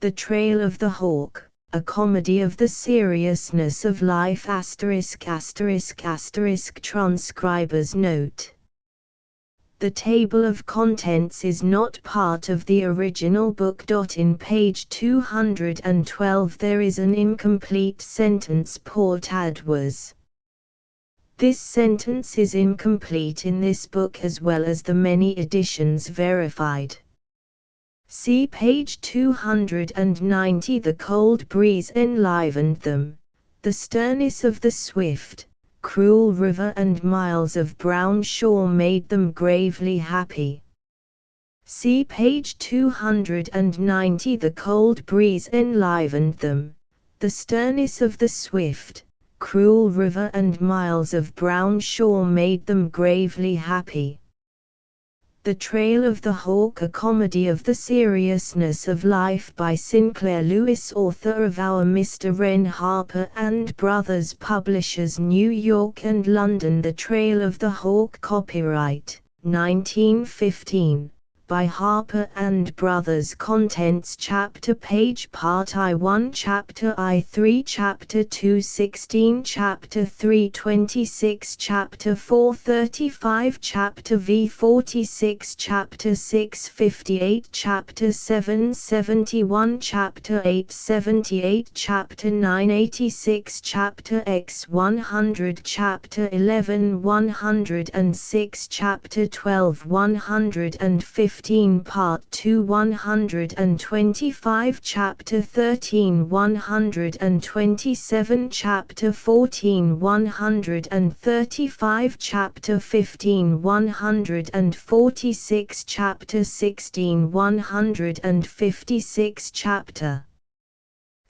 The Trail of the Hawk, a comedy of the seriousness of life ******* transcriber's note. The table of contents is not part of the original book. In page 212 there is an incomplete sentence. Port ad was. This sentence is incomplete in this book as well as the many editions verified. See page 290. The cold breeze enlivened them, the sternness of the swift, cruel river and miles of brown shore made them gravely happy. See page 290. The cold breeze enlivened them, the sternness of the swift, cruel river and miles of brown shore made them gravely happy. The Trail of the Hawk, a comedy of the seriousness of life by Sinclair Lewis, author of Our Mr. Wren Harper and Brothers, publishers New York and London. The Trail of the Hawk, copyright 1915, by Harper and Brothers. Contents: Chapter Page Part I1 Chapter I3 Chapter 216 Chapter 326 Chapter 435 Chapter V46 Chapter 658 Chapter 771 Chapter 878 Chapter 986 Chapter X100 Chapter 11 106 Chapter 12 150 Part 2 125 Chapter 13 127 Chapter 14 135 Chapter 15 146 Chapter 16 156 Chapter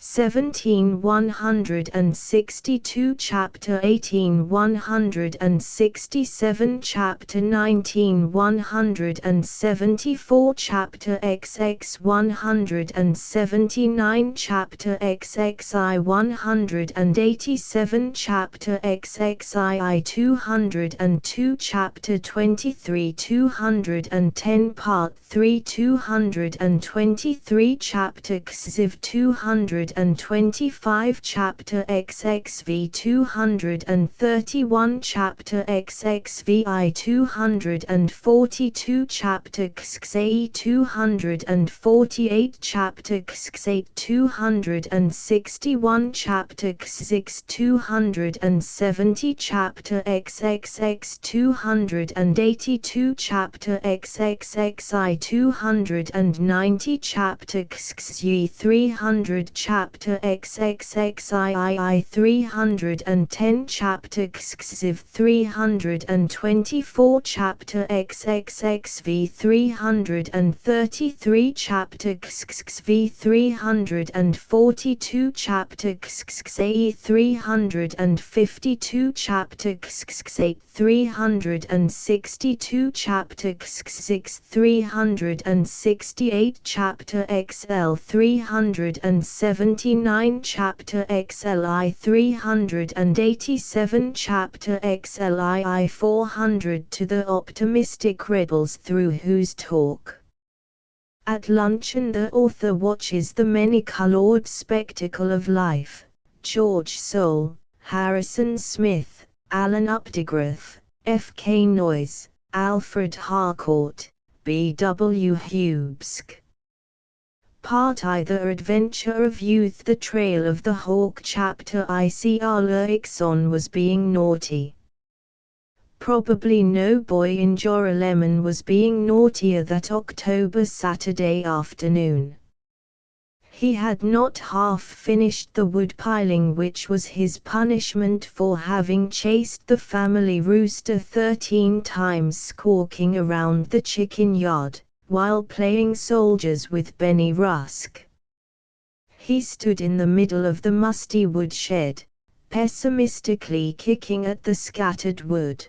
17 162 Chapter 18 167 Chapter 19 174 Chapter XX 179 Chapter XXI 187 Chapter XXII 202 Chapter 23 210 Part 3 223 Chapter XIV 225 Chapter XXV 231 Chapter XXVI 242 Chapter XXAE 248 Chapter XXVIII 261 Chapter XXVI 270 Chapter XXX 282 Chapter XXXI 290 Chapter XXI 300 Chapter XXXII 310 Chapter XXV 324 Chapter XXXV 333 Chapter XXV 342 Chapter XXAE 352 Chapter XXVIII 362 Chapter XXVI 368 Chapter XL 379 Chapter XLI 387 Chapter XLII 400 To the optimistic rebels through whose talk at luncheon the author watches the many-colored spectacle of life. George Soule, Harrison Smith, Alan Updegrath, F. K. Noyes, Alfred Harcourt, B. W. Hubsk. Part I The Adventure of Youth The Trail of the Hawk Chapter I C.R. Lurikson was being naughty. Probably no boy in Joralemon was being naughtier that October Saturday afternoon. He had not half finished the woodpiling which was his punishment for having chased the family rooster 13 times squawking around the chicken yard, while playing soldiers with Benny Rusk. He stood in the middle of the musty woodshed, pessimistically kicking at the scattered wood.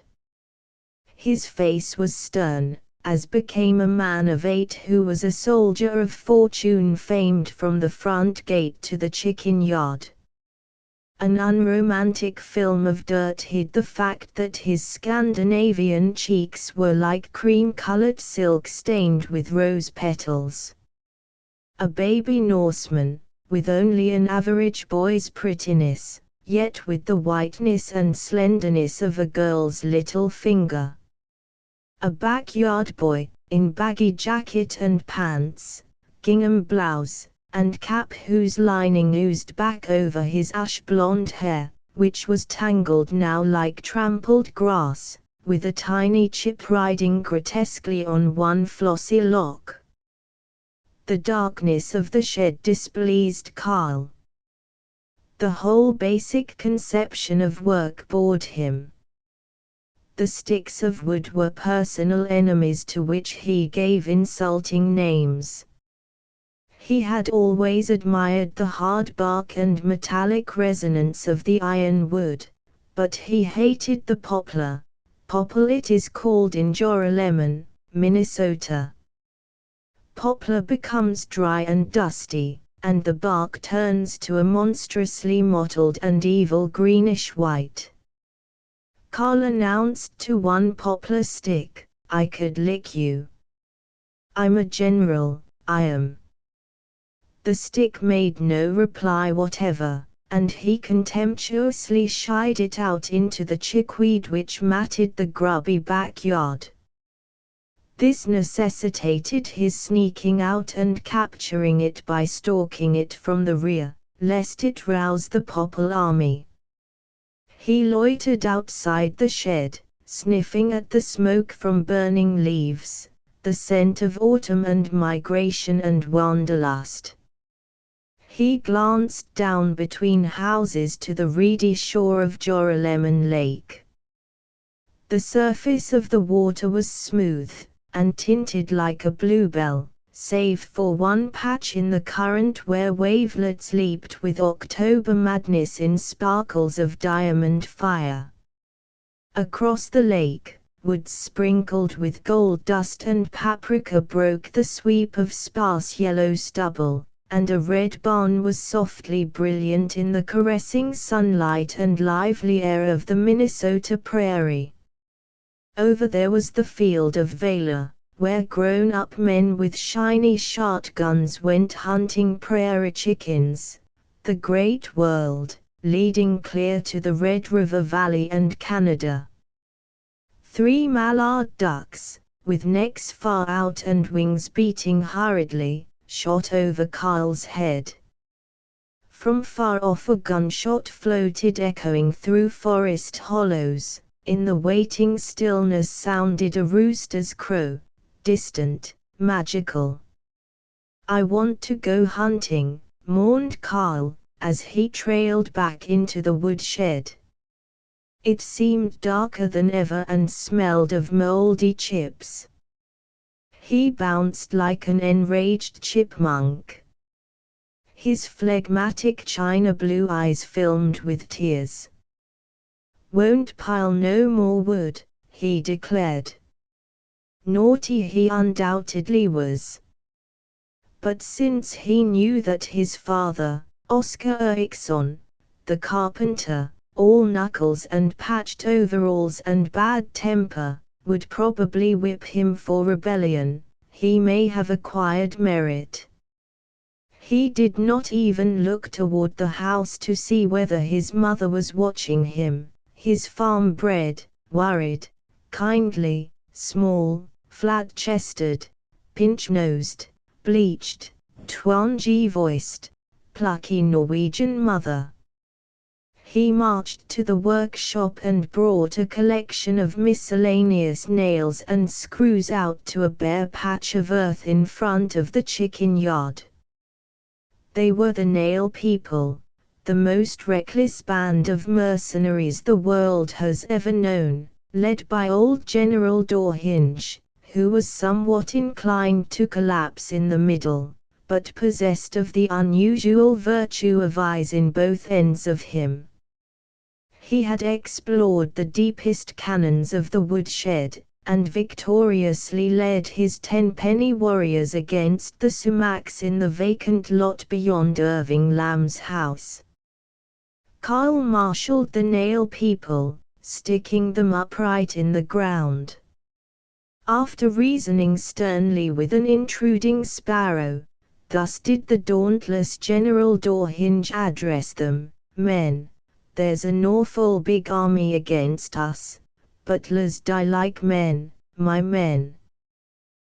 His face was stern, as became a man of 8 who was a soldier of fortune famed from the front gate to the chicken yard. An unromantic film of dirt hid the fact that his Scandinavian cheeks were like cream-colored silk stained with rose petals. A baby Norseman, with only an average boy's prettiness, yet with the whiteness and slenderness of a girl's little finger. A backyard boy, in baggy jacket and pants, gingham blouse, and cap whose lining oozed back over his ash-blonde hair, which was tangled now like trampled grass, with a tiny chip riding grotesquely on one flossy lock. The darkness of the shed displeased Carl. The whole basic conception of work bored him. The sticks of wood were personal enemies to which he gave insulting names. He had always admired the hard bark and metallic resonance of the iron wood, but he hated the poplar. Poplar it is called in Joralemon, Minnesota. Poplar becomes dry and dusty, and the bark turns to a monstrously mottled and evil greenish-white. Carl announced to one poplar stick, "I could lick you. I'm a general, I am." The stick made no reply whatever, and he contemptuously shied it out into the chickweed which matted the grubby backyard. This necessitated his sneaking out and capturing it by stalking it from the rear, lest it rouse the poplar army. He loitered outside the shed, sniffing at the smoke from burning leaves, the scent of autumn and migration and wanderlust. He glanced down between houses to the reedy shore of Joralemon Lake. The surface of the water was smooth, and tinted like a bluebell, save for one patch in the current where wavelets leaped with October madness in sparkles of diamond fire. Across the lake, woods sprinkled with gold dust and paprika broke the sweep of sparse yellow stubble, and a red barn was softly brilliant in the caressing sunlight and lively air of the Minnesota prairie. Over there was the field of valor, where grown-up men with shiny shotguns went hunting prairie chickens, the great world, leading clear to the Red River Valley and Canada. 3 mallard ducks, with necks far out and wings beating hurriedly, shot over Carl's head. From far off a gunshot floated echoing through forest hollows. In the waiting stillness sounded a rooster's crow, distant, magical. "I want to go hunting," mourned Carl, as he trailed back into the woodshed. It seemed darker than ever and smelled of moldy chips. He bounced like an enraged chipmunk. His phlegmatic china blue eyes filmed with tears. "Won't pile no more wood," he declared. Naughty he undoubtedly was. But since he knew that his father, Oscar Eriksson, the carpenter, all knuckles and patched overalls and bad temper, would probably whip him for rebellion, he may have acquired merit. He did not even look toward the house to see whether his mother was watching him. His farm-bred, worried, kindly, small, flat-chested, pinch-nosed, bleached, twangy-voiced, plucky Norwegian mother. He marched to the workshop and brought a collection of miscellaneous nails and screws out to a bare patch of earth in front of the chicken yard. They were the nail people, the most reckless band of mercenaries the world has ever known, led by old General Doorhinge, who was somewhat inclined to collapse in the middle, but possessed of the unusual virtue of eyes in both ends of him. He had explored the deepest canons of the woodshed, and victoriously led his 10-penny warriors against the sumacs in the vacant lot beyond Irving Lamb's house. Carl marshaled the nail people, sticking them upright in the ground. After reasoning sternly with an intruding sparrow, Thus did the dauntless General Dorhinge address them: "Men, there's an awful big army against us, but let's die like men, my men.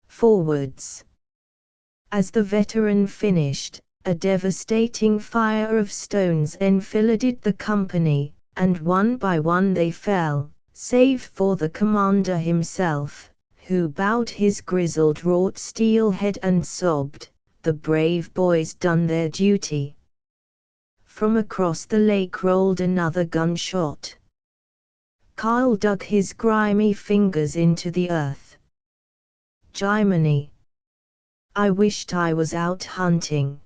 Forwards!" As the veteran finished, a devastating fire of stones enfiladed the company, and one by one they fell, save for the commander himself, who bowed his grizzled wrought steel head and sobbed, "The brave boys done their duty." From across the lake rolled another gunshot. Carl dug his grimy fingers into the earth. Jiminy! I wished I was out hunting.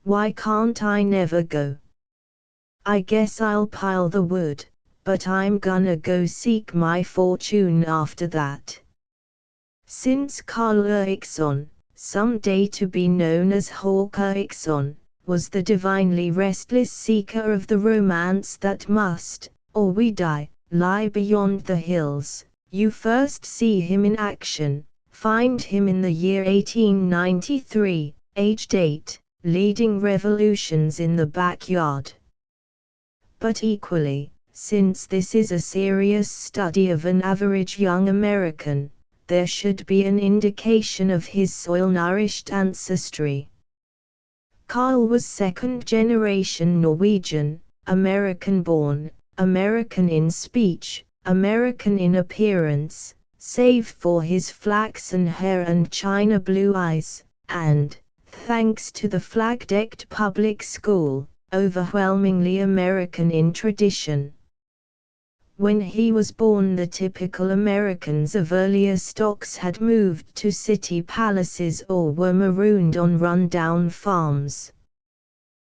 Why can't I never go? I guess I'll pile the wood, but I'm gonna go seek my fortune after that. Since Carl Eriksson, someday to be known as Hawk Eriksson, was the divinely restless seeker of the romance that must, or we die, lie beyond the hills, you first see him in action, find him in the year 1893, aged 8, leading revolutions in the backyard. But equally, since this is a serious study of an average young American, there should be an indication of his soil-nourished ancestry. Carl was second-generation Norwegian, American-born, American in speech, American in appearance, save for his flaxen hair and china blue eyes, and, thanks to the flag-decked public school, overwhelmingly American in tradition. When he was born, the typical Americans of earlier stocks had moved to city palaces or were marooned on run-down farms.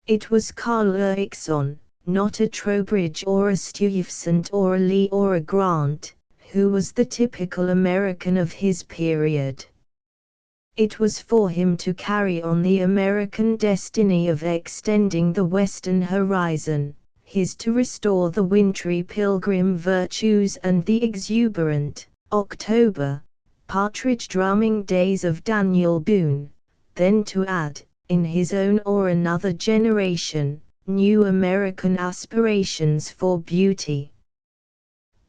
It was Carl Eriksson, not a Trowbridge or a Stuyvesant or a Lee or a Grant, who was the typical American of his period. It was for him to carry on the American destiny of extending the western horizon, his to restore the wintry pilgrim virtues and the exuberant, October, partridge-drumming days of Daniel Boone, then to add, in his own or another generation, new American aspirations for beauty.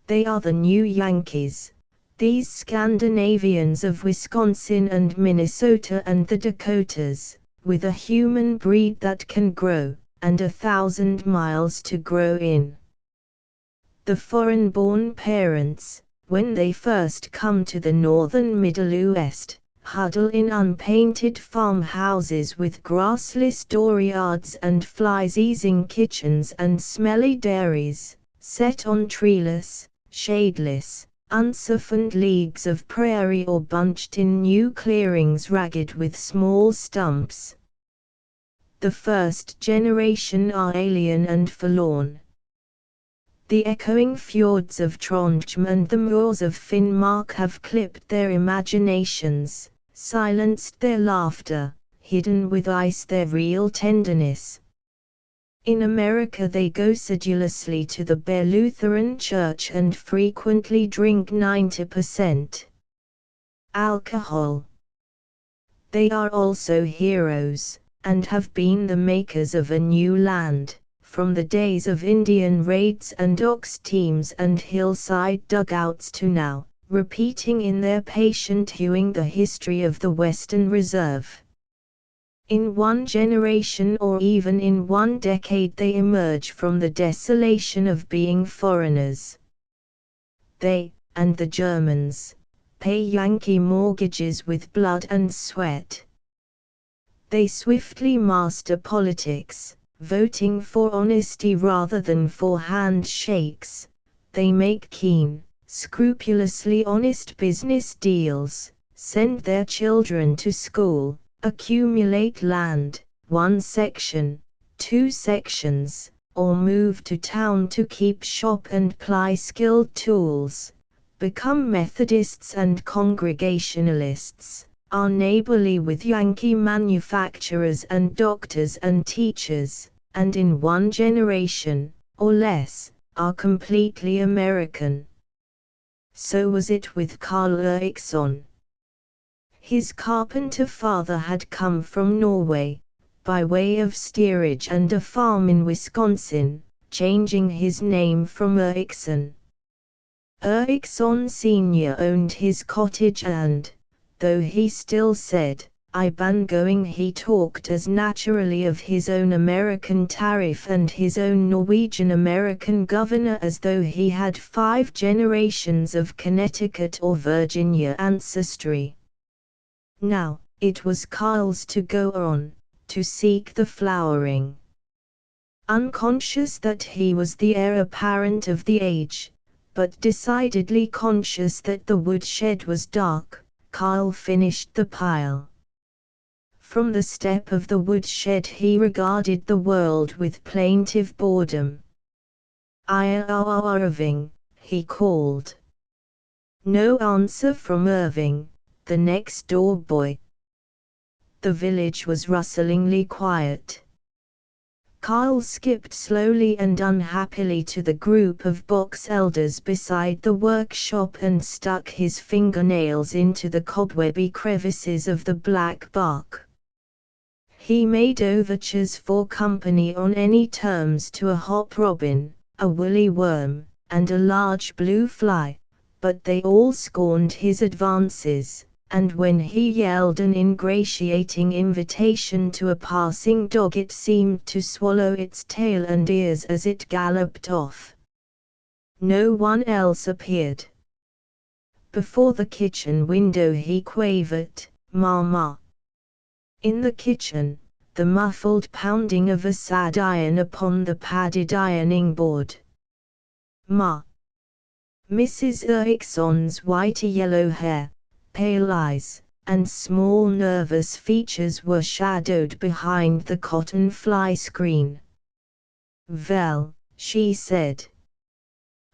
They are the new Yankees, these Scandinavians of Wisconsin and Minnesota and the Dakotas, with a human breed that can grow, and 1,000 miles to grow in. The foreign-born parents, when they first come to the northern Middle West, huddle in unpainted farmhouses with grassless dooryards and flies-easing kitchens and smelly dairies, set on treeless, shadeless, unsoftened leagues of prairie or bunched in new clearings ragged with small stumps. The first generation are alien and forlorn. The echoing fjords of Trondheim and the moors of Finnmark have clipped their imaginations, silenced their laughter, hidden with ice their real tenderness. In America they go sedulously to the bare Lutheran church and frequently drink 90% alcohol. They are also heroes, and have been the makers of a new land, from the days of Indian raids and ox teams and hillside dugouts to now, repeating in their patient hewing the history of the Western Reserve. In one generation or even in one decade they emerge from the desolation of being foreigners. They, and the Germans, pay Yankee mortgages with blood and sweat. They swiftly master politics, voting for honesty rather than for handshakes. They make keen, scrupulously honest business deals, send their children to school, accumulate land, 1 section, 2 sections, or move to town to keep shop and ply skilled tools, become Methodists and Congregationalists, are neighborly with Yankee manufacturers and doctors and teachers, and in one generation, or less, are completely American. So was it with Carl Eriksson. His carpenter father had come from Norway, by way of steerage and a farm in Wisconsin, changing his name from Eriksson. Eriksson Sr. owned his cottage and, though he still said, "I ban going," he talked as naturally of his own American tariff and his own Norwegian-American governor as though he had 5 generations of Connecticut or Virginia ancestry. Now, it was Carl's to go on, to seek the flowering. Unconscious that he was the heir apparent of the age, but decidedly conscious that the woodshed was dark, Carl finished the pile. From the step of the woodshed he regarded the world with plaintive boredom. "Irving," he called. No answer from Irving, the next-door boy. The village was rustlingly quiet. Carl skipped slowly and unhappily to the group of box elders beside the workshop and stuck his fingernails into the cobwebby crevices of the black bark. He made overtures for company on any terms to a hop robin, a woolly worm, and a large blue fly, but they all scorned his advances, and when he yelled an ingratiating invitation to a passing dog it seemed to swallow its tail and ears as it galloped off. No one else appeared. Before the kitchen window he quavered, "Mama." In the kitchen, the muffled pounding of a sad iron upon the padded ironing board. "Ma." Mrs. Eriksson's white-yellow hair, pale eyes, and small nervous features were shadowed behind the cotton fly screen. "Well," she said,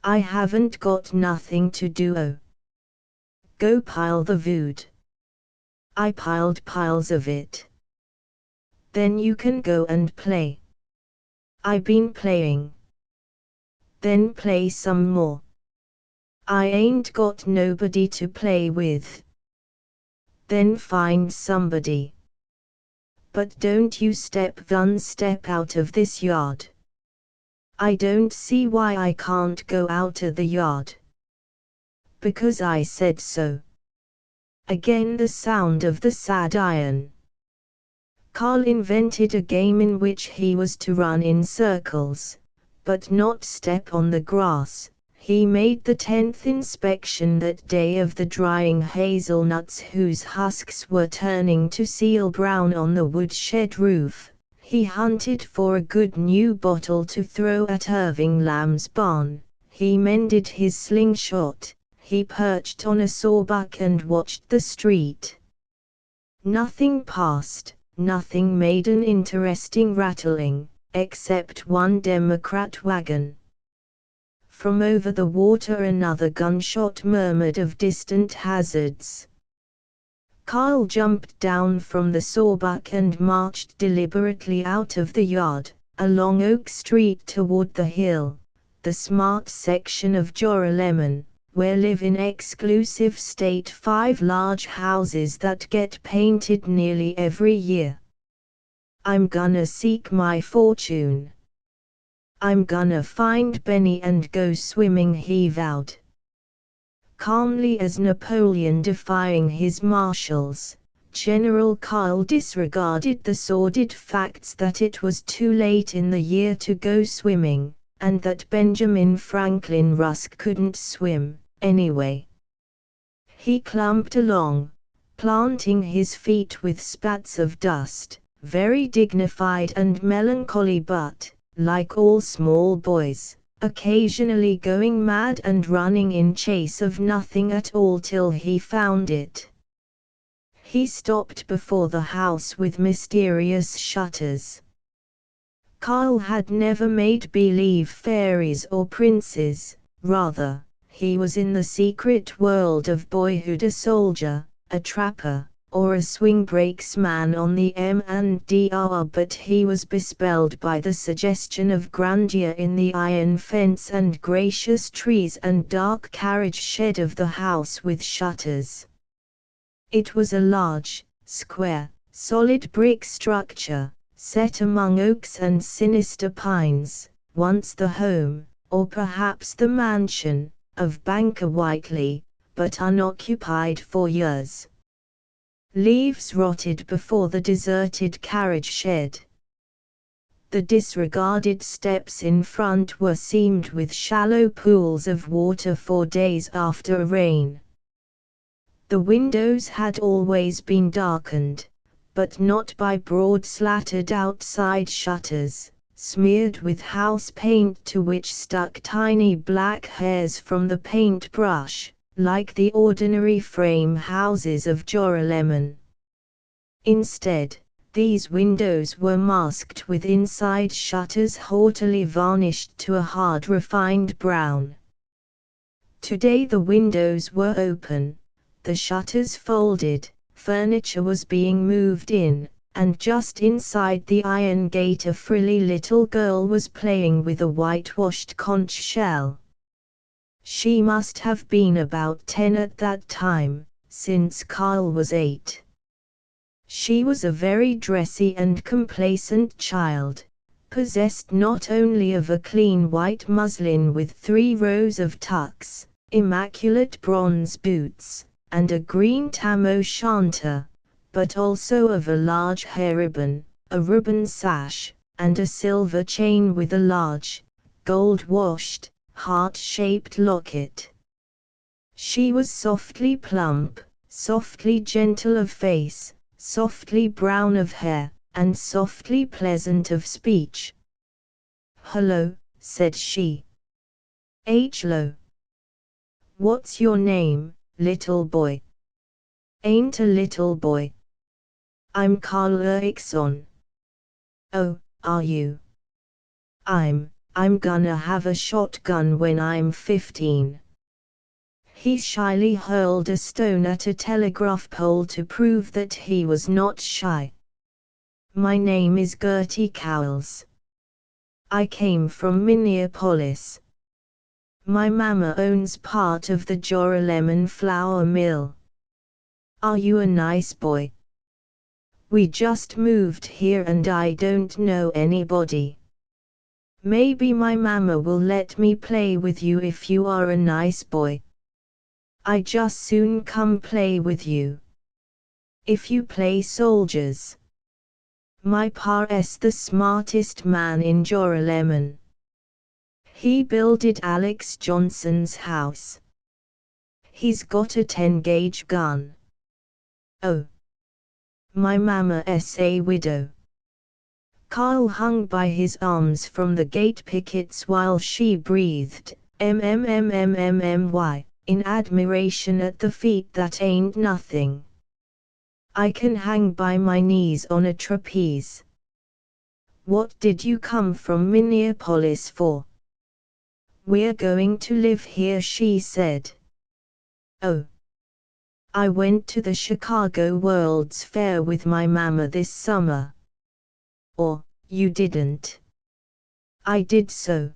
"I haven't got nothing to do. Oh, go pile the wood." I piled piles of it. "Then you can go and play." "I been playing." "Then play some more." "I ain't got nobody to play with." "Then find somebody. But don't you step one step out of this yard." "I don't see why I can't go out of the yard." "Because I said so." Again the sound of the sad iron. Carl invented a game in which he was to run in circles, but not step on the grass. He made the 10th inspection that day of the drying hazelnuts whose husks were turning to seal brown on the woodshed roof. He hunted for a good new bottle to throw at Irving Lamb's barn. He mended his slingshot. He perched on a sawbuck and watched the street. Nothing passed, nothing made an interesting rattling, except one Democrat wagon. From over the water another gunshot murmured of distant hazards. Carl jumped down from the sawbuck and marched deliberately out of the yard, along Oak Street toward the hill, the smart section of Joralemon, where live in exclusive state 5 large houses that get painted nearly every year. "I'm gonna seek my fortune. I'm gonna find Benny and go swimming," he vowed. Calmly as Napoleon defying his marshals, General Carl disregarded the sordid facts that it was too late in the year to go swimming, and that Benjamin Franklin Rusk couldn't swim, anyway. He clumped along, planting his feet with spats of dust, very dignified and melancholy but, like all small boys, occasionally going mad and running in chase of nothing at all till he found it. He stopped before the house with mysterious shutters. Carl had never made believe fairies or princes, rather, he was in the secret world of boyhood a soldier, a trapper, or a swing brakesman on the M&DR, but he was bespelled by the suggestion of grandeur in the iron fence and gracious trees and dark carriage shed of the house with shutters. It was a large, square, solid brick structure, set among oaks and sinister pines, once the home, or perhaps the mansion, of banker Whiteley, but unoccupied for years. Leaves rotted before the deserted carriage shed. The disregarded steps in front were seamed with shallow pools of water for days after a rain. The windows had always been darkened, but not by broad slatted outside shutters, smeared with house paint to which stuck tiny black hairs from the paintbrush, like the ordinary frame houses of Joralemon. Instead, these windows were masked with inside shutters haughtily varnished to a hard refined brown. Today the windows were open, the shutters folded, furniture was being moved in, and just inside the iron gate a frilly little girl was playing with a whitewashed conch shell. She must have been about 10 at that time, since Carl was 8. She was a very dressy and complacent child, possessed not only of a clean white muslin with 3 rows of tucks, immaculate bronze boots, and a green tam o' shanter, but also of a large hair ribbon, a ribbon sash, and a silver chain with a large, gold-washed, heart-shaped locket. She was softly plump, softly gentle of face, softly brown of hair, and softly pleasant of speech. "Hello," said she. "H-lo. What's your name, little boy?" "Ain't a little boy. I'm Carl Eriksson." "Oh, are you? I'm gonna have a shotgun when I'm 15. He shyly hurled a stone at a telegraph pole to prove that he was not shy. "My name is Gertie Cowles. I came from Minneapolis. My mama owns part of the Joralemon flour mill. Are you a nice boy? We just moved here and I don't know anybody. Maybe my mama will let me play with you if you are a nice boy. I just soon come play with you. If you play soldiers. My pa's the smartest man in Joralemon. He builded Alex Johnson's house. He's got a 10-gauge gun. Oh. My mama's a widow." Carl hung by his arms from the gate pickets while she breathed, "MMMMMMY," in admiration at the feat that ain't nothing. "I can hang by my knees on a trapeze." "What did you come from Minneapolis for?" "We're going to live here," she said. "Oh. I went to the Chicago World's Fair with my mama this summer." "Or, you didn't?" "I did so.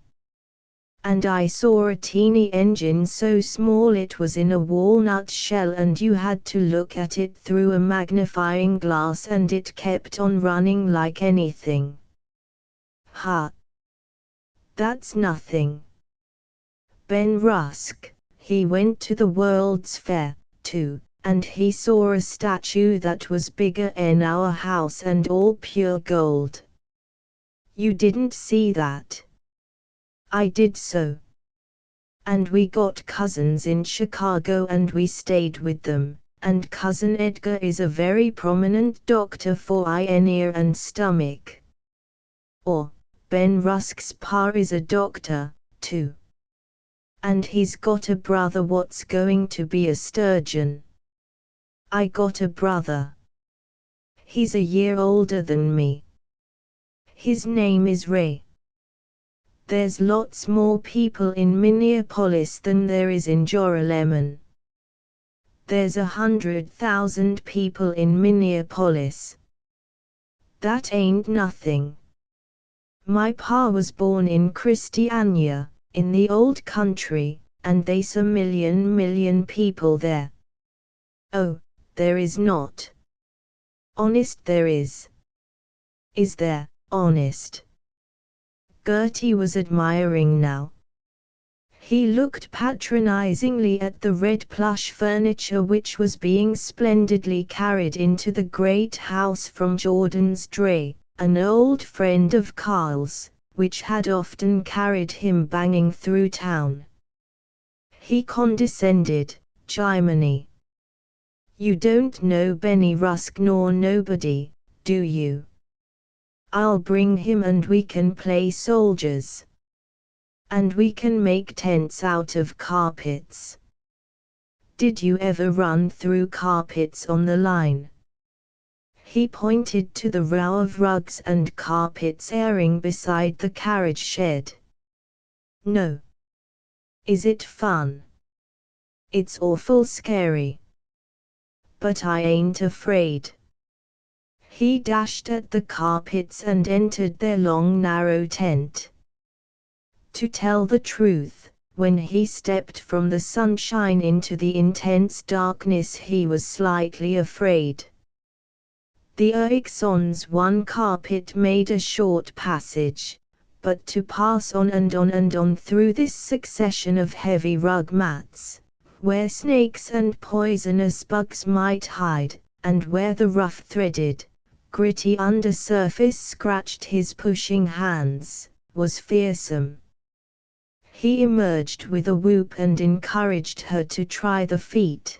And I saw a teeny engine so small it was in a walnut shell and you had to look at it through a magnifying glass and it kept on running like anything." "Ha! That's nothing. Ben Rusk, he went to the World's Fair, too, and he saw a statue that was bigger than our house and all pure gold." "You didn't see that?" "I did so. And we got cousins in Chicago and we stayed with them, and Cousin Edgar is a very prominent doctor for eye and ear and stomach." "Or, Ben Rusk's pa is a doctor, too. And he's got a brother what's going to be a sturgeon." "I got a brother. He's a year older than me. His name is Ray. There's lots more people in Minneapolis than there is in Joralemon. There's 100,000 people in Minneapolis. That ain't nothing. My pa was born in Christiania, in the old country, and they's a million people there." "Oh, there is not. Honest there is. Is there, honest? Gertie was admiring now. He looked patronizingly at the red plush furniture which was being splendidly carried into the great house from Jordan's dray, an old friend of Carl's, which had often carried him banging through town. He condescended, Jiminy. You don't know Benny Rusk nor nobody, do you? I'll bring him and we can play soldiers. And we can make tents out of carpets. Did you ever run through carpets on the line? He pointed to the row of rugs and carpets airing beside the carriage shed. No. Is it fun? It's awful scary. But I ain't afraid. He dashed at the carpets and entered their long narrow tent. To tell the truth, when he stepped from the sunshine into the intense darkness he was slightly afraid. The Ericsson's one carpet made a short passage, but to pass on and on and on through this succession of heavy rug mats, where snakes and poisonous bugs might hide, and where the rough-threaded, gritty undersurface scratched his pushing hands, was fearsome. He emerged with a whoop and encouraged her to try the feat.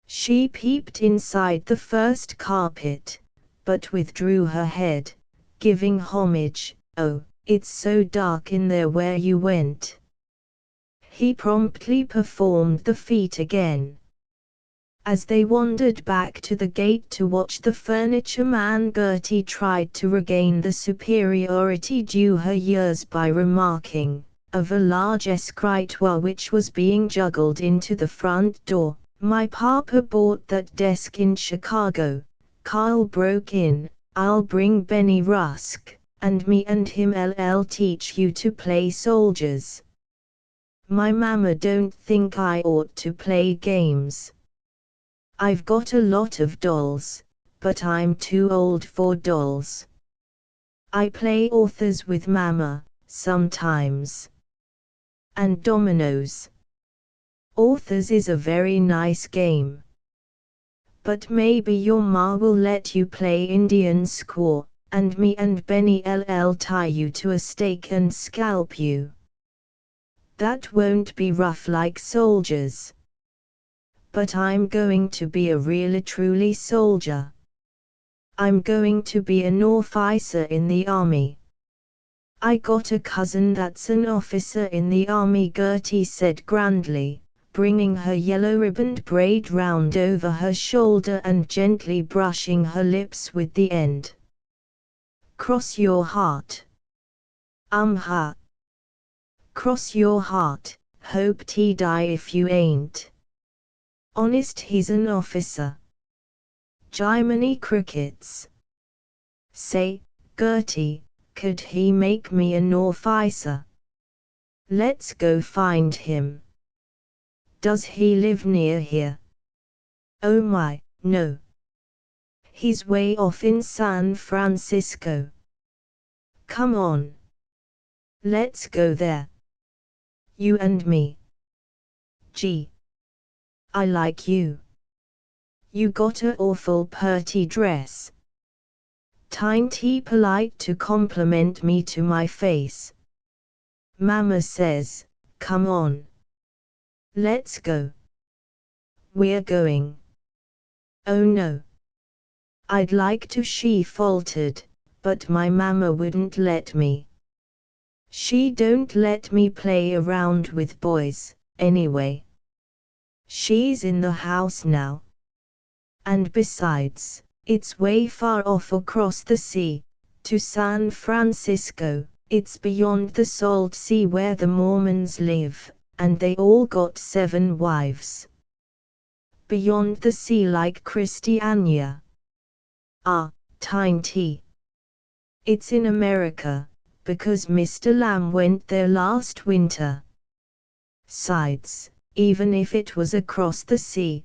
She peeped inside the first carpet, but withdrew her head, giving homage. Oh, it's so dark in there where you went. He promptly performed the feat again. As they wandered back to the gate to watch the furniture man, Gertie tried to regain the superiority due her years by remarking, of a large escritoire which was being juggled into the front door, "My papa bought that desk in Chicago." Carl broke in, "I'll bring Benny Rusk, and me and him'll teach you to play soldiers. My mama don't think I ought to play games. I've got a lot of dolls, but I'm too old for dolls. I play authors with mama, sometimes. And dominoes. Authors is a very nice game. But maybe your ma will let you play Indian squaw, and me and Benny'll tie you to a stake and scalp you. That won't be rough like soldiers. But I'm going to be a really truly soldier. I'm going to be an officer in the army. I got a cousin that's an officer in the army," Gertie said grandly, bringing her yellow-ribboned braid round over her shoulder and gently brushing her lips with the end. "Cross your heart." Ha. Cross your heart, hope he die if you ain't. Honest he's an officer. Jiminy crickets. Say, Gertie, could he make me an officer? Let's go find him. Does he live near here? Oh my, no. He's way off in San Francisco. Come on. Let's go there. You and me. Gee. I like you. You got a awful purty dress. Tinty polite to compliment me to my face. Mama says, come on. Let's go. We're going. Oh no. I'd like to, she faltered, but my mama wouldn't let me. She don't let me play around with boys, anyway. She's in the house now. And besides, it's way far off across the sea, to San Francisco. It's beyond the salt sea where the Mormons live, and they all got 7 wives. Beyond the sea like Christiania. Ah, Tinty. It's in America, because Mr. Lamb went there last winter. Sides, even if it was across the sea,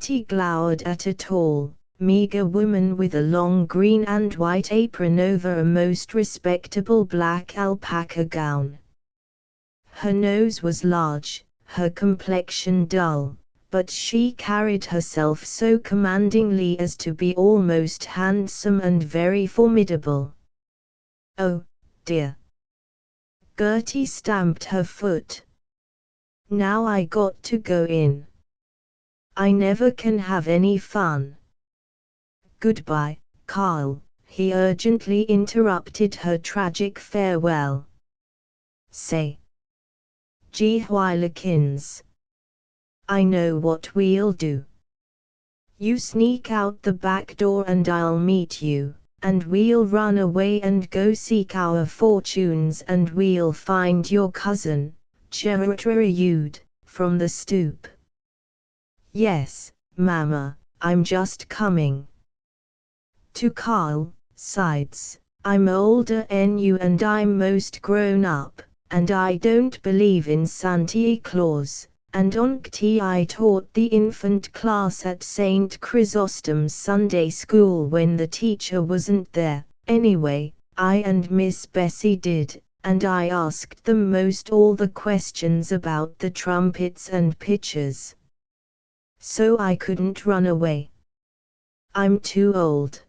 Gertie glowered at a tall, meager woman with a long green and white apron over a most respectable black alpaca gown. Her nose was large, her complexion dull, but she carried herself so commandingly as to be almost handsome and very formidable. "Oh, dear." Gertie stamped her foot. "Now I got to go in. I never can have any fun." "Goodbye, Carl," he urgently interrupted her tragic farewell. "Say, gee whillikins, I know what we'll do. You sneak out the back door and I'll meet you, and we'll run away and go seek our fortunes, and we'll find your cousin, Gertrude, from the stoop." "Yes, Mama, I'm just coming." To Carl, sides, "I'm older 'n you and I'm most grown up, and I don't believe in Santa Claus, and onkty I taught the infant class at St. Chrysostom's Sunday School when the teacher wasn't there. Anyway, I and Miss Bessie did, and I asked them most all the questions about the trumpets and pitchers. So I couldn't run away. I'm too old.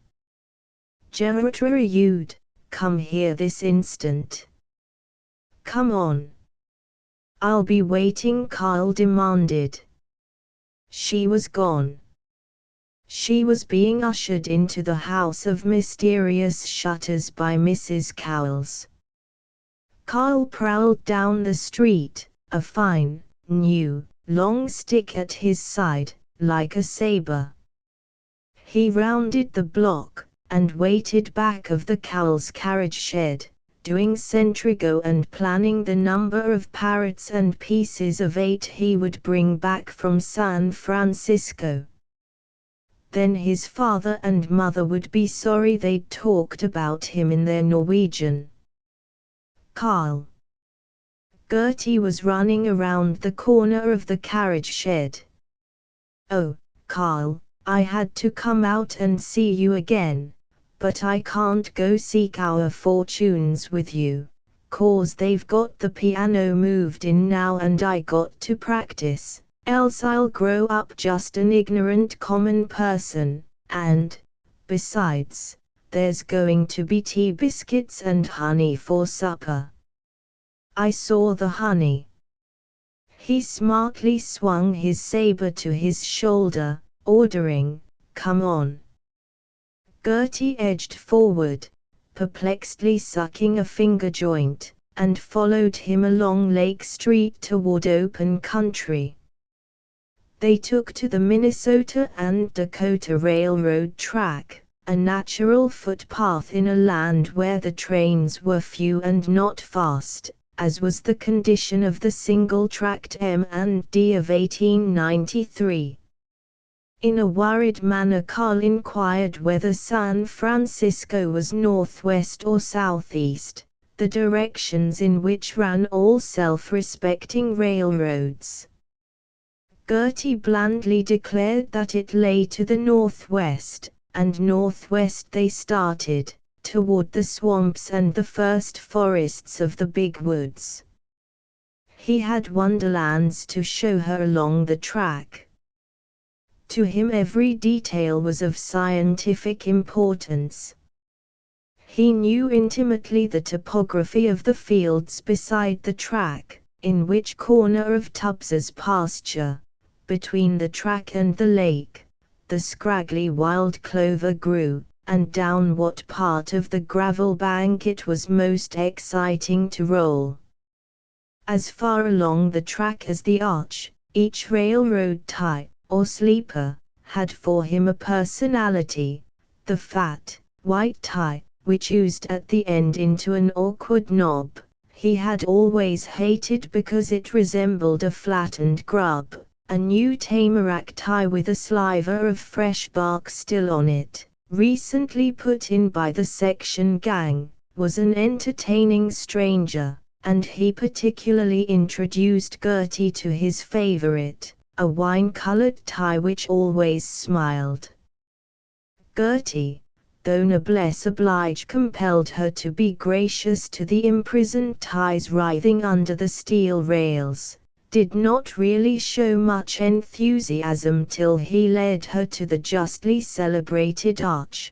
Gertrude, come here this instant. Come on. I'll be waiting," Carl demanded. She was gone. She was being ushered into the house of mysterious shutters by Mrs. Cowles. Carl prowled down the street, a fine, new, long stick at his side, like a saber. He rounded the block, and waited back of the Cowles' carriage shed, doing centrigo and planning the number of parrots and pieces of 8 he would bring back from San Francisco. Then his father and mother would be sorry they'd talked about him in their Norwegian. Carl. Gertie was running around the corner of the carriage shed. "Oh, Carl, I had to come out and see you again, but I can't go seek our fortunes with you, 'cause they've got the piano moved in now and I got to practice, else I'll grow up just an ignorant common person, and, besides, there's going to be tea biscuits and honey for supper." "I saw the honey." He smartly swung his saber to his shoulder, ordering, "Come on." Gertie edged forward, perplexedly sucking a finger joint, and followed him along Lake Street toward open country. They took to the Minnesota and Dakota Railroad track, a natural footpath in a land where the trains were few and not fast, as was the condition of the single-tracked M&D of 1893. In a worried manner Carl inquired whether San Francisco was northwest or southeast, the directions in which ran all self-respecting railroads. Gertie blandly declared that it lay to the northwest, and northwest they started, toward the swamps and the first forests of the big woods. He had wonderlands to show her along the track. To him every detail was of scientific importance. He knew intimately the topography of the fields beside the track, in which corner of Tubbs's pasture, between the track and the lake, the scraggly wild clover grew, and down what part of the gravel bank it was most exciting to roll. As far along the track as the arch, each railroad tie, or sleeper, had for him a personality. The fat, white tie, which oozed at the end into an awkward knob, he had always hated because it resembled a flattened grub. A new tamarack tie with a sliver of fresh bark still on it, recently put in by the section gang, was an entertaining stranger, and he particularly introduced Gertie to his favorite, a wine-colored tie which always smiled. Gertie, though noblesse oblige compelled her to be gracious to the imprisoned ties writhing under the steel rails, did not really show much enthusiasm till he led her to the justly celebrated arch.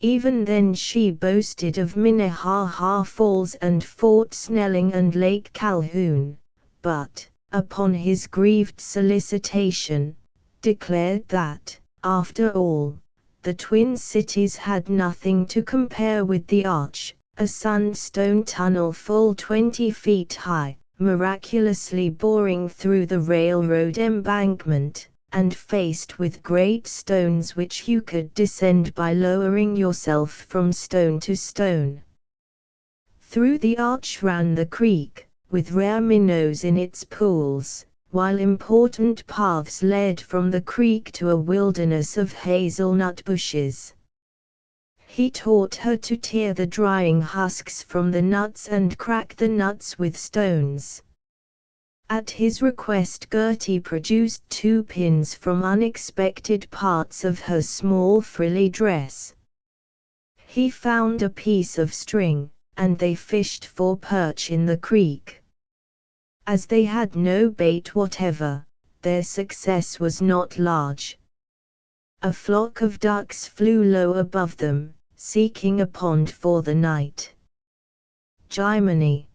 Even then she boasted of Minnehaha Falls and Fort Snelling and Lake Calhoun, but, upon his grieved solicitation, declared that, after all, the Twin Cities had nothing to compare with the arch, a sandstone tunnel full 20 feet high, miraculously boring through the railroad embankment, and faced with great stones which you could descend by lowering yourself from stone to stone. Through the arch ran the creek, with rare minnows in its pools, while important paths led from the creek to a wilderness of hazelnut bushes. He taught her to tear the drying husks from the nuts and crack the nuts with stones. At his request Gertie produced 2 pins from unexpected parts of her small frilly dress. He found a piece of string, and they fished for perch in the creek. As they had no bait whatever, their success was not large. A flock of ducks flew low above them, seeking a pond for the night. "Jiminy!"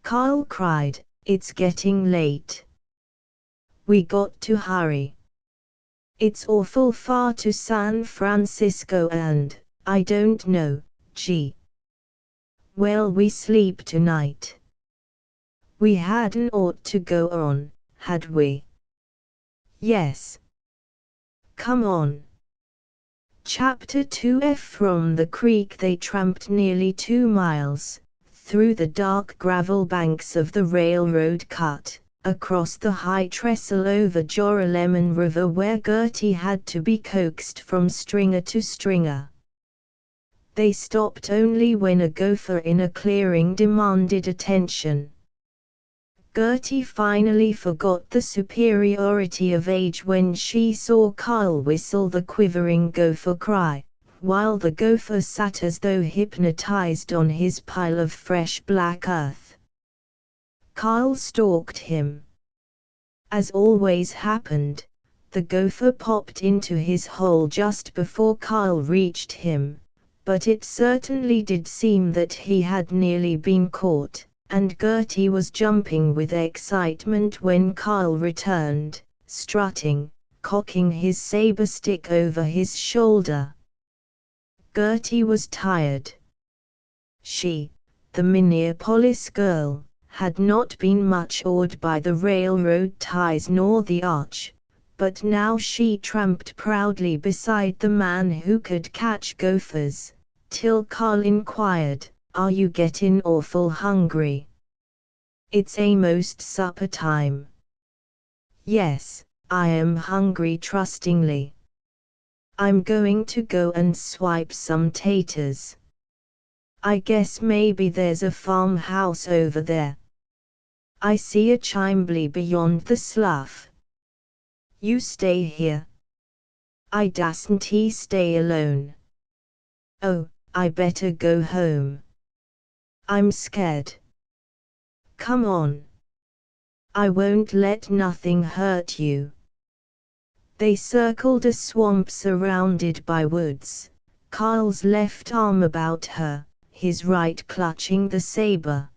Carl cried, "it's getting late. We got to hurry. It's awful far to San Francisco and, I don't know, gee. Well, we sleep tonight. We hadn't ought to go on, had we?" "Yes. Come on." Chapter 2. From the creek they tramped nearly 2 miles, through the dark gravel banks of the railroad cut, across the high trestle over Joralemon River where Gertie had to be coaxed from stringer to stringer. They stopped only when a gopher in a clearing demanded attention. Gertie finally forgot the superiority of age when she saw Carl whistle the quivering gopher cry, while the gopher sat as though hypnotized on his pile of fresh black earth. Carl stalked him. As always happened, the gopher popped into his hole just before Carl reached him, but it certainly did seem that he had nearly been caught, and Gertie was jumping with excitement when Carl returned, strutting, cocking his saber stick over his shoulder. Gertie was tired. She, the Minneapolis girl, had not been much awed by the railroad ties nor the arch, but now she tramped proudly beside the man who could catch gophers, till Carl inquired, "Are you gettin' awful hungry? It's a'most supper time." "Yes, I am hungry," trustingly. "I'm going to go and swipe some taters. I guess maybe there's a farmhouse over there. I see a chimbley beyond the slough. You stay here." "I dasn't stay alone." "Oh, I better go home. I'm scared." "Come on. I won't let nothing hurt you." They circled a swamp surrounded by woods, Carl's left arm about her, his right clutching the saber.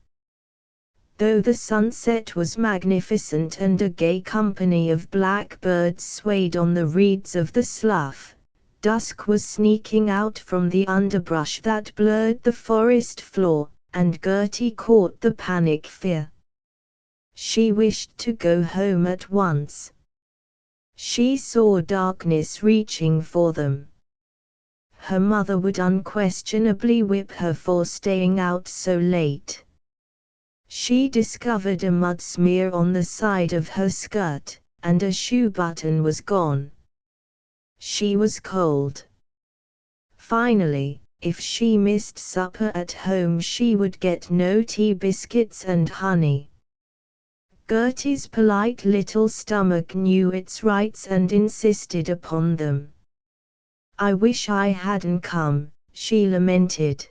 Though the sunset was magnificent and a gay company of blackbirds swayed on the reeds of the slough, dusk was sneaking out from the underbrush that blurred the forest floor, and Gertie caught the panic fear. She wished to go home at once. She saw darkness reaching for them. Her mother would unquestionably whip her for staying out so late. She discovered a mud smear on the side of her skirt, and a shoe button was gone. She was cold. Finally, if she missed supper at home, she would get no tea, biscuits and honey. Gertie's polite little stomach knew its rights and insisted upon them. "I wish I hadn't come," she lamented.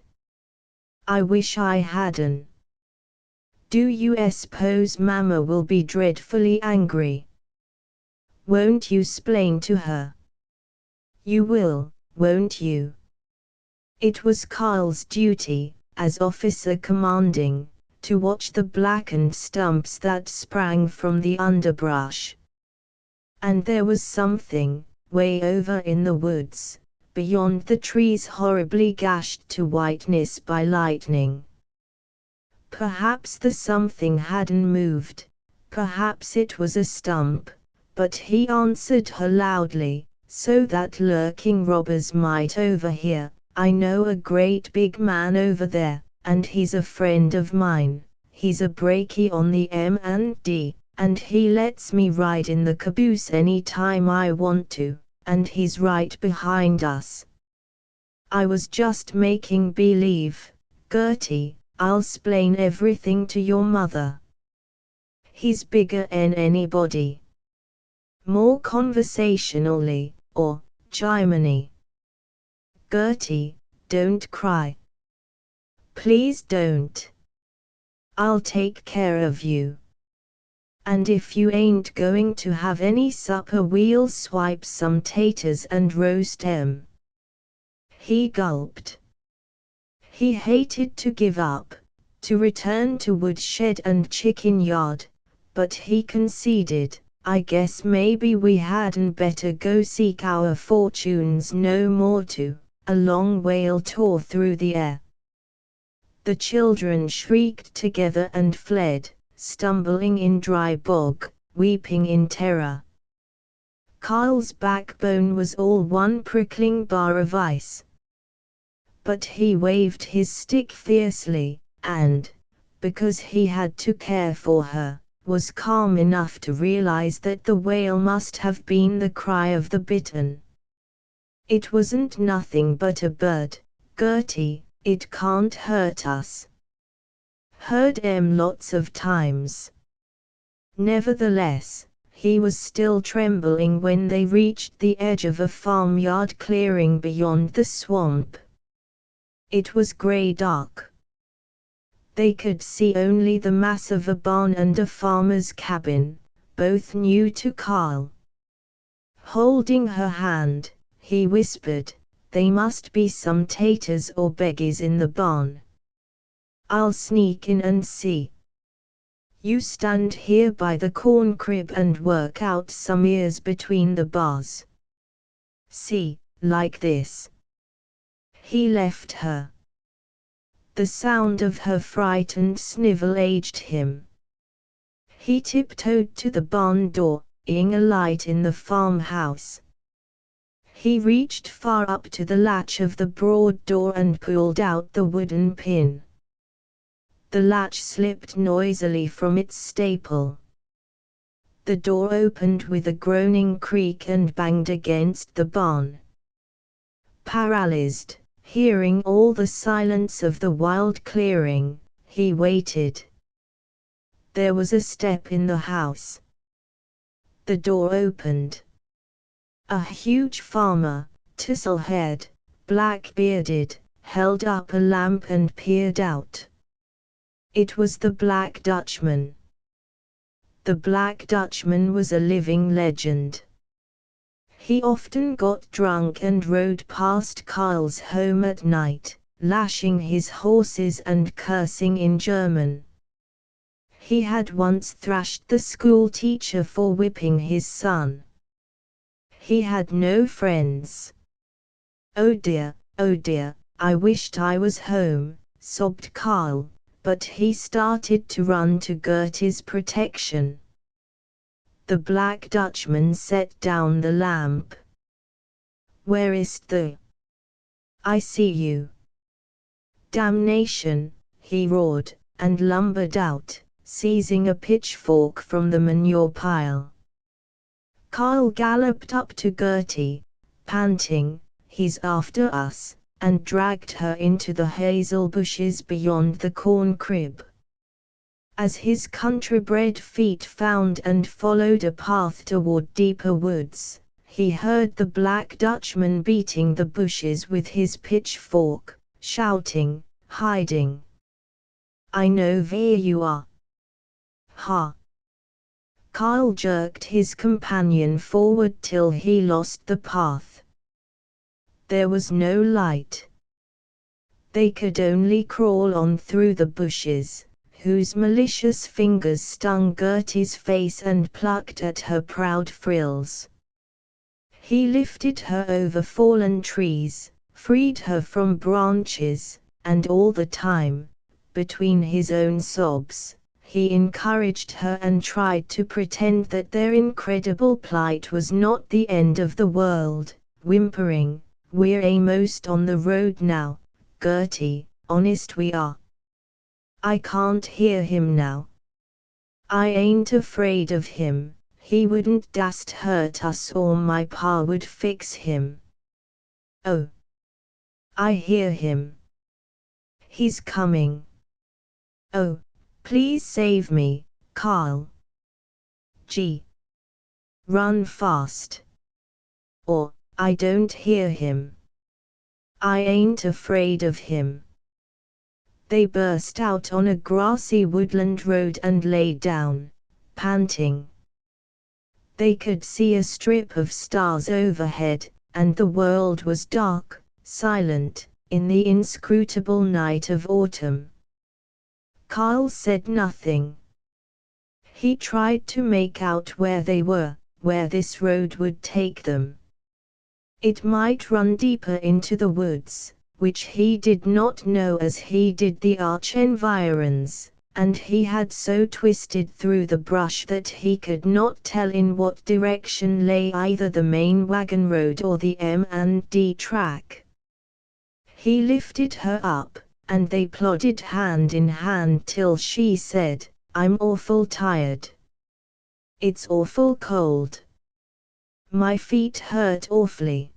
"I wish I hadn't. Do you suppose Mama will be dreadfully angry? Won't you splain to her? You will, won't you?" It was Carl's duty, as officer commanding, to watch the blackened stumps that sprang from the underbrush. And there was something, way over in the woods, beyond the trees, horribly gashed to whiteness by lightning. Perhaps the something hadn't moved, perhaps it was a stump, but he answered her loudly, so that lurking robbers might overhear, "I know a great big man over there, and he's a friend of mine. He's a brakie on the M&D, and he lets me ride in the caboose any time I want to, and he's right behind us." "I was just making believe, Gertie. I'll splain everything to your mother. He's bigger than anybody." More conversationally, or Jiminy. "Gertie, don't cry. Please don't. I'll take care of you. And if you ain't going to have any supper, we'll swipe some taters and roast 'em." He gulped. He hated to give up, to return to woodshed and chicken yard, but he conceded, "I guess maybe we hadn't better go seek our fortunes no more too." A long wail tore through the air. The children shrieked together and fled, stumbling in dry bog, weeping in terror. Carl's backbone was all one prickling bar of ice. But he waved his stick fiercely, and, because he had to care for her, was calm enough to realize that the wail must have been the cry of the bitten. "It wasn't nothing but a bird, Gertie, it can't hurt us. Heard 'em lots of times." Nevertheless, he was still trembling when they reached the edge of a farmyard clearing beyond the swamp. It was grey dark. They could see only the mass of a barn and a farmer's cabin, both new to Carl. Holding her hand, he whispered, "They must be some taters or beggies in the barn. I'll sneak in and see. You stand here by the corn crib and work out some ears between the bars. See, like this." He left her. The sound of her frightened snivel aged him. He tiptoed to the barn door, eyeing a light in the farmhouse. He reached far up to the latch of the broad door and pulled out the wooden pin. The latch slipped noisily from its staple. The door opened with a groaning creak and banged against the barn. Paralyzed, hearing all the silence of the wild clearing, he waited. There was a step in the house. The door opened. A huge farmer, tousle-haired, black-bearded, held up a lamp and peered out. It was the Black Dutchman. The Black Dutchman was a living legend. He often got drunk and rode past Carl's home at night, lashing his horses and cursing in German. He had once thrashed the school teacher for whipping his son. He had no friends. Oh dear, I wished I was home," sobbed Carl, but he started to run to Gertie's protection. The Black Dutchman set down the lamp. "Where is the? I see you." "Damnation," he roared, and lumbered out, seizing a pitchfork from the manure pile. Carl galloped up to Gertie, panting, "He's after us," and dragged her into the hazel bushes beyond the corn crib. As his country-bred feet found and followed a path toward deeper woods, he heard the Black Dutchman beating the bushes with his pitchfork, shouting, "Hiding! I know where you are." "Ha!" Carl jerked his companion forward till he lost the path. There was no light. They could only crawl on through the bushes, whose malicious fingers stung Gertie's face and plucked at her proud frills. He lifted her over fallen trees, freed her from branches, and all the time, between his own sobs, he encouraged her and tried to pretend that their incredible plight was not the end of the world, whimpering, "We're a'most on the road now, Gertie, honest we are. I can't hear him now. I ain't afraid of him, he wouldn't dast hurt us or my pa would fix him. Oh, I hear him. He's coming. Oh, please save me, Carl. Gee. Run fast. Or, I don't hear him. I ain't afraid of him." They burst out on a grassy woodland road and lay down, panting. They could see a strip of stars overhead, and the world was dark, silent, in the inscrutable night of autumn. Carl said nothing. He tried to make out where they were, where this road would take them. It might run deeper into the woods, which he did not know as he did the arch environs, and he had so twisted through the brush that he could not tell in what direction lay either the main wagon road or the M&D track. He lifted her up, and they plodded hand in hand till she said, "I'm awful tired. It's awful cold. My feet hurt awfully.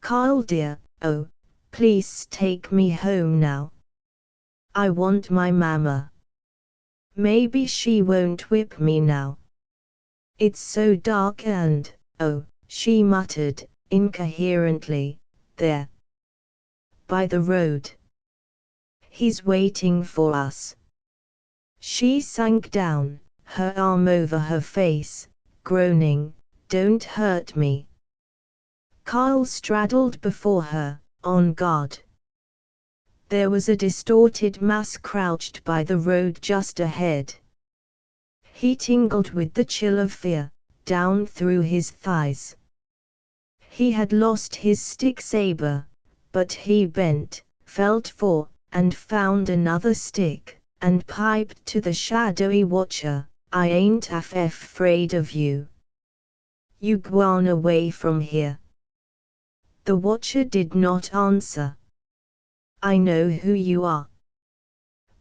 Carl dear, oh, please take me home now. I want my mama. Maybe she won't whip me now. It's so dark and, oh," she muttered, incoherently, "there. By the road. He's waiting for us." She sank down, her arm over her face, groaning, "Don't hurt me." Carl straddled before her, on guard. There was a distorted mass crouched by the road just ahead. He tingled with the chill of fear, down through his thighs. He had lost his stick saber, but he bent, felt for, and found another stick, and piped to the shadowy watcher, "I ain't afraid of you. You gwan away from here." The watcher did not answer. "I know who you are."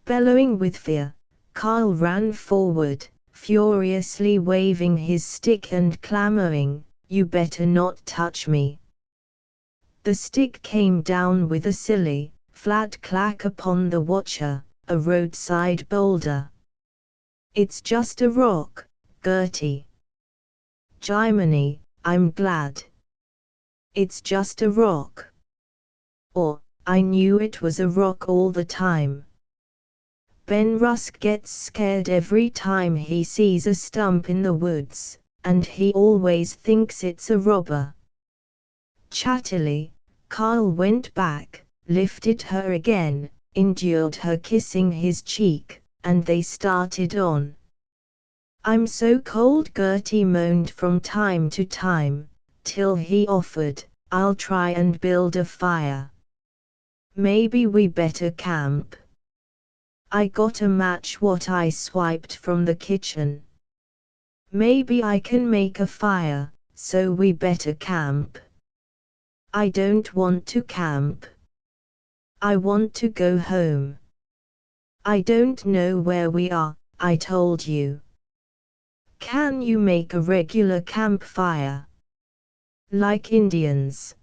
Bellowing with fear, Carl ran forward, furiously waving his stick and clamoring, "You better not touch me." The stick came down with a silly, flat clack upon the watcher, a roadside boulder. "It's just a rock, Gertie." "Jiminy, I'm glad. It's just a rock." Or, "I knew it was a rock all the time. Ben Rusk gets scared every time he sees a stump in the woods, and he always thinks it's a robber." Chattily, Carl went back, lifted her again, endured her kissing his cheek, and they started on. "I'm so cold," Gertie moaned from time to time, till he offered, "I'll try and build a fire. maybe we better camp. I got a match what I swiped from the kitchen. Maybe I can make a fire, so we better camp. I don't want to camp. I want to go home. I don't know where we are, I told you. Can you make a regular campfire? Like Indians?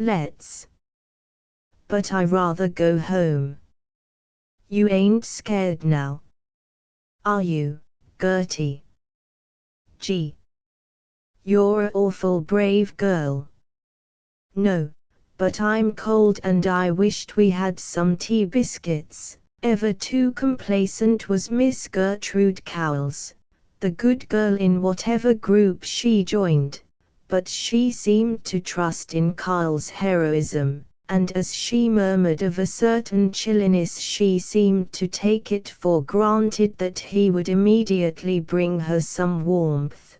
Let's. But I rather go home. You ain't scared now, are you, Gertie? Gee. You're a awful brave girl. No, but I'm cold and I wished we had some tea biscuits. Ever too complacent was Miss Gertrude Cowles, the good girl in whatever group she joined, but she seemed to trust in Carl's heroism, and as she murmured of a certain chilliness she seemed to take it for granted that he would immediately bring her some warmth.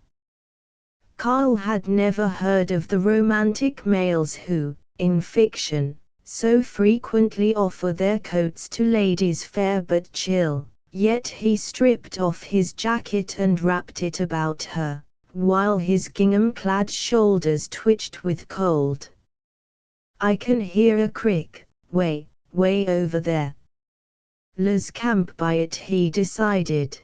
Carl had never heard of the romantic males who, in fiction, so frequently offer their coats to ladies fair but chill, yet he stripped off his jacket and wrapped it about her, while his gingham-clad shoulders twitched with cold. I can hear a crick, way over there. Let's camp by it, he decided.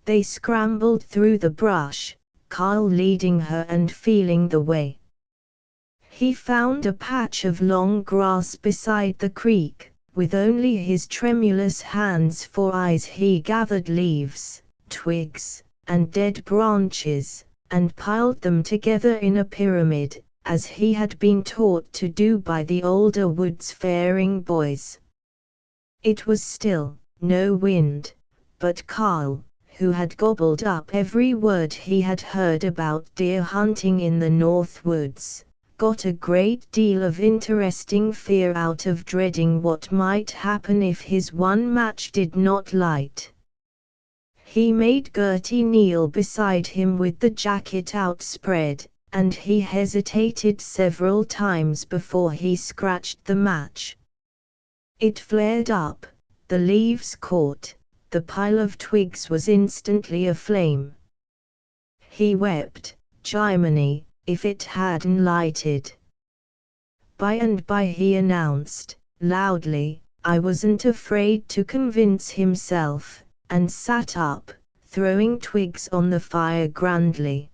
They scrambled through the brush, Carl leading her and feeling the way. He found a patch of long grass beside the creek. With only his tremulous hands for eyes he gathered leaves, twigs, and dead branches, and piled them together in a pyramid, as he had been taught to do by the older woods-faring boys. It was still, no wind, but Carl, who had gobbled up every word he had heard about deer hunting in the North Woods, got a great deal of interesting fear out of dreading what might happen if his one match did not light. He made Gertie kneel beside him with the jacket outspread, and he hesitated several times before he scratched the match. It flared up, the leaves caught, the pile of twigs was instantly aflame. He wept, Jiminy, if it hadn't lighted. By and by he announced, loudly, I wasn't afraid to convince himself, and sat up, throwing twigs on the fire grandly.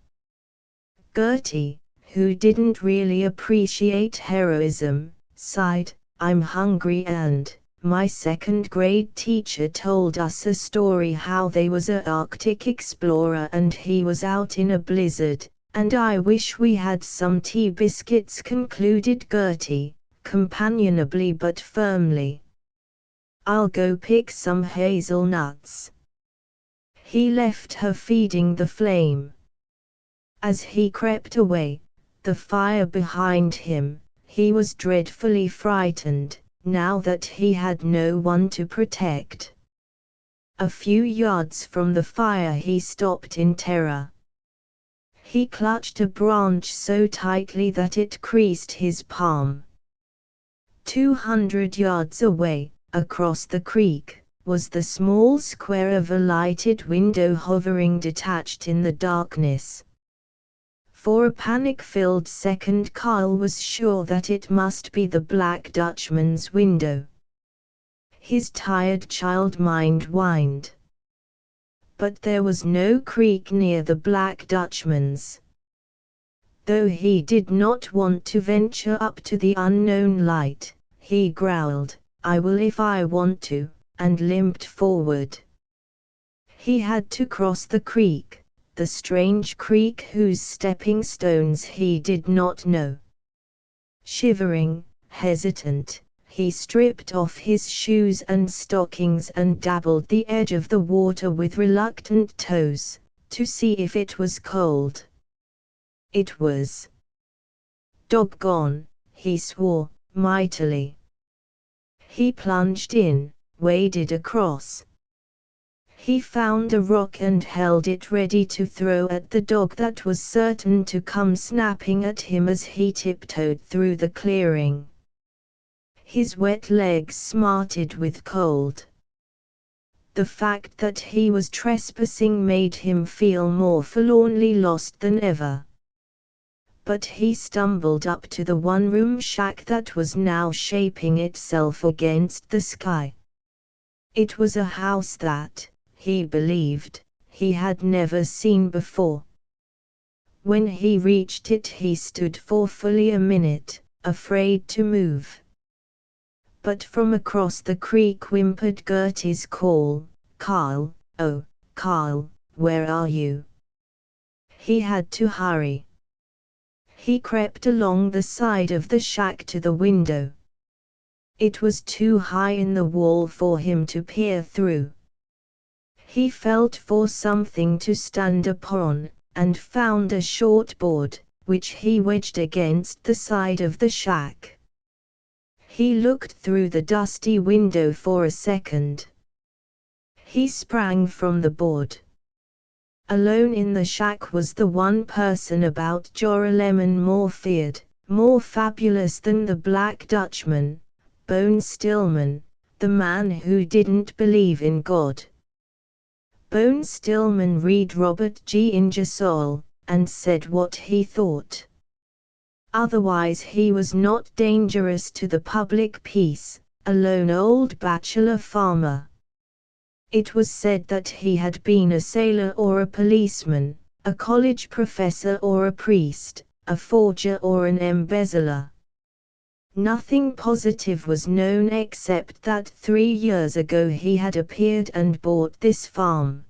Gertie, who didn't really appreciate heroism, sighed, I'm hungry and, my second-grade teacher told us a story how they was a Arctic explorer and he was out in a blizzard, and I wish we had some tea biscuits, concluded Gertie, companionably but firmly. I'll go pick some hazelnuts. He left her feeding the flame. As he crept away, the fire behind him, he was dreadfully frightened, now that he had no one to protect. A few yards from the fire he stopped in terror. He clutched a branch so tightly that it creased his palm. 200 yards away, across the creek, was the small square of a lighted window hovering detached in the darkness. For a panic-filled second Carl was sure that it must be the Black Dutchman's window. His tired child mind whined. But there was no creek near the Black Dutchman's. Though he did not want to venture up to the unknown light, he growled, I will if I want to, and limped forward. He had to cross the creek, the strange creek whose stepping stones he did not know. Shivering, hesitant, he stripped off his shoes and stockings and dabbled the edge of the water with reluctant toes, to see if it was cold. It was. Doggone, he swore, mightily. He plunged in, waded across. He found a rock and held it ready to throw at the dog that was certain to come snapping at him as he tiptoed through the clearing. His wet legs smarted with cold. The fact that he was trespassing made him feel more forlornly lost than ever. But he stumbled up to the one-room shack that was now shaping itself against the sky. It was a house that, he believed, he had never seen before. When he reached it he stood for fully a minute, afraid to move. But from across the creek whimpered Gertie's call, "Carl, oh, Carl, where are you?" He had to hurry. He crept along the side of the shack to the window. It was too high in the wall for him to peer through. He felt for something to stand upon, and found a short board, which he wedged against the side of the shack. He looked through the dusty window for a second. He sprang from the board. Alone in the shack was the one person about Joralemon more feared, more fabulous than the Black Dutchman, Bone Stillman, the man who didn't believe in God. Bone Stillman read Robert G. Ingersoll, and said what he thought. Otherwise he was not dangerous to the public peace, a lone old bachelor farmer. It was said that he had been a sailor or a policeman, a college professor or a priest, a forger or an embezzler. Nothing positive was known except that 3 years ago he had appeared and bought this farm.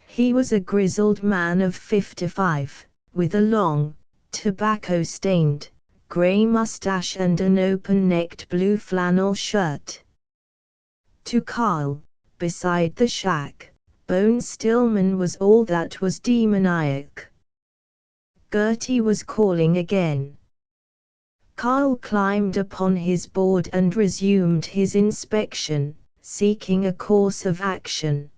He was a grizzled man of 55, with a long, tobacco-stained, grey mustache and an open-necked blue flannel shirt. To Carl, beside the shack, Bone Stillman was all that was demoniac. Gertie was calling again. Carl climbed upon his board and resumed his inspection, seeking a course of action.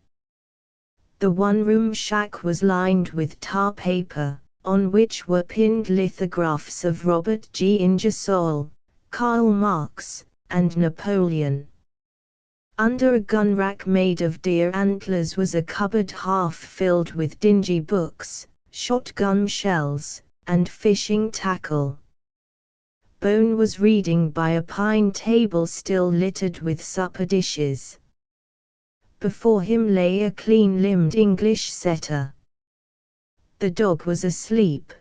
The one-room shack was lined with tar paper, on which were pinned lithographs of Robert G. Ingersoll, Karl Marx, and Napoleon. Under a gun rack made of deer antlers was a cupboard half filled with dingy books, shotgun shells, and fishing tackle. Bone was reading by a pine table still littered with supper dishes. Before him lay a clean-limbed English setter. The dog was asleep.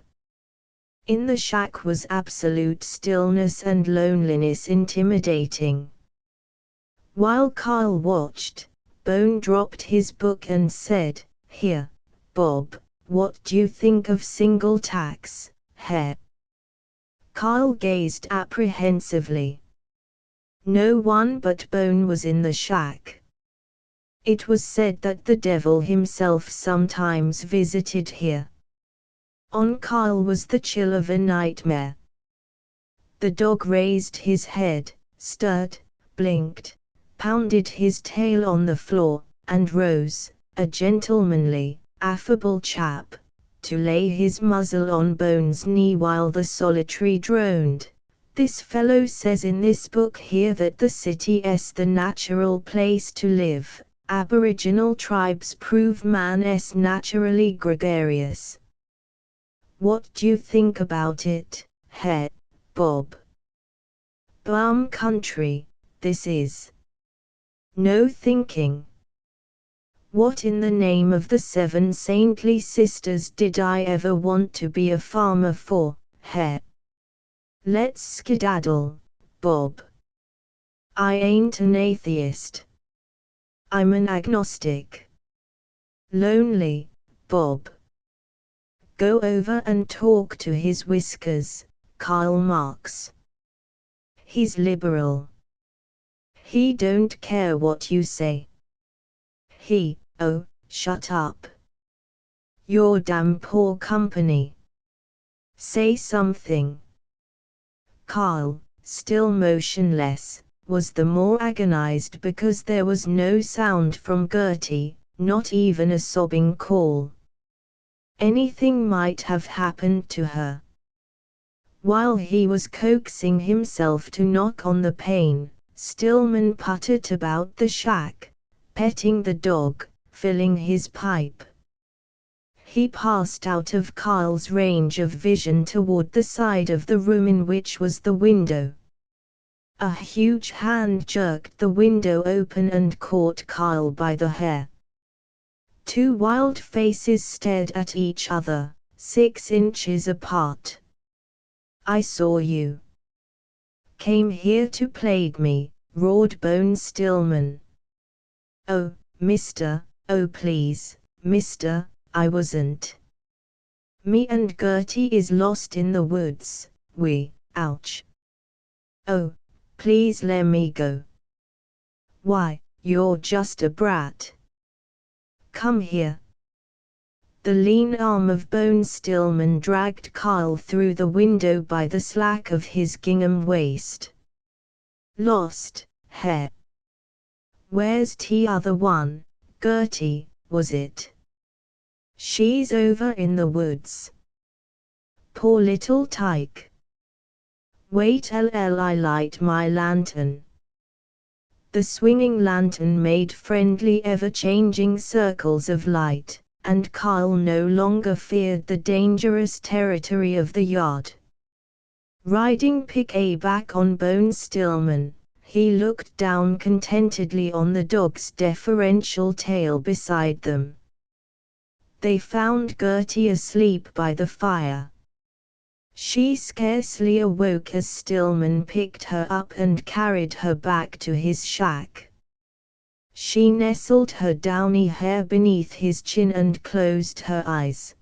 In the shack was absolute stillness and loneliness intimidating. While Carl watched, Bone dropped his book and said, "Here, Bob, what do you think of single tax, heh?" Carl gazed apprehensively. No one but Bone was in the shack. It was said that the devil himself sometimes visited here. On Carl was the chill of a nightmare. The dog raised his head, stirred, blinked, pounded his tail on the floor, and rose, a gentlemanly, affable chap, to lay his muzzle on Bone's knee while the solitary droned. "This fellow says in this book here that the city's the natural place to live. Aboriginal tribes prove man's naturally gregarious. What do you think about it, heh, Bob? Bum country, this is. No thinking. What in the name of the 7 saintly sisters did I ever want to be a farmer for, heh? Let's skedaddle, Bob. I ain't an atheist. I'm an agnostic. Lonely, Bob. Go over and talk to his whiskers, Karl Marx. He's liberal. He don't care what you say. Oh, shut up. You're damn poor company. Say something." Carl, still motionless, was the more agonized because there was no sound from Gertie, not even a sobbing call. Anything might have happened to her. While he was coaxing himself to knock on the pane, Stillman puttered about the shack, petting the dog, filling his pipe. He passed out of Kyle's range of vision toward the side of the room in which was the window. A huge hand jerked the window open and caught Kyle by the hair. Two wild faces stared at each other, 6 inches apart. "I saw you. Came here to plague me," roared Bone Stillman. "Oh, mister, oh please, mister, I wasn't. Me and Gertie is lost in the woods, ouch. Oh, please let me go." "Why, you're just a brat. Come here." The lean arm of Bone Stillman dragged Kyle through the window by the slack of his gingham waist. "Lost, heh? Where's the other one, Gertie, was it?" "She's over in the woods." "Poor little tyke. Wait till I light my lantern." The swinging lantern made friendly ever-changing circles of light, and Kyle no longer feared the dangerous territory of the yard. Riding piggyback on Bone Stillman, he looked down contentedly on the dog's deferential tail beside them. They found Gertie asleep by the fire. She scarcely awoke as Stillman picked her up and carried her back to his shack. She nestled her downy hair beneath his chin and closed her eyes.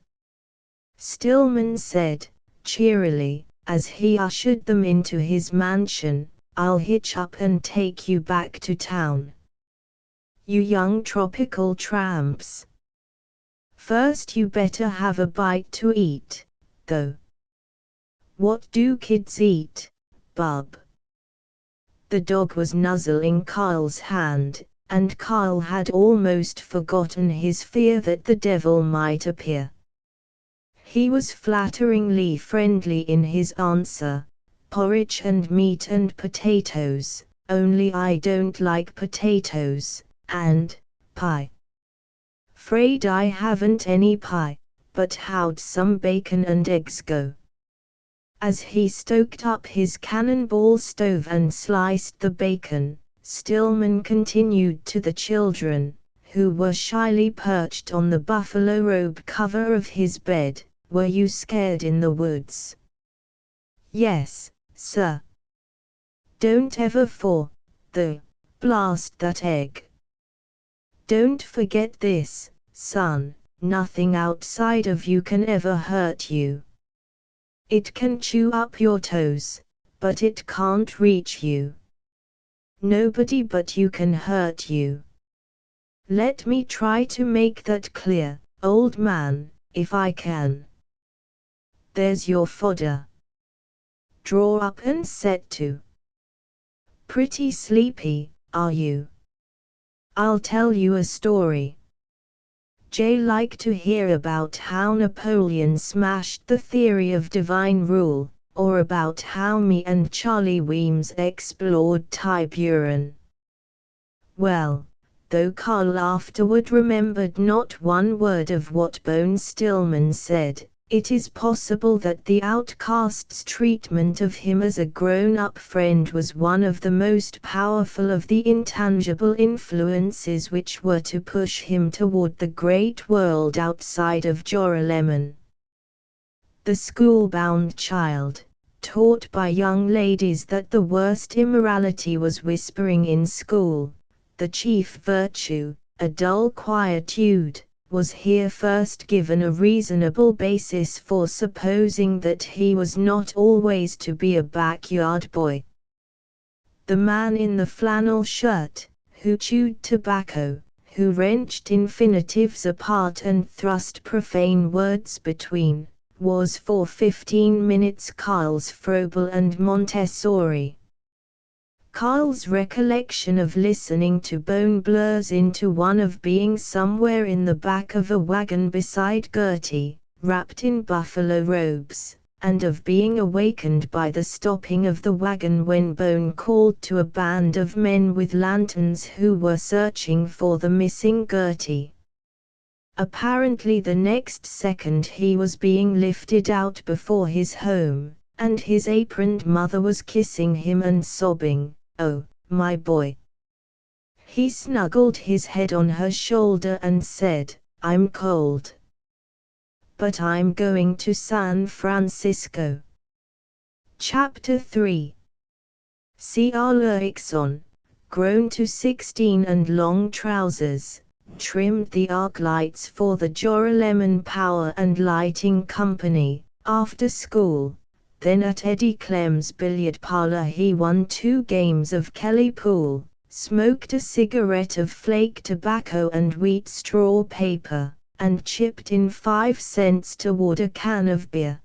Stillman said, cheerily, as he ushered them into his mansion, "I'll hitch up and take you back to town. You young tropical tramps. First you better have a bite to eat, though." "What do kids eat, bub?" The dog was nuzzling Kyle's hand, and Kyle had almost forgotten his fear that the devil might appear. He was flatteringly friendly in his answer, "Porridge and meat and potatoes, only I don't like potatoes, and pie." "'Fraid I haven't any pie, but how'd some bacon and eggs go?" As he stoked up his cannonball stove and sliced the bacon, Stillman continued to the children, who were shyly perched on the buffalo robe cover of his bed, "Were you scared in the woods?" "Yes, sir." "Don't ever blast that egg. Don't forget this, son, nothing outside of you can ever hurt you. It can chew up your toes, but it can't reach you. Nobody but you can hurt you. Let me try to make that clear, old man, if I can. There's your fodder. Draw up and set to. Pretty sleepy, are you? I'll tell you a story. Jay like to hear about how Napoleon smashed the theory of divine rule, or about how me and Charlie Weems explored Tiburon. Well, though Carl afterward remembered not one word of what Bone Stillman said, it is possible that the outcast's treatment of him as a grown-up friend was one of the most powerful of the intangible influences which were to push him toward the great world outside of Joralemon. The school-bound child, taught by young ladies that the worst immorality was whispering in school, the chief virtue, a dull quietude, was here first given a reasonable basis for supposing that he was not always to be a backyard boy. The man in the flannel shirt, who chewed tobacco, who wrenched infinitives apart and thrust profane words between, was for 15 minutes Kyle's Froebel and Montessori. Carl's recollection of listening to Bone blurs into one of being somewhere in the back of a wagon beside Gertie, wrapped in buffalo robes, and of being awakened by the stopping of the wagon when Bone called to a band of men with lanterns who were searching for the missing Gertie. Apparently the next second he was being lifted out before his home, and his aproned mother was kissing him and sobbing, "Oh, my boy." He snuggled his head on her shoulder and said, "I'm cold. But I'm going to San Francisco." Chapter 3. Carl Eriksson, grown to 16 and long trousers, trimmed the arc lights for the Joralemon Power and Lighting Company, after school. Then at Eddie Clem's billiard parlor he won 2 games of Kelly pool, smoked a cigarette of flake tobacco and wheat straw paper, and chipped in 5 cents toward a can of beer.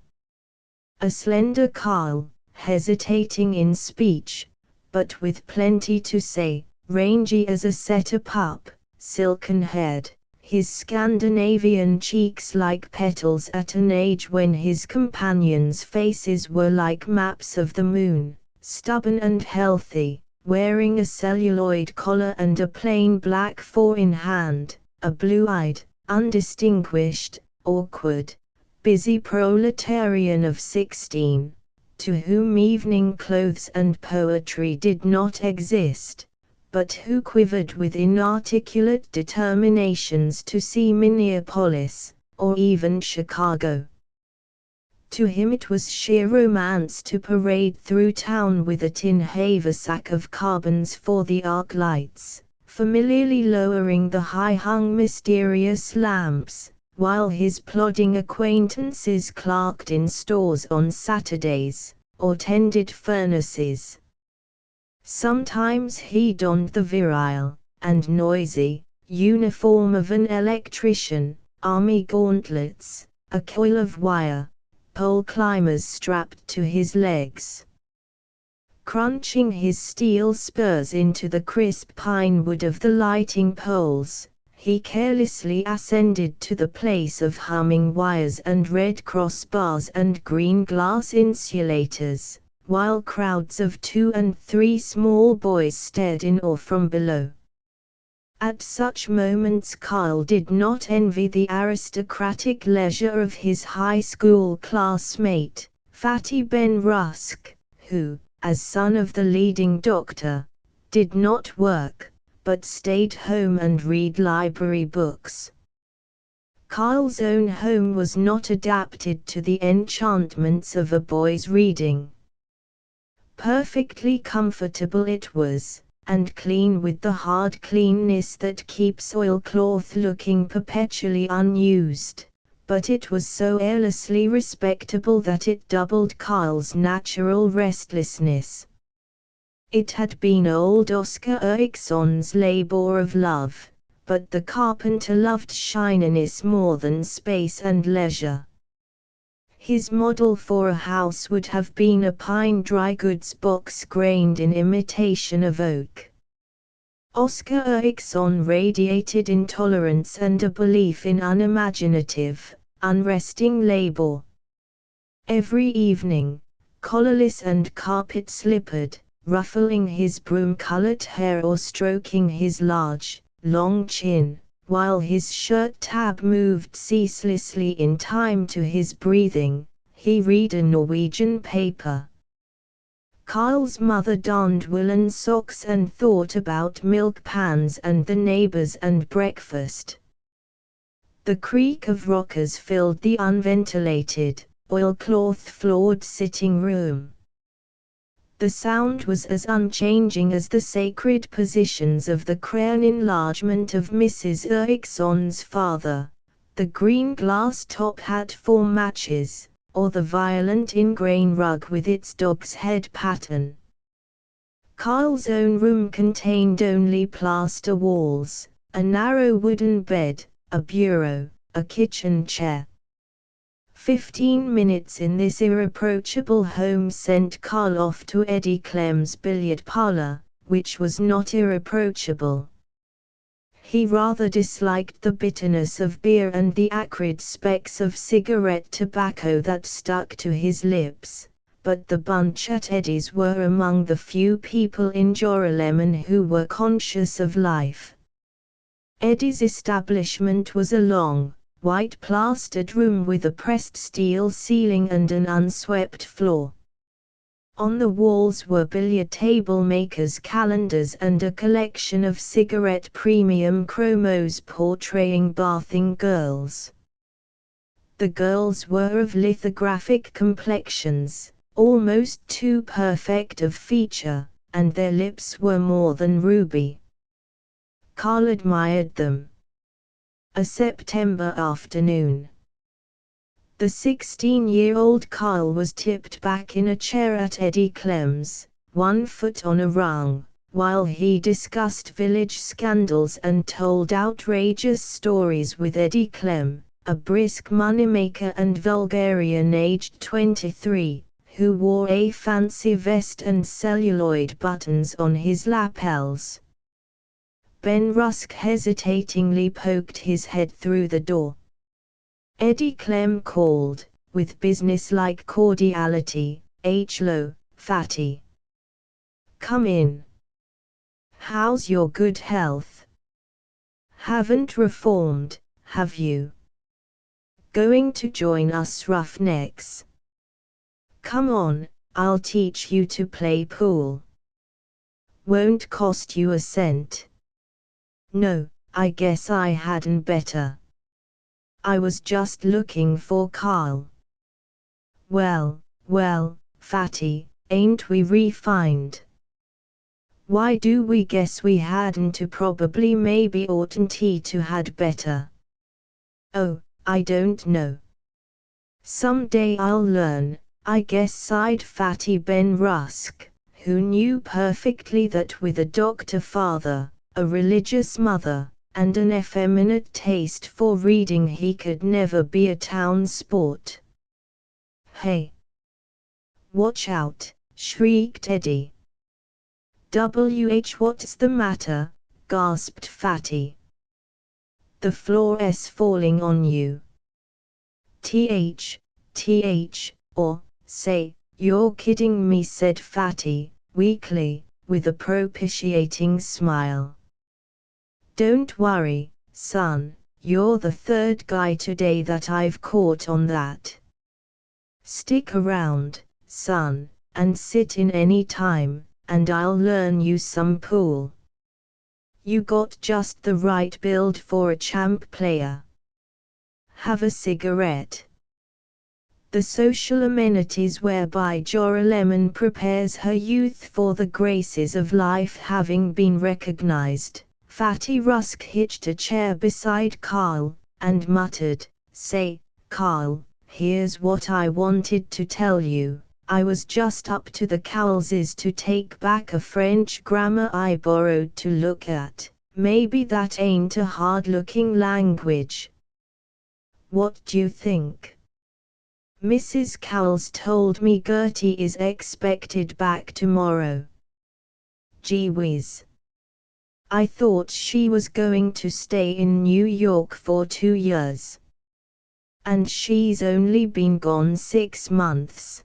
A slender Carl, hesitating in speech, but with plenty to say, rangy as a setter pup, silken-haired, his Scandinavian cheeks like petals at an age when his companions' faces were like maps of the moon, stubborn and healthy, wearing a celluloid collar and a plain black 4-in-hand, a blue-eyed, undistinguished, awkward, busy proletarian of 16, to whom evening clothes and poetry did not exist, but who quivered with inarticulate determinations to see Minneapolis, or even Chicago. To him it was sheer romance to parade through town with a tin haversack of carbons for the arc lights, familiarly lowering the high-hung mysterious lamps, while his plodding acquaintances clerked in stores on Saturdays, or tended furnaces. Sometimes he donned the virile, and noisy, uniform of an electrician, army gauntlets, a coil of wire, pole climbers strapped to his legs. Crunching his steel spurs into the crisp pine wood of the lighting poles, he carelessly ascended to the place of humming wires and red crossbars and green glass insulators, while crowds of 2 and 3 small boys stared in awe from below. At such moments Carl did not envy the aristocratic leisure of his high school classmate, Fatty Ben Rusk, who, as son of the leading doctor, did not work, but stayed home and read library books. Carl's own home was not adapted to the enchantments of a boy's reading. Perfectly comfortable it was, and clean with the hard cleanness that keeps oilcloth looking perpetually unused, but it was so airlessly respectable that it doubled Carl's natural restlessness. It had been old Oscar Eriksson's labor of love, but the carpenter loved shininess more than space and leisure. His model for a house would have been a pine dry goods box grained in imitation of oak. Oscar Eriksson radiated intolerance and a belief in unimaginative, unresting labor. Every evening, collarless and carpet-slippered, ruffling his broom-colored hair or stroking his large, long chin, while his shirt tab moved ceaselessly in time to his breathing, he read a Norwegian paper. Carl's mother donned woolen socks and thought about milk pans and the neighbors and breakfast. The creak of rockers filled the unventilated, oilcloth-floored sitting room. The sound was as unchanging as the sacred positions of the crayon enlargement of Mrs. Eriksson's father, the green glass top hat for matches, or the violent ingrain rug with its dog's head pattern. Carl's own room contained only plaster walls, a narrow wooden bed, a bureau, a kitchen chair. 15 minutes in this irreproachable home sent Carl off to Eddie Clem's billiard parlor, which was not irreproachable. He rather disliked the bitterness of beer and the acrid specks of cigarette tobacco that stuck to his lips, but the bunch at Eddie's were among the few people in Joralemon who were conscious of life. Eddie's establishment was a long, white-plastered room with a pressed steel ceiling and an unswept floor. On the walls were billiard table makers' calendars and a collection of cigarette premium chromos portraying bathing girls. The girls were of lithographic complexions, almost too perfect of feature, and their lips were more than ruby. Carl admired them. A September afternoon. The 16-year-old Carl was tipped back in a chair at Eddie Clem's, one foot on a rung, while he discussed village scandals and told outrageous stories with Eddie Clem, a brisk moneymaker and vulgarian aged 23, who wore a fancy vest and celluloid buttons on his lapels. Ben Rusk hesitatingly poked his head through the door. Eddie Clem called, with businesslike cordiality, "H. Lowe, Fatty. Come in. How's your good health? Haven't reformed, have you? Going to join us roughnecks? Come on, I'll teach you to play pool. Won't cost you a cent. No, I guess I hadn't better. I was just looking for Carl." Well, Fatty, ain't we refined? Why do we guess we hadn't to probably maybe oughtn't he to had better? Oh, I don't know. Someday I'll learn, I guess, sighed Fatty Ben Rusk, who knew perfectly that with a doctor father, a religious mother, and an effeminate taste for reading he could never be a town sport. Hey! Watch out, shrieked Eddie. What's the matter? Gasped Fatty. The floor's falling on you. Or, say, you're kidding me, said Fatty, weakly, with a propitiating smile. Don't worry, son, you're the third guy today that I've caught on that. Stick around, son, and sit in any time, and I'll learn you some pool. You got just the right build for a champ player. Have a cigarette. The social amenities whereby Joralemon prepares her youth for the graces of life having been recognized, Fatty Rusk hitched a chair beside Carl, and muttered, "Say, Carl, here's what I wanted to tell you. I was just up to the Cowleses to take back a French grammar I borrowed to look at. Maybe that ain't a hard-looking language. What d'you think? Mrs. Cowles told me Gertie is expected back tomorrow. Gee whiz. I thought she was going to stay in New York for 2 years. And she's only been gone 6 months.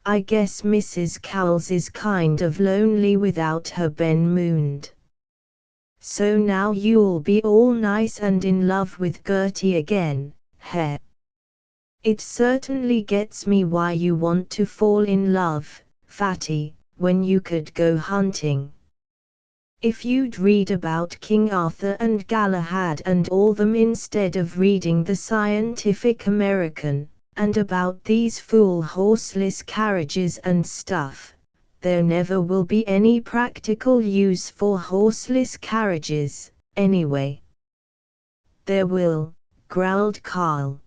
I guess Mrs. Cowles is kind of lonely without her Ben Moond. So now you'll be all nice and in love with Gertie again, heh? It certainly gets me why you want to fall in love, Fatty, when you could go hunting. If you'd read about King Arthur and Galahad and all them instead of reading the Scientific American, and about these fool horseless carriages and stuff, there never will be any practical use for horseless carriages, anyway. There will, growled Carl.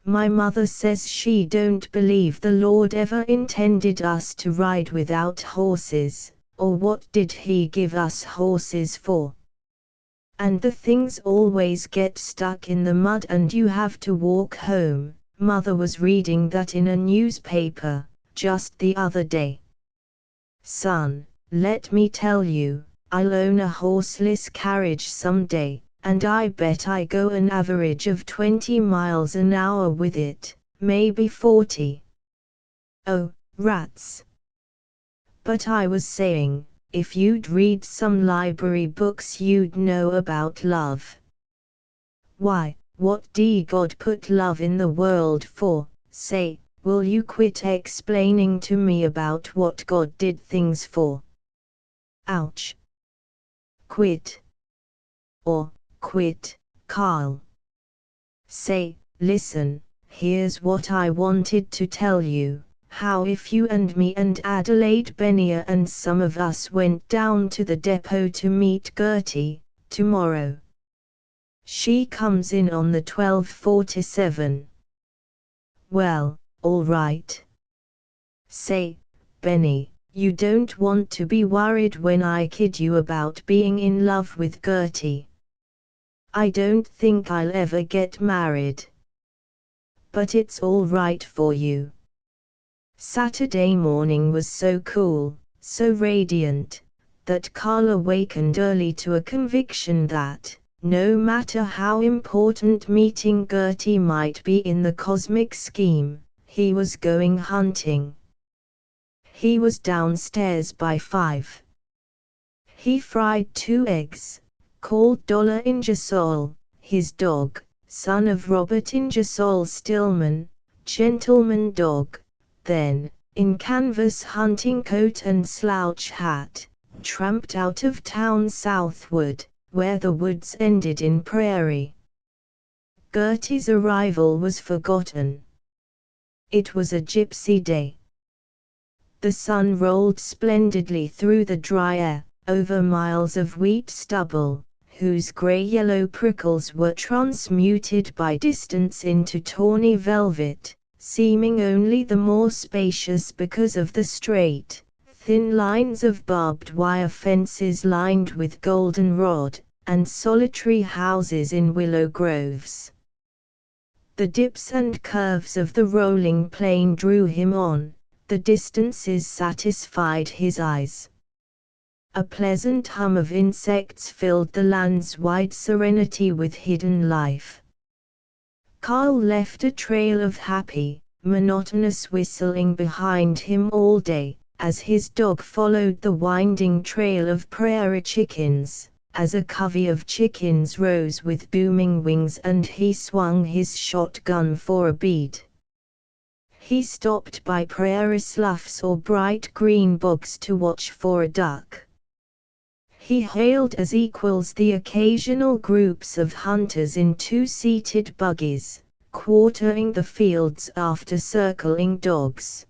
My mother says she don't believe the Lord ever intended us to ride without horses, or what did he give us horses for? And the things always get stuck in the mud and you have to walk home. Mother was reading that in a newspaper, just the other day. Son, let me tell you, I'll own a horseless carriage someday, and I bet I go an average of 20 miles an hour with it, maybe 40. Oh, rats. But I was saying, if you'd read some library books you'd know about love. Why, what did God put love in the world for? Say, will you quit explaining to me about what God did things for? Ouch. Quit. Or, quit, Carl. Say, listen, here's what I wanted to tell you. How if you and me and Adelaide Bennier and some of us went down to the depot to meet Gertie, tomorrow? She comes in on the 12:47. Well, all right. Say, Benny, you don't want to be worried when I kid you about being in love with Gertie. I don't think I'll ever get married. But it's all right for you. Saturday morning was so cool, so radiant, that Carl awakened early to a conviction that, no matter how important meeting Gertie might be in the cosmic scheme, he was going hunting. He was downstairs by 5. He fried 2 eggs, called Dollar Ingersoll, his dog, son of Robert Ingersoll Stillman, gentleman dog, then, in canvas hunting coat and slouch hat, tramped out of town southward, where the woods ended in prairie. Gertie's arrival was forgotten. It was a gypsy day. The sun rolled splendidly through the dry air, over miles of wheat stubble, whose grey-yellow prickles were transmuted by distance into tawny velvet, seeming only the more spacious because of the straight, thin lines of barbed wire fences lined with goldenrod, and solitary houses in willow groves. The dips and curves of the rolling plain drew him on, the distances satisfied his eyes. A pleasant hum of insects filled the land's wide serenity with hidden life. Carl left a trail of happy, monotonous whistling behind him all day, as his dog followed the winding trail of prairie chickens, as a covey of chickens rose with booming wings and he swung his shotgun for a bead. He stopped by prairie sloughs or bright green bogs to watch for a duck. He hailed as equals the occasional groups of hunters in 2-seated buggies, quartering the fields after circling dogs.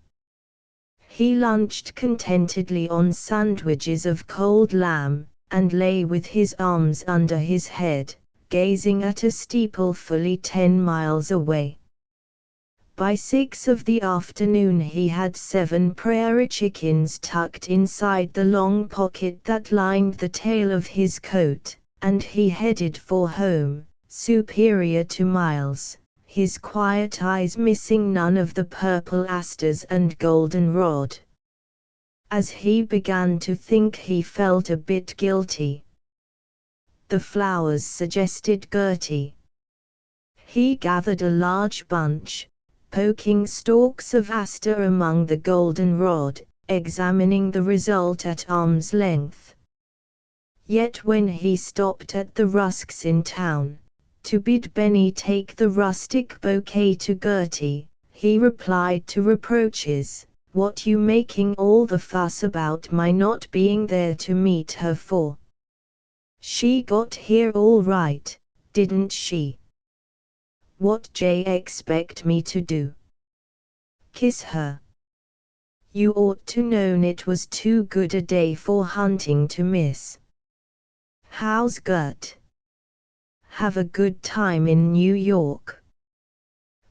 He lunched contentedly on sandwiches of cold lamb, and lay with his arms under his head, gazing at a steeple fully 10 miles away. By 6 of the afternoon he had 7 prairie chickens tucked inside the long pocket that lined the tail of his coat, and he headed for home, superior to Miles, his quiet eyes missing none of the purple asters and goldenrod. As he began to think he felt a bit guilty. The flowers suggested Gertie. He gathered a large bunch, poking stalks of aster among the goldenrod, examining the result at arm's length. Yet when he stopped at the Rusks in town, to bid Benny take the rustic bouquet to Gertie, he replied to reproaches, "What you making all the fuss about my not being there to meet her for? She got here all right, didn't she? What J expect me to do? Kiss her? You ought to known it was too good a day for hunting to miss. How's Gert? Have a good time in New York?"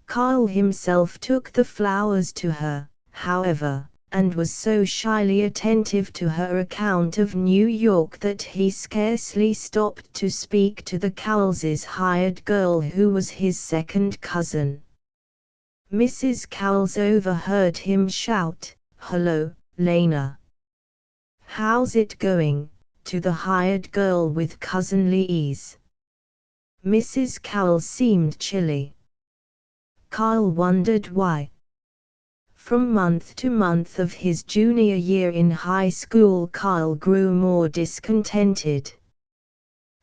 Carl himself took the flowers to her, however, and was so shyly attentive to her account of New York that he scarcely stopped to speak to the Cowles's hired girl who was his second cousin. Mrs. Cowles overheard him shout, "Hello, Lena. "How's it going?" to the hired girl with cousinly ease. Mrs. Cowell seemed chilly. Kyle wondered why. From month to month of his junior year in high school, Kyle grew more discontented.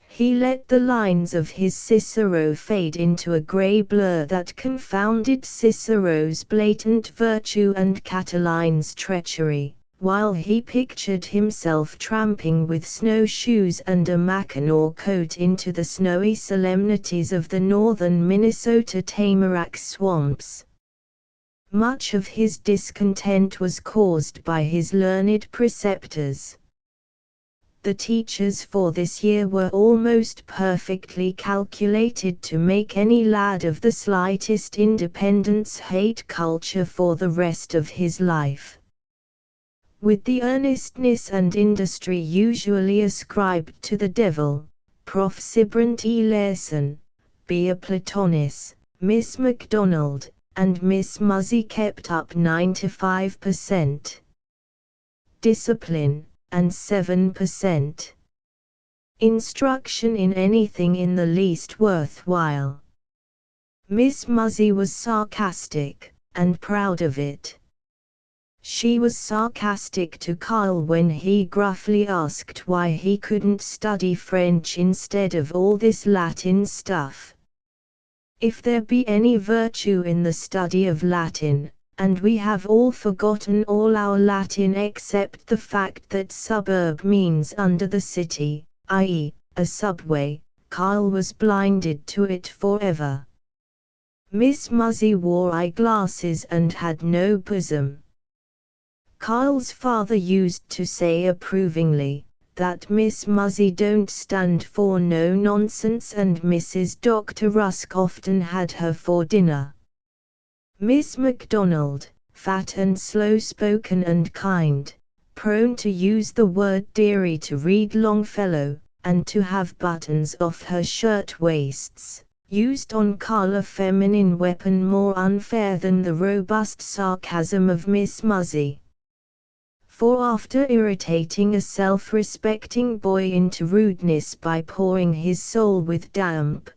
He let the lines of his Cicero fade into a gray blur that confounded Cicero's blatant virtue and Catiline's treachery, while he pictured himself tramping with snowshoes and a Mackinaw coat into the snowy solemnities of the northern Minnesota tamarack swamps. Much of his discontent was caused by his learned preceptors. The teachers for this year were almost perfectly calculated to make any lad of the slightest independence hate culture for the rest of his life. With the earnestness and industry usually ascribed to the devil, Prof. Sibrant E. Larson, B. A. Platonis, Miss MacDonald, and Miss Muzzy kept up 95% discipline, and 7% instruction in anything in the least worthwhile. Miss Muzzy was sarcastic, and proud of it. She was sarcastic to Kyle when he gruffly asked why he couldn't study French instead of all this Latin stuff. If there be any virtue in the study of Latin, and we have all forgotten all our Latin except the fact that suburb means under the city, i.e., a subway, Kyle was blinded to it forever. Miss Muzzy wore eyeglasses and had no bosom. Kyle's father used to say approvingly, that Miss Muzzy don't stand for no nonsense, and Mrs. Dr. Rusk often had her for dinner. Miss MacDonald, fat and slow-spoken and kind, prone to use the word dearie to read Longfellow, and to have buttons off her shirt-waists, used on Kyle a feminine weapon more unfair than the robust sarcasm of Miss Muzzy. For after irritating a self-respecting boy into rudeness by pouring his soul with damp,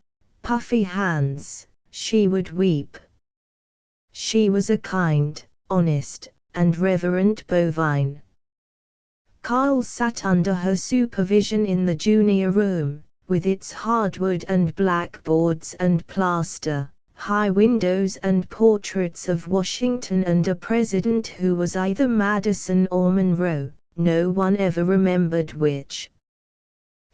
puffy hands, she would weep. She was a kind, honest, and reverent bovine. Kyle sat under her supervision in the junior room, with its hardwood and blackboards and plaster, high windows and portraits of Washington and a president who was either Madison or Monroe, no one ever remembered which.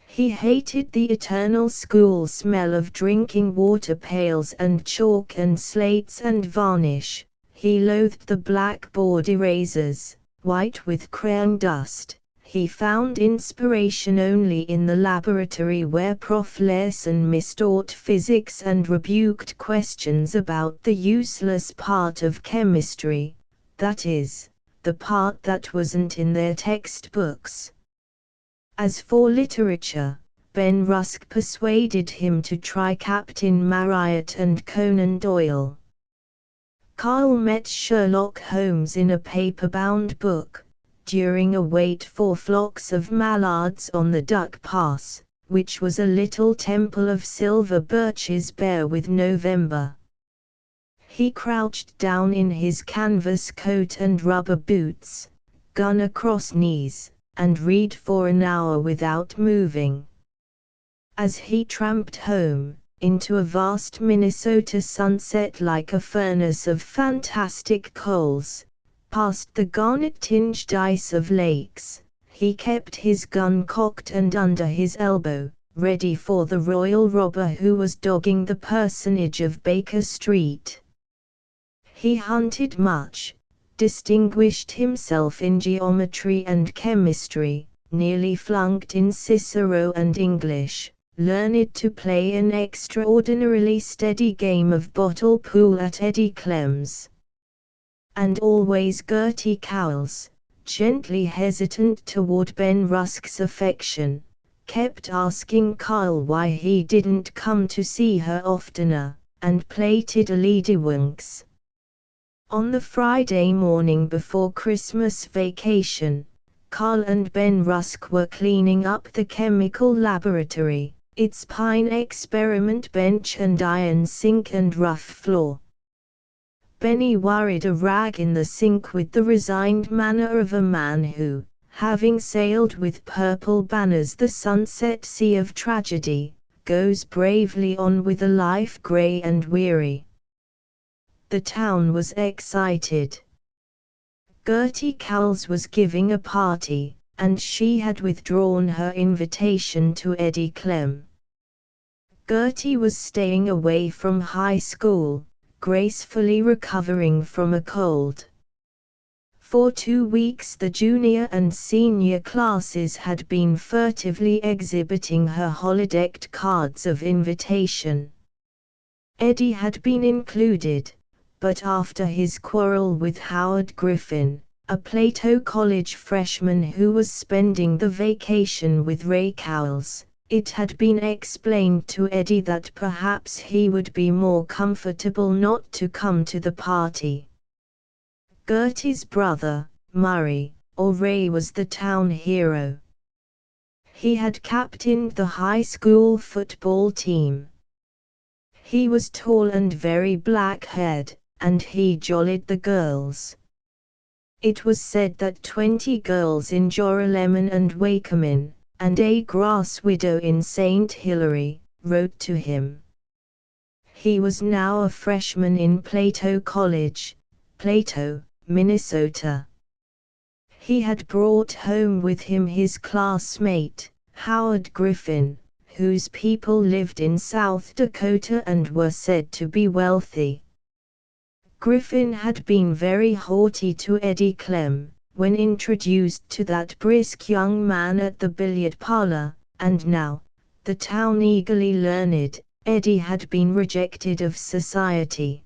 He hated the eternal school smell of drinking water pails and chalk and slates and varnish. He loathed the blackboard erasers, white with crayon dust. He found inspiration only in the laboratory where Prof. Larson mistaught physics and rebuked questions about the useless part of chemistry, that is, the part that wasn't in their textbooks. As for literature, Ben Rusk persuaded him to try Captain Marryat and Conan Doyle. Kyle met Sherlock Holmes in a paper-bound book, during a wait for flocks of mallards on the Duck Pass, which was a little temple of silver birches bare with November. He crouched down in his canvas coat and rubber boots, gun across knees, and read for an hour without moving. As he tramped home, into a vast Minnesota sunset like a furnace of fantastic coals, past the garnet-tinged ice of lakes, he kept his gun cocked and under his elbow, ready for the royal robber who was dogging the personage of Baker Street. He hunted much, distinguished himself in geometry and chemistry, nearly flunked in Cicero and English, learned to play an extraordinarily steady game of bottle pool at Eddie Clem's. And always Gertie Cowles, gently hesitant toward Ben Rusk's affection, kept asking Kyle why he didn't come to see her oftener, and plaited a ladywinks. On the Friday morning before Christmas vacation, Carl and Ben Rusk were cleaning up the chemical laboratory, its pine experiment bench and iron sink and rough floor. Benny worried a rag in the sink with the resigned manner of a man who, having sailed with purple banners the sunset sea of tragedy, goes bravely on with a life grey and weary. The town was excited. Gertie Cowles was giving a party, and she had withdrawn her invitation to Eddie Clem. Gertie was staying away from high school, gracefully recovering from a cold. For 2 weeks the junior and senior classes had been furtively exhibiting her holodecked cards of invitation. Eddie had been included, but after his quarrel with Howard Griffin, a Plato College freshman who was spending the vacation with Ray Cowles, it had been explained to Eddie that perhaps he would be more comfortable not to come to the party. Gertie's brother, Murray, or Ray, was the town hero. He had captained the high school football team. He was tall and very black-haired, and he jollied the girls. It was said that 20 girls in Joralemon and Wakeman, and a grass widow in St. Hilary, wrote to him. He was now a freshman in Plato College, Plato, Minnesota. He had brought home with him his classmate, Howard Griffin, whose people lived in South Dakota and were said to be wealthy. Griffin had been very haughty to Eddie Clem, when introduced to that brisk young man at the billiard parlor, and now, the town eagerly learned, Eddie had been rejected of society.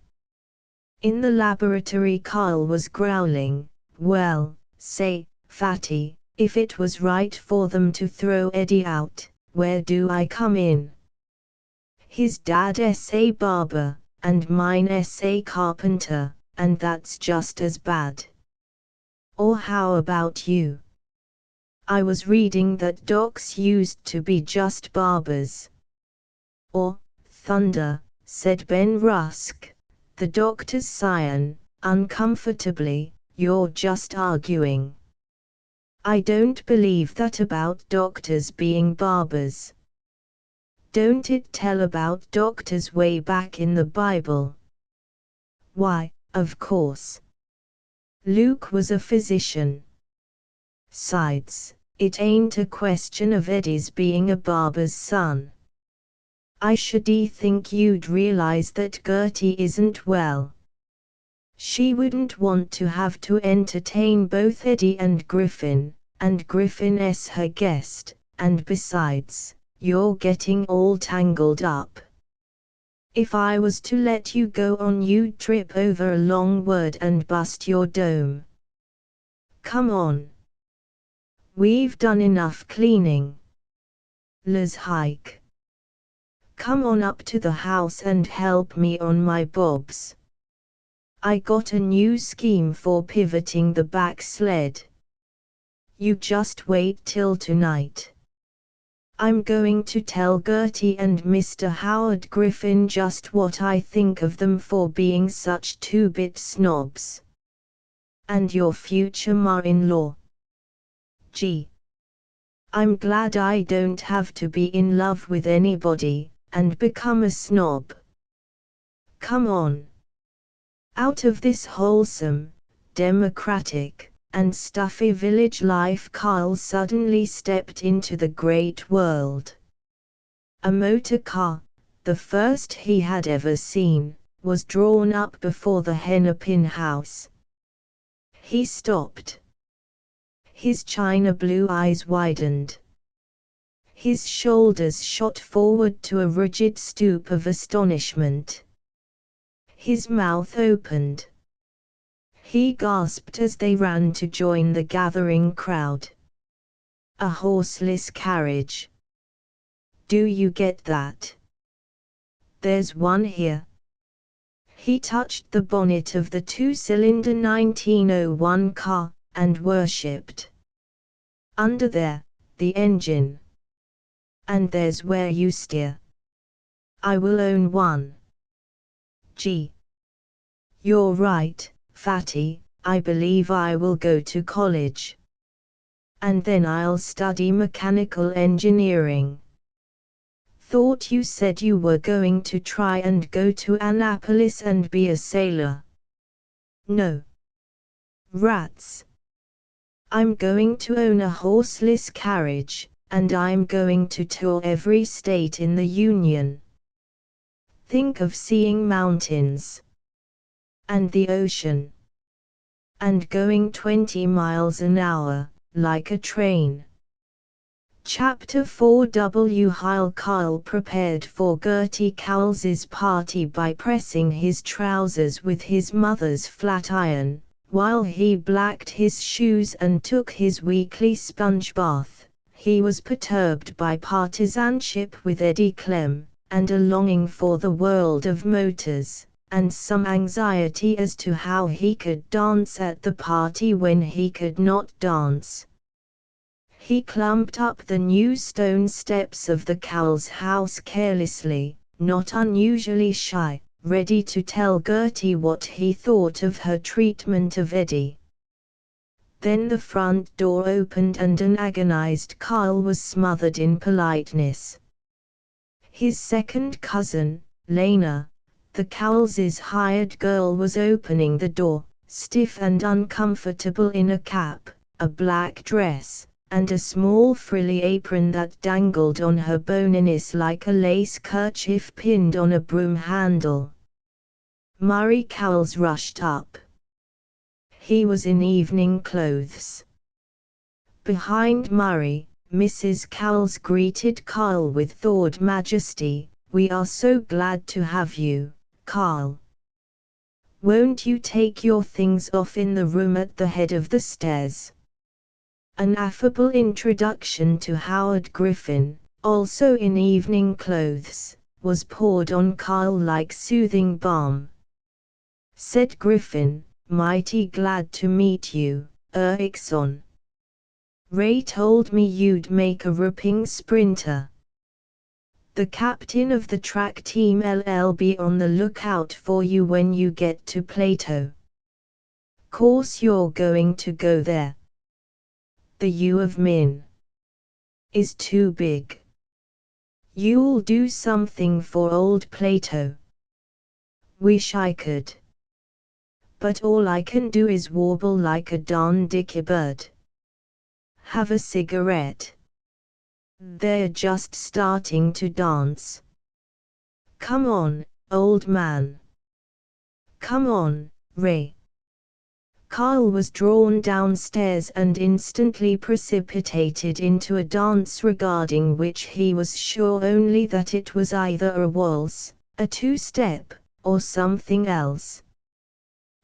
In the laboratory Carl was growling, "Well, say, Fatty, if it was right for them to throw Eddie out, where do I come in? His dad's a barber, and mine's a carpenter, and that's just as bad. Or how about you? I was reading that docs used to be just barbers." "Or, thunder," said Ben Rusk, the doctor's scion, uncomfortably, "you're just arguing. I don't believe that about doctors being barbers. Don't it tell about doctors way back in the Bible?" "Why, of course. Luke was a physician. 'Sides, it ain't a question of Eddie's being a barber's son. I should think you'd realize that Gertie isn't well. She wouldn't want to have to entertain both Eddie and Griffin's her guest, and besides, you're getting all tangled up. If I was to let you go on, you'd trip over a long word and bust your dome. Come on. We've done enough cleaning. Let's hike. Come on up to the house and help me on my bobs. I got a new scheme for pivoting the back sled. You just wait till tonight. I'm going to tell Gertie and Mr. Howard Griffin just what I think of them for being such two-bit snobs. And your future ma-in-law. Gee. I'm glad I don't have to be in love with anybody, and become a snob. Come on. Out of this wholesome, democratic, and stuffy village life Carl suddenly stepped into the great world. A motor car, the first he had ever seen, was drawn up before the Hennepin house. He stopped. His china blue eyes widened. His shoulders shot forward to a rigid stoop of astonishment. His mouth opened. He gasped as they ran to join the gathering crowd. A horseless carriage. Do you get that? There's one here. He touched the bonnet of the two-cylinder 1901 car, and worshipped. Under there, the engine. And there's where you steer. I will own one. Gee. You're right, Fatty, I believe I will go to college. And then I'll study mechanical engineering. Thought you said you were going to try and go to Annapolis and be a sailor. No. Rats. I'm going to own a horseless carriage, and I'm going to tour every state in the Union. Think of seeing mountains. And the ocean. And going 20 miles an hour, like a train. Chapter 4. While Kyle prepared for Gertie Cowles's party by pressing his trousers with his mother's flat iron, while he blacked his shoes and took his weekly sponge bath, he was perturbed by partisanship with Eddie Clem, and a longing for the world of motors, and some anxiety as to how he could dance at the party when he could not dance. He clumped up the new stone steps of the Cowles house carelessly, not unusually shy, ready to tell Gertie what he thought of her treatment of Eddie. Then the front door opened and an agonized Kyle was smothered in politeness. His second cousin, Lena, the Cowles' hired girl, was opening the door, stiff and uncomfortable in a cap, a black dress, and a small frilly apron that dangled on her boniness like a lace kerchief pinned on a broom handle. Murray Cowles rushed up. He was in evening clothes. Behind Murray, Mrs. Cowles greeted Kyle with thawed majesty. "We are so glad to have you, Kyle. Won't you take your things off in the room at the head of the stairs?" An affable introduction to Howard Griffin, also in evening clothes, was poured on Kyle like soothing balm. Said Griffin, "Mighty glad to meet you, Erickson. Ray told me you'd make a ripping sprinter. The captain of the track team will be on the lookout for you when you get to Plato. Course you're going to go there. The U of Min is too big. You'll do something for old Plato. Wish I could. But all I can do is warble like a darn dicky bird. Have a cigarette? They're just starting to dance. Come on, old man. Come on, Ray." Kyle was drawn downstairs and instantly precipitated into a dance regarding which he was sure only that it was either a waltz, a two-step, or something else.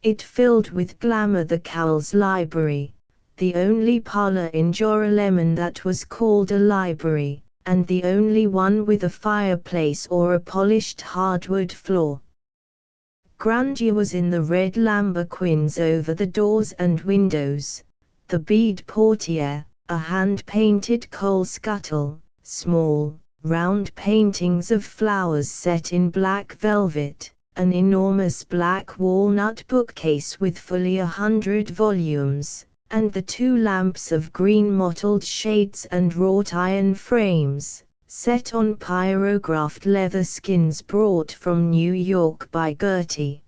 It filled with glamour the Cowles library, the only parlor in Joralemon that was called a library, and the only one with a fireplace or a polished hardwood floor. Grandeur was in the red lambrequins over the doors and windows, the bead portiere, a hand-painted coal scuttle, small, round paintings of flowers set in black velvet, an enormous black walnut bookcase with fully 100 volumes, and the two lamps of green mottled shades and wrought iron frames, set on pyrographed leather skins brought from New York by Gertie.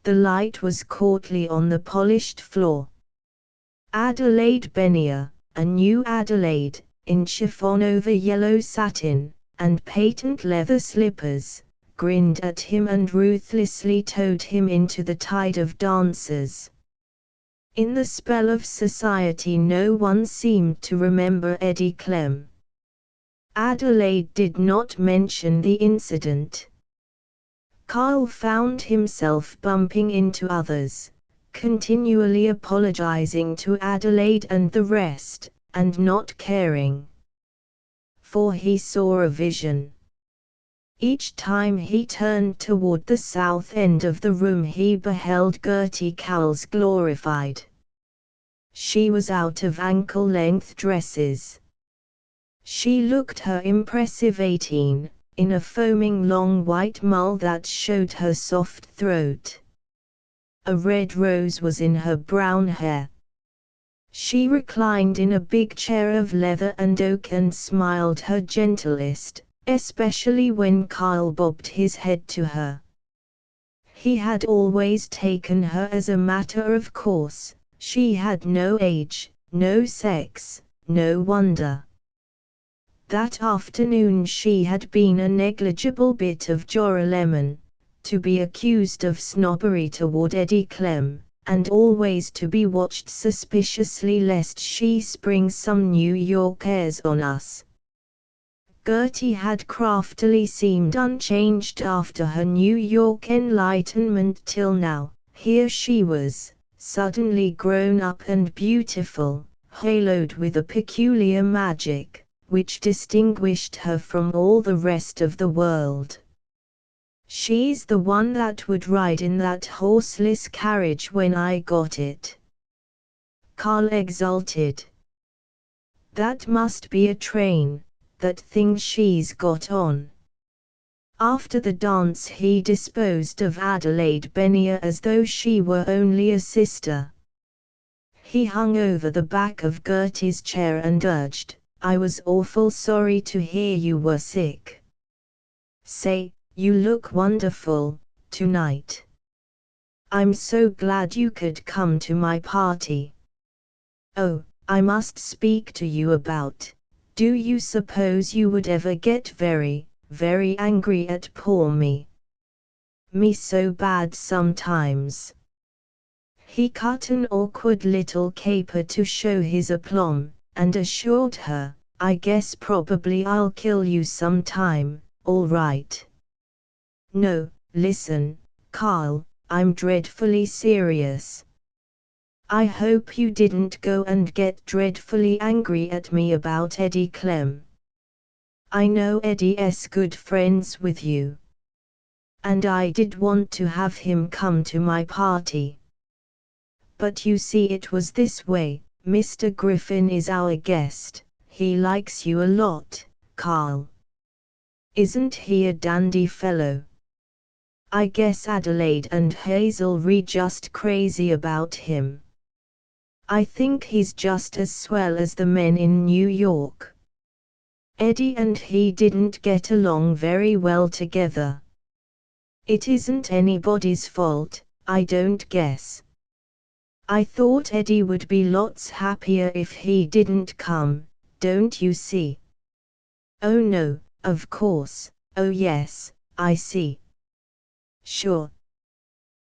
The light was courtly on the polished floor. Adelaide Bennier, a new Adelaide, in chiffon over yellow satin, and patent leather slippers, grinned at him and ruthlessly towed him into the tide of dancers. In the spell of society no one seemed to remember Eddie Clem. Adelaide did not mention the incident. Kyle found himself bumping into others, continually apologizing to Adelaide and the rest, and not caring. For he saw a vision. Each time he turned toward the south end of the room he beheld Gertie Cowles glorified. She was out of ankle-length dresses. She looked her impressive 18, in a foaming long white mull that showed her soft throat. A red rose was in her brown hair. She reclined in a big chair of leather and oak and smiled her gentlest, especially when Kyle bobbed his head to her. He had always taken her as a matter of course. She had no age, no sex, no wonder. That afternoon she had been a negligible bit of Joralemon, to be accused of snobbery toward Eddie Clem, and always to be watched suspiciously lest she spring some New York airs on us. Gertie had craftily seemed unchanged after her New York enlightenment till now. Here she was, suddenly grown up and beautiful, haloed with a peculiar magic, which distinguished her from all the rest of the world. "She's the one that would ride in that horseless carriage when I got it," Carl exulted. "That must be a train, that thing she's got on." After the dance he disposed of Adelaide Bennier as though she were only a sister. He hung over the back of Gertie's chair and urged, "I was awful sorry to hear you were sick. Say, you look wonderful, tonight. I'm so glad you could come to my party. Oh, I must speak to you about, do you suppose you would ever get very, very angry at poor me? Me so bad sometimes." He cut an awkward little caper to show his aplomb, and assured her, "I guess probably I'll kill you sometime, all right. No, listen, Carl, I'm dreadfully serious. I hope you didn't go and get dreadfully angry at me about Eddie Clem. I know Eddie's good friends with you. And I did want to have him come to my party. But you see it was this way, Mr. Griffin is our guest, he likes you a lot, Carl. Isn't he a dandy fellow? I guess Adelaide and Hazelree just crazy about him. I think he's just as swell as the men in New York. Eddie and he didn't get along very well together. It isn't anybody's fault, I don't guess. I thought Eddie would be lots happier if he didn't come, don't you see? Oh no, of course, oh yes, I see. Sure.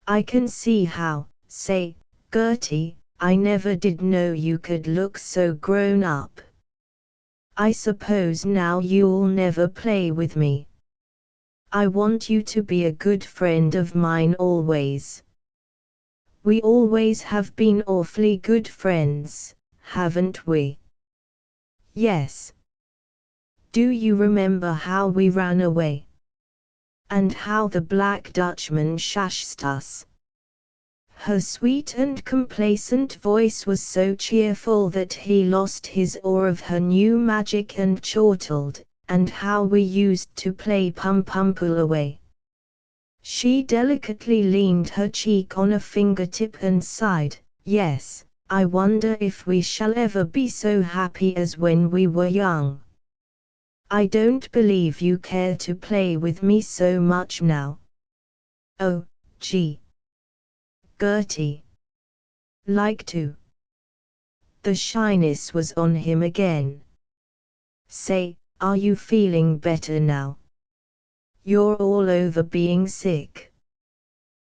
I can see how. Say, Gertie, I never did know you could look so grown up. I suppose now you'll never play with me. I want you to be a good friend of mine always. We always have been awfully good friends, haven't we? Yes. Do you remember how we ran away? And how the Black Dutchman shashed us? Her sweet and complacent voice was so cheerful that he lost his awe of her new magic and chortled, and how we used to play pum-pum-pool away. She delicately leaned her cheek on a fingertip and sighed, "Yes, I wonder if we shall ever be so happy as when we were young. I don't believe you care to play with me so much now." "Oh, gee. Gertie. Like to." The shyness was on him again. "Say, are you feeling better now? You're all over being sick."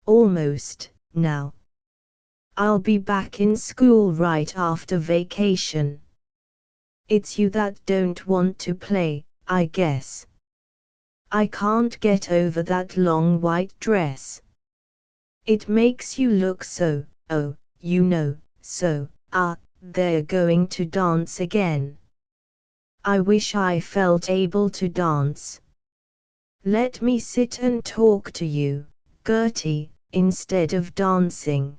"Almost, now. I'll be back in school right after vacation. It's you that don't want to play, I guess. I can't get over that long white dress. It makes you look so, oh, you know, so, they're going to dance again. I wish I felt able to dance. Let me sit and talk to you, Gertie, instead of dancing."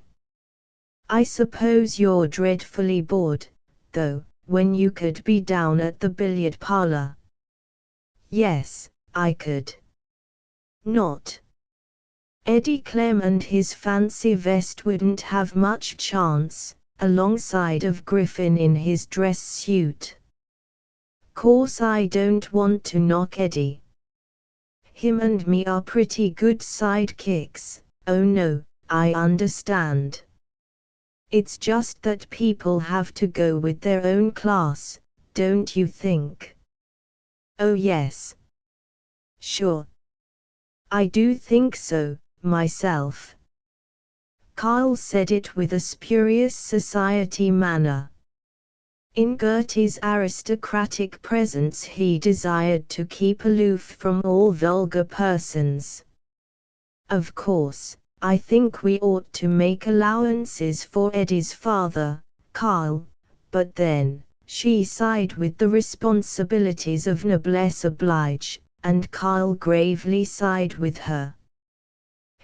I suppose you're dreadfully bored, though, when you could be down at the billiard parlor. Yes, I could. Not. Eddie Clem and his fancy vest wouldn't have much chance, alongside of Griffin in his dress suit. Course I don't want to knock Eddie. Him and me are pretty good sidekicks. Oh no, I understand. It's just that people have to go with their own class, don't you think? Oh yes. Sure. I do think so, myself. Carl said it with a spurious society manner. In Gertie's aristocratic presence he desired to keep aloof from all vulgar persons. Of course, I think we ought to make allowances for Eddie's father, Carl, but then, she sighed with the responsibilities of noblesse oblige, and Carl gravely sighed with her.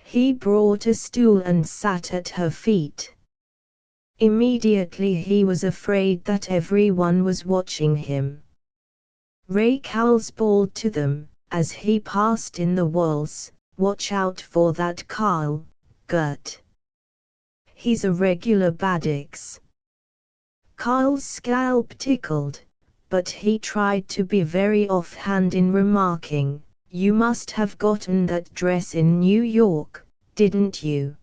He brought a stool and sat at her feet. Immediately he was afraid that everyone was watching him. Ray Cowles bawled to them, as he passed in the waltz, "Watch out for that Carl, Gert. He's a regular Baddix." Carl's scalp tickled, but he tried to be very offhand in remarking, "You must have gotten that dress in New York, didn't you?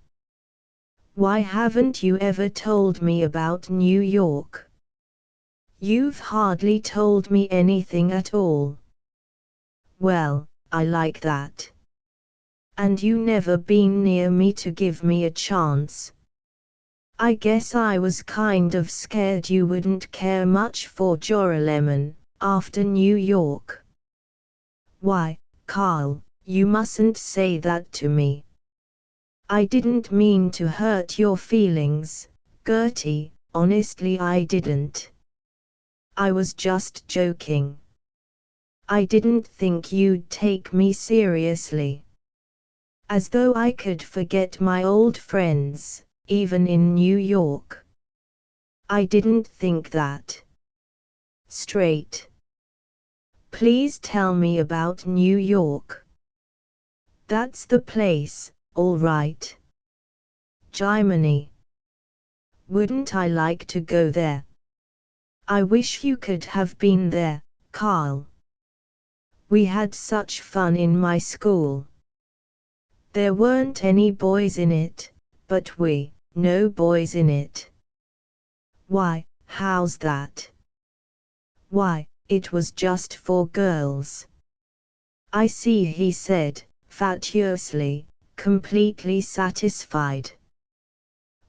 Why haven't you ever told me about New York? You've hardly told me anything at all." "Well, I like that. And you never been near me to give me a chance. I guess I was kind of scared you wouldn't care much for Joralemon, after New York." "Why, Carl, you mustn't say that to me. I didn't mean to hurt your feelings, Gertie, honestly I didn't. I was just joking. I didn't think you'd take me seriously. As though I could forget my old friends, even in New York. I didn't think that. Straight. Please tell me about New York." "That's the place, all right. Jiminy. Wouldn't I like to go there? I wish you could have been there, Carl. We had such fun in my school. There weren't any boys in it, but no boys in it." "Why, how's that?" "Why, it was just for girls." "I see," he said, fatuously, completely satisfied.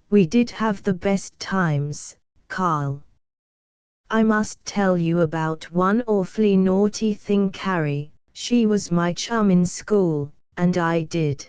"We did have the best times, Carl. I must tell you about one awfully naughty thing. Carrie, she was my chum in school, and I did.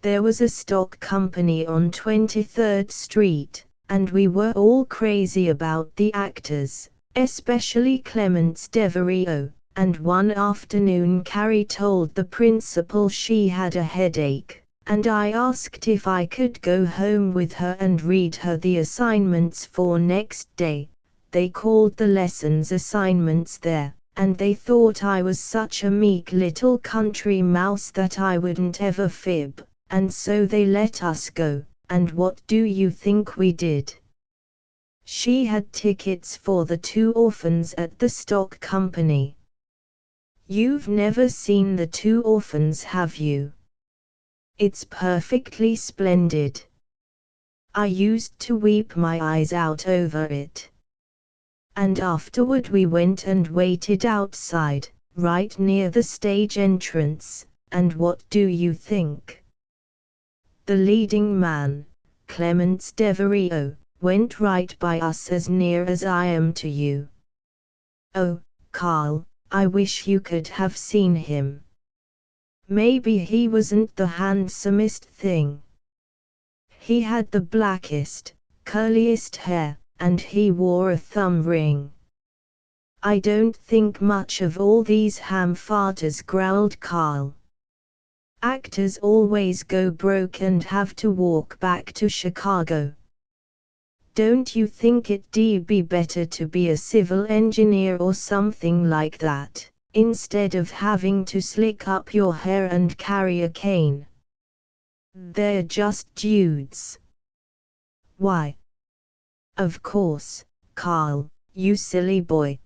There was a stock company on 23rd Street, and we were all crazy about the actors, especially Clemence Devereaux, and one afternoon Carrie told the principal she had a headache, and I asked if I could go home with her and read her the assignments for next day. They called the lessons assignments there, and they thought I was such a meek little country mouse that I wouldn't ever fib, and so they let us go, and what do you think we did? She had tickets for the two orphans at the stock company. You've never seen the two orphans, have you? It's perfectly splendid. I used to weep my eyes out over it. And afterward we went and waited outside, right near the stage entrance, and what do you think? The leading man, Clemence Devereaux, went right by us as near as I am to you. Oh, Carl, I wish you could have seen him. Maybe he wasn't the handsomest thing. He had the blackest, curliest hair, and he wore a thumb ring. I don't think much of all these ham-farters, growled Carl. Actors always go broke and have to walk back to Chicago, Don't you think it'd be better to be a civil engineer or something like that, instead of having to slick up your hair and carry a cane? They're just dudes. Why? Of course, Carl, you silly boy.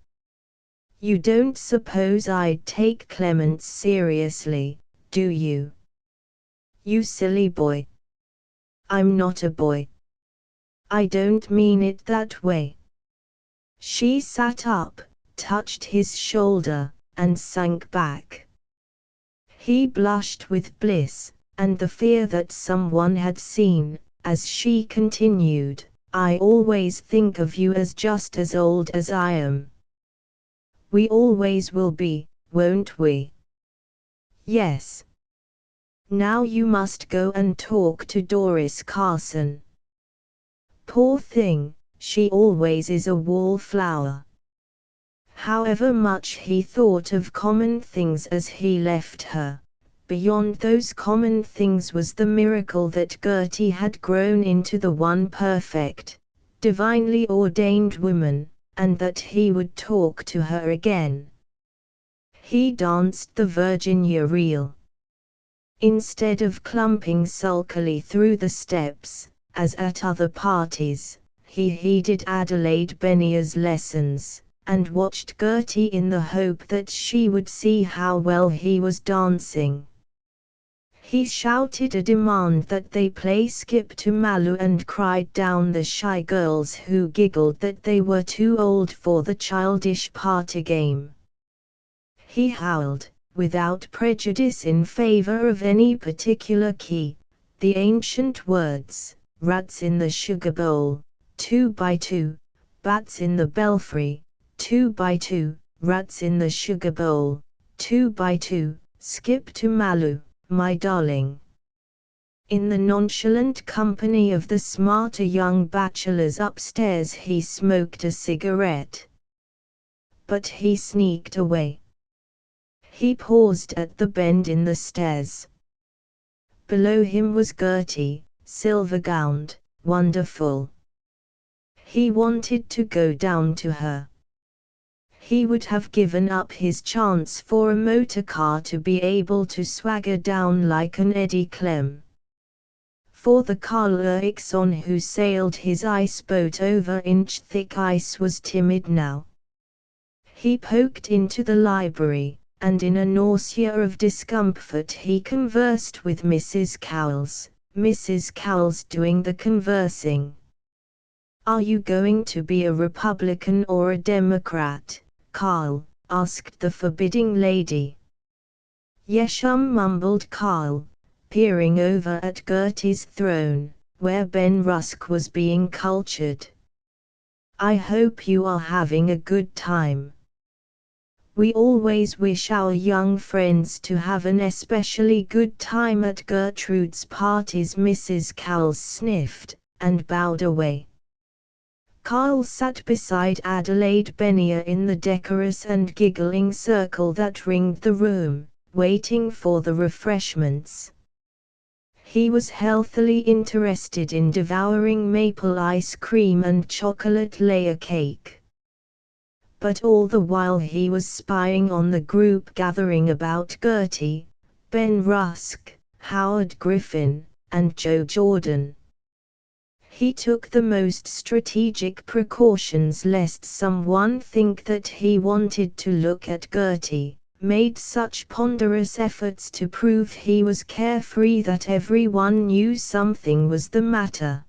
You don't suppose I'd take Clements seriously, do you? You silly boy. I'm not a boy. I don't mean it that way. She sat up, touched his shoulder, and sank back. He blushed with bliss, and the fear that someone had seen, as she continued, I always think of you as just as old as I am. We always will be, won't we? Yes. Now you must go and talk to Doris Carson. Poor thing, she always is a wallflower. However much he thought of common things as he left her, beyond those common things was the miracle that Gertie had grown into the one perfect, divinely ordained woman, and that he would talk to her again. He danced the Virginia reel. Instead of clumping sulkily through the steps, as at other parties, he heeded Adelaide Bennier's lessons, and watched Gertie in the hope that she would see how well he was dancing. He shouted a demand that they play Skip to Malou and cried down the shy girls who giggled that they were too old for the childish party game. He howled, without prejudice in favor of any particular key, the ancient words, rats in the sugar bowl, 2 by 2, bats in the belfry, 2 by 2, rats in the sugar bowl, 2 by 2, skip to Malou, my darling. In the nonchalant company of the smarter young bachelors upstairs he smoked a cigarette. But he sneaked away. He paused at the bend in the stairs. Below him was Gertie, silver-gowned, wonderful. He wanted to go down to her. He would have given up his chance for a motor car to be able to swagger down like an Eddie Clem. For the Carl Eriksson who sailed his ice boat over inch-thick ice was timid now. He poked into the library, and in a nausea of discomfort he conversed with Mrs. Cowles doing the conversing. Are you going to be a Republican or a Democrat, Carl? Asked the forbidding lady. Yesham, mumbled Carl, peering over at Gertie's throne, where Ben Rusk was being cultured. I hope you are having a good time. We always wish our young friends to have an especially good time at Gertrude's parties. Mrs. Cowles sniffed, and bowed away. Carl sat beside Adelaide Bennier in the decorous and giggling circle that ringed the room, waiting for the refreshments. He was healthily interested in devouring maple ice cream and chocolate layer cake. But all the while he was spying on the group gathering about Gertie, Ben Rusk, Howard Griffin, and Joe Jordan. He took the most strategic precautions lest someone think that he wanted to look at Gertie, made such ponderous efforts to prove he was carefree that everyone knew something was the matter.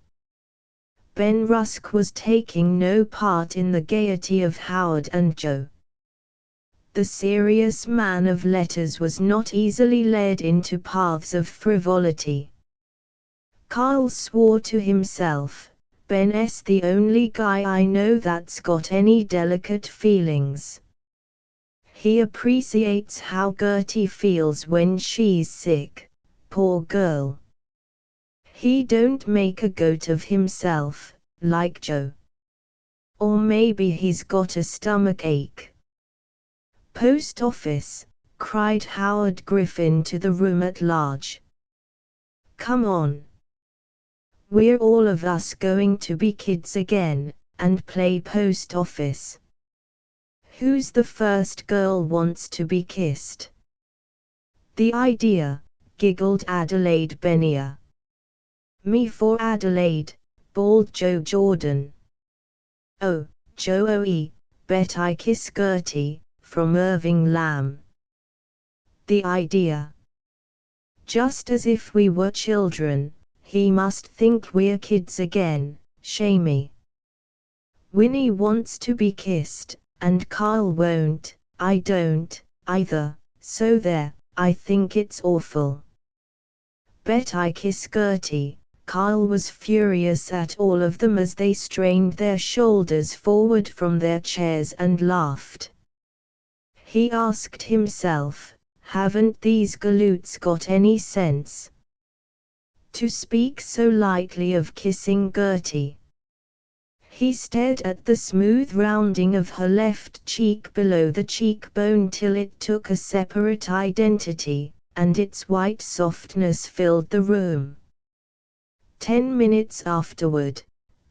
Ben Rusk was taking no part in the gaiety of Howard and Joe. The serious man of letters was not easily led into paths of frivolity. Carl swore to himself, Ben's the only guy I know that's got any delicate feelings. He appreciates how Gertie feels when she's sick, poor girl. He don't make a goat of himself, like Joe. Or maybe he's got a stomachache. Post office, cried Howard Griffin to the room at large. Come on. We're all of us going to be kids again, and play post office. Who's the first girl wants to be kissed? The idea, giggled Adelaide Bennier. Me for Adelaide, bawled Joe Jordan. Oh, Joey, bet I kiss Gertie, from Irving Lamb. The idea. Just as if we were children, he must think we're kids again, shamey. Winnie wants to be kissed, and Carl won't. I don't, either, so there, I think it's awful. Bet I kiss Gertie. Carl was furious at all of them as they strained their shoulders forward from their chairs and laughed. He asked himself, haven't these galoots got any sense? To speak so lightly of kissing Gertie. He stared at the smooth rounding of her left cheek below the cheekbone till it took a separate identity, and its white softness filled the room. 10 minutes afterward,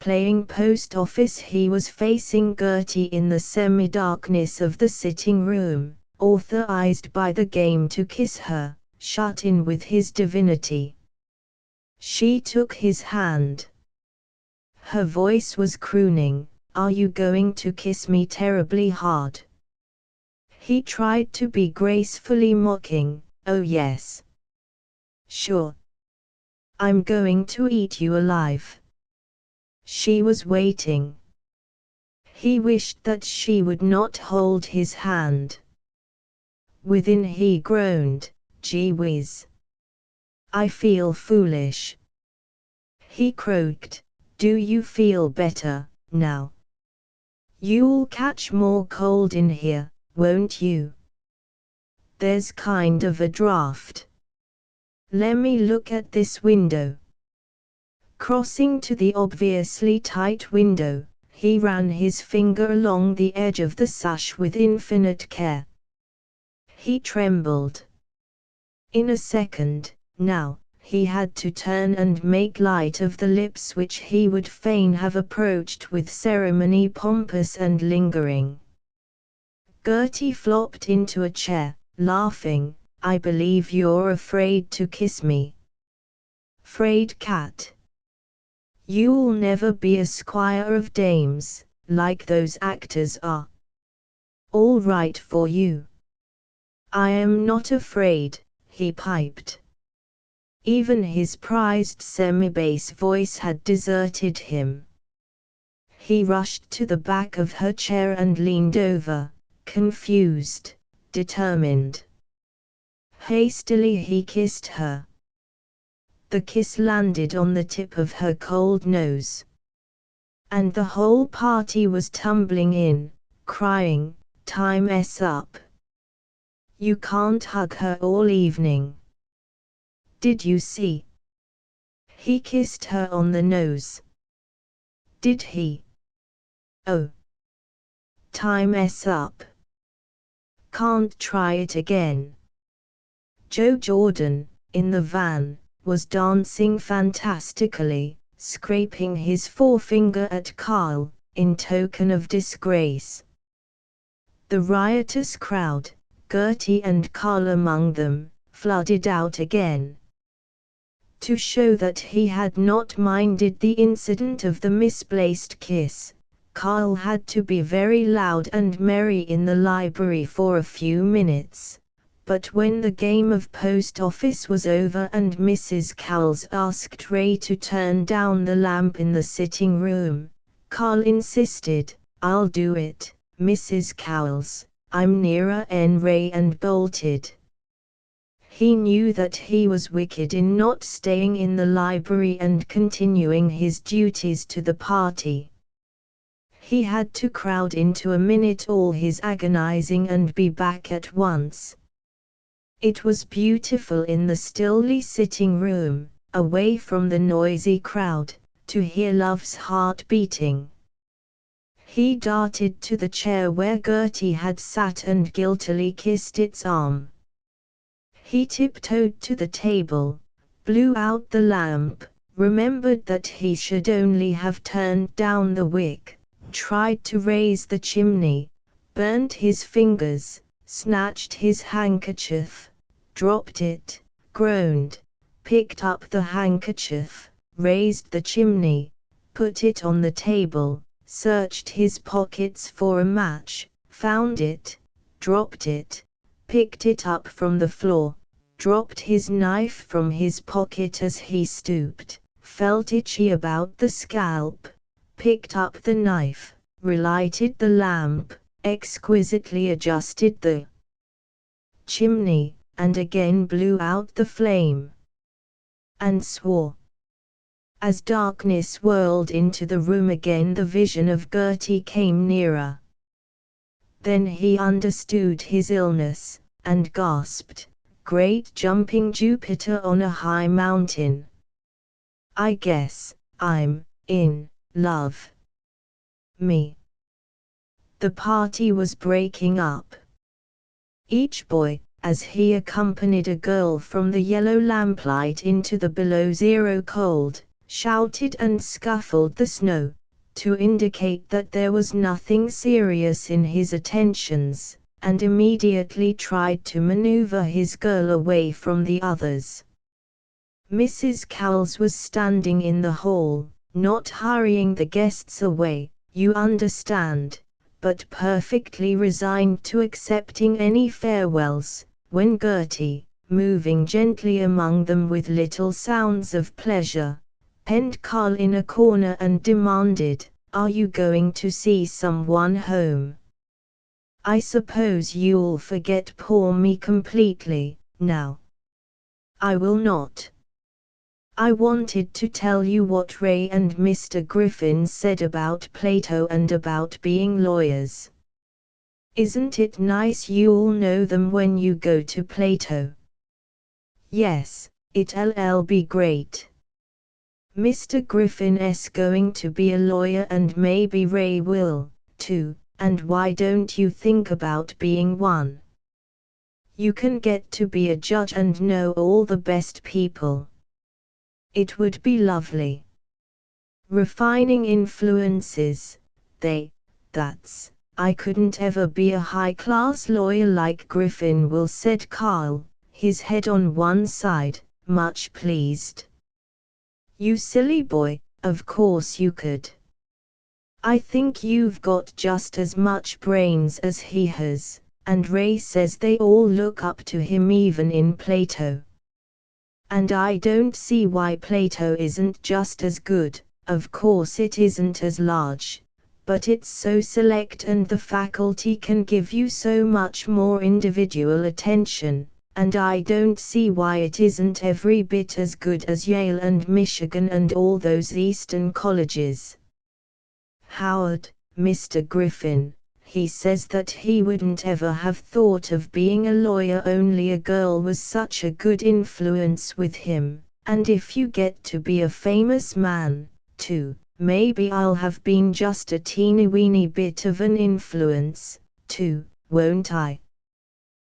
playing post office, he was facing Gertie in the semi-darkness of the sitting room, authorized by the game to kiss her, shut in with his divinity. She took his hand. Her voice was crooning, "Are you going to kiss me terribly hard?" He tried to be gracefully mocking, "Oh yes. Sure. I'm going to eat you alive." She was waiting. He wished that she would not hold his hand. Within he groaned, "Gee whiz. I feel foolish." He croaked, "Do you feel better, now? You'll catch more cold in here, won't you? There's kind of a draft. Lemme look at this window." Crossing to the obviously tight window, he ran his finger along the edge of the sash with infinite care. He trembled. In a second, now, he had to turn and make light of the lips which he would fain have approached with ceremony, pompous and lingering. Gertie flopped into a chair, laughing, "I believe you're afraid to kiss me. 'Fraid cat. You'll never be a squire of dames, like those actors are. All right for you." "I am not afraid," he piped. Even his prized semi-bass voice had deserted him. He rushed to the back of her chair and leaned over, confused, determined. Hastily he kissed her. The kiss landed on the tip of her cold nose. And the whole party was tumbling in, crying, "Time's up. You can't hug her all evening. Did you see? He kissed her on the nose." "Did he? Oh. Time's up. Can't try it again." Joe Jordan, in the van, was dancing fantastically, scraping his forefinger at Carl, in token of disgrace. The riotous crowd, Gertie and Carl among them, flooded out again. To show that he had not minded the incident of the misplaced kiss, Carl had to be very loud and merry in the library for a few minutes. But when the game of post office was over and Mrs. Cowles asked Ray to turn down the lamp in the sitting room, Carl insisted, "I'll do it, Mrs. Cowles, I'm nearer N. Ray," and bolted. He knew that he was wicked in not staying in the library and continuing his duties to the party. He had to crowd into a minute all his agonizing and be back at once. It was beautiful in the stilly sitting room, away from the noisy crowd, to hear love's heart beating. He darted to the chair where Gertie had sat and guiltily kissed its arm. He tiptoed to the table, blew out the lamp, remembered that he should only have turned down the wick, tried to raise the chimney, burnt his fingers, snatched his handkerchief, dropped it, groaned, picked up the handkerchief, raised the chimney, put it on the table, searched his pockets for a match, found it, dropped it, picked it up from the floor, dropped his knife from his pocket as he stooped, felt itchy about the scalp, picked up the knife, relighted the lamp, exquisitely adjusted the chimney, and again blew out the flame, and swore. As darkness whirled into the room again, the vision of Gertie came nearer. Then he understood his illness, and gasped, "Great jumping Jupiter on a high mountain! I guess I'm in love. Me." The party was breaking up. Each boy, as he accompanied a girl from the yellow lamplight into the below-zero cold, shouted and scuffled the snow, to indicate that there was nothing serious in his attentions, and immediately tried to maneuver his girl away from the others. Mrs. Cowles was standing in the hall, not hurrying the guests away, you understand, but perfectly resigned to accepting any farewells, when Gertie, moving gently among them with little sounds of pleasure, penned Carl in a corner and demanded, "Are you going to see someone home? I suppose you'll forget poor me completely, now." "I will not. I wanted to tell you what Ray and Mr. Griffin said about Plato and about being lawyers. Isn't it nice you'll know them when you go to Plato?" "Yes, it'll be great. Mr. Griffin's going to be a lawyer and maybe Ray will, too, and why don't you think about being one? You can get to be a judge and know all the best people. It would be lovely. Refining influences, that's, I couldn't ever be a high-class lawyer like Griffin will," said Carl, his head on one side, much pleased. "You silly boy, of course you could. I think you've got just as much brains as he has, and Ray says they all look up to him even in Plato. And I don't see why Plato isn't just as good. Of course it isn't as large, but it's so select and the faculty can give you so much more individual attention, and I don't see why it isn't every bit as good as Yale and Michigan and all those Eastern colleges. Howard, Mr. Griffin, he says that he wouldn't ever have thought of being a lawyer, only a girl was such a good influence with him, and if you get to be a famous man, too, maybe I'll have been just a teeny-weeny bit of an influence, too, won't I?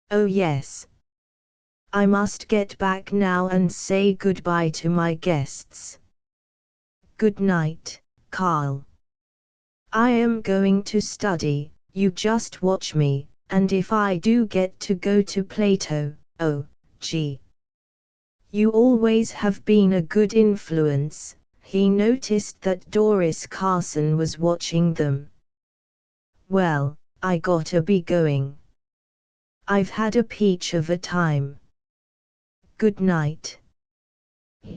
Oh yes. I must get back now and say goodbye to my guests. Good night, Carl. I am going to study. You just watch me, and if I do get to go to Plato, oh, gee. You always have been a good influence." He noticed that Doris Carson was watching them. "Well, I gotta be going. I've had a peach of a time. Good night."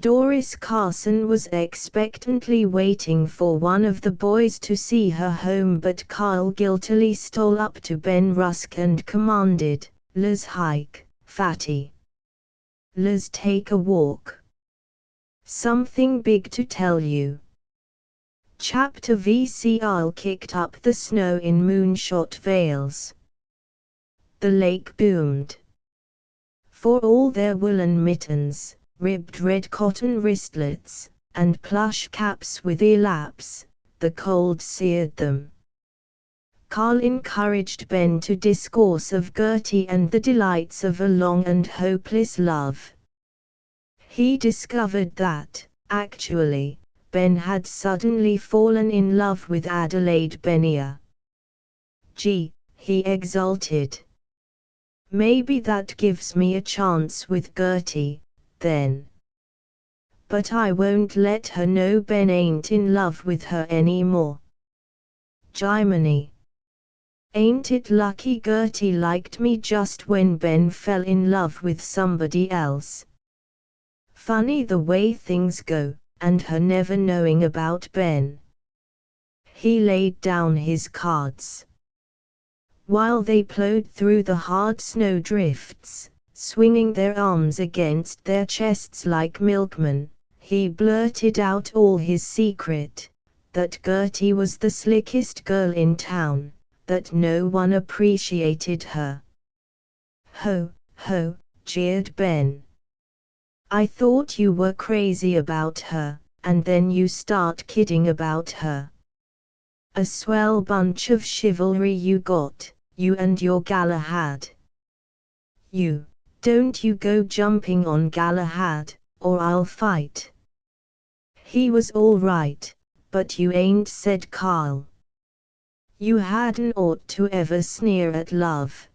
Doris Carson was expectantly waiting for one of the boys to see her home, but Carl guiltily stole up to Ben Rusk and commanded, "Let's hike, fatty. Let's take a walk. Something big to tell you." Chapter VCR kicked up the snow in moonshot veils. The lake boomed. For all their woolen mittens, ribbed red cotton wristlets, and plush caps with earlaps, the cold seared them. Carl encouraged Ben to discourse of Gertie and the delights of a long and hopeless love. He discovered that, Actually, Ben had suddenly fallen in love with Adelaide Bennier. Gee, he exulted. Maybe that gives me a chance with Gertie, then. But I won't let her know Ben ain't in love with her anymore. Jiminy! Ain't it lucky Gertie liked me just when Ben fell in love with somebody else? Funny the way things go, and her never knowing about Ben. He laid down his cards. While they plowed through the hard snow drifts, swinging their arms against their chests like milkmen, he blurted out all his secret, that Gertie was the slickest girl in town, that no one appreciated her. Ho, ho, jeered Ben. I thought you were crazy about her, and then you start kidding about her. A swell bunch of chivalry you got, you and your Galahad. Don't you go jumping on Galahad, or I'll fight. He was all right, but you ain't said Carl. You hadn't ought to ever sneer at love.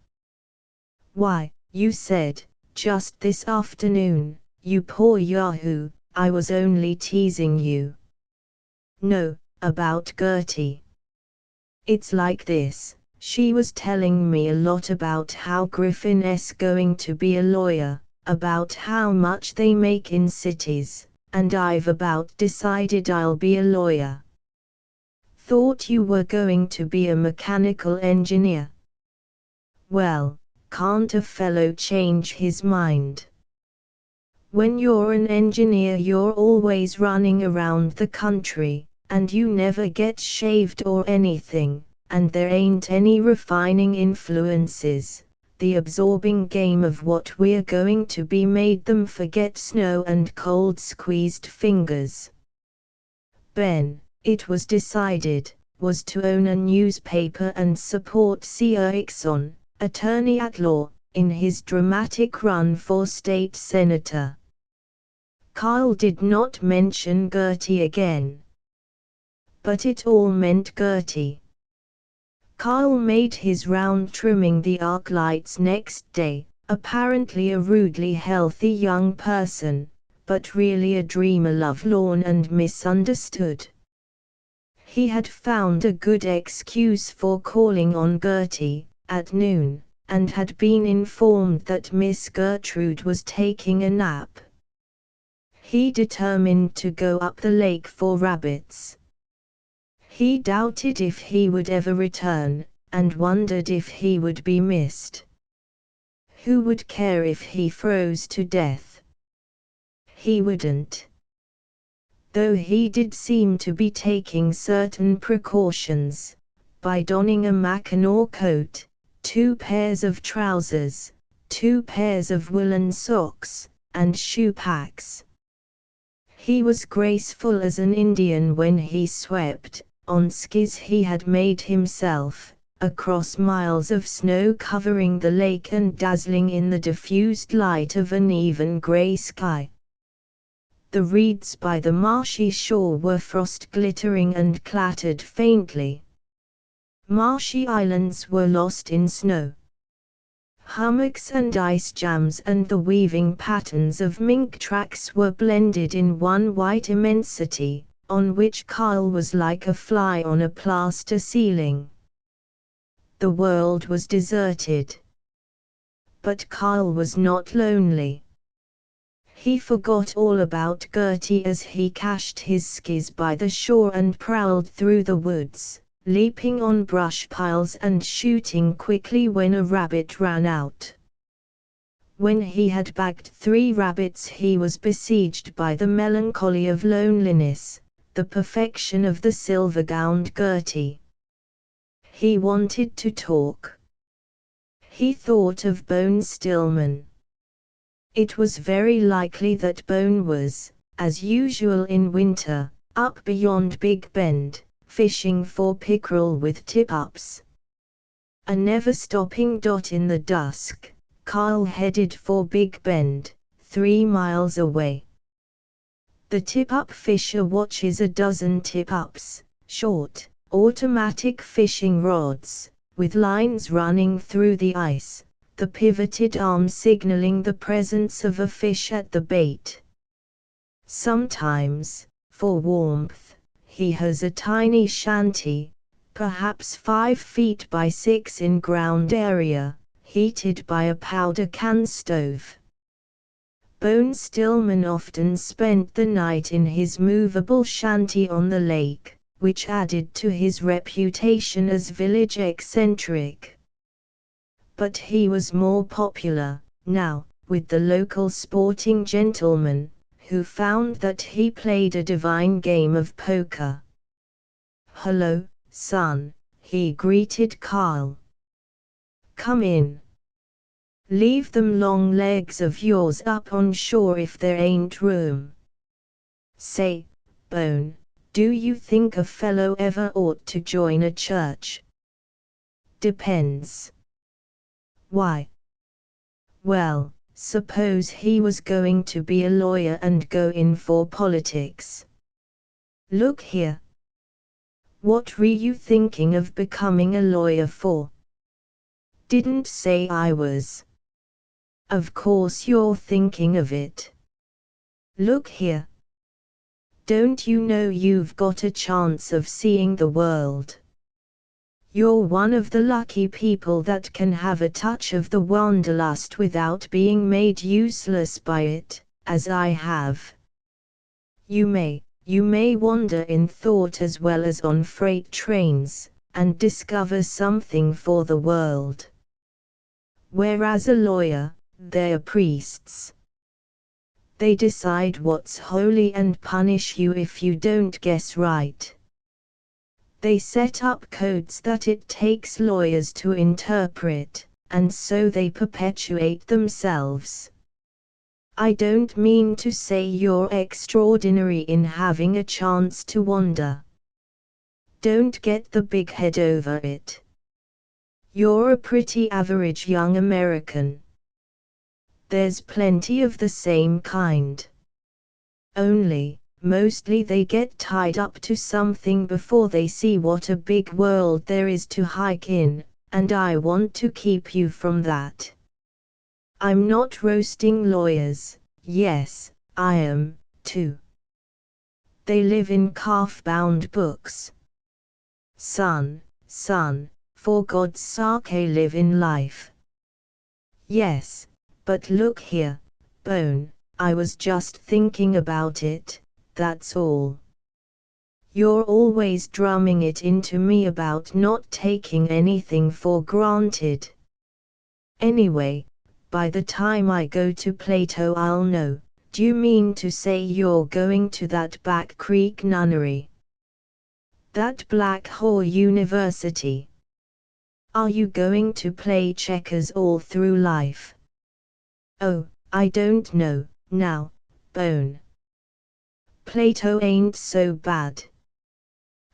Why, you said, just this afternoon, you poor yahoo, I was only teasing you. No, about Gertie. It's like this, she was telling me a lot about how Griffin's going to be a lawyer, about how much they make in cities, and I've about decided I'll be a lawyer. Thought you were going to be a mechanical engineer. Well, can't a fellow change his mind? When you're an engineer you're always running around the country, and you never get shaved or anything, and there ain't any refining influences. The absorbing game of what we're going to be made them forget snow and cold squeezed fingers. Ben, it was decided, was to own a newspaper and support Seriousness, attorney at law, in his dramatic run for state senator. Carl did not mention Gertie again. But it all meant Gertie. Carl made his round trimming the arc lights next day, apparently a rudely healthy young person, but really a dreamer lovelorn and misunderstood. He had found a good excuse for calling on Gertie, at noon, and had been informed that Miss Gertrude was taking a nap. He determined to go up the lake for rabbits. He doubted if he would ever return, and wondered if he would be missed. Who would care if he froze to death? He wouldn't. Though he did seem to be taking certain precautions, by donning a Mackinaw coat, 2 pairs of trousers, 2 pairs of woolen socks, and shoe packs. He was graceful as an Indian when he swept, on skis he had made himself, across miles of snow covering the lake and dazzling in the diffused light of an even gray sky. The reeds by the marshy shore were frost glittering and clattered faintly. Marshy islands were lost in snow. Hummocks and ice jams and the weaving patterns of mink tracks were blended in one white immensity, on which Carl was like a fly on a plaster ceiling. The world was deserted. But Carl was not lonely. He forgot all about Gertie as he cached his skis by the shore and prowled through the woods, leaping on brush piles and shooting quickly when a rabbit ran out. When he had bagged 3 rabbits he was besieged by the melancholy of loneliness, the perfection of the silver-gowned Gertie. He wanted to talk. He thought of Bone Stillman. It was very likely that Bone was, as usual in winter, up beyond Big Bend, fishing for pickerel with tip-ups. A never-stopping dot in the dusk, Carl headed for Big Bend, 3 miles away. The tip-up fisher watches a dozen tip-ups, short, automatic fishing rods, with lines running through the ice, the pivoted arm signaling the presence of a fish at the bait. Sometimes, for warmth, he has a tiny shanty, perhaps 5 feet by 6 in ground area, heated by a powder can stove. Bone Stillman often spent the night in his movable shanty on the lake, which added to his reputation as village eccentric. But he was more popular, now, with the local sporting gentlemen, who found that he played a divine game of poker. "Hello, son," he greeted Carl. "Come in. Leave them long legs of yours up on shore if there ain't room. Say, Bone, do you think a fellow ever ought to join a church?" "Depends." "Why?" "Well, suppose he was going to be a lawyer and go in for politics." "Look here. What were you thinking of becoming a lawyer for?" "Didn't say I was." "Of course you're thinking of it. Look here. Don't you know you've got a chance of seeing the world? You're one of the lucky people that can have a touch of the wanderlust without being made useless by it, as I have. You may wander in thought as well as on freight trains, and discover something for the world. Whereas a lawyer, they're priests. They decide what's holy and punish you if you don't guess right. They set up codes that it takes lawyers to interpret, and so they perpetuate themselves. I don't mean to say you're extraordinary in having a chance to wander. Don't get the big head over it. You're a pretty average young American. There's plenty of the same kind. Only, mostly they get tied up to something before they see what a big world there is to hike in, and I want to keep you from that. I'm not roasting lawyers. Yes, I am, too. They live in calf-bound books. Son, for God's sake live in life. Yes, but look here, Bone, I was just thinking about it, that's all. You're always drumming it into me about not taking anything for granted. Anyway, by the time I go to Plato I'll know. Do you mean to say you're going to that Back Creek nunnery? That Black Whore University? Are you going to play checkers all through life? Oh, I don't know, now, Bone. Plato ain't so bad.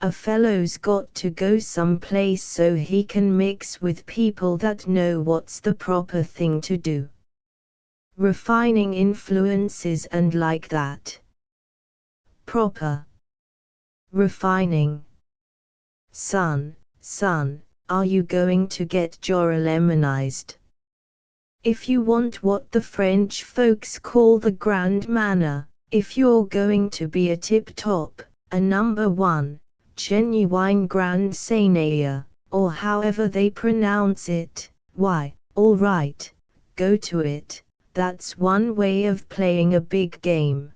A fellow's got to go someplace so he can mix with people that know what's the proper thing to do. Refining influences and like that. Proper. Refining. Son, are you going to get Joralemonized? If you want what the French folks call the grand manner, if you're going to be a tip-top, a number one, genuine grand seigneur, or however they pronounce it, why, all right, go to it. That's one way of playing a big game.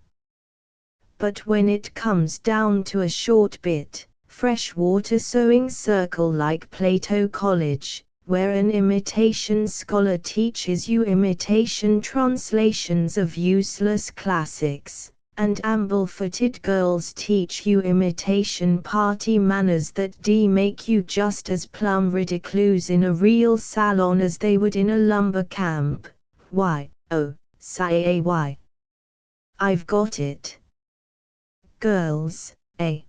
But when it comes down to a short bit, freshwater sewing circle like Plato College, where an imitation scholar teaches you imitation translations of useless classics, and amble-footed girls teach you imitation party manners that make you just as plumb ridiculous in a real salon as they would in a lumber camp, why, oh, say why. I've got it. Girls, eh?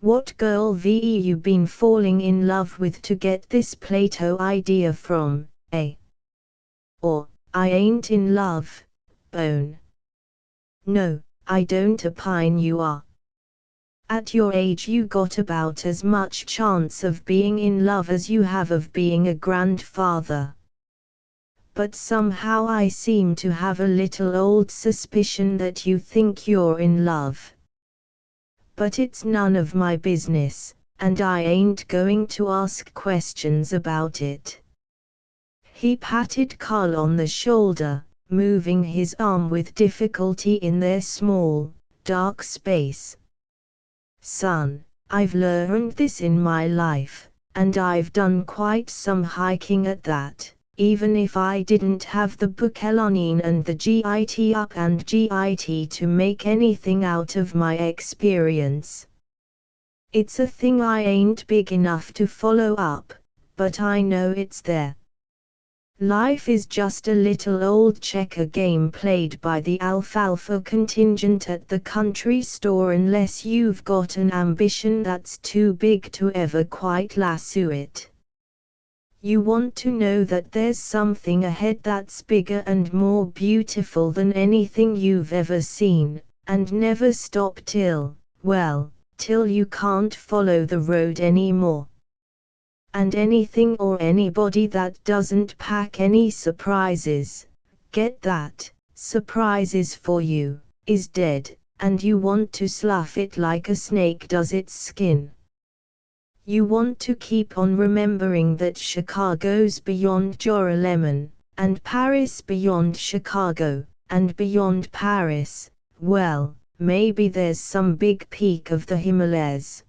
What girl ve you been falling in love with to get this Plato idea from, eh? Or, I ain't in love, Bone. No, I don't opine you are. At your age you got about as much chance of being in love as you have of being a grandfather. But somehow I seem to have a little old suspicion that you think you're in love. But it's none of my business, and I ain't going to ask questions about it. He patted Carl on the shoulder, moving his arm with difficulty in their small, dark space. Son, I've learned this in my life, and I've done quite some hiking at that, even if I didn't have the Bukelonine and the GIT up and GIT to make anything out of my experience. It's a thing I ain't big enough to follow up, but I know it's there. Life is just a little old checker game played by the alfalfa contingent at the country store unless you've got an ambition that's too big to ever quite lasso it. You want to know that there's something ahead that's bigger and more beautiful than anything you've ever seen, and never stop till you can't follow the road anymore. And anything or anybody that doesn't pack any surprises, get that, surprises for you, is dead, and you want to slough it like a snake does its skin. You want to keep on remembering that Chicago's beyond Joralemon, and Paris beyond Chicago, and beyond Paris, maybe there's some big peak of the Himalayas.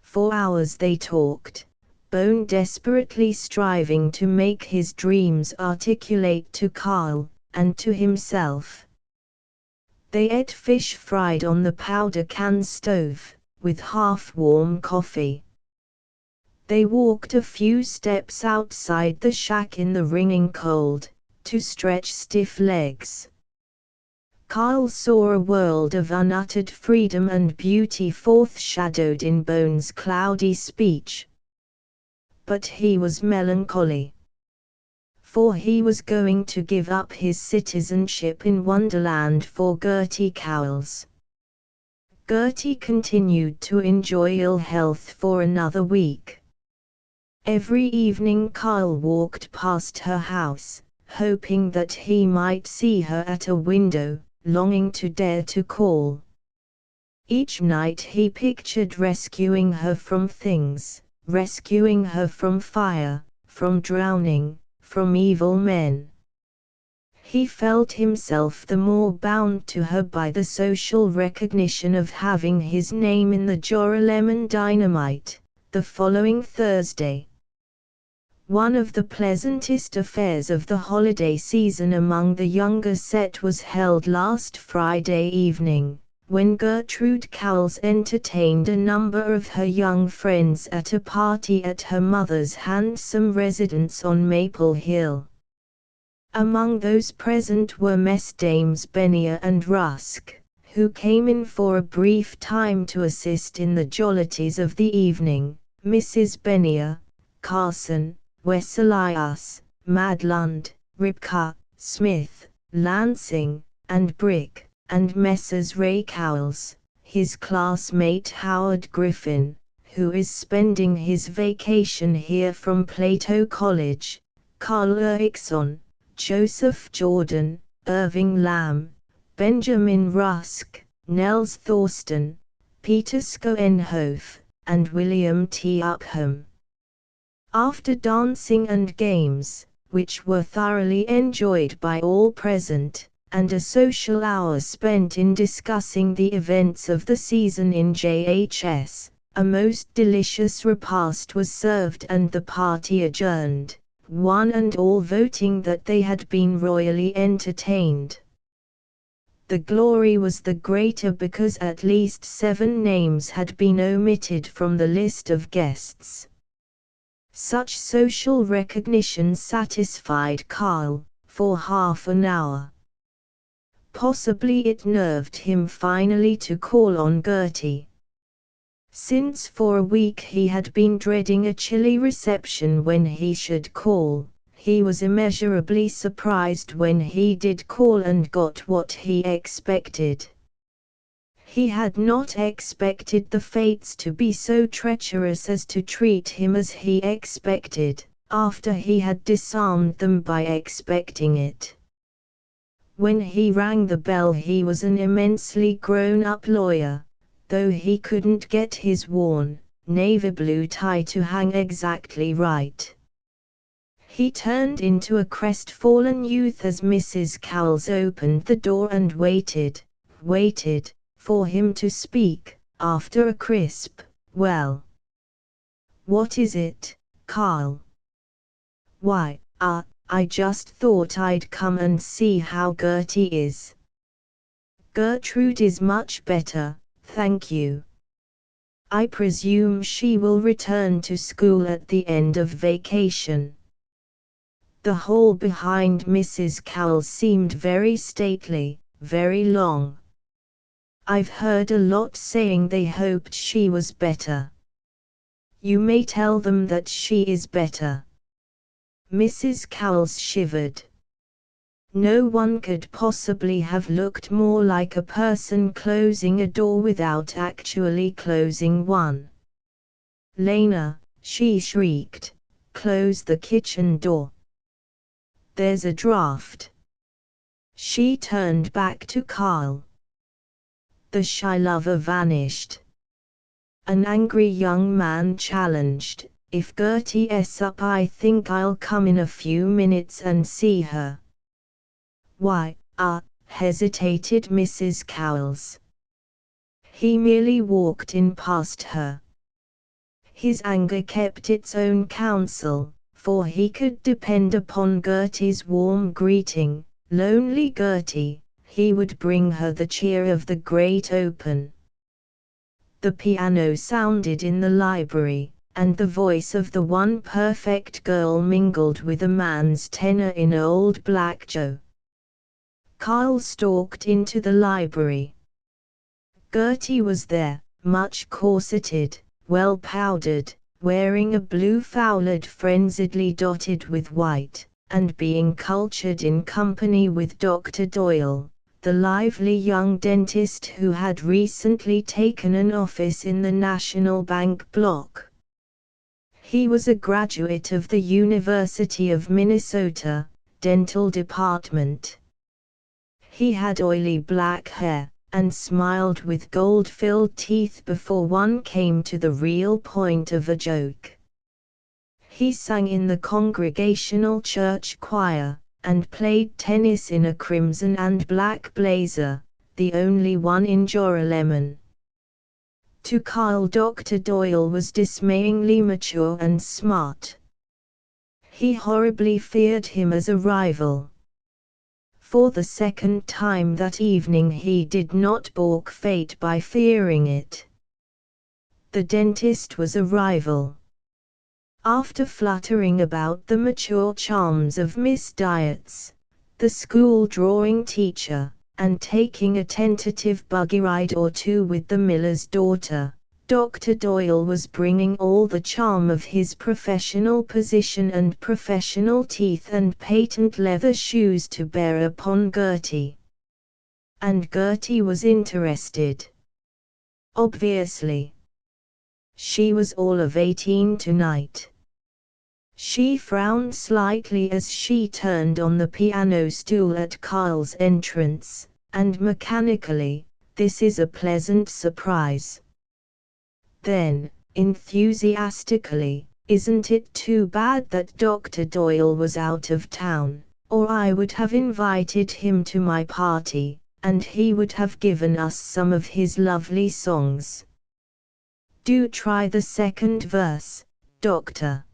For hours they talked, Bone desperately striving to make his dreams articulate to Carl, and to himself. They ate fish fried on the powder can stove, with half-warm coffee. They walked a few steps outside the shack in the ringing cold, to stretch stiff legs. Carl saw a world of unuttered freedom and beauty foreshadowed in Bone's cloudy speech. But he was melancholy. For he was going to give up his citizenship in Wonderland for Gertie Cowles. Gertie continued to enjoy ill health for another week. Every evening Carl walked past her house, hoping that he might see her at a window, longing to dare to call. Each night he pictured rescuing her from things. Rescuing her from fire, from drowning, from evil men. He felt himself the more bound to her by the social recognition of having his name in the Joralemon Dynamite, the following Thursday. One of the pleasantest affairs of the holiday season among the younger set was held last Friday evening, when Gertrude Cowles entertained a number of her young friends at a party at her mother's handsome residence on Maple Hill. Among those present were mess dames Benia and Rusk, who came in for a brief time to assist in the jollities of the evening, Mrs. Benia, Carson, Wesselius, Madlund, Ripka, Smith, Lansing, and Brick, and Messrs. Ray Cowles, his classmate Howard Griffin, who is spending his vacation here from Plato College, Carl Erickson, Joseph Jordan, Irving Lamb, Benjamin Rusk, Nels Thorsten, Peter Schoenhof, and William T. Upham. After dancing and games, which were thoroughly enjoyed by all present, and a social hour spent in discussing the events of the season in JHS, a most delicious repast was served and the party adjourned, one and all voting that they had been royally entertained. The glory was the greater because at least 7 names had been omitted from the list of guests. Such social recognition satisfied Carl, for half an hour. Possibly it nerved him finally to call on Gertie. Since for a week he had been dreading a chilly reception when he should call, he was immeasurably surprised when he did call and got what he expected, He had not expected the fates to be so treacherous as to treat him as he expected, after he had disarmed them by expecting it. When he rang the bell, he was an immensely grown-up lawyer, though he couldn't get his worn, navy blue tie to hang exactly right. He turned into a crestfallen youth as Mrs. Cowles opened the door and waited for him to speak, after a crisp, "Well, what is it, Carl?" "Why, I just thought I'd come and see how Gertie is." "Gertrude is much better, thank you. I presume she will return to school at the end of vacation." The hall behind Mrs. Cowles seemed very stately, very long. "I've heard a lot saying they hoped she was better." "You may tell them that she is better." Mrs. Cowles shivered. No one could possibly have looked more like a person closing a door without actually closing one. "Lena," she shrieked, "close the kitchen door. There's a draft." She turned back to Carl. The shy lover vanished. An angry young man challenged, "If Gertie's up, I think I'll come in a few minutes and see her." "Why, hesitated Mrs. Cowles. He merely walked in past her." His anger kept its own counsel, for he could depend upon Gertie's warm greeting. Lonely Gertie, he would bring her the cheer of the great open. The piano sounded in the library, and the voice of the one perfect girl mingled with a man's tenor in Old Black Joe. Carl stalked into the library. Gertie was there, much corseted, well powdered, wearing a blue foulard frenziedly dotted with white, and being cultured in company with Dr. Doyle, the lively young dentist who had recently taken an office in the National Bank block. He was a graduate of the University of Minnesota, dental department. He had oily black hair, and smiled with gold-filled teeth before one came to the real point of a joke. He sang in the Congregational Church Choir, and played tennis in a crimson and black blazer, the only one in Joralemon. To Carl, Dr. Doyle was dismayingly mature and smart. He horribly feared him as a rival. For the second time that evening he did not balk fate by fearing it. The dentist was a rival. After fluttering about the mature charms of Miss Dietz, the school drawing teacher, and taking a tentative buggy ride or two with the miller's daughter, Dr. Doyle was bringing all the charm of his professional position and professional teeth and patent leather shoes to bear upon Gertie. And Gertie was interested. Obviously. She was all of 18 tonight. She frowned slightly as she turned on the piano stool at Carl's entrance, and mechanically, "This is a pleasant surprise." Then, enthusiastically, "Isn't it too bad that Dr. Doyle was out of town, or I would have invited him to my party, and he would have given us some of his lovely songs. Do try the second verse, Doctor.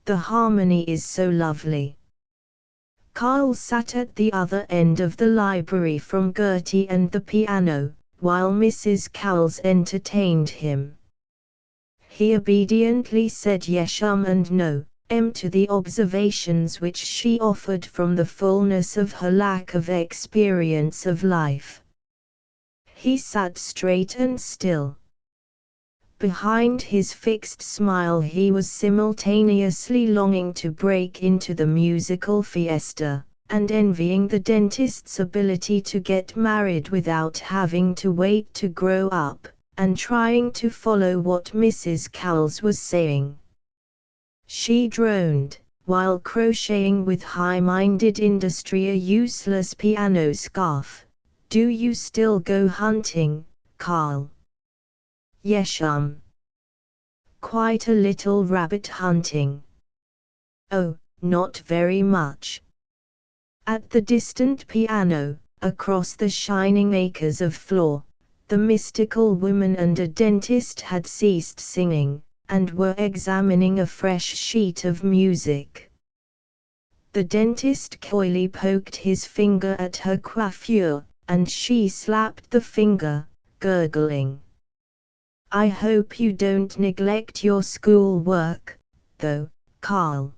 The harmony is so lovely." Carl sat at the other end of the library from Gertie and the piano, while Mrs. Cowles entertained him. He obediently said yes and no to the observations which she offered from the fullness of her lack of experience of life. He sat straight and still. Behind his fixed smile he was simultaneously longing to break into the musical fiesta, and envying the dentist's ability to get married without having to wait to grow up, and trying to follow what Mrs. Cowles was saying. She droned, while crocheting with high-minded industry a useless piano scarf. "Do you still go hunting, Carl?" "Yes'm. Quite a little rabbit hunting." "Oh, not very much." At the distant piano, across the shining acres of floor, the mystical woman and a dentist had ceased singing, and were examining a fresh sheet of music. The dentist coyly poked his finger at her coiffure, and she slapped the finger, gurgling. "I hope you don't neglect your school work, though, Carl."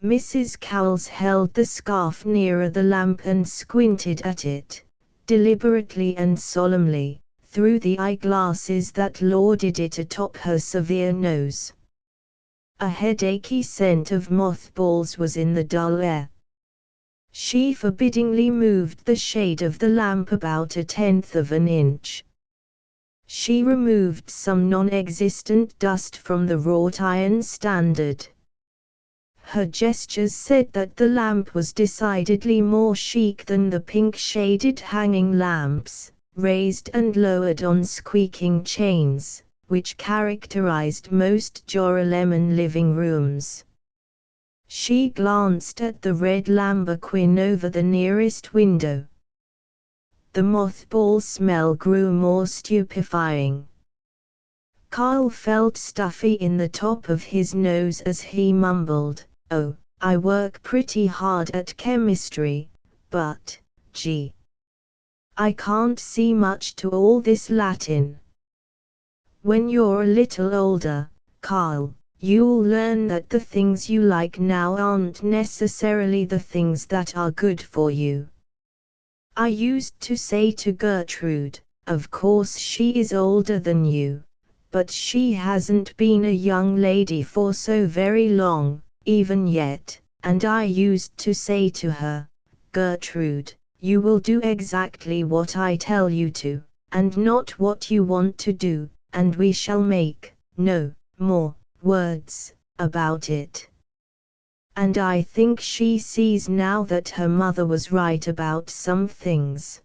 Mrs. Cowles held the scarf nearer the lamp and squinted at it, deliberately and solemnly, through the eyeglasses that lorded it atop her severe nose. A headachy scent of mothballs was in the dull air. She forbiddingly moved the shade of the lamp about 1/10 of an inch. She removed some non-existent dust from the wrought iron standard. Her gestures said that the lamp was decidedly more chic than the pink-shaded hanging lamps, raised and lowered on squeaking chains, which characterized most Joralemon living rooms. She glanced at the red lambrequin over the nearest window. The mothball smell grew more stupefying. Carl felt stuffy in the top of his nose as he mumbled, "Oh, I work pretty hard at chemistry, but, gee, I can't see much to all this Latin." "When you're a little older, Carl, you'll learn that the things you like now aren't necessarily the things that are good for you." I used to say to Gertrude, "Of course she is older than you, but she hasn't been a young lady for so very long, even yet," and I used to say to her, "Gertrude, you will do exactly what I tell you to, and not what you want to do, and we shall make no more words about it." And I think she sees now that her mother was right about some things.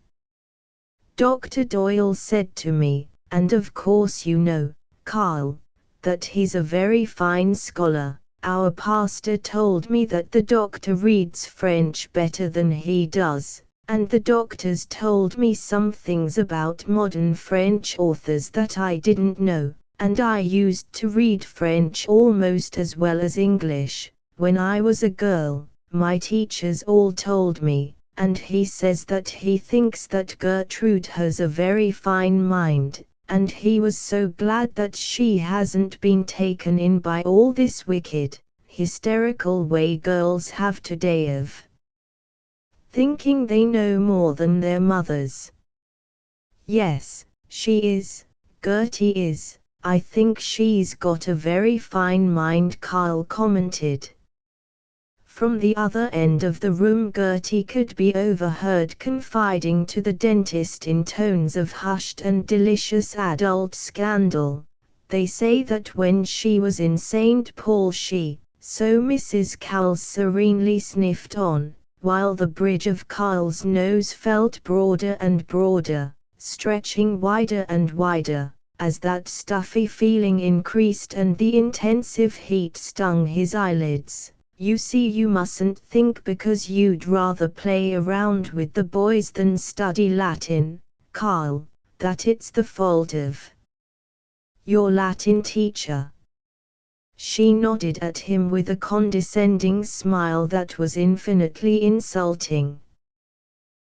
Dr. Doyle said to me, "And of course you know, Carl, that he's a very fine scholar. Our pastor told me that the doctor reads French better than he does, and the doctors told me some things about modern French authors that I didn't know, and I used to read French almost as well as English, when I was a girl, my teachers all told me, and he says that he thinks that Gertrude has a very fine mind, and he was so glad that she hasn't been taken in by all this wicked, hysterical way girls have today of thinking they know more than their mothers." "Yes, she is, Gertie is. I think she's got a very fine mind," Carl commented. From the other end of the room Gertie could be overheard confiding to the dentist in tones of hushed and delicious adult scandal, "They say that when she was in St. Paul so Mrs. Cowles serenely sniffed on, while the bridge of Carl's nose felt broader and broader, stretching wider and wider, as that stuffy feeling increased and the intensive heat stung his eyelids. "You see, you mustn't think because you'd rather play around with the boys than study Latin, Carl, that it's the fault of your Latin teacher." She nodded at him with a condescending smile that was infinitely insulting.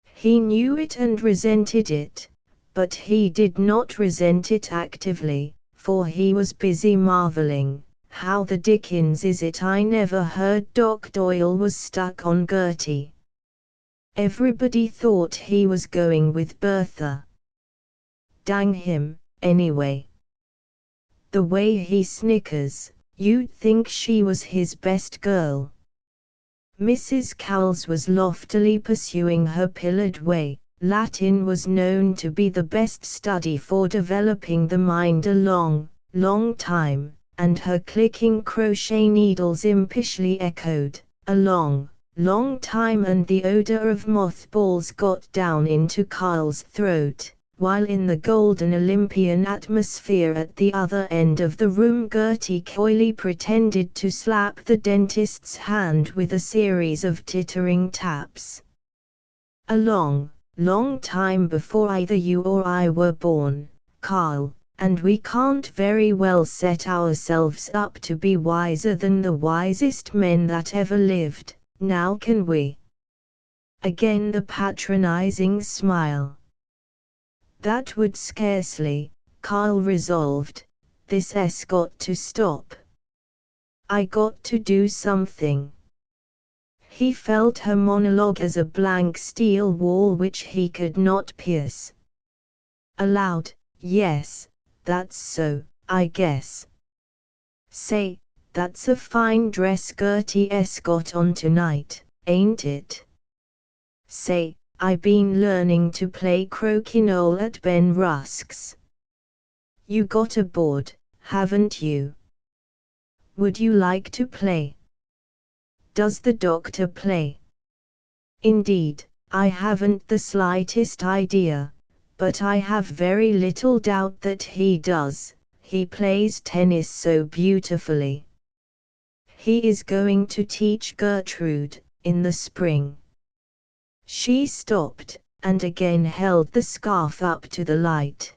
He knew it and resented it, but he did not resent it actively, for he was busy marveling, "How the dickens is it I never heard Doc Doyle was stuck on Gertie? Everybody thought he was going with Bertha. Dang him, anyway. The way he snickers, you'd think she was his best girl." Mrs. Cowles was loftily pursuing her pillared way. Latin was known to be the best study for developing the mind a long, long time, and her clicking crochet needles impishly echoed, a long, long time, and the odor of mothballs got down into Kyle's throat, while in the golden Olympian atmosphere at the other end of the room Gertie coyly pretended to slap the dentist's hand with a series of tittering taps. A long, long time before either you or I were born, Carl, and we can't very well set ourselves up to be wiser than the wisest men that ever lived, now can we? Again the patronizing smile. That would scarcely, Carl resolved, this's got to stop. I got to do something. He felt her monologue as a blank steel wall which he could not pierce. Aloud, yes, that's so, I guess. Say, that's a fine dress Gertie's got on tonight, ain't it? Say, I been learning to play crokinole at Ben Rusk's. You got a board, haven't you? Would you like to play? Does the doctor play? Indeed, I haven't the slightest idea, but I have very little doubt that he does. He plays tennis so beautifully. He is going to teach Gertrude, in the spring. She stopped, and again held the scarf up to the light.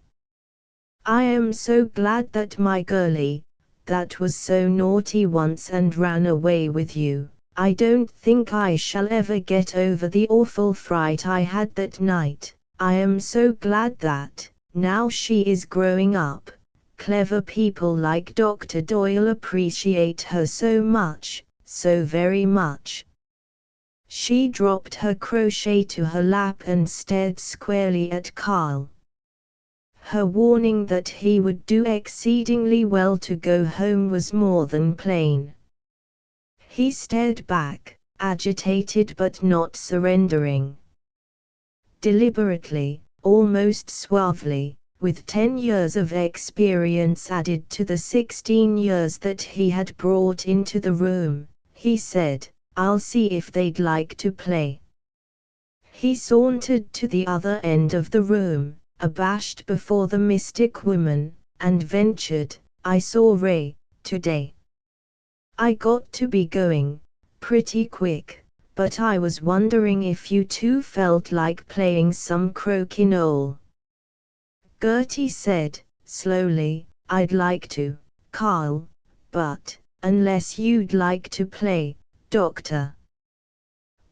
I am so glad that my girlie, that was so naughty once and ran away with you. I don't think I shall ever get over the awful fright I had that night. I am so glad that, now she is growing up, clever people like Dr. Doyle appreciate her so much, so very much. She dropped her crochet to her lap and stared squarely at Carl. Her warning that he would do exceedingly well to go home was more than plain. He stared back, agitated but not surrendering. Deliberately, almost suavely, with 10 years of experience added to the 16 years that he had brought into the room, he said, I'll see if they'd like to play. He sauntered to the other end of the room, abashed before the mystic woman, and ventured, I saw Ray, today. I got to be going, pretty quick, but I was wondering if you two felt like playing some crokinole. Gertie said, slowly, I'd like to, Carl, but, unless you'd like to play, Doctor.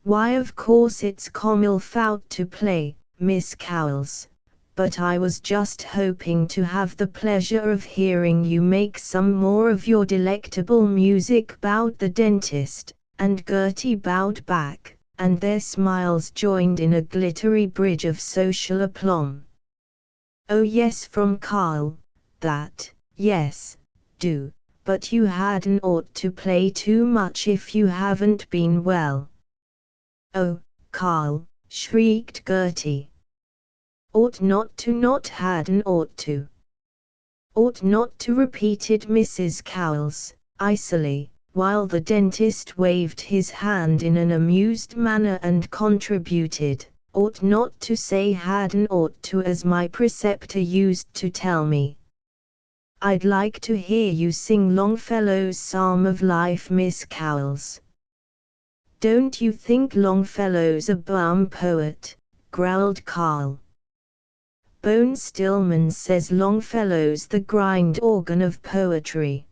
Why of course it's comme faut to play, Miss Cowles, but I was just hoping to have the pleasure of hearing you make some more of your delectable music, bowed the dentist, and Gertie bowed back, and their smiles joined in a glittery bridge of social aplomb. Oh yes, from Carl, that, yes, do. But you hadn't ought to play too much if you haven't been well. Oh, Carl, shrieked Gertie. Ought not to, not hadn't ought to. Ought not to, repeated Mrs. Cowles, icily, while the dentist waved his hand in an amused manner and contributed, ought not to say hadn't ought to, as my preceptor used to tell me. I'd like to hear you sing Longfellow's Psalm of Life, Miss Cowles. Don't you think Longfellow's a bum poet? Growled Carl. Bone Stillman says Longfellow's the grind organ of poetry.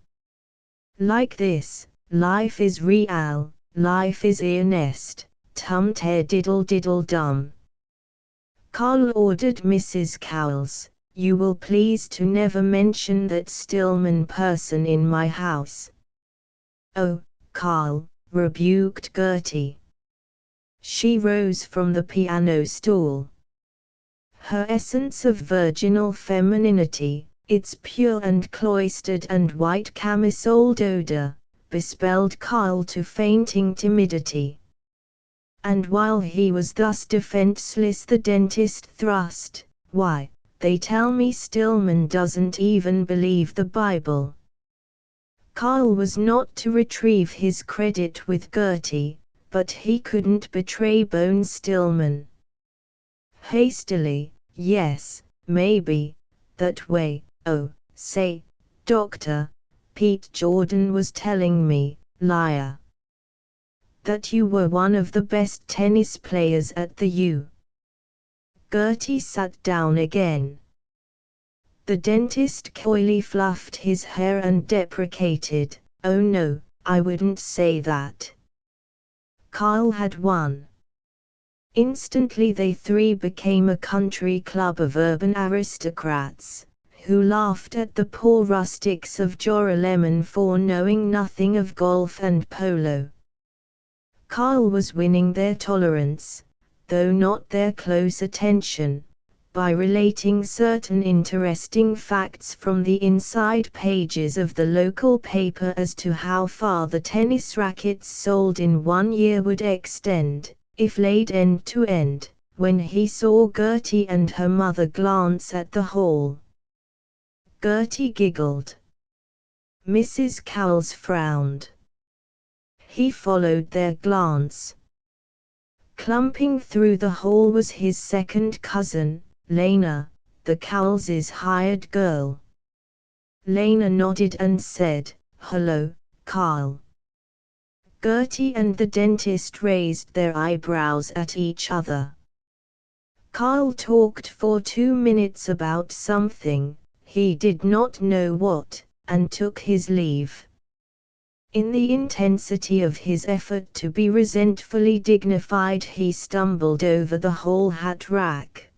Like this, life is real, life is earnest, tum te diddle diddle dum. Carl ordered Mrs. Cowles, you will please to never mention that Stillman person in my house. Oh, Carl, rebuked Gertie. She rose from the piano stool. Her essence of virginal femininity, its pure and cloistered and white camisoled odor, bespelled Carl to fainting timidity. And while he was thus defenseless, the dentist thrust, "Why, they tell me Stillman doesn't even believe the Bible." Carl was not to retrieve his credit with Gertie, but he couldn't betray Bones Stillman. Hastily, "Yes, maybe, that way. Oh, say, Doctor, Pete Jordan was telling me, liar, that you were one of the best tennis players at the U." Gertie sat down again. The dentist coyly fluffed his hair and deprecated, "Oh no, I wouldn't say that." Carl had won. Instantly they three became a country club of urban aristocrats, who laughed at the poor rustics of Joralemon for knowing nothing of golf and polo. Carl was winning their tolerance, though not their close attention, by relating certain interesting facts from the inside pages of the local paper as to how far the tennis rackets sold in 1 year would extend, if laid end to end, when he saw Gertie and her mother glance at the hall. Gertie giggled. Mrs. Cowles frowned. He followed their glance. Clumping through the hall was his second cousin, Lena, the Cowles' hired girl. Lena nodded and said, "Hello, Carl." Gertie and the dentist raised their eyebrows at each other. Carl talked for 2 minutes about something, he did not know what, and took his leave. In the intensity of his effort to be resentfully dignified, he stumbled over the whole hat rack.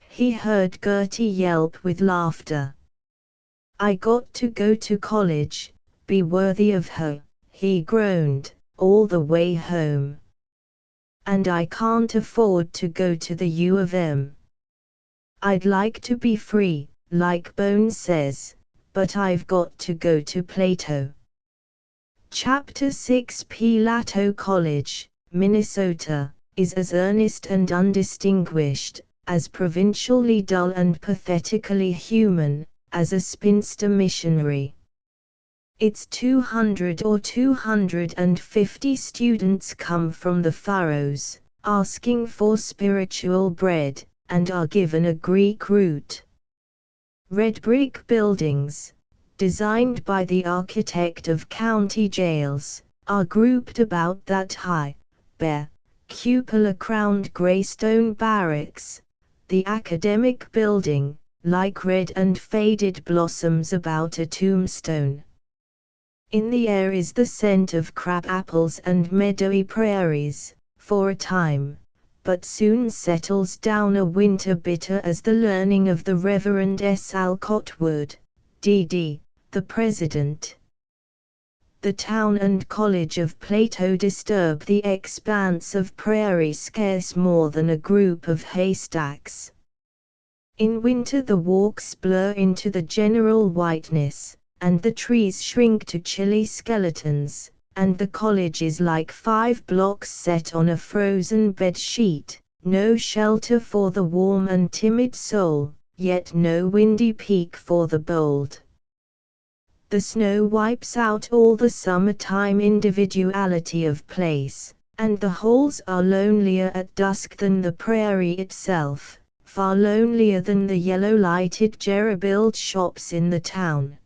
He heard Gertie yelp with laughter. "I got to go to college, be worthy of her," he groaned, "all the way home. And I can't afford to go to the U of M. I'd like to be free, like Bones says, but I've got to go to Plato." Chapter 6 Plato College, Minnesota, is as earnest and undistinguished, as provincially dull and pathetically human, as a spinster missionary. Its 200 or 250 students come from the furrows, asking for spiritual bread, and are given a Greek root. Red brick buildings, designed by the architect of county jails, are grouped about that high, bare, cupola-crowned grey stone barracks, the academic building, like red and faded blossoms about a tombstone. In the air is the scent of crab apples and meadowy prairies, for a time, but soon settles down a winter bitter as the learning of the Reverend S. Alcott Wood, D.D., the president. The town and college of Plato disturb the expanse of prairie scarce more than a group of haystacks. In winter the walks blur into the general whiteness, and the trees shrink to chilly skeletons, and the college is like 5 blocks set on a frozen bed sheet, no shelter for the warm and timid soul, yet no windy peak for the bold. The snow wipes out all the summertime individuality of place, and the halls are lonelier at dusk than the prairie itself, far lonelier than the yellow-lighted jerry-built shops in the town.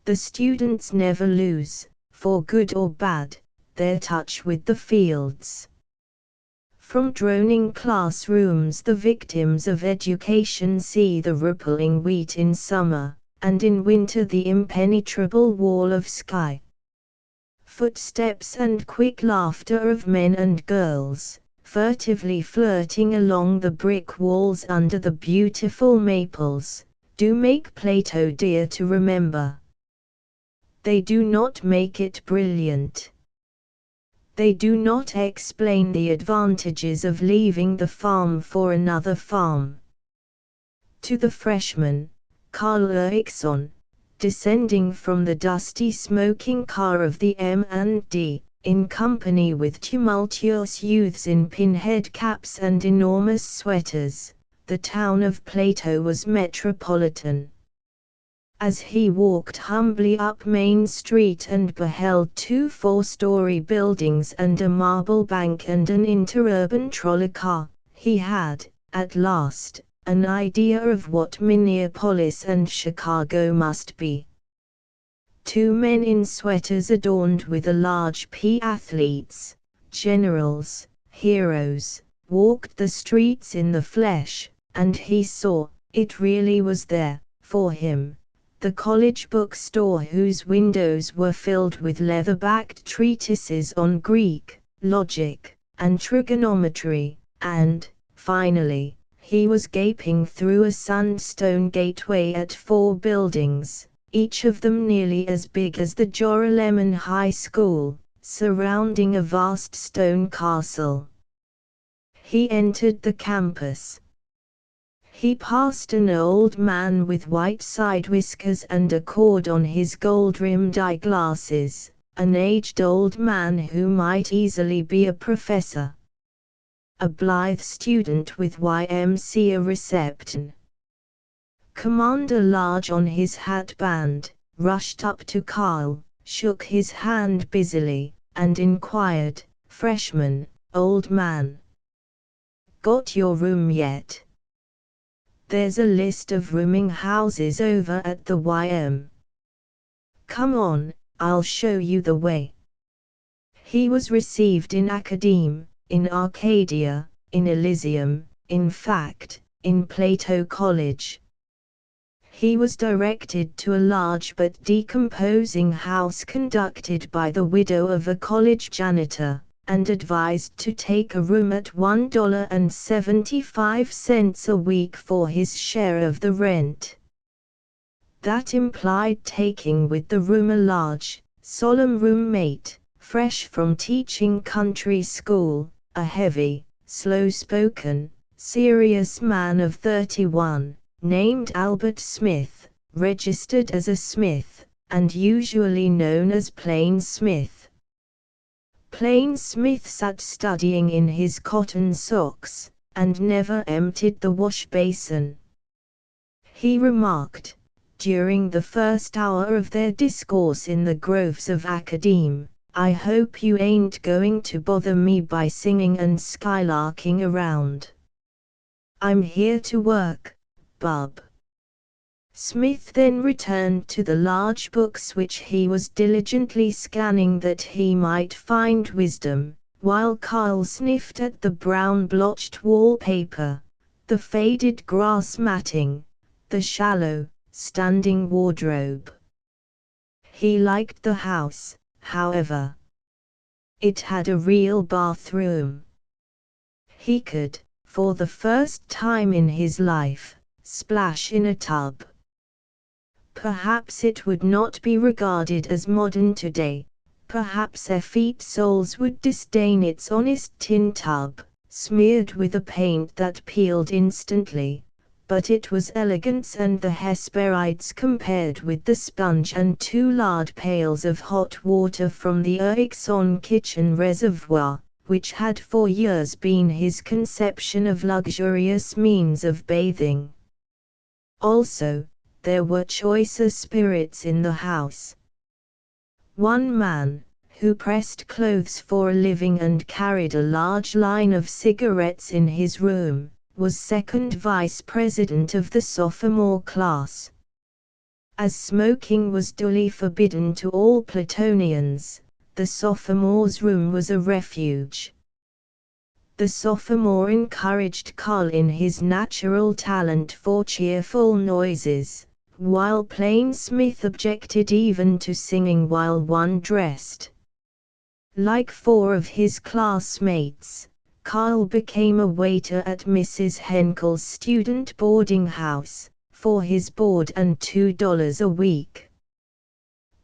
The students never lose, for good or bad, their touch with the fields. From droning classrooms the victims of education see the rippling wheat in summer, and in winter the impenetrable wall of sky. Footsteps and quick laughter of men and girls, furtively flirting along the brick walls under the beautiful maples, do make Plato dear to remember. They do not make it brilliant. They do not explain the advantages of leaving the farm for another farm. To the freshman, Carl Erickson, descending from the dusty smoking car of the M&D, in company with tumultuous youths in pinhead caps and enormous sweaters. The town of Plato was metropolitan. As he walked humbly up Main Street and beheld two 4-story buildings and a marble bank and an interurban trolley car, he had, at last, an idea of what Minneapolis and Chicago must be. Two men in sweaters adorned with a large P, athletes, generals, heroes, walked the streets in the flesh, and he saw, it really was there, for him, the college bookstore whose windows were filled with leather-backed treatises on Greek, logic, and trigonometry, and, finally, he was gaping through a sandstone gateway at 4 buildings, each of them nearly as big as the Joralemon High School, surrounding a vast stone castle. He entered the campus. He passed an old man with white side whiskers and a cord on his gold-rimmed eyeglasses, an aged old man who might easily be a professor. A blithe student with YMCA reception. Commander Large on his hatband, rushed up to Carl, shook his hand busily, and inquired, "Freshman, old man. Got your room yet? There's a list of rooming houses over at the YM. Come on, I'll show you the way." He was received in Academe, in Arcadia, in Elysium, in fact, in Plato College. He was directed to a large but decomposing house conducted by the widow of a college janitor, and advised to take a room at $1.75 a week for his share of the rent. That implied taking with the room a large, solemn roommate, fresh from teaching country school, a heavy, slow-spoken, serious man of 31, named Albert Smith, registered as a Smith, and usually known as Plain Smith. Plain Smith sat studying in his cotton socks, and never emptied the wash basin. He remarked, during the first hour of their discourse in the groves of Academe, "I hope you ain't going to bother me by singing and skylarking around. I'm here to work, bub." Smith then returned to the large books which he was diligently scanning that he might find wisdom, while Carl sniffed at the brown blotched wallpaper, the faded grass matting, the shallow, standing wardrobe. He liked the house, however. It had a real bathroom. He could, for the first time in his life, splash in a tub. Perhaps it would not be regarded as modern today, perhaps effete souls would disdain its honest tin tub, smeared with a paint that peeled instantly, but it was elegance and the Hesperides compared with the sponge and 2 lard pails of hot water from the Erickson kitchen reservoir, which had for years been his conception of luxurious means of bathing. Also, there were choicer spirits in the house. One man, who pressed clothes for a living and carried a large line of cigarettes in his room, was second vice president of the sophomore class. As smoking was duly forbidden to all Platonians, the sophomore's room was a refuge. The sophomore encouraged Carl in his natural talent for cheerful noises, while Plain Smith objected even to singing while one dressed. Like 4 of his classmates, Carl became a waiter at Mrs. Henkel's student boarding house, for his board and $2 a week.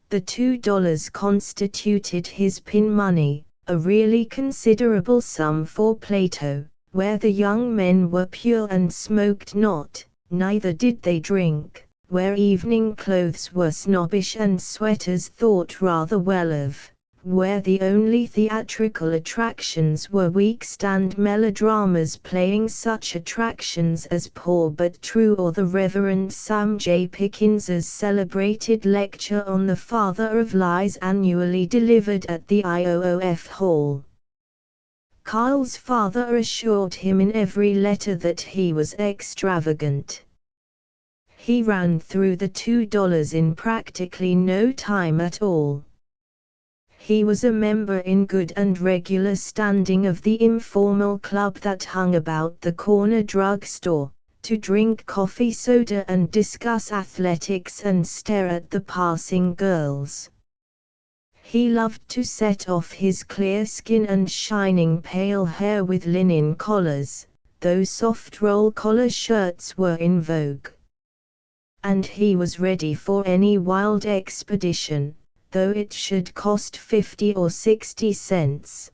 The $2 constituted his pin money, a really considerable sum for Plato, where the young men were pure and smoked not, neither did they drink, where evening clothes were snobbish and sweaters thought rather well of, where the only theatrical attractions were weak-stand melodramas playing such attractions as Poor But True or the Reverend Sam J. Pickins's celebrated lecture on the Father of Lies annually delivered at the IOOF Hall. Kyle's father assured him in every letter that he was extravagant. He ran through the $2 in practically no time at all. He was a member in good and regular standing of the informal club that hung about the corner drugstore, to drink coffee soda and discuss athletics and stare at the passing girls. He loved to set off his clear skin and shining pale hair with linen collars, those soft roll collar shirts were in vogue. And he was ready for any wild expedition, though it should cost 50 or 60 cents.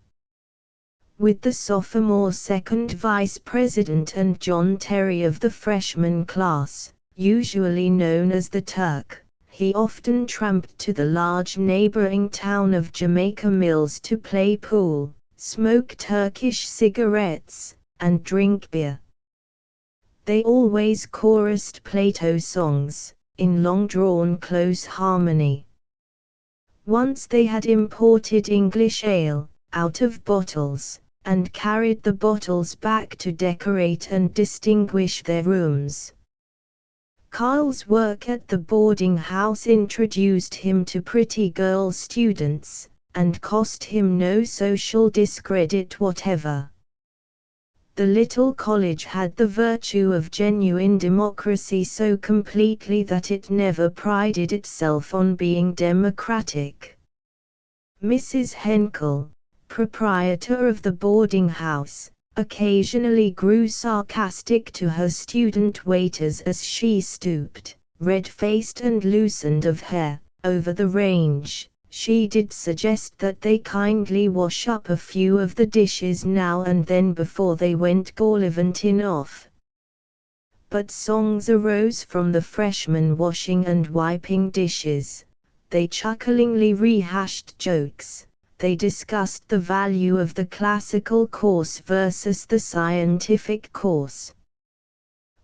With the sophomore second vice president and John Terry of the freshman class, usually known as the Turk, he often tramped to the large neighboring town of Jamaica Mills to play pool, smoke Turkish cigarettes, and drink beer. They always chorused Plato songs, in long-drawn close harmony. Once they had imported English ale, out of bottles, and carried the bottles back to decorate and distinguish their rooms. Kyle's work at the boarding house introduced him to pretty girl students, and cost him no social discredit whatever. The little college had the virtue of genuine democracy so completely that it never prided itself on being democratic. Mrs. Henkel, proprietor of the boarding house, occasionally grew sarcastic to her student waiters as she stooped, red-faced and loosened of hair, over the range. She did suggest that they kindly wash up a few of the dishes now and then before they went gallivanting off. But songs arose from the freshmen washing and wiping dishes. They chucklingly rehashed jokes. They discussed the value of the classical course versus the scientific course.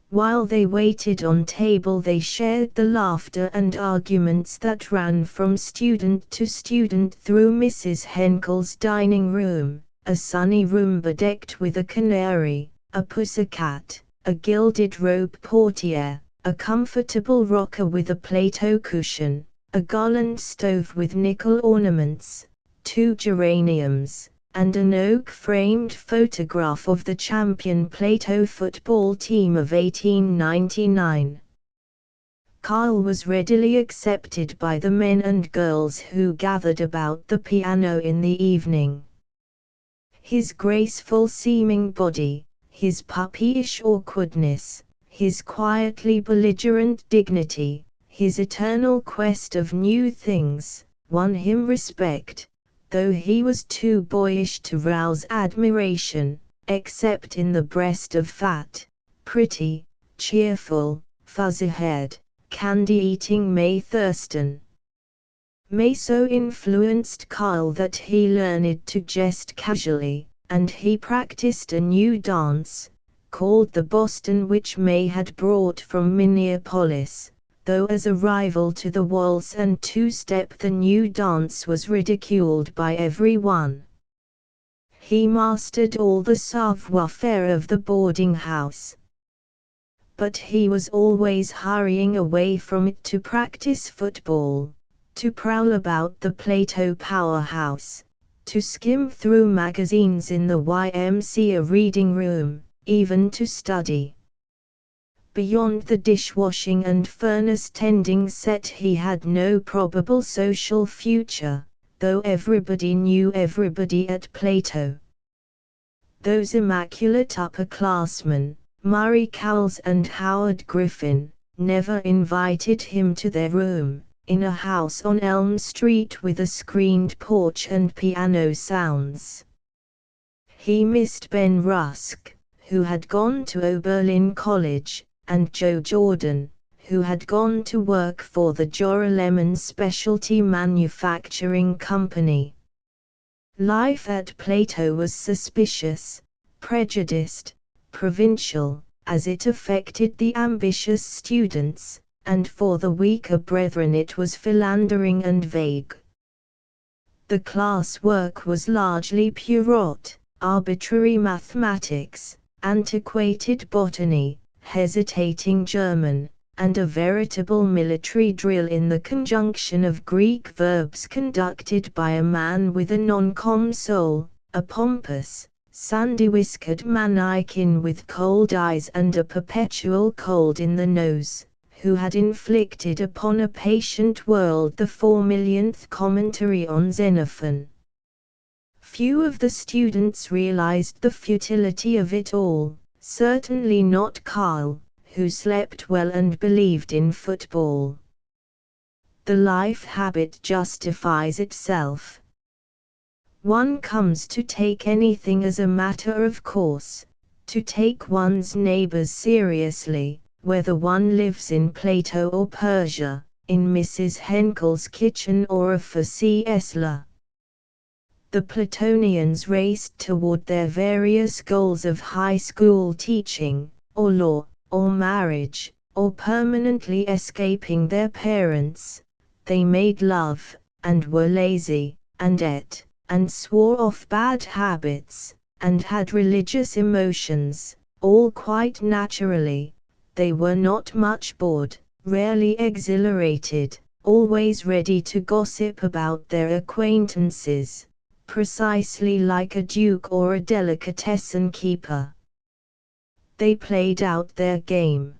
While they waited on table, they shared the laughter and arguments that ran from student to student through Mrs. Henkel's dining room, a sunny room bedecked with a canary, a pussycat, a gilded robe portiere, a comfortable rocker with a Plato cushion, a garland stove with nickel ornaments, 2 geraniums, and an oak-framed photograph of the champion Plato football team of 1899. Kyle was readily accepted by the men and girls who gathered about the piano in the evening. His graceful-seeming body, his puppyish awkwardness, his quietly belligerent dignity, his eternal quest of new things, won him respect, though he was too boyish to rouse admiration, except in the breast of fat, pretty, cheerful, fuzzy-haired, candy-eating May Thurston. May so influenced Kyle that he learned to jest casually, and he practiced a new dance, called the Boston, which May had brought from Minneapolis. Though as a rival to the waltz and two-step, the new dance was ridiculed by everyone. He mastered all the savoir-faire of the boarding house. But he was always hurrying away from it to practice football, to prowl about the Plato powerhouse, to skim through magazines in the YMCA reading room, even to study. Beyond the dishwashing and furnace-tending set he had no probable social future, though everybody knew everybody at Plato. Those immaculate upperclassmen, Murray Cowles and Howard Griffin, never invited him to their room, in a house on Elm Street with a screened porch and piano sounds. He missed Ben Rusk, who had gone to Oberlin College, and Joe Jordan, who had gone to work for the Jora Lemon Specialty Manufacturing Company. Life at Plato was suspicious, prejudiced, provincial, as it affected the ambitious students, and for the weaker brethren it was philandering and vague. The class work was largely puerot, arbitrary mathematics, antiquated botany, hesitating German, and a veritable military drill in the conjunction of Greek verbs conducted by a man with a non-com soul, a pompous, sandy-whiskered mannikin with cold eyes and a perpetual cold in the nose, who had inflicted upon a patient world the 4 millionth commentary on Xenophon. Few of the students realized the futility of it all, certainly not Karl, who slept well and believed in football. The life habit justifies itself. One comes to take anything as a matter of course, to take one's neighbors seriously, whether one lives in Plato or Persia, in Mrs. Henkel's kitchen or a Fassi Esler. The Platonians raced toward their various goals of high school teaching, or law, or marriage, or permanently escaping their parents. They made love, and were lazy, and ate, and swore off bad habits, and had religious emotions, all quite naturally. They were not much bored, rarely exhilarated, always ready to gossip about their acquaintances, precisely like a duke or a delicatessen keeper. They played out their game.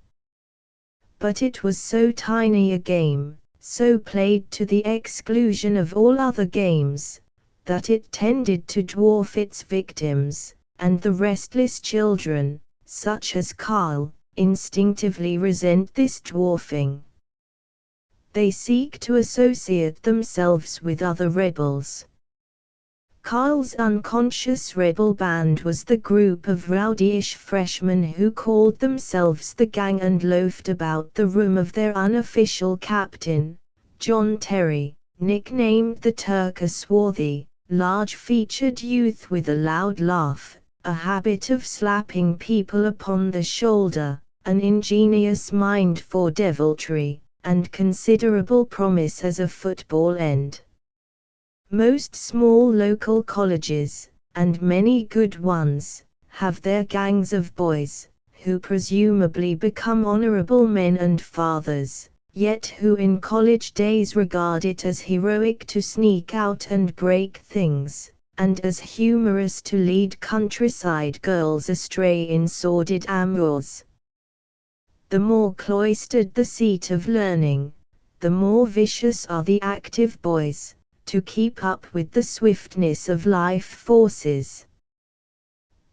But it was so tiny a game, so played to the exclusion of all other games, that it tended to dwarf its victims, and the restless children, such as Karl, instinctively resent this dwarfing. They seek to associate themselves with other rebels. Karl's unconscious rebel band was the group of rowdyish freshmen who called themselves the gang and loafed about the room of their unofficial captain, John Terry, nicknamed the Turk, a swarthy, large-featured youth with a loud laugh, a habit of slapping people upon the shoulder, an ingenious mind for deviltry, and considerable promise as a football end. Most small local colleges, and many good ones, have their gangs of boys, who presumably become honorable men and fathers, yet who in college days regard it as heroic to sneak out and break things, and as humorous to lead countryside girls astray in sordid amours. The more cloistered the seat of learning, the more vicious are the active boys, to keep up with the swiftness of life forces.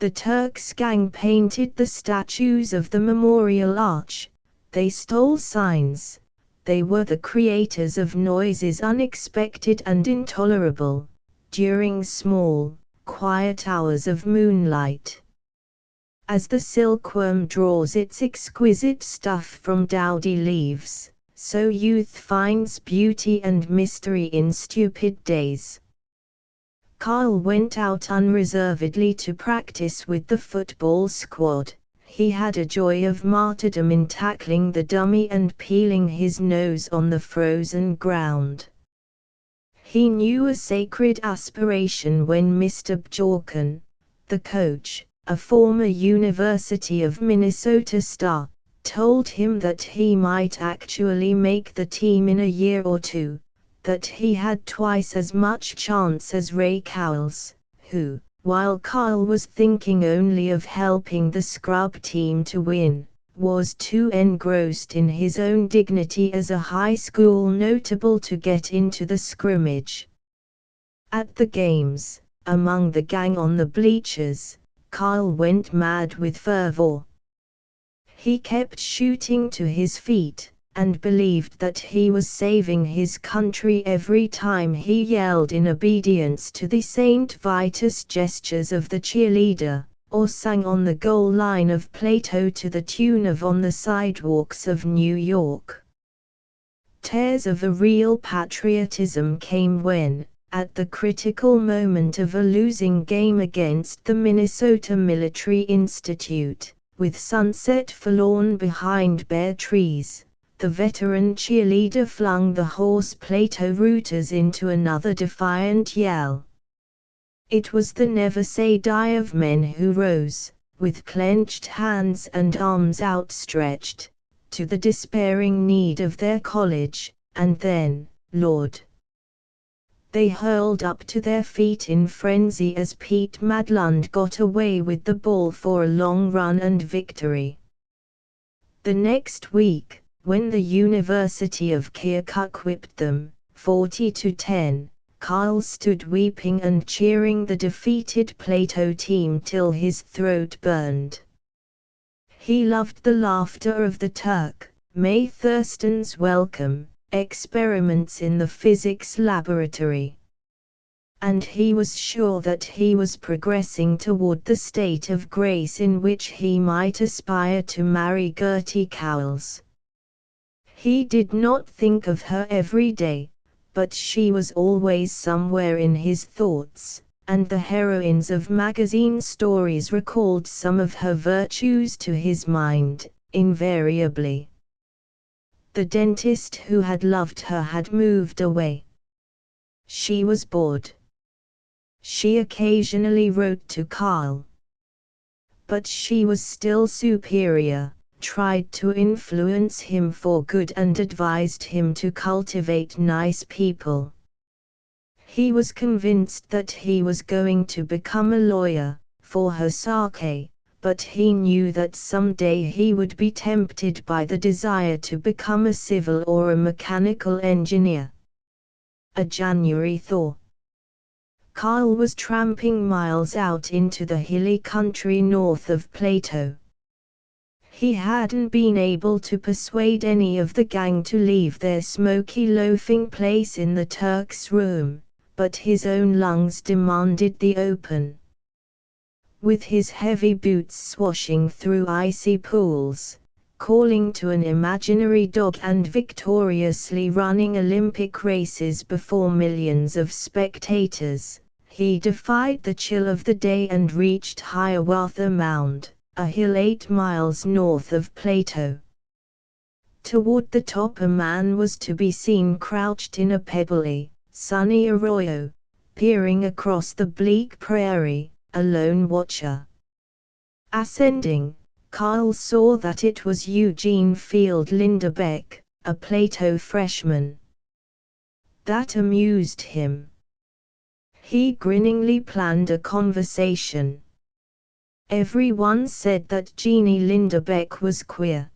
The Turks' gang painted the statues of the Memorial Arch, they stole signs, they were the creators of noises unexpected and intolerable, during small, quiet hours of moonlight. As the silkworm draws its exquisite stuff from dowdy leaves, so youth finds beauty and mystery in stupid days. Karl went out unreservedly to practice with the football squad. He had a joy of martyrdom in tackling the dummy and peeling his nose on the frozen ground. He knew a sacred aspiration when Mr. Bjorken, the coach, a former University of Minnesota star, told him that he might actually make the team in a year or two, that he had twice as much chance as Ray Cowles, who, while Karl was thinking only of helping the scrub team to win, was too engrossed in his own dignity as a high school notable to get into the scrimmage. At the games, among the gang on the bleachers, Karl went mad with fervor. He kept shooting to his feet, and believed that he was saving his country every time he yelled in obedience to the Saint Vitus gestures of the cheerleader, or sang on the goal line of Plato to the tune of On the Sidewalks of New York. Tears of a real patriotism came when, at the critical moment of a losing game against the Minnesota Military Institute, with sunset forlorn behind bare trees, the veteran cheerleader flung the horse Plato rooters into another defiant yell. It was the never say die of men who rose, with clenched hands and arms outstretched, to the despairing need of their college, and then, Lord! They hurled up to their feet in frenzy as Pete Madlund got away with the ball for a long run and victory. The next week, when the University of Keokuk whipped them, 40-10, Kyle stood weeping and cheering the defeated Plato team till his throat burned. He loved the laughter of the Turk, May Thurston's welcome experiments in the physics laboratory. And he was sure that he was progressing toward the state of grace in which he might aspire to marry Gertie Cowles. He did not think of her every day, but she was always somewhere in his thoughts, and the heroines of magazine stories recalled some of her virtues to his mind, invariably. The dentist who had loved her had moved away. She was bored. She occasionally wrote to Carl. But she was still superior, tried to influence him for good and advised him to cultivate nice people. He was convinced that he was going to become a lawyer, for her sake, but he knew that someday he would be tempted by the desire to become a civil or a mechanical engineer. A January thaw. Carl was tramping miles out into the hilly country north of Plato. He hadn't been able to persuade any of the gang to leave their smoky loafing place in the Turk's room, but his own lungs demanded the open. With his heavy boots swashing through icy pools, calling to an imaginary dog and victoriously running Olympic races before millions of spectators, he defied the chill of the day and reached Hiawatha Mound, a hill 8 miles north of Plato. Toward the top a man was to be seen crouched in a pebbly, sunny arroyo, peering across the bleak prairie, a lone watcher. Ascending, Kyle saw that it was Eugene Field Lindebeck, a Plato freshman. That amused him. He grinningly planned a conversation. Everyone said that Jeannie Lindebeck was queer.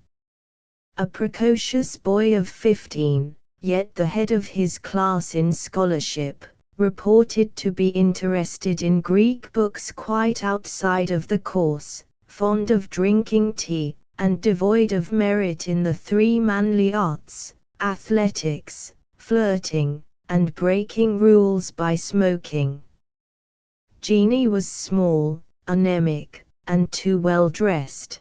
A precocious boy of 15, yet the head of his class in scholarship, reported to be interested in Greek books quite outside of the course, fond of drinking tea, and devoid of merit in the 3 manly arts, athletics, flirting, and breaking rules by smoking. Jeannie was small, anemic, and too well dressed.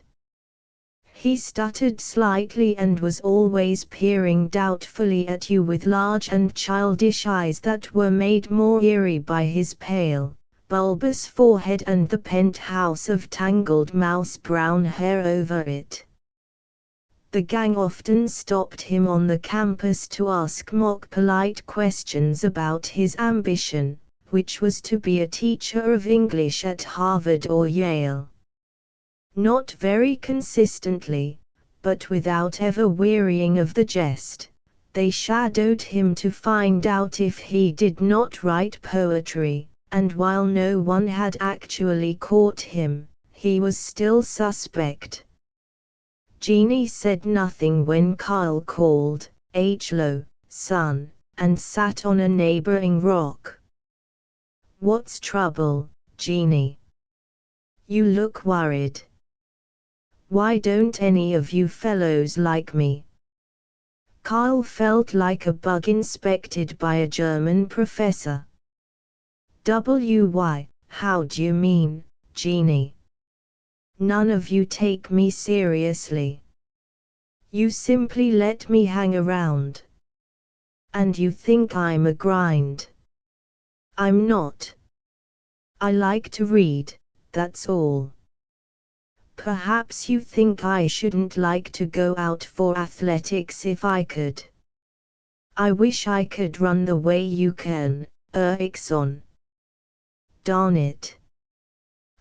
He stuttered slightly and was always peering doubtfully at you with large and childish eyes that were made more eerie by his pale, bulbous forehead and the penthouse of tangled mouse-brown hair over it. The gang often stopped him on the campus to ask mock-polite questions about his ambition, which was to be a teacher of English at Harvard or Yale. Not very consistently, but without ever wearying of the jest, they shadowed him to find out if he did not write poetry, and while no one had actually caught him, he was still suspect. Jeannie said nothing when Kyle called, "H-Lo, son," and sat on a neighboring rock. "What's trouble, Jeannie? You look worried. Why don't any of you fellows like me?" Kyle felt like a bug inspected by a German professor. "Why, how do you mean, Jeannie? None of you take me seriously. You simply let me hang around. And you think I'm a grind. I'm not. I like to read, that's all. Perhaps you think I shouldn't like to go out for athletics if I could. I wish I could run the way you can, Erickson. Darn it.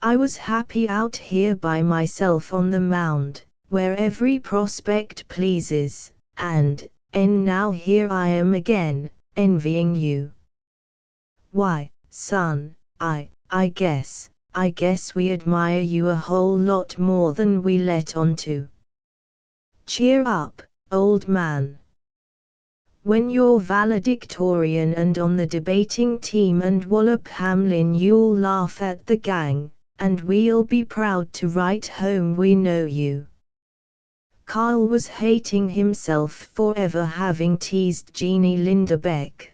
I was happy out here by myself on the mound, where every prospect pleases, and now here I am again, envying you. Why, son, I guess we admire you a whole lot more than we let on to. Cheer up, old man. When you're valedictorian and on the debating team and wallop Hamlin, you'll laugh at the gang, and we'll be proud to write home we know you. Carl was hating himself for ever having teased Jeannie Lindebeck.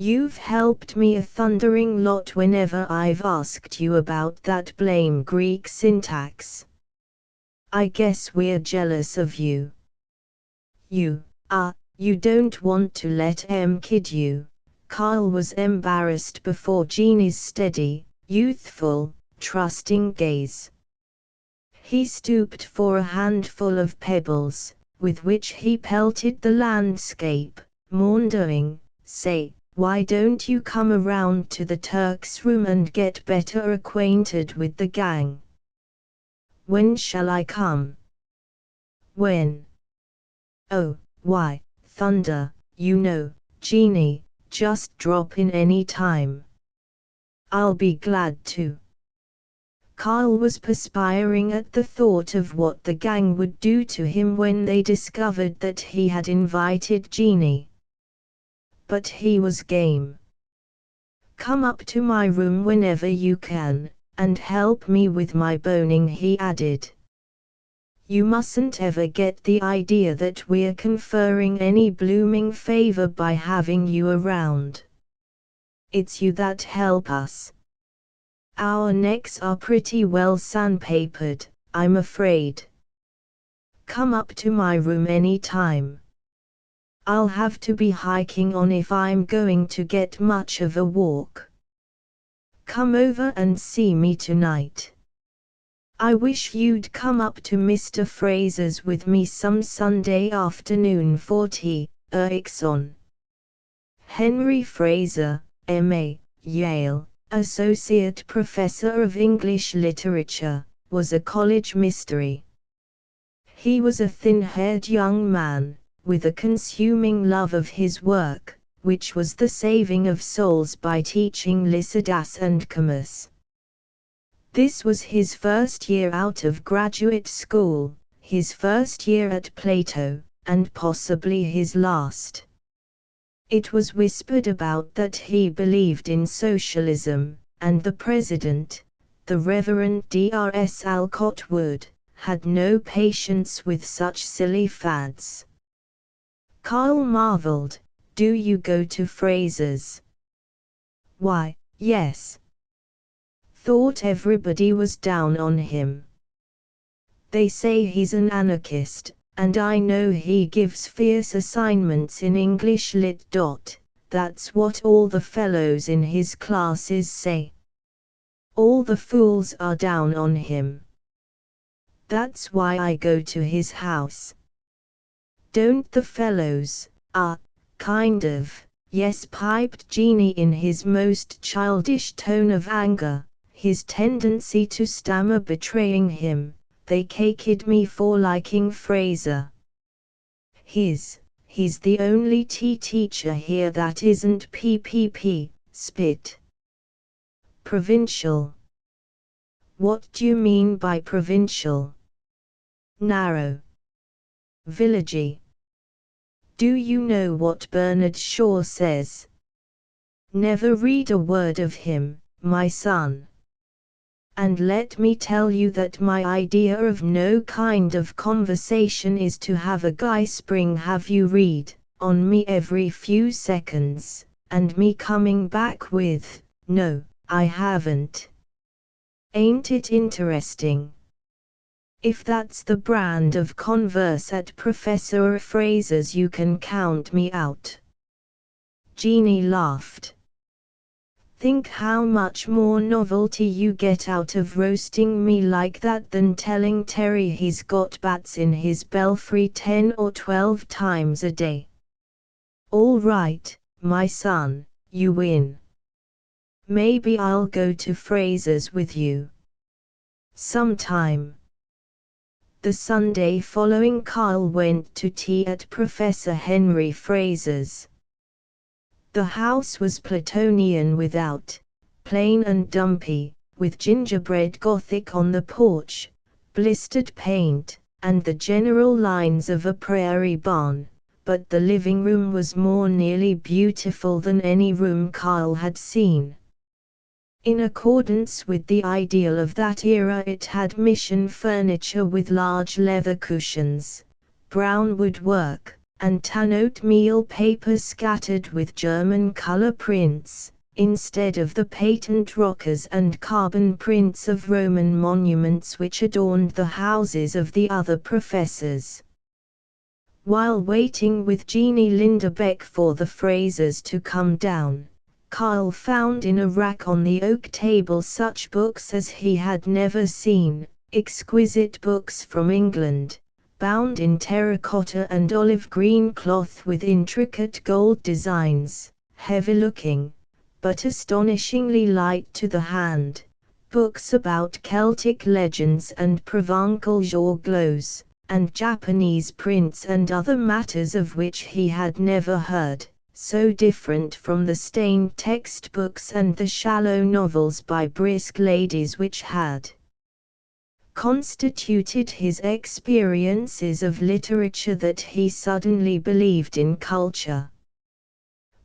You've helped me a thundering lot whenever I've asked you about that blame Greek syntax. I guess we're jealous of you. You don't want to let em kid you. Carl was embarrassed before Jeannie's steady, youthful, trusting gaze. He stooped for a handful of pebbles, with which he pelted the landscape, maundering, "Say, why don't you come around to the Turk's room and get better acquainted with the gang?" When shall I come? When? Oh, why, thunder, Jeannie, just drop in any time. I'll be glad to. Carl was perspiring at the thought of what the gang would do to him when they discovered that he had invited Jeannie. But he was game. Come up to my room whenever you can, and help me with my boning, he added. You mustn't ever get the idea that we're conferring any blooming favor by having you around. It's you that help us. Our necks are pretty well sandpapered, I'm afraid. Come up to my room any time. I'll have to be hiking on if I'm going to get much of a walk. Come over and see me tonight. I wish you'd come up to Mr. Fraser's with me some Sunday afternoon for tea, Erickson. Henry Fraser, M.A., Yale, Associate Professor of English Literature, was a college mystery. He was a thin-haired young man, with a consuming love of his work, which was the saving of souls by teaching Lycidas and Comus. This was his first year out of graduate school, his first year at Plato, and possibly his last. It was whispered about that he believed in socialism, and the president, the Reverend D.R.S. Alcott Wood, had no patience with such silly fads. Carl marveled, "Do you go to Fraser's?" "Why, yes." Thought everybody was down on him. They say he's an anarchist, and I know he gives fierce assignments in English Lit. That's what all the fellows in his classes say. All the fools are down on him. That's why I go to his house. Don't the fellows? Kind of, yes, piped Jeannie in his most childish tone of anger, his tendency to stammer betraying him. They caked me for liking Fraser. He's the only teacher here that isn't PPP, spit. Provincial. What do you mean by provincial? Narrow. Villagey. Do you know what Bernard Shaw says? Never read a word of him, my son. And let me tell you that my idea of no kind of conversation is to have a guy have you read on me every few seconds, and me coming back with, "No, I haven't." Ain't it interesting? If that's the brand of converse at Professor Fraser's, you can count me out. Jeannie laughed. Think how much more novelty you get out of roasting me like that than telling Terry he's got bats in his belfry 10 or 12 times a day. All right, my son, you win. Maybe I'll go to Fraser's with you sometime. The Sunday following, Carl went to tea at Professor Henry Fraser's. The house was Platonian without, plain and dumpy, with gingerbread Gothic on the porch, blistered paint, and the general lines of a prairie barn, but the living room was more nearly beautiful than any room Carl had seen. In accordance with the ideal of that era, it had mission furniture with large leather cushions, brown woodwork, and tan oatmeal paper scattered with German color prints, instead of the patent rockers and carbon prints of Roman monuments which adorned the houses of the other professors. While waiting with Jeannie Lindebeck for the Frasers to come down, Carl found in a rack on the oak table such books as he had never seen, exquisite books from England, bound in terracotta and olive green cloth with intricate gold designs, heavy-looking, but astonishingly light to the hand, books about Celtic legends and Provençal jongleurs, and Japanese prints and other matters of which he had never heard, so different from the stained textbooks and the shallow novels by brisk ladies which had constituted his experiences of literature that he suddenly believed in culture.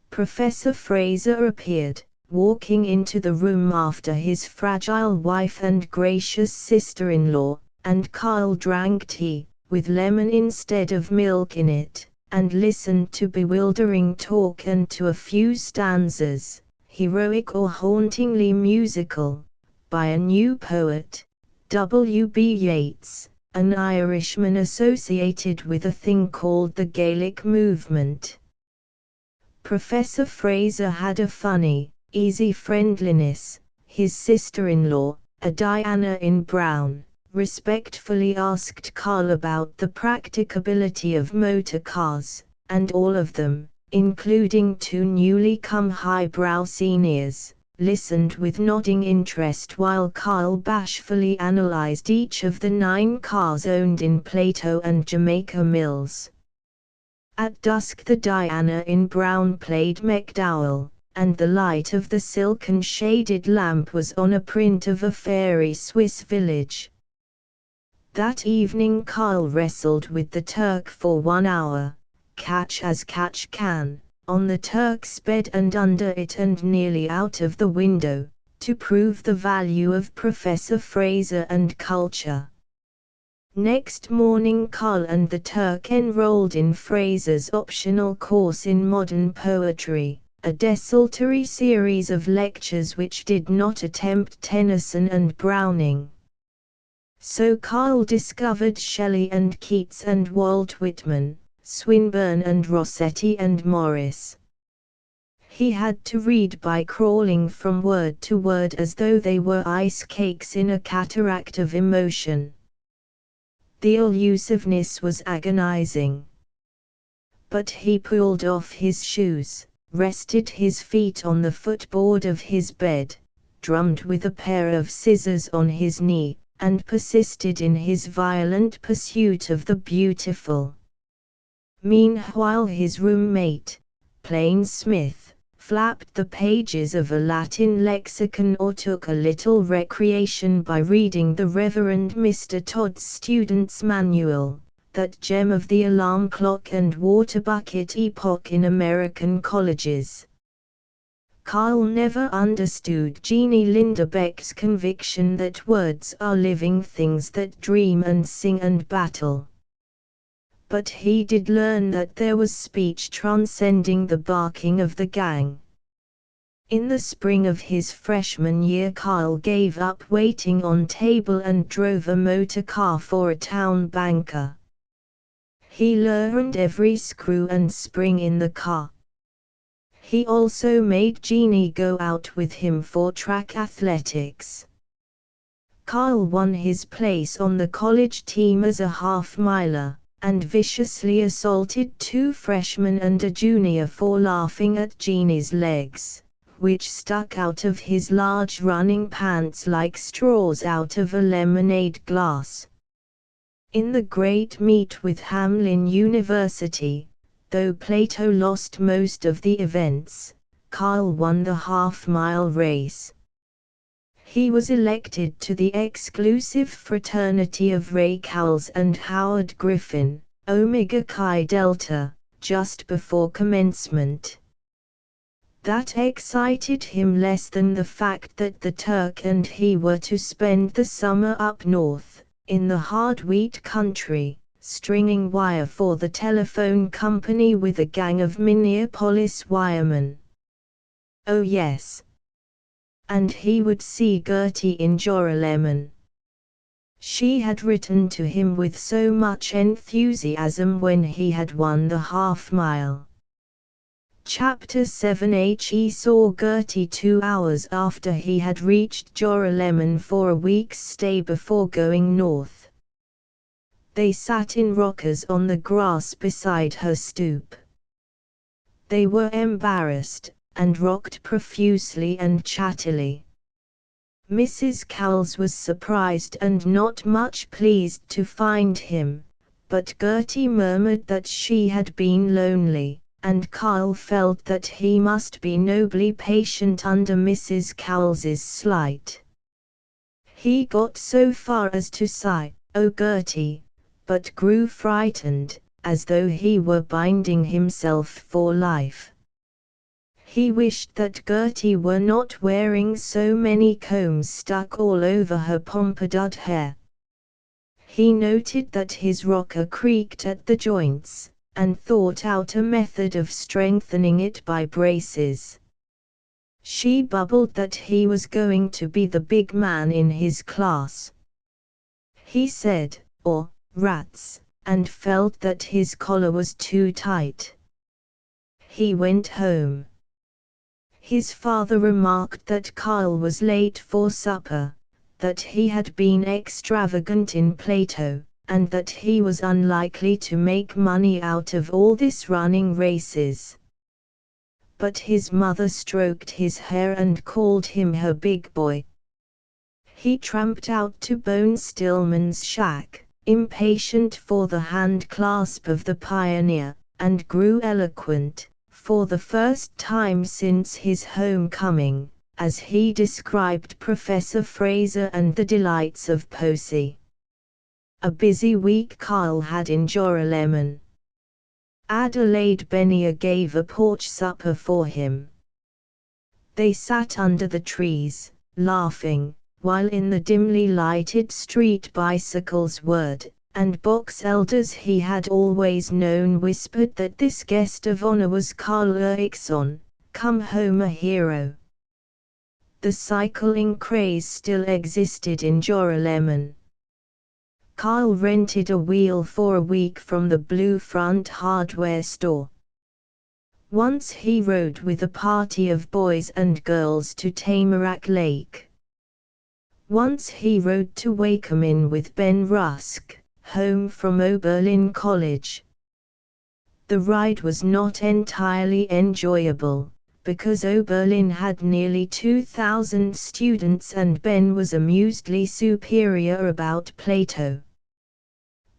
Professor Fraser appeared, walking into the room after his fragile wife and gracious sister-in-law, and Carl drank tea, with lemon instead of milk in it, and listened to bewildering talk and to a few stanzas, heroic or hauntingly musical, by a new poet, W.B. Yeats, an Irishman associated with a thing called the Gaelic movement. Professor Fraser had a funny, easy friendliness. His sister-in-law, a Diana in brown, respectfully asked Carl about the practicability of motor cars, and all of them, including two newly come highbrow seniors, listened with nodding interest while Carl bashfully analyzed each of the 9 cars owned in Plato and Jamaica Mills. At dusk the Diana in brown played MacDowell, and the light of the silken shaded lamp was on a print of a fairy Swiss village. That evening Carl wrestled with the Turk for 1 hour, catch as catch can, on the Turk's bed and under it and nearly out of the window, to prove the value of Professor Fraser and culture. Next morning Carl and the Turk enrolled in Fraser's optional course in modern poetry, a desultory series of lectures which did not attempt Tennyson and Browning. So Carl discovered Shelley and Keats and Walt Whitman, Swinburne and Rossetti and Morris. He had to read by crawling from word to word as though they were ice cakes in a cataract of emotion. The elusiveness was agonizing. But he pulled off his shoes, rested his feet on the footboard of his bed, drummed with a pair of scissors on his knee, and persisted in his violent pursuit of the beautiful. Meanwhile his roommate, Plain Smith, flapped the pages of a Latin lexicon or took a little recreation by reading the Reverend Mr. Todd's Student's Manual, that gem of the alarm clock and water bucket epoch in American colleges. Carl never understood Jeannie Lindebeck's conviction that words are living things that dream and sing and battle. But he did learn that there was speech transcending the barking of the gang. In the spring of his freshman year Carl gave up waiting on table and drove a motor car for a town banker. He learned every screw and spring in the car. He also made Jeannie go out with him for track athletics. Carl won his place on the college team as a half-miler, and viciously assaulted 2 freshmen and a junior for laughing at Jeannie's legs, which stuck out of his large running pants like straws out of a lemonade glass. In the great meet with Hamlin University, though Plato lost most of the events, Carl won the half-mile race. He was elected to the exclusive fraternity of Ray Cowles and Howard Griffin, Omega Chi Delta, just before commencement. That excited him less than the fact that the Turk and he were to spend the summer up north, in the hard wheat country, stringing wire for the telephone company with a gang of Minneapolis wiremen. Oh yes. And he would see Gertie in Joralemon. She had written to him with so much enthusiasm when he had won the half-mile. Chapter 7. He saw Gertie 2 hours after he had reached Joralemon for a week's stay before going north. They sat in rockers on the grass beside her stoop. They were embarrassed, and rocked profusely and chattily. Mrs. Cowles was surprised and not much pleased to find him, but Gertie murmured that she had been lonely, and Carl felt that he must be nobly patient under Mrs. Cowles's slight. He got so far as to sigh, "Oh Gertie," but grew frightened, as though he were binding himself for life. He wished that Gertie were not wearing so many combs stuck all over her pompadour hair. He noted that his rocker creaked at the joints, and thought out a method of strengthening it by braces. She bubbled that he was going to be the big man in his class. He said, "Oh, rats," and felt that his collar was too tight. He went home. His father remarked that Carl was late for supper, that he had been extravagant in Plato, and that he was unlikely to make money out of all this running races. But his mother stroked his hair and called him her big boy. He tramped out to Bone Stillman's shack, impatient for the hand clasp of the pioneer, and grew eloquent, for the first time since his homecoming, as he described Professor Fraser and the delights of Posey. A busy week Carl had in Joralemon. Adelaide Bennier gave a porch supper for him. They sat under the trees, laughing, while in the dimly lighted street bicycles whirred, and box elders he had always known whispered that this guest of honor was Carl Eriksson, come home a hero. The cycling craze still existed in Joralemon. Carl rented a wheel for a week from the Blue Front hardware store. Once he rode with a party of boys and girls to Tamarack Lake. Once he rode to Wakemin with Ben Rusk, home from Oberlin College. The ride was not entirely enjoyable, because Oberlin had nearly 2,000 students and Ben was amusedly superior about Plato.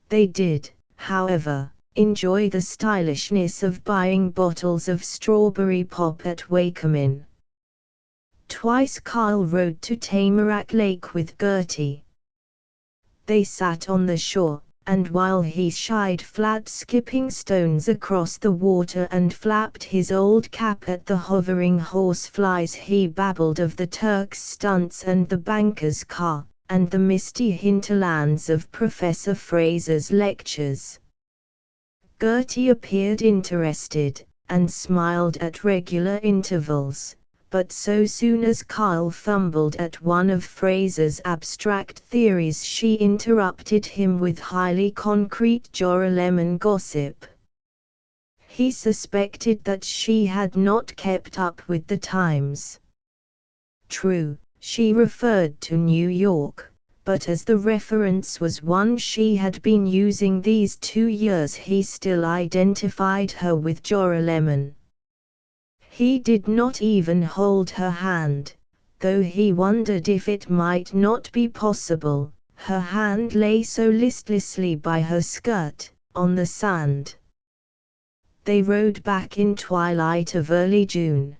They did, however, enjoy the stylishness of buying bottles of strawberry pop at Wakemin. Twice Carl rode to Tamarack Lake with Gertie. They sat on the shore, and while he shied flat skipping stones across the water and flapped his old cap at the hovering horseflies, he babbled of the Turk's stunts and the banker's car, and the misty hinterlands of Professor Fraser's lectures. Gertie appeared interested, and smiled at regular intervals. But so soon as Carl fumbled at one of Fraser's abstract theories, she interrupted him with highly concrete Joralemon gossip. He suspected that she had not kept up with the times. True, she referred to New York, but as the reference was one she had been using these 2 years, he still identified her with Jorah Lemon. He did not even hold her hand, though he wondered if it might not be possible. Her hand lay so listlessly by her skirt, on the sand. They rode back in twilight of early June.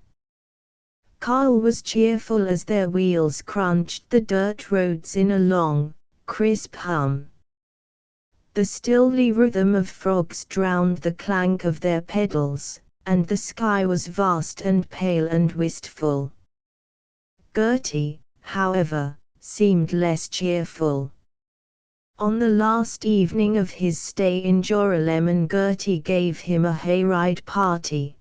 Carl was cheerful as their wheels crunched the dirt roads in a long, crisp hum. The stilly rhythm of frogs drowned the clank of their pedals, and the sky was vast and pale and wistful. Gertie, however, seemed less cheerful. On the last evening of his stay in Jorah Lemon, Gertie gave him a hayride party.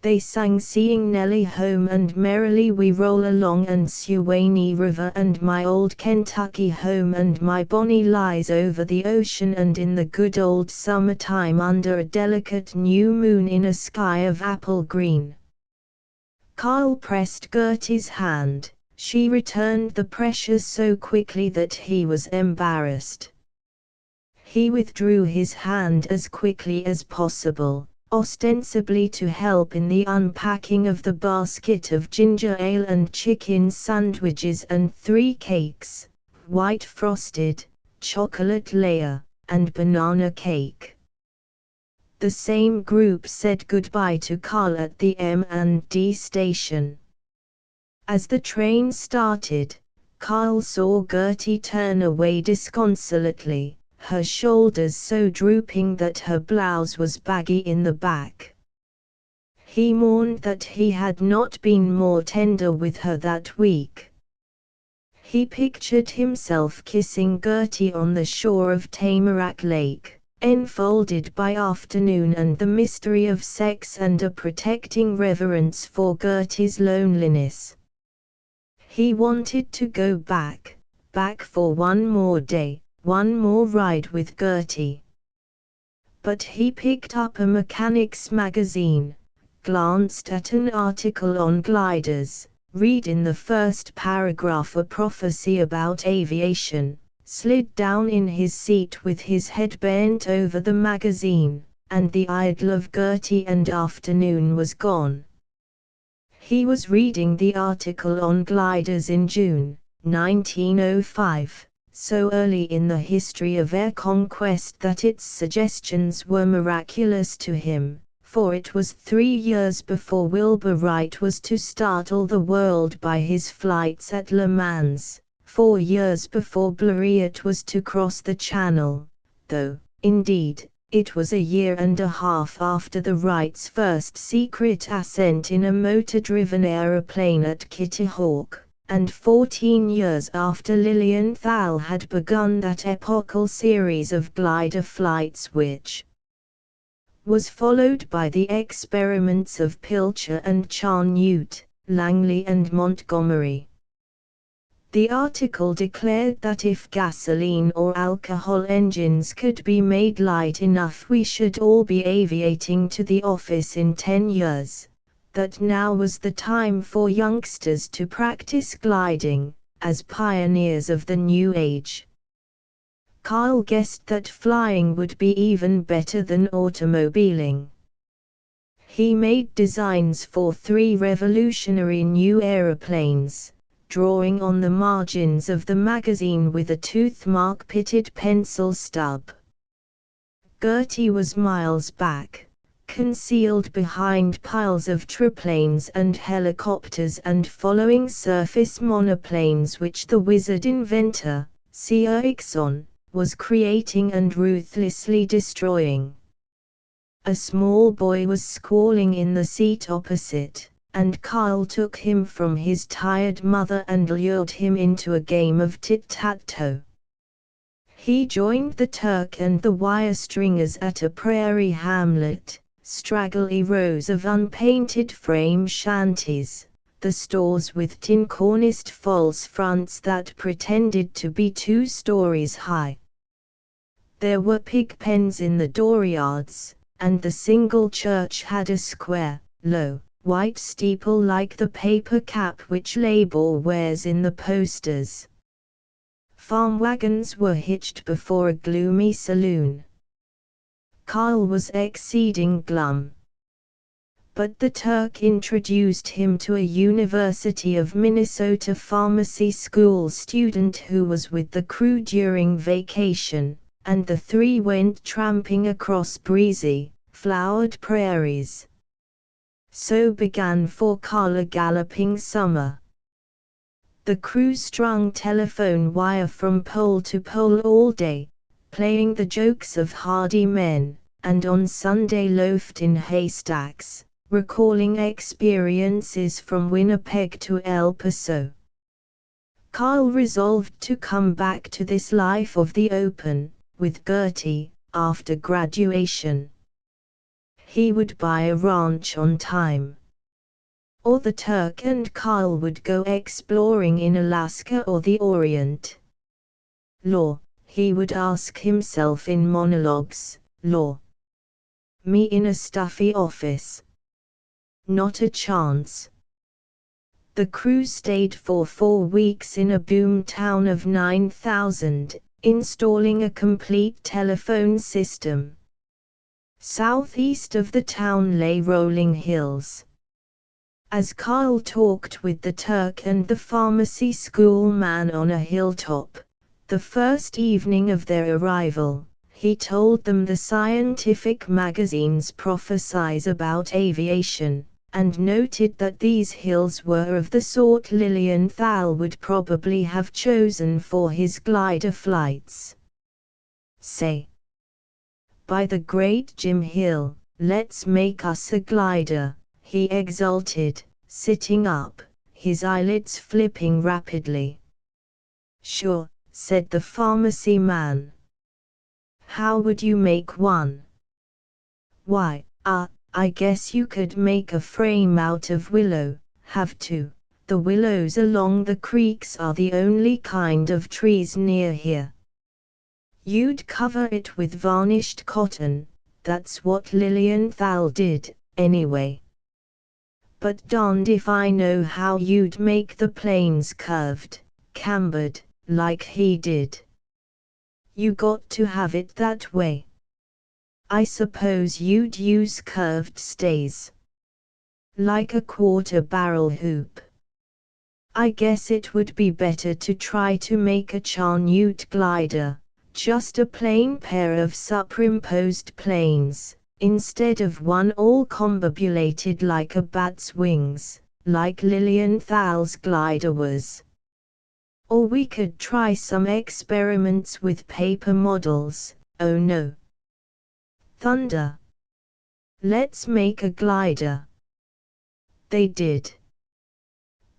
They sang Seeing Nellie Home and Merrily We Roll Along and Suwanee River and My Old Kentucky Home and My Bonnie Lies Over the Ocean and In the Good Old Summertime Under a Delicate New Moon in a Sky of Apple Green. Carl pressed Gertie's hand. She returned the pressure so quickly that he was embarrassed. He withdrew his hand as quickly as possible, ostensibly to help in the unpacking of the basket of ginger ale and chicken sandwiches and 3 cakes, white frosted, chocolate layer, and banana cake. The same group said goodbye to Carl at the M&D station. As the train started, Carl saw Gertie turn away disconsolately, her shoulders so drooping that her blouse was baggy in the back. He mourned that he had not been more tender with her that week. He pictured himself kissing Gertie on the shore of Tamarack Lake, enfolded by afternoon and the mystery of sex and a protecting reverence for Gertie's loneliness. He wanted to go back for one more day, one more ride with Gertie. But he picked up a mechanics magazine, glanced at an article on gliders, read in the first paragraph a prophecy about aviation, slid down in his seat with his head bent over the magazine, and the idyll of Gertie and afternoon was gone. He was reading the article on gliders in June, 1905, so early in the history of air conquest that its suggestions were miraculous to him, for it was 3 years before Wilbur Wright was to startle the world by his flights at Le Mans, 4 years before Blériot was to cross the Channel, though, indeed, it was a year and a half after the Wrights' first secret ascent in a motor-driven aeroplane at Kitty Hawk, and 14 years after Lilienthal had begun that epochal series of glider flights which was followed by the experiments of Pilcher and Charnute, Langley and Montgomery. The article declared that if gasoline or alcohol engines could be made light enough we should all be aviating to the office in 10 years, that now was the time for youngsters to practice gliding, as pioneers of the new age. Carl guessed that flying would be even better than automobiling. He made designs for 3 revolutionary new aeroplanes, drawing on the margins of the magazine with a tooth-mark pitted pencil stub. Gertie was miles back, concealed behind piles of triplanes and helicopters and following surface monoplanes which the wizard inventor, C. Erickson, was creating and ruthlessly destroying. A small boy was squalling in the seat opposite, and Carl took him from his tired mother and lured him into a game of tit-tat-toe. He joined the Turk and the wire stringers at a prairie hamlet, straggly rows of unpainted frame shanties, the stores with tin-corniced false fronts that pretended to be 2 stories high. There were pig pens in the dooryards, and the single church had a square, low, white steeple like the paper cap which Labor wears in the posters. Farm wagons were hitched before a gloomy saloon. Carl was exceeding glum. But the Turk introduced him to a University of Minnesota pharmacy school student who was with the crew during vacation, and the three went tramping across breezy, flowered prairies. So began for Carl a galloping summer. The crew strung telephone wire from pole to pole all day, playing the jokes of hardy men, and on Sunday loafed in haystacks, recalling experiences from Winnipeg to El Paso. Carl resolved to come back to this life of the open, with Gertie, after graduation. He would buy a ranch on time. Or the Turk and Carl would go exploring in Alaska or the Orient. Law, he would ask himself in monologues, law. Me in a stuffy office. Not a chance. The crew stayed for 4 weeks in a boom town of 9,000, installing a complete telephone system. Southeast of the town lay rolling hills. As Carl talked with the Turk and the pharmacy school man on a hilltop, the first evening of their arrival, he told them the scientific magazines prophesize about aviation, and noted that these hills were of the sort Lilienthal would probably have chosen for his glider flights. Say, by the great Jim Hill, let's make us a glider, he exulted, sitting up, his eyelids flipping rapidly. Sure, said the pharmacy man. How would you make one? Why, I guess you could make a frame out of willow, have to. The willows along the creeks are the only kind of trees near here. You'd cover it with varnished cotton, that's what Lilienthal did, anyway. But darned if I know how you'd make the planes curved, cambered, like he did. You got to have it that way. I suppose you'd use curved stays. Like a quarter-barrel hoop. I guess it would be better to try to make a Charnute glider, just a plain pair of superimposed planes, instead of one all combobulated like a bat's wings, like Lilienthal's glider was. Or we could try some experiments with paper models. Oh no. Thunder. Let's make a glider. They did.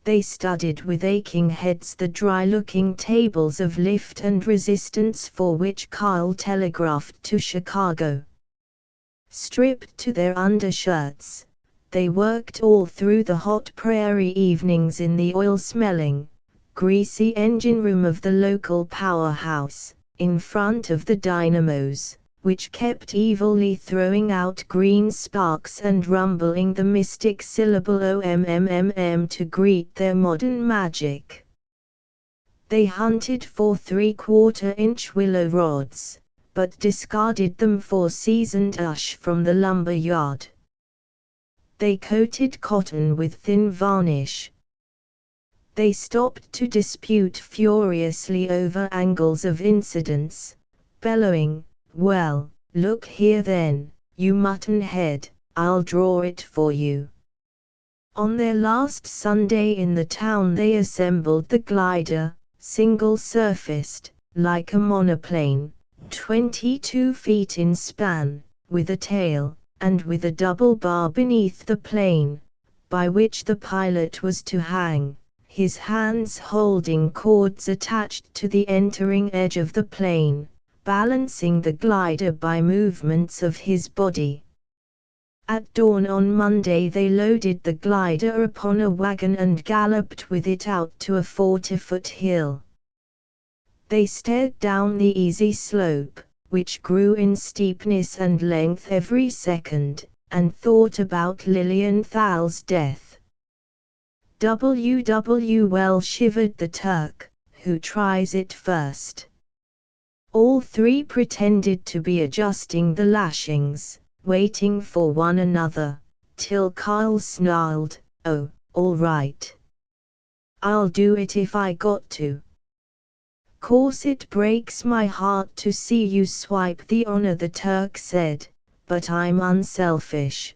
They studied with aching heads the dry-looking tables of lift and resistance for which Carl telegraphed to Chicago. Stripped to their undershirts, they worked all through the hot prairie evenings in the oil-smelling, greasy engine room of the local powerhouse, in front of the dynamos, which kept evilly throwing out green sparks and rumbling the mystic syllable OMMMM to greet their modern magic. They hunted for 3/4-inch willow rods, but discarded them for seasoned ash from the lumber yard. They coated cotton with thin varnish. They stopped to dispute furiously over angles of incidence, bellowing, "Well, look here then, you mutton head, I'll draw it for you." On their last Sunday in the town they assembled the glider, single-surfaced, like a monoplane, 22 feet in span, with a tail, and with a double bar beneath the plane, by which the pilot was to hang, his hands holding cords attached to the entering edge of the plane, balancing the glider by movements of his body. At dawn on Monday they loaded the glider upon a wagon and galloped with it out to a 40-foot hill. They stared down the easy slope, which grew in steepness and length every second, and thought about Lilienthal's death. Well, shivered the Turk, who tries it first. All three pretended to be adjusting the lashings, waiting for one another, till Kyle snarled, "Oh, all right. I'll do it if I got to. Course it breaks my heart to see you swipe the honor," the Turk said, "but I'm unselfish.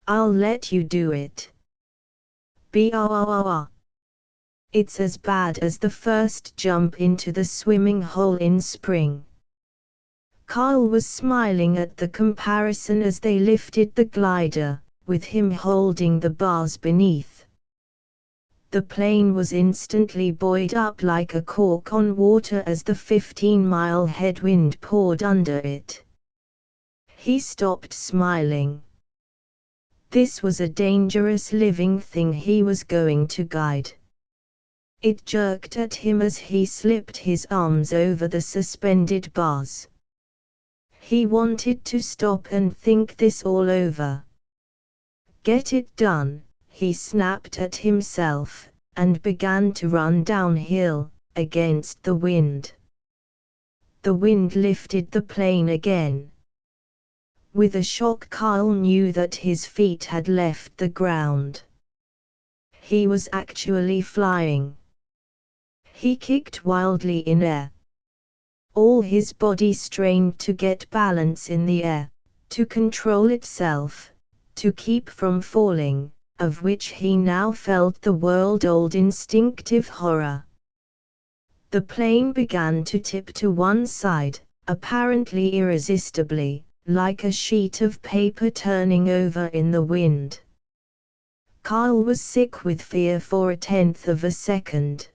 I'll let you do it. It's as bad as the first jump into the swimming hole in spring." Kyle was smiling at the comparison as they lifted the glider, with him holding the bars beneath. The plane was instantly buoyed up like a cork on water as the 15-mile headwind poured under it. He stopped smiling. This was a dangerous living thing he was going to guide. It jerked at him as he slipped his arms over the suspended bars. He wanted to stop and think this all over. Get it done, he snapped at himself, and began to run downhill, against the wind. The wind lifted the plane again. With a shock, Kyle knew that his feet had left the ground. He was actually flying. He kicked wildly in air. All his body strained to get balance in the air, to control itself, to keep from falling, of which he now felt the world-old instinctive horror. The plane began to tip to one side, apparently irresistibly, like a sheet of paper turning over in the wind. Kyle was sick with fear for a tenth of a second.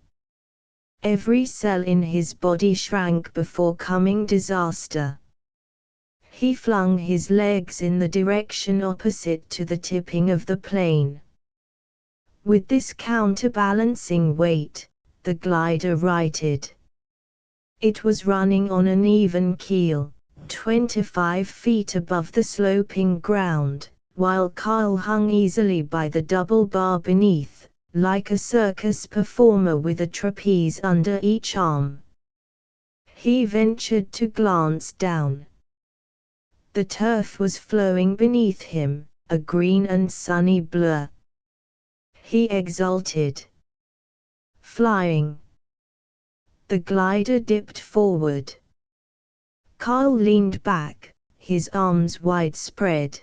Every cell in his body shrank before coming disaster. He flung his legs in the direction opposite to the tipping of the plane. With this counterbalancing weight, the glider righted. It was running on an even keel, 25 feet above the sloping ground, while Kyle hung easily by the double bar beneath, like a circus performer with a trapeze under each arm. He ventured to glance down. The turf was flowing beneath him, a green and sunny blur. He exulted. Flying. The glider dipped forward. Kyle leaned back, his arms widespread.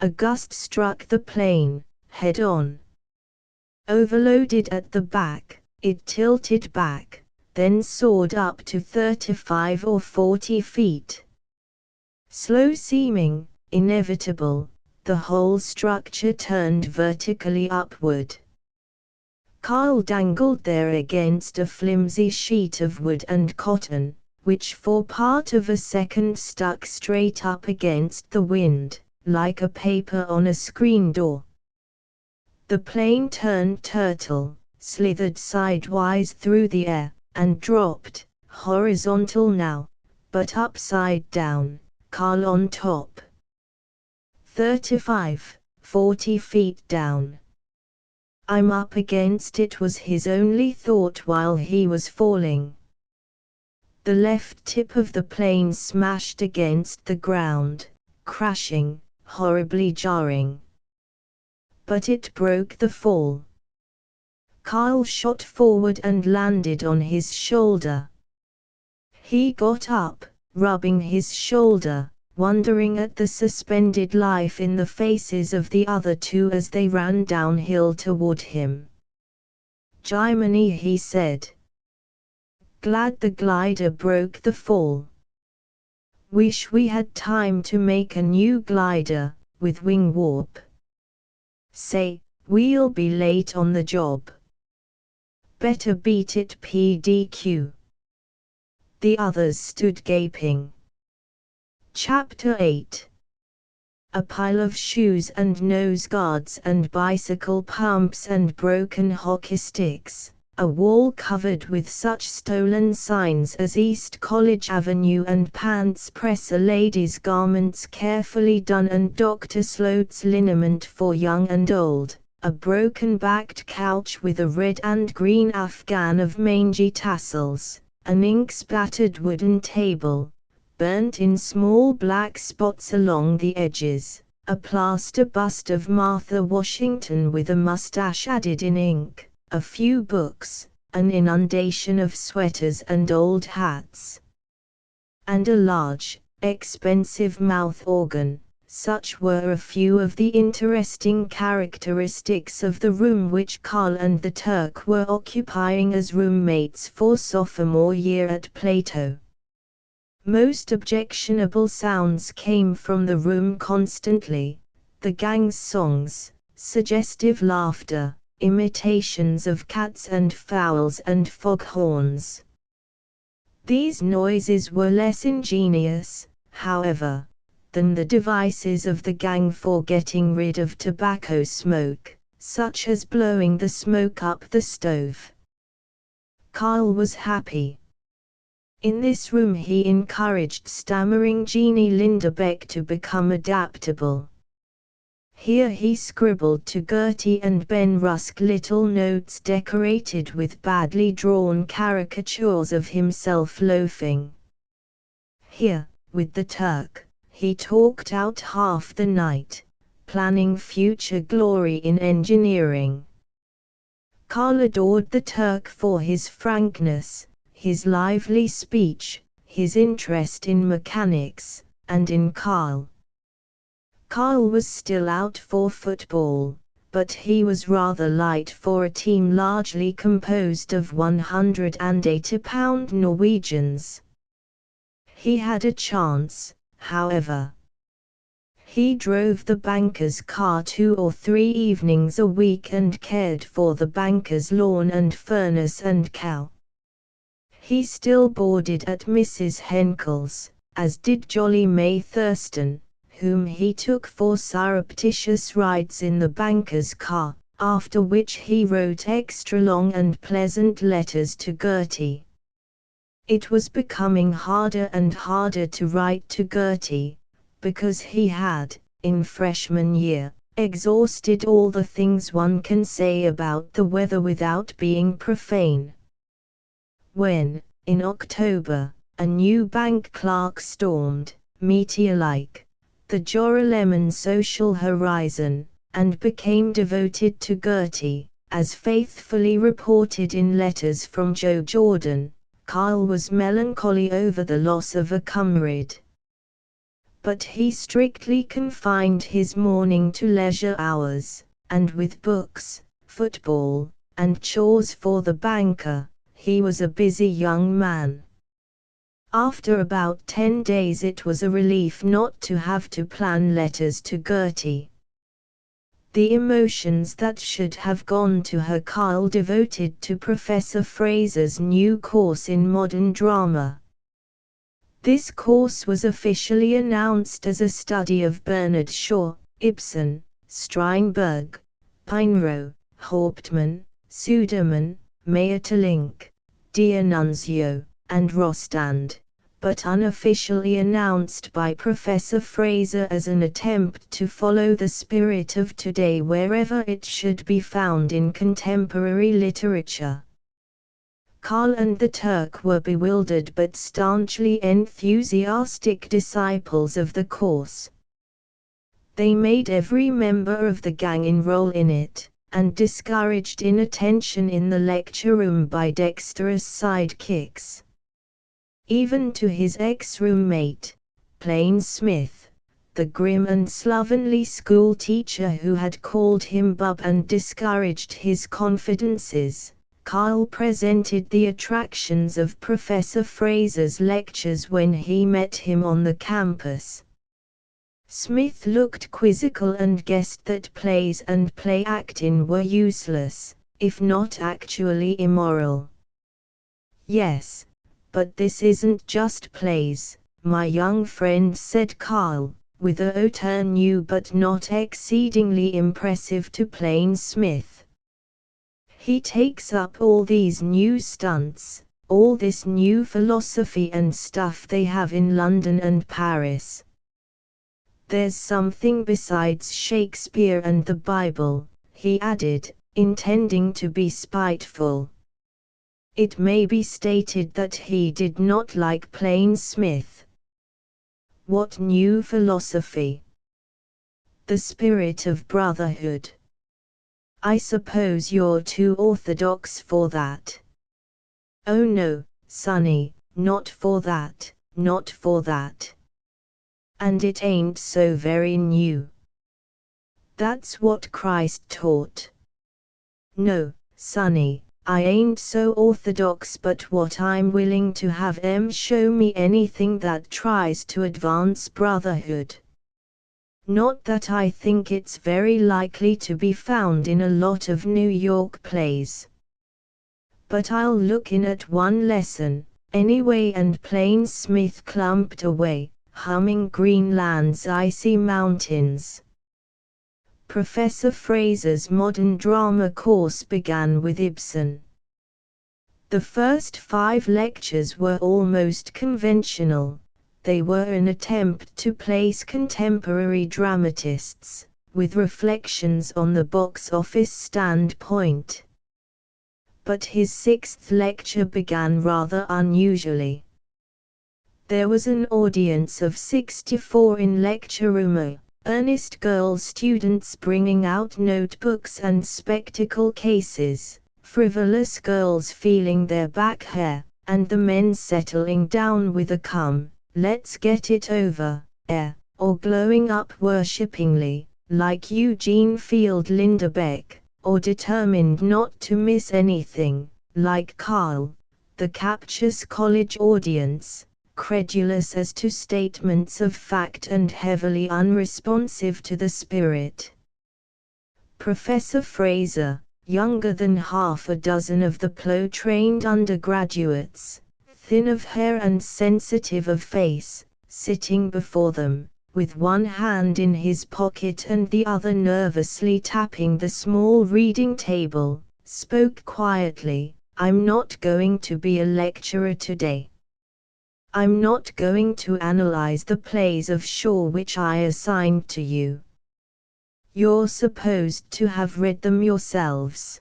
A gust struck the plane, head-on. Overloaded at the back, it tilted back, then soared up to 35 or 40 feet. Slow seeming, inevitable, the whole structure turned vertically upward. Kyle dangled there against a flimsy sheet of wood and cotton, which for part of a second stuck straight up against the wind, like a paper on a screen door. The plane turned turtle, slithered sidewise through the air, and dropped, horizontal now, but upside down, Kyle on top. 35, 40 feet down. "I'm up against it," was his only thought while he was falling. The left tip of the plane smashed against the ground, crashing, horribly jarring. But it broke the fall. Kyle shot forward and landed on his shoulder. He got up, rubbing his shoulder, wondering at the suspended life in the faces of the other two as they ran downhill toward him. "Jiminy," he said. "Glad the glider broke the fall. Wish we had time to make a new glider, with wing warp. Say, we'll be late on the job. Better beat it, PDQ." The others stood gaping. Chapter 8. A pile of shoes and nose guards and bicycle pumps and broken hockey sticks, a wall covered with such stolen signs as East College Avenue and Pants Press, a lady's garments carefully done, and Dr. Sloat's liniment for young and old, a broken-backed couch with a red and green afghan of mangy tassels, an ink-splattered wooden table, burnt in small black spots along the edges, a plaster bust of Martha Washington with a mustache added in ink, a few books, an inundation of sweaters and old hats, and a large, expensive mouth organ. Such were a few of the interesting characteristics of the room which Karl and the Turk were occupying as roommates for sophomore year at Plato. Most objectionable sounds came from the room constantly: the gang's songs, suggestive laughter, imitations of cats and fowls and foghorns. These noises were less ingenious, however, than the devices of the gang for getting rid of tobacco smoke, such as blowing the smoke up the stove. Karl was happy. In this room he encouraged stammering Jeannie Lindebeck to become adaptable. Here he scribbled to Gertie and Ben Rusk little notes decorated with badly drawn caricatures of himself loafing. Here, with the Turk, he talked out half the night, planning future glory in engineering. Karl adored the Turk for his frankness, his lively speech, his interest in mechanics, and in Karl. Karl was still out for football, but he was rather light for a team largely composed of 180-pound Norwegians. He had a chance, however. He drove the banker's car 2 or 3 evenings a week and cared for the banker's lawn and furnace and cow. He still boarded at Mrs. Henkel's, as did Jolly May Thurston, whom he took for surreptitious rides in the banker's car, after which he wrote extra long and pleasant letters to Gertie. It was becoming harder and harder to write to Gertie, because he had, in freshman year, exhausted all the things one can say about the weather without being profane. When, in October, a new bank clerk stormed, meteor-like, the Joralemon social horizon, and became devoted to Gertie, as faithfully reported in letters from Joe Jordan, Karl was melancholy over the loss of a comrade. But he strictly confined his morning to leisure hours, and with books, football, and chores for the banker, he was a busy young man. After about 10 days it was a relief not to have to plan letters to Gertie. The emotions that should have gone to her Karl devoted to Professor Fraser's new course in modern drama. This course was officially announced as a study of Bernard Shaw, Ibsen, Strindberg, Pinero, Hauptmann, Sudermann, Maeterlinck, D'Annunzio, and Rostand, but unofficially announced by Professor Fraser as an attempt to follow the spirit of today wherever it should be found in contemporary literature. Karl and the Turk were bewildered but staunchly enthusiastic disciples of the course. They made every member of the gang enroll in it, and discouraged inattention in the lecture room by dexterous sidekicks. Even to his ex-roommate, Plain Smith, the grim and slovenly school teacher who had called him bub and discouraged his confidences, Karl presented the attractions of Professor Fraser's lectures when he met him on the campus. Smith looked quizzical and guessed that plays and play-acting were useless, if not actually immoral. "Yes, but this isn't just plays, my young friend," said Karl, with a hauteur new but not exceedingly impressive to Plain Smith. He takes up all these new stunts, all this new philosophy and stuff they have in London and Paris. There's something besides Shakespeare and the Bible, he added, intending to be spiteful. It may be stated that he did not like plain Smith. What new philosophy? The spirit of brotherhood. I suppose you're too orthodox for that. Oh no, Sonny, not for that, not for that. And it ain't so very new. That's what Christ taught. No, Sonny, I ain't so orthodox, but what I'm willing to have show me anything that tries to advance brotherhood. Not that I think it's very likely to be found in a lot of New York plays. But I'll look in at one lesson, anyway. And plain Smith clumped away, humming Greenland's icy mountains. Professor Fraser's modern drama course began with Ibsen. The first 5 lectures were almost conventional. They were an attempt to place contemporary dramatists, with reflections on the box office standpoint. But his 6th lecture began rather unusually. There was an audience of 64 in lecture room, earnest girl students bringing out notebooks and spectacle cases, frivolous girls feeling their back hair, and the men settling down with a "come, let's get it over" air, or glowing up worshippingly, like Eugene Field Linderbeck, or determined not to miss anything, like Carl, the captious college audience, credulous as to statements of fact and heavily unresponsive to the spirit. Professor Fraser, younger than half a dozen of the Plough-trained undergraduates, thin of hair and sensitive of face, sitting before them, with one hand in his pocket and the other nervously tapping the small reading table, spoke quietly, "I'm not going to be a lecturer today. I'm not going to analyze the plays of Shaw which I assigned to you. You're supposed to have read them yourselves.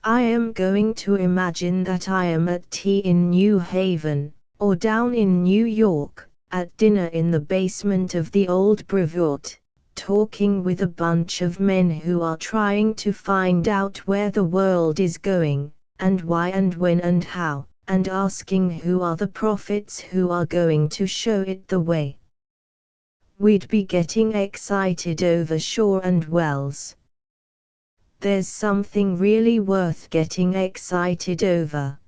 I am going to imagine that I am at tea in New Haven, or down in New York, at dinner in the basement of the old Brevoort, talking with a bunch of men who are trying to find out where the world is going, and why and when and how, and asking who are the prophets who are going to show it the way." We'd be getting excited over Shaw and Wells. There's something really worth getting excited over.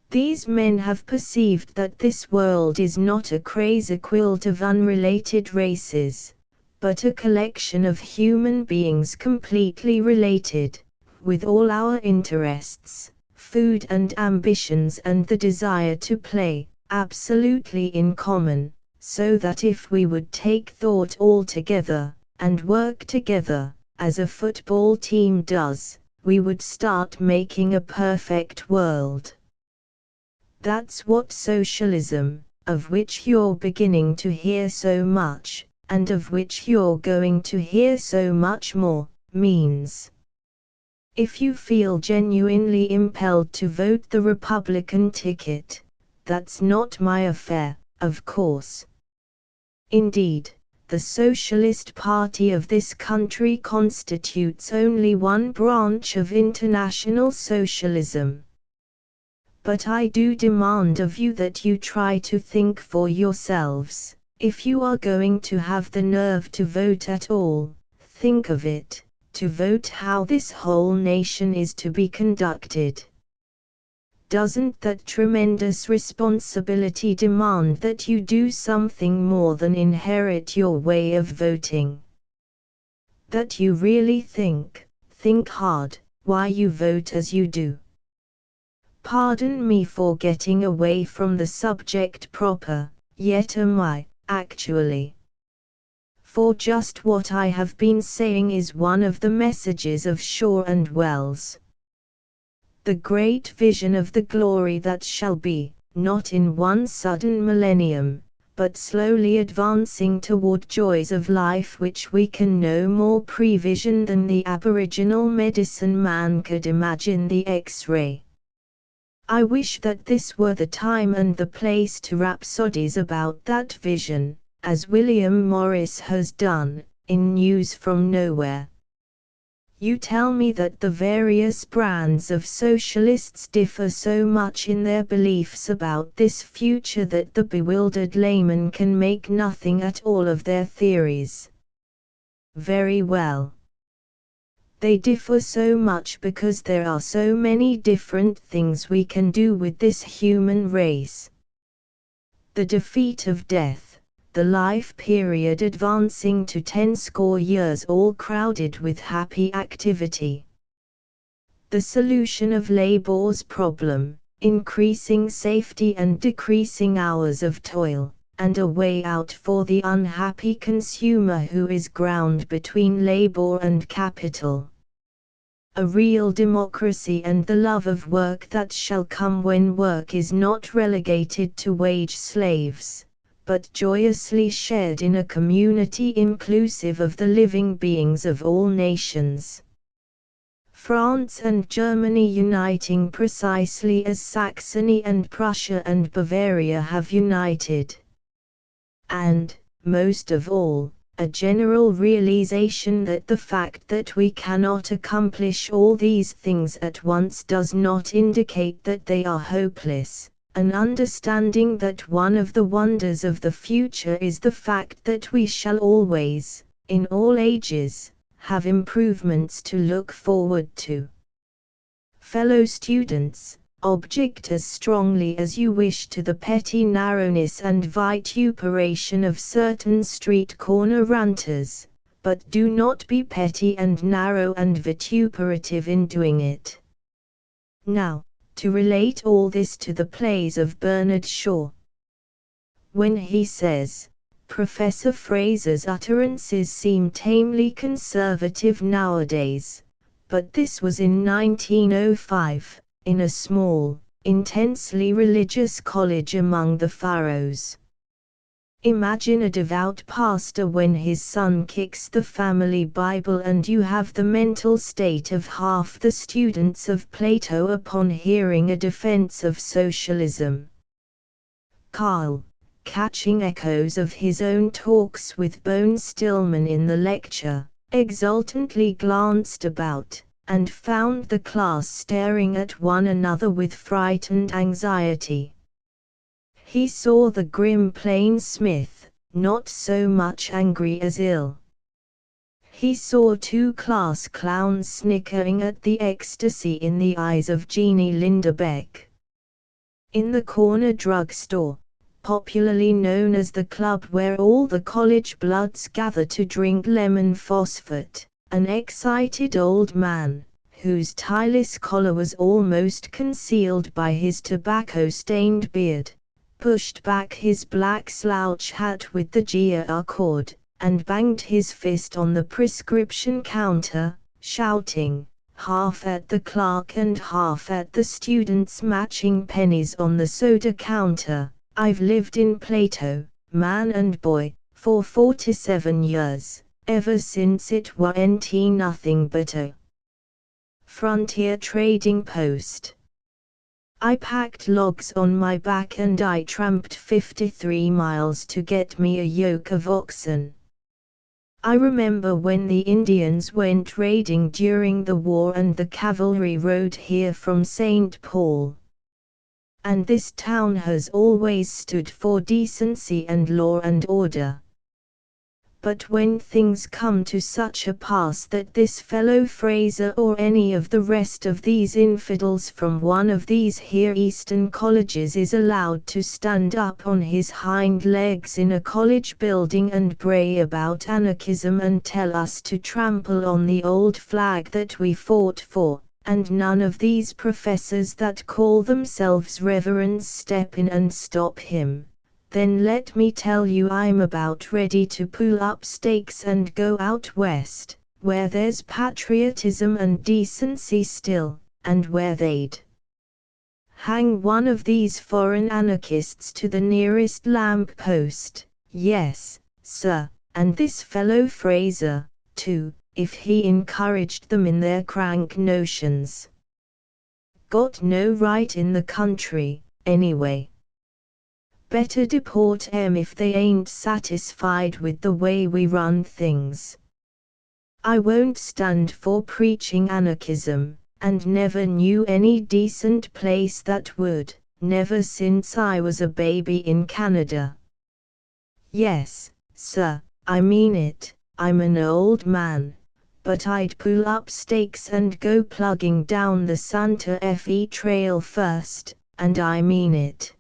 These men have perceived that this world is not a crazy quilt of unrelated races, but a collection of human beings completely related, with all our interests, food and ambitions and the desire to play, absolutely in common, so that if we would take thought all together, and work together, as a football team does, we would start making a perfect world. That's what socialism, of which you're beginning to hear so much, and of which you're going to hear so much more, means. If you feel genuinely impelled to vote the Republican ticket, that's not my affair, of course. Indeed, the Socialist Party of this country constitutes only one branch of international socialism. But I do demand of you that you try to think for yourselves. If you are going to have the nerve to vote at all, think of it, to vote how this whole nation is to be conducted. Doesn't that tremendous responsibility demand that you do something more than inherit your way of voting? That you really think hard, why you vote as you do? Pardon me for getting away from the subject proper, yet am I, actually. for just what I have been saying is one of the messages of Shaw and Wells. The great vision of the glory that shall be, not in one sudden millennium, but slowly advancing toward joys of life which we can no more prevision than the aboriginal medicine man could imagine the X-ray. I wish that this were the time and the place to rhapsodize about that vision, as William Morris has done, in News from Nowhere. You tell me that the various brands of socialists differ so much in their beliefs about this future that the bewildered layman can make nothing at all of their theories. Very well. They differ so much because there are so many different things we can do with this human race. The defeat of death. The life period advancing to 10 score years all crowded with happy activity. The solution of labor's problem, increasing safety and decreasing hours of toil, and a way out for the unhappy consumer who is ground between labor and capital. A real democracy and the love of work that shall come when work is not relegated to wage slaves, but joyously shared in a community inclusive of the living beings of all nations. France and Germany uniting precisely as Saxony and Prussia and Bavaria have united. And, most of all, a general realization that the fact that we cannot accomplish all these things at once does not indicate that they are hopeless. An understanding that one of the wonders of the future is the fact that we shall always, in all ages, have improvements to look forward to. Fellow students, object as strongly as you wish to the petty narrowness and vituperation of certain street corner ranters, but do not be petty and narrow and vituperative in doing it. Now, to relate all this to the plays of Bernard Shaw. When he says, Professor Fraser's utterances seem tamely conservative nowadays, but this was in 1905, in a small, intensely religious college among the Faroes. Imagine a devout pastor when his son kicks the family Bible and you have the mental state of half the students of Plato upon hearing a defense of socialism. Carl, catching echoes of his own talks with Bone Stillman in the lecture, exultantly glanced about, and found the class staring at one another with frightened anxiety. He saw the grim plainsmith, not so much angry as ill. He saw two class clowns snickering at the ecstasy in the eyes of Jeannie Lindebeck. In the corner drugstore, popularly known as the club where all the college bloods gather to drink lemon phosphate, an excited old man, whose tieless collar was almost concealed by his tobacco-stained beard, pushed back his black slouch hat with the GR cord, and banged his fist on the prescription counter, shouting, half at the clerk and half at the students matching pennies on the soda counter, I've lived in Plato, man and boy, for 47 years, ever since it wa'n't nothing but a frontier trading post. I packed logs on my back and I tramped 53 miles to get me a yoke of oxen. I remember when the Indians went raiding during the war and the cavalry rode here from St. Paul. And this town has always stood for decency and law and order. But when things come to such a pass that this fellow Fraser or any of the rest of these infidels from one of these here Eastern colleges is allowed to stand up on his hind legs in a college building and bray about anarchism and tell us to trample on the old flag that we fought for, and none of these professors that call themselves reverends step in and stop him, Then let me tell you I'm about ready to pull up stakes and go out west, where there's patriotism and decency still, and where they'd hang one of these foreign anarchists to the nearest lamp post, yes, sir, and this fellow Fraser, too, if he encouraged them in their crank notions. Got no right in the country, anyway. Better deport 'em if they ain't satisfied with the way we run things. I won't stand for preaching anarchism, and never knew any decent place that would, never since I was a baby in Canada. Yes, sir, I mean it, I'm an old man, but I'd pull up stakes and go plugging down the Santa Fe Trail first, and I mean it.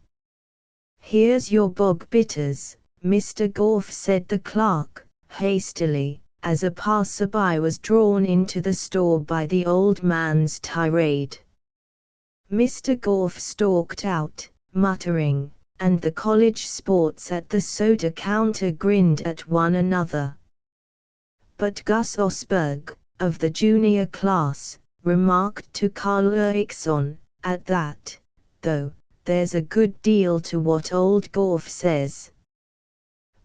Here's your bog bitters, Mr. Gorf, said the clerk, hastily, as a passerby was drawn into the store by the old man's tirade. Mr. Gorf stalked out, muttering, and the college sports at the soda counter grinned at one another. But Gus Osberg, of the junior class, remarked to Carl Eriksson, at that, though, there's a good deal to what old Gorf says.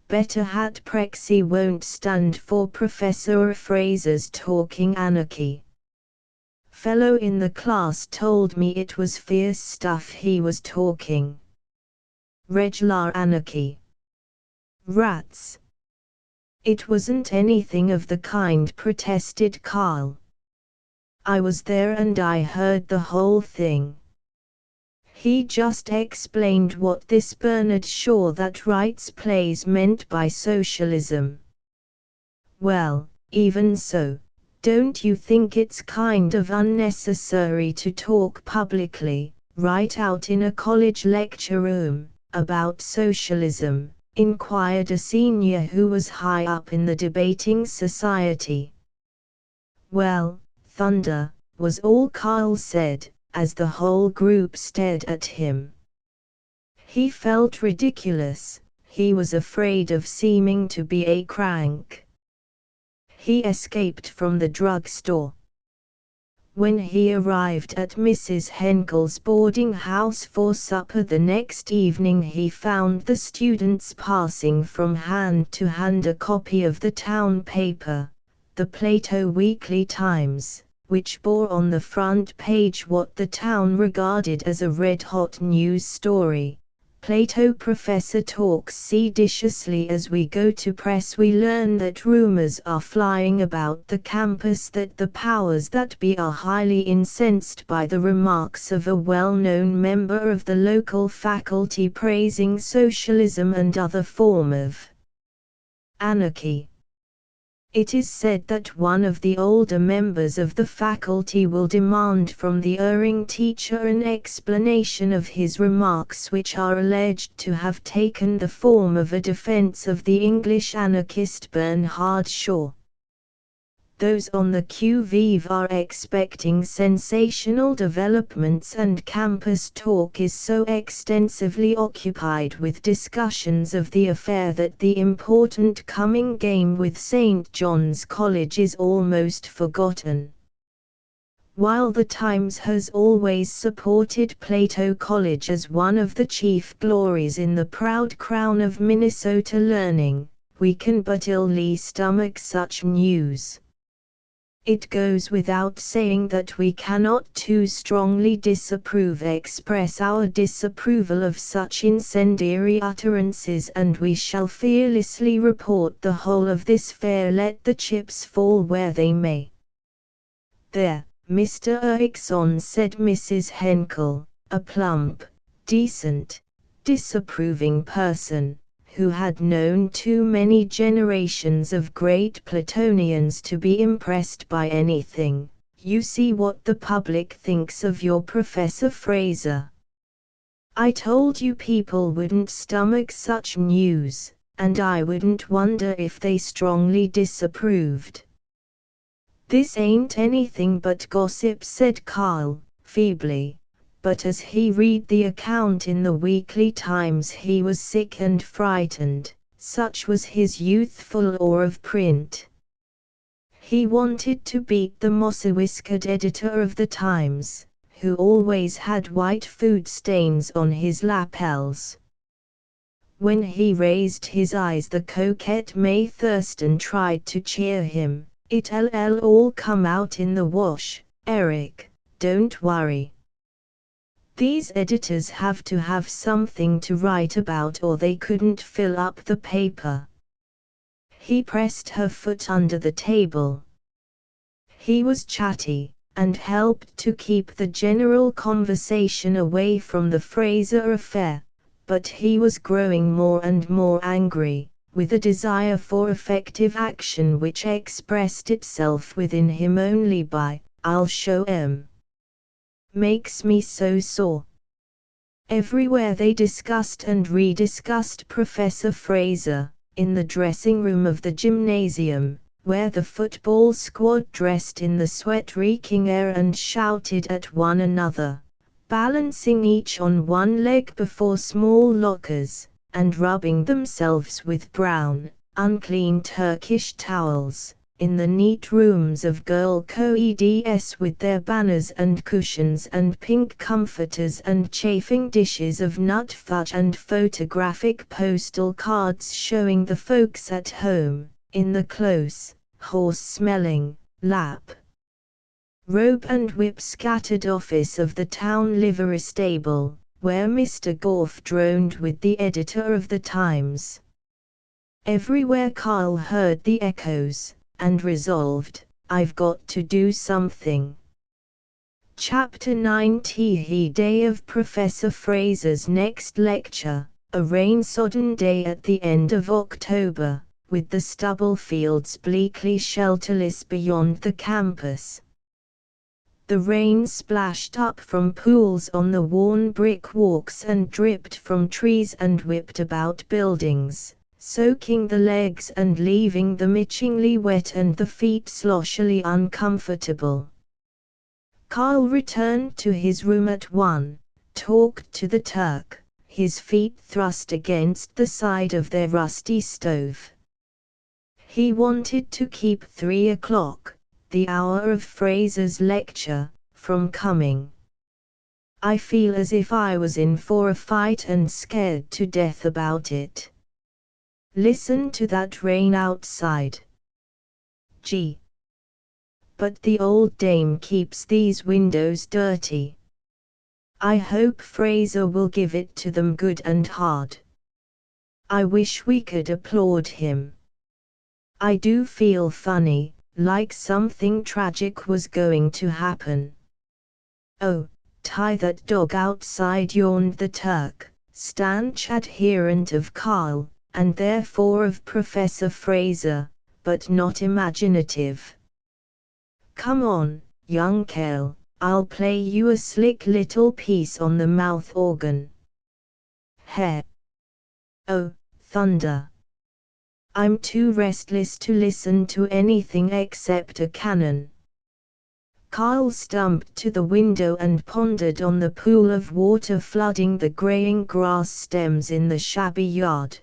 Better hat Prexy won't stand for Professor Fraser's talking anarchy. Fellow in the class told me it was fierce stuff he was talking. Regular anarchy. Rats. It wasn't anything of the kind, protested Carl. I was there and I heard the whole thing. He just explained what this Bernard Shaw that writes plays meant by socialism. Well, even so, don't you think it's kind of unnecessary to talk publicly, right out in a college lecture room, about socialism? Inquired a senior who was high up in the debating society. Well, thunder, was all Carl said, as the whole group stared at him. He felt ridiculous, he was afraid of seeming to be a crank. He escaped from the drugstore. When he arrived at Mrs. Henkel's boarding house for supper the next evening, he found the students passing from hand to hand a copy of the town paper, the Plato Weekly Times, which bore on the front page what the town regarded as a red-hot news story. Plato professor talks seditiously. As we go to press we learn that rumors are flying about the campus that the powers that be are highly incensed by the remarks of a well-known member of the local faculty praising socialism and other form of anarchy. It is said that one of the older members of the faculty will demand from the erring teacher an explanation of his remarks, which are alleged to have taken the form of a defense of the English anarchist Bernard Shaw. Those on the qui vive are expecting sensational developments, and campus talk is so extensively occupied with discussions of the affair that the important coming game with St. John's College is almost forgotten. While the Times has always supported Plato College as one of the chief glories in the proud crown of Minnesota learning, we can but illy stomach such news. It goes without saying that we cannot too strongly express our disapproval of such incendiary utterances, and we shall fearlessly report the whole of this affair, let the chips fall where they may. There, Mr. Eriksson, said Mrs. Henkel, a plump, decent, disapproving person, who had known too many generations of great Platonians to be impressed by anything. You see what the public thinks of your Professor Fraser. I told you people wouldn't stomach such news, and I wouldn't wonder if they strongly disapproved. This ain't anything but gossip, said Carl, feebly. but as he read the account in the Weekly Times he was sick and frightened, such was his youthful awe of print. He wanted to beat the mossy-whiskered editor of the Times, who always had white food stains on his lapels. When he raised his eyes the coquette May Thurston tried to cheer him. "It'll all come out in the wash, Eric, don't worry. These editors have to have something to write about or they couldn't fill up the paper." He pressed her foot under the table. He was chatty, and helped to keep the general conversation away from the Fraser affair, but he was growing more and more angry, with a desire for effective action which expressed itself within him only by, "I'll show 'em. Makes me so sore." Everywhere they discussed and rediscussed Professor Fraser, in the dressing room of the gymnasium, where the football squad dressed in the sweat-reeking air and shouted at one another, balancing each on one leg before small lockers, and rubbing themselves with brown, unclean Turkish towels, in the neat rooms of girl co-eds with their banners and cushions and pink comforters and chafing dishes of nut fudge and photographic postal cards showing the folks at home, in the close, horse-smelling, lap robe and whip-scattered office of the town livery stable, where Mr. Gough droned with the editor of the Times. Everywhere Carl heard the echoes, and resolved, "I've got to do something." Chapter 90. Day of Professor Fraser's next lecture, a rain-sodden day at the end of October, with the stubble fields bleakly shelterless beyond the campus. The rain splashed up from pools on the worn brick walks and dripped from trees and whipped about buildings, soaking the legs and leaving them itchingly wet and the feet sloshily uncomfortable. Carl returned to his room at 1, talked to the Turk, his feet thrust against the side of their rusty stove. He wanted to keep 3 o'clock, the hour of Fraser's lecture, from coming. "I feel as if I was in for a fight and scared to death about it. Listen to that rain outside. Gee. But the old dame keeps these windows dirty. I hope Fraser will give it to them good and hard. I wish we could applaud him. I do feel funny, like something tragic was going to happen." "Oh, tie that dog outside," yawned the Turk, stanch adherent of Carl, and therefore of Professor Fraser, but not imaginative. "Come on, young Carl, I'll play you a slick little piece on the mouth organ." "Heh. Oh, thunder. I'm too restless to listen to anything except a cannon." Carl stumped to the window and pondered on the pool of water flooding the graying grass stems in the shabby yard.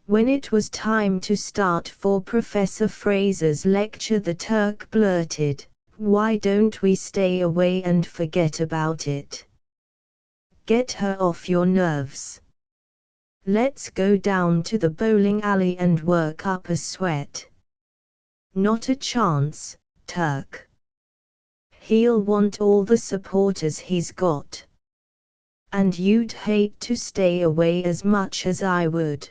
When it was time to start for Professor Fraser's lecture the Turk blurted, "Why don't we stay away and forget about it? Get her off your nerves. Let's go down to the bowling alley and work up a sweat." "Not a chance, Turk. He'll want all the supporters he's got. And you'd hate to stay away as much as I would.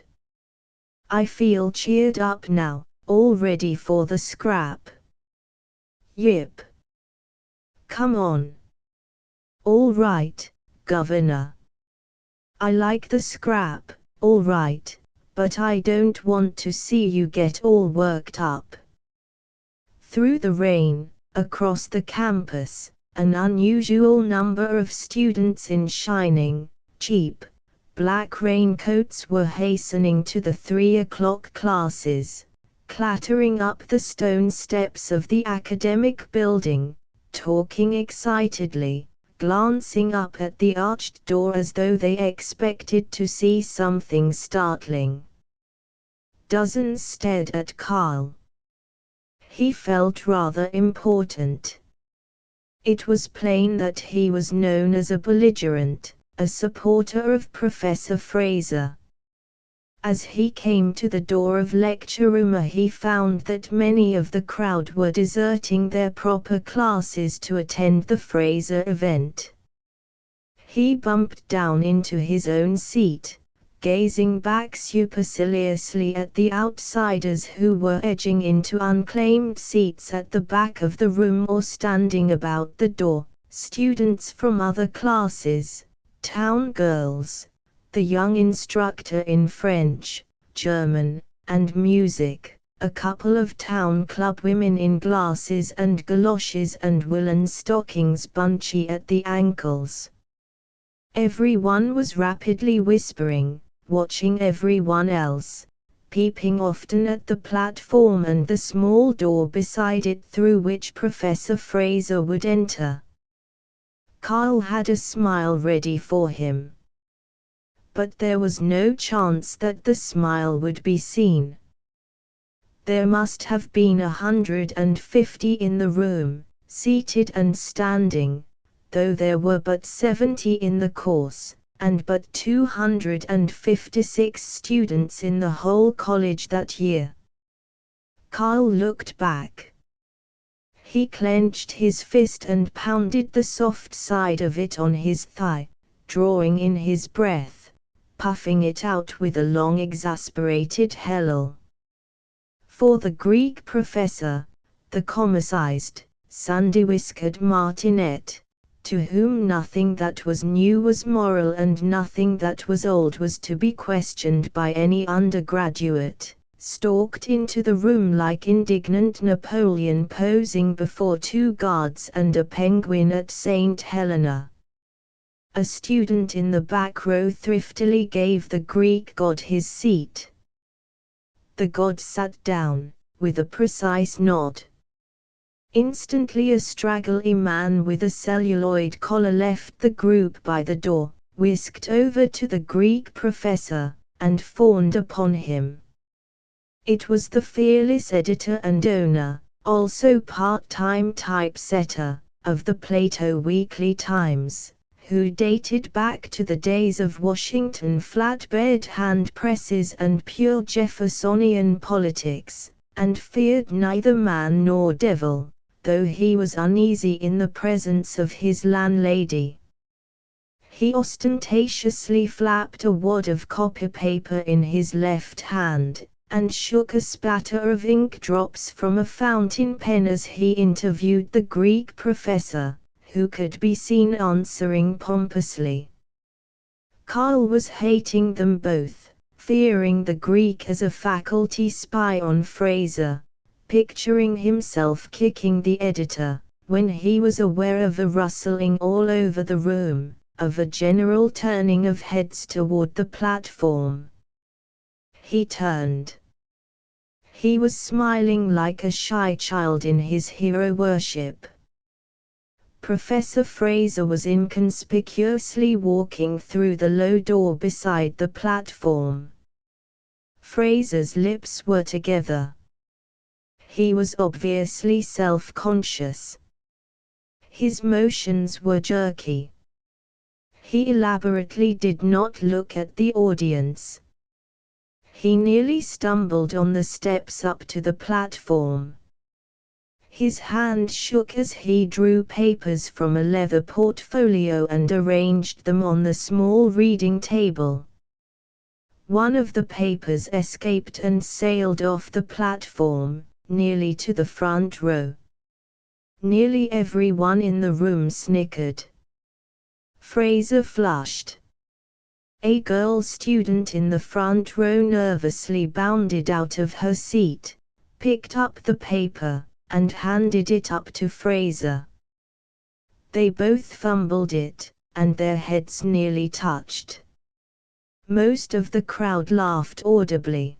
I feel cheered up now, all ready for the scrap." "Yip. Come on." "All right, Governor. I like the scrap, all right, but I don't want to see you get all worked up." Through the rain, across the campus, an unusual number of students in shining, cheap, black raincoats were hastening to the 3 o'clock classes, clattering up the stone steps of the academic building, talking excitedly, glancing up at the arched door as though they expected to see something startling. Dozens stared at Carl. He felt rather important. It was plain that he was known as a belligerent, a supporter of Professor Fraser. As he came to the door of lecture room, he found that many of the crowd were deserting their proper classes to attend the Fraser event. He bumped down into his own seat, gazing back superciliously at the outsiders who were edging into unclaimed seats at the back of the room or standing about the door, students from other classes, town girls, the young instructor in French, German, and music, a couple of town club women in glasses and galoshes and woolen stockings bunchy at the ankles. Everyone was rapidly whispering, watching everyone else, peeping often at the platform and the small door beside it through which Professor Fraser would enter. Carl had a smile ready for him. But there was no chance that the smile would be seen. There must have been 150 in the room, seated and standing, though there were but 70 in the course, and but 256 students in the whole college that year. Carl looked back. He clenched his fist and pounded the soft side of it on his thigh, drawing in his breath, puffing it out with a long exasperated hellel. For the Greek professor, the comicized, sandy-whiskered martinet, to whom nothing that was new was moral and nothing that was old was to be questioned by any undergraduate, stalked into the room like indignant Napoleon posing before two guards and a penguin at St. Helena. A student in the back row thriftily gave the Greek god his seat. The god sat down, with a precise nod. Instantly a straggly man with a celluloid collar left the group by the door, whisked over to the Greek professor, and fawned upon him. It was the fearless editor and owner, also part-time typesetter, of the Plato Weekly Times, who dated back to the days of Washington flatbed hand presses and pure Jeffersonian politics, and feared neither man nor devil, though he was uneasy in the presence of his landlady. He ostentatiously flapped a wad of copy paper in his left hand, and shook a spatter of ink drops from a fountain pen as he interviewed the Greek professor, who could be seen answering pompously. Carl was hating them both, fearing the Greek as a faculty spy on Fraser, picturing himself kicking the editor, when he was aware of a rustling all over the room, of a general turning of heads toward the platform. He turned. He was smiling like a shy child in his hero worship. Professor Fraser was inconspicuously walking through the low door beside the platform. Fraser's lips were together. He was obviously self-conscious. His motions were jerky. He elaborately did not look at the audience. He nearly stumbled on the steps up to the platform. His hand shook as he drew papers from a leather portfolio and arranged them on the small reading table. One of the papers escaped and sailed off the platform, nearly to the front row. Nearly everyone in the room snickered. Fraser flushed. A girl student in the front row nervously bounded out of her seat, picked up the paper, and handed it up to Fraser. They both fumbled it, and their heads nearly touched. Most of the crowd laughed audibly.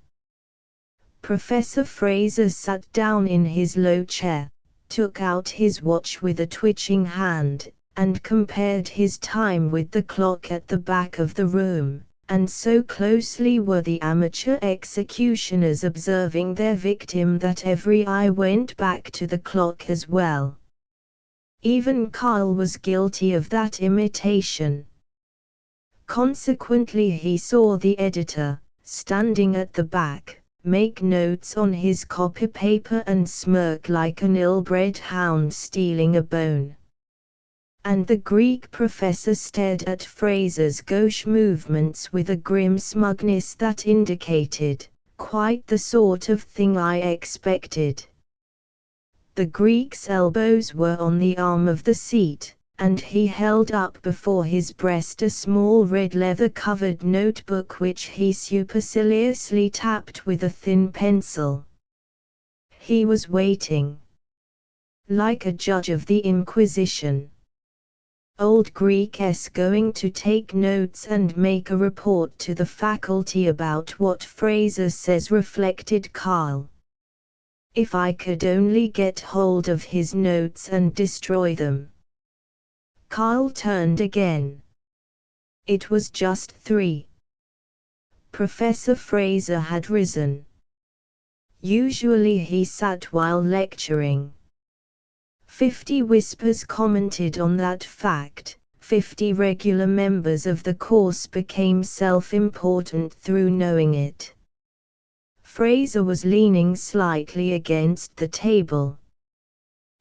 Professor Fraser sat down in his low chair, took out his watch with a twitching hand, and compared his time with the clock at the back of the room, and so closely were the amateur executioners observing their victim that every eye went back to the clock as well. Even Carl was guilty of that imitation. Consequently he saw the editor, standing at the back, make notes on his copy paper and smirk like an ill-bred hound stealing a bone. And the Greek professor stared at Fraser's gauche movements with a grim smugness that indicated, quite the sort of thing I expected. The Greek's elbows were on the arm of the seat, and he held up before his breast a small red leather-covered notebook which he superciliously tapped with a thin pencil. He was waiting. Like a judge of the Inquisition. Old Greek-s going to take notes and make a report to the faculty about what Fraser says, reflected Carl. If I could only get hold of his notes and destroy them. Carl turned again. It was just 3. Professor Fraser had risen. Usually he sat while lecturing. 50 whispers commented on that fact. 50 regular members of the course became self-important through knowing it. Fraser was leaning slightly against the table.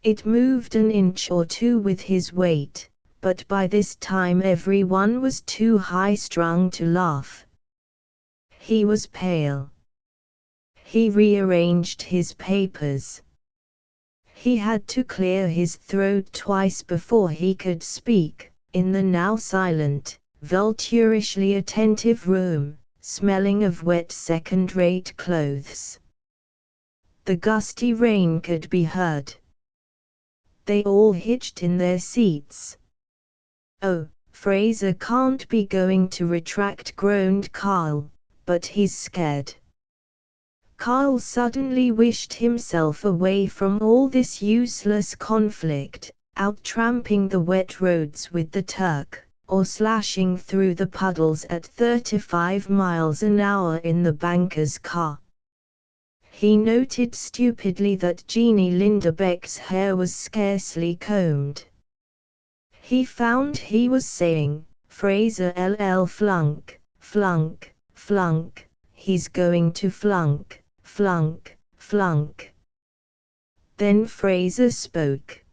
It moved an inch or two with his weight, but by this time everyone was too high-strung to laugh. He was pale. He rearranged his papers. He had to clear his throat twice before he could speak, in the now silent, vulturishly attentive room, smelling of wet second-rate clothes. The gusty rain could be heard. They all hitched in their seats. "Oh, Fraser can't be going to retract," groaned Carl, "but he's scared." Carl suddenly wished himself away from all this useless conflict, out tramping the wet roads with the Turk, or slashing through the puddles at 35 miles an hour in the banker's car. He noted stupidly that Jeannie Lindebeck's hair was scarcely combed. He found he was saying, "Fraser LL flunk, flunk, flunk, he's going to flunk, flunk, flunk." Then Fraser spoke.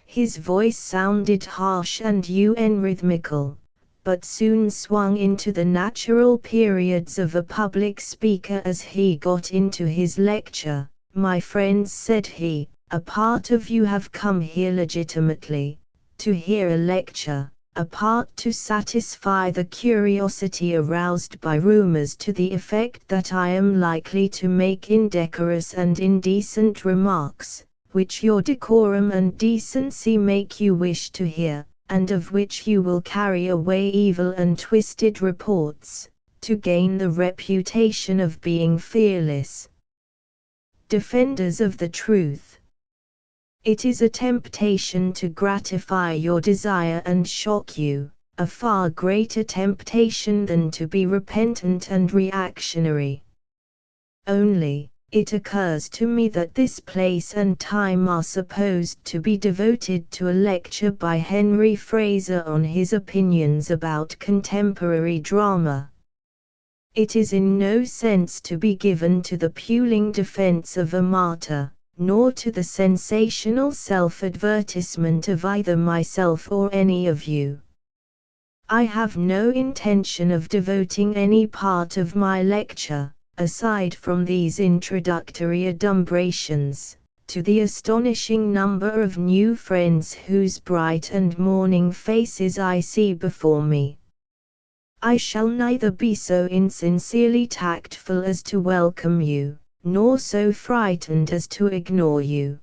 His voice sounded harsh and unrhythmical, but soon swung into the natural periods of a public speaker as he got into his lecture. "My friends," said he, "a part of you have come here legitimately, to hear a lecture, a part to satisfy the curiosity aroused by rumors to the effect that I am likely to make indecorous and indecent remarks, which your decorum and decency make you wish to hear, and of which you will carry away evil and twisted reports, to gain the reputation of being fearless defenders of the truth. It is a temptation to gratify your desire and shock you, a far greater temptation than to be repentant and reactionary. Only, it occurs to me that this place and time are supposed to be devoted to a lecture by Henry Fraser on his opinions about contemporary drama. It is in no sense to be given to the puling defense of a martyr, nor to the sensational self-advertisement of either myself or any of you. I have no intention of devoting any part of my lecture, aside from these introductory adumbrations, to the astonishing number of new friends whose bright and morning faces I see before me. I shall neither be so insincerely tactful as to welcome you, nor so frightened as to ignore you.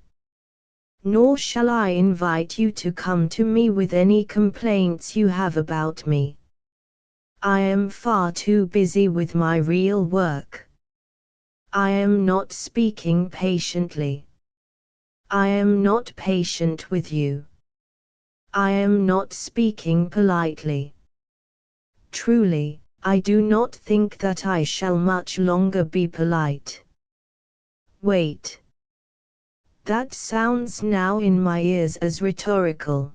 Nor shall I invite you to come to me with any complaints you have about me. I am far too busy with my real work. I am not speaking patiently. I am not patient with you. I am not speaking politely. Truly, I do not think that I shall much longer be polite. Wait. That sounds now in my ears as rhetorical.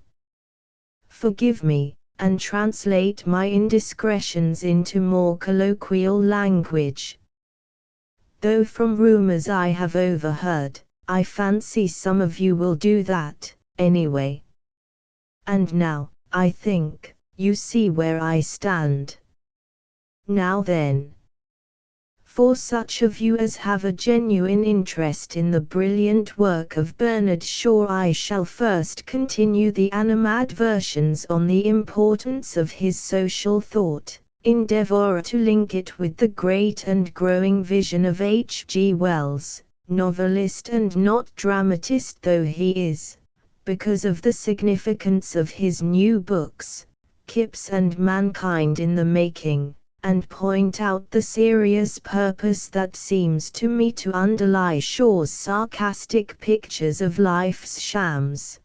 Forgive me, and translate my indiscretions into more colloquial language. Though from rumors I have overheard, I fancy some of you will do that, anyway. And now, I think, you see where I stand. Now then, for such of you as have a genuine interest in the brilliant work of Bernard Shaw, I shall first continue the animadversions on the importance of his social thought, endeavor to link it with the great and growing vision of H. G. Wells, novelist and not dramatist though he is, because of the significance of his new books, Kipps and Mankind in the Making, and point out the serious purpose that seems to me to underlie Shaw's sarcastic pictures of life's shams.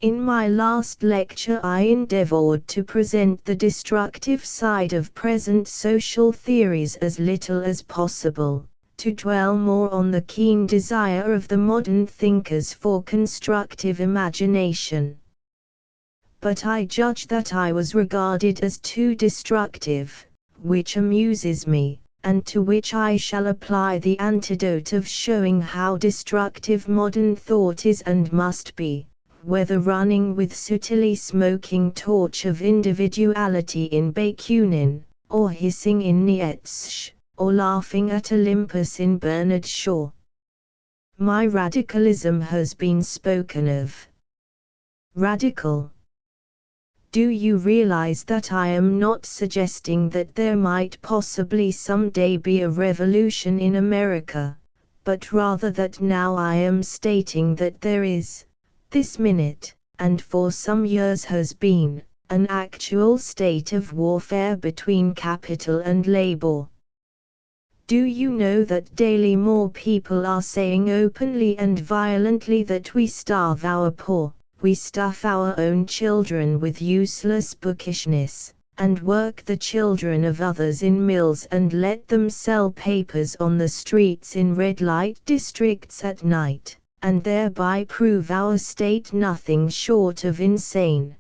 In my last lecture I endeavored to present the destructive side of present social theories as little as possible, to dwell more on the keen desire of the modern thinkers for constructive imagination. But I judge that I was regarded as too destructive, which amuses me, and to which I shall apply the antidote of showing how destructive modern thought is and must be, whether running with sootily smoking torch of individuality in Bakunin, or hissing in Nietzsche, or laughing at Olympus in Bernard Shaw. My radicalism has been spoken of. Radical. Do you realize that I am not suggesting that there might possibly someday be a revolution in America, but rather that now I am stating that there is, this minute, and for some years has been, an actual state of warfare between capital and labor? Do you know that daily more people are saying openly and violently that we starve our poor, we stuff our own children with useless bookishness, and work the children of others in mills and let them sell papers on the streets in red light districts at night, and thereby prove our state nothing short of insane?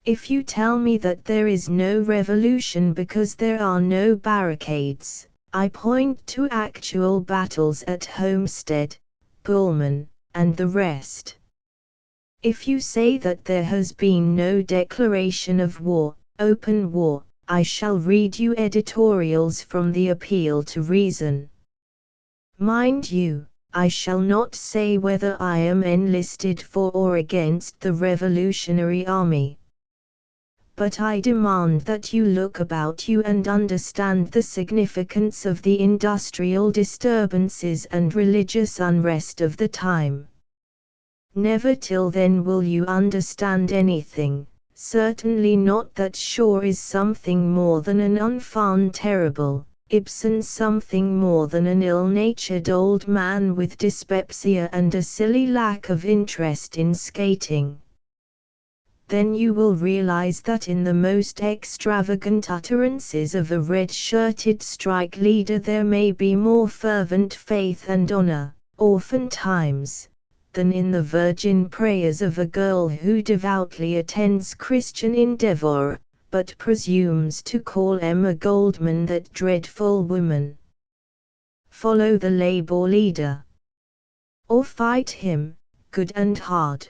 If you tell me that there is no revolution because there are no barricades, I point to actual battles at Homestead, Pullman, and the rest. If you say that there has been no declaration of war, open war, I shall read you editorials from the Appeal to Reason. Mind you, I shall not say whether I am enlisted for or against the Revolutionary Army. But I demand that you look about you and understand the significance of the industrial disturbances and religious unrest of the time. Never till then will you understand anything, certainly not that Shaw is something more than an infant terrible, Ibsen something more than an ill-natured old man with dyspepsia and a silly lack of interest in skating. Then you will realize that in the most extravagant utterances of a red-shirted strike leader there may be more fervent faith and honor, oftentimes, than in the virgin prayers of a girl who devoutly attends Christian Endeavor, but presumes to call Emma Goldman that dreadful woman. Follow the labor leader. Or fight him, good and hard.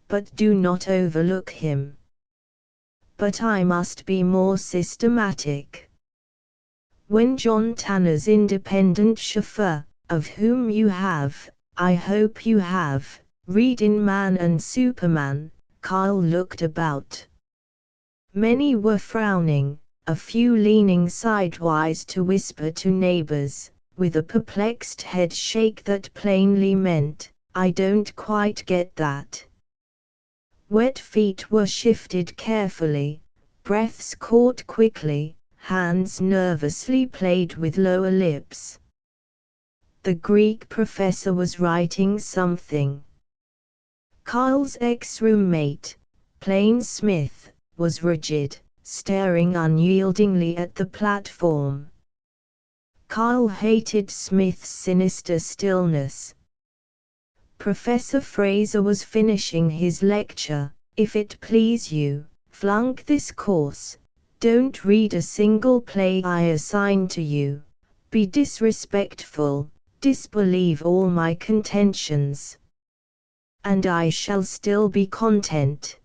But do not overlook him. But I must be more systematic. When John Tanner's independent chauffeur, of whom you have, I hope you have, read in Man and Superman, Kyle looked about. Many were frowning, a few leaning sidewise to whisper to neighbors, with a perplexed head shake that plainly meant, I don't quite get that. Wet feet were shifted carefully, breaths caught quickly, hands nervously played with lower lips. The Greek professor was writing something. Carl's ex-roommate, Plain Smith, was rigid, staring unyieldingly at the platform. Carl hated Smith's sinister stillness. Professor Fraser was finishing his lecture. "If it please you, flunk this course. Don't read a single play I assign to you. Be disrespectful, disbelieve all my contentions, and I shall still be content.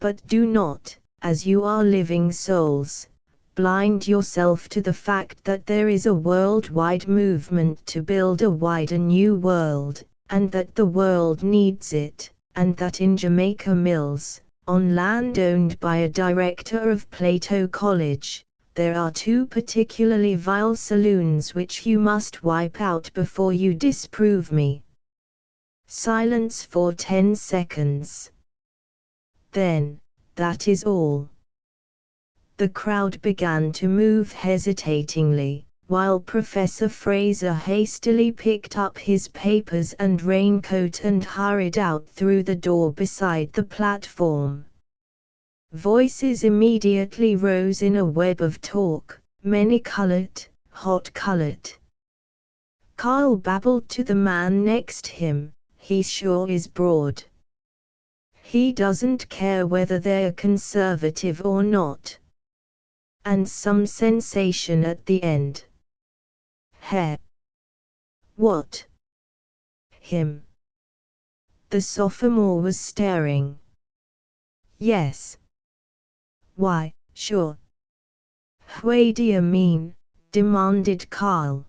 But do not, as you are living souls, blind yourself to the fact that there is a worldwide movement to build a wider new world, and that the world needs it, and that in Jamaica Mills, on land owned by a director of Plato College, there are 2 particularly vile saloons which you must wipe out before you disprove me." Silence for 10 seconds. "Then, that is all." The crowd began to move hesitatingly, while Professor Fraser hastily picked up his papers and raincoat and hurried out through the door beside the platform. Voices immediately rose in a web of talk, many-colored, hot-colored. Carl babbled to the man next him, "He sure is broad. He doesn't care whether they're conservative or not." And some sensation at the end. "Heh." "What?" "Him." The sophomore was staring. "Yes." "Why, sure." "What do you mean?" demanded Carl.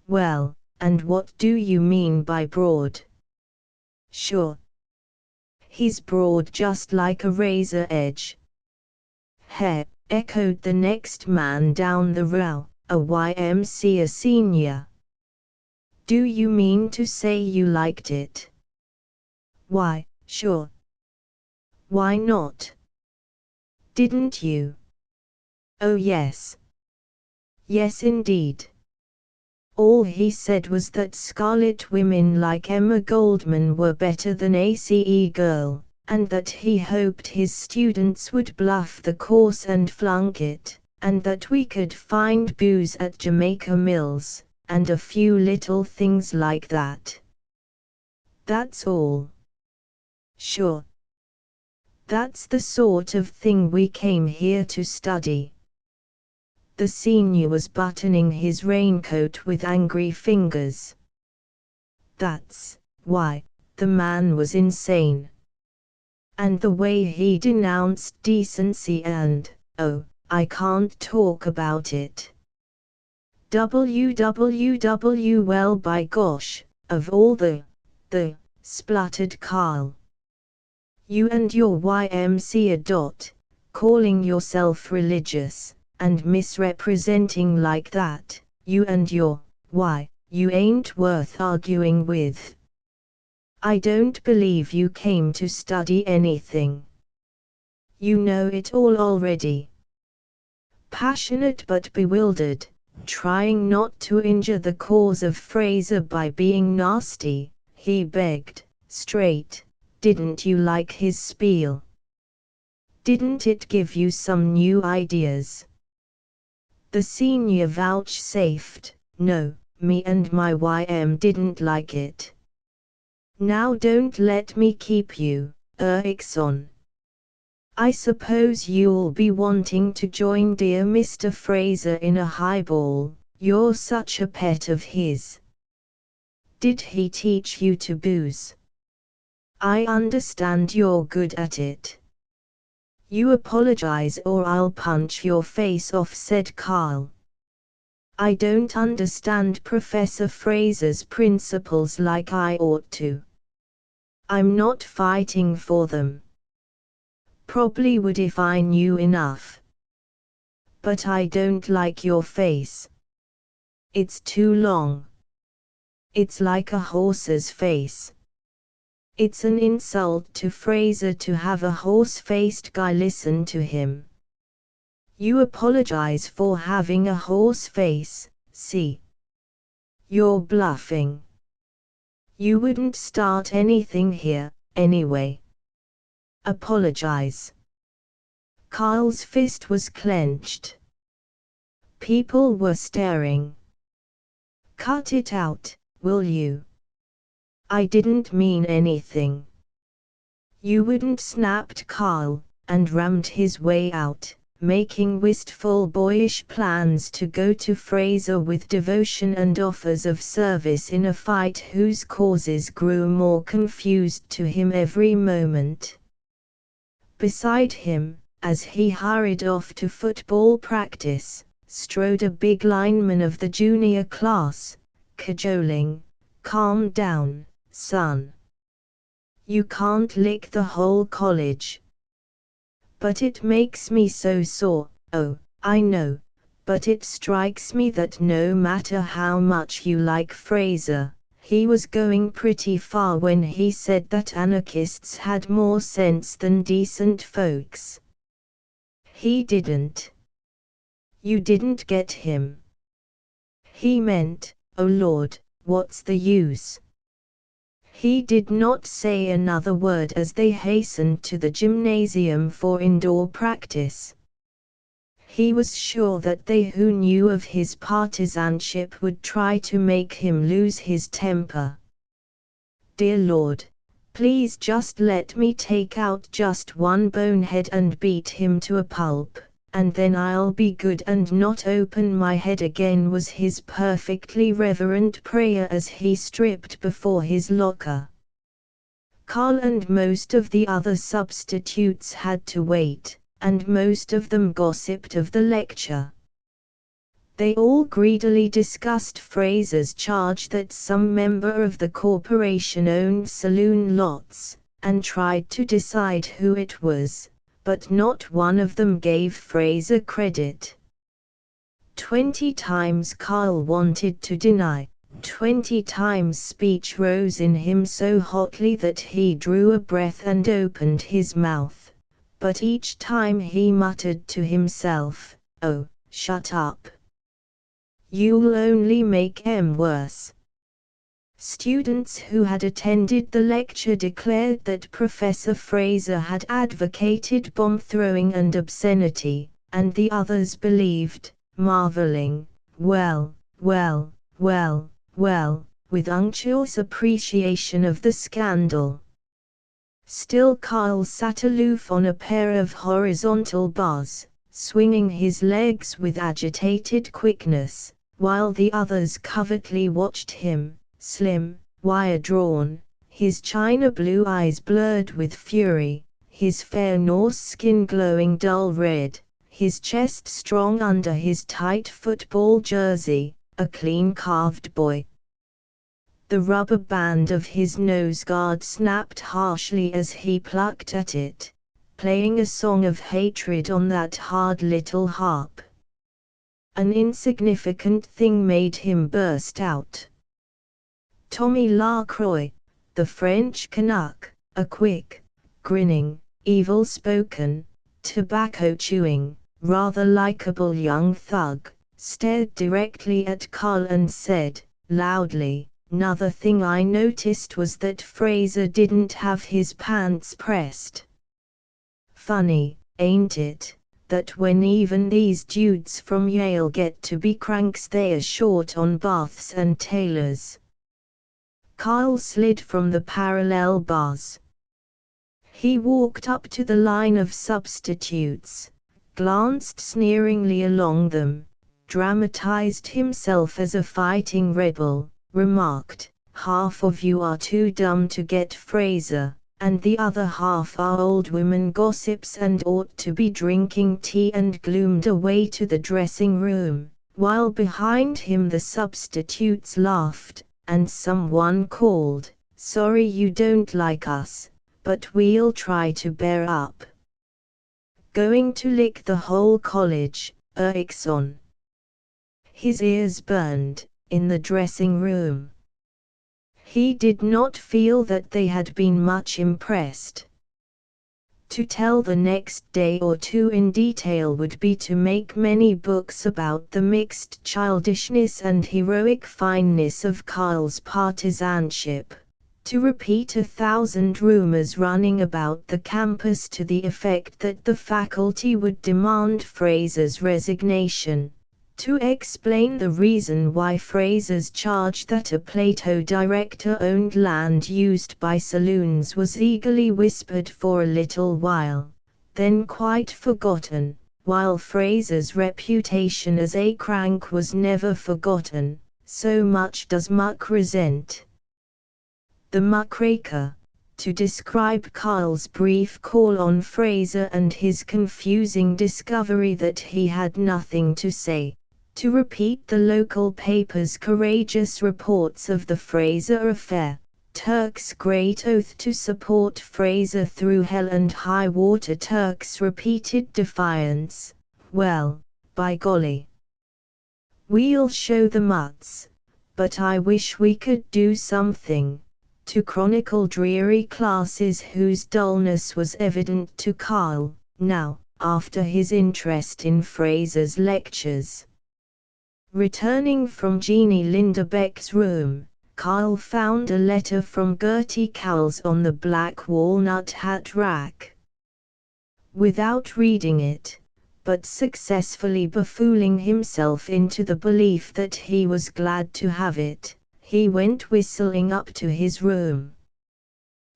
"Well, and what do you mean by broad?" "Sure. He's broad just like a razor edge." "Heh," echoed the next man down the row, a YMCA senior. "Do you mean to say you liked it?" "Why, sure." "Why not?" "Didn't you?" "Oh yes." "Yes indeed." All he said was that scarlet women like Emma Goldman were better than ACE Girl, and that he hoped his students would bluff the course and flunk it, and that we could find booze at Jamaica Mills, and a few little things like that. "That's all." "Sure. That's the sort of thing we came here to study." The senior was buttoning his raincoat with angry fingers. "That's why, the man was insane. And the way he denounced decency and, oh, I can't talk about it. WWW, well by gosh, of all the, spluttered Carl. You and your YMCA. Calling yourself religious, and misrepresenting like that, you and your, why, you ain't worth arguing with. I don't believe you came to study anything. You know it all already." Passionate but bewildered, trying not to injure the cause of Fraser by being nasty, he begged, "Straight, didn't you like his spiel? Didn't it give you some new ideas?" The senior vouchsafed, "No, me and my YM didn't like it." "Now don't let me keep you, Ixon. I suppose you'll be wanting to join dear Mr. Fraser in a highball, you're such a pet of his. Did he teach you to booze? I understand you're good at it." "You apologize or I'll punch your face off," said Carl. "I don't understand Professor Fraser's principles like I ought to. I'm not fighting for them. Probably would if I knew enough. But I don't like your face. It's too long. It's like a horse's face. It's an insult to Fraser to have a horse-faced guy listen to him. You apologize for having a horse face, see? You're bluffing." You wouldn't start anything here, anyway. Apologize. Carl's fist was clenched. People were staring. Cut it out, will you? I didn't mean anything. You wouldn't, snapped Carl, and rammed his way out, making wistful boyish plans to go to Fraser with devotion and offers of service in a fight whose causes grew more confused to him every moment. Beside him, as he hurried off to football practice, strode a big lineman of the junior class, cajoling, "Calm down, son. You can't lick the whole college." "But it makes me so sore." "Oh, I know, but it strikes me that no matter how much you like Fraser, he was going pretty far when he said that anarchists had more sense than decent folks." "He didn't." "You didn't get him." "He meant, oh Lord, what's the use?" He did not say another word as they hastened to the gymnasium for indoor practice. He was sure that they who knew of his partisanship would try to make him lose his temper. "Dear Lord, please just let me take out just one bonehead and beat him to a pulp, and then I'll be good and not open my head again," was his perfectly reverent prayer as he stripped before his locker. Carl and most of the other substitutes had to wait, and most of them gossiped of the lecture. They all greedily discussed Fraser's charge that some member of the corporation owned saloon lots, and tried to decide who it was, but not one of them gave Fraser credit. 20 times Carl wanted to deny, 20 times speech rose in him so hotly that he drew a breath and opened his mouth, but each time he muttered to himself, "Oh, shut up. You'll only make em worse." Students who had attended the lecture declared that Professor Fraser had advocated bomb throwing and obscenity, and the others believed, marveling, well, with unctuous appreciation of the scandal. Still Carl sat aloof on a pair of horizontal bars, swinging his legs with agitated quickness, while the others covertly watched him, slim, wire-drawn, his china blue eyes blurred with fury, his fair Norse skin glowing dull red, his chest strong under his tight football jersey, a clean-carved boy. The rubber band of his nose guard snapped harshly as he plucked at it, playing a song of hatred on that hard little harp. An insignificant thing made him burst out. Tommy Lacroix, the French Canuck, a quick, grinning, evil-spoken, tobacco-chewing, rather likable young thug, stared directly at Carl and said, loudly, "'Nother thing I noticed was that Fraser didn't have his pants pressed. Funny, ain't it, that when even these dudes from Yale get to be cranks they are short on baths and tailors." Carl slid from the parallel bars. He walked up to the line of substitutes, glanced sneeringly along them, dramatized himself as a fighting rebel, remarked, "Half of you are too dumb to get Fraser, and the other half are old women gossips and ought to be drinking tea," and gloomed away to the dressing room, while behind him the substitutes laughed, and someone called, "Sorry you don't like us, but we'll try to bear up." Going to lick the whole college, Erickson. His ears burned, in the dressing room. He did not feel that they had been much impressed. To tell the next day or two in detail would be to make many books about the mixed childishness and heroic fineness of Carl's partisanship, to repeat 1,000 rumors running about the campus to the effect that the faculty would demand Fraser's resignation, to explain the reason why Fraser's charge that a Plato director owned land used by saloons was eagerly whispered for a little while, then quite forgotten, while Fraser's reputation as a crank was never forgotten, so much does Muck resent the muckraker, to describe Carl's brief call on Fraser and his confusing discovery that he had nothing to say, to repeat the local paper's courageous reports of the Fraser affair, Turk's great oath to support Fraser through hell and high water, Turk's repeated defiance, well, by golly, we'll show the mutts, but I wish we could do something, to chronicle dreary classes whose dullness was evident to Carl, now, after his interest in Fraser's lectures. Returning from Jeannie Lindebeck's room, Carl found a letter from Gertie Cowles on the black walnut hat rack. Without reading it, but successfully befooling himself into the belief that he was glad to have it, he went whistling up to his room.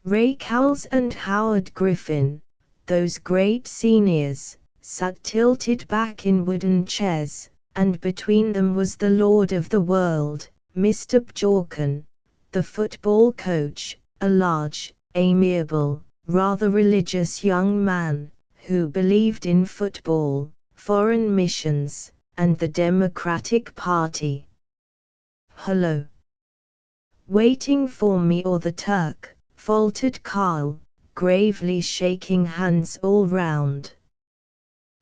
Ray Cowles and Howard Griffin, those great seniors, sat tilted back in wooden chairs, and between them was the lord of the world, Mr. Bjorken, the football coach, a large, amiable, rather religious young man, who believed in football, foreign missions, and the Democratic Party. "Hello. Waiting for me or the Turk?" faltered Carl, gravely shaking hands all round.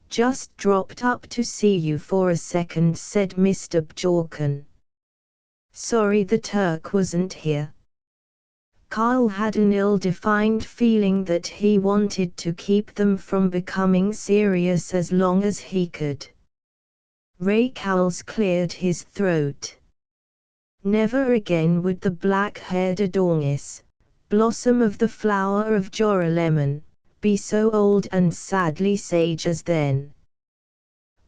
"Just dropped up to see you for a second," said Mr. Bjorken. "Sorry the Turk wasn't here." Carl had an ill-defined feeling that he wanted to keep them from becoming serious as long as he could. Ray Cowles cleared his throat. Never again would the black-haired Adonis, blossom of the flower of Joralemon, be so old and sadly sage as then.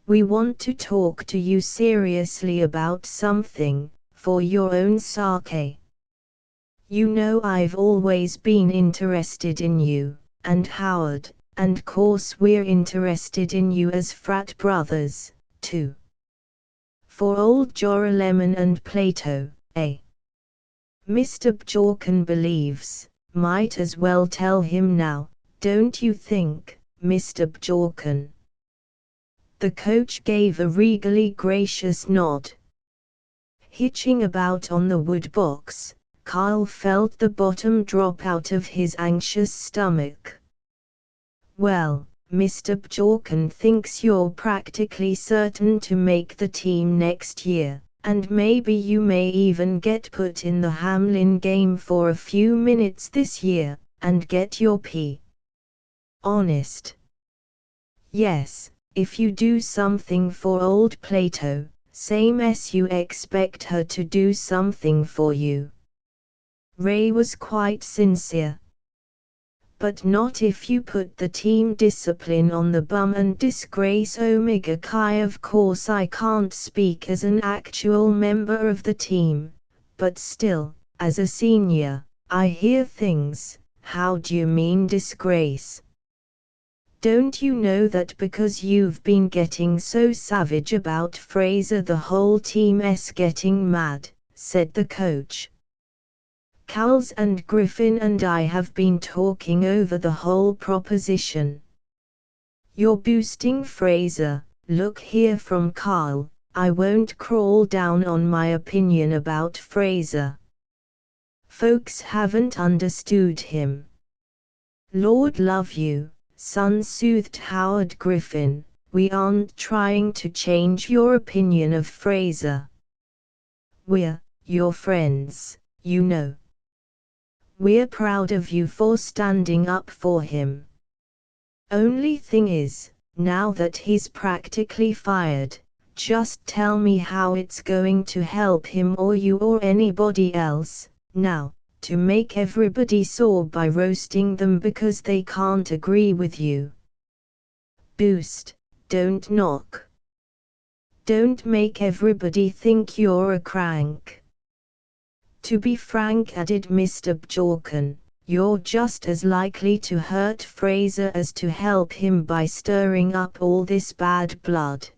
"We want to talk to you seriously about something, for your own sake. You know I've always been interested in you, and Howard, and course we're interested in you as frat brothers, too. For old Joralemon and Plato, eh? Mr. Bjorken believes, might as well tell him now, don't you think, Mr. Bjorken?" The coach gave a regally gracious nod. Hitching about on the wood box, Carl felt the bottom drop out of his anxious stomach. "Well, Mr. Bjorken thinks you're practically certain to make the team next year, and maybe you may even get put in the Hamlin game for a few minutes this year, and get your P. Honest. Yes, if you do something for old Plato, same as you expect her to do something for you." Ray was quite sincere. "But not if you put the team discipline on the bum and disgrace Omega Chi. Of course I can't speak as an actual member of the team, but still, as a senior, I hear things." "How do you mean disgrace?" "Don't you know that because you've been getting so savage about Fraser the whole team's getting mad," said the coach. "Cowles and Griffin and I have been talking over the whole proposition. You're boosting Fraser. Look here from Carl, I won't crawl down on my opinion about Fraser. Folks haven't understood him." "Lord love you, son," soothed Howard Griffin, "we aren't trying to change your opinion of Fraser. We're your friends, you know. We're proud of you for standing up for him. Only thing is, now that he's practically fired, just tell me how it's going to help him or you or anybody else, now, to make everybody sore by roasting them because they can't agree with you. Boost, don't knock. Don't make everybody think you're a crank. To be frank, added Mr. Bjorken, you're just as likely to hurt Fraser as to help him by stirring up all this bad blood.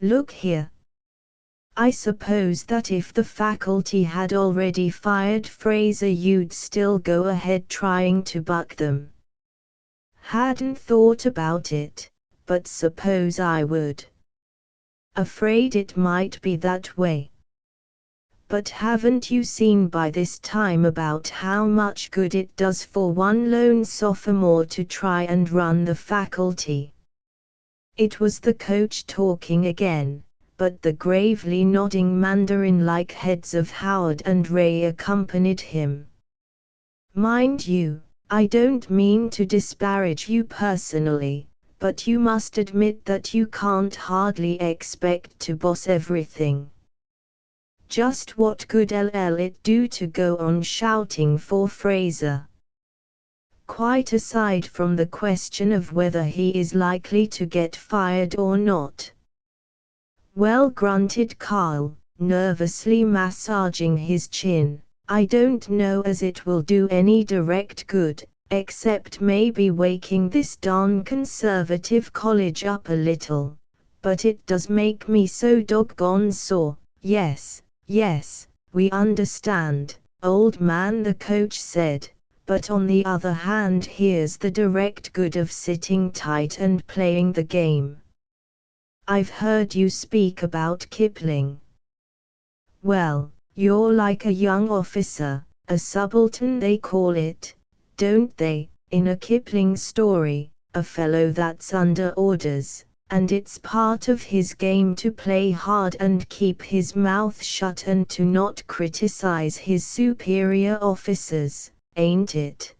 Look here. I suppose that if the faculty had already fired Fraser, you'd still go ahead trying to buck them. Hadn't thought about it, but suppose I would. Afraid it might be that way. But haven't you seen by this time about how much good it does for one lone sophomore to try and run the faculty? It was the coach talking again, but the gravely nodding Mandarin-like heads of Howard and Ray accompanied him. Mind you, I don't mean to disparage you personally, but you must admit that you can't hardly expect to boss everything. Just what good'll it do to go on shouting for Fraser? Quite aside from the question of whether he is likely to get fired or not. Well, grunted Carl, nervously massaging his chin, I don't know as it will do any direct good, except maybe waking this darn conservative college up a little, but it does make me so doggone sore. Yes, we understand, old man, the coach said, but on the other hand, here's the direct good of sitting tight and playing the game. I've heard you speak about Kipling. Well, you're like a young officer, a subaltern they call it, don't they, in a Kipling story, a fellow that's under orders, and it's part of his game to play hard and keep his mouth shut and to not criticize his superior officers, ain't it?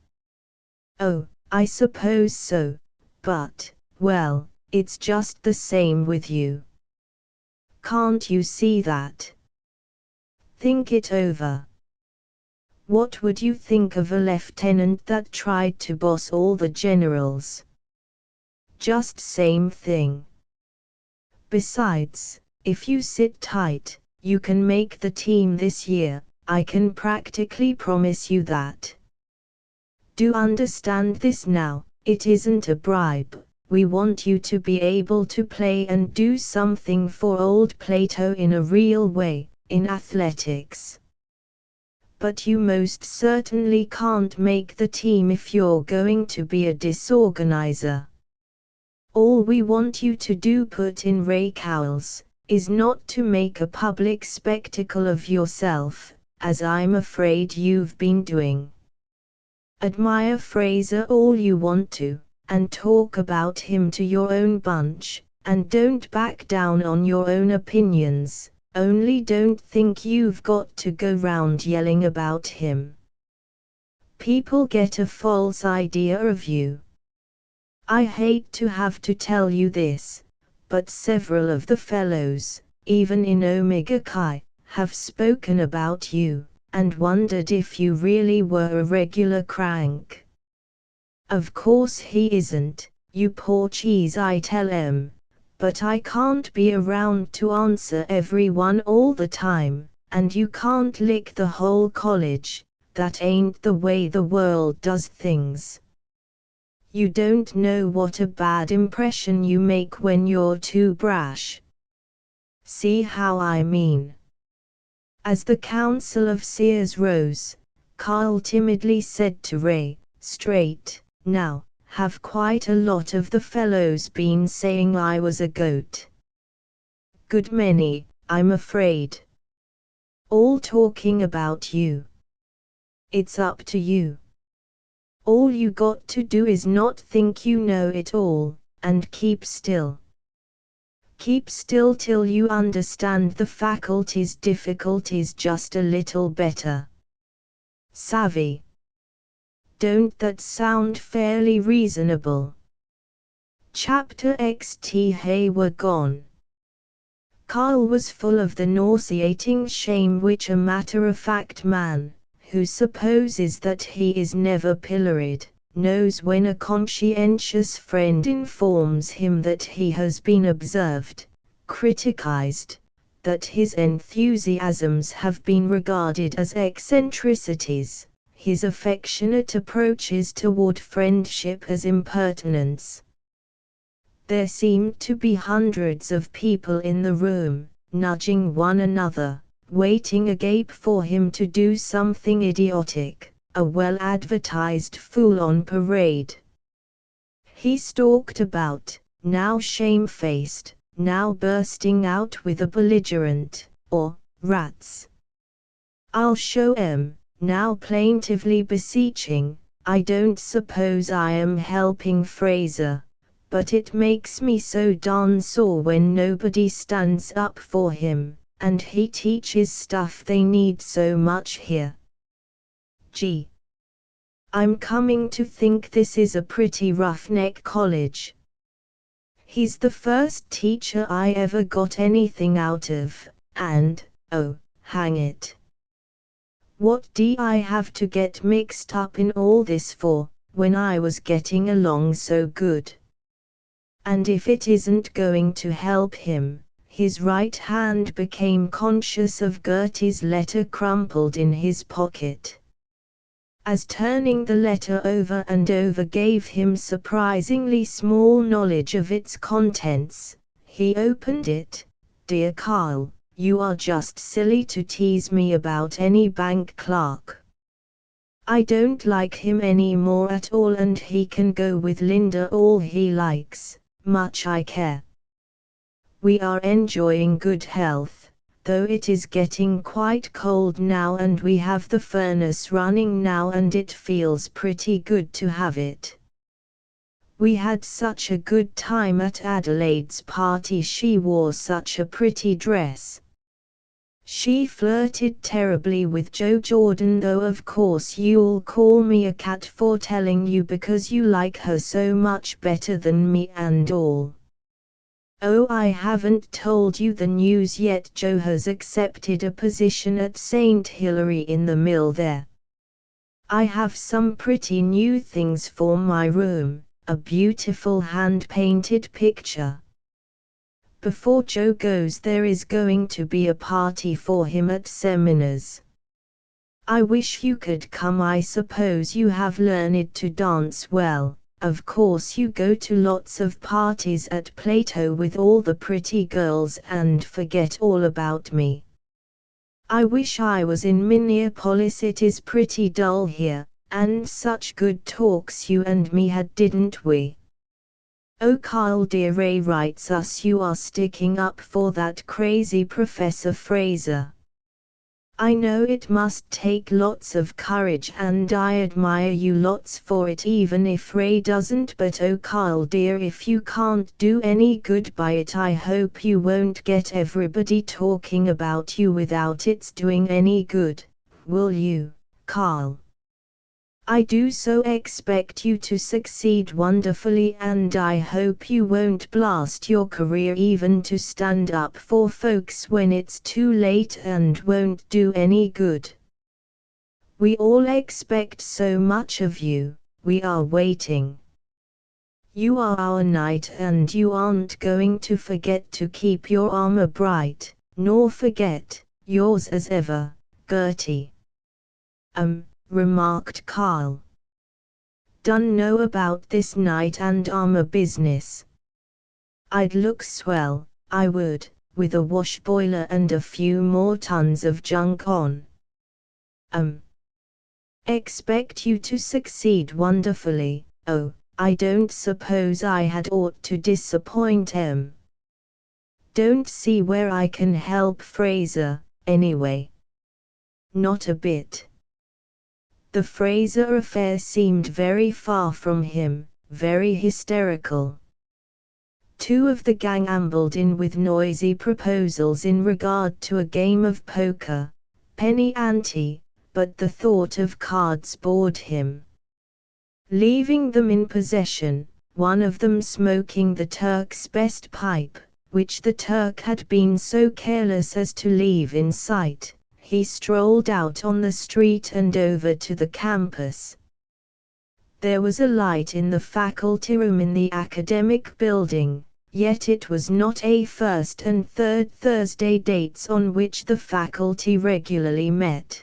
Oh, I suppose so, but, well, it's just the same with you. Can't you see that? Think it over. What would you think of a lieutenant that tried to boss all the generals? Just same thing. Besides, if you sit tight, you can make the team this year, I can practically promise you that. Do understand this now, it isn't a bribe. We want you to be able to play and do something for old Plato in a real way, in athletics. But you most certainly can't make the team if you're going to be a disorganizer. All we want you to do, put in Ray Cowles, is not to make a public spectacle of yourself, as I'm afraid you've been doing. Admire Fraser all you want to, and talk about him to your own bunch, and don't back down on your own opinions, only don't think you've got to go round yelling about him. People get a false idea of you. I hate to have to tell you this, but several of the fellows, even in Omega Chi, have spoken about you, and wondered if you really were a regular crank. Of course he isn't, you poor cheese, I tell 'em, but I can't be around to answer everyone all the time, and you can't lick the whole college, that ain't the way the world does things. You don't know what a bad impression you make when you're too brash. See how I mean? As the Council of Seers rose, Carl timidly said to Ray, straight, now, have quite a lot of the fellows been saying I was a goat? Good many, I'm afraid. All talking about you. It's up to you. All you got to do is not think you know it all, and keep still. Keep still till you understand the faculty's difficulties just a little better. Savvy? Don't that sound fairly reasonable? Chapter XT. Hey, we're gone. Carl was full of the nauseating shame which a matter-of-fact man, who supposes that he is never pilloried, knows when a conscientious friend informs him that he has been observed, criticized, that his enthusiasms have been regarded as eccentricities, his affectionate approaches toward friendship as impertinence. There seemed to be hundreds of people in the room, nudging one another, waiting agape for him to do something idiotic, a well-advertised fool on parade. He stalked about, now shamefaced, now bursting out with a belligerent, or, rats. I'll show 'em, now plaintively beseeching, I don't suppose I am helping Fraser, but it makes me so darn sore when nobody stands up for him, and he teaches stuff they need so much here. Gee. I'm coming to think this is a pretty roughneck college. He's the first teacher I ever got anything out of, and, oh, hang it. What do I have to get mixed up in all this for, when I was getting along so good? And if it isn't going to help him, his right hand became conscious of Gertie's letter crumpled in his pocket. As turning the letter over and over gave him surprisingly small knowledge of its contents, he opened it. Dear Carl, you are just silly to tease me about any bank clerk. I don't like him any more at all, and he can go with Linda all he likes, much I care. We are enjoying good health, though it is getting quite cold now, and we have the furnace running now, and it feels pretty good to have it. We had such a good time at Adelaide's party. She wore such a pretty dress. She flirted terribly with Joe Jordan, though of course you'll call me a cat for telling you because you like her so much better than me and all. Oh, I haven't told you the news yet. Joe has accepted a position at St. Hilary in the mill there. I have some pretty new things for my room, a beautiful hand-painted picture. Before Joe goes, there is going to be a party for him at Seminars. I wish you could come. I suppose you have learned to dance well. Of course you go to lots of parties at Plato with all the pretty girls and forget all about me. I wish I was in Minneapolis. It is pretty dull here, and such good talks you and me had, didn't we? Oh Carl dear, Ray writes us you are sticking up for that crazy Professor Fraser. I know it must take lots of courage, and I admire you lots for it, even if Ray doesn't. But oh Carl dear, if you can't do any good by it, I hope you won't get everybody talking about you without it's doing any good, will you, Carl? I do so expect you to succeed wonderfully, and I hope you won't blast your career even to stand up for folks when it's too late and won't do any good. We all expect so much of you. We are waiting. You are our knight, and you aren't going to forget to keep your armor bright, nor forget, yours as ever, Gertie. Remarked Carl. Done know about this knight and armor business. I'd look swell, I would, with a wash boiler and a few more tons of junk on. Expect you to succeed wonderfully. Oh, I don't suppose I had ought to disappoint em. Don't see where I can help Fraser, anyway. Not a bit. The Fraser affair seemed very far from him, very hysterical. Two of the gang ambled in with noisy proposals in regard to a game of poker, penny ante, but the thought of cards bored him. Leaving them in possession, one of them smoking the Turk's best pipe, which the Turk had been so careless as to leave in sight, he strolled out on the street and over to the campus. There was a light in the faculty room in the academic building, yet it was not a first and third Thursday dates on which the faculty regularly met.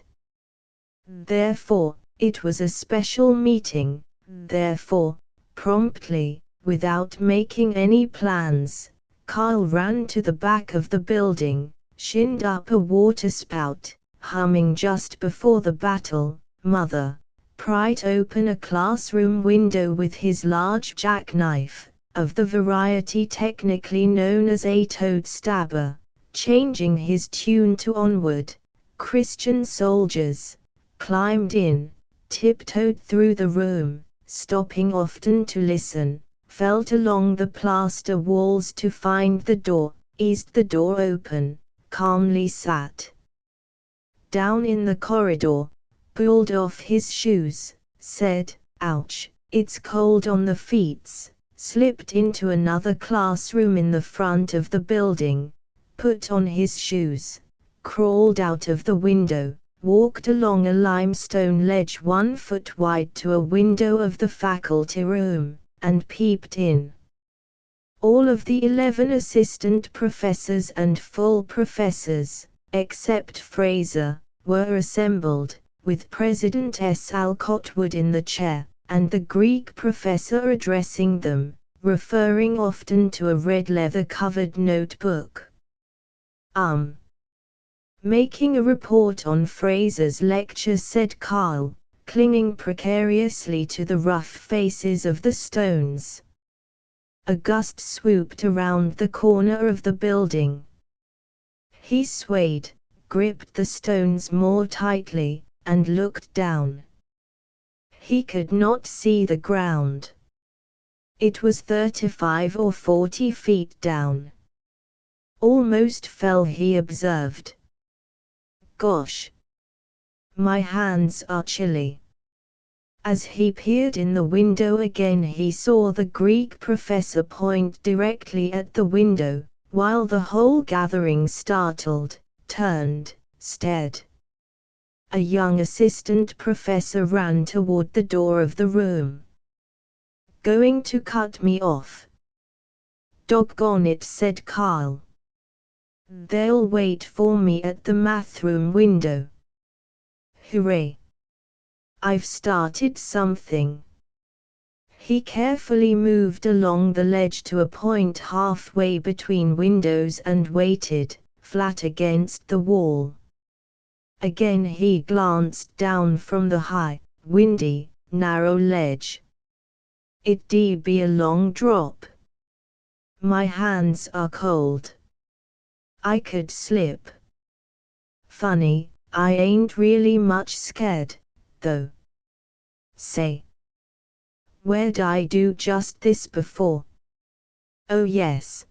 Therefore, it was a special meeting. Therefore, promptly, without making any plans, Kyle ran to the back of the building, shinned up a waterspout, humming just before the battle, "Mother," pried open a classroom window with his large jackknife, of the variety technically known as a toad stabber, changing his tune to "Onward, Christian Soldiers," climbed in, tiptoed through the room, stopping often to listen, felt along the plaster walls to find the door, eased the door open, calmly sat down in the corridor, pulled off his shoes, said, "Ouch, it's cold on the feet," slipped into another classroom in the front of the building, put on his shoes, crawled out of the window, walked along a limestone ledge 1 foot wide to a window of the faculty room, and peeped in. All of the 11 assistant professors and full professors, except Fraser, were assembled, with President S. Alcott Wood in the chair, and the Greek professor addressing them, referring often to a red leather-covered notebook. Making a report on Fraser's lecture, said Carl, clinging precariously to the rough faces of the stones. A gust swooped around the corner of the building. He swayed, gripped the stones more tightly, and looked down. He could not see the ground. It was 35 or 40 feet down. Almost fell, he observed. "Gosh. My hands are chilly." As he peered in the window again, he saw the Greek professor point directly at the window, while the whole gathering, startled, turned, stared. A young assistant professor ran toward the door of the room. "Going to cut me off?" "Doggone it," said Carl. "They'll wait for me at the math room window." "Hooray. I've started something." He carefully moved along the ledge to a point halfway between windows and waited, flat against the wall. Again he glanced down from the high, windy, narrow ledge. "It'd be a long drop. My hands are cold. I could slip. Funny, I ain't really much scared, though. Say, where'd I do just this before? Oh yes."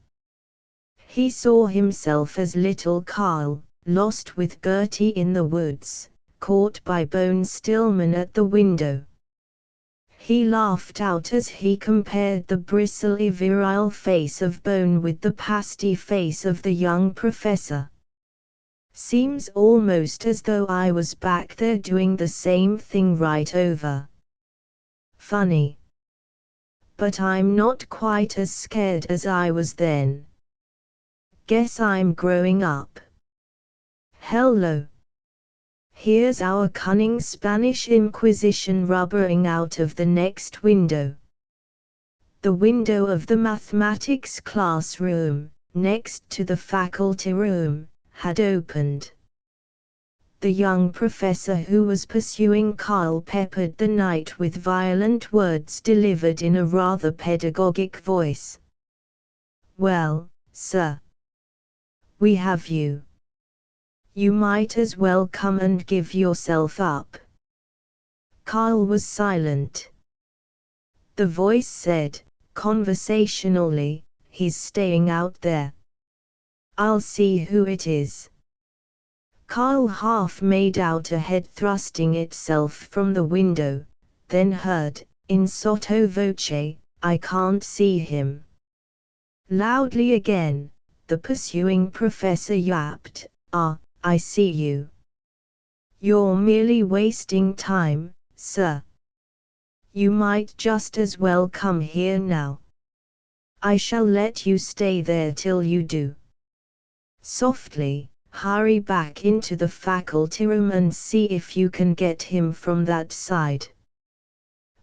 He saw himself as little Carl, lost with Gertie in the woods, caught by Bone Stillman at the window. He laughed out as he compared the bristly virile face of Bone with the pasty face of the young professor. "Seems almost as though I was back there doing the same thing right over. Funny. But I'm not quite as scared as I was then. Guess I'm growing up. Hello. Here's our cunning Spanish Inquisition rubbering out of the next window." The window of the mathematics classroom, next to the faculty room, had opened. The young professor who was pursuing Carl peppered the night with violent words delivered in a rather pedagogic voice. "Well, sir. We have you. You might as well come and give yourself up." Carl was silent. The voice said, conversationally, "He's staying out there. I'll see who it is." Carl half made out a head thrusting itself from the window, then heard, in sotto voce, "I can't see him." Loudly again, the pursuing professor yapped, "Ah, I see you. You're merely wasting time, sir. You might just as well come here now. I shall let you stay there till you do. Softly, hurry back into the faculty room and see if you can get him from that side.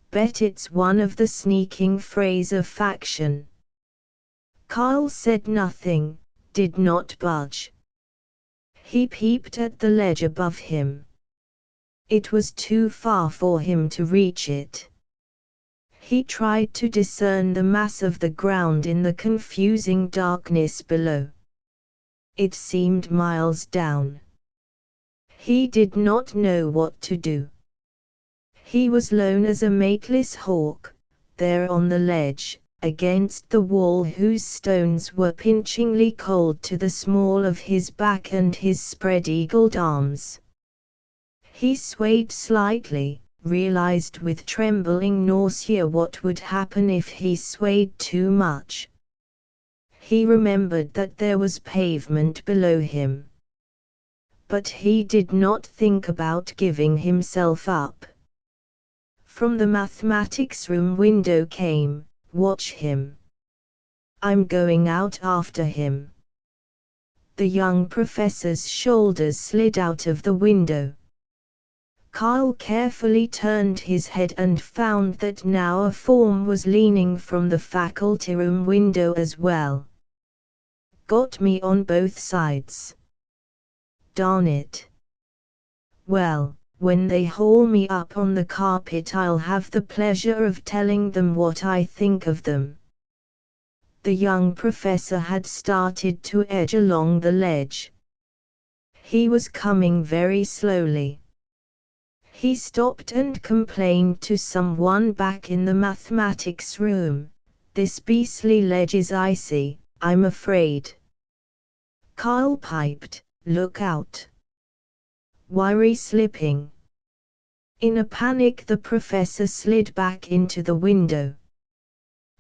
Bet it's one of the sneaking Fraser faction. Carl said nothing, did not budge. He peeped at the ledge above him. It was too far for him to reach it. He tried to discern the mass of the ground in the confusing darkness below. It seemed miles down. He did not know what to do. He was lone as a mateless hawk, there on the ledge, against the wall whose stones were pinchingly cold to the small of his back and his spread-eagled arms. He swayed slightly, realized with trembling nausea what would happen if he swayed too much. He remembered that there was pavement below him. But he did not think about giving himself up. From the mathematics room window came, "Watch him. I'm going out after him." The young professor's shoulders slid out of the window. Carl carefully turned his head and found that now a form was leaning from the faculty room window as well. Got me on both sides. Darn it. Well, when they haul me up on the carpet I'll have the pleasure of telling them what I think of them. The young professor had started to edge along the ledge. He was coming very slowly. He stopped and complained to someone back in the mathematics room, "This beastly ledge is icy, I'm afraid." Carl piped, "Look out. Worry slipping." In a panic the professor slid back into the window.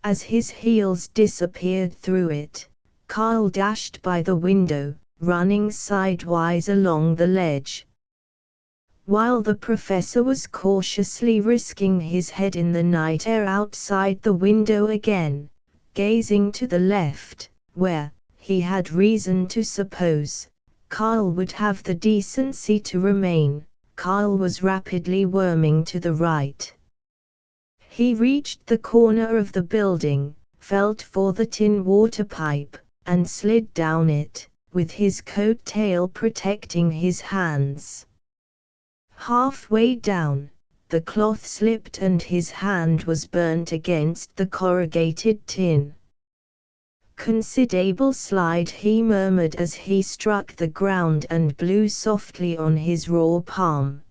As his heels disappeared through it, Carl dashed by the window, running sidewise along the ledge. While the professor was cautiously risking his head in the night air outside the window again, gazing to the left, where, he had reason to suppose, Carl would have the decency to remain, Carl was rapidly worming to the right. He reached the corner of the building, felt for the tin water pipe, and slid down it, with his coat tail protecting his hands. Halfway down, the cloth slipped and his hand was burnt against the corrugated tin. "Considerable slide," he murmured as he struck the ground and blew softly on his raw palm.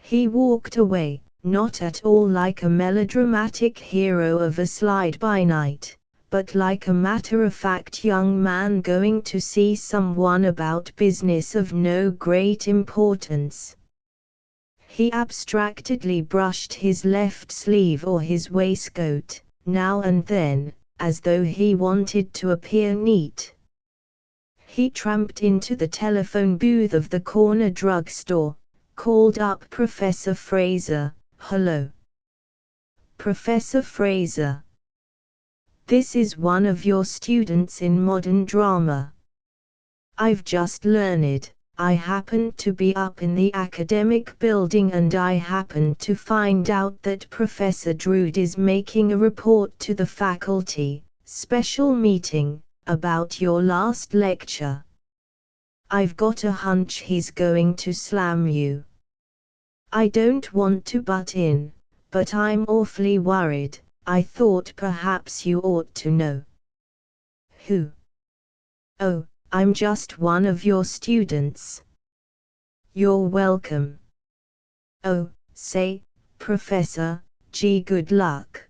He walked away, not at all like a melodramatic hero of a slide-by-night, but like a matter-of-fact young man going to see someone about business of no great importance. He abstractedly brushed his left sleeve or his waistcoat, now and then, as though he wanted to appear neat. He tramped into the telephone booth of the corner drugstore, called up Professor Fraser. "Hello. Professor Fraser. This is one of your students in modern drama. I've just learned. I happened to be up in the academic building and I happened to find out that Professor Drood is making a report to the faculty, special meeting, about your last lecture. I've got a hunch he's going to slam you. I don't want to butt in, but I'm awfully worried. I thought perhaps you ought to know." "Who?" "Oh, I'm just one of your students." "You're welcome." "Oh, say, Professor, gee, good luck."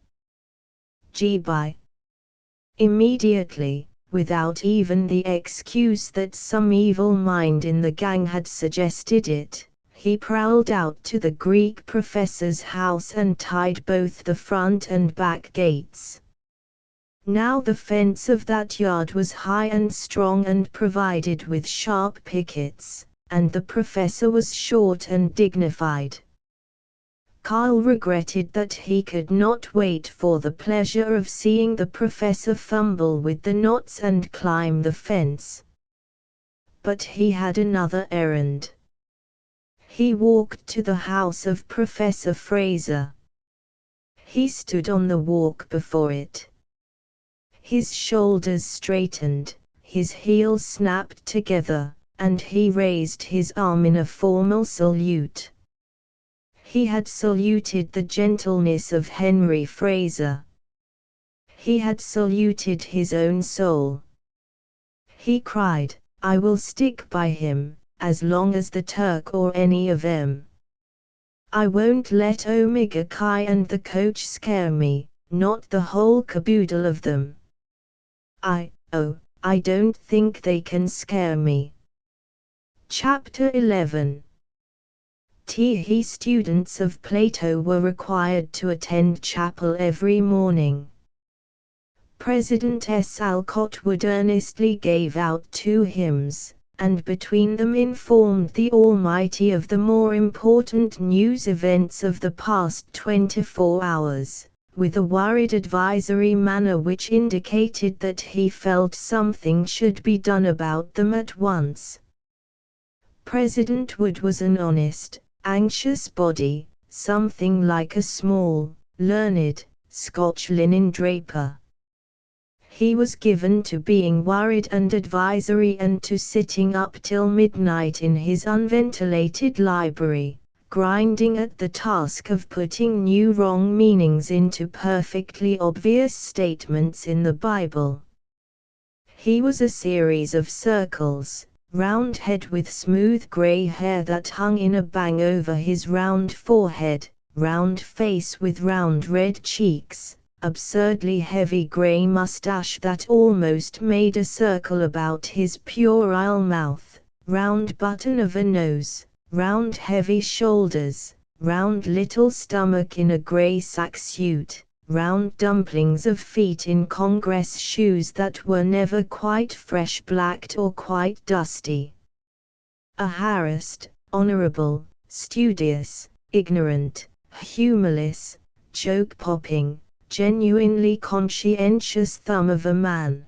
"Gee, bye." Immediately, without even the excuse that some evil mind in the gang had suggested it, he prowled out to the Greek professor's house and tied both the front and back gates. Now the fence of that yard was high and strong and provided with sharp pickets, and the professor was short and dignified. Kyle regretted that he could not wait for the pleasure of seeing the professor fumble with the knots and climb the fence. But he had another errand. He walked to the house of Professor Fraser. He stood on the walk before it. His shoulders straightened, his heels snapped together, and he raised his arm in a formal salute. He had saluted the gentleness of Henry Fraser. He had saluted his own soul. He cried, "I will stick by him, as long as the Turk or any of them. I won't let Omega Chi and the coach scare me, not the whole caboodle of them. I don't think they can scare me." Chapter 11. He students of Plato were required to attend chapel every morning. President S. Alcott Wood earnestly gave out 2 hymns, and between them informed the Almighty of the more important news events of the past 24 hours, with a worried advisory manner which indicated that he felt something should be done about them at once. President Wood was an honest, anxious body, something like a small, learned, Scotch linen draper. He was given to being worried and advisory and to sitting up till midnight in his unventilated library, grinding at the task of putting new wrong meanings into perfectly obvious statements in the Bible. He was a series of circles, round head with smooth grey hair that hung in a bang over his round forehead, round face with round red cheeks, absurdly heavy grey moustache that almost made a circle about his puerile mouth, round button of a nose, round heavy shoulders, round little stomach in a grey sack suit, round dumplings of feet in Congress shoes that were never quite fresh blacked or quite dusty. A harassed, honorable, studious, ignorant, humorless, joke-popping, genuinely conscientious thumb of a man.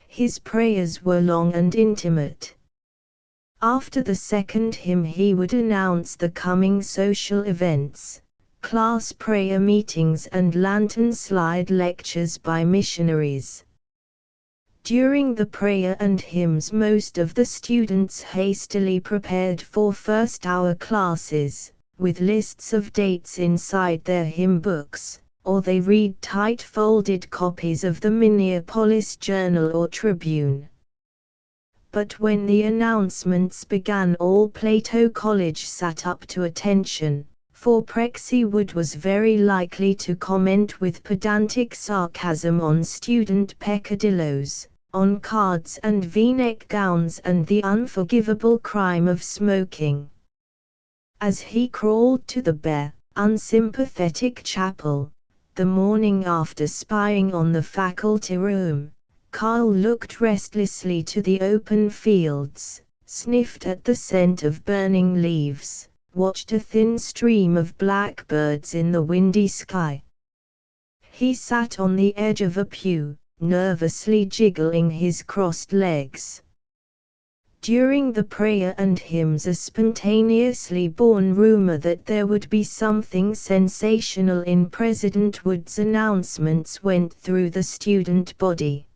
His prayers were long and intimate. After the second hymn he would announce the coming social events, class prayer meetings and lantern slide lectures by missionaries. During the prayer and hymns most of the students hastily prepared for first-hour classes, with lists of dates inside their hymn books, or they read tight-folded copies of the Minneapolis Journal or Tribune. But when the announcements began all Plato College sat up to attention, for Prexy Wood was very likely to comment with pedantic sarcasm on student peccadillos, on cards and V-neck gowns and the unforgivable crime of smoking. As he crawled to the bare, unsympathetic chapel, the morning after spying on the faculty room, Kyle looked restlessly to the open fields, sniffed at the scent of burning leaves, watched a thin stream of blackbirds in the windy sky. He sat on the edge of a pew, nervously jiggling his crossed legs. During the prayer and hymns a spontaneously born rumor that there would be something sensational in President Wood's announcements went through the student body.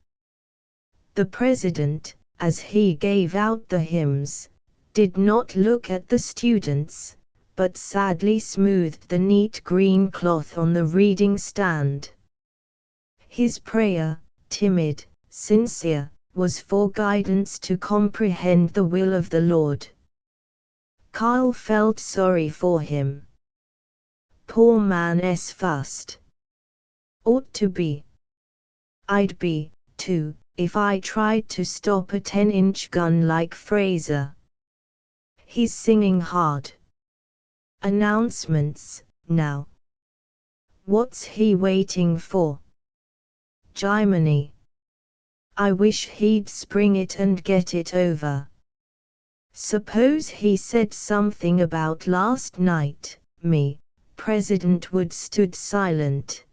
The president, as he gave out the hymns, did not look at the students, but sadly smoothed the neat green cloth on the reading stand. His prayer, timid, sincere, was for guidance to comprehend the will of the Lord. Kyle felt sorry for him. Poor man's fussed. Ought to be. I'd be, too, if I tried to stop a 10-inch gun like Fraser. He's singing hard. Announcements, now. What's he waiting for? Jiminy. I wish he'd spring it and get it over. Suppose he said something about last night, me. President Wood stood silent.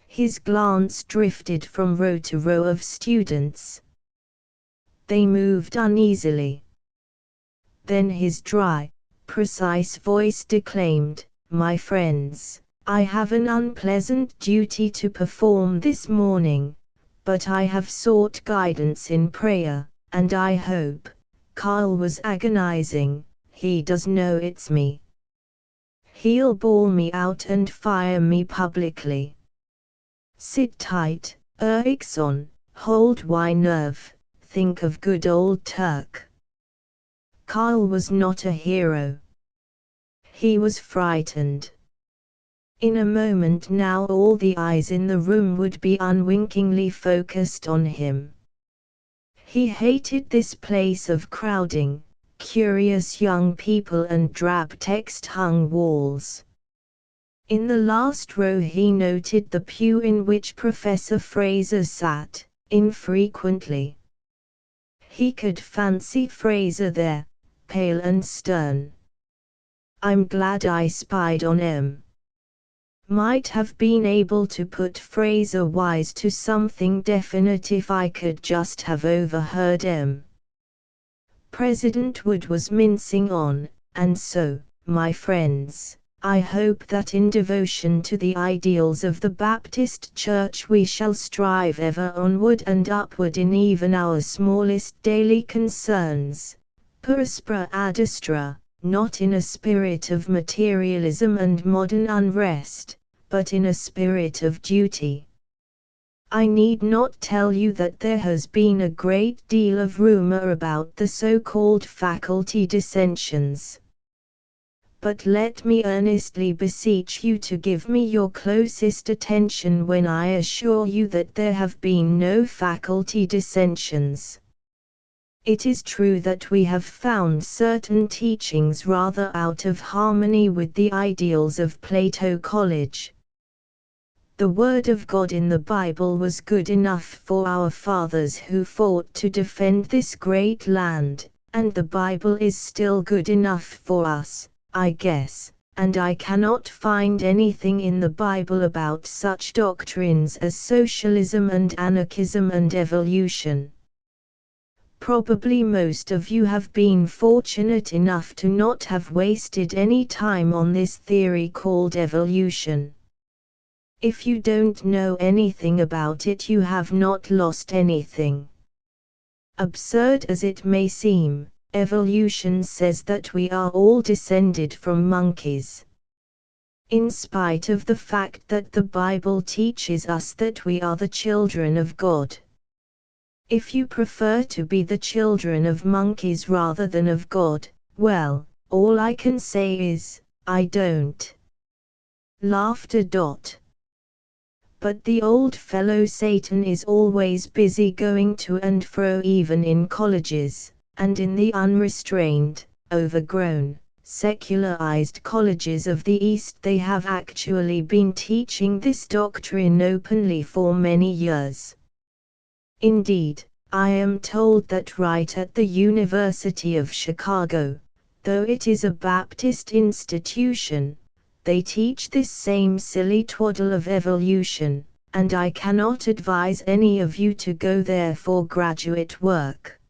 His glance drifted from row to row of students. They moved uneasily. Then his dry, precise voice declaimed, "My friends, I have an unpleasant duty to perform this morning, but I have sought guidance in prayer, and I hope." Carl was agonizing. "He does know it's me. He'll bawl me out and fire me publicly." "Sit tight, Eriksson, hold y nerve, think of good old Turk." Carl was not a hero. He was frightened. In a moment now all the eyes in the room would be unwinkingly focused on him. He hated this place of crowding, curious young people and drab text-hung walls. In the last row he noted the pew in which Professor Fraser sat, infrequently. He could fancy Fraser there, pale and stern. "I'm glad I spied on him. Might have been able to put Fraser wise to something definite if I could just have overheard him." President Wood was mincing on, "And so, my friends, I hope that in devotion to the ideals of the Baptist Church we shall strive ever onward and upward in even our smallest daily concerns, per aspera ad astra, not in a spirit of materialism and modern unrest, but in a spirit of duty." I need not tell you that there has been a great deal of rumor about the so-called faculty dissensions. But let me earnestly beseech you to give me your closest attention when I assure you that there have been no faculty dissensions. It is true that we have found certain teachings rather out of harmony with the ideals of Plato College. The Word of God in the Bible was good enough for our fathers who fought to defend this great land, and the Bible is still good enough for us, I guess, and I cannot find anything in the Bible about such doctrines as socialism and anarchism and evolution. Probably most of you have been fortunate enough to not have wasted any time on this theory called evolution. If you don't know anything about it, you have not lost anything. Absurd as it may seem, evolution says that we are all descended from monkeys. In spite of the fact that the Bible teaches us that we are the children of God. If you prefer to be the children of monkeys rather than of God, well, all I can say is, I don't. Laughter. But the old fellow Satan is always busy going to and fro even in colleges, and in the unrestrained, overgrown, secularized colleges of the East they have actually been teaching this doctrine openly for many years. Indeed, I am told that right at the University of Chicago, though it is a Baptist institution, they teach this same silly twaddle of evolution, and I cannot advise any of you to go there for graduate work.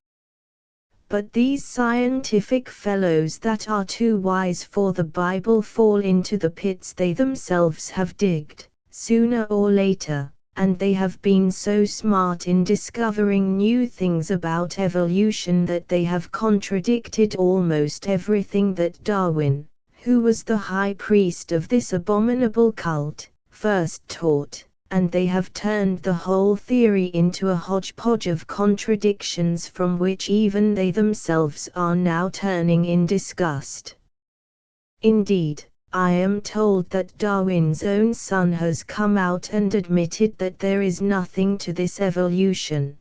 But these scientific fellows that are too wise for the Bible fall into the pits they themselves have digged, sooner or later, and they have been so smart in discovering new things about evolution that they have contradicted almost everything that Darwin, who was the high priest of this abominable cult, first taught, and they have turned the whole theory into a hodgepodge of contradictions from which even they themselves are now turning in disgust. Indeed, I am told that Darwin's own son has come out and admitted that there is nothing to this evolution.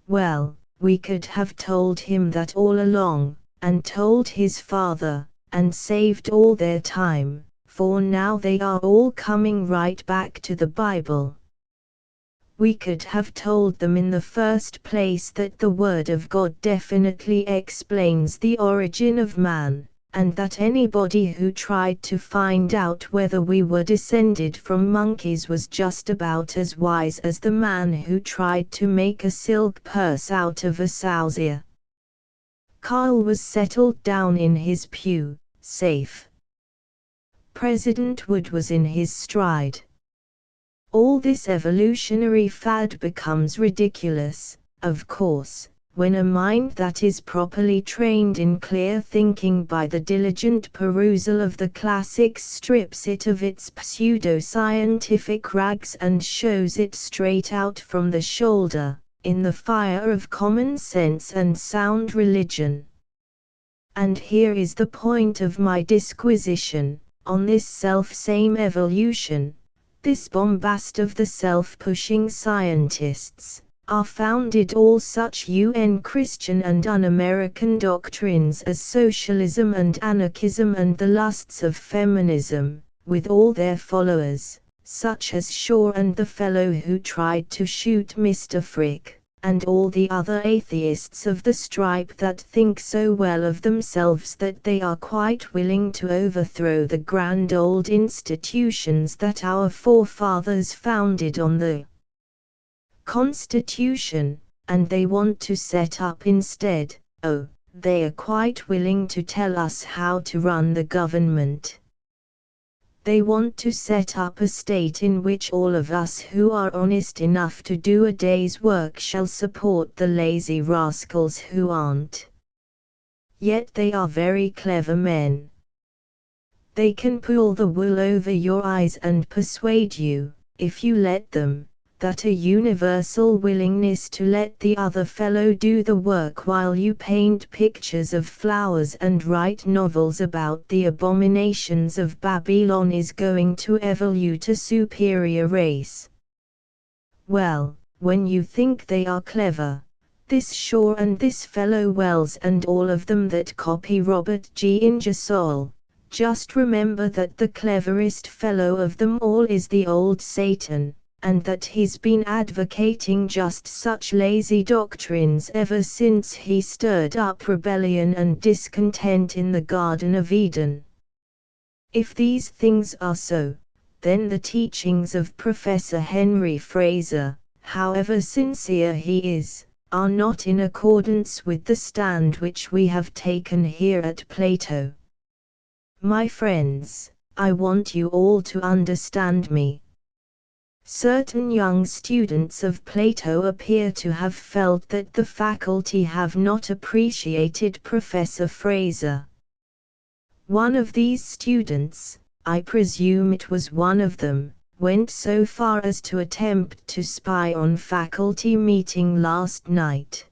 Well, we could have told him that all along, and told his father, and saved all their time, for now they are all coming right back to the Bible. We could have told them in the first place that the Word of God definitely explains the origin of man, and that anybody who tried to find out whether we were descended from monkeys was just about as wise as the man who tried to make a silk purse out of a sow's ear. Carl was settled down in his pew, safe. President Wood was in his stride. All this evolutionary fad becomes ridiculous, of course, when a mind that is properly trained in clear thinking by the diligent perusal of the classics strips it of its pseudo-scientific rags and shows it straight out from the shoulder, in the fire of common sense and sound religion. And here is the point of my disquisition, on this self-same evolution. This bombast of the self-pushing scientists, are founded all such UN Christian and un-American doctrines as socialism and anarchism and the lusts of feminism, with all their followers, such as Shaw and the fellow who tried to shoot Mr. Frick, and all the other atheists of the stripe that think so well of themselves that they are quite willing to overthrow the grand old institutions that our forefathers founded on the Constitution, and they want to set up instead, they are quite willing to tell us how to run the government. They want to set up a state in which all of us who are honest enough to do a day's work shall support the lazy rascals who aren't. Yet they are very clever men. They can pull the wool over your eyes and persuade you, if you let them, that a universal willingness to let the other fellow do the work while you paint pictures of flowers and write novels about the abominations of Babylon is going to evolve a superior race. Well, when you think they are clever, this Shaw and this fellow Wells and all of them that copy Robert G. Ingersoll, just remember that the cleverest fellow of them all is the old Satan, and that he's been advocating just such lazy doctrines ever since he stirred up rebellion and discontent in the Garden of Eden. If these things are so, then the teachings of Professor Henry Fraser, however sincere he is, are not in accordance with the stand which we have taken here at Plato. My friends, I want you all to understand me. Certain young students of Plato appear to have felt that the faculty have not appreciated Professor Fraser. One of these students, I presume it was one of them, went so far as to attempt to spy on faculty meeting last night.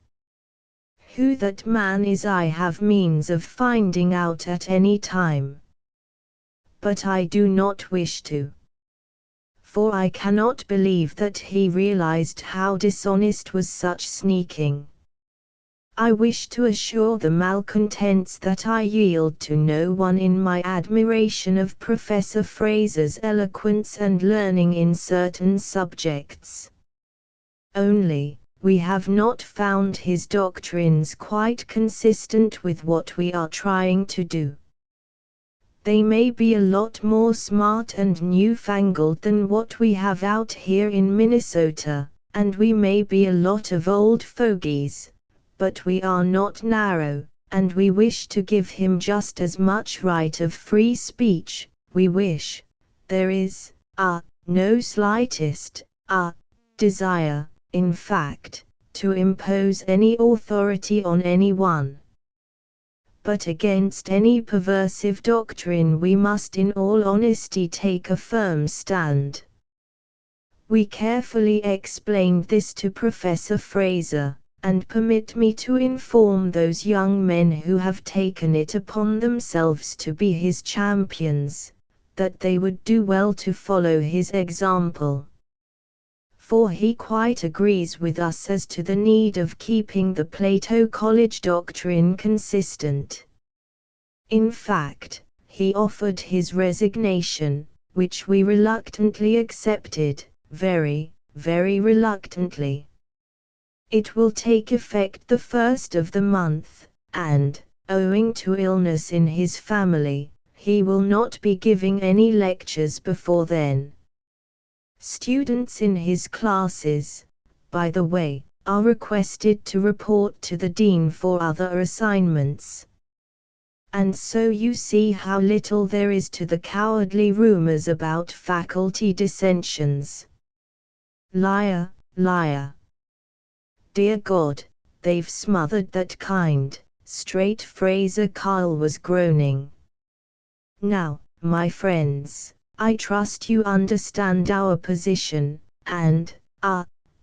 Who that man is I have means of finding out at any time. But I do not wish to. For I cannot believe that he realized how dishonest was such sneaking. I wish to assure the malcontents that I yield to no one in my admiration of Professor Fraser's eloquence and learning in certain subjects. Only, we have not found his doctrines quite consistent with what we are trying to do. They may be a lot more smart and newfangled than what we have out here in Minnesota, and we may be a lot of old fogies, but we are not narrow, and we wish to give him just as much right of free speech. We wish, there is, no slightest, desire, in fact, to impose any authority on anyone. But against any perversive doctrine we must in all honesty take a firm stand. We carefully explained this to Professor Fraser, and permit me to inform those young men who have taken it upon themselves to be his champions, that they would do well to follow his example. For he quite agrees with us as to the need of keeping the Plato College doctrine consistent. In fact, he offered his resignation, which we reluctantly accepted, very, very reluctantly. It will take effect the first of the month, and, owing to illness in his family, he will not be giving any lectures before then. Students in his classes, by the way, are requested to report to the dean for other assignments. And so you see how little there is to the cowardly rumors about faculty dissensions. Liar, liar. Dear God, they've smothered that kind, straight Fraser Kyle was groaning. Now, my friends, I trust you understand our position, and,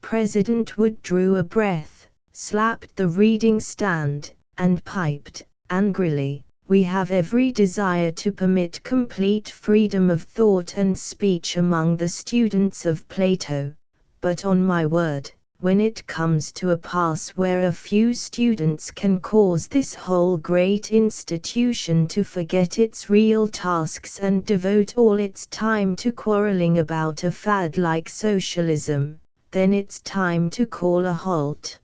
President Wood drew a breath, slapped the reading stand, and piped, angrily, we have every desire to permit complete freedom of thought and speech among the students of Plato, but on my word, when it comes to a pass where a few students can cause this whole great institution to forget its real tasks and devote all its time to quarreling about a fad like socialism, then it's time to call a halt.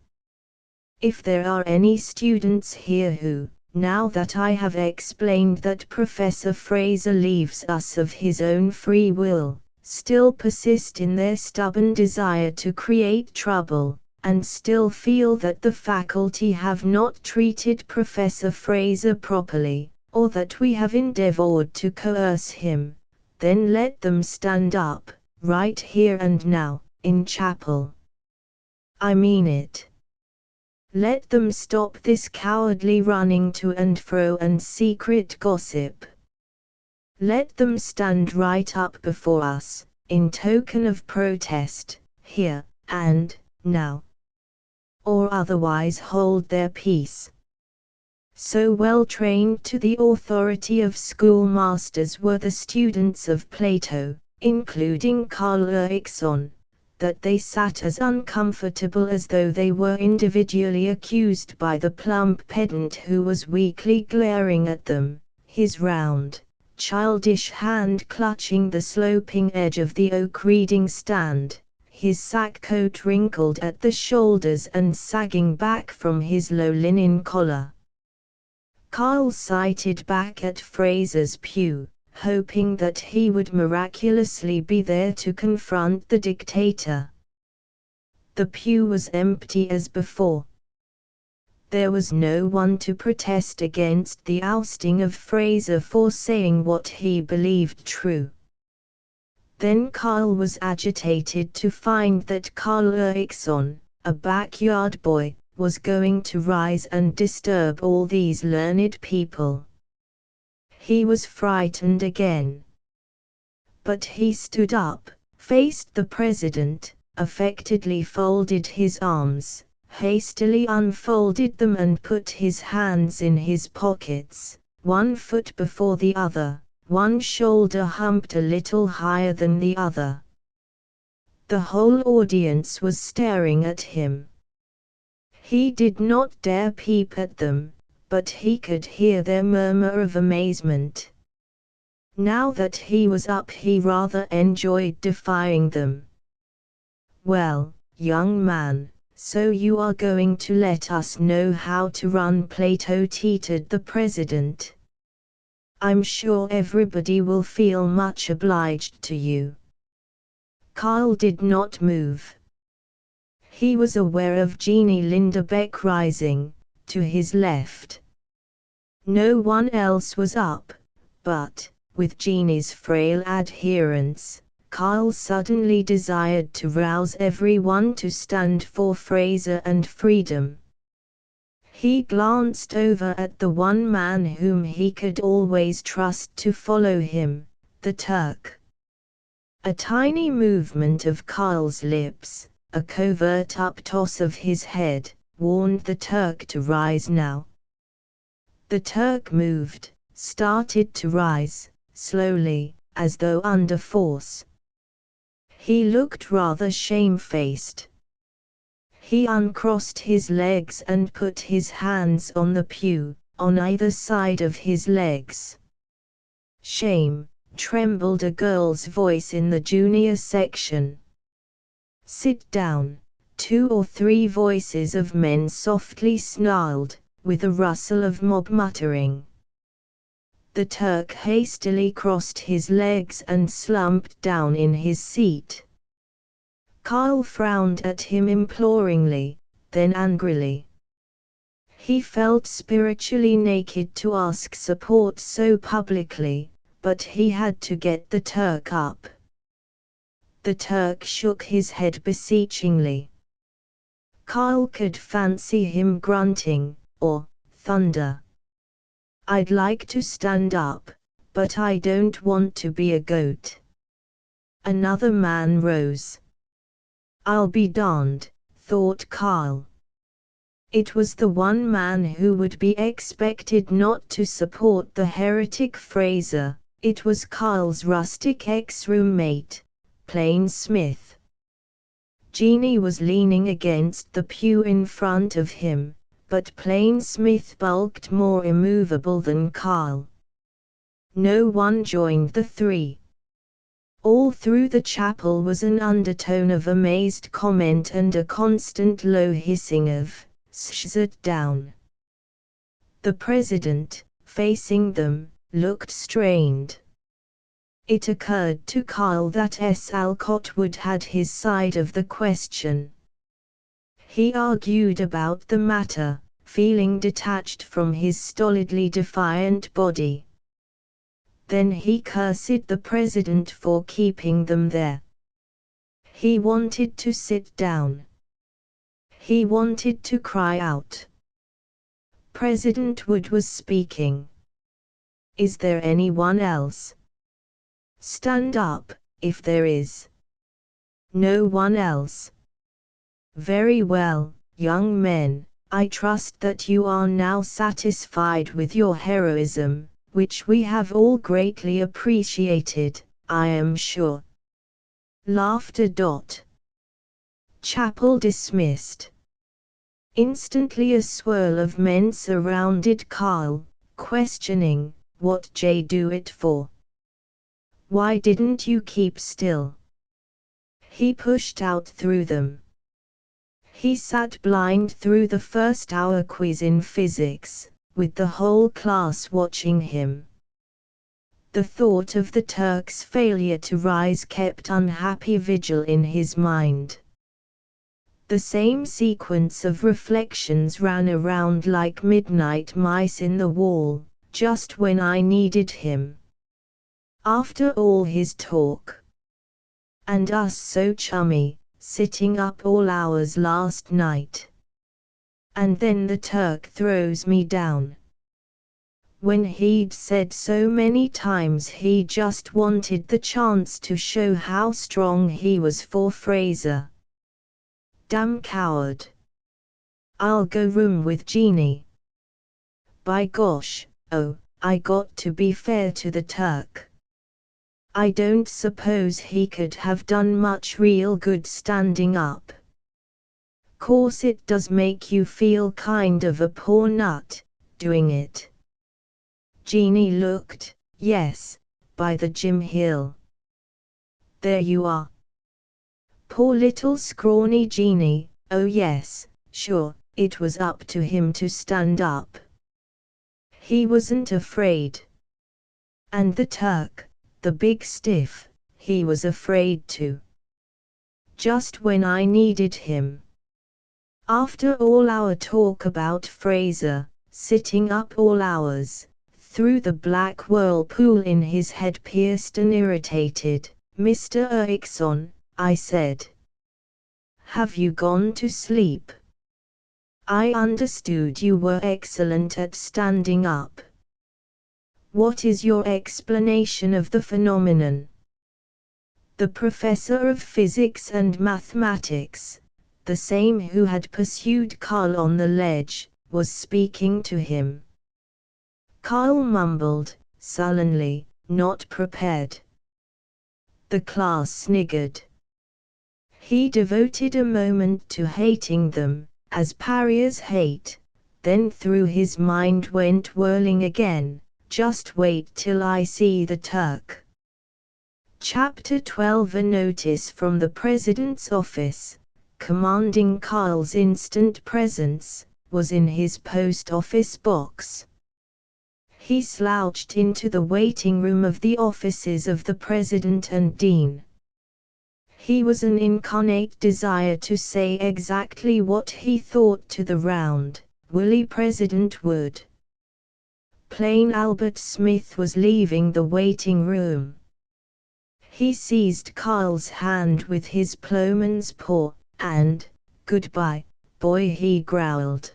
If there are any students here who, now that I have explained that Professor Fraser leaves us of his own free will, still persist in their stubborn desire to create trouble, and still feel that the faculty have not treated Professor Fraser properly, or that we have endeavored to coerce him, then let them stand up, right here and now, in chapel. I mean it. Let them stop this cowardly running to and fro and secret gossip. Let them stand right up before us, in token of protest, here, and now. Or otherwise hold their peace. So well trained to the authority of schoolmasters were the students of Plato, including Karl Erikson, that they sat as uncomfortable as though they were individually accused by the plump pedant who was weakly glaring at them, his round, childish hand clutching the sloping edge of the oak reading stand, his sack coat wrinkled at the shoulders and sagging back from his low linen collar. Carl sighted back at Fraser's pew, hoping that he would miraculously be there to confront the dictator. The pew was empty as before. There was no one to protest against the ousting of Fraser for saying what he believed true. Then Carl was agitated to find that Karl Erikson, a backyard boy, was going to rise and disturb all these learned people. He was frightened again. But he stood up, faced the president, affectedly folded his arms, hastily unfolded them and put his hands in his pockets, one foot before the other, one shoulder humped a little higher than the other. The whole audience was staring at him. He did not dare peep at them, but he could hear their murmur of amazement. Now that he was up, he rather enjoyed defying them. Well, young man, so you are going to let us know how to run Plato, teetered the president. I'm sure everybody will feel much obliged to you. Carl did not move. He was aware of Jeannie Lindebeck rising, to his left. No one else was up, but, with Jeannie's frail adherents, Carl suddenly desired to rouse everyone to stand for Fraser and freedom. He glanced over at the one man whom he could always trust to follow him, the Turk. A tiny movement of Carl's lips, a covert uptoss of his head, warned the Turk to rise now. The Turk moved, started to rise, slowly, as though under force. He looked rather shamefaced. He uncrossed his legs and put his hands on the pew, on either side of his legs. Shame, trembled a girl's voice in the junior section. Sit down, 2 or 3 voices of men softly snarled, with a rustle of mob muttering. The Turk hastily crossed his legs and slumped down in his seat. Kyle frowned at him imploringly, then angrily. He felt spiritually naked to ask support so publicly, but he had to get the Turk up. The Turk shook his head beseechingly. Kyle could fancy him grunting, or thunder. I'd like to stand up, but I don't want to be a goat. Another man rose. I'll be darned, thought Kyle. It was the one man who would be expected not to support the heretic Fraser. It was Kyle's rustic ex-roommate, Plain Smith. Jeannie was leaning against the pew in front of him, but Plain Smith bulked more immovable than Kyle. No one joined the three. All through the chapel was an undertone of amazed comment and a constant low hissing of, "Sit down." The president, facing them, looked strained. It occurred to Kyle that Alcott would had his side of the question. He argued about the matter, feeling detached from his stolidly defiant body. Then he cursed the president for keeping them there. He wanted to sit down. He wanted to cry out. President Wood was speaking. Is there anyone else? Stand up, if there is. No one else. Very well, young men, I trust that you are now satisfied with your heroism, which we have all greatly appreciated, I am sure. Laughter. Chapel dismissed. Instantly a swirl of men surrounded Kyle, questioning, what Jay do it for? Why didn't you keep still? He pushed out through them. He sat blind through the first hour quiz in physics, with the whole class watching him. The thought of the Turk's failure to rise kept unhappy vigil in his mind. The same sequence of reflections ran around like midnight mice in the wall, just when I needed him. After all his talk. And us so chummy, sitting up all hours last night. And then the Turk throws me down. When he'd said so many times he just wanted the chance to show how strong he was for Fraser. Damn coward. I'll go room with Jeannie. By gosh, oh, I got to be fair to the Turk. I don't suppose he could have done much real good standing up. Course it does make you feel kind of a poor nut, doing it. Jeannie looked, yes, by the Jim Hill. There you are. Poor little scrawny Jeannie, oh yes, sure, it was up to him to stand up. He wasn't afraid. And the Turk, the big stiff, he was afraid to. Just when I needed him. After all our talk about Fraser, sitting up all hours, through the black whirlpool in his head pierced and irritated, Mr. Erickson, I said. Have you gone to sleep? I understood you were excellent at standing up. What is your explanation of the phenomenon? The professor of physics and mathematics, the same who had pursued Carl on the ledge, was speaking to him. Carl mumbled, sullenly, not prepared. The class sniggered. He devoted a moment to hating them, as pariahs hate, then through his mind went whirling again. Just wait till I see the Turk. Chapter 12. A notice from the President's office, commanding Carl's instant presence, was in his post office box. He slouched into the waiting room of the offices of the President and Dean. He was an incarnate desire to say exactly what he thought to the round, woolly President would. Plain Albert Smith was leaving the waiting room. He seized Carl's hand with his ploughman's paw, and, "Goodbye, boy," he growled.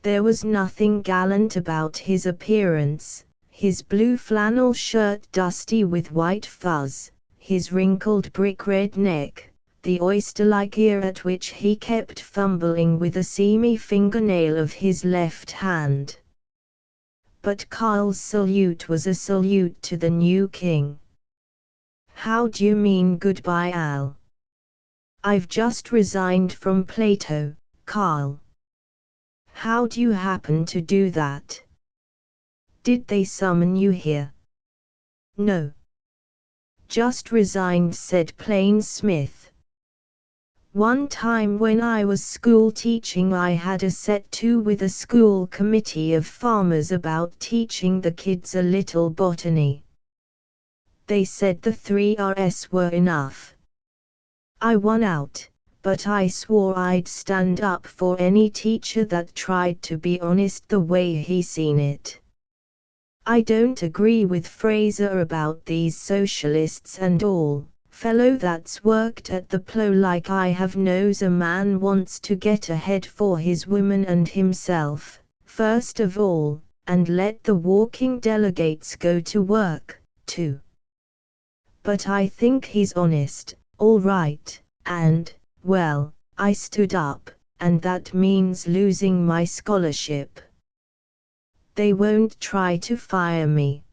There was nothing gallant about his appearance, his blue flannel shirt dusty with white fuzz, his wrinkled brick-red neck, the oyster-like ear at which he kept fumbling with a seamy fingernail of his left hand. But Carl's salute was a salute to the new king. "How do you mean goodbye, Al?" "I've just resigned from Plato, Carl." "How do you happen to do that? Did they summon you here?" "No. Just resigned," said Plain Smith. "One time when I was school teaching I had a set to with a school committee of farmers about teaching the kids a little botany. They said the 3 Rs were enough. I won out, but I swore I'd stand up for any teacher that tried to be honest the way he seen it. I don't agree with Fraser about these socialists and all, fellow that's worked at the plough like I have knows a man wants to get ahead for his woman and himself, first of all, and let the walking delegates go to work, too. But I think he's honest, all right, and, well, I stood up, and that means losing my scholarship. They won't try to fire me.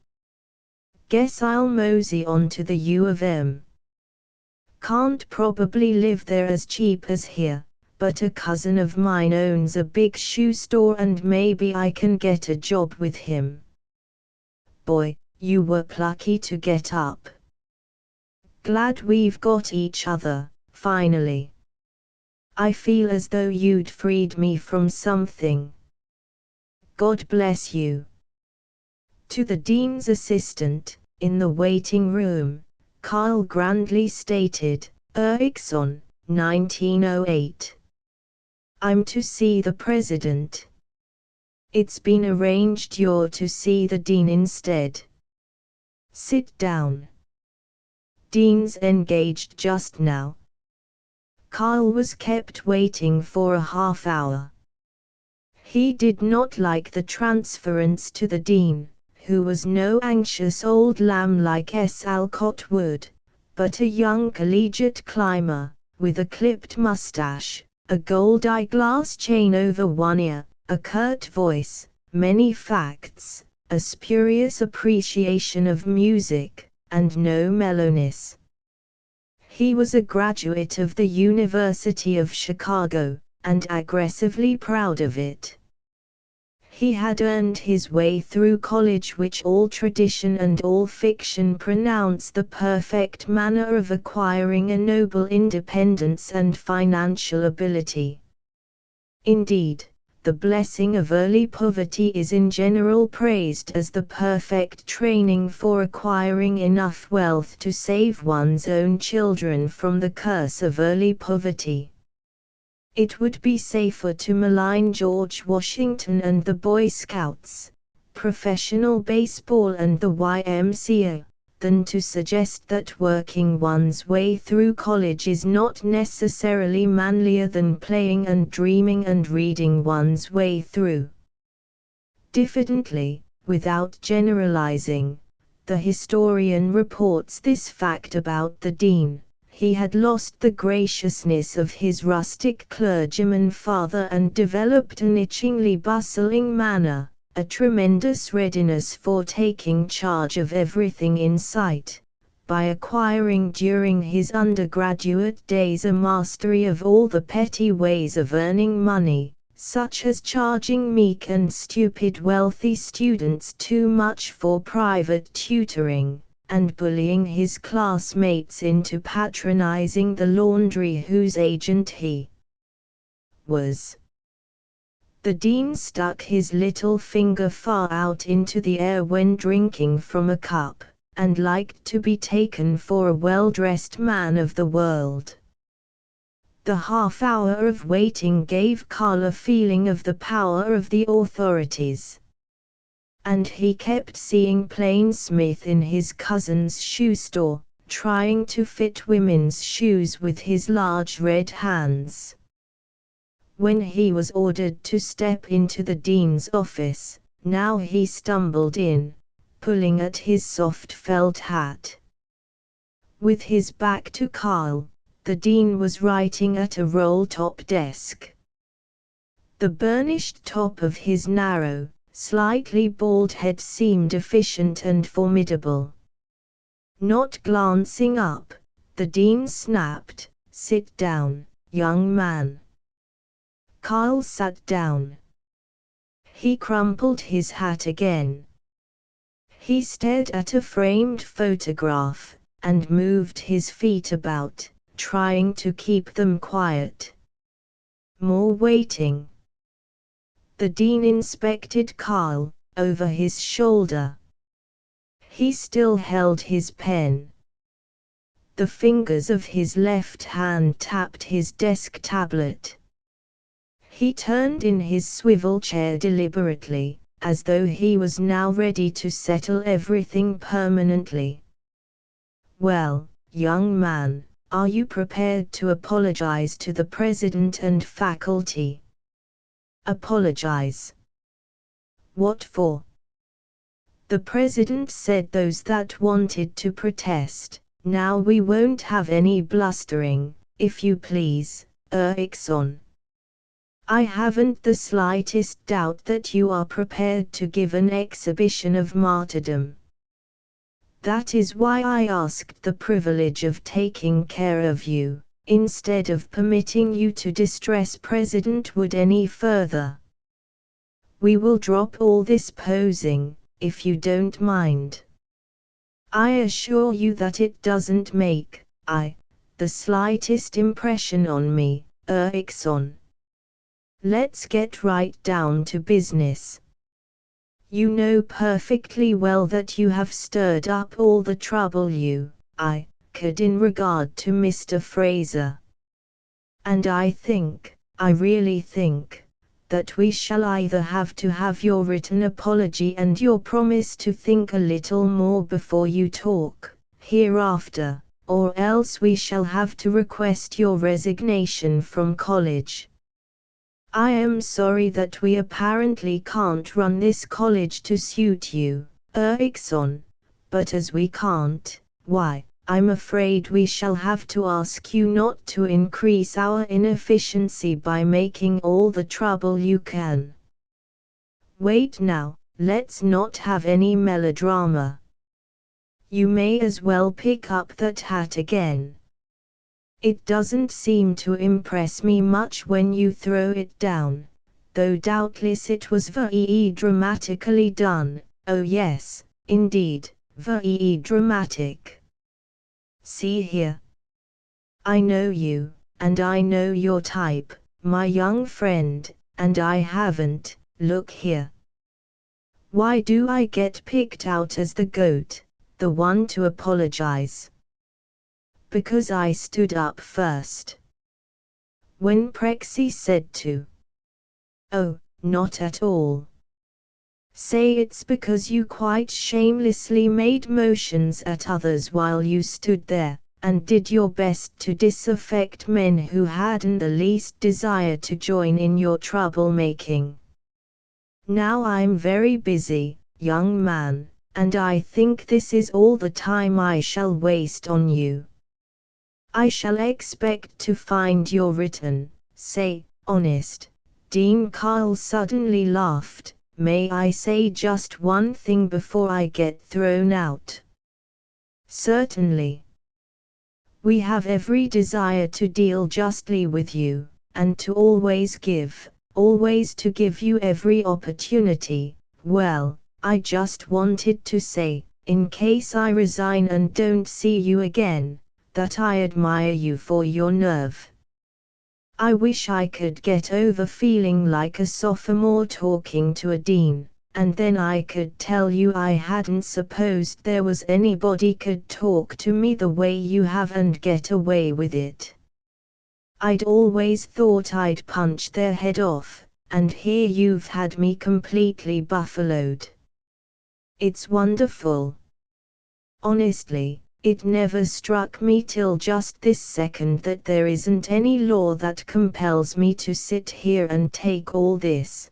Guess I'll mosey on to the U of M. Can't probably live there as cheap as here, but a cousin of mine owns a big shoe store and maybe I can get a job with him." "Boy, you were plucky to get up. Glad we've got each other, finally. I feel as though you'd freed me from something." "God bless you." To the dean's assistant, in the waiting room, Carl grandly stated, "Erickson, 1908. I'm to see the president." "It's been arranged you're to see the dean instead. Sit down. Dean's engaged just now." Carl was kept waiting for a half hour. He did not like the transference to the dean, who was no anxious old lamb like S. Alcott Wood, but a young collegiate climber, with a clipped mustache, a gold eyeglass chain over one ear, a curt voice, many facts, a spurious appreciation of music, and no mellowness. He was a graduate of the University of Chicago, and aggressively proud of it. He had earned his way through college, which all tradition and all fiction pronounce the perfect manner of acquiring a noble independence and financial ability. Indeed, the blessing of early poverty is in general praised as the perfect training for acquiring enough wealth to save one's own children from the curse of early poverty. It would be safer to malign George Washington and the Boy Scouts, professional baseball and the YMCA, than to suggest that working one's way through college is not necessarily manlier than playing and dreaming and reading one's way through. Diffidently, without generalizing, the historian reports this fact about the dean: he had lost the graciousness of his rustic clergyman father and developed an itchingly bustling manner, a tremendous readiness for taking charge of everything in sight, by acquiring during his undergraduate days a mastery of all the petty ways of earning money, such as charging meek and stupid wealthy students too much for private tutoring, and bullying his classmates into patronizing the laundry whose agent he was. The dean stuck his little finger far out into the air when drinking from a cup, and liked to be taken for a well-dressed man of the world. The half-hour of waiting gave Carl a feeling of the power of the authorities. And he kept seeing Plainsmith in his cousin's shoe store, trying to fit women's shoes with his large red hands. When he was ordered to step into the dean's office, now he stumbled in, pulling at his soft felt hat. With his back to Carl, the dean was writing at a roll-top desk. The burnished top of his narrow, slightly bald head seemed efficient and formidable. Not glancing up, the dean snapped, "Sit down, young man." Carl sat down. He crumpled his hat again. He stared at a framed photograph, and moved his feet about, trying to keep them quiet. More waiting. The dean inspected Carl, over his shoulder. He still held his pen. The fingers of his left hand tapped his desk tablet. He turned in his swivel chair deliberately, as though he was now ready to settle everything permanently. "Well, young man, are you prepared to apologize to the president and faculty?" "Apologize? What for?" "The president said those that wanted to protest, now we won't have any blustering, if you please, Erickson. I haven't the slightest doubt that you are prepared to give an exhibition of martyrdom. That is why I asked the privilege of taking care of you, instead of permitting you to distress President Wood any further. We will drop all this posing, if you don't mind. I assure you that it doesn't make the slightest impression on me, Erickson. Let's get right down to business. You know perfectly well that you have stirred up all the trouble you could in regard to Mr. Fraser. And I really think, that we shall either have to have your written apology and your promise to think a little more before you talk, hereafter, or else we shall have to request your resignation from college. I am sorry that we apparently can't run this college to suit you, Erickson, but as we can't, why, I'm afraid we shall have to ask you not to increase our inefficiency by making all the trouble you can. Wait now, let's not have any melodrama. You may as well pick up that hat again. It doesn't seem to impress me much when you throw it down, though doubtless it was very dramatically done. Oh yes, indeed, very dramatic. See here. I know you, and I know your type, my young friend, and I haven't, look here. Why do I get picked out as the goat, the one to apologize? Because I stood up first. When Prexy said to. Oh, not at all. Say it's because you quite shamelessly made motions at others while you stood there, and did your best to disaffect men who hadn't the least desire to join in your troublemaking. Now I'm very busy, young man, and I think this is all the time I shall waste on you. I shall expect to find your written, honest. Dean Carl suddenly laughed. May I say just one thing before I get thrown out? Certainly. We have every desire to deal justly with you, and to always to give you every opportunity. Well, I just wanted to say, in case I resign and don't see you again, that I admire you for your nerve. I wish I could get over feeling like a sophomore talking to a dean, and then I could tell you I hadn't supposed there was anybody could talk to me the way you have and get away with it. I'd always thought I'd punch their head off, and here you've had me completely buffaloed. It's wonderful. Honestly, it never struck me till just this second that there isn't any law that compels me to sit here and take all this.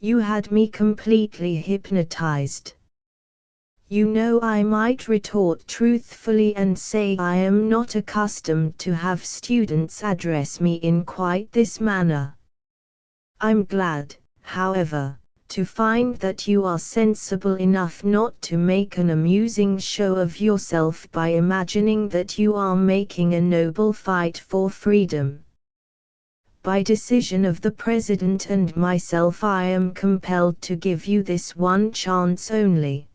You had me completely hypnotized. You know, I might retort truthfully and say I am not accustomed to have students address me in quite this manner. I'm glad, however, to find that you are sensible enough not to make an amusing show of yourself by imagining that you are making a noble fight for freedom. By decision of the President and myself, I am compelled to give you this one chance only.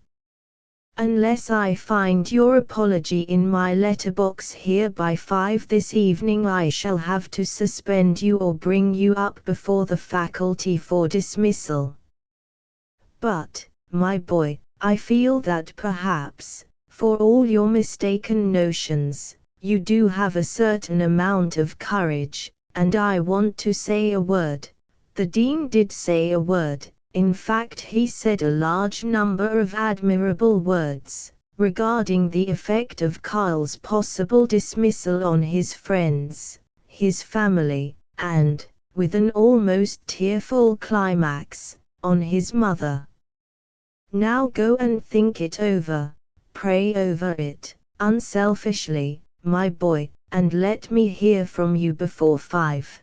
Unless I find your apology in my letterbox here by 5 this evening, I shall have to suspend you or bring you up before the faculty for dismissal. But, my boy, I feel that perhaps, for all your mistaken notions, you do have a certain amount of courage, and I want to say a word. The dean did say a word, in fact he said a large number of admirable words, regarding the effect of Kyle's possible dismissal on his friends, his family, and, with an almost tearful climax, on his mother. Now go and think it over, pray over it, unselfishly, my boy, and let me hear from you before 5.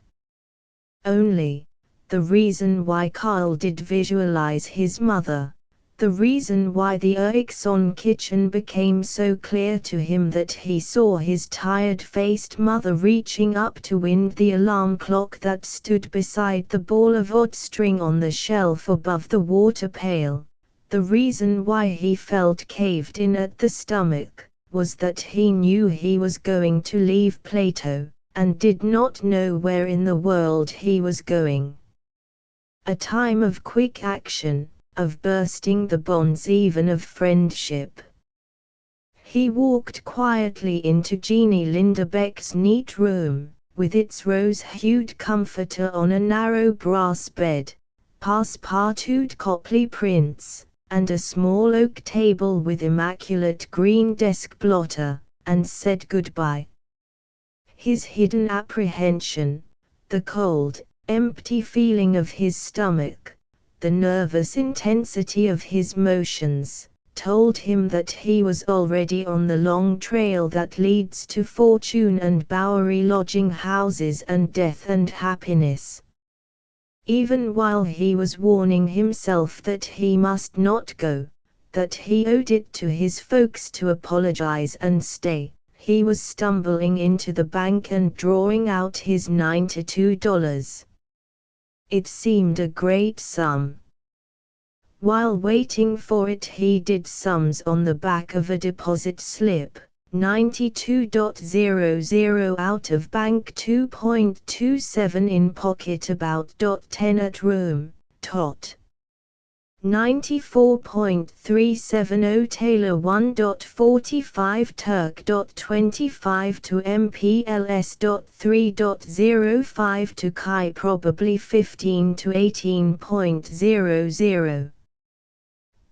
Only, the reason why Kyle did visualize his mother, the reason why the Erickson kitchen became so clear to him that he saw his tired-faced mother reaching up to wind the alarm clock that stood beside the ball of odd string on the shelf above the water pail, the reason why he felt caved in at the stomach, was that he knew he was going to leave Plato, and did not know where in the world he was going. A time of quick action, of bursting the bonds even of friendship. He walked quietly into Jeannie Lindebeck's neat room, with its rose-hued comforter on a narrow brass bed, passepartout Copley prints, and a small oak table with immaculate green desk blotter, and said goodbye. His hidden apprehension, the cold, empty feeling of his stomach, the nervous intensity of his motions, told him that he was already on the long trail that leads to fortune and Bowery lodging houses and death and happiness. Even while he was warning himself that he must not go, that he owed it to his folks to apologize and stay, he was stumbling into the bank and drawing out his $92. It seemed a great sum. While waiting for it, he did sums on the back of a deposit slip, 92.00 out of bank, 2.27 in pocket, about .10 at room, tot. 94.370 Taylor, 1.45 Turk. 25 to MPLS. 3.05 to Chi, probably 15 to 18.00.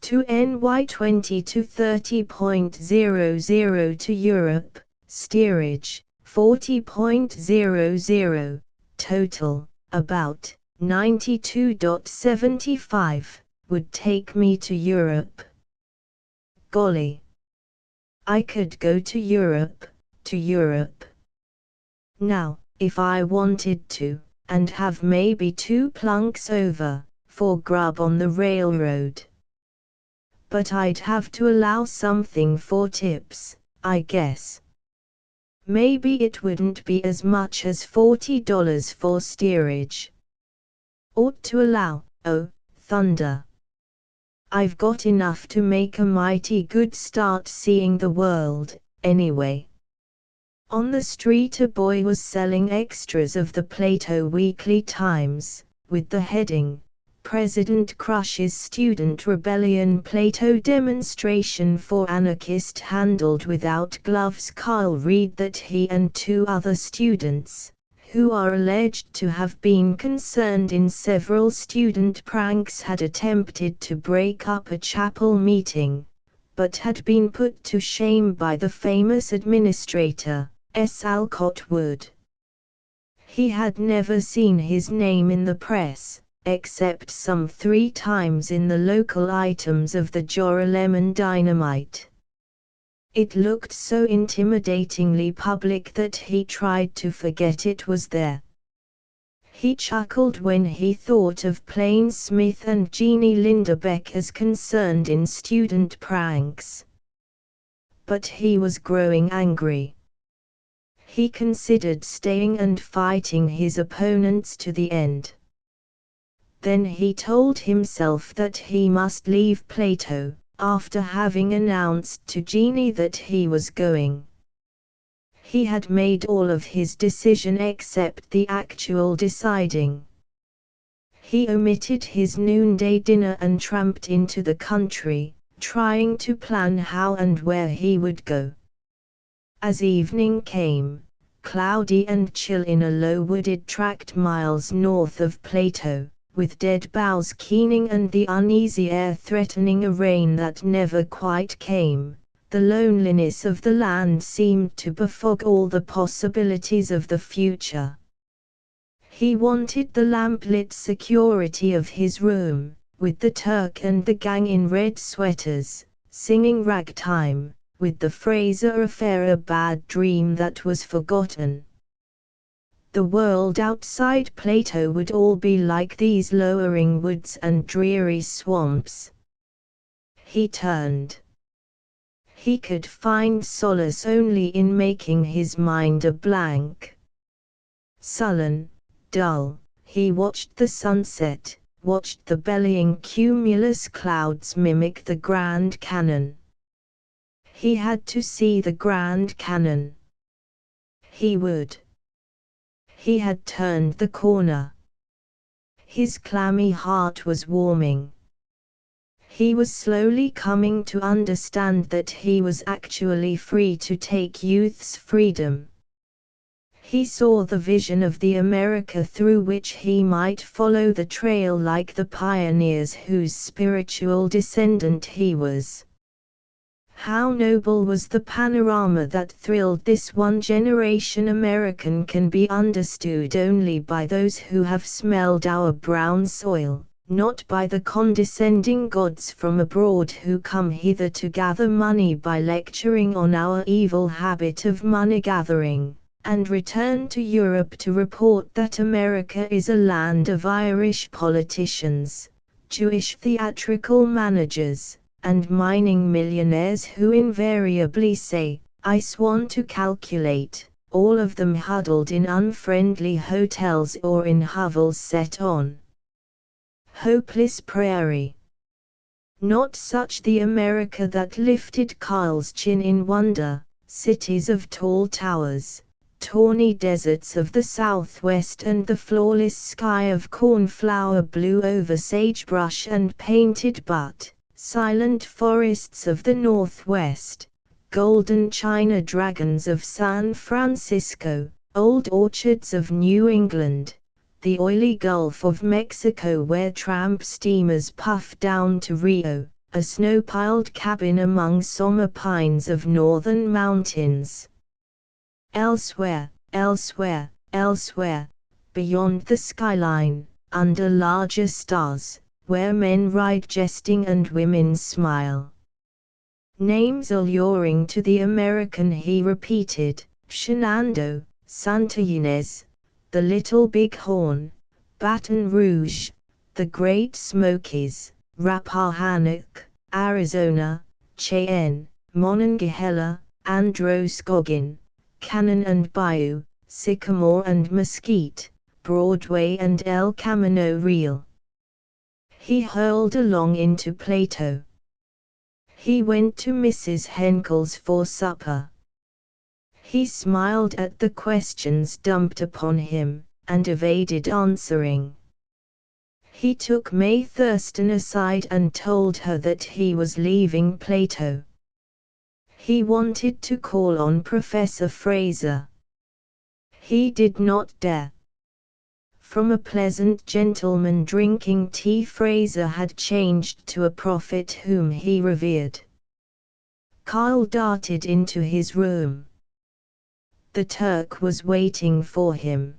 To NY 20 to 30.00 to Europe, steerage, 40.00, total, about, 92.75, would take me to Europe. Golly! I could go to Europe, now, if I wanted to, and have maybe 2 plunks over, for grub on the railroad. But I'd have to allow something for tips, I guess. Maybe it wouldn't be as much as $40 for steerage. Ought to allow, oh, thunder. I've got enough to make a mighty good start seeing the world, anyway. On the street a boy was selling extras of the Plato Weekly Times, with the heading, President Crushes Student Rebellion Plato Demonstration for Anarchist Handled Without Gloves. Carl read that he and 2 other students, who are alleged to have been concerned in several student pranks, had attempted to break up a chapel meeting, but had been put to shame by the famous administrator, S. Alcott Wood. He had never seen his name in the press, except some 3 times in the local items of the Jorah Lemon Dynamite. It looked so intimidatingly public that he tried to forget it was there. He chuckled when he thought of Plain Smith and Jeannie Lindebeck as concerned in student pranks. But he was growing angry. He considered staying and fighting his opponents to the end. Then he told himself that he must leave Plato, after having announced to Jeannie that he was going. He had made all of his decision except the actual deciding. He omitted his noonday dinner and tramped into the country, trying to plan how and where he would go. As evening came, cloudy and chill in a low-wooded tract miles north of Plato, with dead boughs keening and the uneasy air threatening a rain that never quite came, the loneliness of the land seemed to befog all the possibilities of the future. He wanted the lamp-lit security of his room, with the Turk and the gang in red sweaters, singing ragtime, with the Fraser affair a bad dream that was forgotten. The world outside Plato would all be like these lowering woods and dreary swamps. He turned. He could find solace only in making his mind a blank. Sullen, dull, he watched the sunset, watched the bellying cumulus clouds mimic the Grand Canyon. He had to see the Grand Canyon. He would. He had turned the corner. His clammy heart was warming. He was slowly coming to understand that he was actually free to take youth's freedom. He saw the vision of the America through which he might follow the trail like the pioneers whose spiritual descendant he was. How noble was the panorama that thrilled this one-generation American can be understood only by those who have smelled our brown soil, not by the condescending gods from abroad who come hither to gather money by lecturing on our evil habit of money-gathering, and return to Europe to report that America is a land of Irish politicians, Jewish theatrical managers, and mining millionaires who invariably say, "I swan to calculate," all of them huddled in unfriendly hotels or in hovels set on hopeless prairie. Not such the America that lifted Carl's chin in wonder, cities of tall towers, tawny deserts of the southwest and the flawless sky of cornflower blue over sagebrush and painted butte, silent forests of the northwest, golden china dragons of San Francisco, old orchards of New England, the oily Gulf of Mexico where tramp steamers puff down to Rio, a snow-piled cabin among summer pines of northern mountains. Elsewhere, elsewhere, elsewhere, beyond the skyline, under larger stars, where men ride jesting and women smile. Names alluring to the American he repeated, Shenandoah, Santa Ynez, the Little Big Horn, Baton Rouge, the Great Smokies, Rappahannock, Arizona, Cheyenne, Monongahela, Androscoggin, Cannon and Bayou, Sycamore and Mesquite, Broadway and El Camino Real. He hurled along into Plato. He went to Mrs. Henkel's for supper. He smiled at the questions dumped upon him, and evaded answering. He took May Thurston aside and told her that he was leaving Plato. He wanted to call on Professor Fraser. He did not dare. From a pleasant gentleman drinking tea, Fraser had changed to a prophet whom he revered. Kyle darted into his room. The Turk was waiting for him.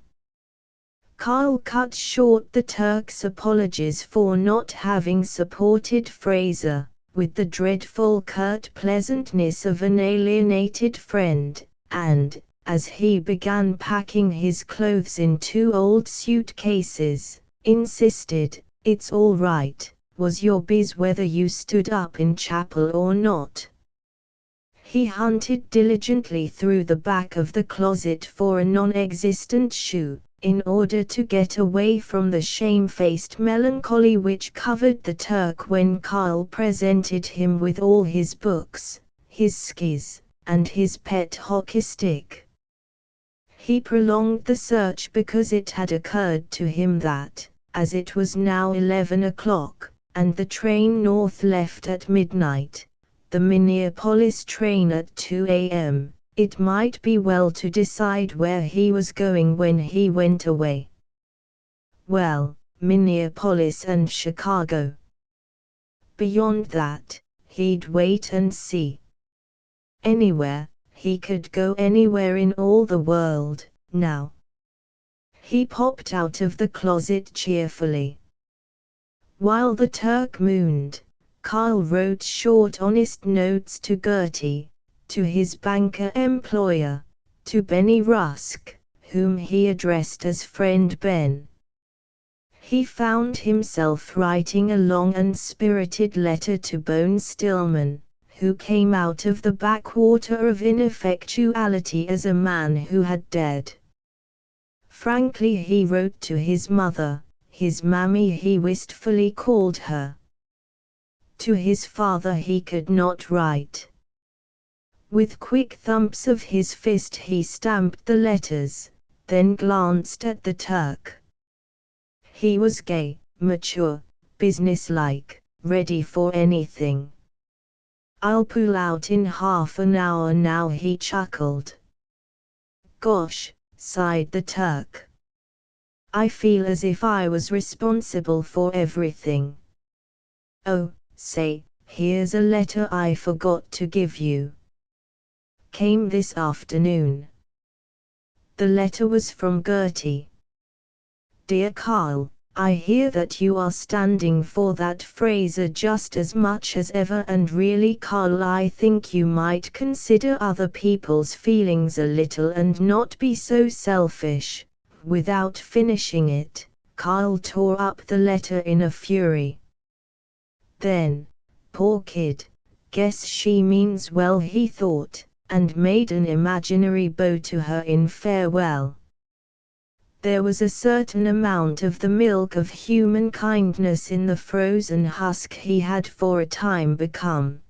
Kyle cut short the Turk's apologies for not having supported Fraser, with the dreadful curt pleasantness of an alienated friend, and, as he began packing his clothes in 2 old suitcases, insisted, "It's all right, was your biz whether you stood up in chapel or not?" He hunted diligently through the back of the closet for a non-existent shoe, in order to get away from the shamefaced melancholy which covered the Turk when Kyle presented him with all his books, his skis, and his pet hockey stick. He prolonged the search because it had occurred to him that, as it was now 11 o'clock, and the train north left at midnight, the Minneapolis train at 2 a.m., it might be well to decide where he was going when he went away. Well, Minneapolis and Chicago. Beyond that, he'd wait and see. Anywhere. He could go anywhere in all the world, now. He popped out of the closet cheerfully. While the Turk mooned, Kyle wrote short honest notes to Gertie, to his banker employer, to Benny Rusk, whom he addressed as Friend Ben. He found himself writing a long and spirited letter to Bone Stillman, who came out of the backwater of ineffectuality as a man who had dared. Frankly, he wrote to his mother, his mammy he wistfully called her. To his father he could not write. With quick thumps of his fist he stamped the letters, then glanced at the Turk. He was gay, mature, businesslike, ready for anything. "I'll pull out in half an hour now," he chuckled. "Gosh," sighed the Turk. "I feel as if I was responsible for everything. Oh, say, here's a letter I forgot to give you. Came this afternoon." The letter was from Gertie. "Dear Carl, I hear that you are standing for that Fraser just as much as ever, and really, Carl, I think you might consider other people's feelings a little and not be so selfish." Without finishing it, Carl tore up the letter in a fury. Then, poor kid, guess she means well, he thought, and made an imaginary bow to her in farewell. There was a certain amount of the milk of human kindness in the frozen husk he had for a time become.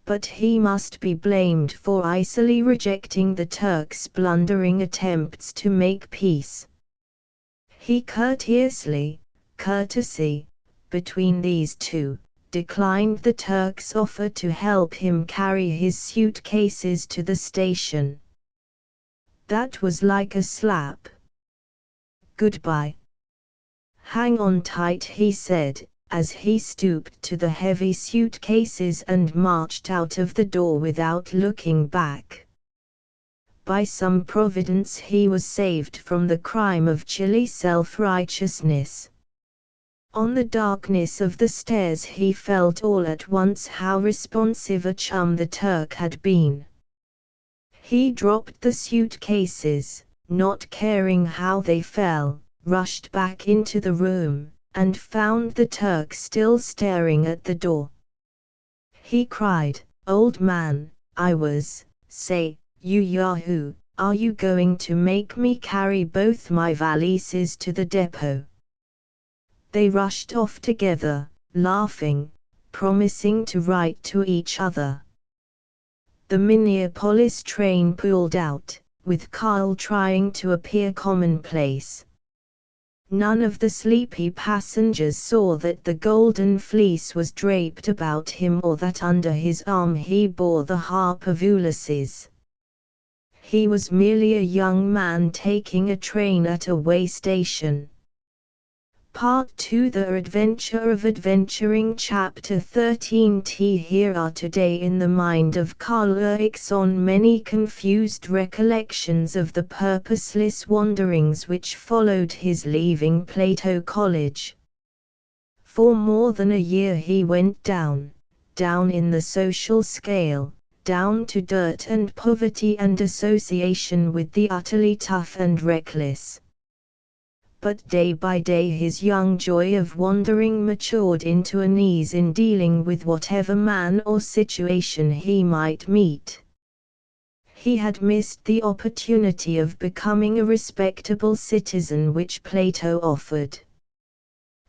But he must be blamed for icily rejecting the Turk's blundering attempts to make peace. He courteously, between these two, declined the Turk's offer to help him carry his suitcases to the station. That was like a slap. "Goodbye. Hang on tight," he said, as he stooped to the heavy suitcases and marched out of the door without looking back. By some providence he was saved from the crime of chilly self-righteousness. On the darkness of the stairs he felt all at once how responsive a chum the Turk had been. He dropped the suitcases, not caring how they fell, rushed back into the room, and found the Turk still staring at the door. He cried, "Old man, say, you yahoo, are you going to make me carry both my valises to the depot?" They rushed off together, laughing, promising to write to each other. The Minneapolis train pulled out, with Kyle trying to appear commonplace. None of the sleepy passengers saw that the golden fleece was draped about him or that under his arm he bore the harp of Ulysses. He was merely a young man taking a train at a way station. Part 2 The Adventure of Adventuring Chapter 13 Here are today in the mind of Carl Erikson many confused recollections of the purposeless wanderings which followed his leaving Plato College. For more than a year he went down in the social scale, down to dirt and poverty and association with the utterly tough and reckless. But day by day his young joy of wandering matured into an ease in dealing with whatever man or situation he might meet. He had missed the opportunity of becoming a respectable citizen which Plato offered.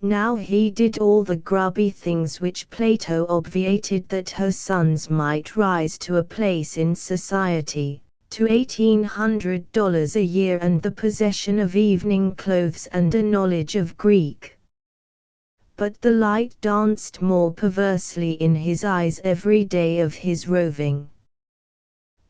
Now he did all the grubby things which Plato obviated that her sons might rise to a place in society, to $1,800 a year and the possession of evening clothes and a knowledge of Greek. But the light danced more perversely in his eyes every day of his roving.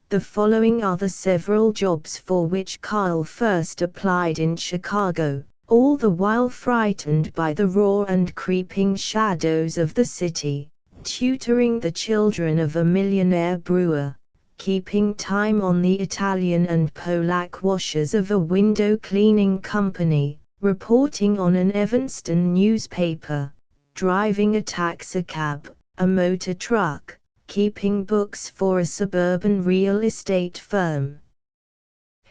The following are the several jobs for which Kyle first applied in Chicago, all the while frightened by the raw and creeping shadows of the city: tutoring the children of a millionaire brewer, keeping time on the Italian and Polack washers of a window cleaning company, reporting on an Evanston newspaper, driving a taxicab, a motor truck, keeping books for a suburban real estate firm.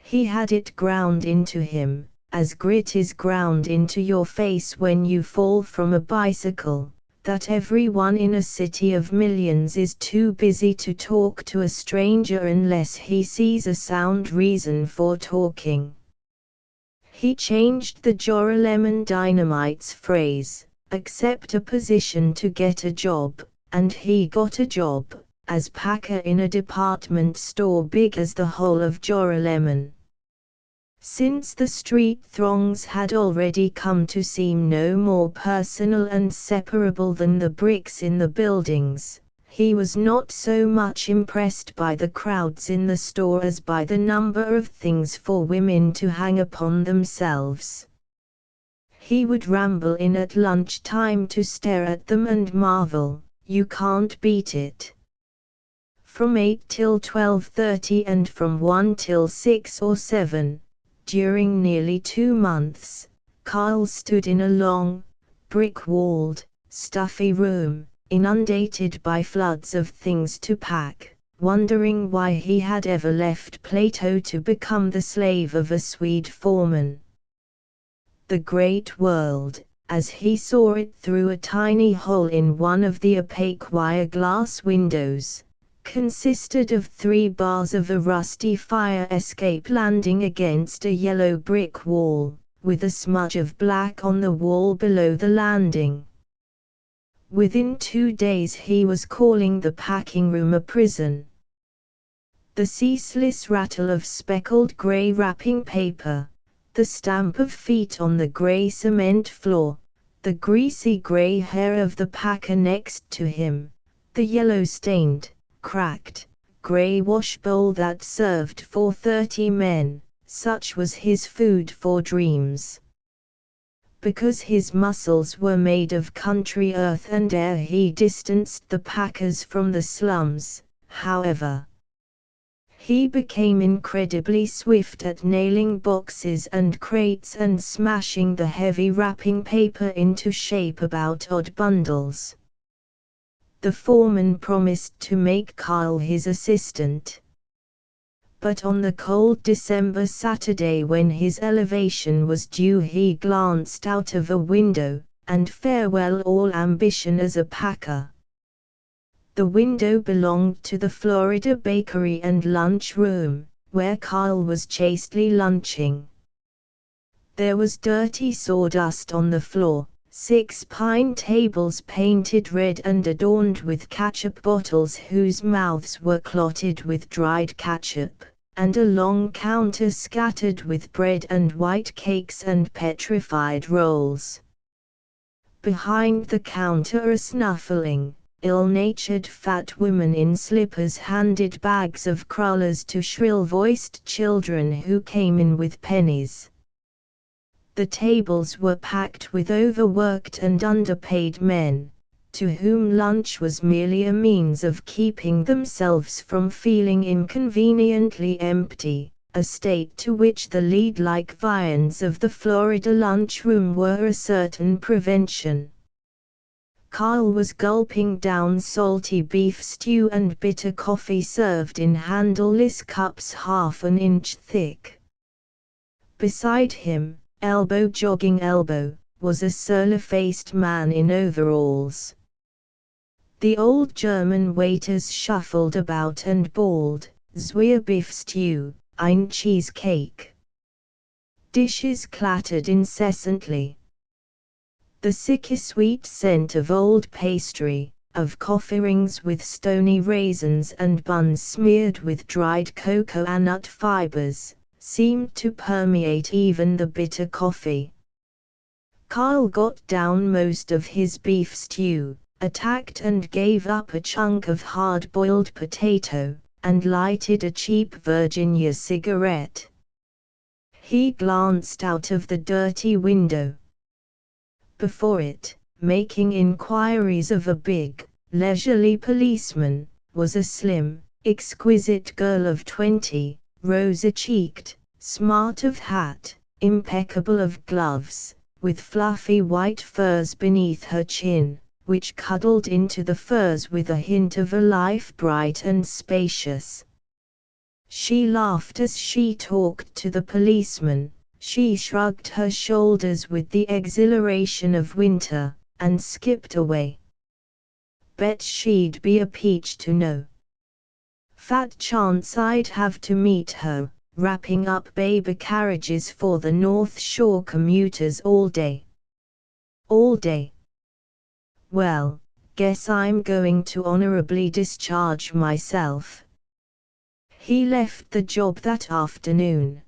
He had it ground into him, as grit is ground into your face when you fall from a bicycle, that everyone in a city of millions is too busy to talk to a stranger unless he sees a sound reason for talking. He changed the Joralemon Dynamite's phrase, "accept a position to get a job," and he got a job, as packer in a department store big as the whole of Joralemon. Since the street throngs had already come to seem no more personal and separable than the bricks in the buildings, he was not so much impressed by the crowds in the store as by the number of things for women to hang upon themselves. He would ramble in at lunch time to stare at them and marvel, "You can't beat it." From 8 till 12:30 and from 1 till 6 or 7. During nearly 2 months, Kyle stood in a long, brick-walled, stuffy room, inundated by floods of things to pack, wondering why he had ever left Plato to become the slave of a Swede foreman. The great world, as he saw it through a tiny hole in one of the opaque wire glass windows, consisted of 3 bars of a rusty fire escape landing against a yellow brick wall, with a smudge of black on the wall below the landing. Within 2 days he was calling the packing room a prison. The ceaseless rattle of speckled gray wrapping paper, the stamp of feet on the gray cement floor, the greasy gray hair of the packer next to him, the yellow-stained, cracked, gray wash bowl that served for 30 men, such was his food for dreams. Because his muscles were made of country earth and air, he distanced the packers from the slums, however. He became incredibly swift at nailing boxes and crates and smashing the heavy wrapping paper into shape about odd bundles. The foreman promised to make Kyle his assistant. But on the cold December Saturday when his elevation was due, he glanced out of a window, and farewell all ambition as a packer. The window belonged to the Florida Bakery and Lunch Room, where Kyle was chastely lunching. There was dirty sawdust on the floor, 6 pine tables painted red and adorned with ketchup bottles whose mouths were clotted with dried ketchup, and a long counter scattered with bread and white cakes and petrified rolls. Behind the counter a snuffling, ill-natured fat woman in slippers handed bags of crullers to shrill-voiced children who came in with pennies. The tables were packed with overworked and underpaid men, to whom lunch was merely a means of keeping themselves from feeling inconveniently empty, a state to which the lead-like viands of the Florida lunchroom were a certain prevention. Carl was gulping down salty beef stew and bitter coffee served in handleless cups half an inch thick. Beside him, elbow jogging elbow, was a surly-faced man in overalls. The old German waiters shuffled about and bawled, "Zwei beef stew, ein cheesecake." Dishes clattered incessantly. The sicky sweet scent of old pastry, of coffee rings with stony raisins and buns smeared with dried cocoa nut fibers, seemed to permeate even the bitter coffee. Carl got down most of his beef stew, attacked and gave up a chunk of hard-boiled potato, and lighted a cheap Virginia cigarette. He glanced out of the dirty window. Before it, making inquiries of a big, leisurely policeman, was a slim, exquisite girl of 20, rosy-cheeked, smart of hat, impeccable of gloves, with fluffy white furs beneath her chin, which cuddled into the furs with a hint of a life bright and spacious. She laughed as she talked to the policeman. She shrugged her shoulders with the exhilaration of winter, and skipped away. Bet she'd be a peach to know. Fat chance I'd have to meet her, wrapping up baby carriages for the North Shore commuters all day. All day. Well, guess I'm going to honorably discharge myself. He left the job that afternoon.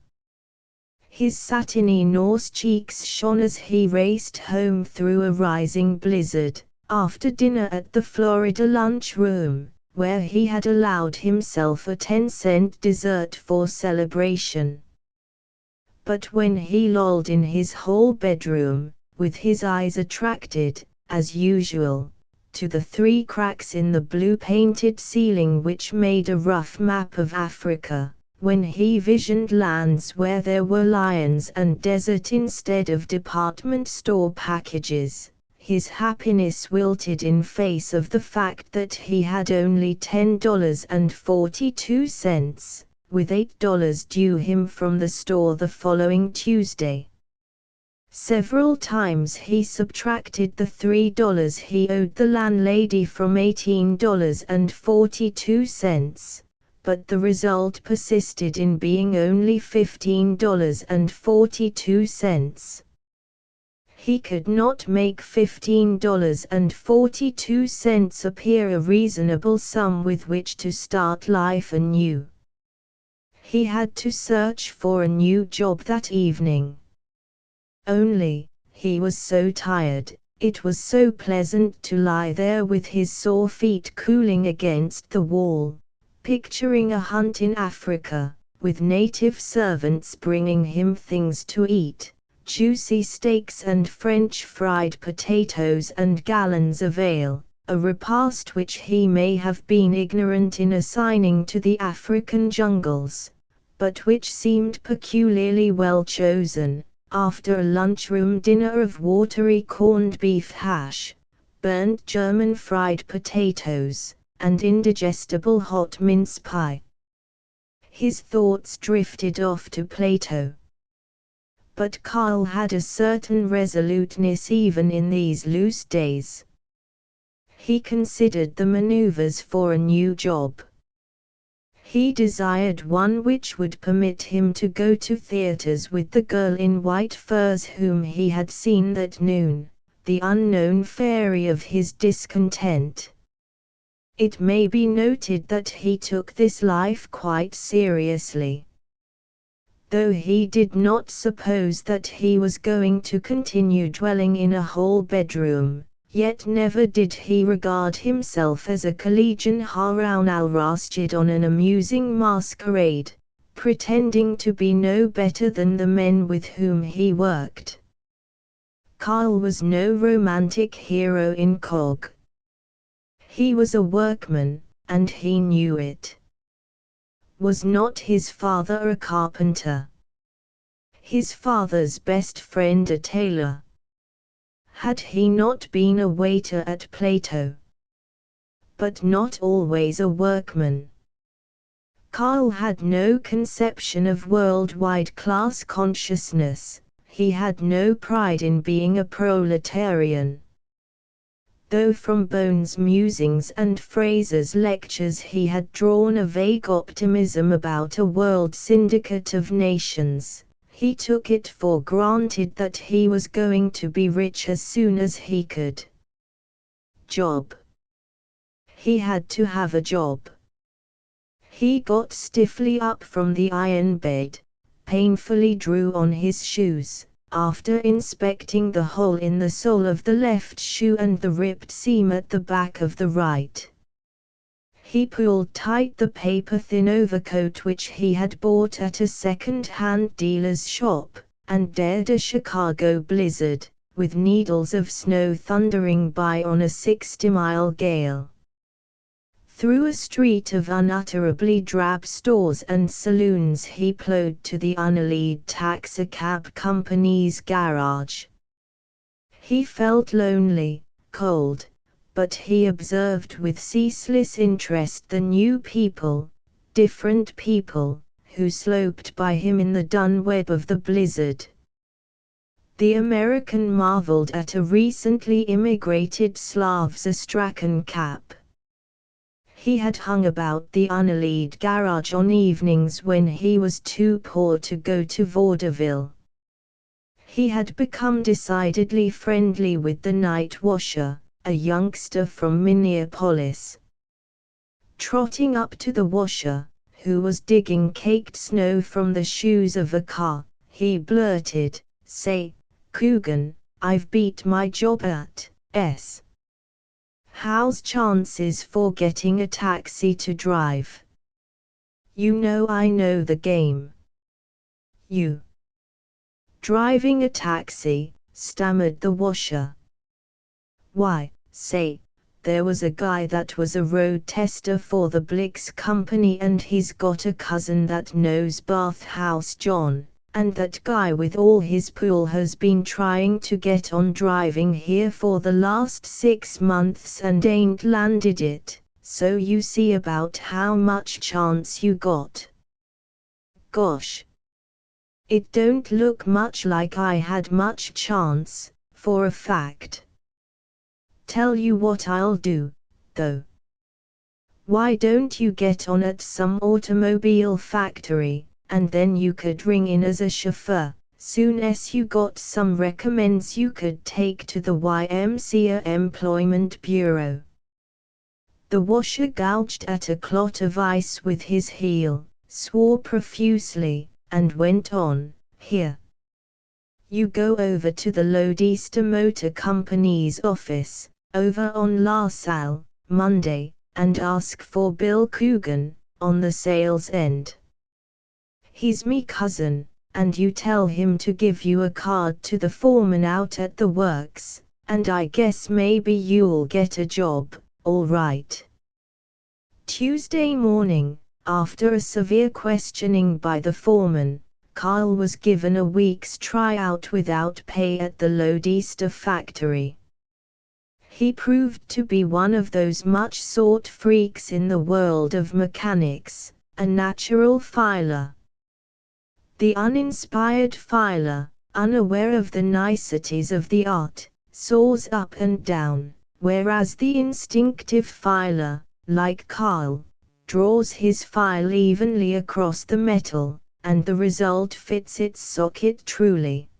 His satiny Norse cheeks shone as he raced home through a rising blizzard, after dinner at the Florida lunchroom, where he had allowed himself a 10-cent dessert for celebration. But when he lolled in his hall bedroom, with his eyes attracted, as usual, to the 3 cracks in the blue-painted ceiling which made a rough map of Africa, when he visioned lands where there were lions and desert instead of department store packages, his happiness wilted in face of the fact that he had only $10.42, with $8 due him from the store the following Tuesday. Several times he subtracted the $3 he owed the landlady from $18.42. But the result persisted in being only $15.42. He could not make $15.42 appear a reasonable sum with which to start life anew. He had to search for a new job that evening. Only, he was so tired, it was so pleasant to lie there with his sore feet cooling against the wall, picturing a hunt in Africa, with native servants bringing him things to eat, juicy steaks and French fried potatoes and gallons of ale, a repast which he may have been ignorant in assigning to the African jungles, but which seemed peculiarly well chosen, after a lunchroom dinner of watery corned beef hash, burnt German fried potatoes, and indigestible hot mince pie. His thoughts drifted off to Plato. But Carl had a certain resoluteness even in these loose days. He considered the maneuvers for a new job. He desired one which would permit him to go to theaters with the girl in white furs whom he had seen that noon, the unknown fairy of his discontent. It may be noted that he took this life quite seriously. Though he did not suppose that he was going to continue dwelling in a whole bedroom, yet never did he regard himself as a collegian Harun al-Rashid on an amusing masquerade, pretending to be no better than the men with whom he worked. Carl was no romantic hero in Cog. He was a workman, and he knew it. Was not his father a carpenter? His father's best friend a tailor? Had he not been a waiter at Plato? But not always a workman. Carl had no conception of worldwide class consciousness. He had no pride in being a proletarian. Though from Bohn's musings and Fraser's lectures he had drawn a vague optimism about a world syndicate of nations, he took it for granted that he was going to be rich as soon as he could. Job. He had to have a job. He got stiffly up from the iron bed, painfully drew on his shoes, after inspecting the hole in the sole of the left shoe and the ripped seam at the back of the right. He pulled tight the paper-thin overcoat which he had bought at a second-hand dealer's shop, and dared a Chicago blizzard, with needles of snow thundering by on a 60-mile gale. Through a street of unutterably drab stores and saloons he plowed to the Unallied taxicab company's garage. He felt lonely, cold, but he observed with ceaseless interest the new people, different people, who sloped by him in the dun web of the blizzard. The American marveled at a recently immigrated Slav's astrakhan cap. He had hung about the Unallied garage on evenings when he was too poor to go to vaudeville. He had become decidedly friendly with the night washer, a youngster from Minneapolis. Trotting up to the washer, who was digging caked snow from the shoes of a car, he blurted, "Say, Coogan, I've beat my job at S. How's chances for getting a taxi to drive? You know I know the game." "You driving a taxi," stammered the washer. "Why, say, there was a guy that was a road tester for the Blix company and he's got a cousin that knows Bathhouse John, and that guy with all his pool has been trying to get on driving here for the last 6 months and ain't landed it, so you see about how much chance you got." "Gosh. It don't look much like I had much chance, for a fact. Tell you what I'll do, though. Why don't you get on at some automobile factory, and then you could ring in as a chauffeur, soon as you got some recommends you could take to the YMCA Employment Bureau." The washer gouged at a clot of ice with his heel, swore profusely, and went on, "Here. You go over to the Lodester Motor Company's office, over on La Salle, Monday, and ask for Bill Coogan, on the sales end. He's me cousin, and you tell him to give you a card to the foreman out at the works, and I guess maybe you'll get a job, all right." Tuesday morning, after a severe questioning by the foreman, Carl was given a week's tryout without pay at the Lodester factory. He proved to be one of those much-sought freaks in the world of mechanics, a natural filer. The uninspired filer, unaware of the niceties of the art, saws up and down, whereas the instinctive filer, like Carl, draws his file evenly across the metal, and the result fits its socket truly.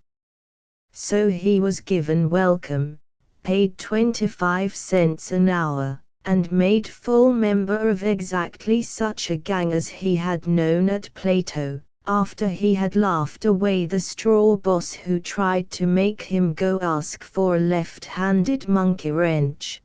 So he was given welcome, paid 25 cents an hour, and made full member of exactly such a gang as he had known at Plato, after he had laughed away the straw boss who tried to make him go ask for a left-handed monkey wrench.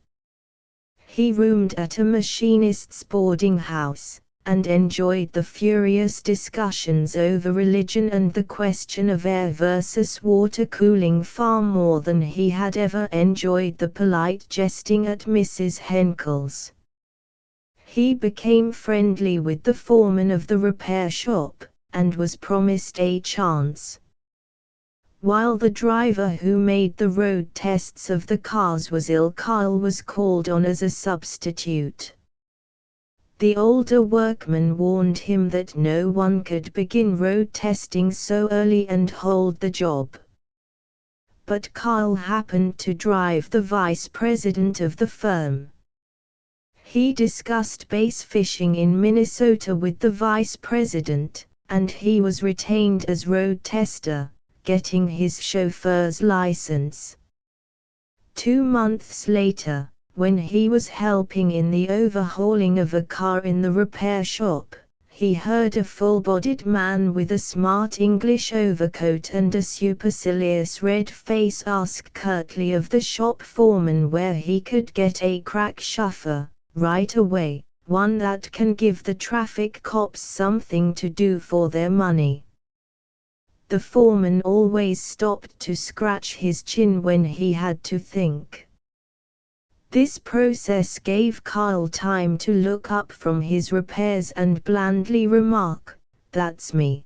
He roomed at a machinist's boarding house, and enjoyed the furious discussions over religion and the question of air versus water cooling far more than he had ever enjoyed the polite jesting at Mrs. Henkel's. He became friendly with the foreman of the repair shop, and was promised a chance. While the driver who made the road tests of the cars was ill, Kyle was called on as a substitute. The older workman warned him that no one could begin road testing so early and hold the job. But Kyle happened to drive the vice president of the firm. He discussed bass fishing in Minnesota with the vice president, and he was retained as road tester, getting his chauffeur's license. 2 months later, when he was helping in the overhauling of a car in the repair shop, he heard a full-bodied man with a smart English overcoat and a supercilious red face ask curtly of the shop foreman where he could get a crack shuffer, right away, one that can give the traffic cops something to do for their money. The foreman always stopped to scratch his chin when he had to think. This process gave Kyle time to look up from his repairs and blandly remark, "That's me.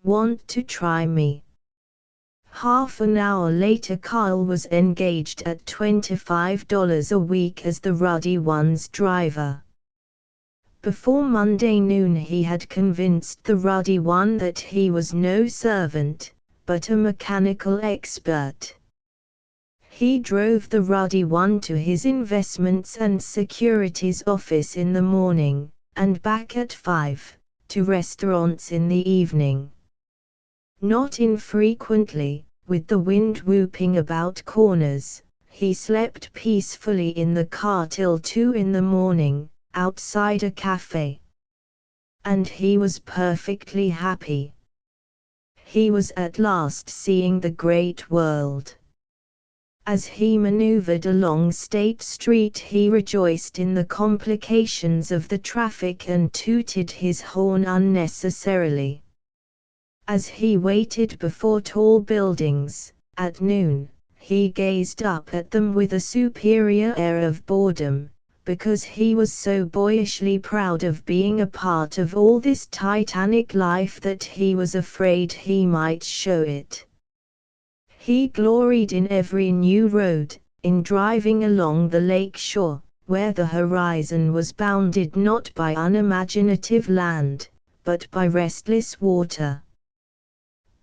Want to try me?" Half an hour later Kyle was engaged at $25 a week as the Ruddy One's driver. Before Monday noon he had convinced the Ruddy One that he was no servant, but a mechanical expert. He drove the Ruddy One to his investments and securities office in the morning, and back at 5, to restaurants in the evening. Not infrequently, with the wind whooping about corners, he slept peacefully in the car till 2 in the morning, outside a cafe. And he was perfectly happy. He was at last seeing the great world. As he maneuvered along State Street he rejoiced in the complications of the traffic and tooted his horn unnecessarily. As he waited before tall buildings, at noon, he gazed up at them with a superior air of boredom, because he was so boyishly proud of being a part of all this titanic life that he was afraid he might show it. He gloried in every new road, in driving along the lake shore, where the horizon was bounded not by unimaginative land, but by restless water.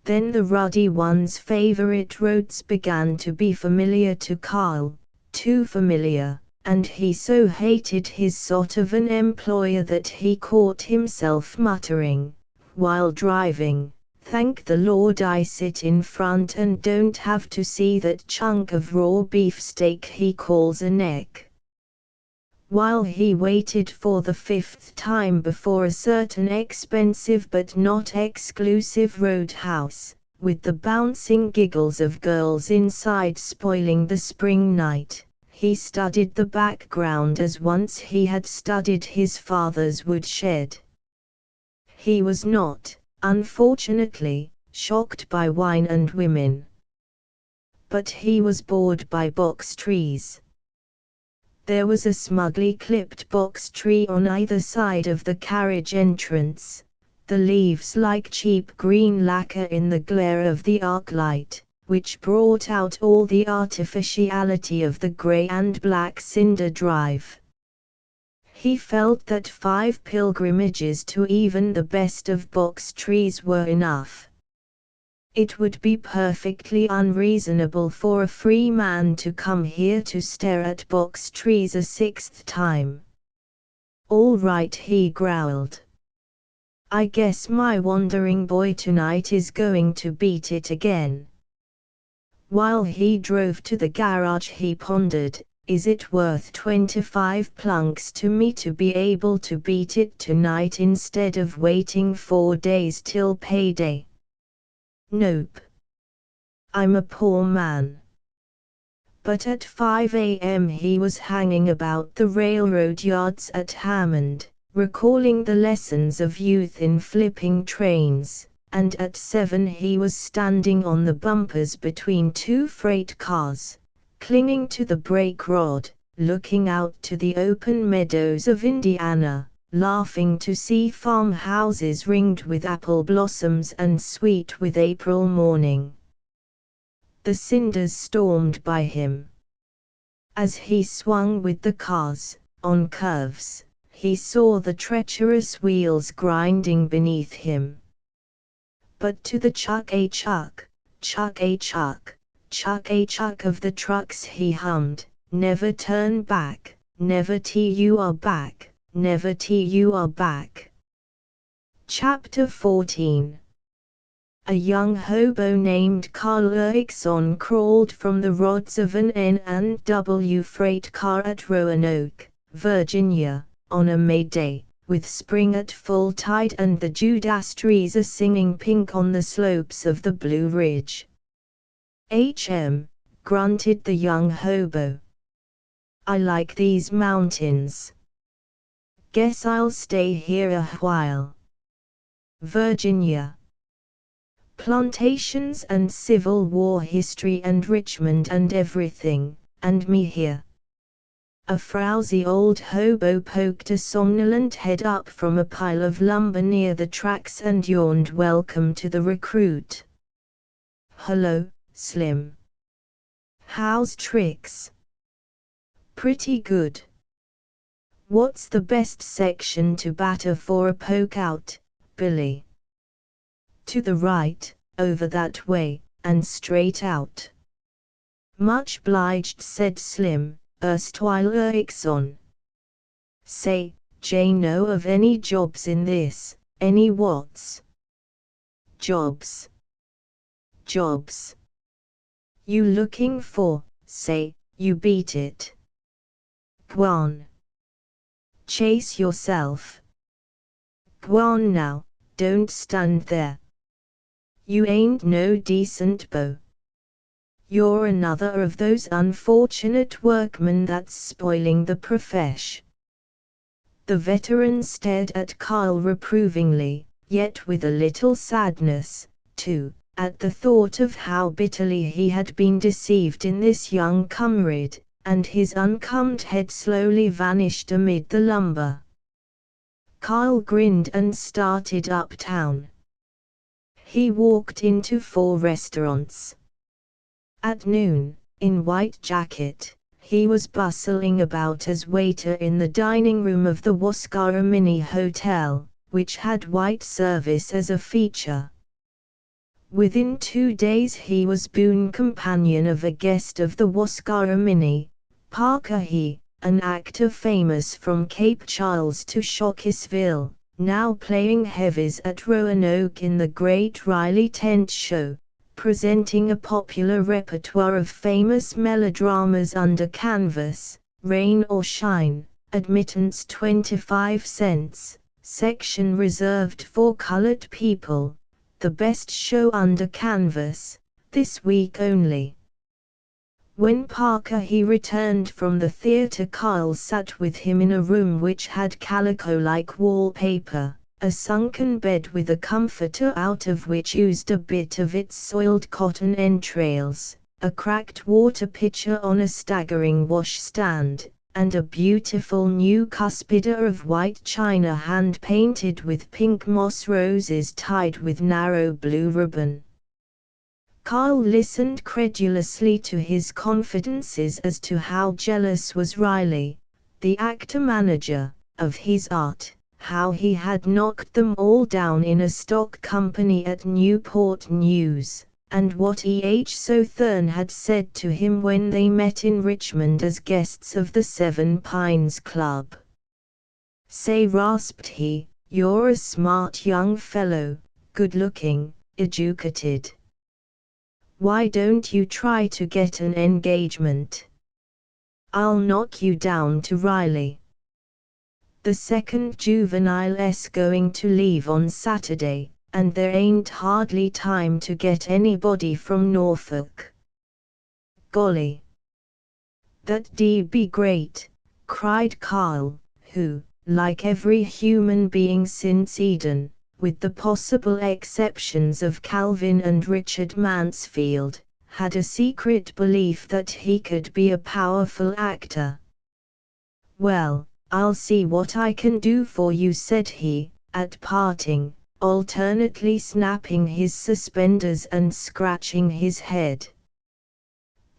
Then the Ruddy One's favorite roads began to be familiar to Kyle, too familiar, and he so hated his sort of an employer that he caught himself muttering, while driving, "Thank the Lord I sit in front and don't have to see that chunk of raw beefsteak he calls a neck." While he waited for the 5th time before a certain expensive but not exclusive roadhouse, with the bouncing giggles of girls inside spoiling the spring night, he studied the background as once he had studied his father's woodshed. He was not, unfortunately, shocked by wine and women. But he was bored by box trees. There was a smugly clipped box tree on either side of the carriage entrance, the leaves like cheap green lacquer in the glare of the arc light, which brought out all the artificiality of the grey and black cinder drive. He felt that 5 pilgrimages to even the best of box trees were enough. It would be perfectly unreasonable for a free man to come here to stare at box trees a 6th time. "All right," he growled. "I guess my wandering boy tonight is going to beat it again." While he drove to the garage he pondered, is it worth 25 plunks to me to be able to beat it tonight instead of waiting 4 days till payday? Nope. I'm a poor man. But at 5 a.m. he was hanging about the railroad yards at Hammond, recalling the lessons of youth in flipping trains, and at 7 he was standing on the bumpers between 2 freight cars, clinging to the brake rod, looking out to the open meadows of Indiana, laughing to see farmhouses ringed with apple blossoms and sweet with April morning. The cinders stormed by him. As he swung with the cars, on curves, he saw the treacherous wheels grinding beneath him. But to the chuck-a-chuck, chuck-a-chuck, chuck-a-chuck of the trucks he hummed, never turn back, never till you are back, never till you are back. Chapter 14. A young hobo named Carl Erickson crawled from the rods of an N&W freight car at Roanoke, Virginia, on a May day, with spring at full tide and the Judas trees a singing pink on the slopes of the Blue Ridge. Grunted the young hobo. I like these mountains. Guess I'll stay here a while. Virginia. Plantations and Civil War history and Richmond and everything, and me here. A frowsy old hobo poked a somnolent head up from a pile of lumber near the tracks and yawned welcome to the recruit. Hello, Slim. How's tricks? Pretty good. What's the best section to batter for a poke out, Billy? To the right, over that way, and straight out. Much obliged, said Slim, erstwhile Erickson. Say, Jay, know of any jobs in this, any what's? Jobs. Jobs. You looking for, say, you beat it. Gwan. Chase yourself. Gwan now, don't stand there. You ain't no decent beau. You're another of those unfortunate workmen that's spoiling the profesh. The veteran stared at Carl reprovingly, yet with a little sadness, too, at the thought of how bitterly he had been deceived in this young comrade, and his uncombed head slowly vanished amid the lumber. Carl grinned and started uptown. He walked into 4 restaurants. At noon, in white jacket, he was bustling about as waiter in the dining room of the Wascaramini Hotel, which had white service as a feature. Within 2 days he was boon companion of a guest of the Wascaramini, Parker He, an actor famous from Cape Charles to Shockeysville, now playing heavies at Roanoke in the Great Riley Tent Show, presenting a popular repertoire of famous melodramas under canvas, Rain or Shine, admittance 25 cents, section reserved for colored people, the best show under canvas, this week only. When Parker He returned from the theater, Carl sat with him in a room which had calico-like wallpaper, a sunken bed with a comforter out of which oozed a bit of its soiled cotton entrails, a cracked water pitcher on a staggering washstand, and a beautiful new cuspidor of white china hand-painted with pink moss roses tied with narrow blue ribbon. Carl listened credulously to his confidences as to how jealous was Riley, the actor-manager, of his art, how he had knocked them all down in a stock company at Newport News, and what E.H. Sothern had said to him when they met in Richmond as guests of the Seven Pines Club. Say, rasped he, you're a smart young fellow, good-looking, educated. Why don't you try to get an engagement? I'll knock you down to Riley. The second juvenile's going to leave on Saturday, and there ain't hardly time to get anybody from Norfolk. Golly! That'd be great, cried Carl, who, like every human being since Eden, with the possible exceptions of Calvin and Richard Mansfield, had a secret belief that he could be a powerful actor. Well, I'll see what I can do for you, said he, at parting, alternately snapping his suspenders and scratching his head.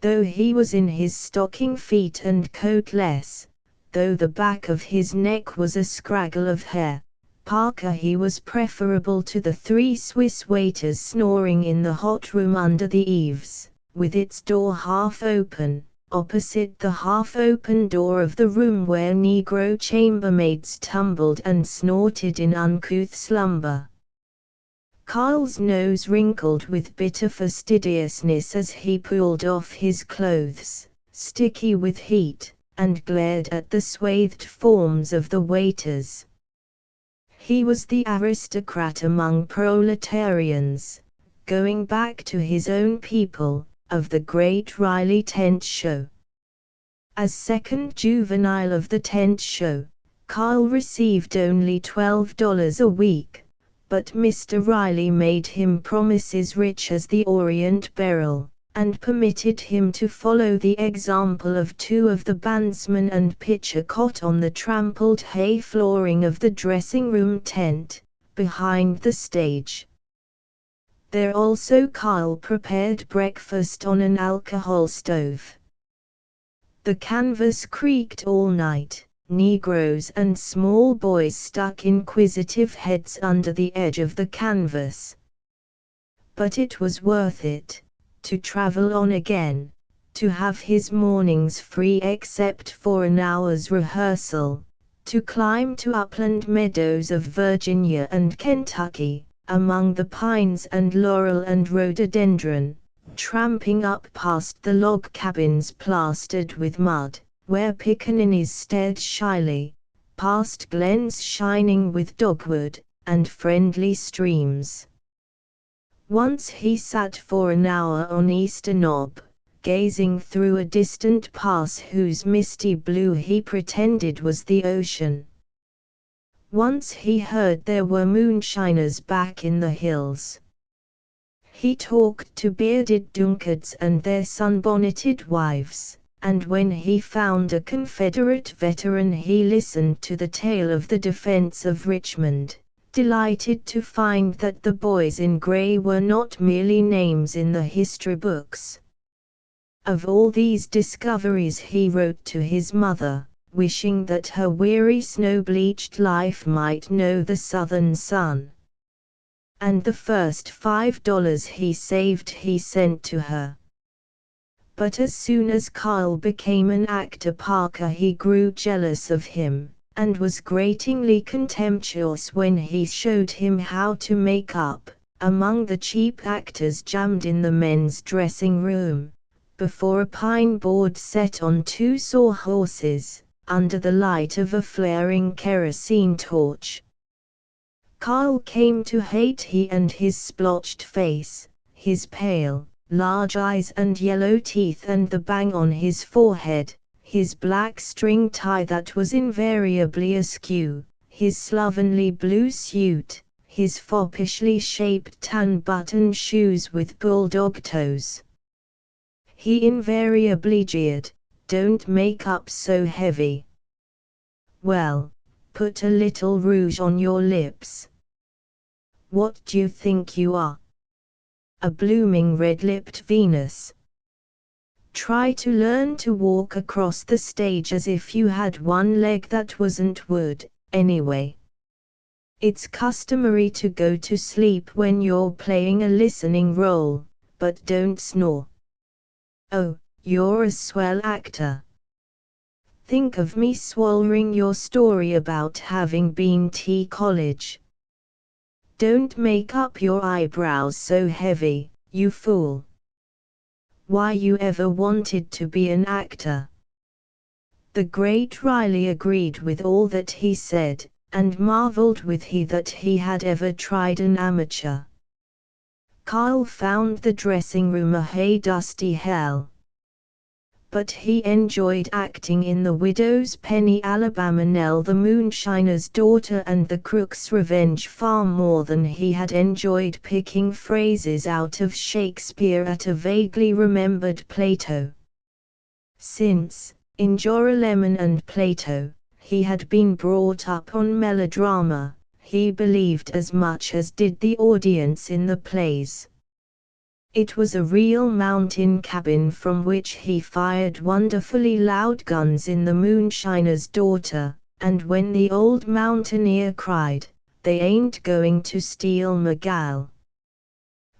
Though he was in his stocking feet and coatless, though the back of his neck was a scraggle of hair, Parker he was preferable to the 3 Swiss waiters snoring in the hot room under the eaves, with its door half open, opposite the half-open door of the room where Negro chambermaids tumbled and snorted in uncouth slumber. Carl's nose wrinkled with bitter fastidiousness as he pulled off his clothes, sticky with heat, and glared at the swathed forms of the waiters. He was the aristocrat among proletarians, going back to his own people, of the great Riley tent show. As second juvenile of the tent show, Carl received only $12 a week, but Mr. Riley made him promises rich as the Orient Beryl, and permitted him to follow the example of 2 of the bandsmen and pitch a cot on the trampled hay flooring of the dressing-room tent, behind the stage. There also Carl prepared breakfast on an alcohol stove. The canvas creaked all night. Negroes and small boys stuck inquisitive heads under the edge of the canvas. But it was worth it, to travel on again, to have his mornings free except for an hour's rehearsal, to climb to upland meadows of Virginia and Kentucky, among the pines and laurel and rhododendron, tramping up past the log cabins plastered with mud, where pickaninnies stared shyly, past glens shining with dogwood, and friendly streams. Once he sat for an hour on Easter Knob, gazing through a distant pass whose misty blue he pretended was the ocean. Once he heard there were moonshiners back in the hills. He talked to bearded Dunkards and their sunbonneted wives, and when he found a Confederate veteran he listened to the tale of the defense of Richmond, delighted to find that the boys in gray were not merely names in the history books. Of all these discoveries he wrote to his mother, wishing that her weary snow-bleached life might know the southern sun. And the first $5 he saved he sent to her. But as soon as Carl became an actor Parker he grew jealous of him, and was gratingly contemptuous when he showed him how to make up, among the cheap actors jammed in the men's dressing room, before a pine board set on 2 sawhorses, under the light of a flaring kerosene torch. Carl came to hate he and his splotched face, his pale, large eyes and yellow teeth and the bang on his forehead, his black string tie that was invariably askew, his slovenly blue suit, his foppishly shaped tan-button shoes with bulldog toes. He invariably jeered, "Don't make up so heavy. Well, put a little rouge on your lips. What do you think you are? A blooming red-lipped Venus? Try to learn to walk across the stage as if you had one leg that wasn't wood, anyway. It's customary to go to sleep when you're playing a listening role, but don't snore. Oh, you're a swell actor. Think of me swallowing your story about having been to college. Don't make up your eyebrows so heavy, you fool." why you ever wanted to be an actor." The great Riley agreed with all that he said, and marveled with he that he had ever tried an amateur. Carl found the dressing room a hey dusty hell. But he enjoyed acting in The Widow's Penny, Alabama Nell, The Moonshiner's Daughter and The Crook's Revenge far more than he had enjoyed picking phrases out of Shakespeare at a vaguely remembered Plato. Since, in Joralemon and Plato, he had been brought up on melodrama, he believed as much as did the audience in the plays. It was a real mountain cabin from which he fired wonderfully loud guns in The Moonshiner's Daughter, and when the old mountaineer cried, "They ain't going to steal my gal,"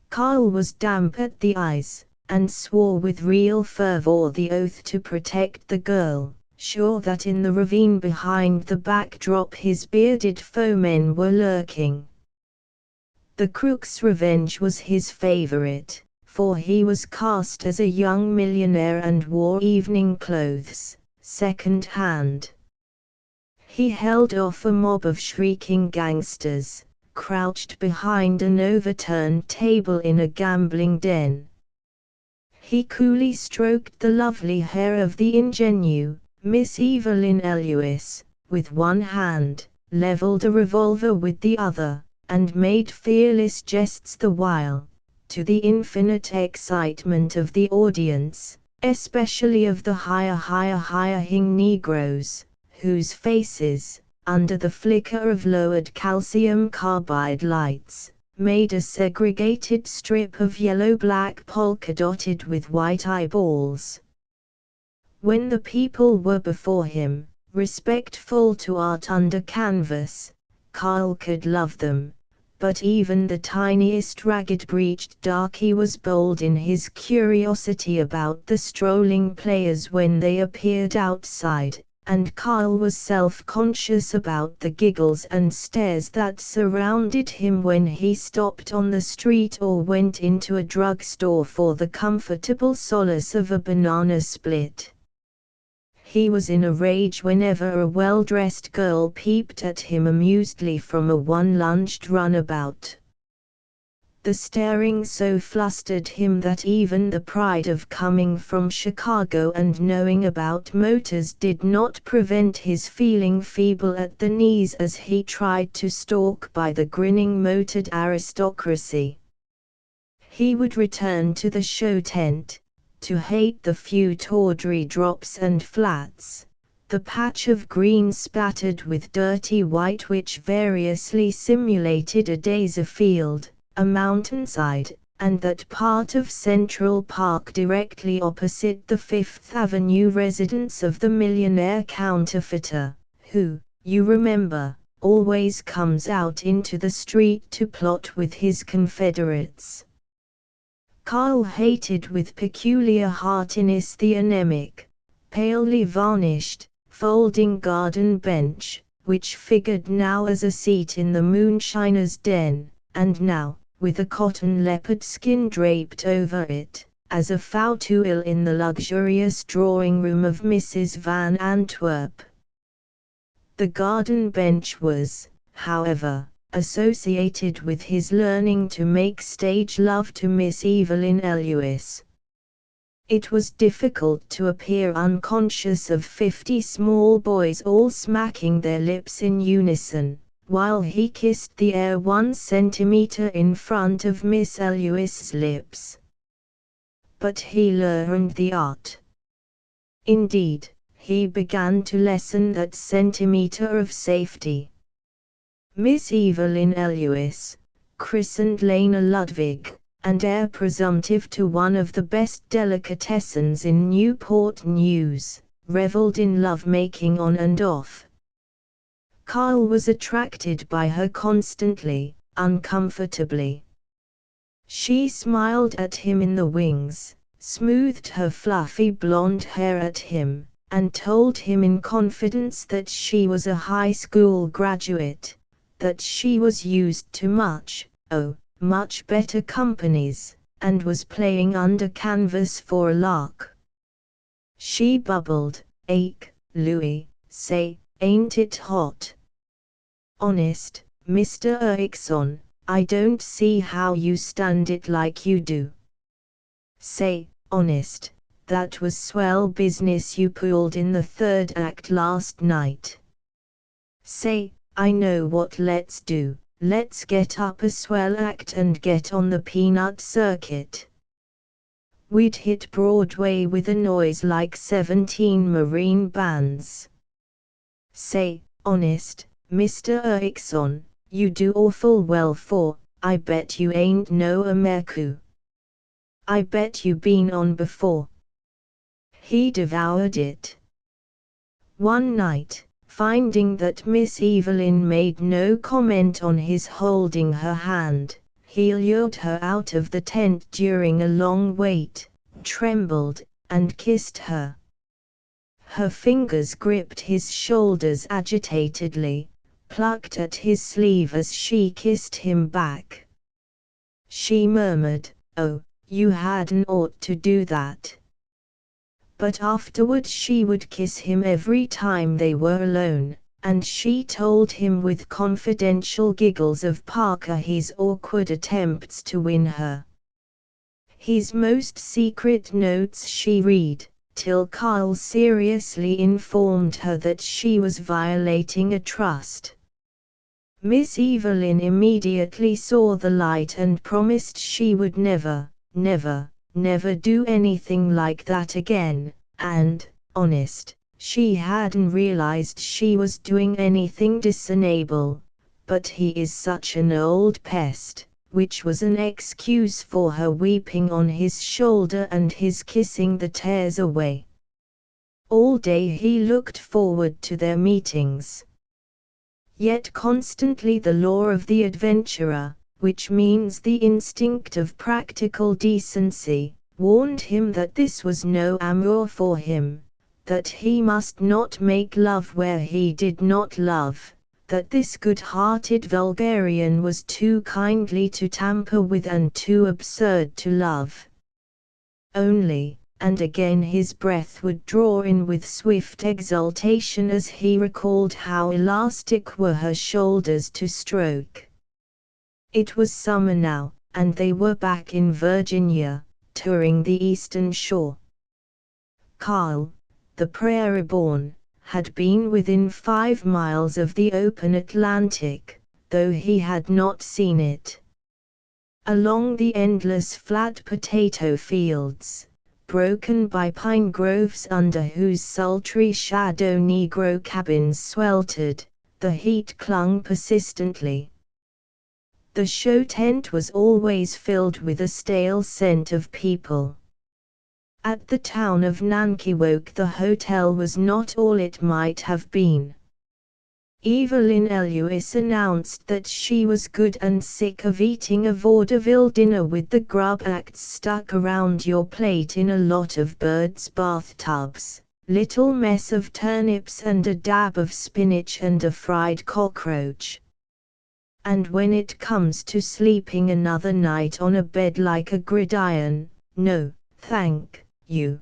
Carl was damp at the eyes, and swore with real fervor the oath to protect the girl, sure that in the ravine behind the backdrop his bearded foemen were lurking. The Crook's Revenge was his favorite, for he was cast as a young millionaire and wore evening clothes, second-hand. He held off a mob of shrieking gangsters, crouched behind an overturned table in a gambling den. He coolly stroked the lovely hair of the ingenue, Miss Evelyn Lewis, with one hand, leveled a revolver with the other, and made fearless jests the while, to the infinite excitement of the audience, especially of the higher-hing Negroes, whose faces, under the flicker of lowered calcium carbide lights, made a segregated strip of yellow-black polka-dotted with white eyeballs. When the people were before him, respectful to art under canvas, Carl could love them, but even the tiniest ragged-breeched darky was bold in his curiosity about the strolling players when they appeared outside, and Carl was self-conscious about the giggles and stares that surrounded him when he stopped on the street or went into a drugstore for the comfortable solace of a banana split. He was in a rage whenever a well-dressed girl peeped at him amusedly from a one-lunged runabout. The staring so flustered him that even the pride of coming from Chicago and knowing about motors did not prevent his feeling feeble at the knees as he tried to stalk by the grinning motored aristocracy. He would return to the show tent, to hate the few tawdry drops and flats, the patch of green spattered with dirty white which variously simulated a daisy field, a mountainside, and that part of Central Park directly opposite the Fifth Avenue residence of the millionaire counterfeiter, who, you remember, always comes out into the street to plot with his confederates. Carl hated with peculiar heartiness the anemic, palely varnished, folding garden bench, which figured now as a seat in the moonshiner's den, and now, with a cotton leopard skin draped over it, as a fauteuil in the luxurious drawing-room of Mrs. Van Antwerp. The garden bench was, however, associated with his learning to make stage love to Miss Evelyn Lewis. It was difficult to appear unconscious of 50 small boys all smacking their lips in unison, while he kissed the air 1 centimeter in front of Miss Lewis's lips. But he learned the art. Indeed, he began to lessen that centimeter of safety. Miss Evelyn Lewis, christened Lena Ludwig, and heir presumptive to one of the best delicatessens in Newport News, reveled in love-making on and off. Carl was attracted by her constantly, uncomfortably. She smiled at him in the wings, smoothed her fluffy blonde hair at him, and told him in confidence that she was a high school graduate, that she was used to much better companies, and was playing under canvas for a lark. She bubbled, "Ake, Louis, say, ain't it hot? Honest, Mr. Erickson, I don't see how you stand it like you do. Say, honest, that was swell business you pulled in the third act last night. Say, I know what let's do, let's get up a swell act and get on the peanut circuit. We'd hit Broadway with a noise like 17 marine bands. Say, honest, Mr. Erickson, you do awful well for, I bet you ain't no American. I bet you been on before." He devoured it. One night, finding that Miss Evelyn made no comment on his holding her hand, he lured her out of the tent during a long wait, trembled, and kissed her. Her fingers gripped his shoulders agitatedly, plucked at his sleeve as she kissed him back. She murmured, "Oh, you hadn't ought to do that." But afterward she would kiss him every time they were alone, and she told him with confidential giggles of Parker his awkward attempts to win her. His most secret notes she read, till Carl seriously informed her that she was violating a trust. Miss Evelyn immediately saw the light and promised she would never do anything like that again, and, honest, she hadn't realized she was doing anything dishonorable, but he is such an old pest, which was an excuse for her weeping on his shoulder and his kissing the tears away. All day he looked forward to their meetings. Yet constantly the law of the adventurer, which means the instinct of practical decency, warned him that this was no amour for him, that he must not make love where he did not love, that this good-hearted vulgarian was too kindly to tamper with and too absurd to love. Only, and again his breath would draw in with swift exultation as he recalled how elastic were her shoulders to stroke. It was summer now, and they were back in Virginia, touring the eastern shore. Carl, the prairie-born, had been within 5 miles of the open Atlantic, though he had not seen it. Along the endless flat potato fields, broken by pine groves under whose sultry shadow Negro cabins sweltered, the heat clung persistently. The show tent was always filled with a stale scent of people. At the town of Nankiwoke the hotel was not all it might have been. Evelyn Lewis announced that she was good and sick of eating a vaudeville dinner with the grub acts stuck around your plate in a lot of birds' bathtubs, little mess of turnips and a dab of spinach and a fried cockroach. And when it comes to sleeping another night on a bed like a gridiron, no, thank you.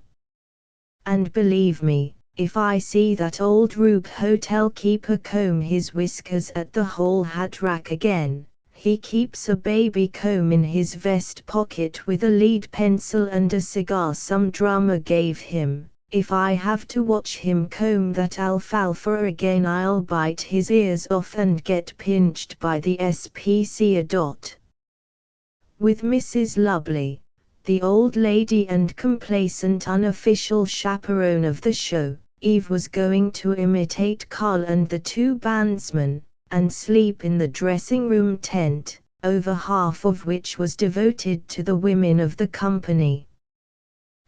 And believe me, if I see that old Rube hotel keeper comb his whiskers at the whole hat rack again, he keeps a baby comb in his vest pocket with a lead pencil and a cigar some drummer gave him. If I have to watch him comb that alfalfa again, I'll bite his ears off and get pinched by the SPCA. With Mrs. Lubley, the old lady and complacent unofficial chaperone of the show, Eve was going to imitate Carl and the 2 bandsmen, and sleep in the dressing-room tent, over half of which was devoted to the women of the company.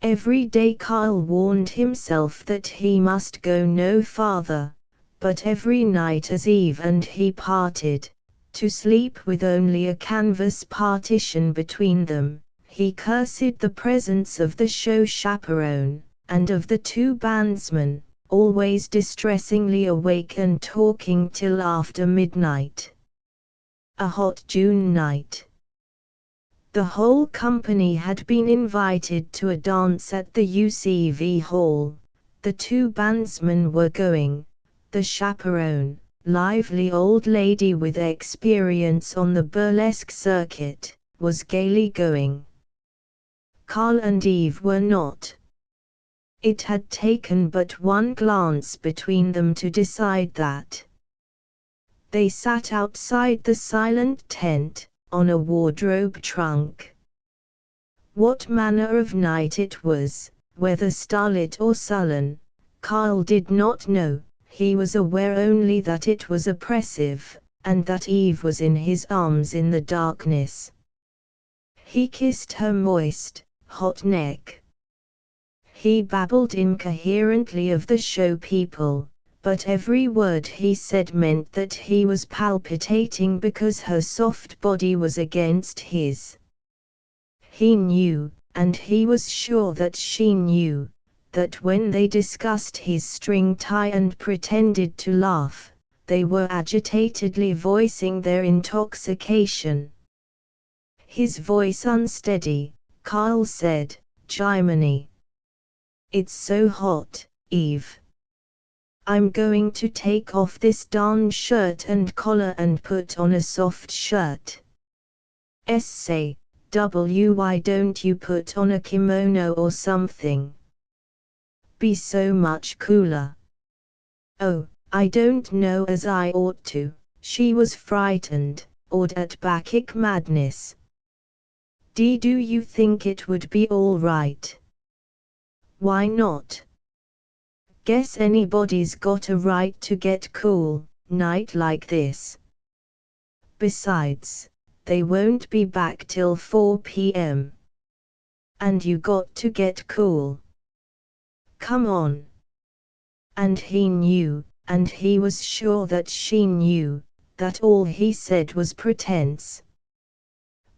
Every day Carl warned himself that he must go no farther, but every night as Eve and he parted, to sleep with only a canvas partition between them, he cursed the presence of the show chaperone, and of the 2 bandsmen, always distressingly awake and talking till after midnight. A hot June night. The whole company had been invited to a dance at the UCV hall. The two bandsmen were going. The chaperone, lively old lady with experience on the burlesque circuit, was gaily going. Carl and Eve were not. It had taken but one glance between them to decide that. They sat outside the silent tent, on a wardrobe trunk. What manner of night it was, whether starlit or sullen, Carl did not know. He was aware only that it was oppressive, and that Eve was in his arms in the darkness. He kissed her moist, hot neck. He babbled incoherently of the show people, but every word he said meant that he was palpitating because her soft body was against his. He knew, and he was sure that she knew, that when they discussed his string tie and pretended to laugh, they were agitatedly voicing their intoxication. His voice unsteady, Carl said, "Jiminy! It's so hot, Eve. I'm going to take off this darn shirt and collar and put on a soft shirt." Say, why don't you put on a kimono or something? Be so much cooler. Oh, I don't know as I ought to. She was frightened, awed at bacchic madness. Do you think it would be all right? Why not? Guess anybody's got a right to get cool, night like this. Besides, they won't be back till 4 p.m. And you got to get cool. Come on. And he knew, and he was sure that she knew, that all he said was pretense.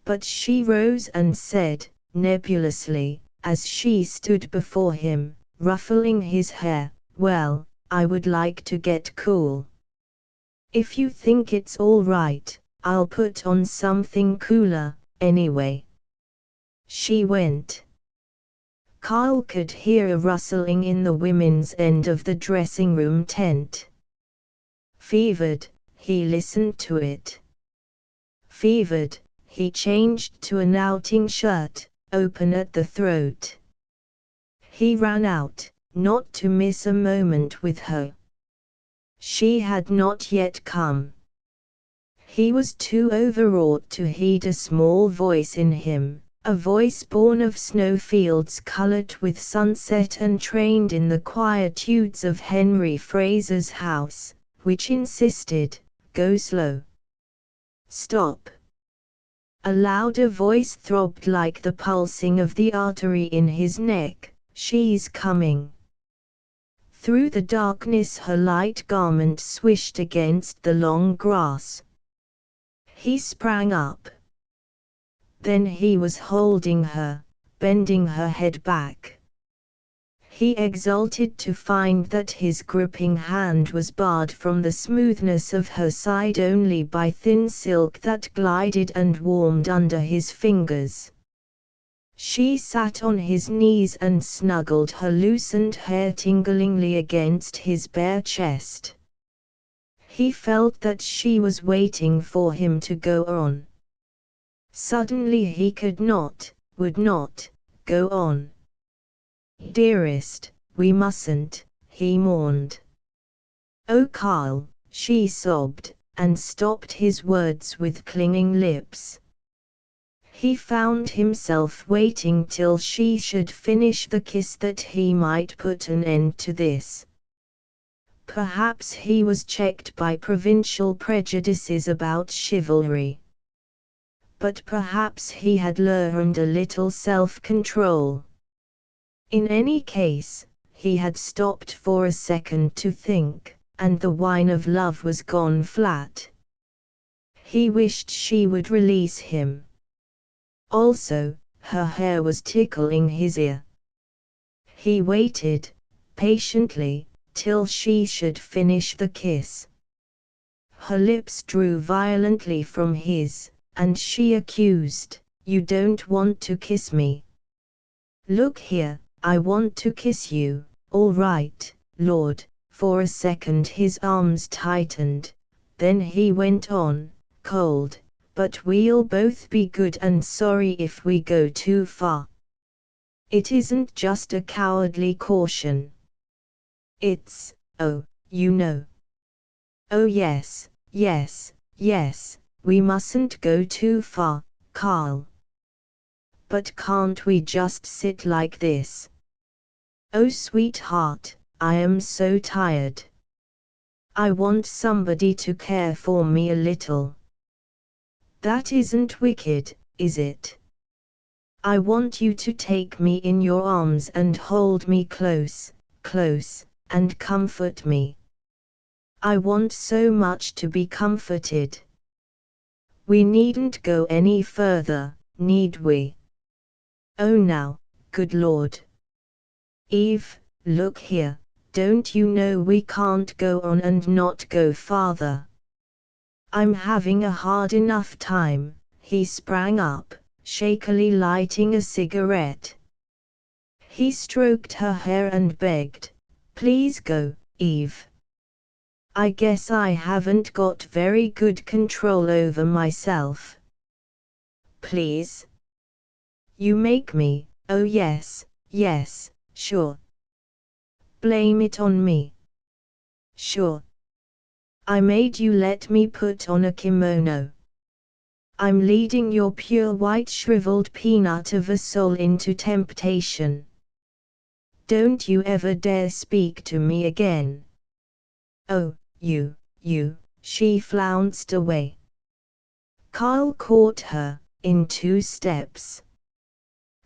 But she rose and said, nebulously, as she stood before him, ruffling his hair, "Well, I would like to get cool. If you think it's all right, I'll put on something cooler, anyway." She went. Carl could hear a rustling in the women's end of the dressing room tent. Fevered, he listened to it. Fevered, he changed to an outing shirt, open at the throat. He ran out, not to miss a moment with her. She had not yet come. He was too overwrought to heed a small voice in him, a voice born of snowfields colored with sunset and trained in the quietudes of Henry Fraser's house, which insisted, "Go slow. Stop." A louder voice throbbed like the pulsing of the artery in his neck, "She's coming." Through the darkness her light garment swished against the long grass. He sprang up. Then he was holding her, bending her head back. He exulted to find that his gripping hand was barred from the smoothness of her side only by thin silk that glided and warmed under his fingers. She sat on his knees and snuggled her loosened hair tinglingly against his bare chest. He felt that she was waiting for him to go on. Suddenly he could not, would not, go on. "Dearest, we mustn't," he mourned. "Oh Carl," she sobbed, and stopped his words with clinging lips. He found himself waiting till she should finish the kiss that he might put an end to this. Perhaps he was checked by provincial prejudices about chivalry. But perhaps he had learned a little self-control. In any case, he had stopped for a second to think, and the wine of love was gone flat. He wished she would release him. Also, her hair was tickling his ear. He waited, patiently, till she should finish the kiss. Her lips drew violently from his, and she accused, You don't want to kiss me. Look here, I want to kiss you. All right, Lord. For a second his arms tightened, then he went on, cold, but we'll both be good and sorry if we go too far. It isn't just a cowardly caution. It's, oh, you know. Oh yes, yes, yes, we mustn't go too far, Carl. But can't we just sit like this? Oh sweetheart, I am so tired. I want somebody to care for me a little. That isn't wicked, is it? I want you to take me in your arms and hold me close, close, and comfort me. I want so much to be comforted. We needn't go any further, need we? Oh now, good Lord. Eve, look here, don't you know we can't go on and not go farther? I'm having a hard enough time. He sprang up, shakily lighting a cigarette. He stroked her hair and begged, please go, Eve. I guess I haven't got very good control over myself. Please? You make me, oh yes, yes, sure. Blame it on me. Sure. I made you let me put on a kimono. I'm leading your pure white shriveled peanut of a soul into temptation. Don't you ever dare speak to me again. Oh, you, she flounced away. Carl caught her, in 2 steps.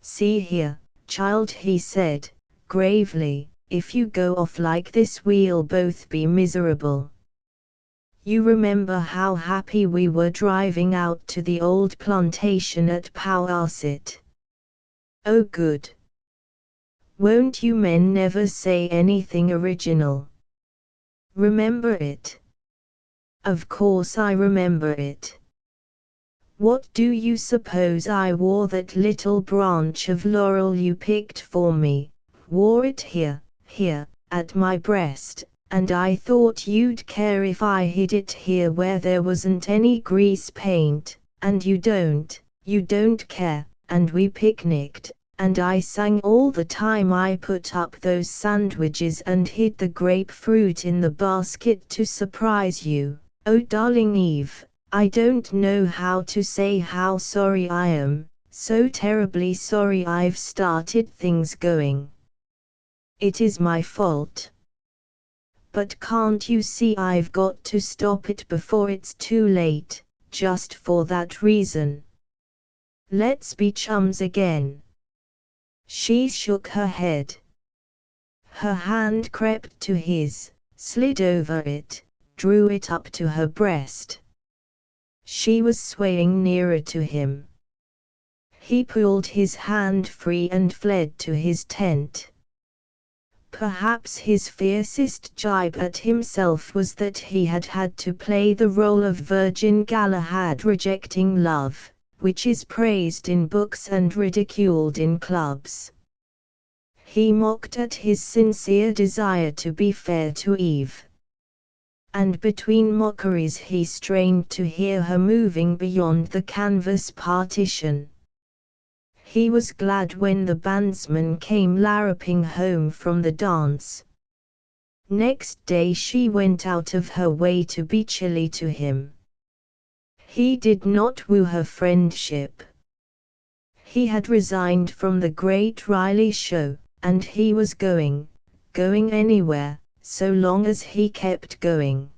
See here, child, he said, gravely, if you go off like this we'll both be miserable. You remember how happy we were driving out to the old plantation at Powasset? Oh good. Won't you men never say anything original? Remember it? Of course I remember it. What do you suppose I wore that little branch of laurel you picked for me? Wore it here, at my breast, and I thought you'd care if I hid it here where there wasn't any grease paint, and you don't care, and we picnicked, and I sang all the time I put up those sandwiches and hid the grapefruit in the basket to surprise you. Oh darling Eve, I don't know how to say how sorry I am, so terribly sorry I've started things going. It is my fault. But can't you see I've got to stop it before it's too late, just for that reason. Let's be chums again. She shook her head. Her hand crept to his, slid over it, drew it up to her breast. She was swaying nearer to him. He pulled his hand free and fled to his tent. Perhaps his fiercest jibe at himself was that he had had to play the role of Virgin Galahad rejecting love, which is praised in books and ridiculed in clubs. He mocked at his sincere desire to be fair to Eve. And between mockeries he strained to hear her moving beyond the canvas partition. He was glad when the bandsman came larruping home from the dance. Next day she went out of her way to be chilly to him. He did not woo her friendship. He had resigned from the Great Riley show, and he was going anywhere, so long as he kept going.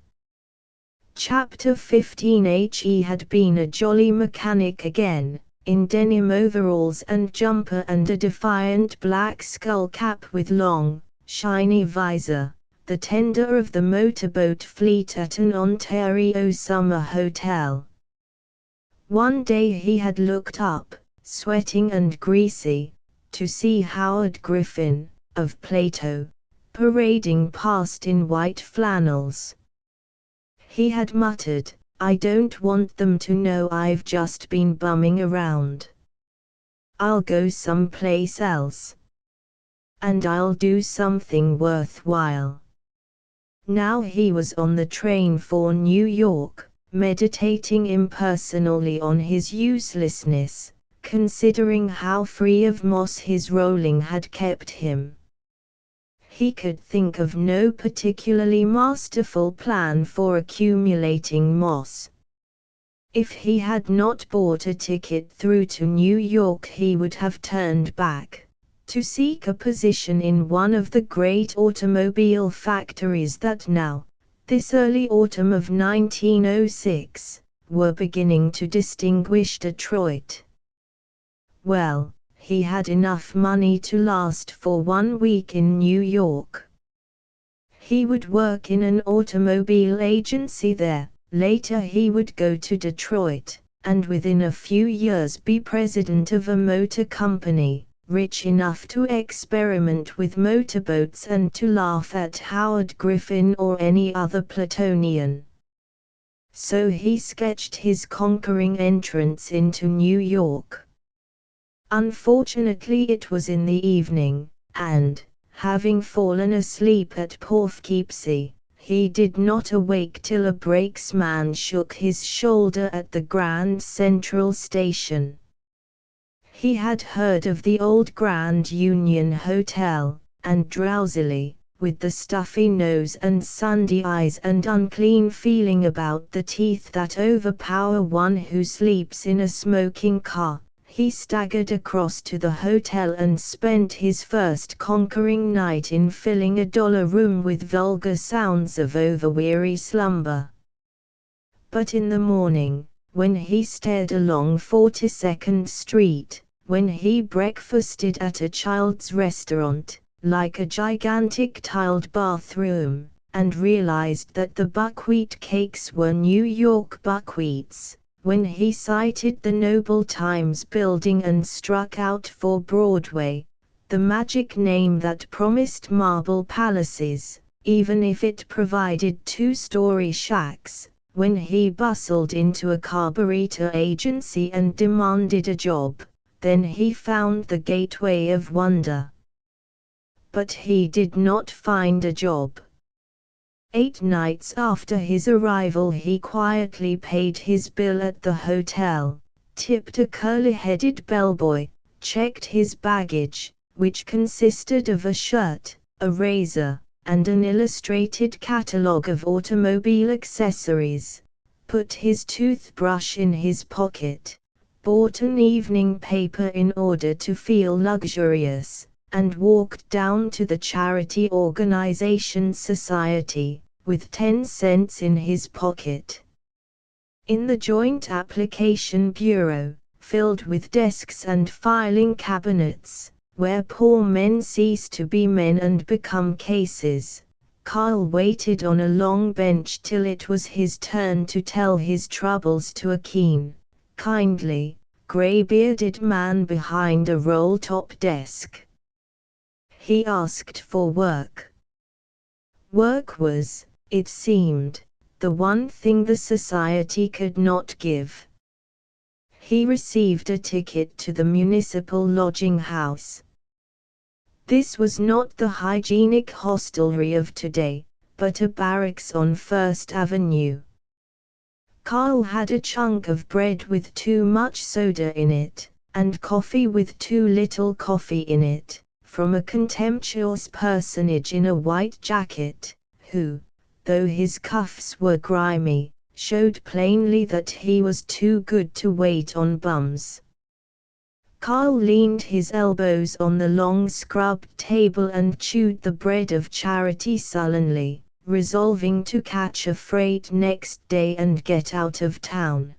Chapter 15. He had been a jolly mechanic again, in denim overalls and jumper and a defiant black skull cap with long, shiny visor, the tender of the motorboat fleet at an Ontario summer hotel. One day he had looked up, sweating and greasy, to see Howard Griffin, of Plato, parading past in white flannels. He had muttered, I don't want them to know I've just been bumming around. I'll go someplace else. And I'll do something worthwhile. Now he was on the train for New York, meditating impersonally on his uselessness, considering how free of moss his rolling had kept him. He could think of no particularly masterful plan for accumulating moss. If he had not bought a ticket through to New York, he would have turned back to seek a position in one of the great automobile factories that now, this early autumn of 1906, were beginning to distinguish Detroit. Well, he had enough money to last for 1 week in New York. He would work in an automobile agency there. Later he would go to Detroit, and within a few years be president of a motor company, rich enough to experiment with motorboats and to laugh at Howard Griffin or any other Platonian. So he sketched his conquering entrance into New York. Unfortunately it was in the evening, and, having fallen asleep at Poughkeepsie, he did not awake till a brakesman shook his shoulder at the Grand Central Station. He had heard of the old Grand Union Hotel, and drowsily, with the stuffy nose and sandy eyes and unclean feeling about the teeth that overpower one who sleeps in a smoking car, he staggered across to the hotel and spent his first conquering night in filling a dollar room with vulgar sounds of overweary slumber. But in the morning, when he stared along 42nd Street, when he breakfasted at a child's restaurant, like a gigantic tiled bathroom, and realized that the buckwheat cakes were New York buckwheats, when he sighted the Noble Times building and struck out for Broadway, the magic name that promised marble palaces, even if it provided 2-story shacks, when he bustled into a carburetor agency and demanded a job, then he found the gateway of wonder. But he did not find a job. 8 nights after his arrival he quietly paid his bill at the hotel, tipped a curly-headed bellboy, checked his baggage, which consisted of a shirt, a razor, and an illustrated catalogue of automobile accessories, put his toothbrush in his pocket, bought an evening paper in order to feel luxurious, and walked down to the charity organization Society, with 10 cents in his pocket. In the Joint Application Bureau, filled with desks and filing cabinets, where poor men cease to be men and become cases, Carl waited on a long bench till it was his turn to tell his troubles to a keen, kindly, grey-bearded man behind a roll-top desk. He asked for work. Work was, it seemed, the one thing the society could not give. He received a ticket to the municipal lodging house. This was not the hygienic hostelry of today, but a barracks on First Avenue. Carl had a chunk of bread with too much soda in it, and coffee with too little coffee in it, from a contemptuous personage in a white jacket, who, though his cuffs were grimy, showed plainly that he was too good to wait on bums. Carl leaned his elbows on the long scrubbed table and chewed the bread of charity sullenly, resolving to catch a freight next day and get out of town.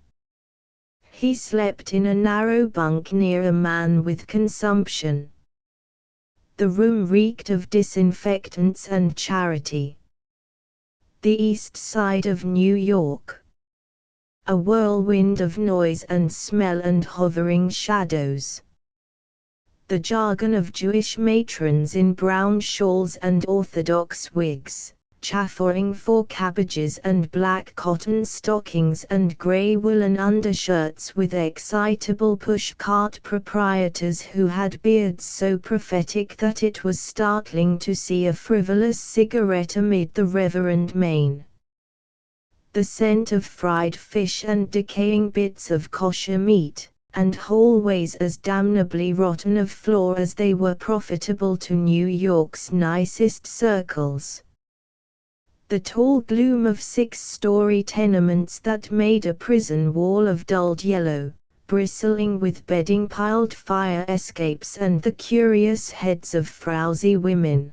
He slept in a narrow bunk near a man with consumption. The room reeked of disinfectants and charity. The east side of New York. A whirlwind of noise and smell and hovering shadows. The jargon of Jewish matrons in brown shawls and Orthodox wigs, chaffering for cabbages and black cotton stockings and grey woolen undershirts with excitable push-cart proprietors who had beards so prophetic that it was startling to see a frivolous cigarette amid the reverend mane. The scent of fried fish and decaying bits of kosher meat, and hallways as damnably rotten of floor as they were profitable to New York's nicest circles. The tall gloom of six-story tenements that made a prison wall of dulled yellow, bristling with bedding-piled fire escapes and the curious heads of frowsy women.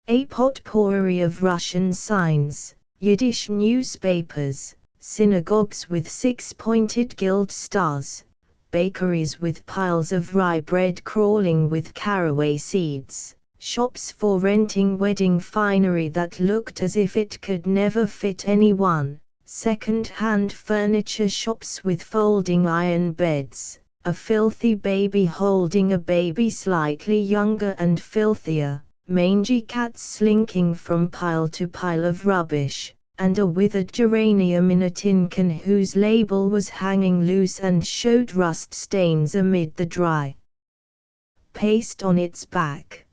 A potpourri of Russian signs, Yiddish newspapers, synagogues with six-pointed gilt stars, bakeries with piles of rye bread crawling with caraway seeds, shops for renting wedding finery that looked as if it could never fit anyone, second-hand furniture shops with folding iron beds, a filthy baby holding a baby slightly younger and filthier, mangy cats slinking from pile to pile of rubbish, and a withered geranium in a tin can whose label was hanging loose and showed rust stains amid the dry paste on its back.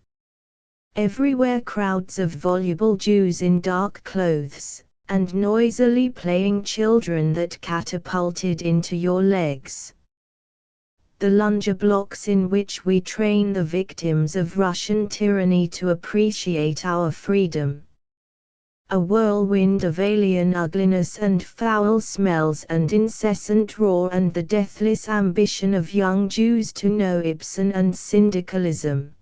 Everywhere crowds of voluble Jews in dark clothes, and noisily playing children that catapulted into your legs. The lunge blocks in which we train the victims of Russian tyranny to appreciate our freedom. A whirlwind of alien ugliness and foul smells and incessant roar and the deathless ambition of young Jews to know Ibsen and syndicalism.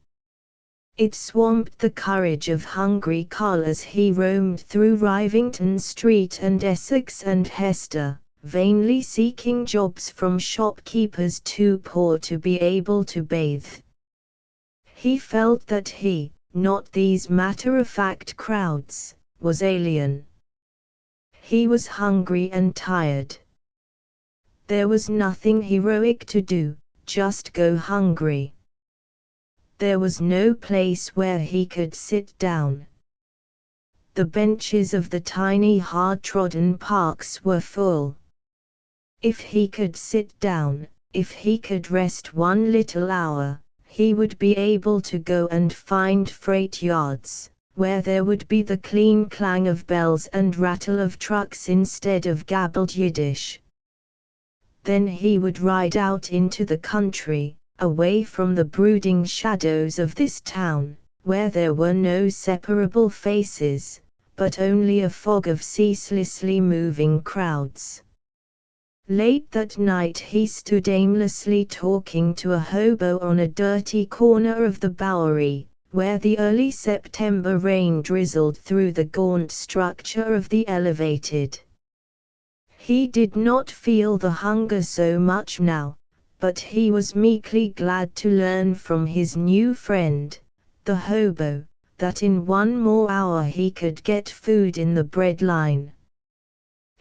It swamped the courage of hungry Carl as he roamed through Rivington Street and Essex and Hester, vainly seeking jobs from shopkeepers too poor to be able to bathe. He felt that he, not these matter-of-fact crowds, was alien. He was hungry and tired. There was nothing heroic to do, just go hungry. There was no place where he could sit down. The benches of the tiny hard-trodden parks were full. If he could sit down, if he could rest one little hour, he would be able to go and find freight yards, where there would be the clean clang of bells and rattle of trucks instead of gabbled Yiddish. Then he would ride out into the country, away from the brooding shadows of this town, where there were no separable faces, but only a fog of ceaselessly moving crowds. Late that night he stood aimlessly talking to a hobo on a dirty corner of the Bowery, where the early September rain drizzled through the gaunt structure of the elevated. He did not feel the hunger so much now, but he was meekly glad to learn from his new friend, the hobo, that in one more hour he could get food in the bread line.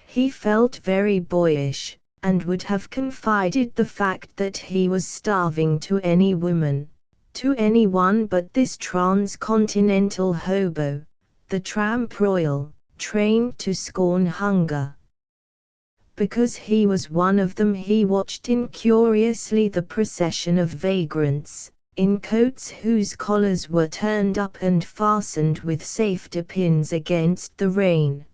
He felt very boyish, and would have confided the fact that he was starving to any woman, to anyone but this transcontinental hobo, the tramp royal, trained to scorn hunger. Because he was one of them, he watched incuriously the procession of vagrants, in coats whose collars were turned up and fastened with safety pins against the rain.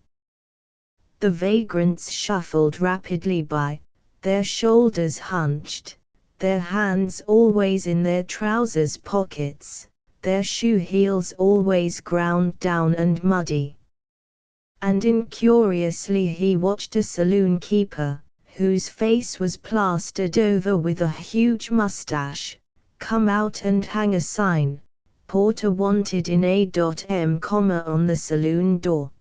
The vagrants shuffled rapidly by, their shoulders hunched, their hands always in their trousers pockets, their shoe heels always ground down and muddy. And incuriously he watched a saloon keeper, whose face was plastered over with a huge mustache, come out and hang a sign, "Porter wanted in A.M., on the saloon door.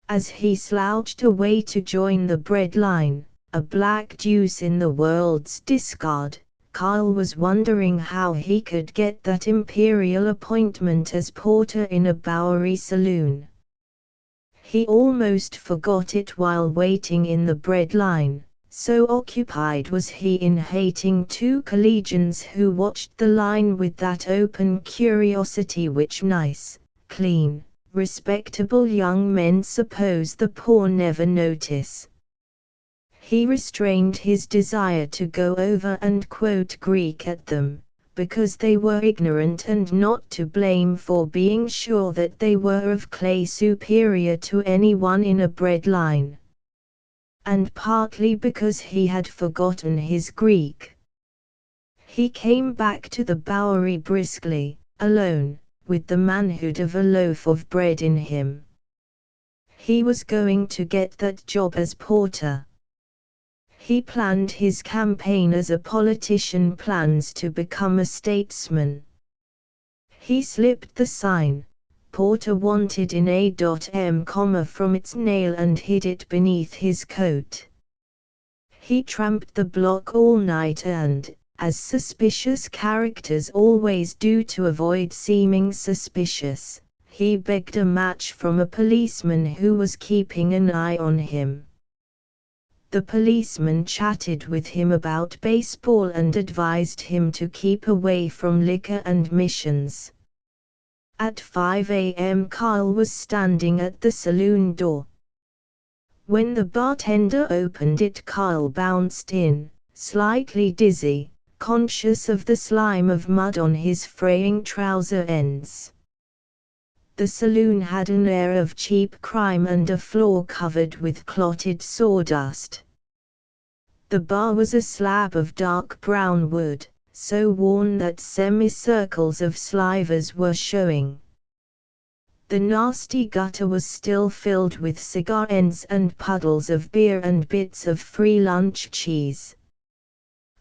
As he slouched away to join the bread line, a black deuce in the world's discard, Carl was wondering how he could get that imperial appointment as porter in a Bowery saloon. He almost forgot it while waiting in the bread line, so occupied was he in hating two collegians who watched the line with that open curiosity which nice, clean, respectable young men suppose the poor never notice. He restrained his desire to go over and quote Greek at them, because they were ignorant and not to blame for being sure that they were of clay superior to anyone in a bread line. And partly because he had forgotten his Greek. He came back to the Bowery briskly, alone, with the manhood of a loaf of bread in him. He was going to get that job as porter. He planned his campaign as a politician plans to become a statesman. He slipped the sign, "Porter Wanted" in A.M. from its nail and hid it beneath his coat. He tramped the block all night and, as suspicious characters always do to avoid seeming suspicious, he begged a match from a policeman who was keeping an eye on him. The policeman chatted with him about baseball and advised him to keep away from liquor and missions. At 5 a.m. Kyle was standing at the saloon door. When the bartender opened it, Kyle bounced in, slightly dizzy, conscious of the slime of mud on his fraying trouser ends. The saloon had an air of cheap crime and a floor covered with clotted sawdust. The bar was a slab of dark brown wood, so worn that semicircles of slivers were showing. The nasty gutter was still filled with cigar ends and puddles of beer and bits of free lunch cheese.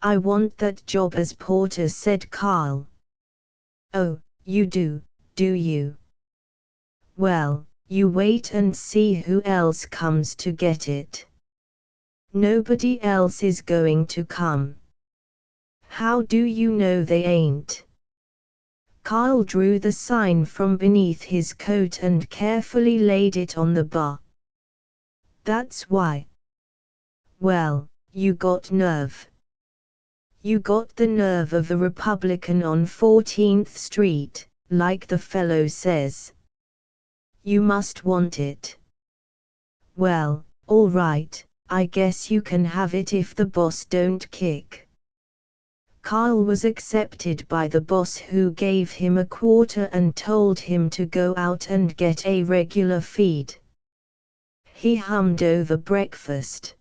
"I want that job as porter," said Carl. "Oh, you do you? Well, you wait and see who else comes to get it. Nobody else is going to come." "How do you know they ain't?" Kyle drew the sign from beneath his coat and carefully laid it on the bar. "That's why." "Well, you got nerve. You got the nerve of a Republican on 14th Street, like the fellow says. You must want it. Well, all right, I guess you can have it if the boss don't kick." Kyle was accepted by the boss, who gave him a quarter and told him to go out and get a regular feed. He hummed over breakfast.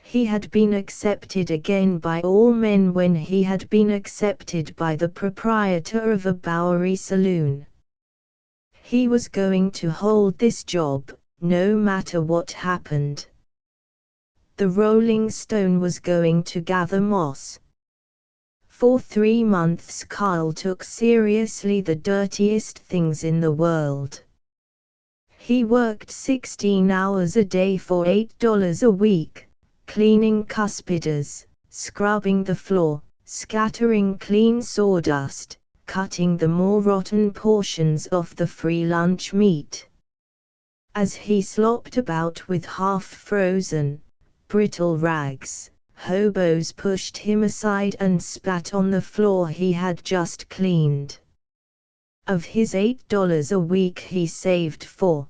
He had been accepted again by all men when he had been accepted by the proprietor of a Bowery saloon. He was going to hold this job, no matter what happened. The Rolling Stone was going to gather moss. For 3 months Kyle took seriously the dirtiest things in the world. He worked 16 hours a day for $8 a week, cleaning cuspidors, scrubbing the floor, scattering clean sawdust, cutting the more rotten portions off the free lunch meat. As he slopped about with half-frozen, brittle rags, hobos pushed him aside and spat on the floor he had just cleaned. Of his $8 a week he saved $4.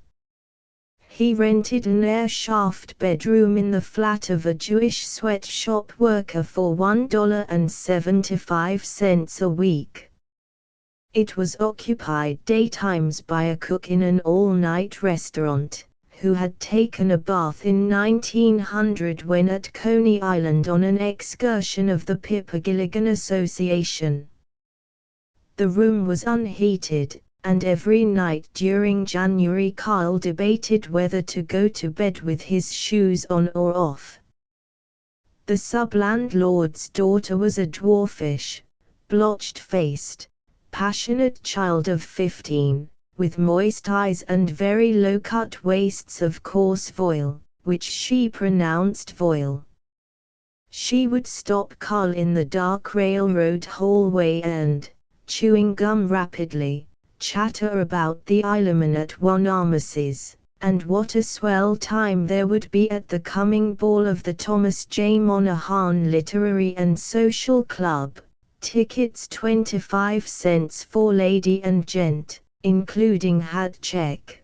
He rented an air-shaft bedroom in the flat of a Jewish sweatshop worker for $1.75 a week. It was occupied daytimes by a cook in an all-night restaurant, who had taken a bath in 1900 when at Coney Island on an excursion of the Pipagilligan Association. The room was unheated, and every night during January Kyle debated whether to go to bed with his shoes on or off. The sub-landlord's daughter was a dwarfish, blotched-faced, passionate child of 15. With moist eyes and very low-cut waists of coarse voile, which she pronounced voile. She would stop Carl in the dark railroad hallway and, chewing gum rapidly, chatter about the Eilerman at Wanamacy's, and what a swell time there would be at the coming ball of the Thomas J. Monahan Literary and Social Club, tickets 25 cents for lady and gent, including hat check.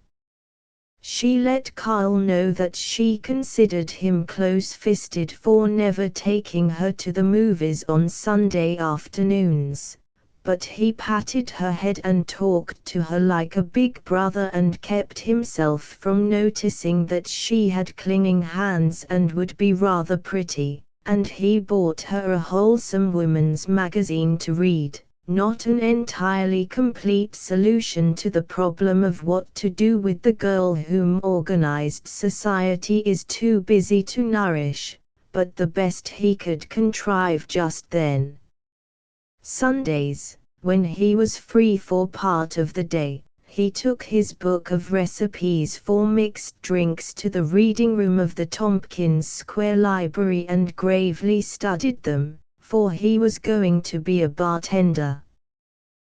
She let Carl know that she considered him close-fisted for never taking her to the movies on Sunday afternoons, but he patted her head and talked to her like a big brother and kept himself from noticing that she had clinging hands and would be rather pretty, and he bought her a wholesome woman's magazine to read. Not an entirely complete solution to the problem of what to do with the girl whom organized society is too busy to nourish, but the best he could contrive just then. Sundays, when he was free for part of the day, he took his book of recipes for mixed drinks to the reading room of the Tompkins Square Library and gravely studied them, for he was going to be a bartender.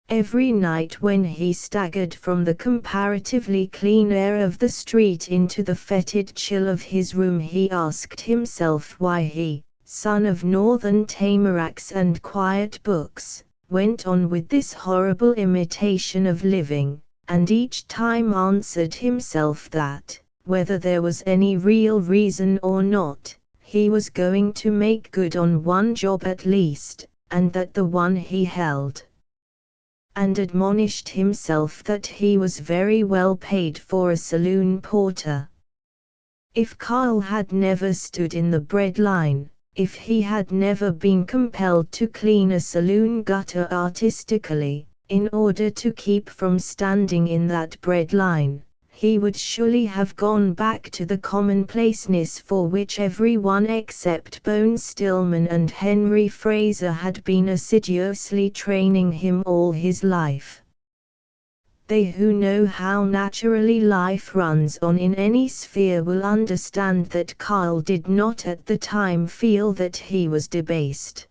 Every night when he staggered from the comparatively clean air of the street into the fetid chill of his room, he asked himself why he, son of northern tamaracks and quiet books, went on with this horrible imitation of living, and each time answered himself that, whether there was any real reason or not, he was going to make good on one job at least, and that the one he held. And admonished himself that he was very well paid for a saloon porter. If Carl had never stood in the bread line, if he had never been compelled to clean a saloon gutter artistically, in order to keep from standing in that bread line, he would surely have gone back to the commonplaceness for which everyone except Bone Stillman and Henry Fraser had been assiduously training him all his life. They who know how naturally life runs on in any sphere will understand that Carl did not at the time feel that he was debased.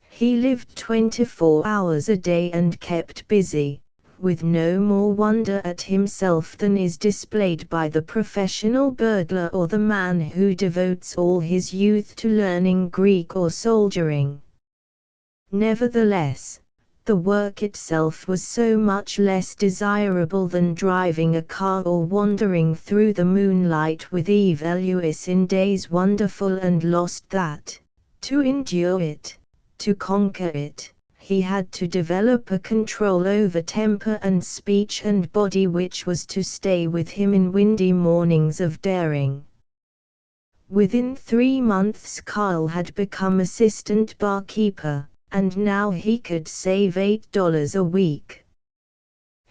He lived 24 hours a day and kept busy, with no more wonder at himself than is displayed by the professional burglar or the man who devotes all his youth to learning Greek or soldiering. Nevertheless, the work itself was so much less desirable than driving a car or wandering through the moonlight with Eva Lewis in Days Wonderful and Lost that, to endure it, to conquer it, he had to develop a control over temper and speech and body which was to stay with him in windy mornings of daring. Within 3 months Carl had become assistant barkeeper, and now he could save $8 a week.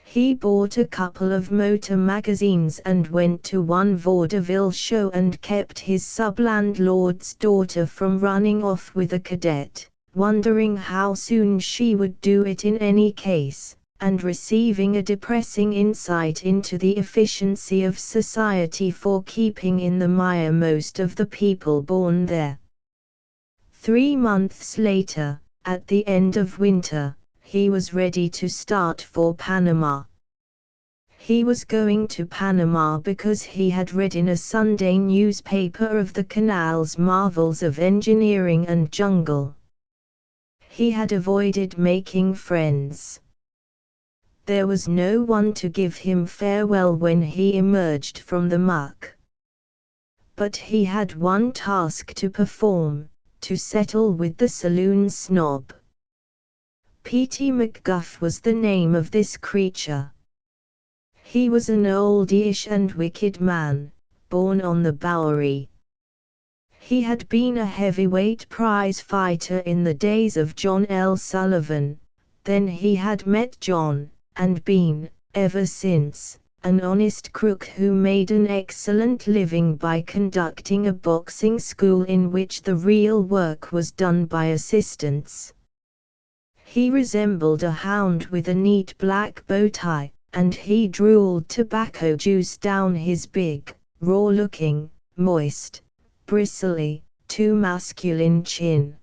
He bought a couple of motor magazines and went to one vaudeville show and kept his sub-landlord's daughter from running off with a cadet, wondering how soon she would do it in any case, and receiving a depressing insight into the efficiency of society for keeping in the mire most of the people born there. 3 months later, at the end of winter, he was ready to start for Panama. He was going to Panama because he had read in a Sunday newspaper of the canal's marvels of engineering and jungle. He had avoided making friends. There was no one to give him farewell when he emerged from the muck. But he had one task to perform, to settle with the saloon snob. P.T. McGuff was the name of this creature. He was an old-ish and wicked man, born on the Bowery. He had been a heavyweight prize fighter in the days of John L. Sullivan, then he had met John, and been, ever since, an honest crook who made an excellent living by conducting a boxing school in which the real work was done by assistants. He resembled a hound with a neat black bow tie, and he drooled tobacco juice down his big, raw-looking, moist, bristly, too masculine chin.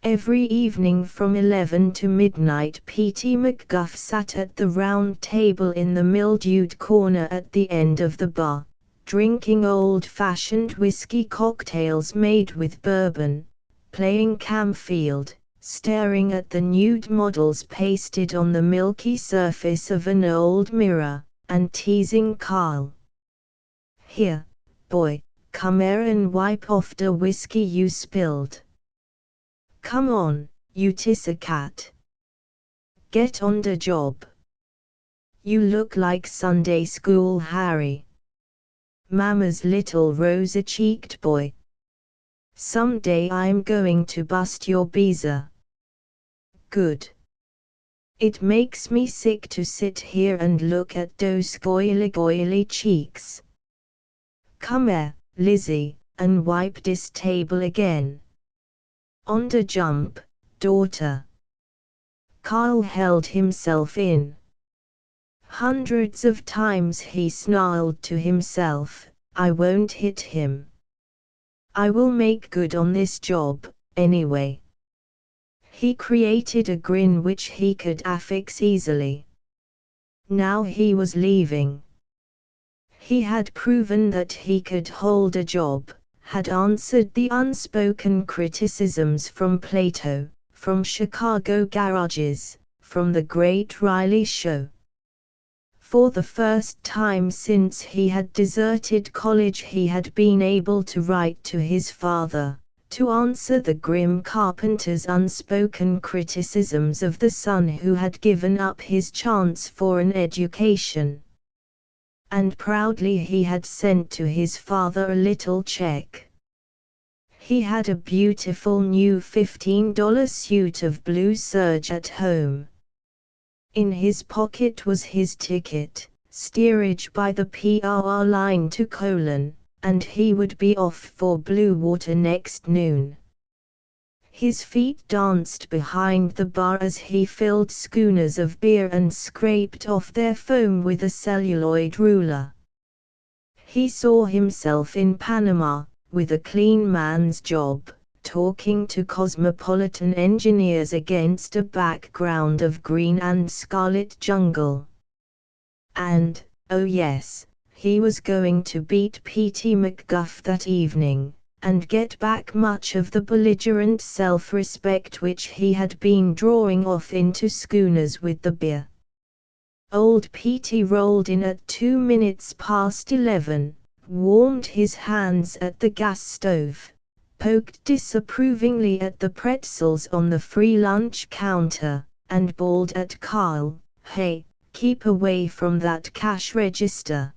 Every evening from 11 to midnight P.T. McGuff sat at the round table in the mildewed corner at the end of the bar, drinking old-fashioned whiskey cocktails made with bourbon, playing Camfield, staring at the nude models pasted on the milky surface of an old mirror, and teasing Carl. "Here, boy, come here and wipe off the whiskey you spilled. Come on, you cat. Get on the job. You look like Sunday school Harry. Mama's little rosy-cheeked boy. Someday I'm going to bust your beezer." "Good. It makes me sick to sit here and look at those goily cheeks. Come here, Lizzie, and wipe this table again. On the jump, daughter." Carl held himself in. Hundreds of times he snarled to himself, "I won't hit him. I will make good on this job, anyway." He created a grin which he could affix easily. Now he was leaving. He had proven that he could hold a job, had answered the unspoken criticisms from Plato, from Chicago garages, from the Great Riley Show. For the first time since he had deserted college he had been able to write to his father, to answer the grim carpenter's unspoken criticisms of the son who had given up his chance for an education. And proudly he had sent to his father a little check. He had a beautiful new $15 suit of blue serge at home. In his pocket was his ticket, steerage by the PRR line to Colon, and he would be off for Blue Water next noon. His feet danced behind the bar as he filled schooners of beer and scraped off their foam with a celluloid ruler. He saw himself in Panama, with a clean man's job, talking to cosmopolitan engineers against a background of green and scarlet jungle. And, oh yes, he was going to beat P.T. McGuff that evening, and get back much of the belligerent self-respect which he had been drawing off into schooners with the beer. Old P.T. rolled in at 11:02, warmed his hands at the gas stove, poked disapprovingly at the pretzels on the free lunch counter, and bawled at Carl, "Hey, keep away from that cash register.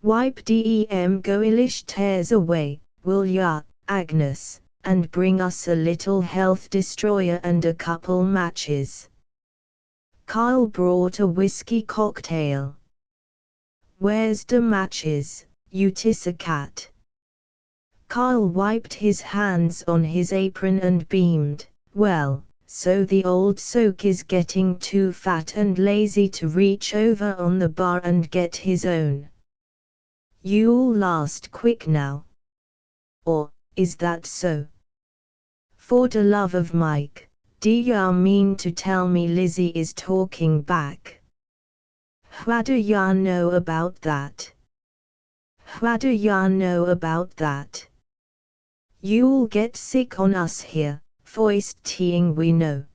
Wipe dem goilish tears away, will ya, Agnes, and bring us a little health destroyer and a couple matches." Carl brought a whiskey cocktail. "Where's the matches, you cat?" Carl wiped his hands on his apron and beamed, "Well, so the old soak is getting too fat and lazy to reach over on the bar and get his own. You'll last quick now. Or, is that so? For the love of Mike, do ya mean to tell me Lizzie is talking back? What do ya know about that? What do ya know about that? You'll get sick on us here, foist-teeing we know.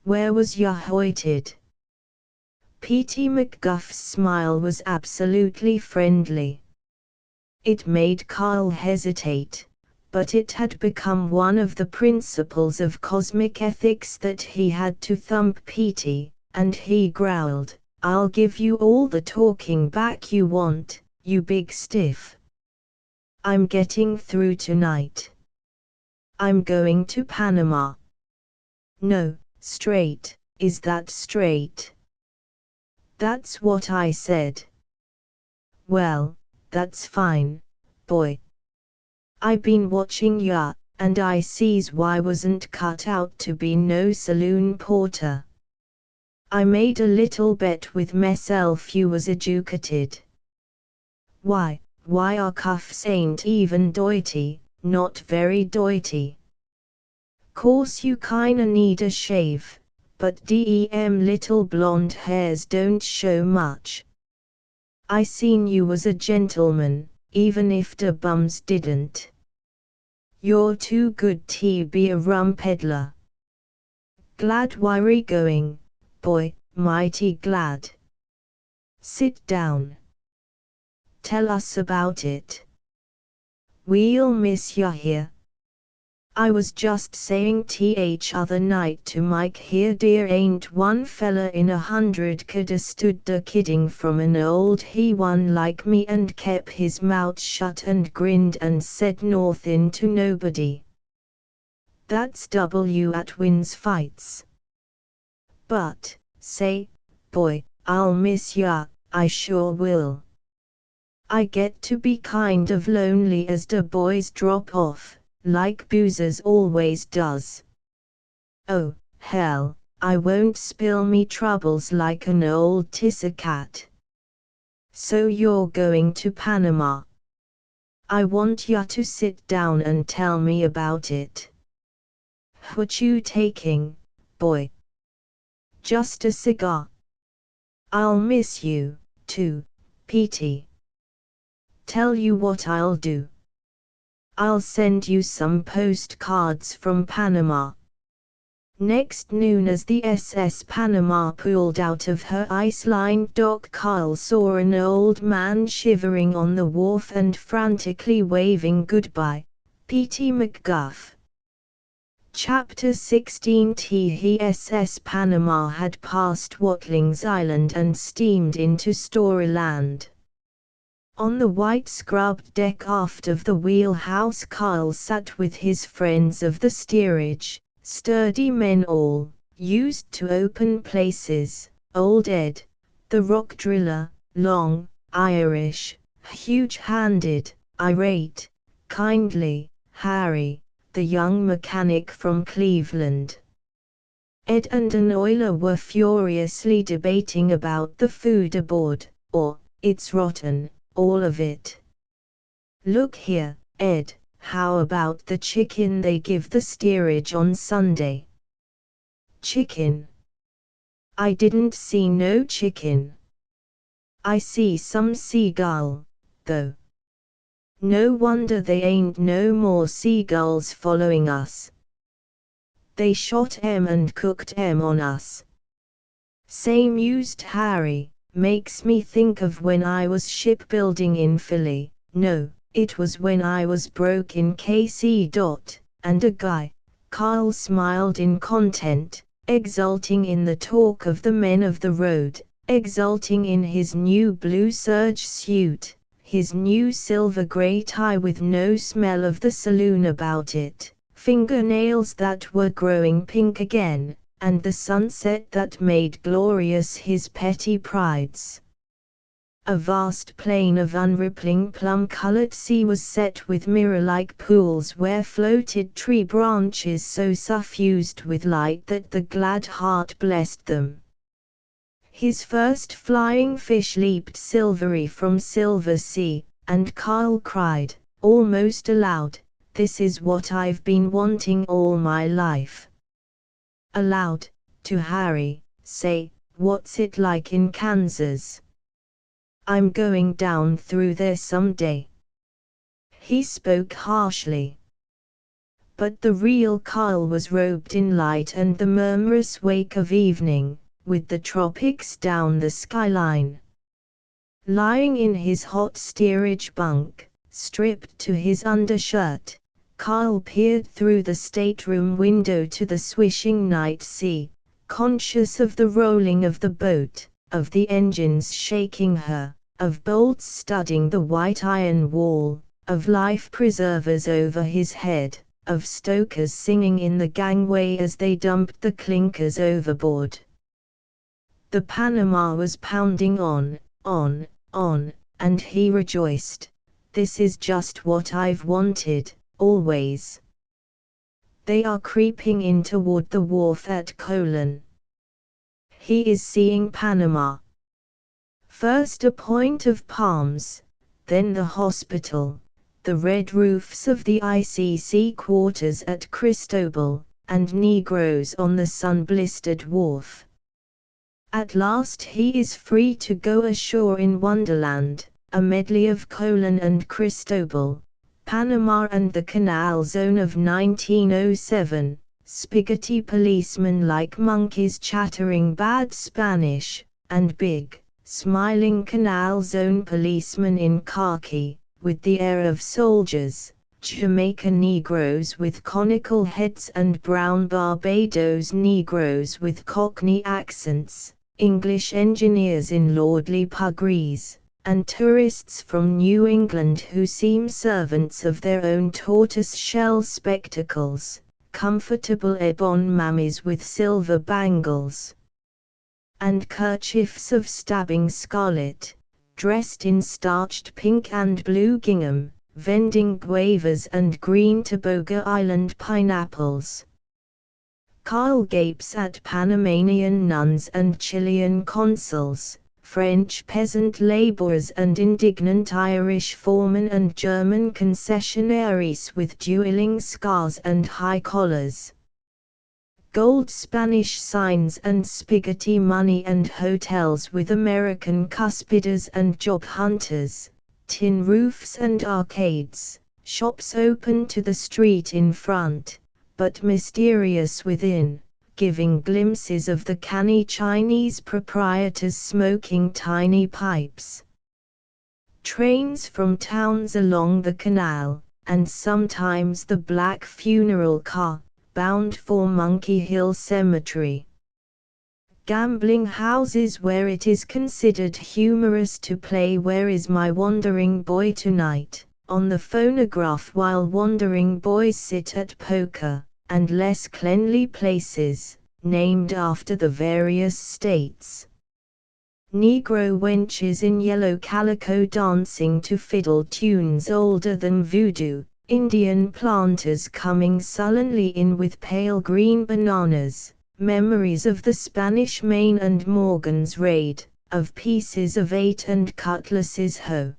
Where was ya hoited?" P.T. McGuff's smile was absolutely friendly. It made Carl hesitate, but it had become one of the principles of cosmic ethics that he had to thump P.T., and he growled, "I'll give you all the talking back you want, you big stiff. I'm getting through tonight. I'm going to Panama." "No, straight, is that straight?" "That's what I said." "Well, that's fine, boy. I been watching ya, and I sees why wasn't cut out to be no saloon porter. I made a little bet with meself you was educated. Why our cuffs ain't even doity, not very doity. Course you kinda need a shave, but dem little blonde hairs don't show much. I seen you was a gentleman, even if the bums didn't. You're too good to be a rum peddler. Glad we're going, boy, mighty glad. Sit down. Tell us about it. We'll miss ya here. I was just saying t'other night to Mike here, dear, ain't one fella in 100 coulda stood the kidding from an old he one like me and kep his mouth shut and grinned and said nothin' to nobody. That's at wins fights. But, say, boy, I'll miss ya, I sure will. I get to be kind of lonely as the boys drop off, like boozers always does. Oh, hell, I won't spill me troubles like an old tissercat. So you're going to Panama. I want ya to sit down and tell me about it. What you taking, boy? Just a cigar. I'll miss you, too, Petey. Tell you what I'll do. I'll send you some postcards from Panama. Next noon, as the SS Panama pulled out of her ice-lined dock, Carl saw an old man shivering on the wharf and frantically waving goodbye. Petey McGuff. Chapter 16. The SS Panama had passed Watling's Island and steamed into Storyland. On the white scrubbed deck aft of the wheelhouse, Carl sat with his friends of the steerage, sturdy men all, used to open places. Old Ed, the rock driller, long, Irish, huge-handed, irate, kindly, Harry, the young mechanic from Cleveland. Ed and an oiler were furiously debating about the food aboard, or, it's rotten, all of it. Look here, Ed, how about the chicken they give the steerage on Sunday? Chicken? I didn't see no chicken. I see some seagull, though. No wonder they ain't no more seagulls following us. They shot 'em and cooked 'em on us. Same used Harry. Makes me think of when I was shipbuilding in Philly. No, it was when I was broke in KC. And a guy. Carl smiled in content, exulting in the talk of the men of the road, exulting in his new blue serge suit, his new silver gray tie with no smell of the saloon about it, fingernails that were growing pink again, and the sunset that made glorious his petty prides. A vast plain of unrippling plum-colored sea was set with mirror-like pools where floated tree branches so suffused with light that the glad heart blessed them. His first flying fish leaped silvery from silver sea, and Carl cried, almost aloud, "This is what I've been wanting all my life." Aloud, to Harry, "Say, what's it like in Kansas? I'm going down through there someday." He spoke harshly. But the real Carl was robed in light and the murmurous wake of evening, with the tropics down the skyline. Lying in his hot steerage bunk, stripped to his undershirt, Carl peered through the stateroom window to the swishing night sea, conscious of the rolling of the boat, of the engines shaking her, of bolts studding the white iron wall, of life preservers over his head, of stokers singing in the gangway as they dumped the clinkers overboard. The Panama was pounding on, and he rejoiced. This is just what I've wanted, always. They are creeping in toward the wharf at Colon. He is seeing Panama. First a point of palms, then the hospital, the red roofs of the ICC quarters at Cristobal, and Negroes on the sun-blistered wharf. At last he is free to go ashore in Wonderland, a medley of Colon and Cristobal, Panama and the Canal Zone of 1907, spaghetti policemen like monkeys chattering bad Spanish, and big, smiling Canal Zone policemen in khaki, with the air of soldiers, Jamaica Negroes with conical heads and brown Barbados Negroes with Cockney accents, English engineers in lordly puggrees, and tourists from New England who seem servants of their own tortoise-shell spectacles, comfortable ebon mammies with silver bangles and kerchiefs of stabbing scarlet, dressed in starched pink and blue gingham, vending guavas and green Tobago Island pineapples. Carl gapes at Panamanian nuns and Chilean consuls, French peasant laborers and indignant Irish foremen and German concessionaires with dueling scars and high collars. Gold Spanish signs and spaghetti money and hotels with American cuspidors and job hunters, tin roofs and arcades, shops open to the street in front, but mysterious within, giving glimpses of the canny Chinese proprietors smoking tiny pipes. Trains from towns along the canal, and sometimes the black funeral car, bound for Monkey Hill Cemetery. Gambling houses where it is considered humorous to play Where Is My Wandering Boy Tonight, on the phonograph while wandering boys sit at poker, and less cleanly places, named after the various states. Negro wenches in yellow calico dancing to fiddle tunes older than voodoo, Indian planters coming sullenly in with pale green bananas, memories of the Spanish Main and Morgan's raid, of pieces of 8 and cutlasses hoe.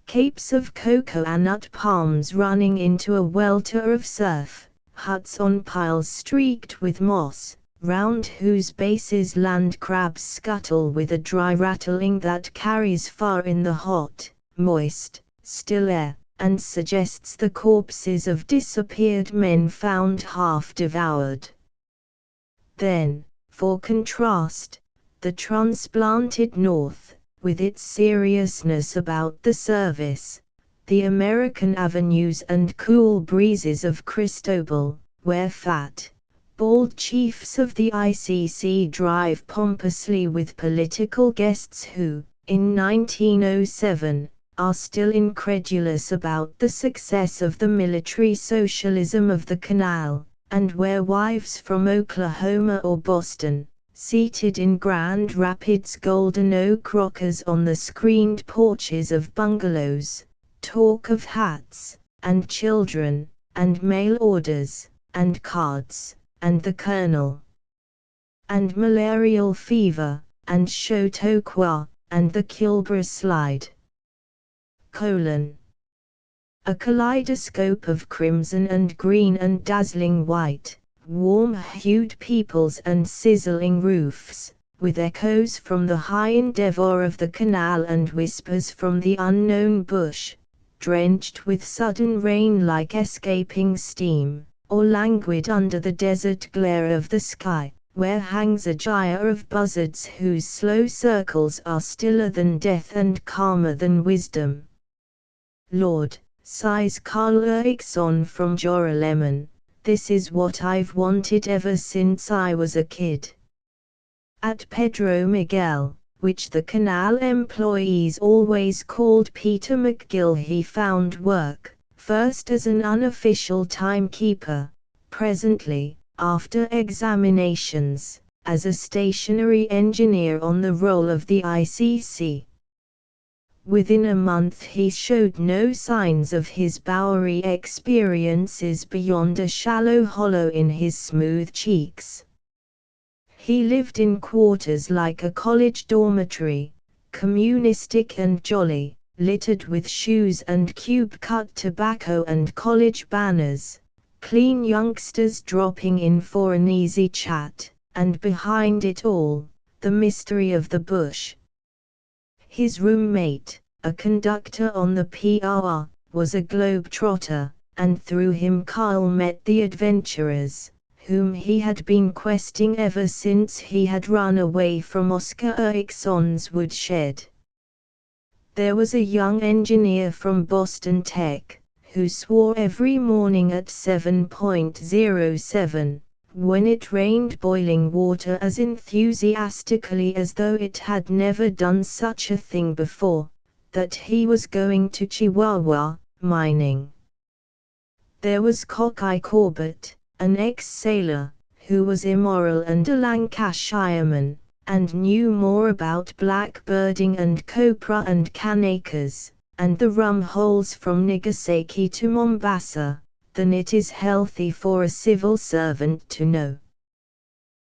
Capes of cocoa-nut palms running into a welter of surf, huts on piles streaked with moss, round whose bases land crabs scuttle with a dry rattling that carries far in the hot, moist, still air, and suggests the corpses of disappeared men found half devoured. Then, for contrast, the transplanted North, with its seriousness about the service, the American avenues and cool breezes of Cristobal, where fat, bald chiefs of the ICC drive pompously with political guests who, in 1907, are still incredulous about the success of the military socialism of the canal, and where wives from Oklahoma or Boston, seated in Grand Rapids Golden Oak rockers on the screened porches of bungalows, talk of hats, and children, and mail orders, and cards, and the Colonel, and malarial fever, and Chautauqua, and the Kilbur slide. A kaleidoscope of crimson and green and dazzling white, warm-hued peoples and sizzling roofs, with echoes from the high endeavor of the canal and whispers from the unknown bush, drenched with sudden rain like escaping steam, or languid under the desert glare of the sky, where hangs a gyre of buzzards whose slow circles are stiller than death and calmer than wisdom. Lord, sighs Carl Erickson from Joralemon, this is what I've wanted ever since I was a kid. At Pedro Miguel, which the canal employees always called Peter McGill, he found work, first as an unofficial timekeeper, presently, after examinations, as a stationary engineer on the roll of the ICC. Within a month he showed no signs of his Bowery experiences beyond a shallow hollow in his smooth cheeks. He lived in quarters like a college dormitory, communistic and jolly, littered with shoes and cube-cut tobacco and college banners, clean youngsters dropping in for an easy chat, and behind it all, the mystery of the bush. His roommate, a conductor on the PRR, was a globe-trotter, and through him Carl met the adventurers, whom he had been questing ever since he had run away from Oscar Ericsson's woodshed. There was a young engineer from Boston Tech, who swore every morning at 7.07, when it rained boiling water as enthusiastically as though it had never done such a thing before, that he was going to Chihuahua, mining. There was Cockeye Corbett, an ex-sailor, who was immoral and a Lancashireman, and knew more about blackbirding and copra and canacres, and the rum holes from Nagasaki to Mombasa, than it is healthy for a civil servant to know.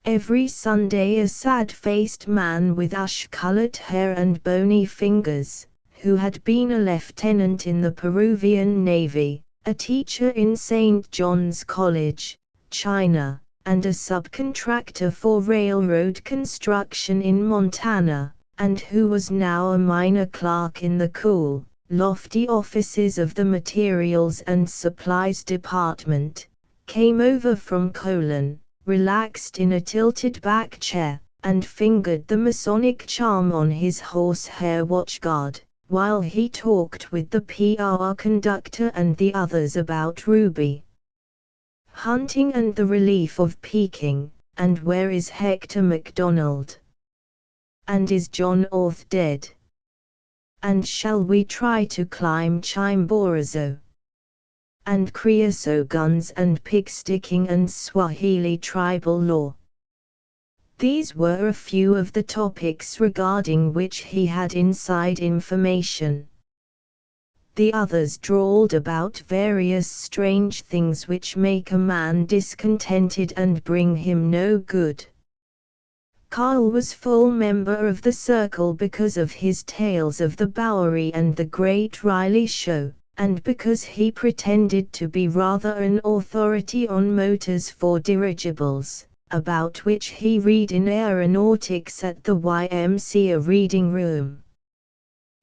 Every Sunday a sad-faced man with ash-colored hair and bony fingers, who had been a lieutenant in the Peruvian Navy, a teacher in St. John's College, China, and a subcontractor for railroad construction in Montana, and who was now a minor clerk in the cool, lofty offices of the Materials and Supplies Department, came over from Colon, relaxed in a tilted-back chair, and fingered the Masonic charm on his horsehair watchguard, while he talked with the PR conductor and the others about Ruby hunting and the relief of Peking, and where is Hector MacDonald? And is John Orth dead? And shall we try to climb Chimborazo? And creosote guns and pig-sticking and Swahili tribal law. These were a few of the topics regarding which he had inside information. The others drawled about various strange things which make a man discontented and bring him no good. Carl was full member of the circle because of his tales of the Bowery and the Great Riley Show, and because he pretended to be rather an authority on motors for dirigibles, about which he read in aeronautics at the YMCA reading room.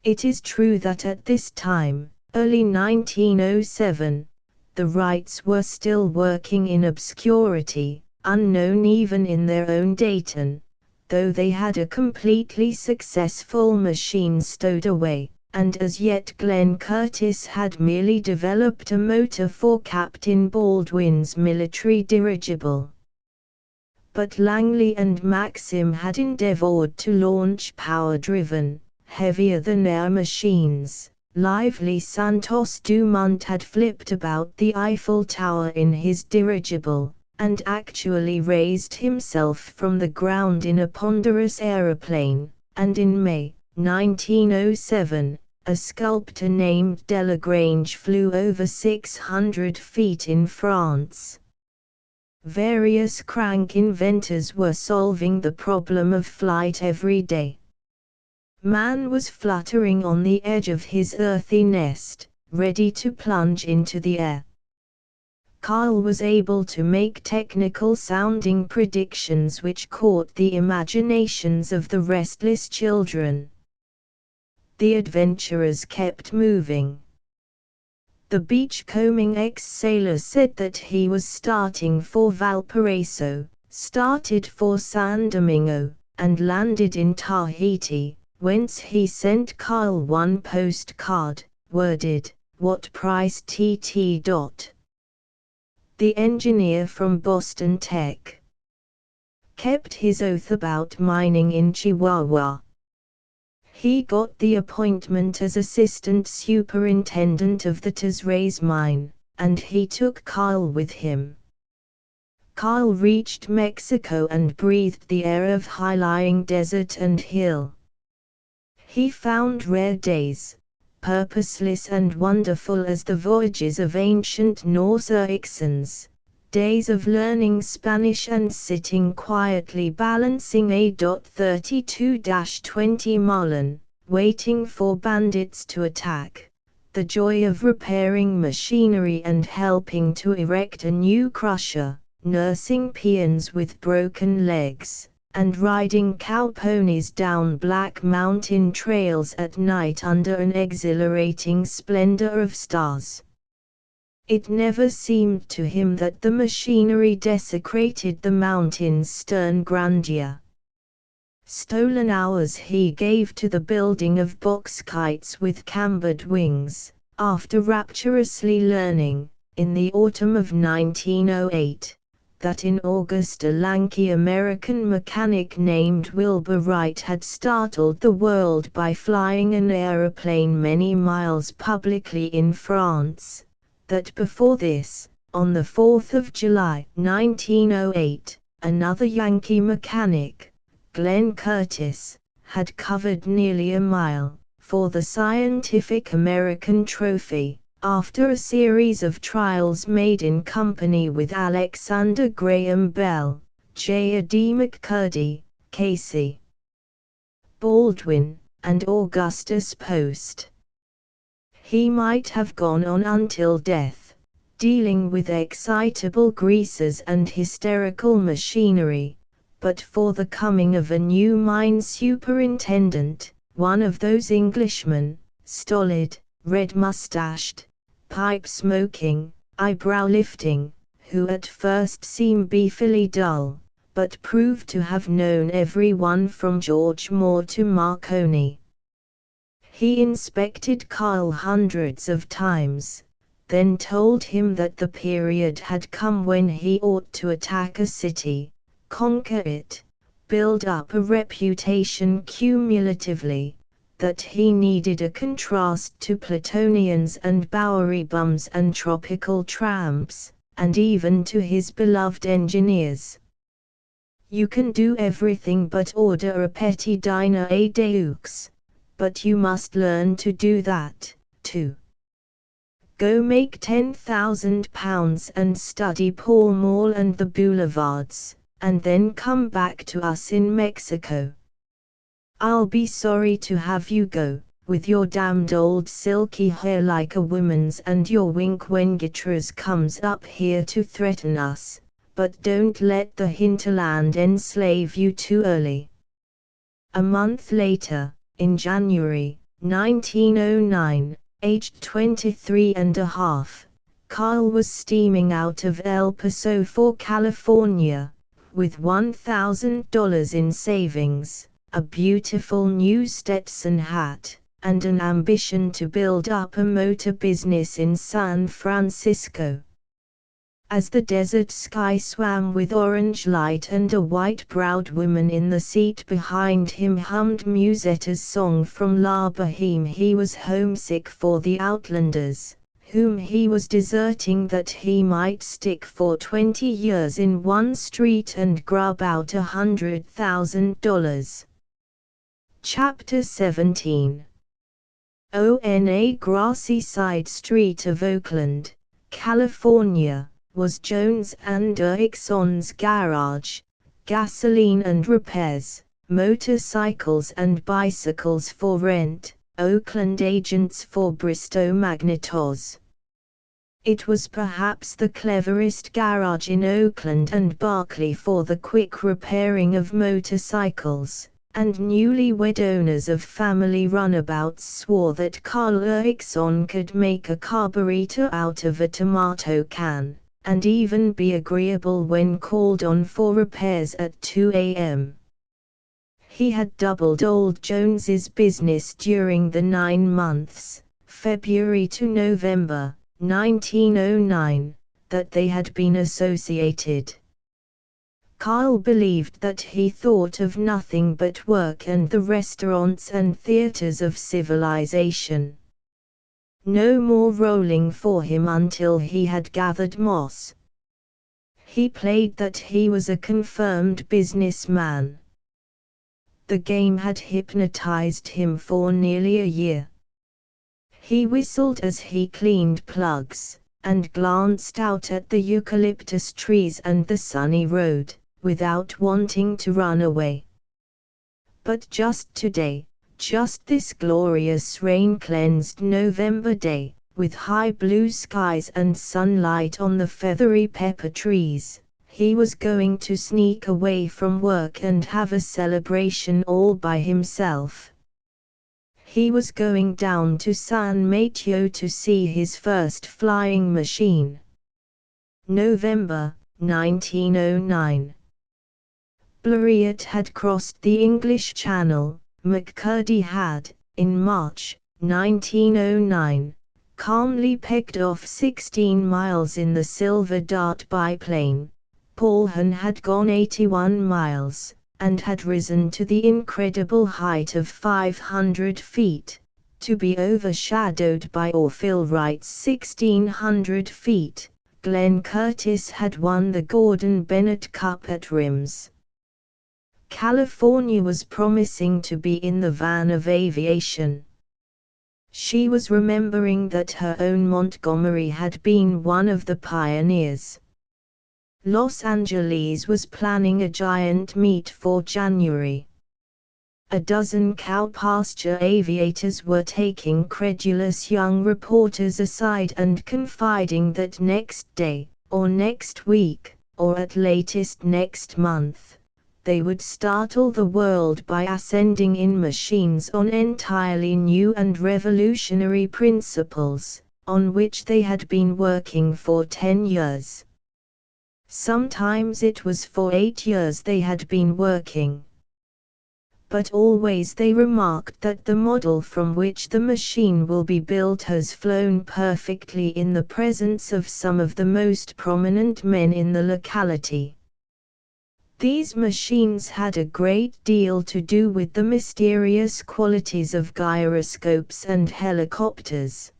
It is true that at this time, early 1907, the Wrights were still working in obscurity, unknown even in their own Dayton, though they had a completely successful machine stowed away, and as yet Glenn Curtiss had merely developed a motor for Captain Baldwin's military dirigible. But Langley and Maxim had endeavored to launch power-driven, heavier-than-air machines. Lively Santos Dumont had flipped about the Eiffel Tower in his dirigible, and actually raised himself from the ground in a ponderous aeroplane, and in May 1907, a sculptor named Delagrange flew over 600 feet in France. Various crank inventors were solving the problem of flight every day. Man was fluttering on the edge of his earthy nest, ready to plunge into the air. Carl was able to make technical-sounding predictions which caught the imaginations of the restless children. The adventurers kept moving. The beachcombing ex-sailor said that he was starting for Valparaiso, started for San Domingo, and landed in Tahiti, whence he sent Carl one postcard, worded, "What price TT?" The engineer from Boston Tech kept his oath about mining in Chihuahua. He got the appointment as assistant superintendent of the Tazrace mine, and he took Carl with him. Carl reached Mexico and breathed the air of high-lying desert and hill. He found rare days, purposeless and wonderful as the voyages of ancient Norse Ericssons, days of learning Spanish and sitting quietly balancing a .32-20 Marlin, waiting for bandits to attack, the joy of repairing machinery and helping to erect a new crusher, nursing peons with broken legs, and riding cow ponies down black mountain trails at night under an exhilarating splendor of stars. It never seemed to him that the machinery desecrated the mountain's stern grandeur. Stolen hours he gave to the building of box kites with cambered wings, after rapturously learning, in the autumn of 1908, that in August a lanky American mechanic named Wilbur Wright had startled the world by flying an aeroplane many miles publicly in France, that before this, on the 4th of July 1908, another Yankee mechanic, Glenn Curtis, had covered nearly a mile, for the Scientific American Trophy, after a series of trials made in company with Alexander Graham Bell, J. D. McCurdy, Casey Baldwin, and Augustus Post. He might have gone on until death, dealing with excitable greasers and hysterical machinery, but for the coming of a new mine superintendent, one of those Englishmen, stolid, red-mustached, pipe-smoking, eyebrow-lifting, who at first seem beefily dull, but proved to have known everyone from George Moore to Marconi. He inspected Carl hundreds of times, then told him that the period had come when he ought to attack a city, conquer it, build up a reputation cumulatively, that he needed a contrast to Platonians and Bowery bums and tropical tramps, and even to his beloved engineers. You can do everything but order a petit diner à deux, but you must learn to do that, too. Go make £10,000 and study Pall Mall and the boulevards, and then come back to us in Mexico. I'll be sorry to have you go, with your damned old silky hair like a woman's and your wink when guitars comes up here to threaten us, but don't let the hinterland enslave you too early. A month later, in January 1909, aged 23 and a half, Carl was steaming out of El Paso for California, with $1,000 in savings, a beautiful new Stetson hat, and an ambition to build up a motor business in San Francisco. As the desert sky swam with orange light and a white-browed woman in the seat behind him hummed Musetta's song from La Boheme, he was homesick for the Outlanders, whom he was deserting that he might stick for 20 years in one street and grub out $100,000. Chapter 17. On a grassy side street of Oakland, California, was Jones and Erickson's garage, gasoline and repairs, motorcycles and bicycles for rent, Oakland agents for Bristow Magnetos. It was perhaps the cleverest garage in Oakland and Berkeley for the quick repairing of motorcycles, and newlywed owners of family runabouts swore that Carl Erickson could make a carburetor out of a tomato can, and even be agreeable when called on for repairs at 2 a.m. He had doubled old Jones's business during the 9 months, February to November, 1909, that they had been associated. Carl believed that he thought of nothing but work and the restaurants and theaters of civilization. No more rolling for him until he had gathered moss. He played that he was a confirmed businessman. The game had hypnotized him for nearly a year. He whistled as he cleaned plugs, and glanced out at the eucalyptus trees and the sunny road, without wanting to run away. But just today, just this glorious rain-cleansed November day, with high blue skies and sunlight on the feathery pepper trees, He was going to sneak away from work and have a celebration all by himself. He was going down to San Mateo to see his first flying machine. November, 1909. Blériot had crossed the English Channel. McCurdy had, in March, 1909, calmly pegged off 16 miles in the Silver Dart biplane. Paulhan had gone 81 miles, and had risen to the incredible height of 500 feet, to be overshadowed by Orville Wright's 1600 feet. Glenn Curtis had won the Gordon Bennett Cup at Rims. California was promising to be in the van of aviation. She was remembering that her own Montgomery had been one of the pioneers. Los Angeles was planning a giant meet for January. A dozen cow pasture aviators were taking credulous young reporters aside and confiding that next day, or next week, or at latest next month, they would startle the world by ascending in machines on entirely new and revolutionary principles, on which they had been working for 10 years. Sometimes it was for 8 years they had been working. But always they remarked that the model from which the machine will be built has flown perfectly in the presence of some of the most prominent men in the locality. These machines had a great deal to do with the mysterious qualities of gyroscopes and helicopters.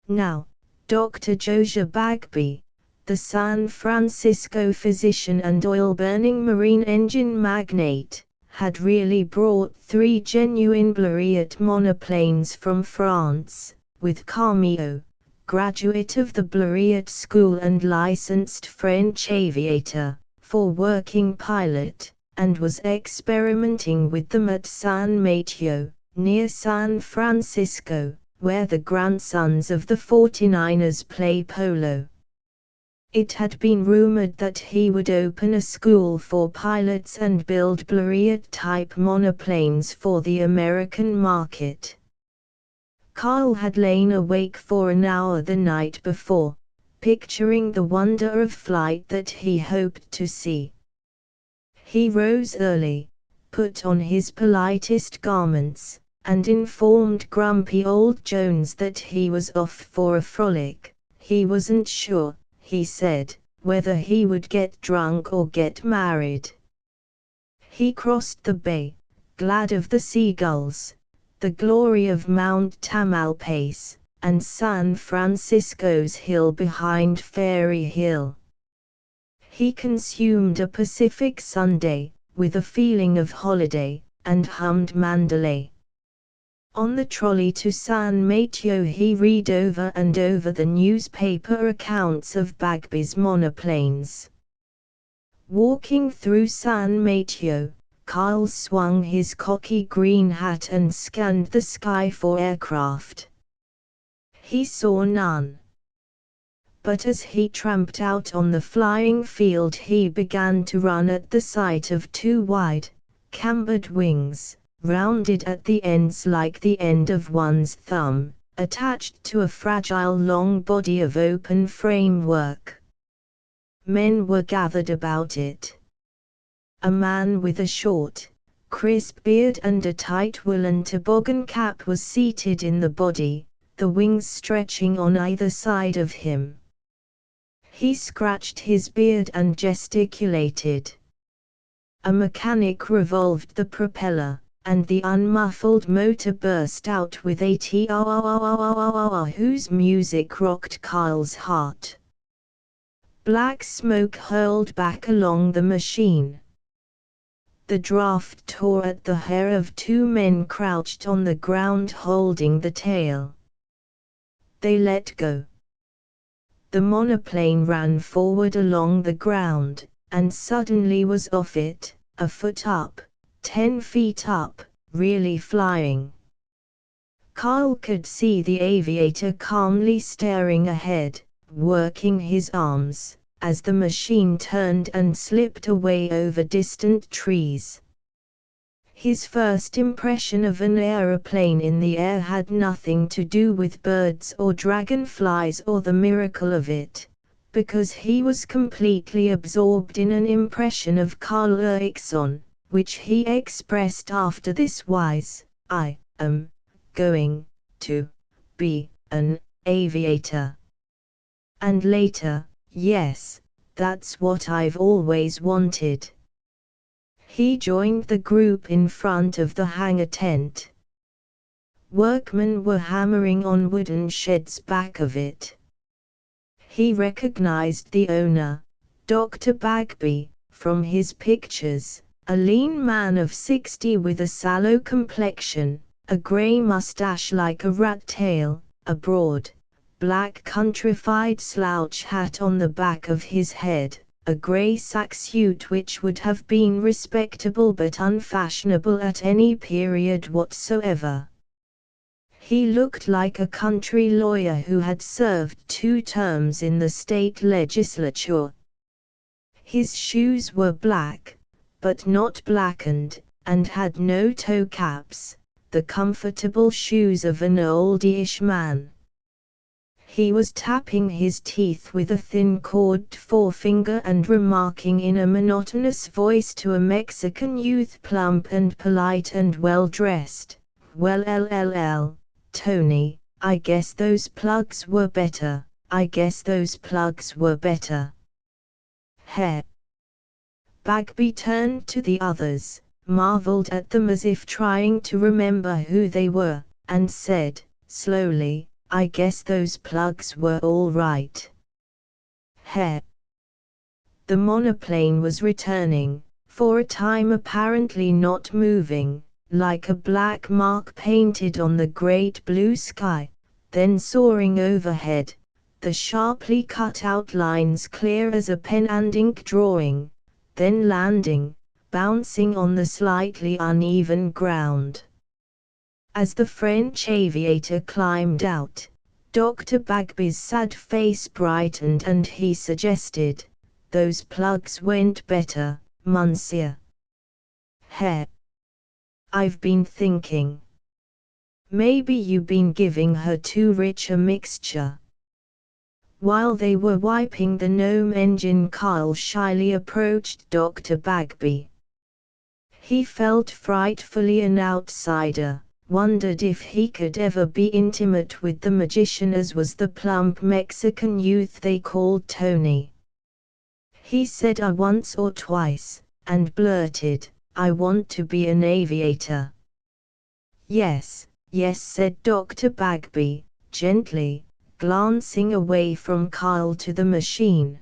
Now, Dr. Josiah Bagby, the San Francisco physician and oil-burning marine engine magnate, had really brought 3 genuine Blériot monoplanes from France, with Carmio, graduate of the Blériot School and licensed French aviator, for working pilot, and was experimenting with them at San Mateo, near San Francisco, where the grandsons of the 49ers play polo. It had been rumored that he would open a school for pilots and build Blériot-type monoplanes for the American market. Carl had lain awake for an hour the night before, picturing the wonder of flight that he hoped to see. He rose early, put on his politest garments, and informed grumpy old Jones that he was off for a frolic. He wasn't sure, he said, whether he would get drunk or get married. He crossed the bay, glad of the seagulls, the glory of Mount Tamalpais, and San Francisco's hill behind Ferry Hill. He consumed a Pacific Sundae, with a feeling of holiday, and hummed Mandalay. On the trolley to San Mateo he read over and over the newspaper accounts of Bagby's monoplanes. Walking through San Mateo, Carl swung his cocky green hat and scanned the sky for aircraft. He saw none. But as he tramped out on the flying field he began to run at the sight of 2 wide, cambered wings, rounded at the ends like the end of one's thumb, attached to a fragile long body of open framework. Men were gathered about it. A man with a short, crisp beard and a tight woolen toboggan cap was seated in the body, the wings stretching on either side of him. He scratched his beard and gesticulated. A mechanic revolved the propeller, and the unmuffled motor burst out with a tee-ah-ah-ah-ah-ah-ah whose music rocked Carl's heart. Black smoke hurled back along the machine. The draft tore at the hair of 2 men crouched on the ground holding the tail. They let go. The monoplane ran forward along the ground, and suddenly was off it, a foot up, 10 feet up, really flying. Carl could see the aviator calmly staring ahead, working his arms, as the machine turned and slipped away over distant trees. His first impression of an aeroplane in the air had nothing to do with birds or dragonflies or the miracle of it, because he was completely absorbed in an impression of Carl Erikson, which he expressed after this wise: I am going to be an aviator. And later, yes, that's what I've always wanted. He joined the group in front of the hangar tent. Workmen were hammering on wooden sheds back of it. He recognized the owner, Dr. Bagby, from his pictures, a lean man of 60 with a sallow complexion, a grey mustache like a rat tail, a broad, black countrified slouch hat on the back of his head, a grey sack suit which would have been respectable but unfashionable at any period whatsoever. He looked like a country lawyer who had served 2 terms in the state legislature. His shoes were black, but not blackened, and had no toe caps, the comfortable shoes of an old-ish man. He was tapping his teeth with a thin-corded forefinger and remarking in a monotonous voice to a Mexican youth, plump and polite and well-dressed, "Well, Tony, I guess those plugs were better, I guess those plugs were better." Heh. Bagby turned to the others, marveled at them as if trying to remember who they were, and said, slowly, "I guess those plugs were all right." Heh. The monoplane was returning, for a time apparently not moving, like a black mark painted on the great blue sky, then soaring overhead, the sharply cut out lines clear as a pen and ink drawing, then landing, bouncing on the slightly uneven ground. As the French aviator climbed out, Dr. Bagby's sad face brightened and he suggested, "Those plugs went better, monsieur." Heh. I've been thinking. Maybe you been giving her too rich a mixture. While they were wiping the gnome engine, Carl shyly approached Dr. Bagby. He felt frightfully an outsider, wondered if he could ever be intimate with the magician as was the plump Mexican youth they called Tony. He said once or twice, and blurted, "I want to be an aviator." Yes, said Dr. Bagby, gently, glancing away from Carl to the machine.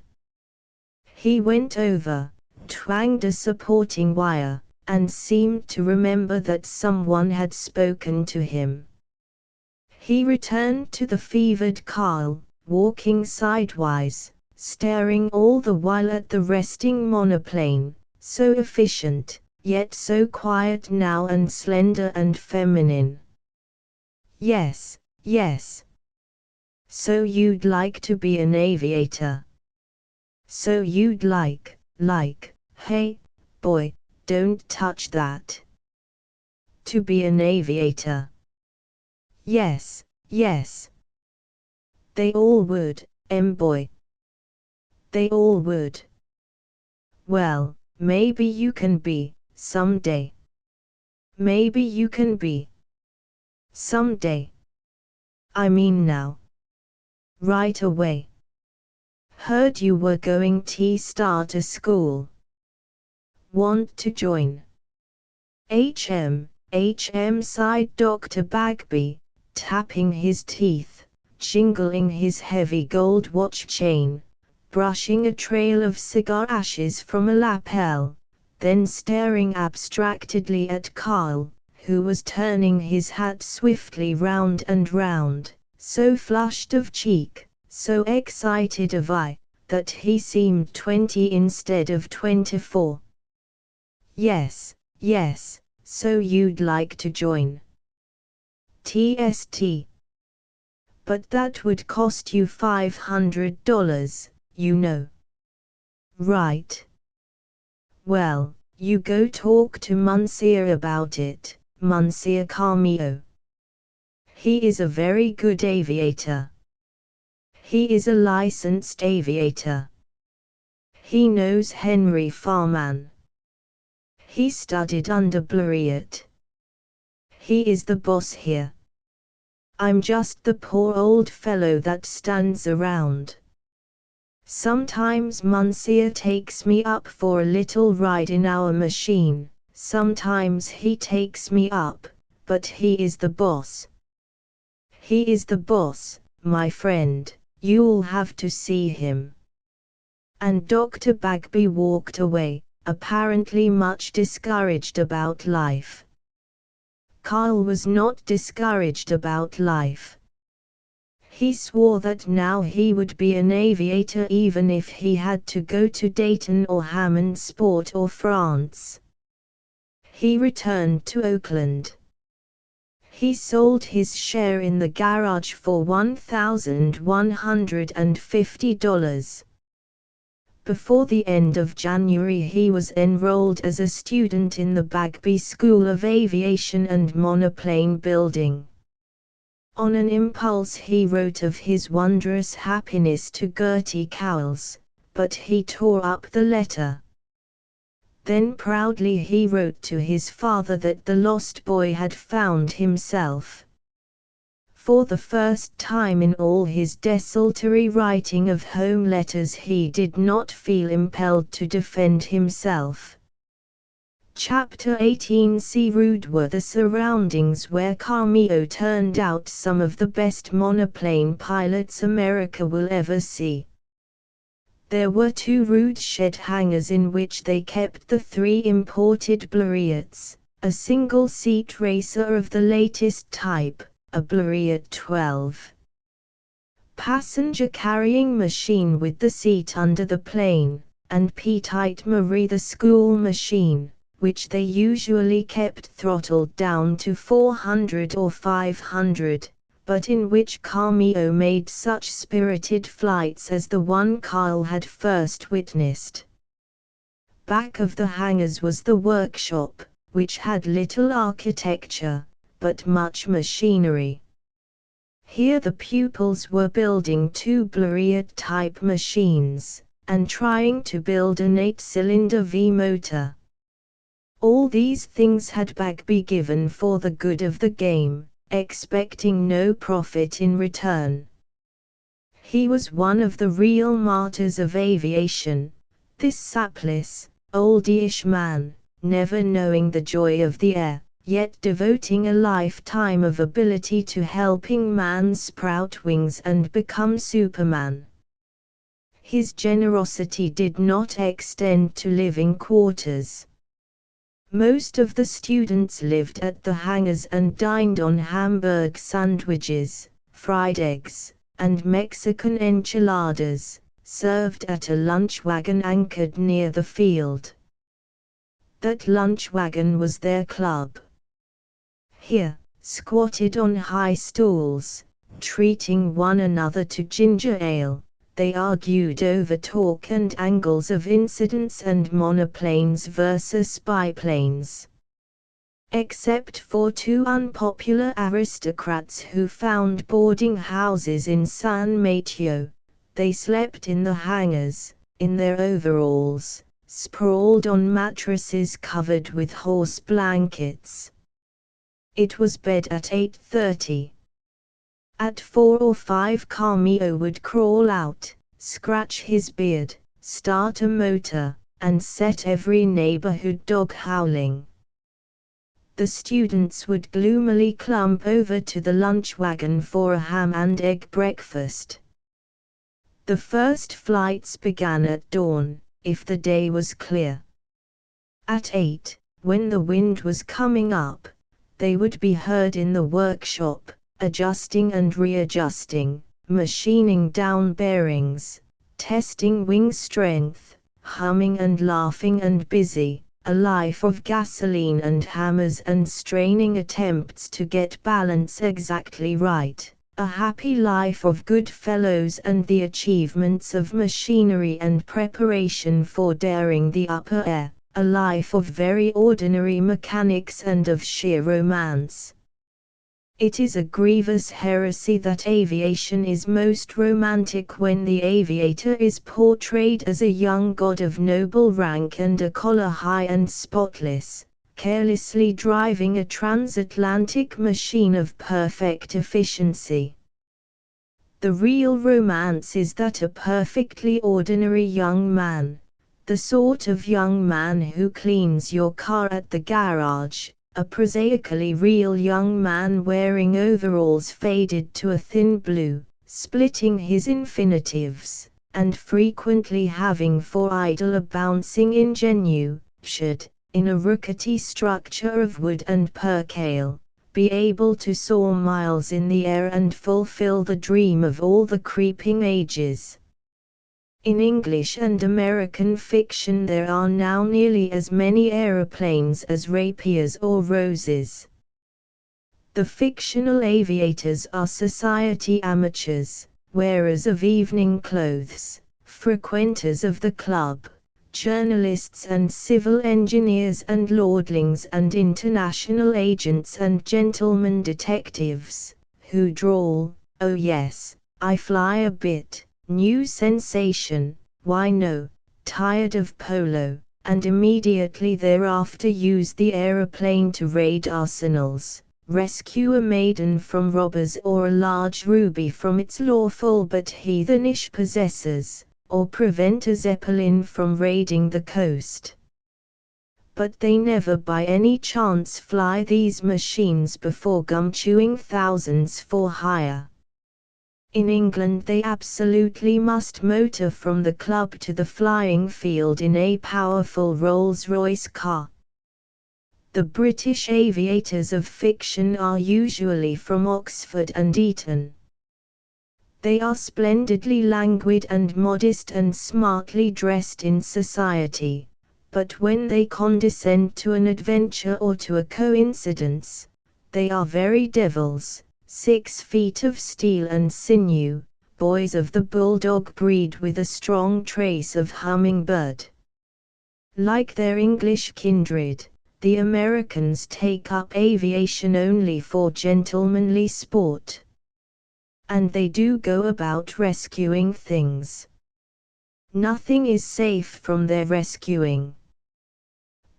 He went over, twanged a supporting wire, and seemed to remember that someone had spoken to him. He returned to the fevered Carl, walking sidewise, staring all the while at the resting monoplane, so efficient, yet so quiet now and slender and feminine. Yes. So you'd like to be an aviator? So you'd like, hey, boy, don't touch that. To be an aviator? Yes. They all would, boy. They all would. Well, maybe you can be, someday. Maybe you can be. Someday. I mean now. Right away. Heard you were going to start a school. Want to join? HM, sighed Dr. Bagby, tapping his teeth, jingling his heavy gold watch chain, brushing a trail of cigar ashes from a lapel, then staring abstractedly at Carl, who was turning his hat swiftly round and round, so flushed of cheek, so excited of eye, that he seemed 20 instead of 24. Yes, so you'd like to join? TST. But that would cost you $500, you know. Right. Well, you go talk to Monsieur about it, Monsieur Carmio. He is a very good aviator. He is a licensed aviator. He knows Henry Farman. He studied under Blériot. He is the boss here. I'm just the poor old fellow that stands around. Sometimes Monsieur takes me up for a little ride in our machine, sometimes he takes me up, but he is the boss. He is the boss, my friend, you'll have to see him. And Dr. Bagby walked away, apparently much discouraged about life. Carl was not discouraged about life. He swore that now he would be an aviator even if he had to go to Dayton or Hammondsport or France. He returned to Oakland. He sold his share in the garage for $1,150. Before the end of January he was enrolled as a student in the Bagby School of Aviation and Monoplane Building. On an impulse he wrote of his wondrous happiness to Gertie Cowles, but he tore up the letter. Then proudly he wrote to his father that the lost boy had found himself. For the first time in all his desultory writing of home letters he did not feel impelled to defend himself. Chapter 18. Rude were the surroundings where Carmio turned out some of the best monoplane pilots America will ever see. There were 2 rude shed hangars in which they kept the 3 imported Blériots, a single-seat racer of the latest type, a Blériot 12. Passenger carrying machine with the seat under the plane, and Petite Marie the school machine, which they usually kept throttled down to 400 or 500, but in which Carmio made such spirited flights as the one Carl had first witnessed. Back of the hangars was the workshop, which had little architecture, but much machinery. Here the pupils were building 2 Blériot-type machines, and trying to build an 8-cylinder V-motor. All these things had Bagby given for the good of the game, expecting no profit in return. He was one of the real martyrs of aviation, this sapless, oldyish man, never knowing the joy of the air, yet devoting a lifetime of ability to helping man sprout wings and become Superman. His generosity did not extend to living quarters. Most of the students lived at the hangars and dined on Hamburg sandwiches, fried eggs, and Mexican enchiladas, served at a lunch wagon anchored near the field. That lunch wagon was their club. Here, squatted on high stools, treating one another to ginger ale, they argued over torque and angles of incidence and monoplanes versus biplanes. Except for 2 unpopular aristocrats who found boarding houses in San Mateo, they slept in the hangars, in their overalls, sprawled on mattresses covered with horse blankets. It was bed at 8:30. At 4 or 5 Carmio would crawl out, scratch his beard, start a motor, and set every neighborhood dog howling. The students would gloomily clump over to the lunch wagon for a ham and egg breakfast. The first flights began at dawn, if the day was clear. At 8, when the wind was coming up, they would be heard in the workshop, adjusting and readjusting, machining down bearings, testing wing strength, humming and laughing and busy, a life of gasoline and hammers and straining attempts to get balance exactly right, A happy life of good fellows and the achievements of machinery and preparation for daring the upper air, a life of very ordinary mechanics and of sheer romance. It is a grievous heresy that aviation is most romantic when the aviator is portrayed as a young god of noble rank and a collar high and spotless, carelessly driving a transatlantic machine of perfect efficiency. The real romance is that a perfectly ordinary young man, the sort of young man who cleans your car at the garage, a prosaically real young man wearing overalls faded to a thin blue, splitting his infinitives, and frequently having for idol a bouncing ingenue, should, in a rickety structure of wood and percale, be able to soar miles in the air and fulfill the dream of all the creeping ages. In English and American fiction there are now nearly as many aeroplanes as rapiers or roses. The fictional aviators are society amateurs, wearers of evening clothes, frequenters of the club, journalists and civil engineers and lordlings and international agents and gentlemen detectives, who drawl, "Oh yes, I fly a bit, new sensation, why no, tired of polo," and immediately thereafter use the aeroplane to raid arsenals, rescue a maiden from robbers or a large ruby from its lawful but heathenish possessors, or prevent a zeppelin from raiding the coast. But they never by any chance fly these machines before gum-chewing thousands for hire. In England they absolutely must motor from the club to the flying field in a powerful Rolls-Royce car. The British aviators of fiction are usually from Oxford and Eton. They are splendidly languid and modest and smartly dressed in society, but when they condescend to an adventure or to a coincidence, they are very devils, 6 feet of steel and sinew, boys of the bulldog breed with a strong trace of hummingbird. Like their English kindred, the Americans take up aviation only for gentlemanly sport. And they do go about rescuing things. Nothing is safe from their rescuing.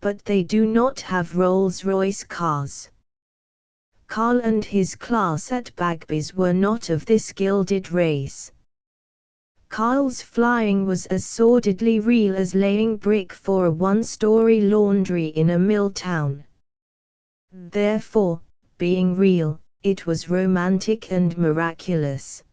But they do not have Rolls-Royce cars. Carl and his class at Bagby's were not of this gilded race. Carl's flying was as sordidly real as laying brick for a one-story laundry in a mill town. Therefore, being real, it was romantic and miraculous.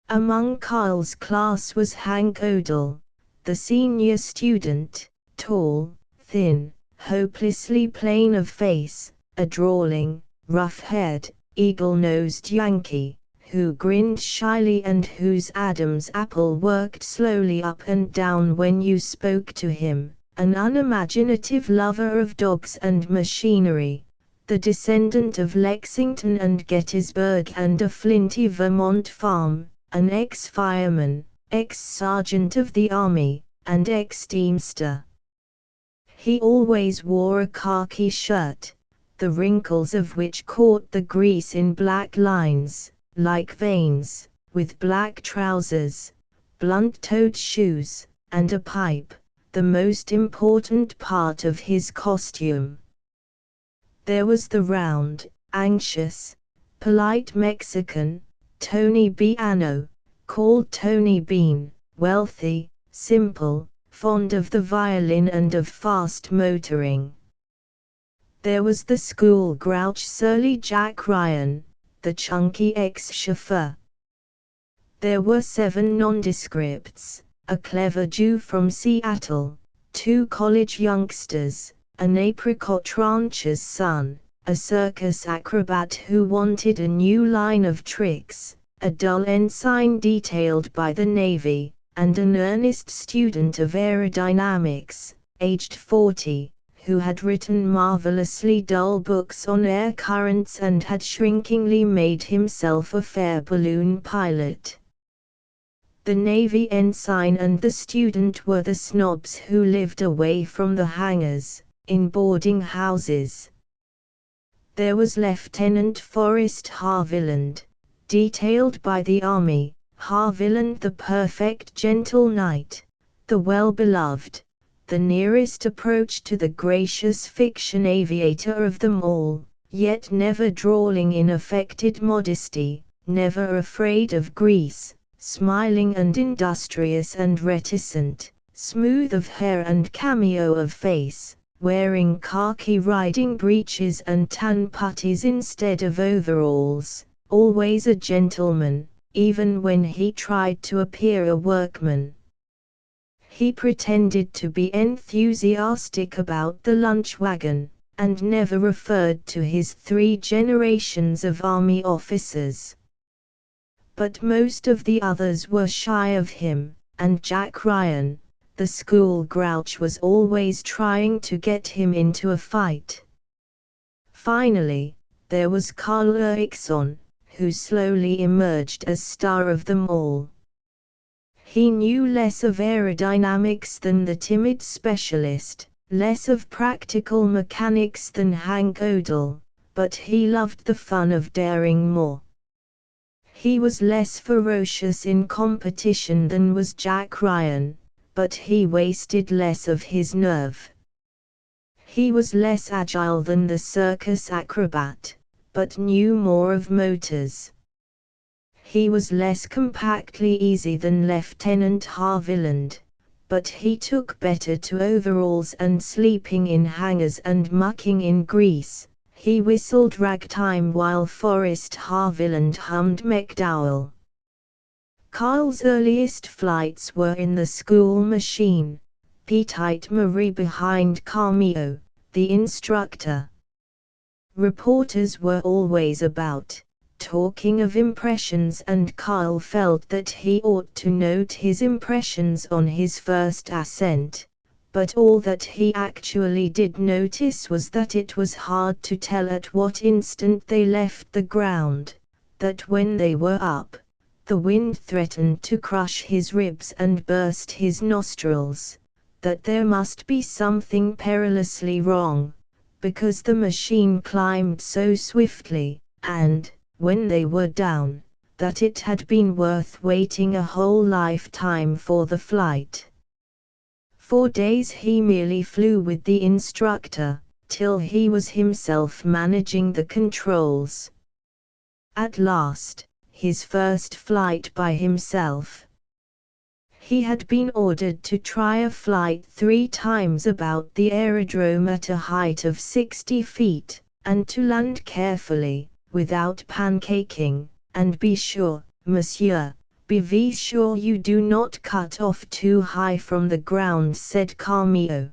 Among Carl's class was Hank Odell, the senior student, tall, thin, hopelessly plain of face, a drawling, rough-haired, eagle-nosed Yankee, who grinned shyly and whose Adam's apple worked slowly up and down when you spoke to him, an unimaginative lover of dogs and machinery, the descendant of Lexington and Gettysburg and a flinty Vermont farm, an ex-fireman, ex-sergeant of the army, and ex-teamster. He always wore a khaki shirt, the wrinkles of which caught the grease in black lines, like veins, with black trousers, blunt-toed shoes, and a pipe, the most important part of his costume. There was the round, anxious, polite Mexican, Tony Biano, called Tony Bean, wealthy, simple, fond of the violin and of fast motoring. There was the school grouch surly Jack Ryan, the chunky ex-chauffeur. There were 7 nondescripts, a clever Jew from Seattle, 2 college youngsters, an apricot rancher's son, a circus acrobat who wanted a new line of tricks, a dull ensign detailed by the Navy, and an earnest student of aerodynamics, aged 40, who had written marvelously dull books on air currents and had shrinkingly made himself a fair balloon pilot. The Navy ensign and the student were the snobs who lived away from the hangars, in boarding houses. There was Lieutenant Forrest Harvilland, detailed by the Army, Harvilland the perfect gentle knight, the well-beloved, the nearest approach to the gracious fiction aviator of them all, yet never drawling in affected modesty, never afraid of grease, smiling and industrious and reticent, smooth of hair and cameo of face, wearing khaki riding breeches and tan puttees instead of overalls, always a gentleman, even when he tried to appear a workman. He pretended to be enthusiastic about the lunch wagon, and never referred to his 3 generations of army officers. But most of the others were shy of him, and Jack Ryan, the school grouch, was always trying to get him into a fight. Finally, there was Carl Eriksson, who slowly emerged as star of them all. He knew less of aerodynamics than the timid specialist, less of practical mechanics than Hank Odell, but he loved the fun of daring more. He was less ferocious in competition than was Jack Ryan, but he wasted less of his nerve. He was less agile than the circus acrobat, but knew more of motors. He was less compactly easy than Lieutenant Harvilland, but he took better to overalls and sleeping in hangars and mucking in grease. He whistled ragtime while Forrest Harvilland hummed McDowell. Carl's earliest flights were in the school machine, Petite Marie behind Carmio, the instructor. Reporters were always about, talking of impressions, and Carl felt that he ought to note his impressions on his first ascent, but all that he actually did notice was that it was hard to tell at what instant they left the ground, that when they were up, the wind threatened to crush his ribs and burst his nostrils, that there must be something perilously wrong, because the machine climbed so swiftly, and, when they were down, that it had been worth waiting a whole lifetime for the flight. 4 days he merely flew with the instructor, till he was himself managing the controls. At last, his first flight by himself. He had been ordered to try a flight 3 times about the aerodrome at a height of 60 feet, and to land carefully, without pancaking, and be sure, monsieur, be sure you do not cut off too high from the ground, said Carmio.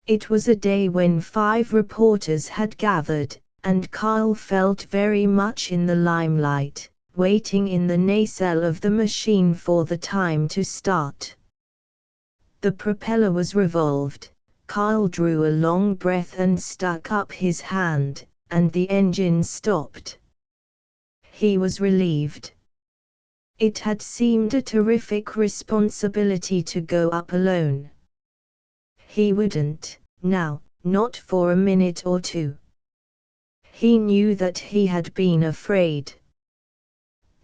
It was a day when 5 reporters had gathered, and Carl felt very much in the limelight, waiting in the nacelle of the machine for the time to start. The propeller was revolved, Carl drew a long breath and stuck up his hand, and the engine stopped. He was relieved. It had seemed a terrific responsibility to go up alone. He wouldn't, now, not for a minute or 2. He knew that he had been afraid.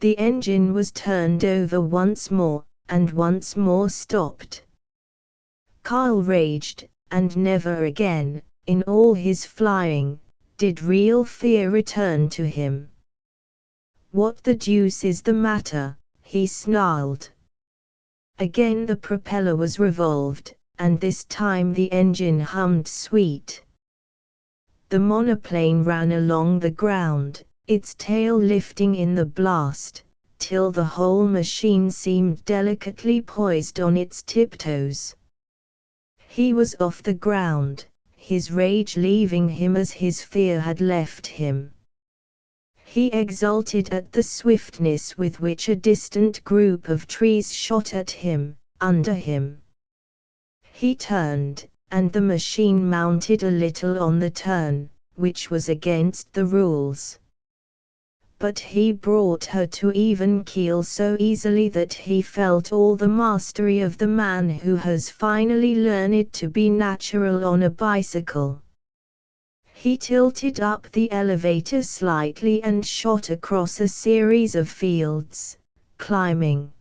The engine was turned over once more, and once more stopped. Carl raged, and never again, in all his flying, did real fear return to him. What the deuce is the matter? He snarled. Again the propeller was revolved, and this time the engine hummed sweet. The monoplane ran along the ground, its tail lifting in the blast, till the whole machine seemed delicately poised on its tiptoes. He was off the ground, his rage leaving him as his fear had left him. He exulted at the swiftness with which a distant group of trees shot at him, under him. He turned, and the machine mounted a little on the turn, which was against the rules. But he brought her to even keel so easily that he felt all the mastery of the man who has finally learned to be natural on a bicycle. He tilted up the elevator slightly and shot across a series of fields, climbing.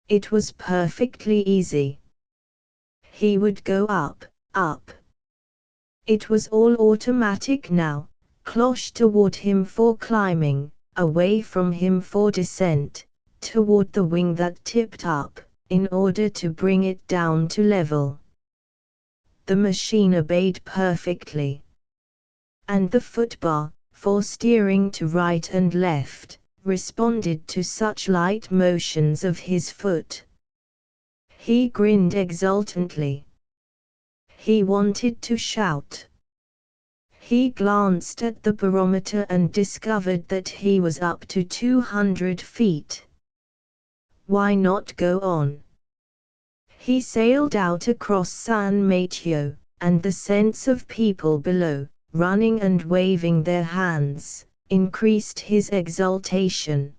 It was perfectly easy. He would go up, up. It was all automatic now. Cloche toward him for climbing, away from him for descent, toward the wing that tipped up, in order to bring it down to level. The machine obeyed perfectly. And the footbar, for steering to right and left, responded to such light motions of his foot. He grinned exultantly. He wanted to shout. He glanced at the barometer and discovered that he was up to 200 feet. Why not go on? He sailed out across San Mateo, and the sense of people below, running and waving their hands, increased his exultation.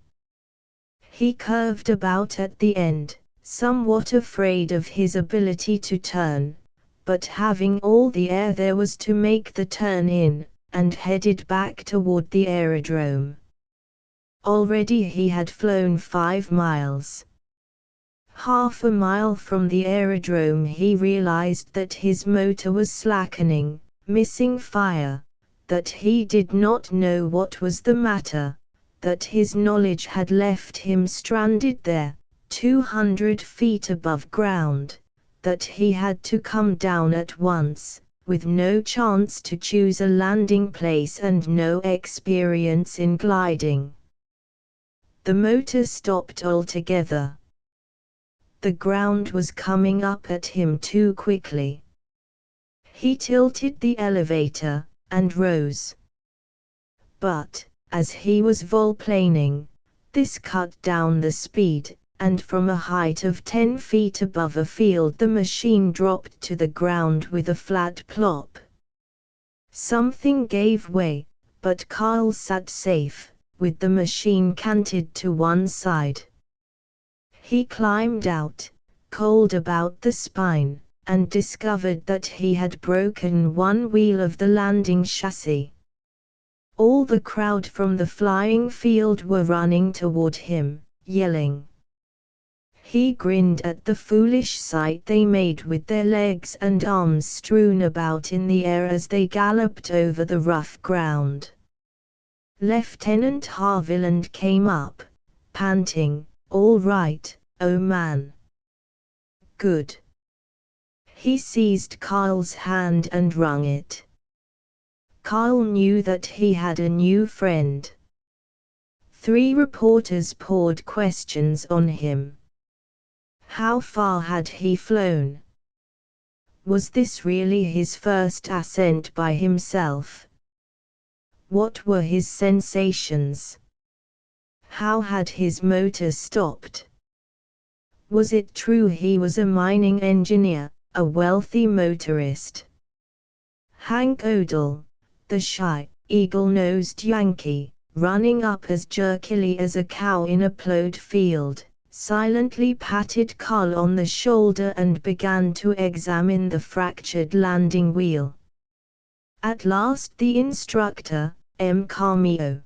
He curved about at the end, somewhat afraid of his ability to turn, but having all the air there was to make the turn in, and headed back toward the aerodrome. Already he had flown 5 miles. Half a mile from the aerodrome he realized that his motor was slackening, missing fire, that he did not know what was the matter, that his knowledge had left him stranded there, 200 feet above ground, that he had to come down at once, with no chance to choose a landing place and no experience in gliding. The motor stopped altogether. The ground was coming up at him too quickly. He tilted the elevator, and rose. But, as he was volplaning, this cut down the speed, and from a height of 10 feet above a field the machine dropped to the ground with a flat plop. Something gave way, but Carl sat safe, with the machine canted to one side. He climbed out, cold about the spine, and discovered that he had broken one wheel of the landing chassis. All the crowd from the flying field were running toward him, yelling. He grinned at the foolish sight they made with their legs and arms strewn about in the air as they galloped over the rough ground. Lieutenant Harviland came up, panting, "All right, oh man. Good." He seized Carl's hand and wrung it. Carl knew that he had a new friend. 3 reporters poured questions on him. How far had he flown? Was this really his first ascent by himself? What were his sensations? How had his motor stopped? Was it true he was a mining engineer, a wealthy motorist? Hank Odell, the shy, eagle-nosed Yankee, running up as jerkily as a cow in a plowed field, silently patted Carl on the shoulder and began to examine the fractured landing wheel. At last the instructor, M. Carmio.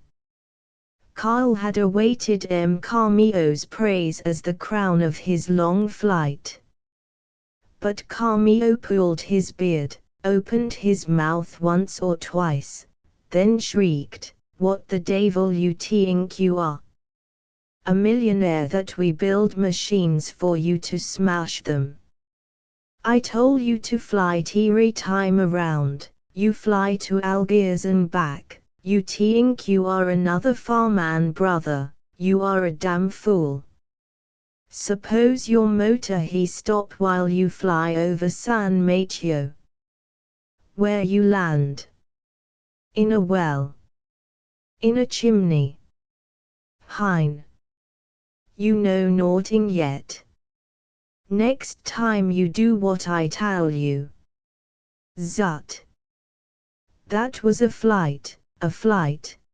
Carl had awaited M. Carmio's praise as the crown of his long flight. But Carmio pulled his beard, opened his mouth once or twice, then shrieked, "What the devil you think you are? A millionaire that we build machines for you to smash them. I told you to fly every time around, you fly to Algiers and back, you think you are another farman brother, you are a damn fool. Suppose your motor he stop while you fly over San Mateo. Where you land? In a well? In a chimney? Hein. You know nothing yet. Next time you do what I tell you, Zut. That was a flight,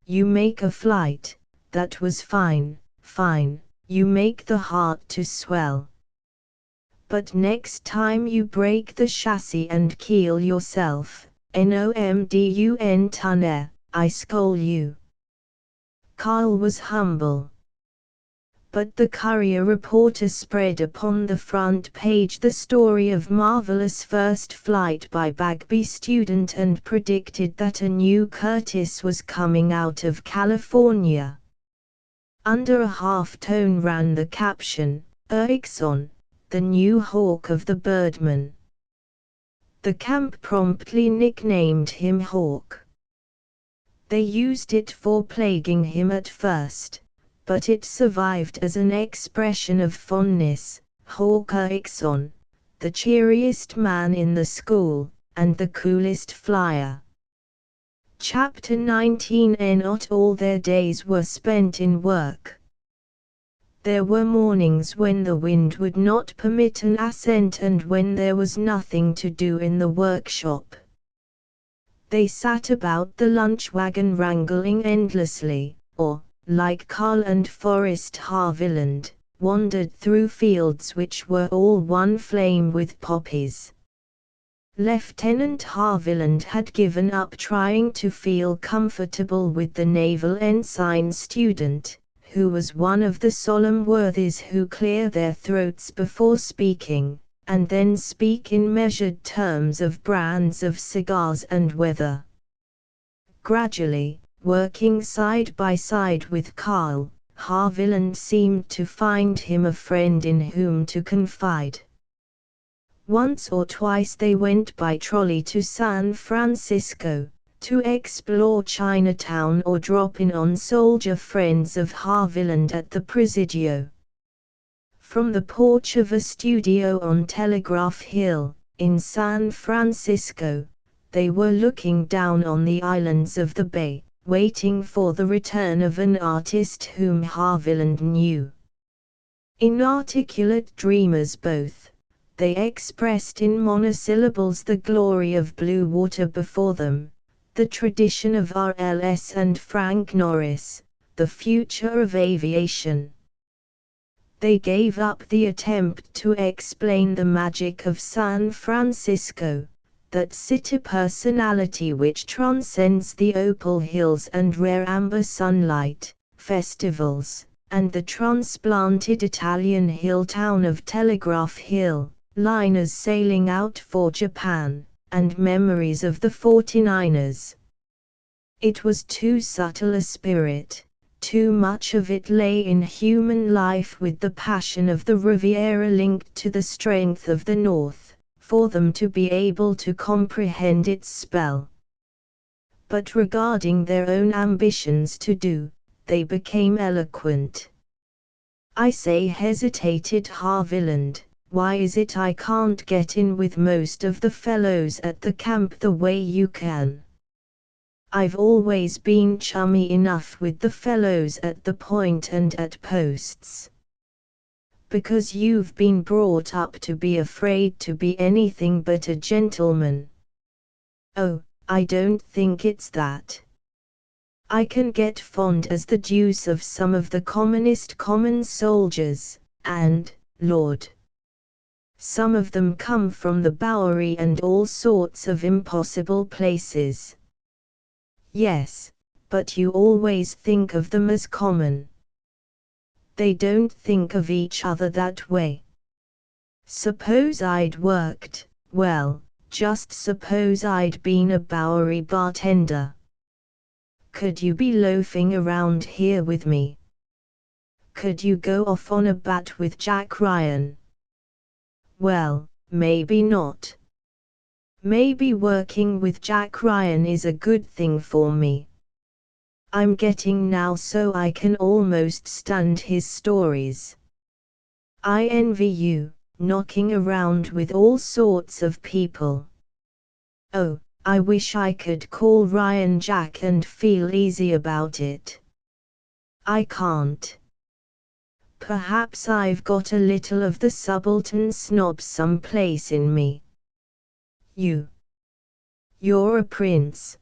you make a flight, that was fine, you make the heart to swell. But next time you break the chassis and keel yourself, nomdun tonner, I scold you. Carl was humble. But the Courier reporter spread upon the front page the story of marvelous first flight by Bagby student and predicted that a new Curtiss was coming out of California. Under a half-tone ran the caption, Ericsson, the new hawk of the Birdman. The camp promptly nicknamed him Hawk. They used it for plaguing him at first, but it survived as an expression of fondness. Hawk Ericsson, the cheeriest man in the school, and the coolest flyer. Chapter 19. Not all their days were spent in work. There were mornings when the wind would not permit an ascent and when there was nothing to do in the workshop. They sat about the lunch wagon wrangling endlessly, or, like Carl and Forrest Harviland, wandered through fields which were all one flame with poppies. Lieutenant Harviland had given up trying to feel comfortable with the naval ensign student, who was one of the solemn worthies who clear their throats before speaking, and then speak in measured terms of brands of cigars and weather. Gradually, working side by side with Carl, Harviland seemed to find him a friend in whom to confide. Once or twice they went by trolley to San Francisco, to explore Chinatown or drop in on soldier friends of Harviland at the Presidio. From the porch of a studio on Telegraph Hill, in San Francisco, they were looking down on the islands of the bay, waiting for the return of an artist whom Harviland knew. Inarticulate dreamers both, they expressed in monosyllables the glory of blue water before them, the tradition of RLS and Frank Norris, the future of aviation. They gave up the attempt to explain the magic of San Francisco, that city personality which transcends the opal hills and rare amber sunlight, festivals, and the transplanted Italian hill town of Telegraph Hill, liners sailing out for Japan, and memories of the 49ers. It was too subtle a spirit, too much of it lay in human life with the passion of the Riviera linked to the strength of the North, for them to be able to comprehend its spell. But regarding their own ambitions to do, they became eloquent. I say, hesitated Harviland, why is it I can't get in with most of the fellows at the camp the way you can? I've always been chummy enough with the fellows at the point and at posts. Because you've been brought up to be afraid to be anything but a gentleman. Oh, I don't think it's that. I can get fond as the deuce of some of the commonest common soldiers, and, Lord, some of them come from the Bowery and all sorts of impossible places. Yes, but you always think of them as common. They don't think of each other that way. Suppose I'd worked, well, just suppose I'd been a Bowery bartender. Could you be loafing around here with me? Could you go off on a bat with Jack Ryan? Well, maybe not. Maybe working with Jack Ryan is a good thing for me. I'm getting now so I can almost stand his stories. I envy you, knocking around with all sorts of people. Oh, I wish I could call Ryan Jack and feel easy about it. I can't. Perhaps I've got a little of the subaltern snob someplace in me. You You're a prince.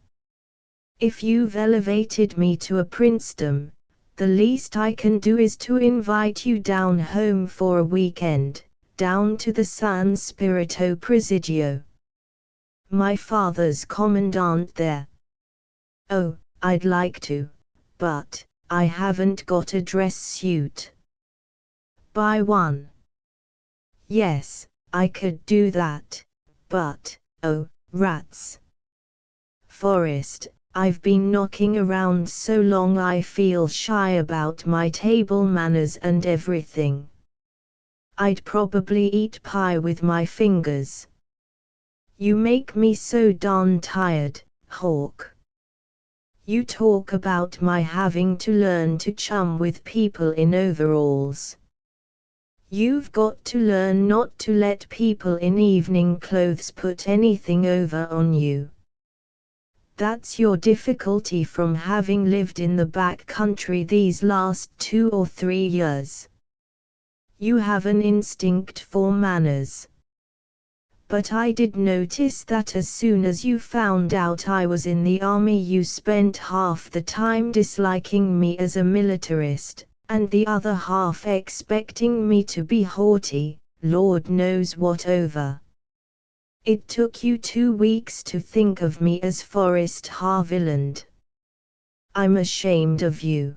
If you've elevated me to a princedom, the least I can do is to invite you down home for a weekend, down to the San Spirito Presidio. My father's commandant there. Oh, I'd like to, but I haven't got a dress suit. Buy one. Yes, I could do that, but, oh, rats. Forrest, I've been knocking around so long I feel shy about my table manners and everything. I'd probably eat pie with my fingers. You make me so darn tired, Hawk. You talk about my having to learn to chum with people in overalls. You've got to learn not to let people in evening clothes put anything over on you. That's your difficulty from having lived in the back country these last 2 or 3 years. You have an instinct for manners. But I did notice that as soon as you found out I was in the army you spent half the time disliking me as a militarist, and the other half expecting me to be haughty, Lord knows what over. It took you 2 weeks to think of me as Forrest Harviland. I'm ashamed of you.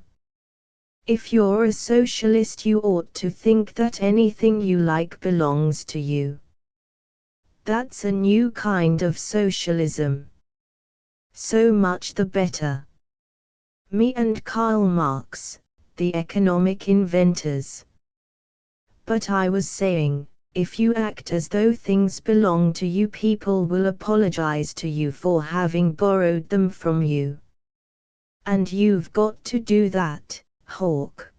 If you're a socialist you ought to think that anything you like belongs to you. That's a new kind of socialism. So much the better. Me and Karl Marx, the economic inventors. But I was saying, if you act as though things belong to you people will apologize to you for having borrowed them from you. And you've got to do that, Hawk.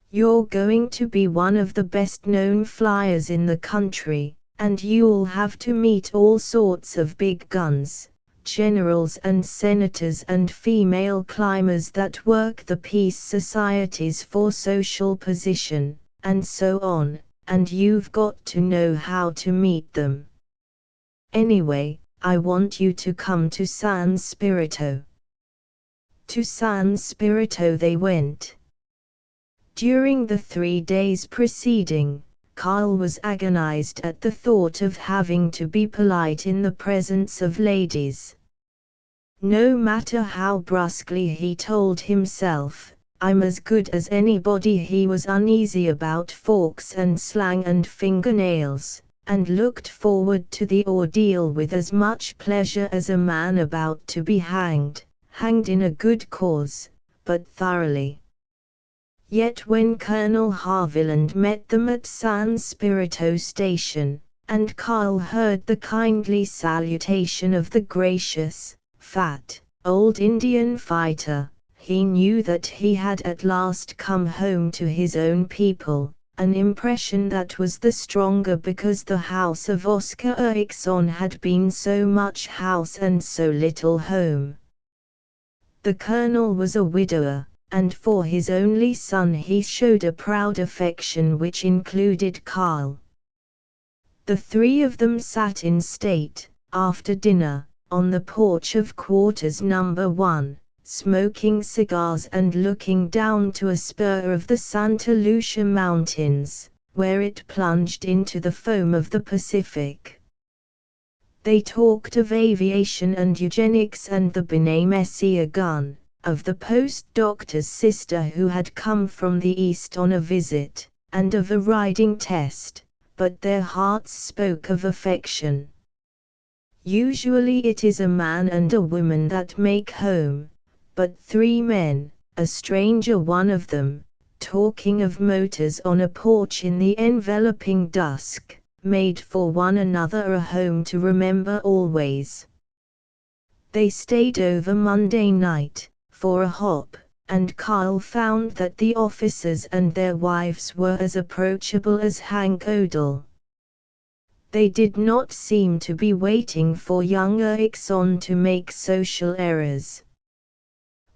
You're going to be one of the best known flyers in the country. And you'll have to meet all sorts of big guns, generals and senators and female climbers that work the peace societies for social position, and so on, and you've got to know how to meet them. Anyway, I want you to come to San Spirito. To San Spirito they went. During the 3 days preceding, Carl was agonized at the thought of having to be polite in the presence of ladies. No matter how brusquely he told himself, I'm as good as anybody, he was uneasy about forks and slang and fingernails, and looked forward to the ordeal with as much pleasure as a man about to be hanged in a good cause, but thoroughly. Yet when Colonel Harviland met them at San Spirito Station, and Carl heard the kindly salutation of the gracious, fat, old Indian fighter, he knew that he had at last come home to his own people, an impression that was the stronger because the house of Oscar Erikson had been so much house and so little home. The colonel was a widower, and for his only son he showed a proud affection which included Carl. The 3 of them sat in state, after dinner, on the porch of quarters number 1, smoking cigars and looking down to a spur of the Santa Lucia Mountains, where it plunged into the foam of the Pacific. They talked of aviation and eugenics and the B'nai Messiah gun, of the post-doctor's sister who had come from the East on a visit, and of a riding test, but their hearts spoke of affection. Usually it is a man and a woman that make home, but 3 men, a stranger one of them, talking of motors on a porch in the enveloping dusk, made for one another a home to remember always. They stayed over Monday night, for a hop, and Carl found that the officers and their wives were as approachable as Hank Odell. They did not seem to be waiting for young Erikson to make social errors.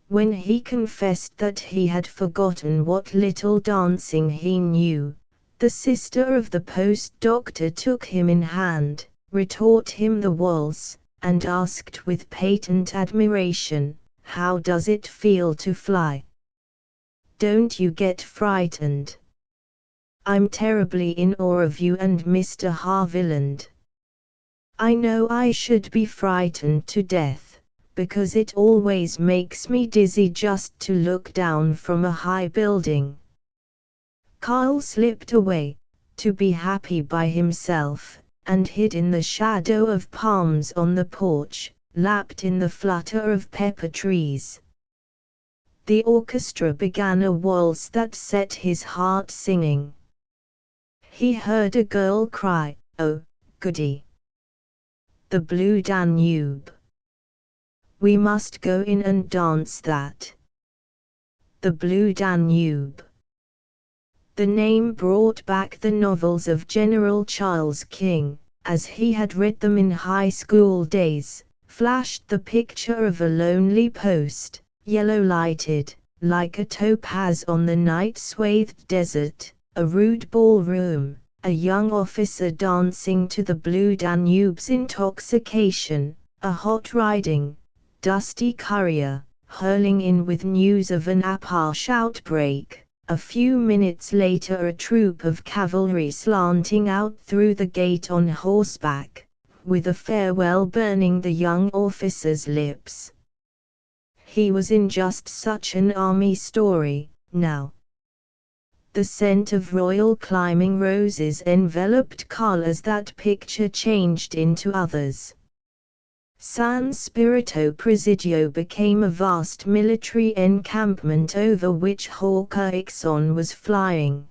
When he confessed that he had forgotten what little dancing he knew, the sister of the post-doctor took him in hand, retaught him the waltz, and asked with patent admiration, "How does it feel to fly? Don't you get frightened? I'm terribly in awe of you and Mr. Haviland. I know I should be frightened to death, because it always makes me dizzy just to look down from a high building." Carl slipped away, to be happy by himself, and hid in the shadow of palms on the porch, lapped in the flutter of pepper trees. The orchestra began a waltz that set his heart singing. He heard a girl cry, "Oh, goody! The Blue Danube. We must go in and dance that." The Blue Danube. The name brought back the novels of General Charles King, as he had read them in high school days, flashed the picture of a lonely post, yellow-lighted, like a topaz on the night-swathed desert, a rude ballroom, a young officer dancing to the Blue Danube's intoxication, a hot-riding, dusty courier, hurling in with news of an Apache outbreak. A few minutes later a troop of cavalry slanting out through the gate on horseback, with a farewell burning the young officer's lips. He was in just such an army story, now. The scent of royal climbing roses enveloped Carl as that picture changed into others. San Spirito Presidio became a vast military encampment over which Hawker Ixon was flying.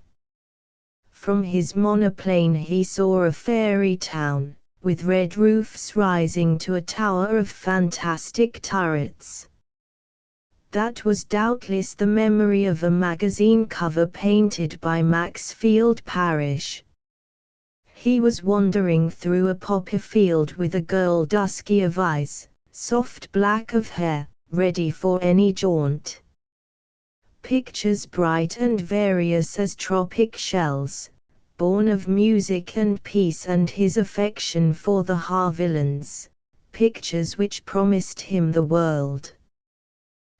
From his monoplane he saw a fairy town, with red roofs rising to a tower of fantastic turrets. That was doubtless the memory of a magazine cover painted by Maxfield Parrish. He was wandering through a poppy field with a girl dusky of eyes, soft black of hair, ready for any jaunt. Pictures bright and various as tropic shells, born of music and peace and his affection for the Havilands, pictures which promised him the world.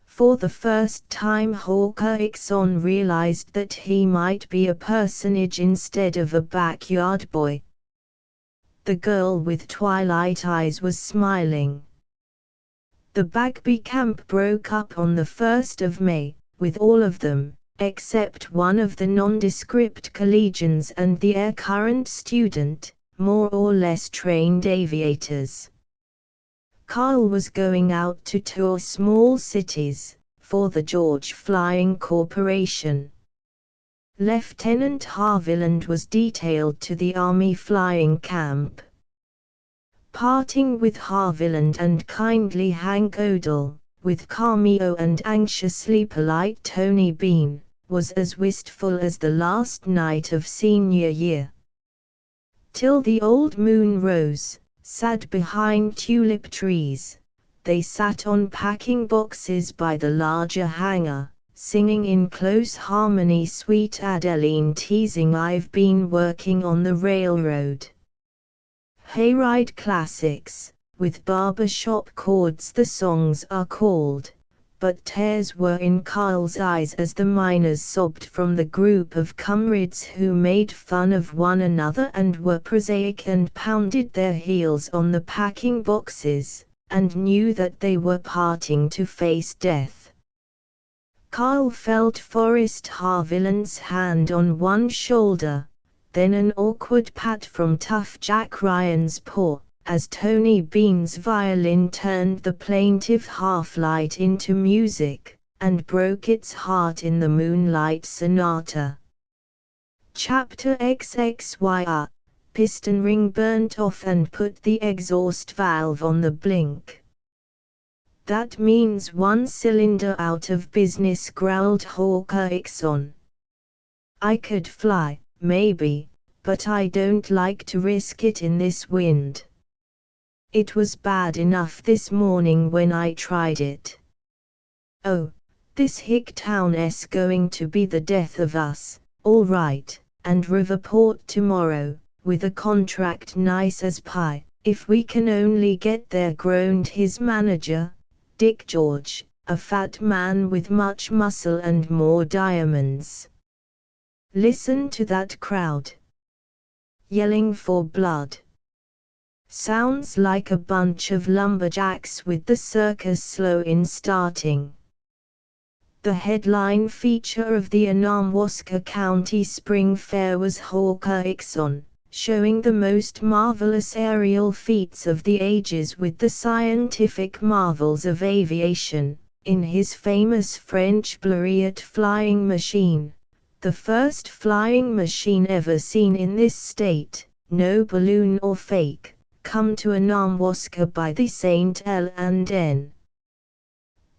For the first time Hawker Ixon realized that he might be a personage instead of a backyard boy. The girl with twilight eyes was smiling. The Bagby camp broke up on the 1st of May, with all of them, except one of the nondescript collegians and the air current student, more or less trained aviators. Carl was going out to tour small cities, for the George Flying Corporation. Lieutenant Haviland was detailed to the Army flying camp. Parting with Haviland and kindly Hank Odell, with cameo and anxiously polite Tony Bean, was as wistful as the last night of senior year. Till the old moon rose, sad behind tulip trees, they sat on packing boxes by the larger hangar, singing in close harmony Sweet Adeline teasing I've been working on the railroad. Hayride classics, with barbershop chords the songs are called, but tears were in Carl's eyes as the miners sobbed from the group of comrades who made fun of one another and were prosaic and pounded their heels on the packing boxes, and knew that they were parting to face death. Carl felt Forrest Haviland's hand on one shoulder, then an awkward pat from tough Jack Ryan's paw, as Tony Bean's violin turned the plaintive half-light into music, and broke its heart in the Moonlight Sonata. Chapter XXYR, piston ring burnt off and put the exhaust valve on the blink. That means one cylinder out of business, growled Hawker Ixon. I could fly, maybe, but I don't like to risk it in this wind. It was bad enough this morning when I tried it. Oh, this hick town's going to be the death of us, all right, and Riverport tomorrow, with a contract nice as pie, "If we can only get there," groaned his manager, Dick George, a fat man with much muscle and more diamonds. "Listen to that crowd. Yelling for blood. Sounds like a bunch of lumberjacks with the circus slow in starting." The headline feature of the Anamwaska County Spring Fair was Hawker Ixon, showing the most marvelous aerial feats of the ages with the scientific marvels of aviation, in his famous French Blériot flying machine, the first flying machine ever seen in this state, no balloon or fake, come to Anamwaska by the St. L&N.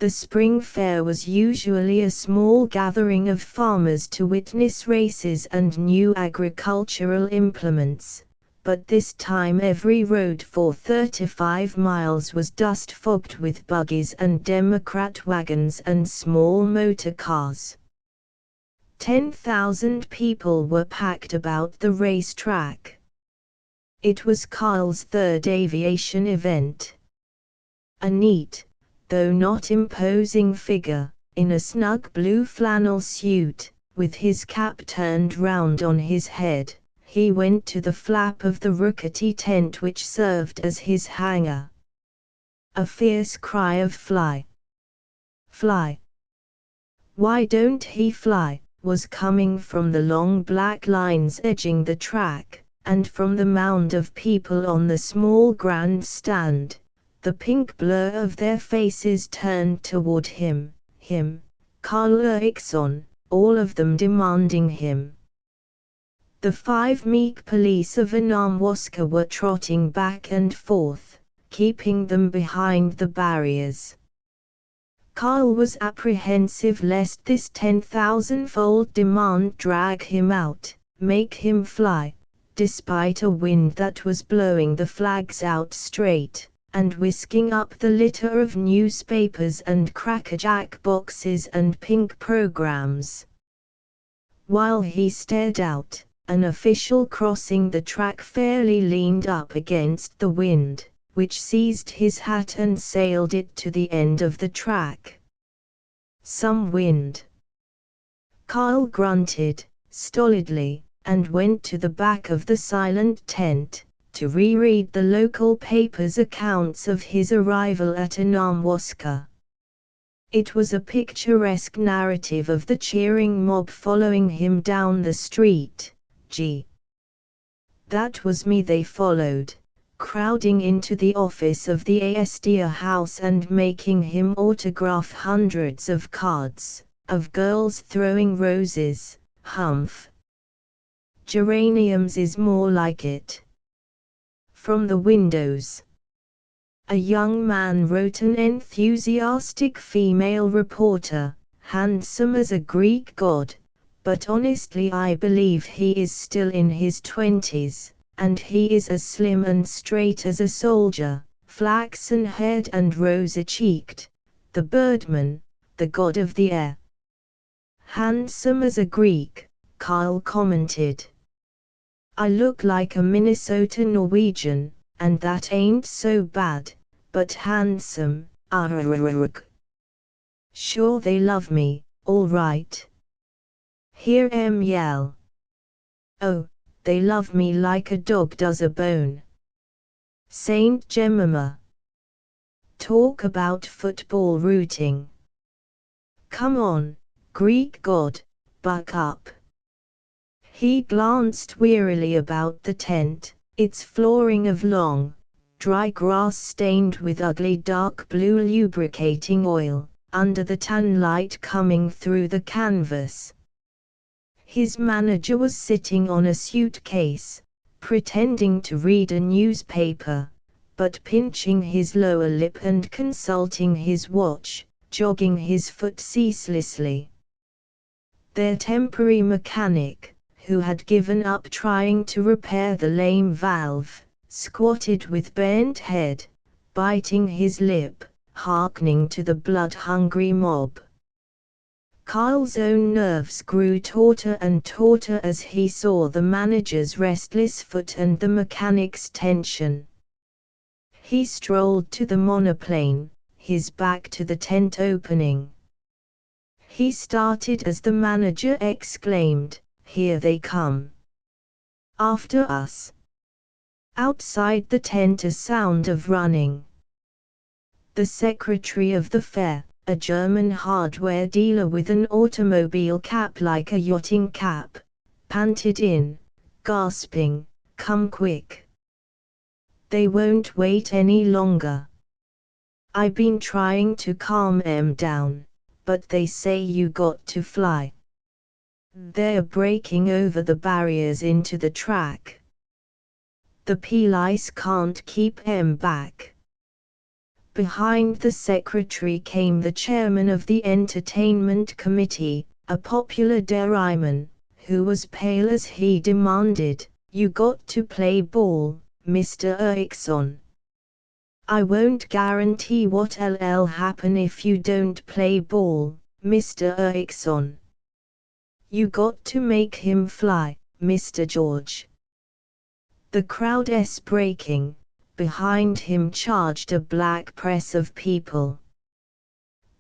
The spring fair was usually a small gathering of farmers to witness races and new agricultural implements, but this time every road for 35 miles was dust-fogged with buggies and Democrat wagons and small motor cars. 10,000 people were packed about the racetrack. It was Carl's third aviation event. A neat, though not imposing figure, in a snug blue flannel suit, with his cap turned round on his head, he went to the flap of the rickety tent which served as his hangar. A fierce cry of "Fly! Fly! Why don't he fly?" was coming from the long black lines edging the track, and from the mound of people on the small grandstand. The pink blur of their faces turned toward him, Carl Ixon, all of them demanding him. The 5 meek police of Anamwaska were trotting back and forth, keeping them behind the barriers. Carl was apprehensive lest this 10,000-fold demand drag him out, make him fly, despite a wind that was blowing the flags out straight, and whisking up the litter of newspapers and crackerjack boxes and pink programs. While he stared out, an official crossing the track fairly leaned up against the wind, which seized his hat and sailed it to the end of the track. "Some wind." Carl grunted, stolidly, and went to the back of the silent tent, to reread the local paper's accounts of his arrival at Anamwaska. It was a picturesque narrative of the cheering mob following him down the street. Gee! That was me they followed, crowding into the office of the Astia House and making him autograph hundreds of cards, of girls throwing roses, humph. Geraniums is more like it. From the windows. A young man wrote an enthusiastic female reporter, handsome as a Greek god, but honestly I believe he is still in his 20s, and he is as slim and straight as a soldier, flaxen-haired and rosy-cheeked, the birdman, the god of the air. Handsome as a Greek, Carl commented. I look like a Minnesota Norwegian, and that ain't so bad, but handsome, Sure they love me, all right. Hear 'em yell. Oh, they love me like a dog does a bone. Saint Jemima. Talk about football rooting. Come on, Greek god, buck up. He glanced wearily about the tent, its flooring of long, dry grass stained with ugly dark blue lubricating oil, under the tan light coming through the canvas. His manager was sitting on a suitcase, pretending to read a newspaper, but pinching his lower lip and consulting his watch, jogging his foot ceaselessly. Their temporary mechanic, who had given up trying to repair the lame valve, squatted with bent head, biting his lip, hearkening to the blood-hungry mob. Carl's own nerves grew tauter and tauter as he saw the manager's restless foot and the mechanic's tension. He strolled to the monoplane, his back to the tent opening. He started as the manager exclaimed, "Here they come! After us!" Outside the tent a sound of running. The secretary of the fair, a German hardware dealer with an automobile cap like a yachting cap, panted in, gasping, "Come quick! They won't wait any longer. I been trying to calm 'em down, but they say you got to fly. They're breaking over the barriers into the track. The police can't keep 'em back." Behind the secretary came the chairman of the entertainment committee, a popular dairyman, who was pale as he demanded, "You got to play ball, Mr. Eriksson. I won't guarantee what'll happen if you don't play ball, Mr. Eriksson. You got to make him fly, Mr. George." The crowd's breaking. Behind him charged a black press of people.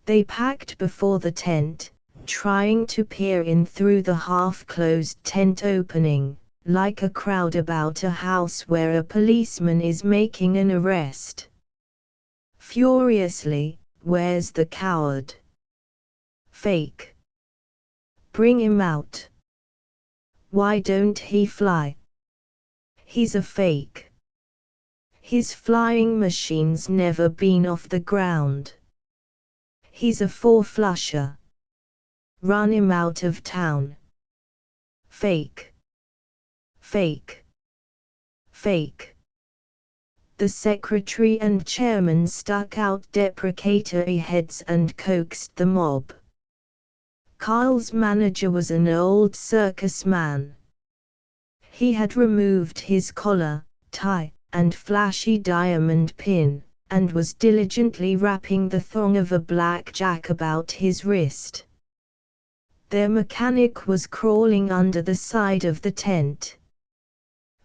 They packed before the tent, trying to peer in through the half-closed tent opening, like a crowd about a house where a policeman is making an arrest. Furiously, "Where's the coward? Fake! Bring him out! Why don't he fly? He's a fake. His flying machine's never been off the ground. He's a four-flusher. Run him out of town. Fake! Fake! Fake!" The secretary and chairman stuck out deprecatory heads and coaxed the mob. Kyle's manager was an old circus man. He had removed his collar, tie, and flashy diamond pin, and was diligently wrapping the thong of a blackjack about his wrist. Their mechanic was crawling under the side of the tent.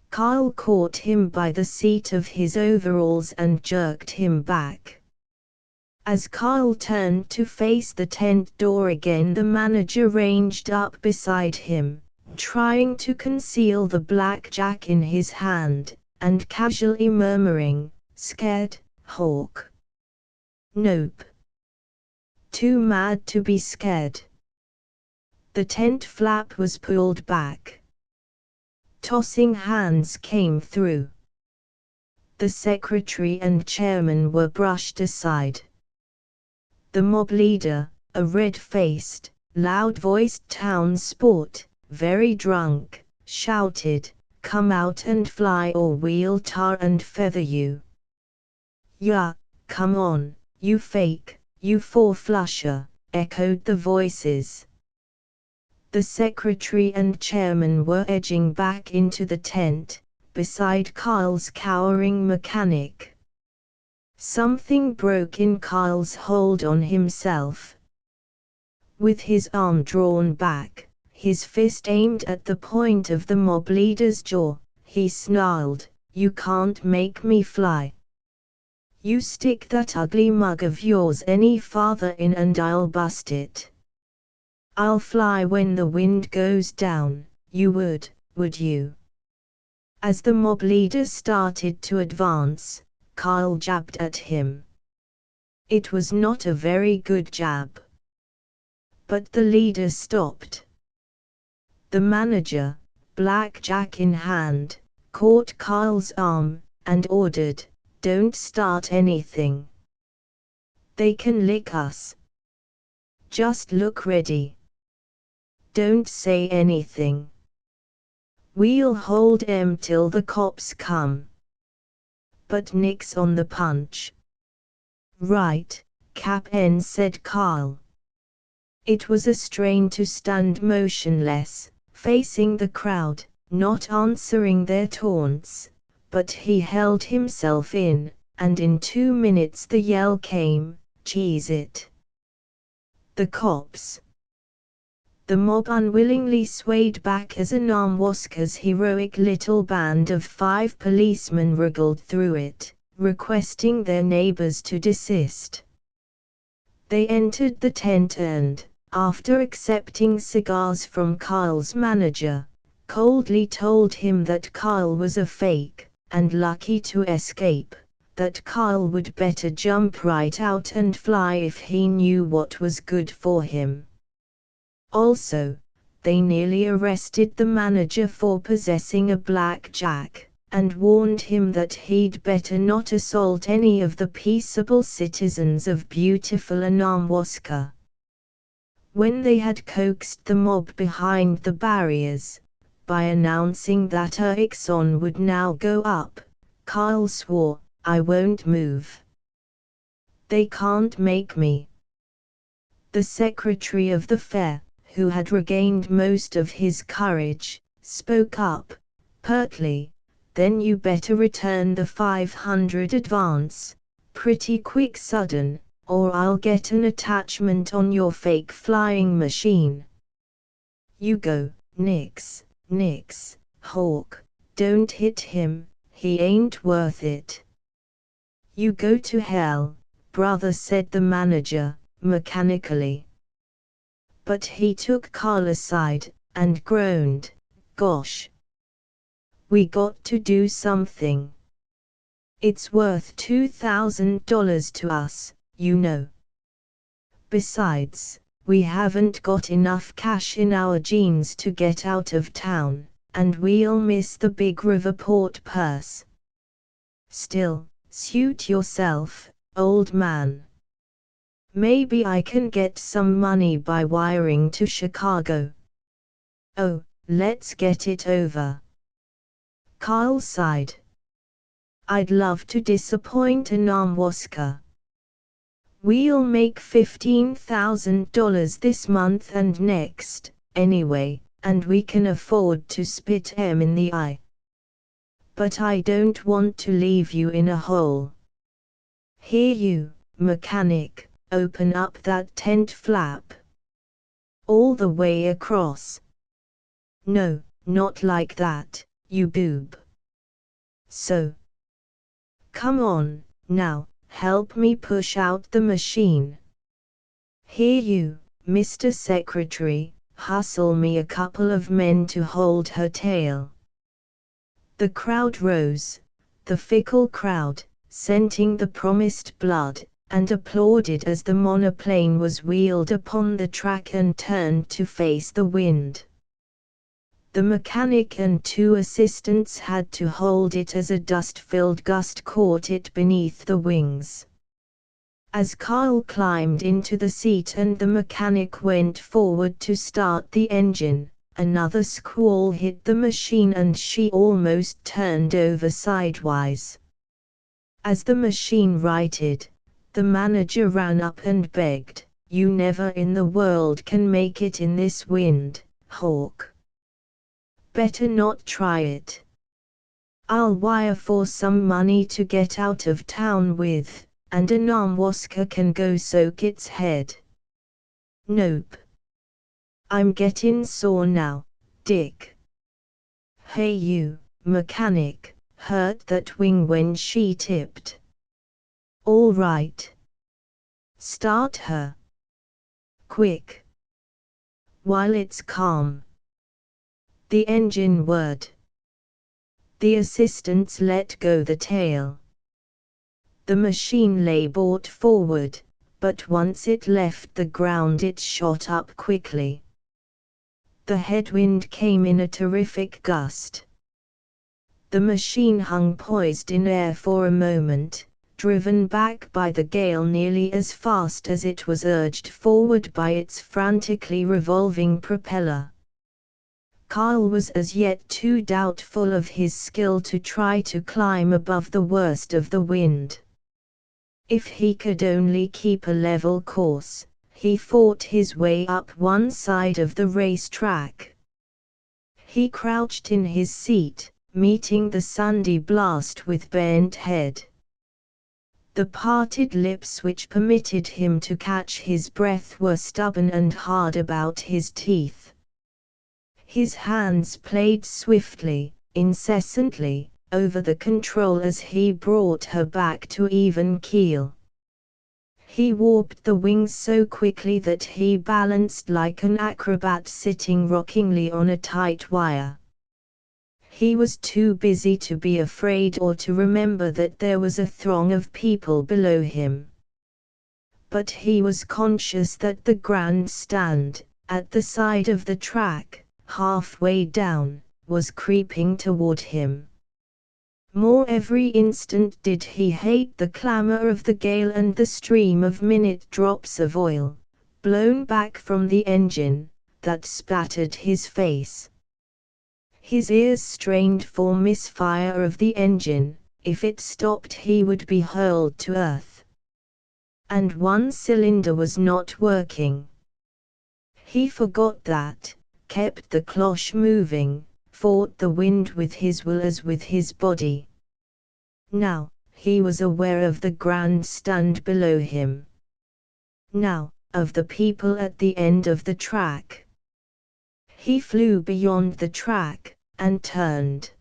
Kyle caught him by the seat of his overalls and jerked him back. As Kyle turned to face the tent door again, the manager ranged up beside him, trying to conceal the blackjack in his hand, and casually murmuring, "Scared, Hawk? Nope. Too mad to be scared." The tent flap was pulled back. Tossing hands came through. The secretary and chairman were brushed aside. The mob leader, a red-faced, loud-voiced town sport, very drunk, shouted, "Come out and fly or we'll tar and feather you. Yeah, come on, you fake, you four-flusher," echoed the voices. The secretary and chairman were edging back into the tent, beside Kyle's cowering mechanic. Something broke in Kyle's hold on himself. With his arm drawn back, his fist aimed at the point of the mob leader's jaw, he snarled, "You can't make me fly. You stick that ugly mug of yours any farther in and I'll bust it. I'll fly when the wind goes down, you would you?" As the mob leader started to advance, Kyle jabbed at him. It was not a very good jab. But the leader stopped. The manager, blackjack in hand, caught Kyle's arm, and ordered, "Don't start anything. They can lick us. Just look ready. Don't say anything. We'll hold 'em till the cops come. But nix on the punch." "Right, Cap'n," said Kyle. It was a strain to stand motionless, facing the crowd, not answering their taunts, but he held himself in, and in 2 minutes the yell came, "Cheese it! The cops!" The mob unwillingly swayed back as Anamwaska's heroic little band of 5 policemen wriggled through it, requesting their neighbors to desist. They entered the tent and, after accepting cigars from Kyle's manager, coldly told him that Kyle was a fake, and lucky to escape, that Kyle would better jump right out and fly if he knew what was good for him. Also, they nearly arrested the manager for possessing a blackjack, and warned him that he'd better not assault any of the peaceable citizens of beautiful Anamwaska. When they had coaxed the mob behind the barriers, by announcing that Ixon would now go up, Kyle swore, "I won't move. They can't make me." The secretary of the fair, who had regained most of his courage, spoke up, pertly, "Then you better return the 500 advance, pretty quick sudden, or I'll get an attachment on your fake flying machine." "You go, nix, Hawk, don't hit him, he ain't worth it." "You go to hell, brother," said the manager, mechanically. But he took Carl aside, and groaned, "Gosh. We got to do something. It's worth $2,000 to us, you know. Besides, we haven't got enough cash in our jeans to get out of town, and we'll miss the big Riverport purse. Still, suit yourself, old man. Maybe I can get some money by wiring to Chicago." "Oh, let's get it over." Kyle sighed. "I'd love to disappoint Anamwaska. We'll make $15,000 this month and next, anyway, and we can afford to spit 'em in the eye. But I don't want to leave you in a hole. Here you, mechanic, open up that tent flap. All the way across. No, not like that, you boob. So. Come on, now, help me push out the machine. Here you, Mr. Secretary, hustle me a couple of men to hold her tail." The crowd rose, the fickle crowd, scenting the promised blood, and applauded as the monoplane was wheeled upon the track and turned to face the wind. The mechanic and two assistants had to hold it as a dust-filled gust caught it beneath the wings. As Kyle climbed into the seat and the mechanic went forward to start the engine, another squall hit the machine and she almost turned over sidewise. As the machine righted, the manager ran up and begged, "You never in the world can make it in this wind, Hawk. Better not try it. I'll wire for some money to get out of town with, and Anamwaska can go soak its head." "Nope. I'm getting sore now, Dick." "Hey you, mechanic, hurt that wing when she tipped?" "All right. Start her. Quick. While it's calm." The engine whirred. The assistants let go the tail. The machine lay brought forward, but once it left the ground it shot up quickly. The headwind came in a terrific gust. The machine hung poised in air for a moment, driven back by the gale nearly as fast as it was urged forward by its frantically revolving propeller. Kyle was as yet too doubtful of his skill to try to climb above the worst of the wind. If he could only keep a level course, he fought his way up one side of the racetrack. He crouched in his seat, meeting the Sunday blast with bent head. The parted lips which permitted him to catch his breath were stubborn and hard about his teeth. His hands played swiftly, incessantly, over the control as he brought her back to even keel. He warped the wings so quickly that he balanced like an acrobat sitting rockingly on a tight wire. He was too busy to be afraid or to remember that there was a throng of people below him. But he was conscious that the grandstand, at the side of the track, halfway down, was creeping toward him. More every instant did he hate the clamor of the gale and the stream of minute drops of oil, blown back from the engine, that spattered his face. His ears strained for misfire of the engine. If it stopped he would be hurled to earth. And one cylinder was not working. He forgot that, kept the cloche moving, fought the wind with his will as with his body. Now, he was aware of the grandstand below him. Now, of the people at the end of the track. He flew beyond the track, and turned.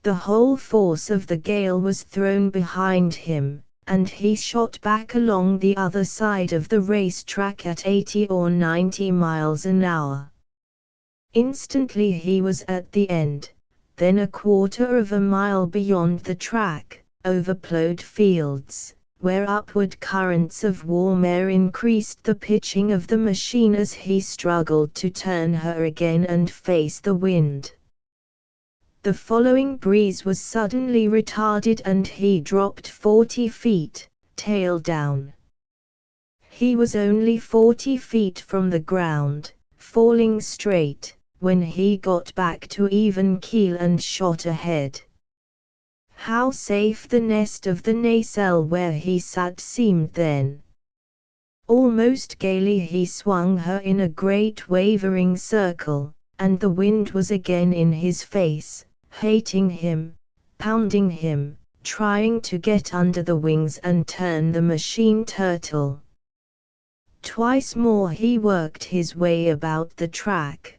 The whole force of the gale was thrown behind him, and he shot back along the other side of the racetrack at 80 or 90 miles an hour. Instantly he was at the end, then a quarter of a mile beyond the track, over plowed fields, where upward currents of warm air increased the pitching of the machine as he struggled to turn her again and face the wind. The following breeze was suddenly retarded and he dropped 40 feet, tail down. He was only 40 feet from the ground, falling straight, when he got back to even keel and shot ahead. How safe the nest of the nacelle where he sat seemed then. Almost gaily he swung her in a great wavering circle, and the wind was again in his face, hating him, pounding him, trying to get under the wings and turn the machine turtle. Twice more he worked his way about the track.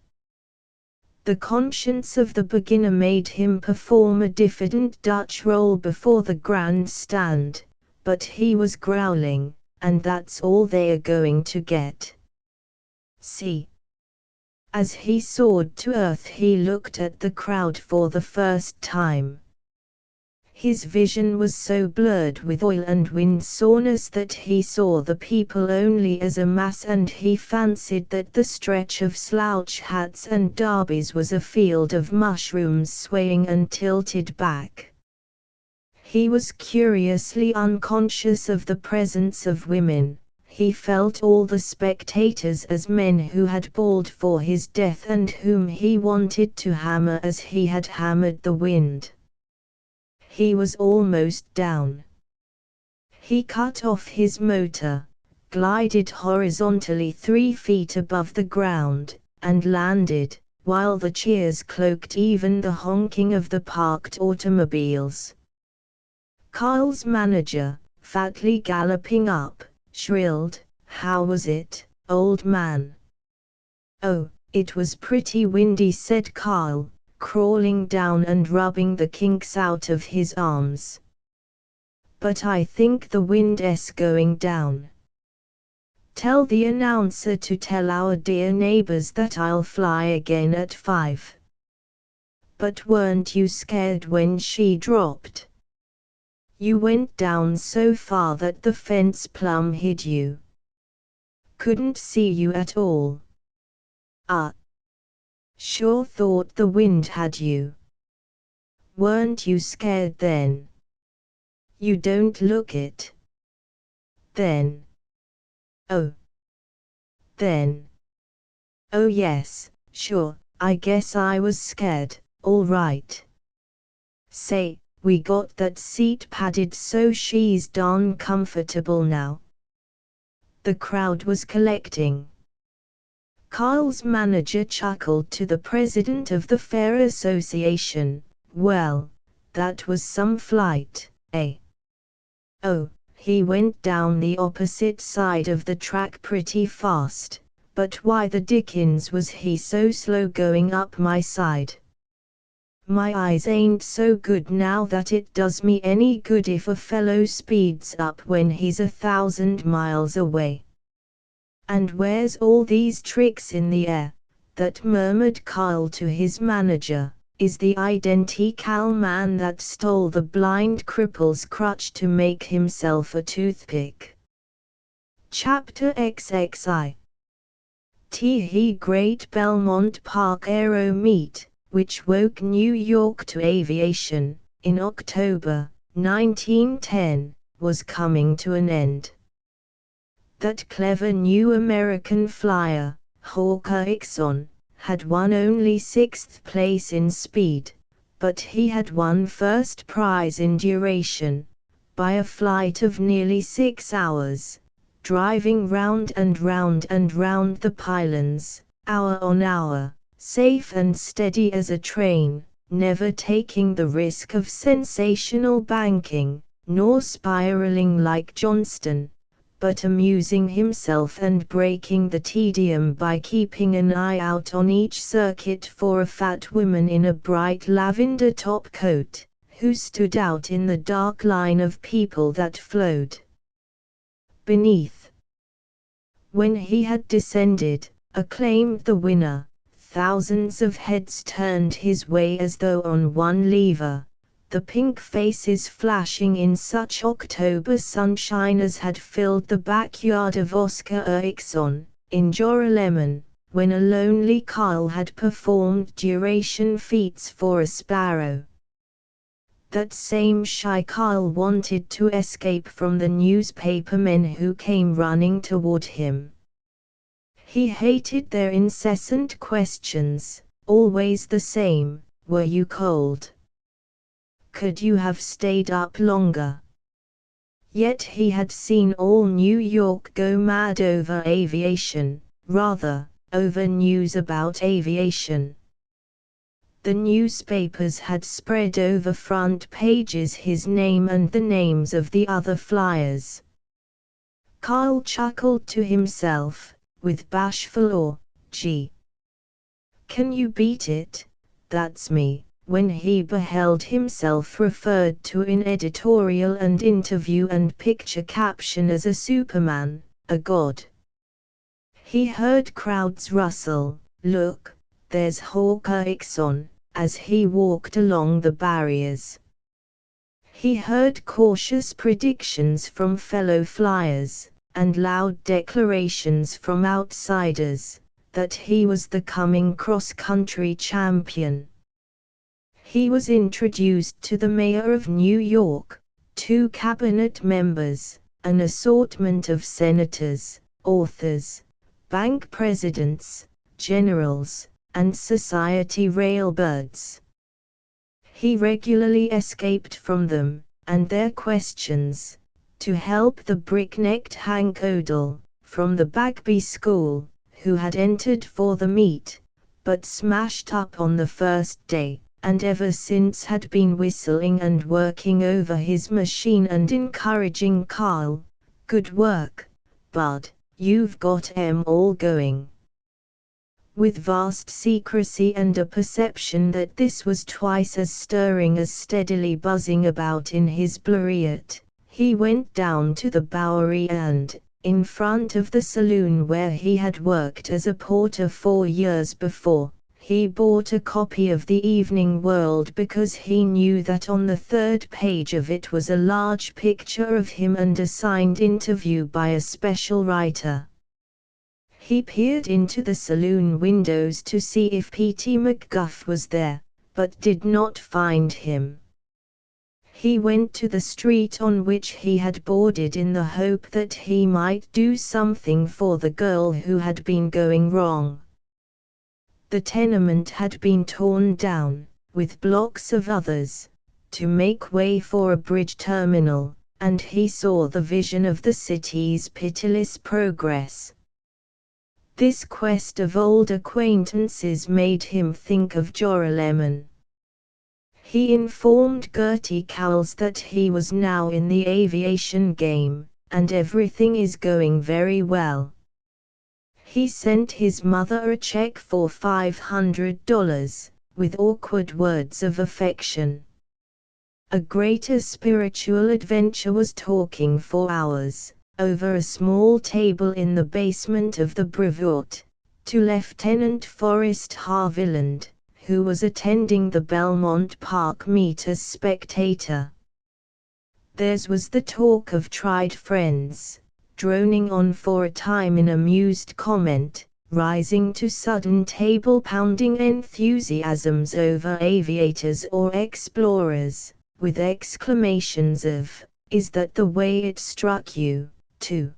The conscience of the beginner made him perform a diffident Dutch roll before the grandstand, but he was growling, and that's all they are going to get. See. As he soared to earth he looked at the crowd for the first time. His vision was so blurred with oil and wind soreness that he saw the people only as a mass, and he fancied that the stretch of slouch hats and derbies was a field of mushrooms swaying and tilted back. He was curiously unconscious of the presence of women. He felt all the spectators as men who had bawled for his death and whom he wanted to hammer as he had hammered the wind. He was almost down. He cut off his motor, glided horizontally 3 feet above the ground, and landed, while the cheers cloaked even the honking of the parked automobiles. Carl's manager, fatly galloping up, shrilled, "How was it, old man?" "Oh, it was pretty windy," said Carl, crawling down and rubbing the kinks out of his arms. "But I think the wind's going down. Tell the announcer to tell our dear neighbors that I'll fly again at 5. But weren't you scared when she dropped? You went down so far that the fence plumb hid you. Couldn't see you at all. Sure thought the wind had you. Weren't you scared then? You don't look it. Then. Oh. Then. Oh yes, sure, I guess I was scared, all right. Say, we got that seat padded so she's darn comfortable now." The crowd was collecting. Carl's manager chuckled to the president of the Fair Association. "Well, that was some flight, eh?" "Oh, he went down the opposite side of the track pretty fast, but why the dickens was he so slow going up my side?" My eyes ain't so good now that it does me any good if a fellow speeds up when he's 1,000 miles away. And where's all these tricks in the air, that murmured Kyle to his manager, is the identical man that stole the blind cripple's crutch to make himself a toothpick. Chapter XXI. The Great Belmont Park Aero Meet, which woke New York to aviation, in October 1910, was coming to an end. That clever new American flyer, Hawker Hickson, had won only 6th place in speed, but he had won first prize in duration, by a flight of nearly 6 hours, driving round and round and round the pylons, hour on hour, safe and steady as a train, never taking the risk of sensational banking, nor spiraling like Johnston, but amusing himself and breaking the tedium by keeping an eye out on each circuit for a fat woman in a bright lavender top coat, who stood out in the dark line of people that flowed beneath. When he had descended, acclaimed the winner, thousands of heads turned his way as though on one lever, the pink faces flashing in such October sunshine as had filled the backyard of Oscar Erickson, in Joralemon, when a lonely Kyle had performed duration feats for a sparrow. That same shy Kyle wanted to escape from the newspapermen who came running toward him. He hated their incessant questions, always the same: were you cold? Could you have stayed up longer? Yet he had seen all New York go mad over aviation, rather, over news about aviation. The newspapers had spread over front pages his name and the names of the other flyers. Kyle chuckled to himself, with bashful awe, "Gee, can you beat it? That's me," when he beheld himself referred to in editorial and interview and picture caption as a Superman, a god. He heard crowds rustle, "Look, there's Hawker Hickson," as he walked along the barriers. He heard cautious predictions from fellow flyers, and loud declarations from outsiders, that he was the coming cross-country champion. He was introduced to the mayor of New York, 2 cabinet members, an assortment of senators, authors, bank presidents, generals, and society railbirds. He regularly escaped from them, and their questions, to help the brick-necked Hank Odell, from the Bagby School, who had entered for the meet, but smashed up on the first day, and ever since had been whistling and working over his machine and encouraging Kyle, "Good work, bud, you've got 'em all going." With vast secrecy and a perception that this was twice as stirring as steadily buzzing about in his bleriot, he went down to the Bowery and, in front of the saloon where he had worked as a porter 4 years before, he bought a copy of the Evening World because he knew that on the 3rd page of it was a large picture of him and a signed interview by a special writer. He peered into the saloon windows to see if P.T. McGuff was there, but did not find him. He went to the street on which he had boarded in the hope that he might do something for the girl who had been going wrong. The tenement had been torn down, with blocks of others, to make way for a bridge terminal, and he saw the vision of the city's pitiless progress. This quest of old acquaintances made him think of Joralemon. He informed Gertie Cowles that he was now in the aviation game, and everything is going very well. He sent his mother a check for $500, with awkward words of affection. A greater spiritual adventure was talking for hours, over a small table in the basement of the Brevoort, to Lieutenant Forrest Harvilland, who was attending the Belmont Park meet as spectator. Theirs was the talk of tried friends, droning on for a time in amused comment, rising to sudden table-pounding enthusiasms over aviators or explorers, with exclamations of, "Is that the way it struck you, too?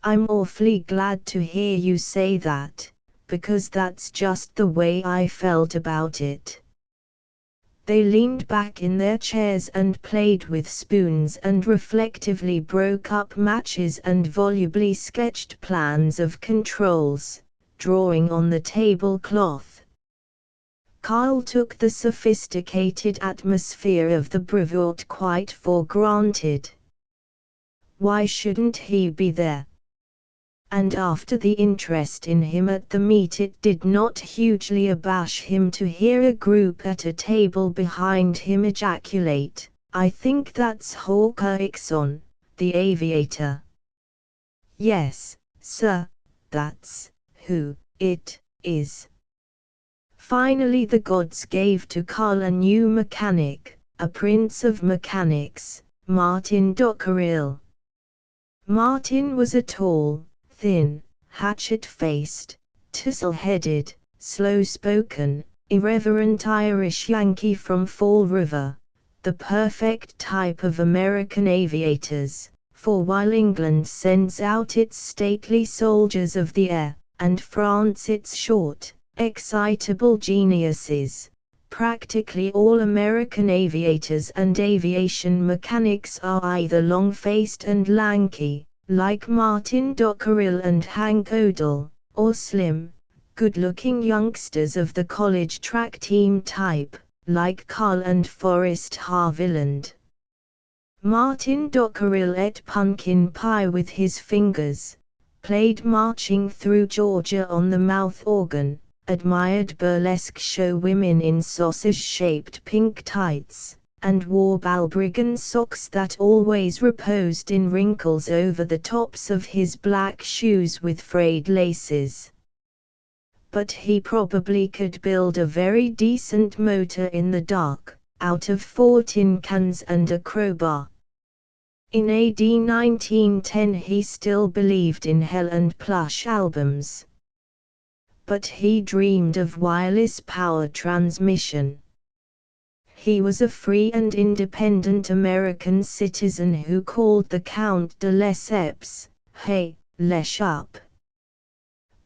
I'm awfully glad to hear you say that, because that's just the way I felt about it." They leaned back in their chairs and played with spoons and reflectively broke up matches and volubly sketched plans of controls, drawing on the tablecloth. Carl took the sophisticated atmosphere of the Brevoort quite for granted. Why shouldn't he be there? And after the interest in him at the meet, it did not hugely abash him to hear a group at a table behind him ejaculate, "I think that's Hawker Ixon, the aviator." "Yes, sir, that's who it is." Finally the gods gave to Carl a new mechanic, a prince of mechanics, Martin Dockerell. Martin was a tall, thin, hatchet-faced, tousle-headed, slow-spoken, irreverent Irish Yankee from Fall River, the perfect type of American aviators, for while England sends out its stately soldiers of the air, and France its short, excitable geniuses, practically all American aviators and aviation mechanics are either long-faced and lanky, like Martin Dockerell and Hank Odell, or slim, good-looking youngsters of the college track team type, like Carl and Forrest Harvilland. Martin Dockerell ate pumpkin pie with his fingers, played Marching Through Georgia on the mouth organ, admired burlesque show women in sausage-shaped pink tights, and wore balbriggan socks that always reposed in wrinkles over the tops of his black shoes with frayed laces. But he probably could build a very decent motor in the dark, out of 4 tin cans and a crowbar. In AD 1910 he still believed in hell and plush albums. But he dreamed of wireless power transmission. He was a free and independent American citizen who called the Count de Lesseps, "Hey, lesh up."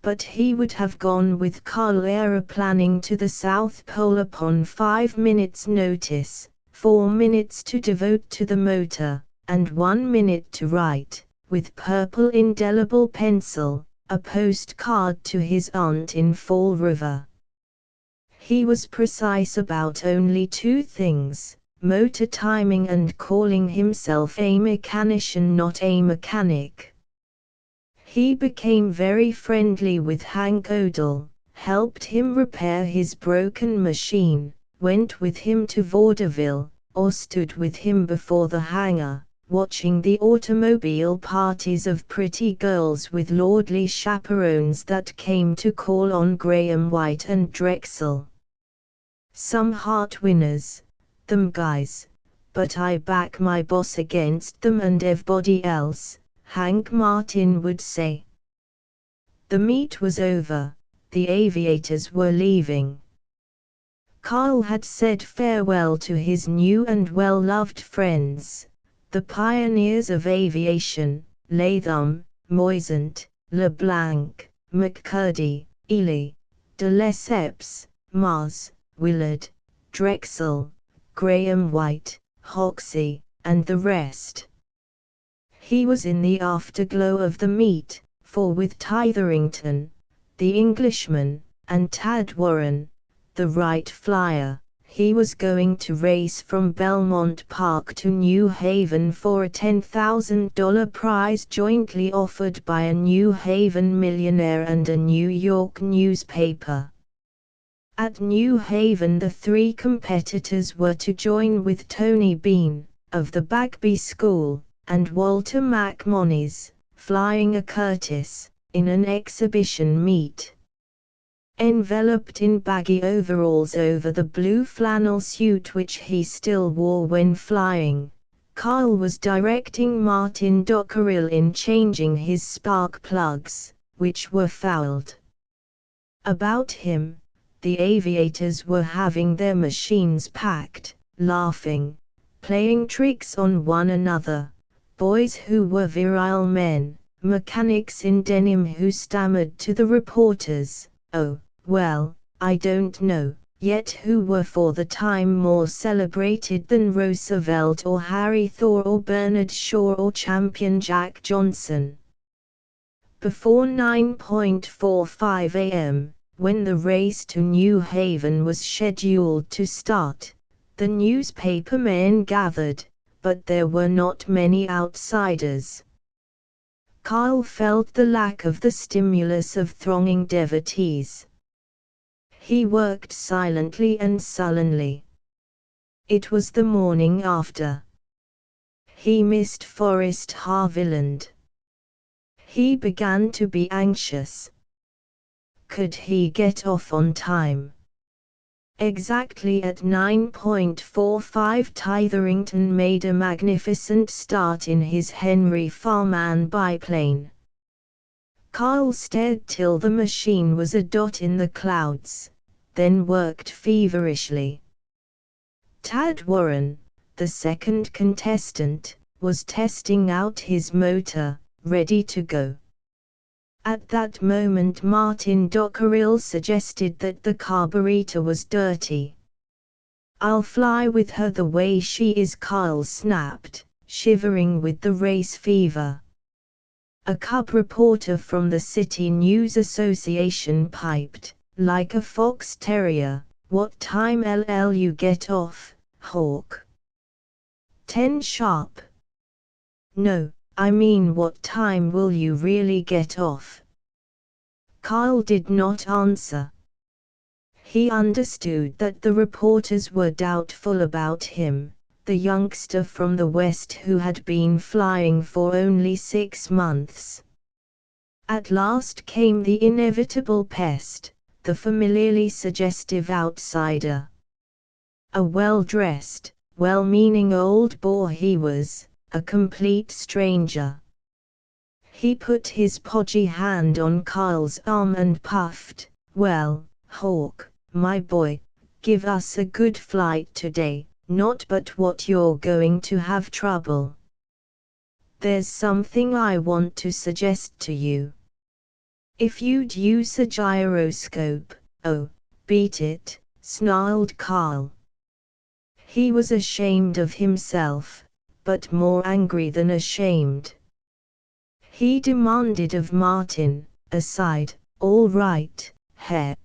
But he would have gone with Carl aeroplaning to the South Pole upon 5 minutes' notice, 4 minutes to devote to the motor, and 1 minute to write, with purple indelible pencil, a postcard to his aunt in Fall River. He was precise about only 2 things, motor timing and calling himself a mechanician, not a mechanic. He became very friendly with Hank Odell, helped him repair his broken machine, went with him to vaudeville, or stood with him before the hangar, watching the automobile parties of pretty girls with lordly chaperones that came to call on Graham White and Drexel. Some heart winners, them guys, but I back my boss against them and everybody else, Hank Martin would say. The meet was over, the aviators were leaving. Carl had said farewell to his new and well-loved friends, the pioneers of aviation, Latham, Moisant, LeBlanc, McCurdy, Ely, de Lesseps, Mars, Willard, Drexel, Graham White, Hoxie, and the rest. He was in the afterglow of the meet, for with Tytherington, the Englishman, and Tad Warren, the Wright Flyer, he was going to race from Belmont Park to New Haven for a $10,000 prize jointly offered by a New Haven millionaire and a New York newspaper. At New Haven the three competitors were to join with Tony Bean, of the Bagby School, and Walter McMonnies, flying a Curtiss, in an exhibition meet. Enveloped in baggy overalls over the blue flannel suit which he still wore when flying, Carl was directing Martin Dockerell in changing his spark plugs, which were fouled. About him, the aviators were having their machines packed, laughing, playing tricks on one another, boys who were virile men, mechanics in denim who stammered to the reporters, "Oh, well, I don't know," yet who were for the time more celebrated than Roosevelt or Harry Thor or Bernard Shaw or Champion Jack Johnson. Before 9:45 a.m., when the race to New Haven was scheduled to start, the newspaper men gathered, but there were not many outsiders. Carl felt the lack of the stimulus of thronging devotees. He worked silently and sullenly. It was the morning after. He missed Forest Haviland. He began to be anxious. Could he get off on time? Exactly at 9:45 Tytherington made a magnificent start in his Henry Farman biplane. Carl stared till the machine was a dot in the clouds, then worked feverishly. Tad Warren, the second contestant, was testing out his motor, ready to go. At that moment Martin Dockerell suggested that the carburetor was dirty. "I'll fly with her the way she is," Carl snapped, shivering with the race fever. A cub reporter from the City News Association piped, like a fox terrier, "What time will you get off, Hawk?" "10 sharp." "No, I mean what time will you really get off?" Carl did not answer. He understood that the reporters were doubtful about him, the youngster from the West who had been flying for only 6 months. At last came the inevitable pest, the familiarly suggestive outsider. A well-dressed, well-meaning old bore he was, a complete stranger. He put his podgy hand on Carl's arm and puffed, "Well, Hawk, my boy, give us a good flight today, not but what you're going to have trouble. There's something I want to suggest to you. If you'd use a gyroscope." "Oh, beat it," snarled Carl. He was ashamed of himself, but more angry than ashamed. He demanded of Martin, aside, "All right, Herr.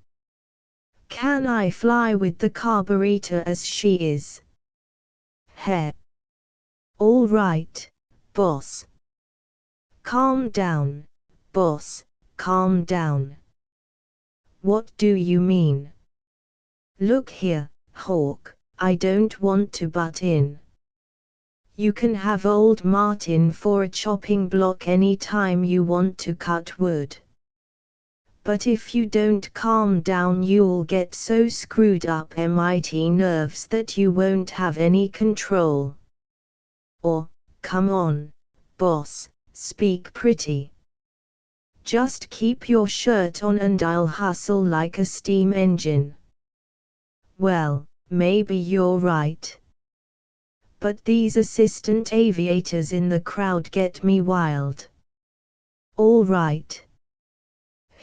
Can I fly with the carburetor as she is?" "Herr. All right, boss." "Calm down, boss, calm down." "What do you mean?" "Look here, Hawk, I don't want to butt in. You can have old Martin for a chopping block any time you want to cut wood. But if you don't calm down you'll get so screwed up MIT nerves that you won't have any control. Or, come on, boss, speak pretty. Just keep your shirt on and I'll hustle like a steam engine." "Well, maybe you're right. But these assistant aviators in the crowd get me wild." "All right.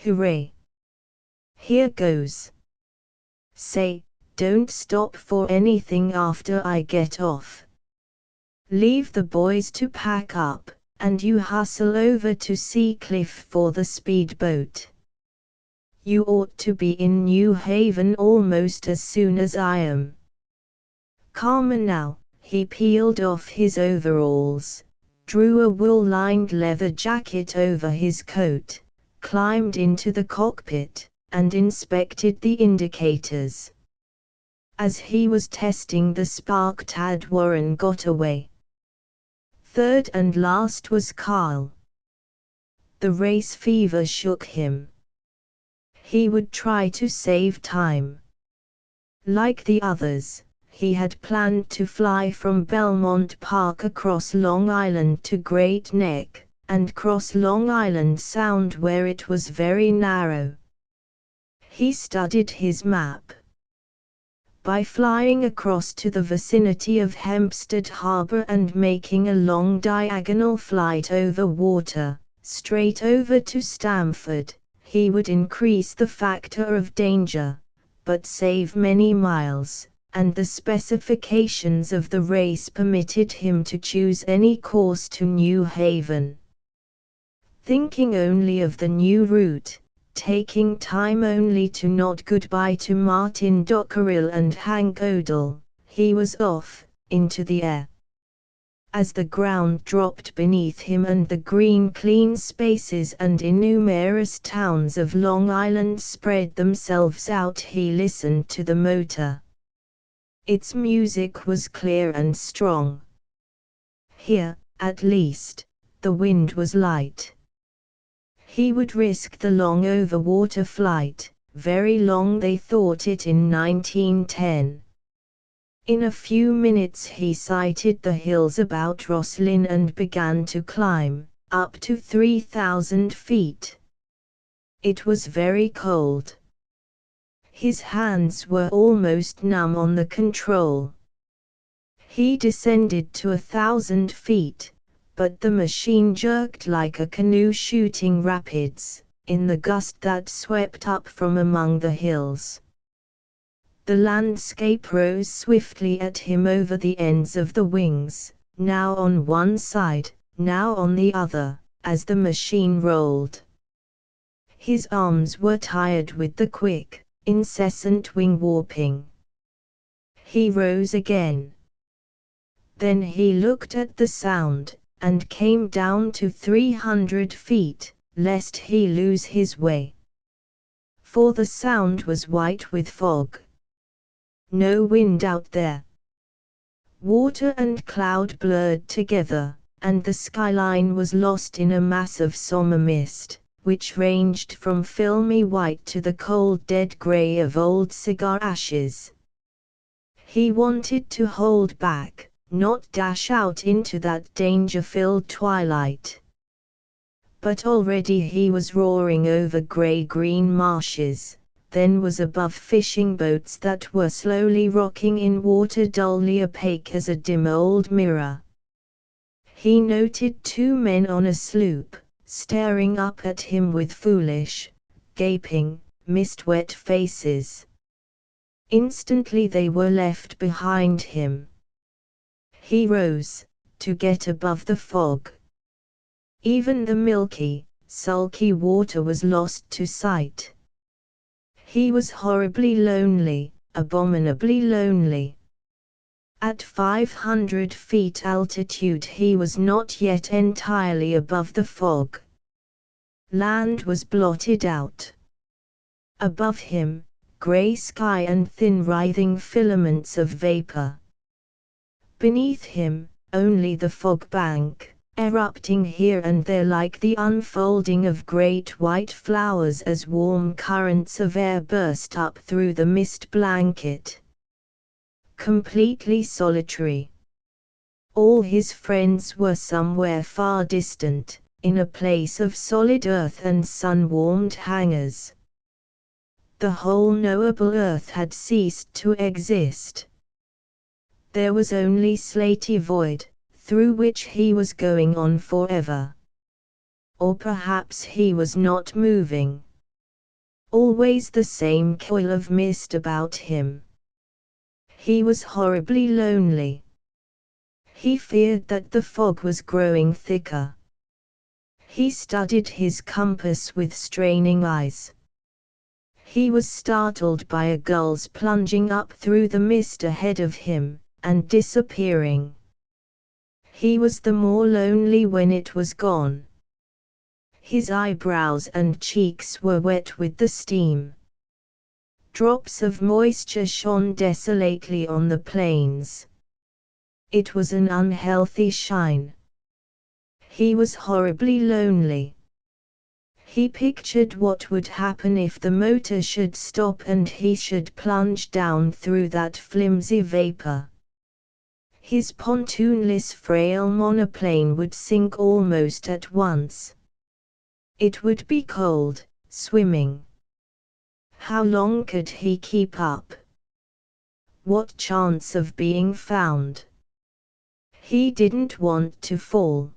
Hooray. Here goes. Say, don't stop for anything after I get off. Leave the boys to pack up, and you hustle over to Seacliff for the speedboat. You ought to be in New Haven almost as soon as I am." Calmer now, he peeled off his overalls, drew a wool-lined leather jacket over his coat, climbed into the cockpit, and inspected the indicators. As he was testing the spark, Tad Warren got away. Third and last was Carl. The race fever shook him. He would try to save time. Like the others, he had planned to fly from Belmont Park across Long Island to Great Neck, and cross Long Island Sound where it was very narrow. He studied his map. By flying across to the vicinity of Hempstead Harbor and making a long diagonal flight over water, straight over to Stamford, he would increase the factor of danger, but save many miles, and the specifications of the race permitted him to choose any course to New Haven. Thinking only of the new route, taking time only to nod goodbye to Martin Dockerell and Hank Odell, he was off, into the air. As the ground dropped beneath him and the green clean spaces and innumerous towns of Long Island spread themselves out, he listened to the motor. Its music was clear and strong. Here, at least, the wind was light. He would risk the long over-water flight, very long they thought it in 1910. In a few minutes he sighted the hills about Roslyn and began to climb, up to 3,000 feet. It was very cold. His hands were almost numb on the control. He descended to 1,000 feet, but the machine jerked like a canoe shooting rapids, in the gust that swept up from among the hills. The landscape rose swiftly at him over the ends of the wings, now on one side, now on the other, as the machine rolled. His arms were tired with the quick, incessant wing warping. He rose again. Then he looked at the Sound, and came down to 300 feet, lest he lose his way. For the Sound was white with fog. No wind out there. Water and cloud blurred together, and the skyline was lost in a mass of summer mist, which ranged from filmy white to the cold dead gray of old cigar ashes. He wanted to hold back, not dash out into that danger-filled twilight. But already he was roaring over gray-green marshes, then was above fishing boats that were slowly rocking in water dully opaque as a dim old mirror. He noted two men on a sloop, staring up at him with foolish, gaping, mist-wet faces. Instantly they were left behind him. He rose, to get above the fog. Even the milky, sulky water was lost to sight. He was horribly lonely, abominably lonely. At 500 feet altitude he was not yet entirely above the fog. Land was blotted out. Above him, gray sky and thin writhing filaments of vapor. Beneath him, only the fog bank, erupting here and there like the unfolding of great white flowers as warm currents of air burst up through the mist blanket. Completely solitary. All his friends were somewhere far distant, in a place of solid earth and sun-warmed hangars. The whole knowable earth had ceased to exist. There was only slaty void, through which he was going on forever. Or perhaps he was not moving. Always the same coil of mist about him. He was horribly lonely. He feared that the fog was growing thicker. He studied his compass with straining eyes. He was startled by a gull's plunging up through the mist ahead of him, and disappearing. He was the more lonely when it was gone. His eyebrows and cheeks were wet with the steam, Drops of moisture shone desolately on the plains. It was an unhealthy shine. He was horribly lonely. He pictured what would happen if the motor should stop and he should plunge down through that flimsy vapor. His pontoonless frail monoplane would sink almost at once. It would be cold, swimming. How long could he keep up? What chance of being found? He didn't want to fall.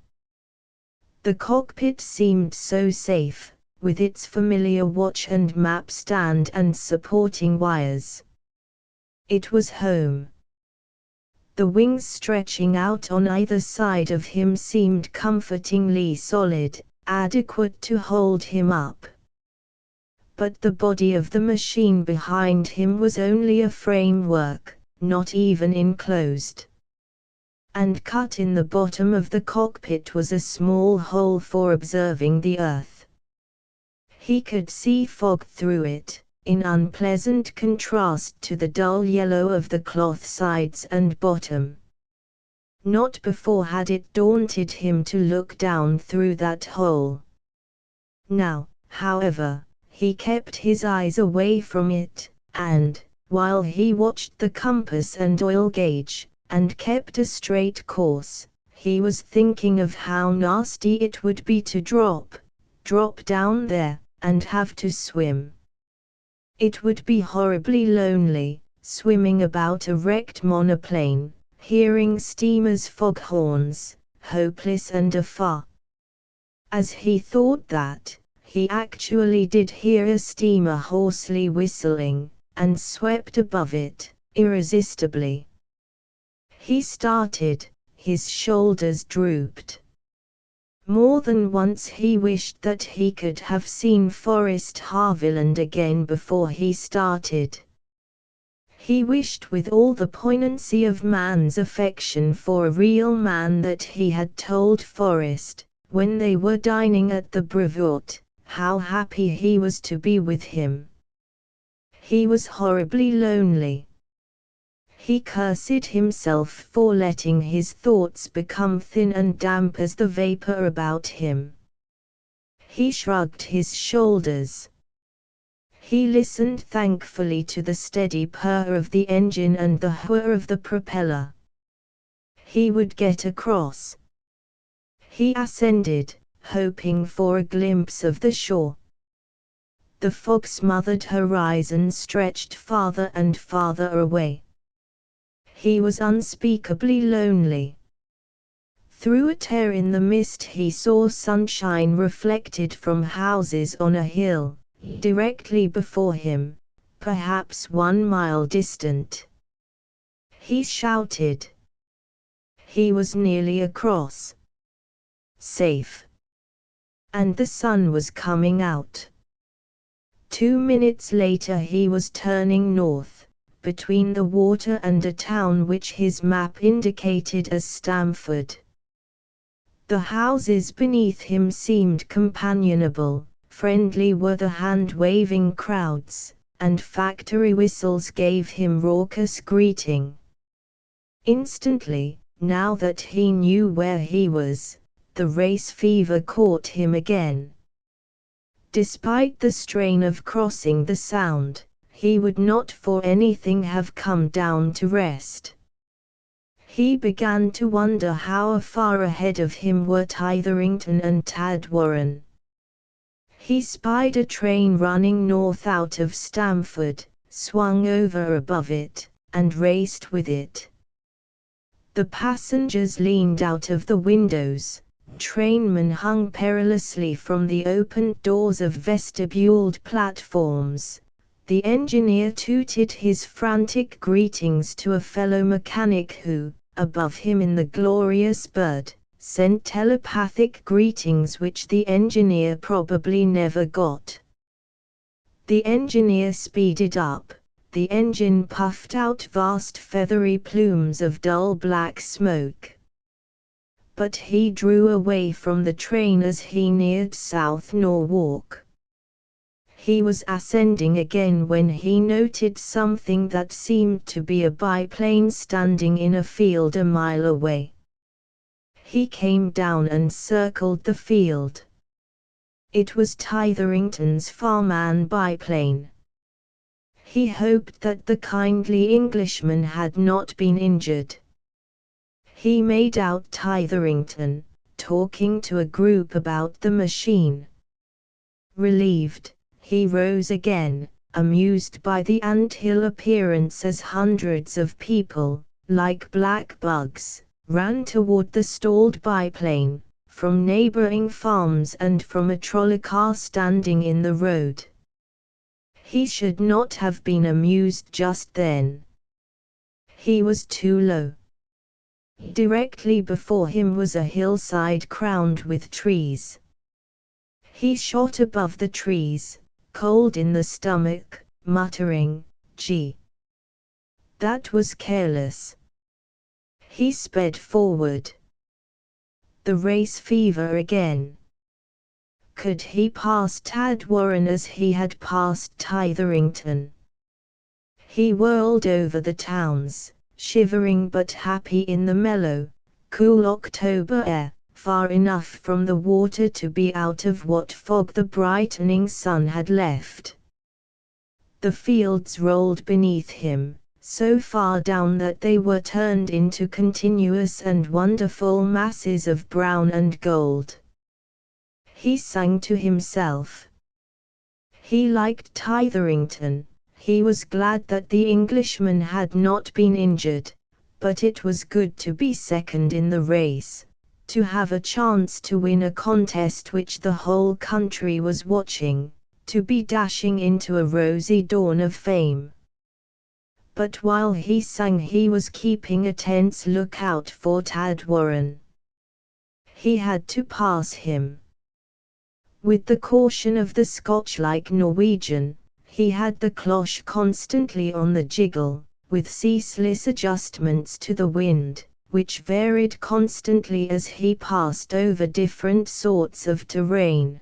The cockpit seemed so safe, with its familiar watch and map stand and supporting wires. It was home. The wings stretching out on either side of him seemed comfortingly solid, adequate to hold him up. But the body of the machine behind him was only a framework, not even enclosed. And cut in the bottom of the cockpit was a small hole for observing the earth. He could see fog through it, in unpleasant contrast to the dull yellow of the cloth sides and bottom. Not before had it daunted him to look down through that hole. Now, however, he kept his eyes away from it, and, while he watched the compass and oil gauge, and kept a straight course, he was thinking of how nasty it would be to drop down there, and have to swim. It would be horribly lonely, swimming about a wrecked monoplane, hearing steamers' foghorns, hopeless and afar. As he thought that, he actually did hear a steamer hoarsely whistling, and swept above it, irresistibly. He started, his shoulders drooped. More than once he wished that he could have seen Forest Haviland again before he started. He wished with all the poignancy of man's affection for a real man that he had told Forrest, when they were dining at the Brevoort, how happy he was to be with him. He was horribly lonely. He cursed himself for letting his thoughts become thin and damp as the vapor about him. He shrugged his shoulders. He listened thankfully to the steady purr of the engine and the whir of the propeller. He would get across. He ascended, hoping for a glimpse of the shore. The fog-smothered horizon stretched farther and farther away. He was unspeakably lonely. Through a tear in the mist he saw sunshine reflected from houses on a hill, directly before him, perhaps 1 mile distant. He shouted. He was nearly across. Safe. And the sun was coming out. 2 minutes later he was turning north, between the water and a town which his map indicated as Stamford. The houses beneath him seemed companionable, friendly were the hand-waving crowds, and factory whistles gave him raucous greeting. Instantly, now that he knew where he was, the race fever caught him again. Despite the strain of crossing the Sound, he would not for anything have come down to rest. He began to wonder how far ahead of him were Tytherington and Tadwarren. He spied a train running north out of Stamford, swung over above it, and raced with it. The passengers leaned out of the windows, trainmen hung perilously from the opened doors of vestibuled platforms. The engineer tooted his frantic greetings to a fellow mechanic who, above him in the glorious bird, sent telepathic greetings which the engineer probably never got. The engineer speeded up, the engine puffed out vast feathery plumes of dull black smoke. But he drew away from the train as he neared South Norwalk. He was ascending again when he noted something that seemed to be a biplane standing in a field a mile away. He came down and circled the field. It was Tytherington's Farman biplane. He hoped that the kindly Englishman had not been injured. He made out Tytherington, talking to a group about the machine. Relieved, he rose again, amused by the anthill appearance as hundreds of people, like black bugs, ran toward the stalled biplane, from neighboring farms and from a trolley car standing in the road. He should not have been amused just then. He was too low. Directly before him was a hillside crowned with trees. He shot above the trees, cold in the stomach, muttering, "Gee, that was careless." He sped forward. The race fever again. Could he pass Tadwarren as he had passed Tytherington? He whirled over the towns, shivering but happy in the mellow, cool October air, far enough from the water to be out of what fog the brightening sun had left. The fields rolled beneath him, so far down that they were turned into continuous and wonderful masses of brown and gold. He sang to himself. He liked Tytherington. He was glad that the Englishman had not been injured, but it was good to be second in the race, to have a chance to win a contest which the whole country was watching, to be dashing into a rosy dawn of fame. But while he sang he was keeping a tense lookout for Tadwarren. He had to pass him. With the caution of the Scotch-like Norwegian, he had the cloche constantly on the jiggle, with ceaseless adjustments to the wind, which varied constantly as he passed over different sorts of terrain.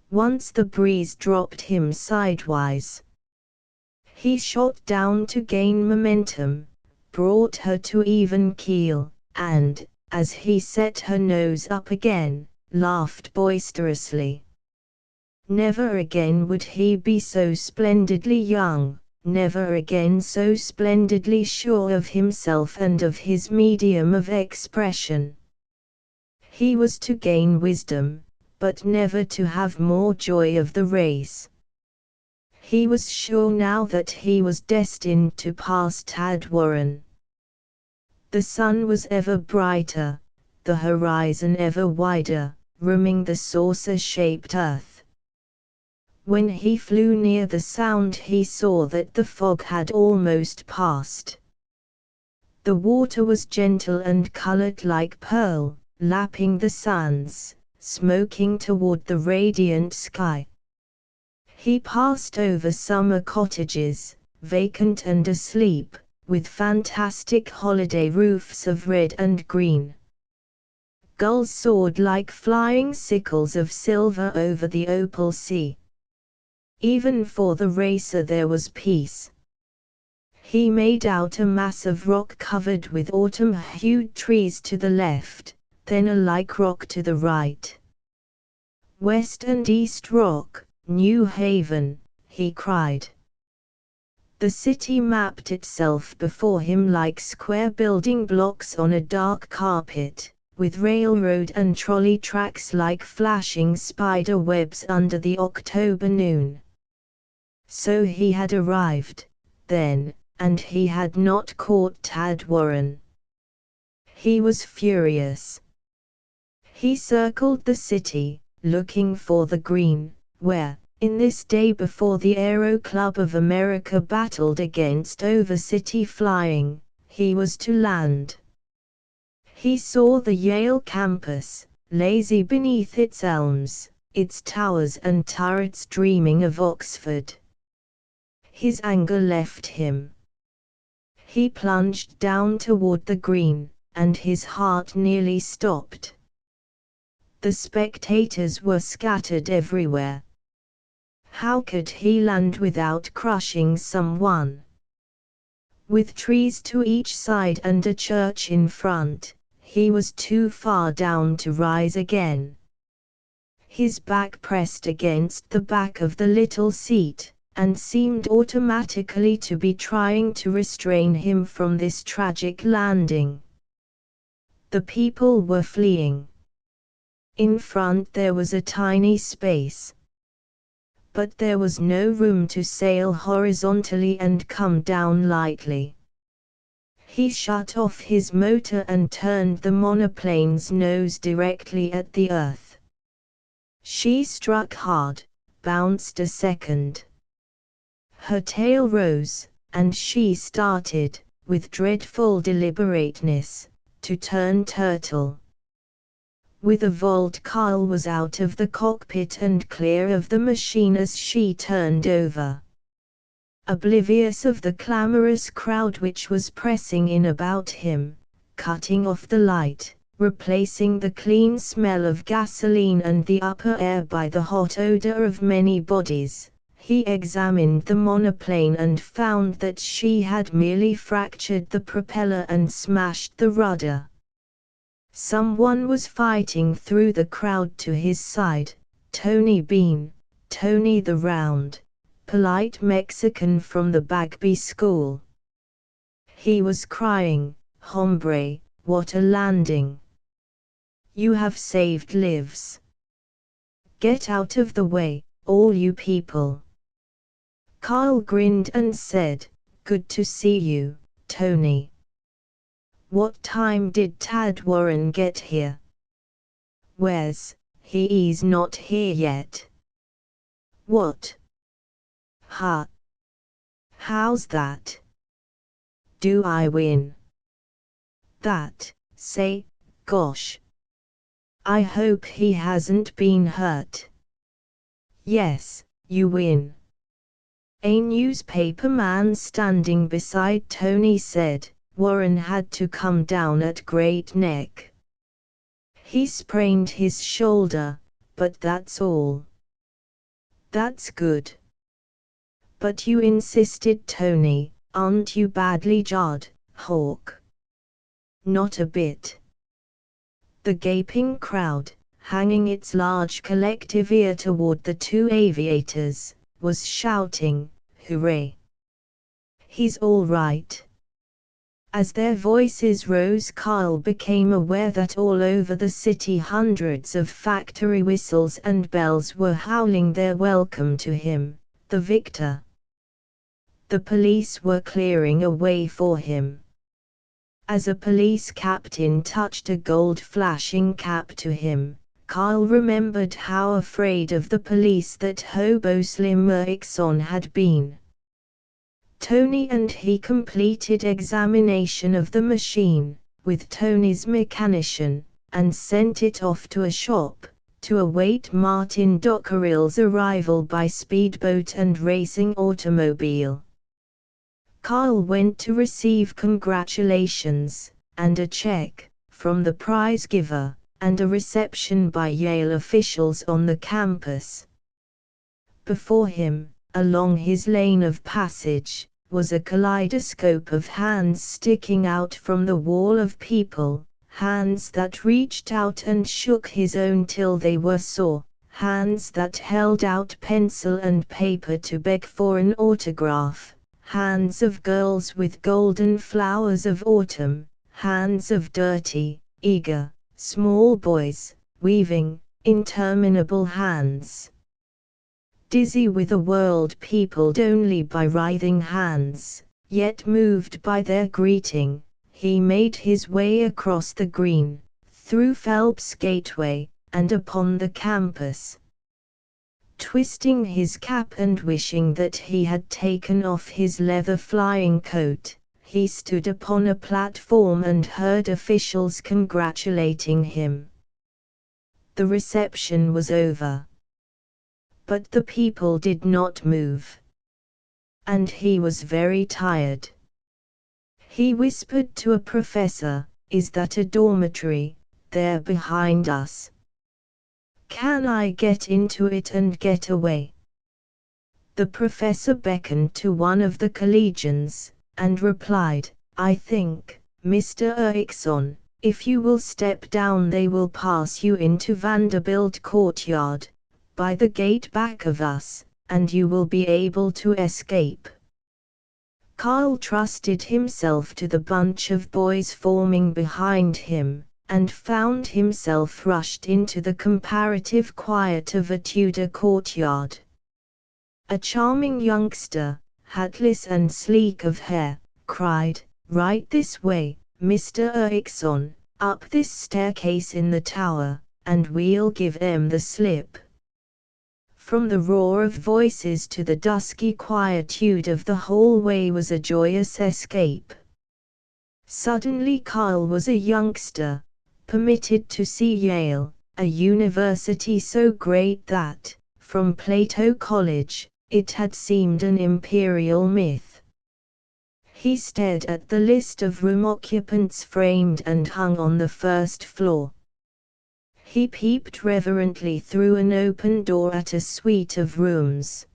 Once the breeze dropped him sidewise. He shot down to gain momentum, brought her to even keel, and, as he set her nose up again, laughed boisterously. Never again would he be so splendidly young, never again so splendidly sure of himself and of his medium of expression. He was to gain wisdom, but never to have more joy of the race. He was sure now that he was destined to pass Tadwarren. The sun was ever brighter, the horizon ever wider, rimming the saucer-shaped earth. When he flew near the Sound he saw that the fog had almost passed. The water was gentle and colored like pearl, lapping the sands, smoking toward the radiant sky. He passed over summer cottages, vacant and asleep, with fantastic holiday roofs of red and green. Gulls soared like flying sickles of silver over the opal sea. Even for the racer there was peace. He made out a mass of rock covered with autumn-hued trees to the left, then a like rock to the right. "West and East Rock, New Haven," he cried. The city mapped itself before him like square building blocks on a dark carpet, with railroad and trolley tracks like flashing spider webs under the October noon. So he had arrived, then, and he had not caught Tadwarren. He was furious. He circled the city, looking for the green, where, in this day before the Aero Club of America battled against over-city flying, he was to land. He saw the Yale campus, lazy beneath its elms, its towers and turrets dreaming of Oxford. His anger left him. He plunged down toward the green, and his heart nearly stopped. The spectators were scattered everywhere. How could he land without crushing someone? With trees to each side and a church in front, he was too far down to rise again. His back pressed against the back of the little seat, and seemed automatically to be trying to restrain him from this tragic landing. The people were fleeing. In front there was a tiny space. But there was no room to sail horizontally and come down lightly. He shut off his motor and turned the monoplane's nose directly at the earth. She struck hard, bounced a second. Her tail rose, and she started, with dreadful deliberateness, to turn turtle. With a volt Carl was out of the cockpit and clear of the machine as she turned over. Oblivious of the clamorous crowd which was pressing in about him, cutting off the light, replacing the clean smell of gasoline and the upper air by the hot odor of many bodies, he examined the monoplane and found that she had merely fractured the propeller and smashed the rudder. Someone was fighting through the crowd to his side, Tony Bean, Tony the round, polite Mexican from the Bagby school. He was crying, "Hombre, what a landing! You have saved lives. Get out of the way, all you people." Carl grinned and said, "Good to see you, Tony. What time did Tad Warren get here?" "Where's he? He's not here yet." "What? Ha! How's that? Do I win?" "That, say, gosh. I hope he hasn't been hurt." "Yes, you win." A newspaper man standing beside Tony said, "Warren had to come down at Great Neck. He sprained his shoulder, but that's all." "That's good." "But you insisted, Tony, aren't you badly jarred, Hawk?" "Not a bit." The gaping crowd, hanging its large collective ear toward the two aviators, was shouting, "Hooray! He's all right." As their voices rose, Carl became aware that all over the city hundreds of factory whistles and bells were howling their welcome to him, the victor. The police were clearing a way for him. As a police captain touched a gold flashing cap to him, Carl remembered how afraid of the police that Hobo Slim Erickson had been. Tony and he completed examination of the machine, with Tony's mechanician, and sent it off to a shop, to await Martin Dockerill's arrival by speedboat and racing automobile. Carl went to receive congratulations, and a check, from the prize giver, and a reception by Yale officials on the campus. Before him, along his lane of passage, was a kaleidoscope of hands sticking out from the wall of people, hands that reached out and shook his own till they were sore, hands that held out pencil and paper to beg for an autograph, hands of girls with golden flowers of autumn, hands of dirty, eager, small boys, weaving, interminable hands. Dizzy with a world peopled only by writhing hands, yet moved by their greeting, he made his way across the green, through Phelps Gateway, and upon the campus. Twisting his cap and wishing that he had taken off his leather flying coat, he stood upon a platform and heard officials congratulating him. The reception was over. But the people did not move. And he was very tired. He whispered to a professor, "Is that a dormitory, there behind us? Can I get into it and get away?" The professor beckoned to one of the collegians, and replied, "I think, Mr. Erickson, if you will step down they will pass you into Vanderbilt courtyard, by the gate back of us, and you will be able to escape." Carl trusted himself to the bunch of boys forming behind him, and found himself rushed into the comparative quiet of a Tudor courtyard. A charming youngster, hatless and sleek of hair, cried, "Right this way, Mr. Erickson, up this staircase in the tower, and we'll give 'em the slip." From the roar of voices to the dusky quietude of the hallway was a joyous escape. Suddenly Carl was a youngster, permitted to see Yale, a university so great that, from Plato College, it had seemed an imperial myth. He stared at the list of room occupants framed and hung on the first floor. He peeped reverently through an open door at a suite of rooms.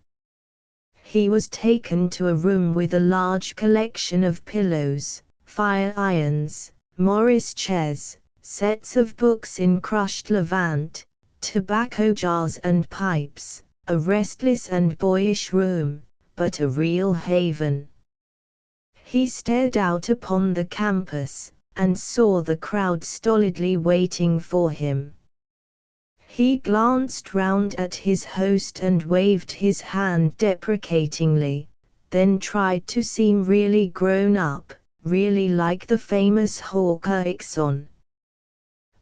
He was taken to a room with a large collection of pillows, fire irons, Morris chairs, sets of books in crushed levant, tobacco jars and pipes, a restless and boyish room, but a real haven. He stared out upon the campus, and saw the crowd stolidly waiting for him. He glanced round at his host and waved his hand deprecatingly, then tried to seem really grown up, really like the famous Hawk Erickson.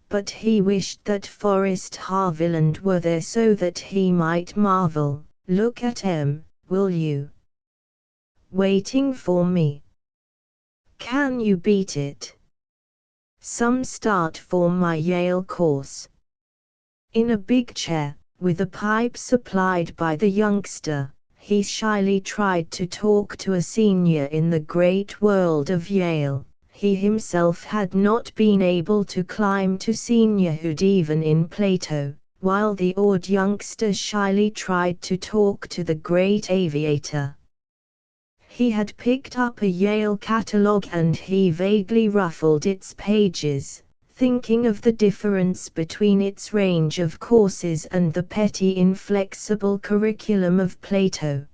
But he wished that Forrest Harvilland were there so that he might marvel, "Look at 'em, will you? Waiting for me. Can you beat it? Some start for my Yale course." In a big chair, with a pipe supplied by the youngster, he shyly tried to talk to a senior in the great world of Yale. He himself had not been able to climb to seniorhood even in Plato, while the awed youngster shyly tried to talk to the great aviator. He had picked up a Yale catalogue and he vaguely ruffled its pages, thinking of the difference between its range of courses and the petty inflexible curriculum of Plato.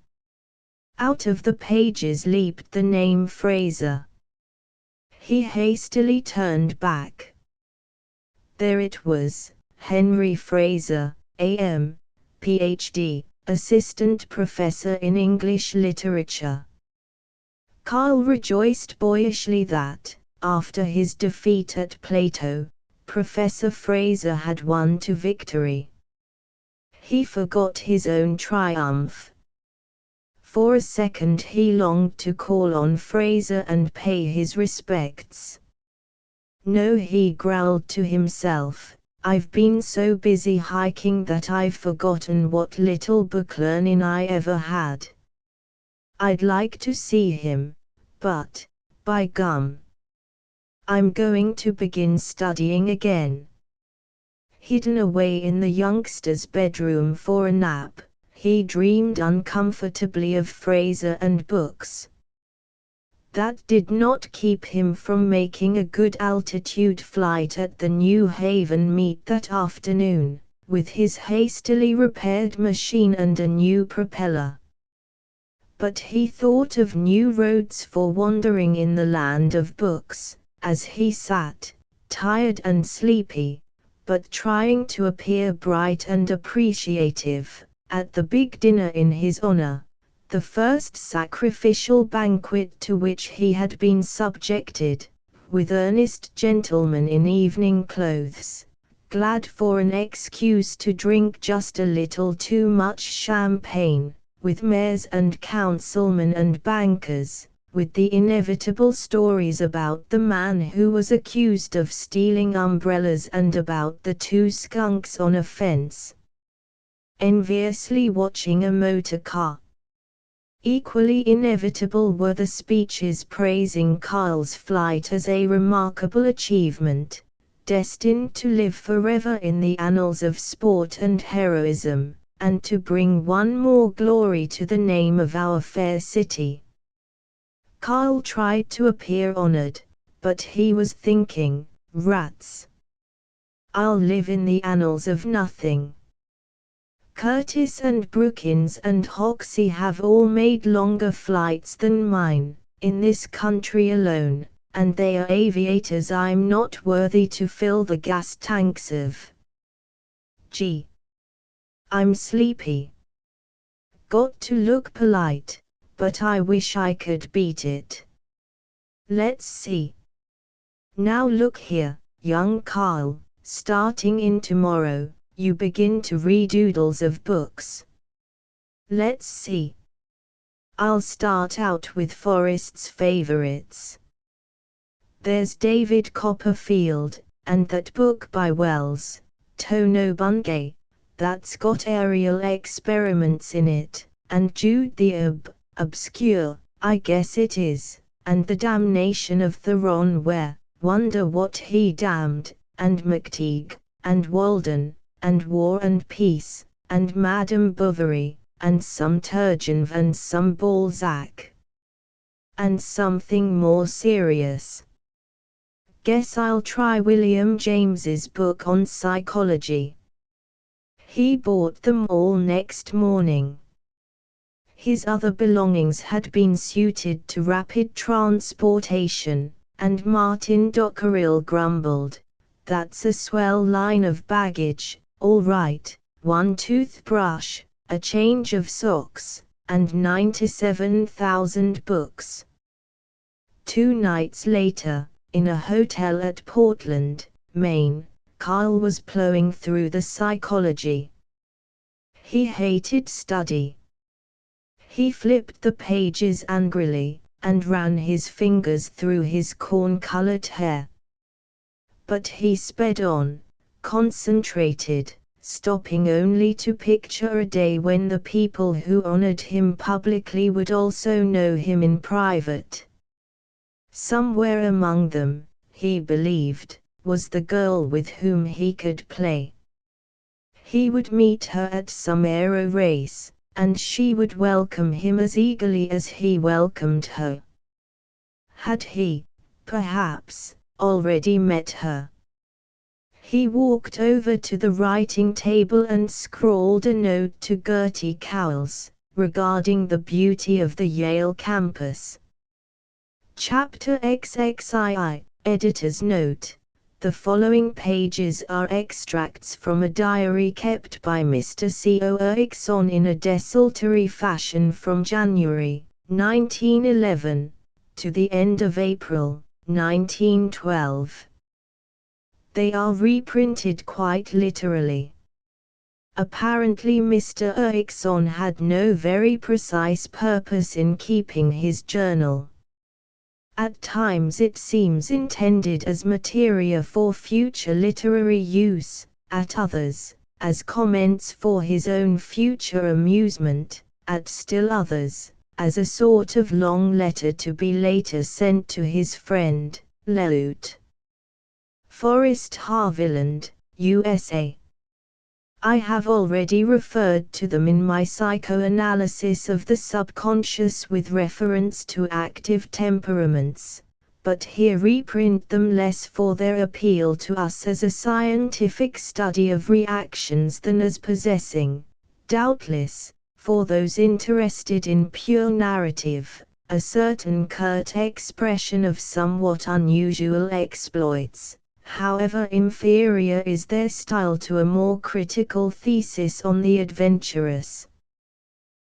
Out of the pages leaped the name Fraser. He hastily turned back. There it was, Henry Fraser, A.M., Ph.D., Assistant Professor in English Literature. Carl rejoiced boyishly that, after his defeat at Plato, Professor Fraser had won to victory. He forgot his own triumph. For a second he longed to call on Fraser and pay his respects. "No," he growled to himself, "I've been so busy hiking that I've forgotten what little book learning I ever had. I'd like to see him, but, by gum, I'm going to begin studying again." Hidden away in the youngster's bedroom for a nap, he dreamed uncomfortably of Fraser and books. That did not keep him from making a good altitude flight at the New Haven meet that afternoon, with his hastily repaired machine and a new propeller. But he thought of new roads for wandering in the land of books, as he sat, tired and sleepy, but trying to appear bright and appreciative, at the big dinner in his honor, the first sacrificial banquet to which he had been subjected, with earnest gentlemen in evening clothes, glad for an excuse to drink just a little too much champagne, with mayors and councilmen and bankers, with the inevitable stories about the man who was accused of stealing umbrellas and about the two skunks on a fence, enviously watching a motor car. Equally inevitable were the speeches praising Carl's flight as a remarkable achievement, destined to live forever in the annals of sport and heroism, and to bring one more glory to the name of our fair city. Carl tried to appear honored, but he was thinking, rats. I'll live in the annals of nothing. Curtis and Brookins and Hoxie have all made longer flights than mine, in this country alone, and they are aviators I'm not worthy to fill the gas tanks of. Gee. I'm sleepy. Got to look polite, but I wish I could beat it. Let's see. Now look here, young Carl, starting in tomorrow, you begin to read doodles of books. Let's see. I'll start out with Forrest's favorites. There's David Copperfield, and that book by Wells, Tono Bungay, that's got aerial experiments in it, and Jude the Obscure, I guess it is, and The Damnation of Theron Ware, Wonder What He Damned, and McTeague, and Walden, and War and Peace, and Madame Bovary, and some Turgenev and some Balzac. And something more serious. Guess I'll try William James's book on psychology. He bought them all next morning. His other belongings had been suited to rapid transportation, and Martin Dockerell grumbled, "That's a swell line of baggage, all right, one toothbrush, a change of socks, and 97,000 books." 2 nights later, in a hotel at Portland, Maine, Carl was plowing through the psychology. He hated study. He flipped the pages angrily, and ran his fingers through his corn-colored hair. But he sped on, concentrated, stopping only to picture a day when the people who honored him publicly would also know him in private. Somewhere among them, he believed, was the girl with whom he could play. He would meet her at some aero race, and she would welcome him as eagerly as he welcomed her. Had he, perhaps, already met her? He walked over to the writing table and scrawled a note to Gertie Cowles, regarding the beauty of the Yale campus. Chapter XXII, Editor's Note. The following pages are extracts from a diary kept by Mr. C.O. Erickson in a desultory fashion from January, 1911, to the end of April, 1912. They are reprinted quite literally. Apparently Mr. Erickson had no very precise purpose in keeping his journal. At times it seems intended as material for future literary use, at others, as comments for his own future amusement, at still others, as a sort of long letter to be later sent to his friend, Leut. Forrest Harviland, USA. I have already referred to them in my psychoanalysis of the subconscious with reference to active temperaments, but here reprint them less for their appeal to us as a scientific study of reactions than as possessing, doubtless, for those interested in pure narrative, a certain curt expression of somewhat unusual exploits. However inferior is their style to a more critical thesis on the adventurous.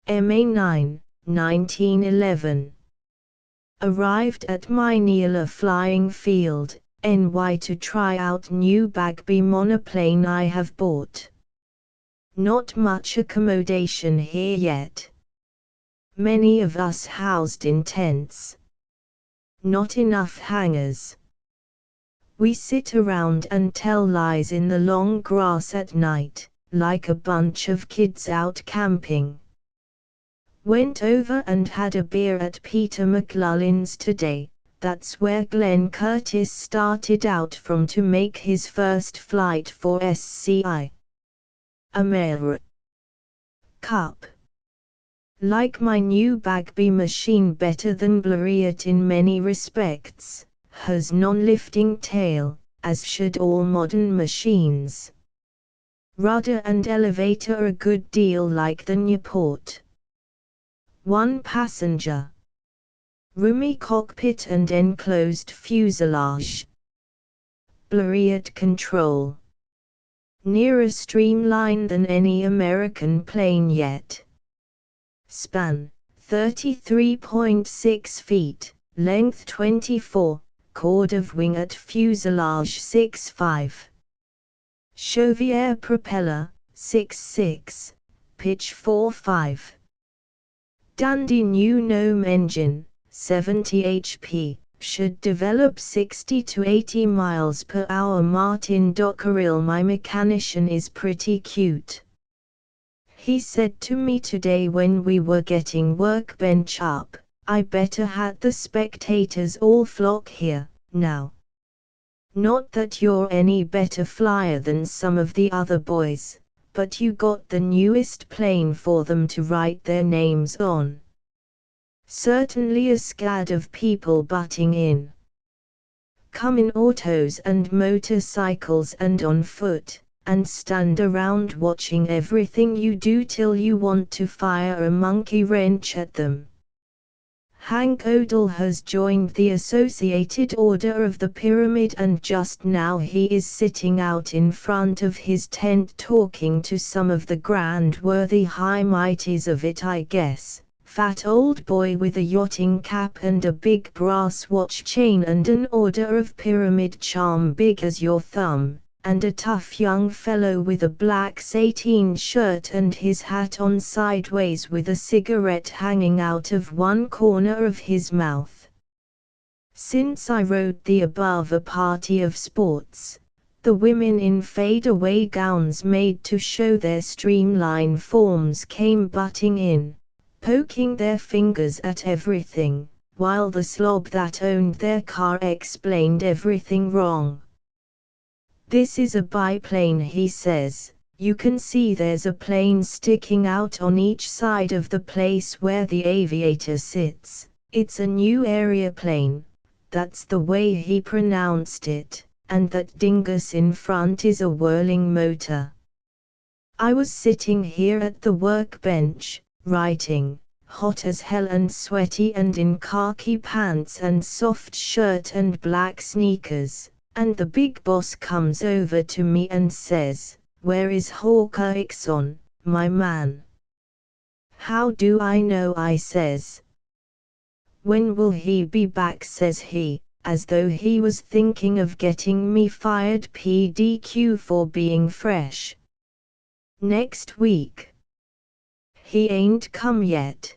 MA 9, 1911. Arrived at Mineola Flying Field, NY to try out new Bagby monoplane I have bought. Not much accommodation here yet. Many of us housed in tents. Not enough hangars. We sit around and tell lies in the long grass at night, like a bunch of kids out camping. Went over and had a beer at Peter McClellan's today, that's where Glenn Curtis started out from to make his first flight for SCI. Amer. Cup. Like my new Bagby machine, better than Blériot in many respects, has non-lifting tail, as should all modern machines. Rudder and elevator a good deal like the Newport. 1 passenger. Roomy cockpit and enclosed fuselage. Blériot control. Nearer streamline than any American plane yet. Span, 33.6 feet, length 24, chord of wing at fuselage 6.5. Chauvière propeller, 6.6, pitch 4.5. Dandy new gnome engine, 70 HP, should develop 60 to 80 miles per hour. Martin Dockeril, my mechanician, is pretty cute. He said to me today when we were getting workbench up, I better had the spectators all flock here, now. Not that you're any better flyer than some of the other boys, but you got the newest plane for them to write their names on. Certainly a scad of people butting in. Come in autos and motorcycles and on foot, and stand around watching everything you do till you want to fire a monkey wrench at them. Hank Odell has joined the Associated Order of the Pyramid, and just now he is sitting out in front of his tent talking to some of the grand-worthy high mighties of it, I guess. Fat old boy with a yachting cap and a big brass watch chain and an Order of Pyramid charm big as your thumb, and a tough young fellow with a black sateen shirt and his hat on sideways with a cigarette hanging out of one corner of his mouth. Since I wrote the above a party of sports, the women in fade-away gowns made to show their streamline forms came butting in, poking their fingers at everything, while the slob that owned their car explained everything wrong. This is a biplane, he says. You can see there's a plane sticking out on each side of the place where the aviator sits. It's a new aeroplane. That's the way he pronounced it, and that dingus in front is a whirling motor. I was sitting here at the workbench, writing, hot as hell and sweaty and in khaki pants and soft shirt and black sneakers, and the big boss comes over to me and says, "Where is Hawkinson, my man?" "How do I know?" I says. "When will he be back?" says he, as though he was thinking of getting me fired PDQ for being fresh. "Next week." "He ain't come yet."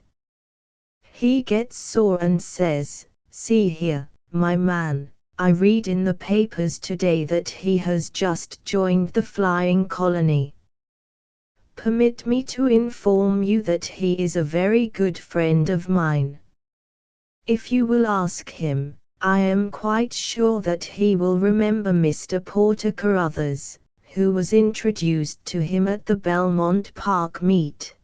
He gets sore and says, "See here, my man, I read in the papers today that he has just joined the flying colony. Permit me to inform you that he is a very good friend of mine. If you will ask him, I am quite sure that he will remember Mr. Porter Carruthers, who was introduced to him at the Belmont Park meet.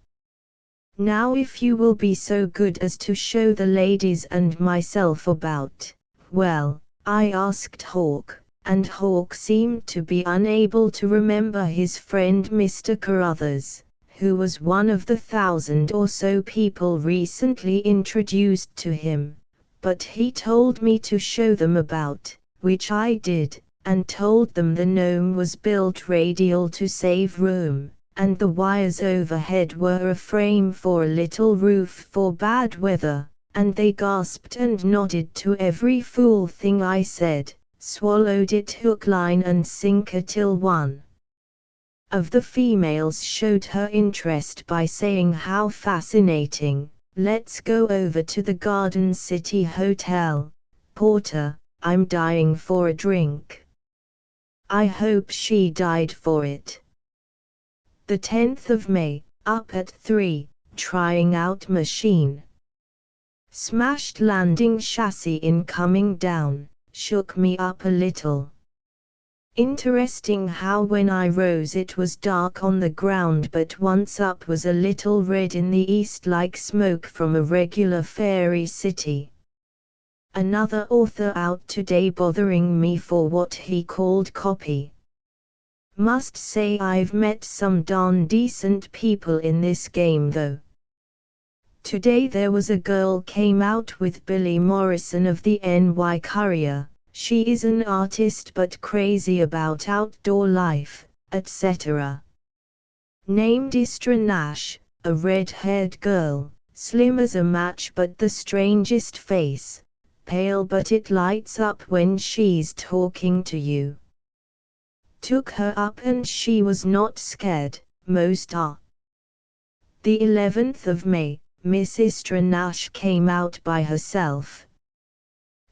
Now if you will be so good as to show the ladies and myself about, well, I asked Hawk, and Hawk seemed to be unable to remember his friend Mr. Carruthers, who was one of the 1,000 or so people recently introduced to him, but he told me to show them about, which I did, and told them the gnome was built radial to save room, and the wires overhead were a frame for a little roof for bad weather, and they gasped and nodded to every fool thing I said, swallowed it hook, line and sinker till one of the females showed her interest by saying, "How fascinating, let's go over to the Garden City Hotel, Porter, I'm dying for a drink." I hope she died for it. The 10th of May, up at 3, trying out machine. Smashed landing chassis in coming down, shook me up a little. Interesting how when I rose it was dark on the ground, but once up was a little red in the east like smoke from a regular fairy city. Another author out today bothering me for what he called copy. Must say I've met some darn decent people in this game though. Today there was a girl came out with Billy Morrison of the NY Courier. She is an artist but crazy about outdoor life, etc. Named Istra Nash, a red-haired girl, slim as a match but the strangest face, pale but it lights up when she's talking to you. Took her up and she was not scared, most are. The 11th of May, Miss Istra Nash came out by herself.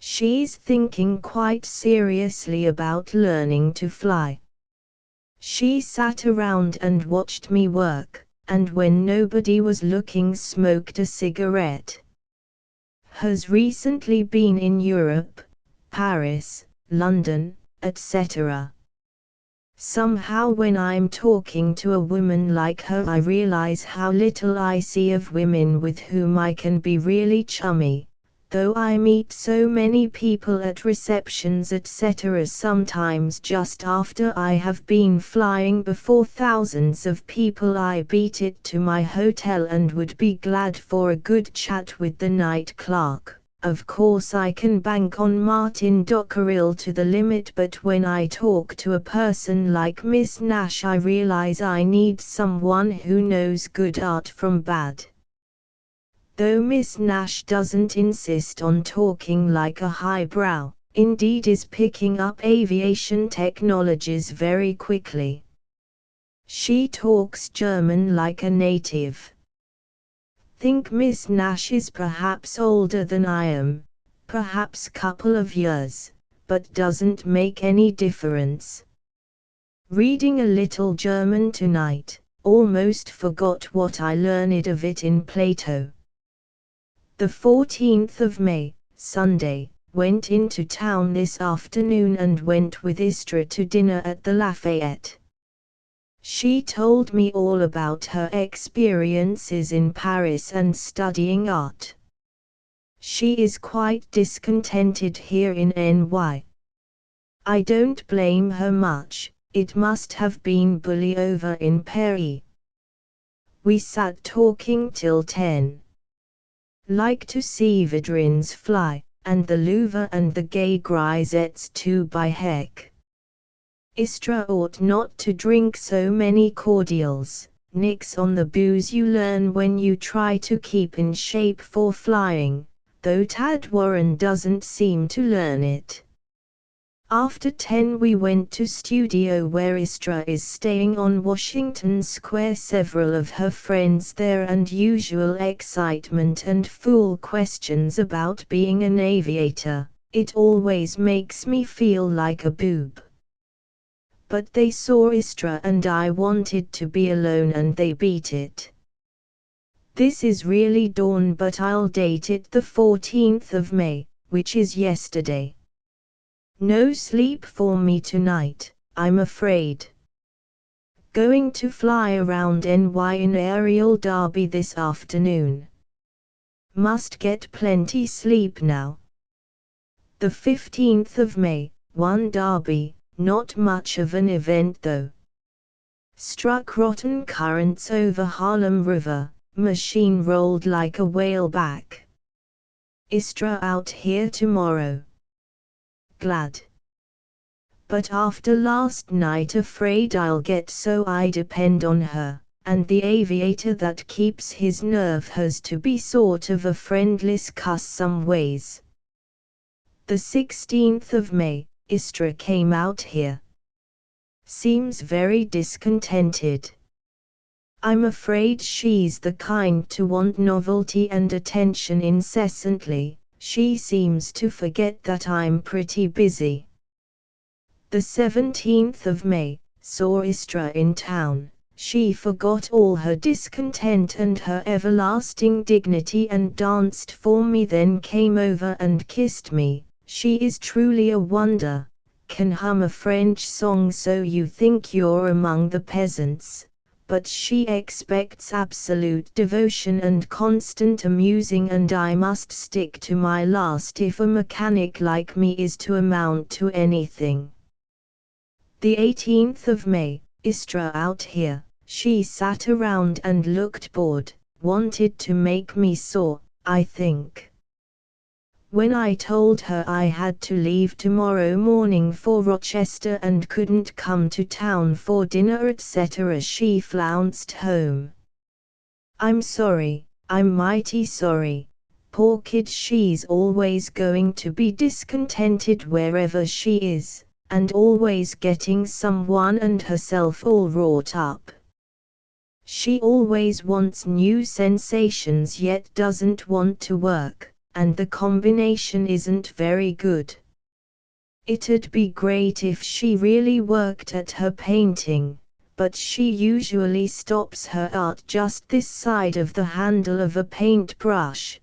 She's thinking quite seriously about learning to fly. She sat around and watched me work, and when nobody was looking smoked a cigarette. Has recently been in Europe, Paris, London, etc. Somehow when I'm talking to a woman like her I realize how little I see of women with whom I can be really chummy. Though I meet so many people at receptions etc. sometimes just after I have been flying before thousands of people I beat it to my hotel and would be glad for a good chat with the night clerk. Of course I can bank on Martin Dockerel to the limit, but when I talk to a person like Miss Nash I realize I need someone who knows good art from bad. Though Miss Nash doesn't insist on talking like a highbrow, indeed is picking up aviation technologies very quickly. She talks German like a native. Think Miss Nash is perhaps older than I am, perhaps couple of years, but doesn't make any difference. Reading a little German tonight, almost forgot what I learned of it in Plato. The 14th of May, Sunday, went into town this afternoon and went with Istra to dinner at the Lafayette. She told me all about her experiences in Paris and studying art. She is quite discontented here in NY. I don't blame her much, it must have been bully over in Paris. We sat talking till 10. Like to see Vidrines fly, and the Louvre and the Gay Grisettes too by heck. Istra ought not to drink so many cordials, nix on the booze you learn when you try to keep in shape for flying, though Tad Warren doesn't seem to learn it. After 10 we went to studio where Istra is staying on Washington Square. Several of her friends there and usual excitement and fool questions about being an aviator. It always makes me feel like a boob. But they saw Istra and I wanted to be alone and they beat it. This is really dawn, but I'll date it the 14th of May, which is yesterday. No sleep for me tonight, I'm afraid. Going to fly around NY in aerial derby this afternoon. Must get plenty sleep now. The 15th of May, one derby, not much of an event though. Struck rotten currents over Harlem River, machine rolled like a whale back. Istra out here tomorrow. Glad. But after last night afraid I'll get, so I depend on her, and the aviator that keeps his nerve has to be sort of a friendless cuss some ways. The 16th of May, Istra came out here. Seems very discontented. I'm afraid she's the kind to want novelty and attention incessantly. She seems to forget that I'm pretty busy. The 17th of May, saw Istra in town. She forgot all her discontent and her everlasting dignity and danced for me, then came over and kissed me. She is truly a wonder. can hum a French song so you think you're among the peasants, but she expects absolute devotion and constant amusing, and I must stick to my last if a mechanic like me is to amount to anything. The 18th of May, Istra out here. She sat around and looked bored, wanted to make me sore, I think. When I told her I had to leave tomorrow morning for Rochester and couldn't come to town for dinner etc., she flounced home. I'm sorry, I'm mighty sorry. Poor kid, she's always going to be discontented wherever she is, and always getting someone and herself all wrought up. She always wants new sensations yet doesn't want to work, and the combination isn't very good. It'd be great if she really worked at her painting, but she usually stops her art just this side of the handle of a paintbrush.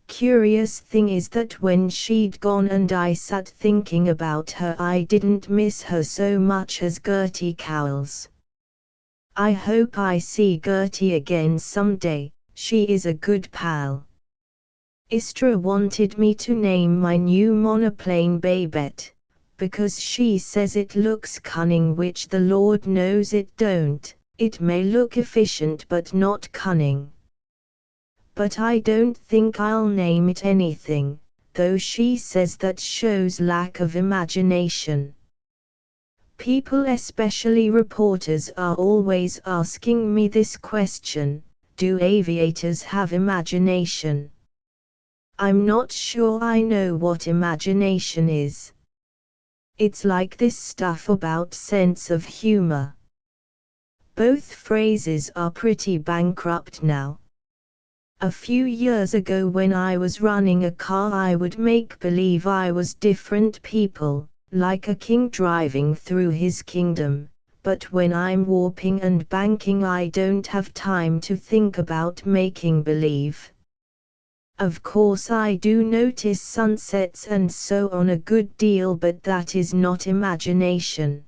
Curious thing is that when she'd gone and I sat thinking about her, I didn't miss her so much as Gertie Cowles. I hope I see Gertie again someday, she is a good pal. Istra wanted me to name my new monoplane Babette, because she says it looks cunning, which the Lord knows it don't. It may look efficient but not cunning. But I don't think I'll name it anything, though she says that shows lack of imagination. People, especially reporters, are always asking me this question: do aviators have imagination? I'm not sure I know what imagination is. It's like this stuff about sense of humor. Both phrases are pretty bankrupt now. A few years ago when I was running a car, I would make believe I was different people, like a king driving through his kingdom, but when I'm warping and banking I don't have time to think about making believe. Of course I do notice sunsets and so on a good deal, but that is not imagination.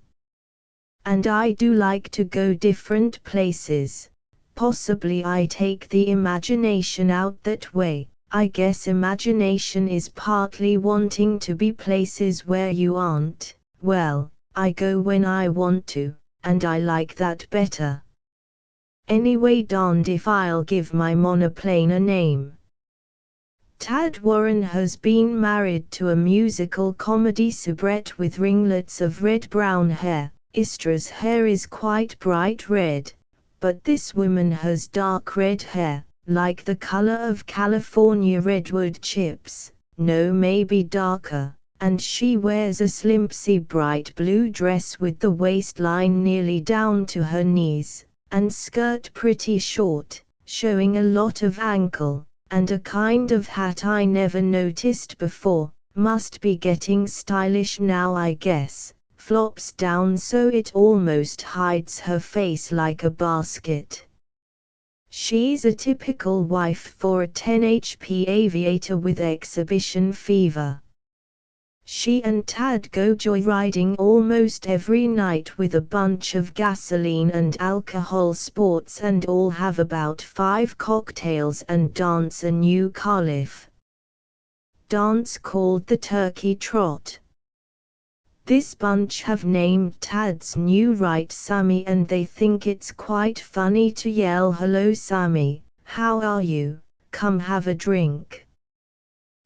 And I do like to go different places. Possibly I take the imagination out that way. I guess imagination is partly wanting to be places where you aren't. Well, I go when I want to, and I like that better. Anyway, darned if I'll give my monoplane a name. Tad Warren has been married to a musical comedy soubrette with ringlets of red-brown hair. Istra's hair is quite bright red, but this woman has dark red hair, like the color of California redwood chips, no, maybe darker, and she wears a slimpsy bright blue dress with the waistline nearly down to her knees, and skirt pretty short, showing a lot of ankle, and a kind of hat I never noticed before, must be getting stylish now I guess, flops down so it almost hides her face like a basket. She's a typical wife for a 10 HP aviator with exhibition fever. She and Tad go joyriding almost every night with a bunch of gasoline and alcohol sports and all have about 5 cocktails and dance a new Caliph dance called the Turkey Trot. This bunch have named Tad's new ride Sammy, and they think it's quite funny to yell, "Hello Sammy, how are you? Come have a drink."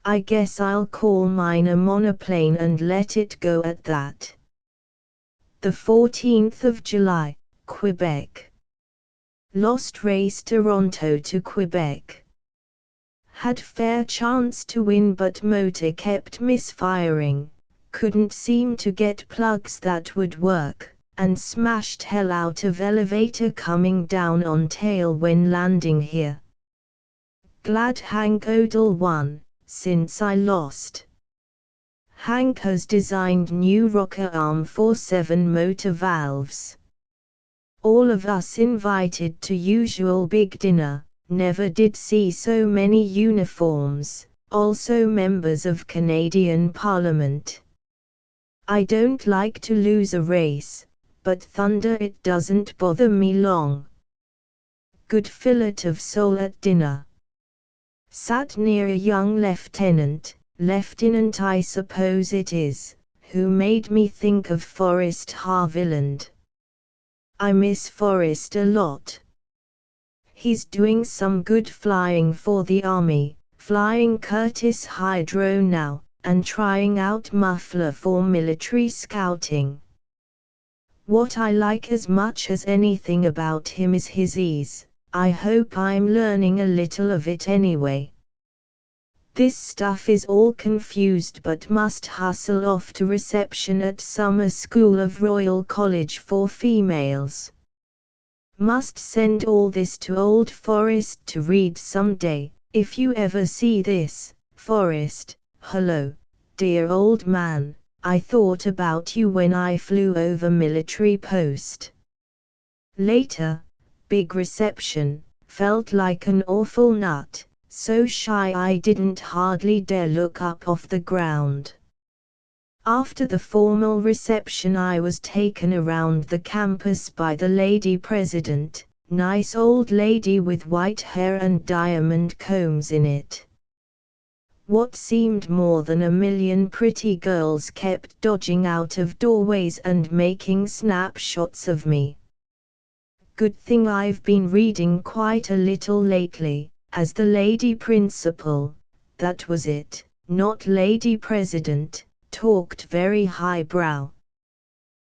I guess I'll call mine a monoplane and let it go at that. The 14th of July, Quebec. Lost race Toronto to Quebec. Had fair chance to win but motor kept misfiring, couldn't seem to get plugs that would work, and smashed hell out of elevator coming down on tail when landing here. Glad Hank Odell won, since I lost. Hank has designed new rocker arm for 7 motor valves. All of us invited to usual big dinner, never did see so many uniforms, also members of Canadian Parliament. I don't like to lose a race, but thunder it doesn't bother me long. Good fillet of sole at dinner. Sat near a young lieutenant I suppose it is, who made me think of Forrest Harviland. I miss Forrest a lot. He's doing some good flying for the Army, flying Curtiss Hydro now, and trying out muffler for military scouting. What I like as much as anything about him is his ease. I hope I'm learning a little of it anyway. This stuff is all confused but must hustle off to reception at summer school of Royal College for females. Must send all this to old Forrest to read someday. If you ever see this, Forrest, hello, dear old man, I thought about you when I flew over military post. Later, big reception, felt like an awful nut, so shy I didn't hardly dare look up off the ground. After the formal reception I was taken around the campus by the lady president, nice old lady with white hair and diamond combs in it. What seemed more than 1,000,000 pretty girls kept dodging out of doorways and making snapshots of me. Good thing I've been reading quite a little lately, as the lady principal, that was it, not lady president, talked very highbrow.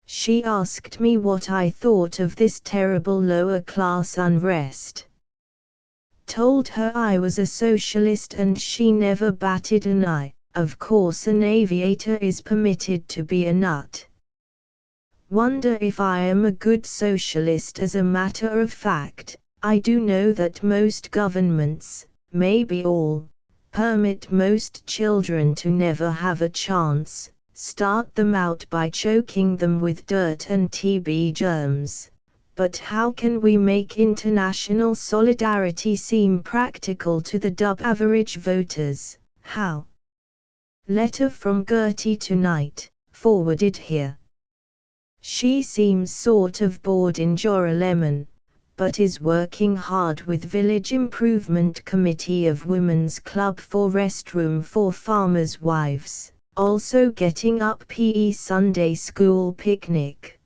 She asked me what I thought of this terrible lower-class unrest. Told her I was a socialist and she never batted an eye. Of course an aviator is permitted to be a nut. Wonder if I am a good socialist. As a matter of fact, I do know that most governments, maybe all, permit most children to never have a chance, start them out by choking them with dirt and TB germs. But how can we make international solidarity seem practical to the average voters? How? Letter from Gertie tonight, forwarded here. She seems sort of bored in Joralemon, but is working hard with Village Improvement Committee of Women's Club for restroom for farmers' wives, also getting up PE Sunday school picnic.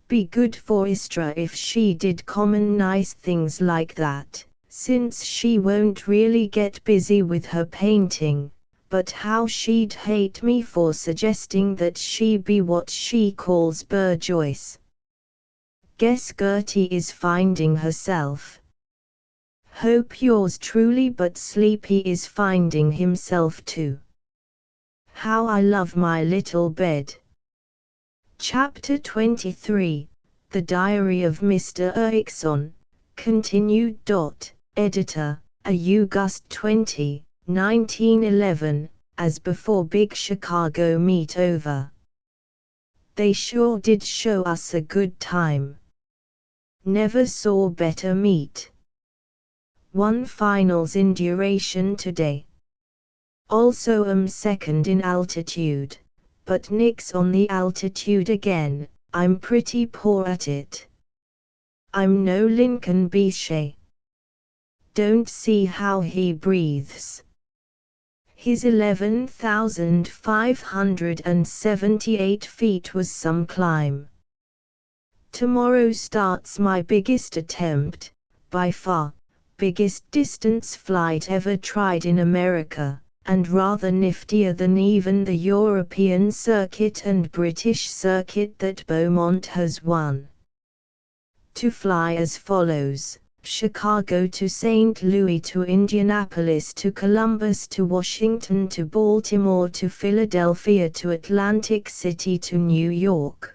Be good for Istra if she did common nice things like that, since she won't really get busy with her painting, but how she'd hate me for suggesting that she be what she calls bourgeois. Guess Gertie is finding herself. Hope yours truly but Sleepy is finding himself too. How I love my little bed. Chapter 23, The Diary of Mr. Erickson, continued. Editor, August 20, 1911, as before big Chicago meet over. They sure did show us a good time. Never saw better meet. One finals in duration today. Also second in altitude, but nix on the altitude again, I'm pretty poor at it. I'm no Lincoln Bechet. Don't see how he breathes. His 11,578 feet was some climb. Tomorrow starts my biggest attempt, by far, biggest distance flight ever tried in America, and rather niftier than even the European circuit and British circuit that Beaumont has won. To fly as follows: Chicago to St. Louis to Indianapolis to Columbus to Washington to Baltimore to Philadelphia to Atlantic City to New York.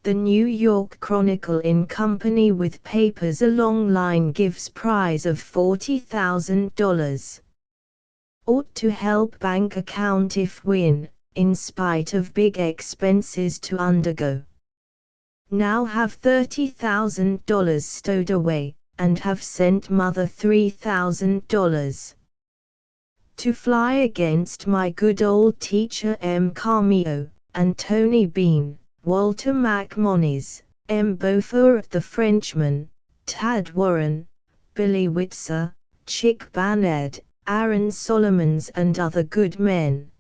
The New York Chronicle in company with papers a long line gives prize of $40,000. Ought to help bank account if win, in spite of big expenses to undergo. Now have $30,000 stowed away, and have sent mother $3,000. to fly against my good old teacher M. Carmio, and Tony Bean, Walter MacMonnies, M. Beaufort the Frenchman, Tad Warren, Billy Witzer, Chick Banned, Aaron Solomons and other good men.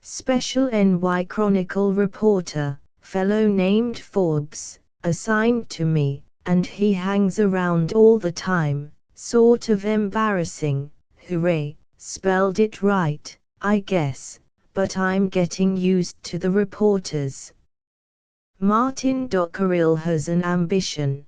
Special NY Chronicle reporter, fellow named Forbes, assigned to me, and he hangs around all the time, sort of embarrassing, hooray, spelled it right, I guess, but I'm getting used to the reporters. Martin Dockery has an ambition.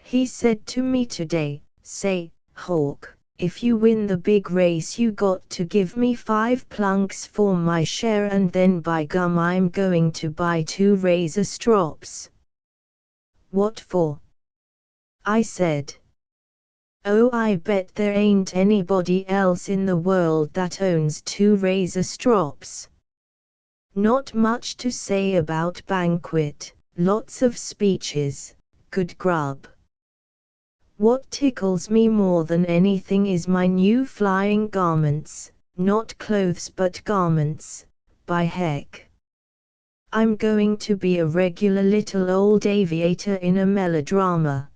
He said to me today, say, Hawk, if you win the big race you got to give me 5 plunks for my share and then by gum I'm going to buy 2 razor strops. What for? I said. Oh, I bet there ain't anybody else in the world that owns 2 razor strops. Not much to say about banquet, lots of speeches, good grub. What tickles me more than anything is my new flying garments, not clothes but garments, by heck. I'm going to be a regular little old aviator in a melodrama.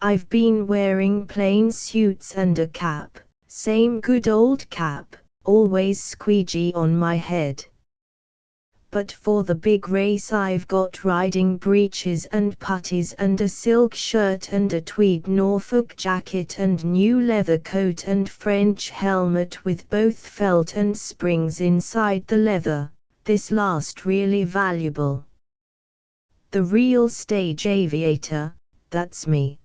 I've been wearing plain suits and a cap, same good old cap, always squeegee on my head. But for the big race I've got riding breeches and puttees and a silk shirt and a tweed Norfolk jacket and new leather coat and French helmet with both felt and springs inside the leather, this last really valuable. The real stage aviator, that's me.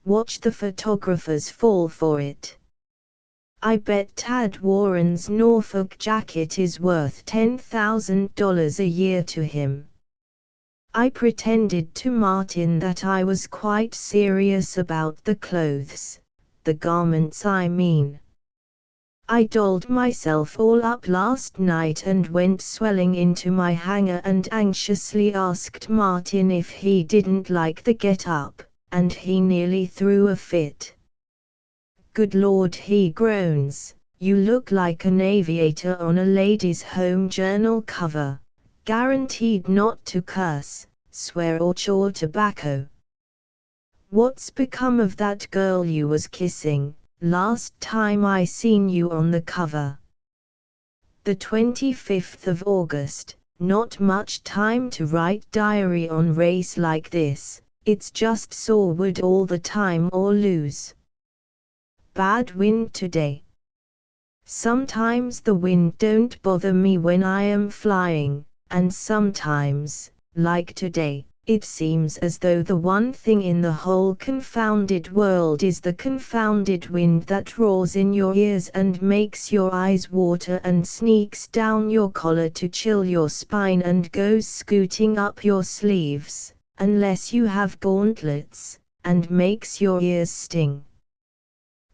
Watch the photographers fall for it. I bet Tad Warren's Norfolk jacket is worth $10,000 a year to him. I pretended to Martin that I was quite serious about the clothes, the garments I mean. I dolled myself all up last night and went swelling into my hangar and anxiously asked Martin if he didn't like the get-up, and he nearly threw a fit. Good Lord, he groans, you look like an aviator on a ladies' home journal cover, guaranteed not to curse, swear or chew tobacco. What's become of that girl you was kissing, last time I seen you on the cover? The 25th of August, not much time to write diary on race like this, it's just saw wood all the time or lose. Bad wind today. Sometimes the wind don't bother me when I am flying, and sometimes, like today, it seems as though the one thing in the whole confounded world is the confounded wind that roars in your ears and makes your eyes water and sneaks down your collar to chill your spine and goes scooting up your sleeves, unless you have gauntlets, and makes your ears sting.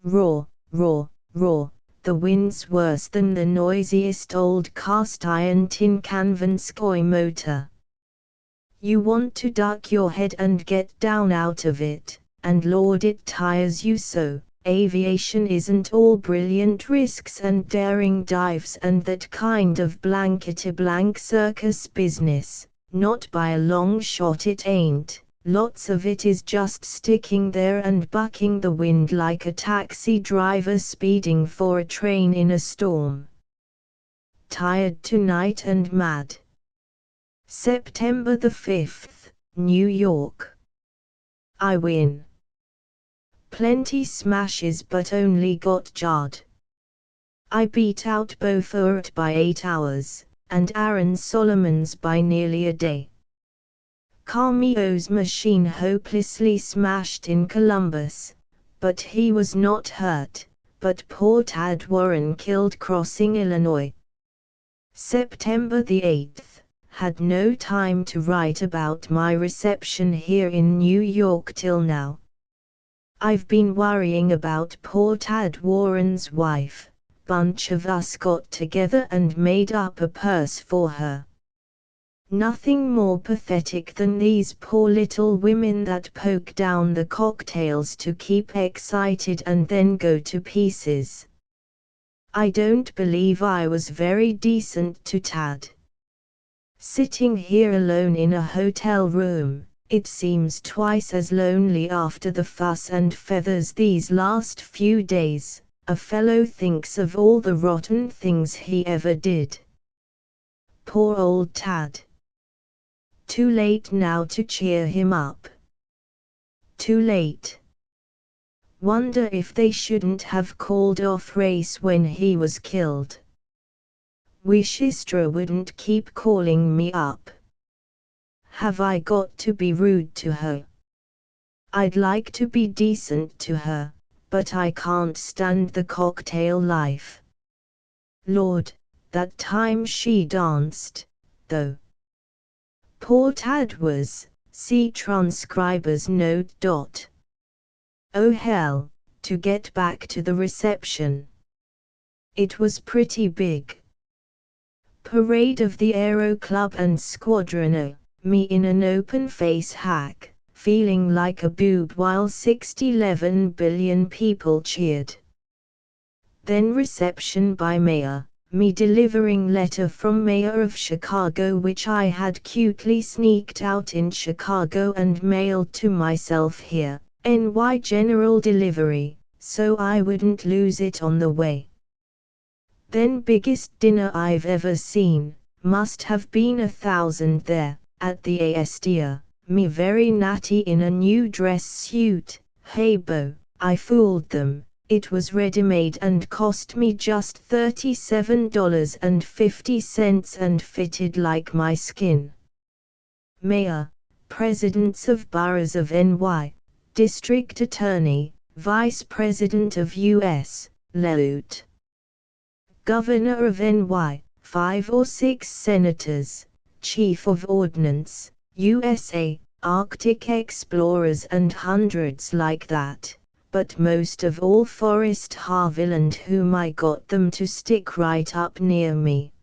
Roar, roar, roar, the wind's worse than the noisiest old cast-iron tin Kanvanskoy motor. You want to duck your head and get down out of it, and Lord it tires you so. Aviation isn't all brilliant risks and daring dives and that kind of blankety-blank circus business, not by a long shot it ain't. Lots of it is just sticking there and bucking the wind like a taxi driver speeding for a train in a storm. Tired tonight and mad. September the 5th, New York. I win. Plenty smashes but only got jarred. I beat out Beaufort by 8 hours, and Aaron Solomons by nearly a day. Carmio's machine hopelessly smashed in Columbus, but he was not hurt, but poor Tad Warren killed crossing Illinois. September the 8th, had no time to write about my reception here in New York till now. I've been worrying about poor Tad Warren's wife. Bunch of us got together and made up a purse for her. Nothing more pathetic than these poor little women that poke down the cocktails to keep excited and then go to pieces, I don't believe I was very decent to Tad. Sitting here alone in a hotel room, it seems twice as lonely after the fuss and feathers these last few days. A fellow thinks of all the rotten things he ever did. Poor old Tad. Too late now to cheer him up. Too late. Wonder if they shouldn't have called off race when he was killed. Wish Istra wouldn't keep calling me up. Have I got to be rude to her? I'd like to be decent to her, but I can't stand the cocktail life. Lord, that time she danced, though. Poor Tad was, see transcriber's note. Oh hell, to get back to the reception. It was pretty big. Parade of the Aero Club and Squadroner, me in an open-face hack, feeling like a boob while 11 billion people cheered. Then reception by Mayor, me delivering letter from Mayor of Chicago which I had cutely sneaked out in Chicago and mailed to myself here, NY General Delivery, so I wouldn't lose it on the way. Then biggest dinner I've ever seen, must have been 1,000 there, at the Astia, me very natty in a new dress suit. Hey Bo, I fooled them, it was ready-made and cost me just $37.50 and fitted like my skin. Mayor, Presidents of Boroughs of NY, District Attorney, Vice President of U.S., Lieutenant Governor of NY, 5 or 6 Senators, Chief of Ordnance, USA, Arctic Explorers and hundreds like that, but most of all Forrest Harviland whom I got them to stick right up near me.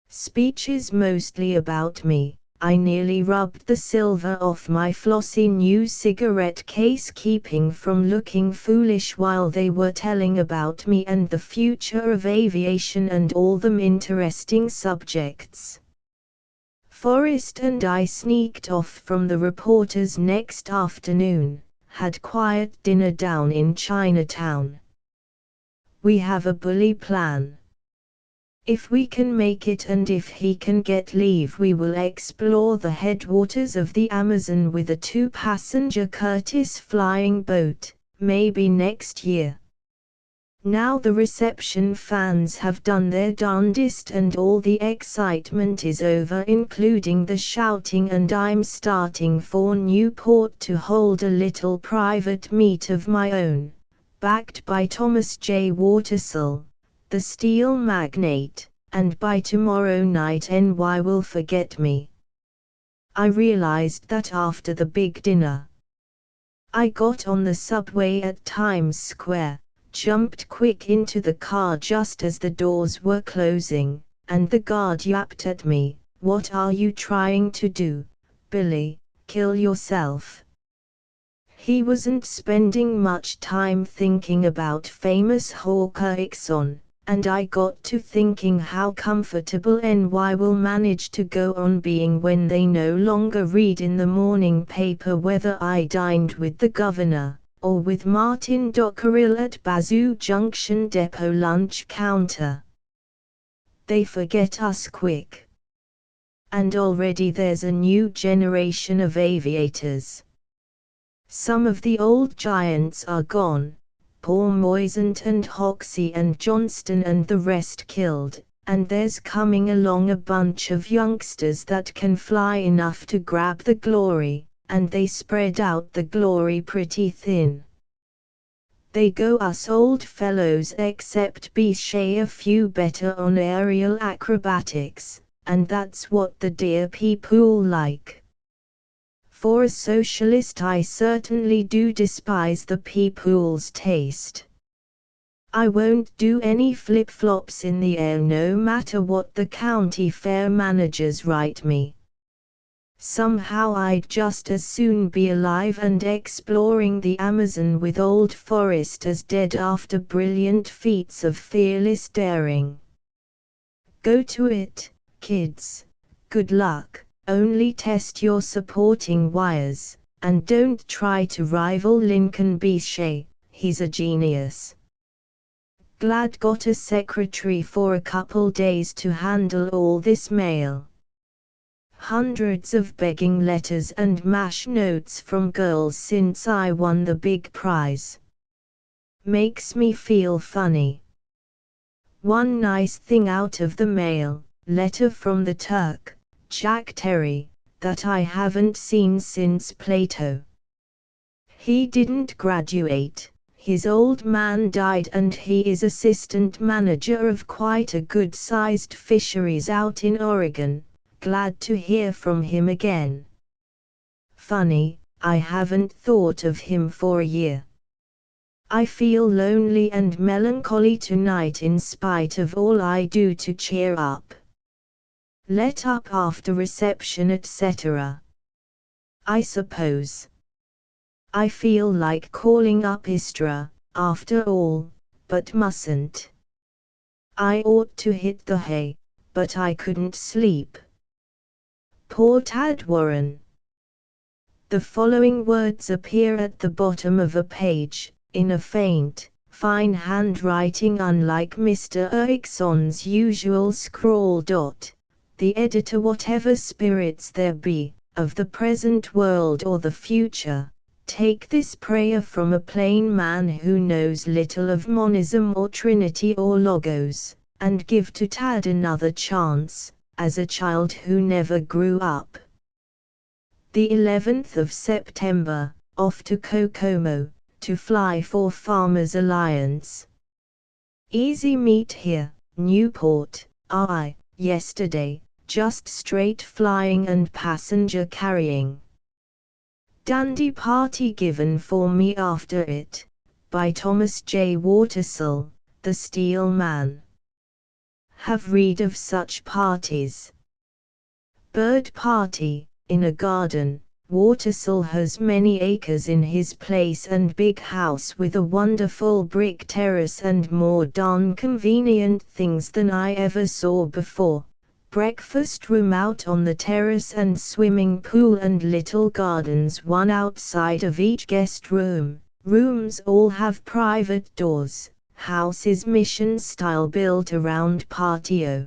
Speeches mostly about me. I nearly rubbed the silver off my flossy new cigarette case keeping from looking foolish while they were telling about me and the future of aviation and all them interesting subjects. Forrest and I sneaked off from the reporters next afternoon, had quiet dinner down in Chinatown. We have a bully plan. If we can make it and if he can get leave we will explore the headwaters of the Amazon with a 2-passenger Curtiss flying boat, maybe next year. Now the reception fans have done their darndest and all the excitement is over including the shouting and I'm starting for Newport to hold a little private meet of my own, backed by Thomas J. Watersell, the steel magnate, and by tomorrow night NY will forget me. I realized that after the big dinner. I got on the subway at Times Square, jumped quick into the car just as the doors were closing, and the guard yapped at me, "What are you trying to do, Billy, kill yourself?" He wasn't spending much time thinking about famous Hawker Ixon, and I got to thinking how comfortable NY will manage to go on being when they no longer read in the morning paper whether I dined with the governor, or with Martin Dockery at Bazoo Junction Depot lunch counter. They forget us quick. And already there's a new generation of aviators. Some of the old giants are gone, Paul Moisant and Hoxie and Johnston and the rest killed, and there's coming along a bunch of youngsters that can fly enough to grab the glory, and they spread out the glory pretty thin. They go us old fellows except be a few better on aerial acrobatics, and that's what the dear people like. For a socialist I certainly do despise the people's taste. I won't do any flip-flops in the air no matter what the county fair managers write me. Somehow I'd just as soon be alive and exploring the Amazon with old Forrest as dead after brilliant feats of fearless daring. Go to it, kids. Good luck, only test your supporting wires, and don't try to rival Lincoln Bechet, he's a genius. Glad got a secretary for a couple days to handle all this mail. Hundreds of begging letters and mash notes from girls since I won the big prize. Makes me feel funny. One nice thing out of the mail, letter from the Turk, Jack Terry, that I haven't seen since Plato. He didn't graduate, his old man died and he is assistant manager of quite a good-sized fisheries out in Oregon. Glad to hear from him again. Funny, I haven't thought of him for a year. I feel lonely and melancholy tonight in spite of all I do to cheer up. Let up after reception etc. I suppose. I feel like calling up Istra, after all, but mustn't. I ought to hit the hay, but I couldn't sleep. Poor Tad Warren. The following words appear at the bottom of a page, in a faint, fine handwriting unlike Mr. Erickson's usual scrawl. The editor, whatever spirits there be, of the present world or the future, take this prayer from a plain man who knows little of monism or Trinity or Logos, and give to Tad another chance, as a child who never grew up. The 11th of September, off to Kokomo, to fly for Farmers Alliance. Easy meet here, Newport, yesterday, just straight flying and passenger carrying. Dandy party given for me after it, by Thomas J. Watersell, the Steel Man. Have read of such parties. Bird party, in a garden. Watersell has many acres in his place and big house with a wonderful brick terrace and more darn convenient things than I ever saw before. Breakfast room out on the terrace and swimming pool and little gardens one outside of each guest room. Rooms all have private doors. House is mission style built around patio.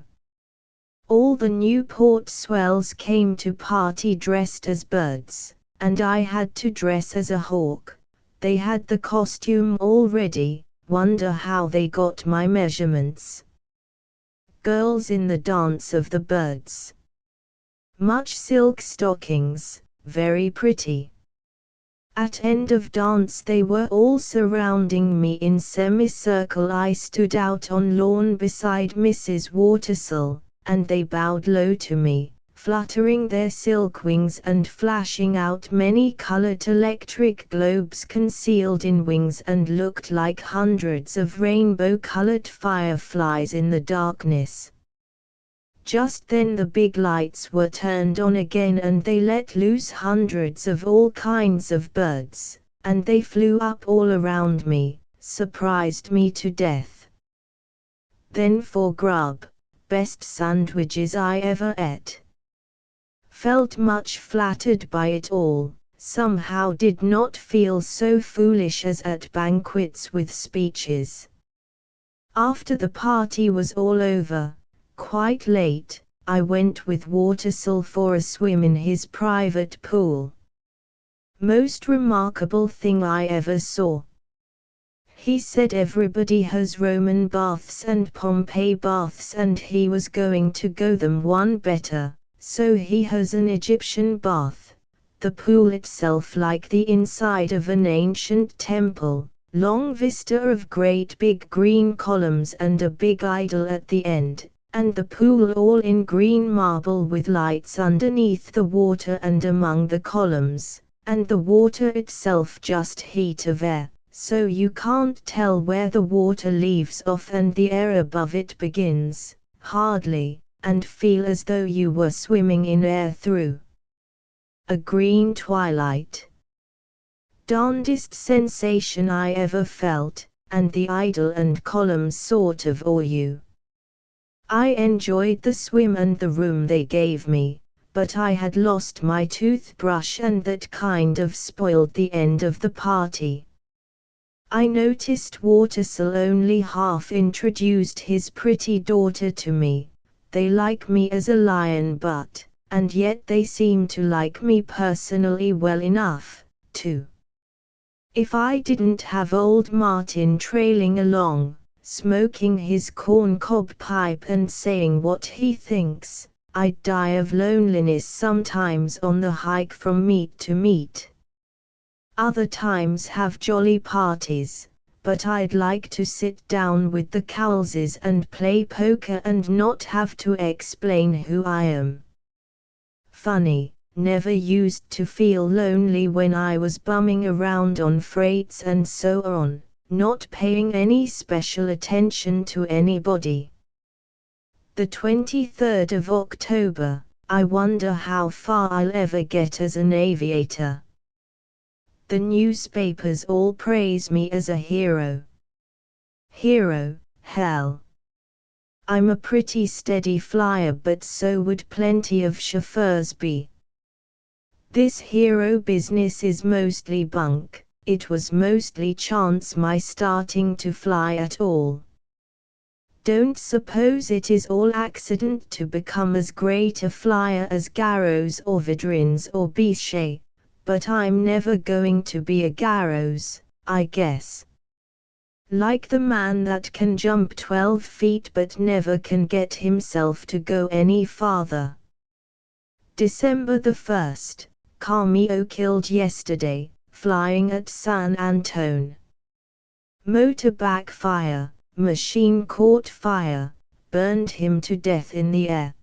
All the Newport swells came to party dressed as birds, and I had to dress as a hawk. They had the costume all ready, wonder how they got my measurements. Girls in the dance of the birds. Much silk stockings, very pretty. At end of dance they were all surrounding me in semicircle. I stood out on lawn beside Mrs. Watersell, and they bowed low to me, fluttering their silk wings and flashing out many-colored electric globes concealed in wings and looked like hundreds of rainbow-colored fireflies in the darkness. Just then the big lights were turned on again and they let loose hundreds of all kinds of birds, and they flew up all around me, surprised me to death. Then for grub, best sandwiches I ever ate. Felt much flattered by it all, somehow did not feel so foolish as at banquets with speeches. After the party was all over, quite late, I went with Watersell for a swim in his private pool. Most remarkable thing I ever saw. He said everybody has Roman baths and Pompeii baths and he was going to go them one better, so he has an Egyptian bath. The pool itself like the inside of an ancient temple, long vista of great big green columns and a big idol at the end. And the pool all in green marble with lights underneath the water and among the columns, and the water itself just heat of air, so you can't tell where the water leaves off and the air above it begins, hardly, and feel as though you were swimming in air through. a green twilight. Darndest sensation I ever felt, and the idle and columns sort of awe you. I enjoyed the swim and the room they gave me, but I had lost my toothbrush and that kind of spoiled the end of the party. I noticed Watersell only half introduced his pretty daughter to me. They like me as a lion and yet they seem to like me personally well enough, too. If I didn't have old Martin trailing along, smoking his corncob pipe and saying what he thinks, I'd die of loneliness sometimes on the hike from meet to meet. Other times have jolly parties, but I'd like to sit down with the Cowleses and play poker and not have to explain who I am. Funny, never used to feel lonely when I was bumming around on freights and so on, not paying any special attention to anybody. The 23rd of October, I wonder how far I'll ever get as an aviator. The newspapers all praise me as a hero. Hero, hell. I'm a pretty steady flyer, but so would plenty of chauffeurs be. This hero business is mostly bunk. It was mostly chance my starting to fly at all. Don't suppose it is all accident to become as great a flyer as Garros or Vidrins or Bichet, but I'm never going to be a Garros, I guess. Like the man that can jump 12 feet but never can get himself to go any farther. December the 1st, Carmio killed yesterday, flying at San Antone. Motor backfire, machine caught fire, burned him to death in the air.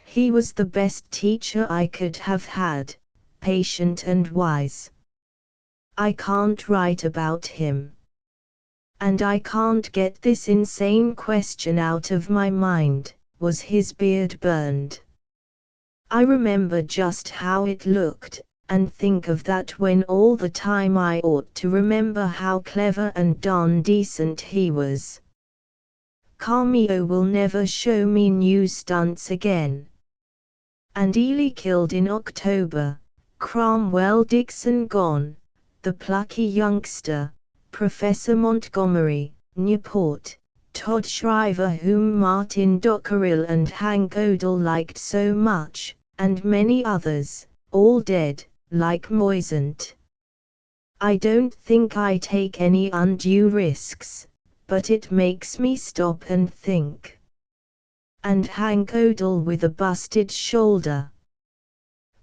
He was the best teacher I could have had, patient and wise. I can't write about him. And I can't get this insane question out of my mind, was his beard burned? I remember just how it looked, and think of that when all the time I ought to remember how clever and darn decent he was. Carmio will never show me new stunts again. And Ely killed in October, Cromwell Dixon gone, the plucky youngster, Professor Montgomery, Newport, Todd Shriver whom Martin Dockerell and Hank Odell liked so much, and many others, all dead, like Moisant. I don't think I take any undue risks, but it makes me stop and think. And Hank Odell with a busted shoulder.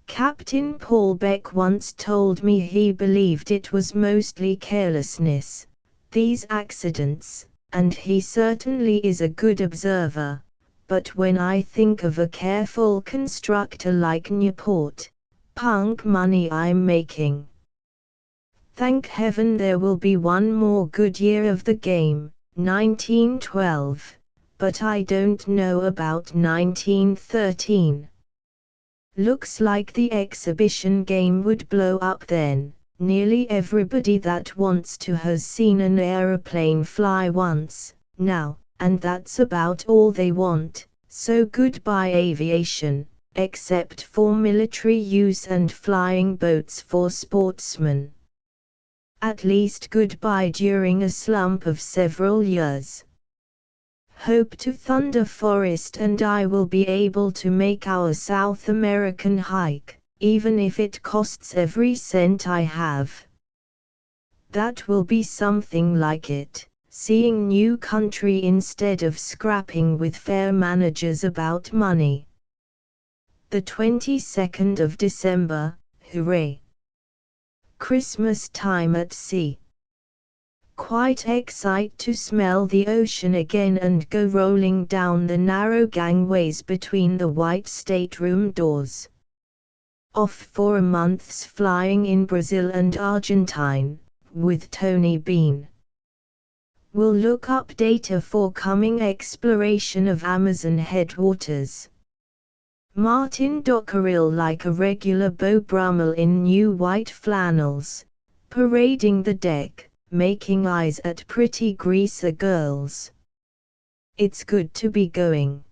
Captain Paul Beck once told me he believed it was mostly carelessness, these accidents, and he certainly is a good observer, but when I think of a careful constructor like Newport, punk money I'm making. Thank heaven there will be one more good year of the game, 1912, but I don't know about 1913. Looks like the exhibition game would blow up then. Nearly everybody that wants to has seen an aeroplane fly once, now, and that's about all they want, so goodbye aviation, except for military use and flying boats for sportsmen. At least goodbye during a slump of several years. Hope to Thunder Forest and I will be able to make our South American hike, even if it costs every cent I have. That will be something like it, seeing new country instead of scrapping with fair managers about money. The 22nd of December, hooray! Christmas time at sea. Quite excited to smell the ocean again and go rolling down the narrow gangways between the white stateroom doors. Off for a month's flying in Brazil and Argentine, with Tony Bean. We'll look up data for coming exploration of Amazon headwaters. Martin Dockerel like a regular Beau Brummel in new white flannels, parading the deck, making eyes at pretty greaser girls. It's good to be going.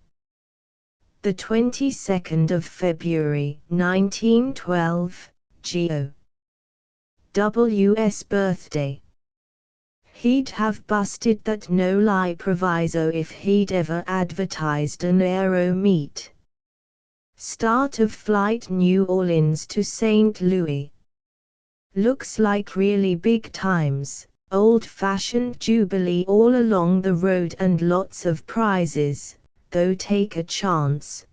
The 22nd of February, 1912, Geo. W.'s birthday. He'd have busted that no-lie proviso if he'd ever advertised an aero meet. Start of flight New Orleans to St. Louis. Looks like really big times, old-fashioned jubilee all along the road and lots of prizes, though take a chance.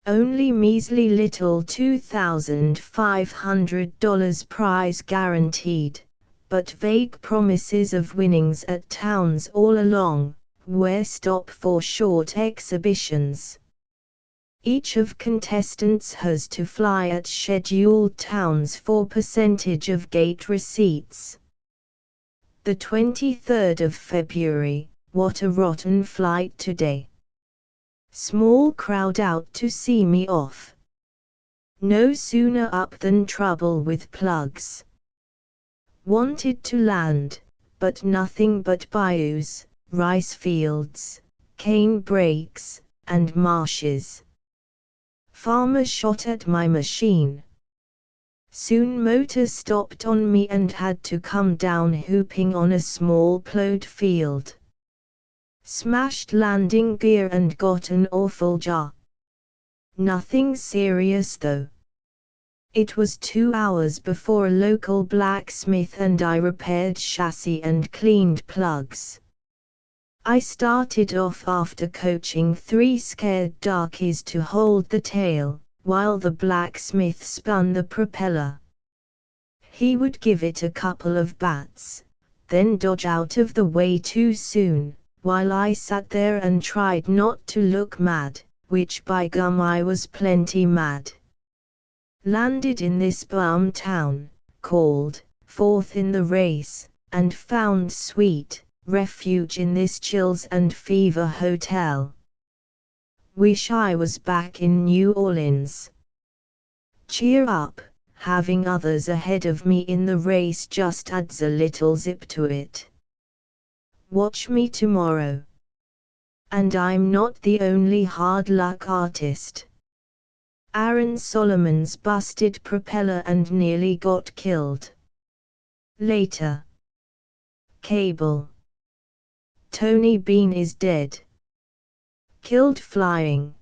Only measly little $2,500 prize guaranteed, but vague promises of winnings at towns all along, where stop for short exhibitions. Each of contestants has to fly at scheduled towns for percentage of gate receipts. The 23rd of February, what a rotten flight today. Small crowd out to see me off. No sooner up than trouble with plugs. Wanted to land, but nothing but bayous, rice fields, cane brakes, and marshes. Farmer shot at my machine. Soon motor stopped on me and had to come down whooping on a small plowed field. Smashed landing gear and got an awful jar. Nothing serious though. It was 2 hours before a local blacksmith and I repaired chassis and cleaned plugs. I started off after coaching 3 scared darkies to hold the tail, while the blacksmith spun the propeller. He would give it a couple of bats, then dodge out of the way too soon, while I sat there and tried not to look mad, which by gum I was plenty mad. Landed in this bum town, called 4th in the race, and found sweet refuge in this chills and fever hotel. Wish I was back in New Orleans. Cheer up, having others ahead of me in the race just adds a little zip to it. Watch me tomorrow. And I'm not the only hard luck artist. Aaron Solomon's busted propeller and nearly got killed. Later. Cable. Tony Bean is dead. Killed flying.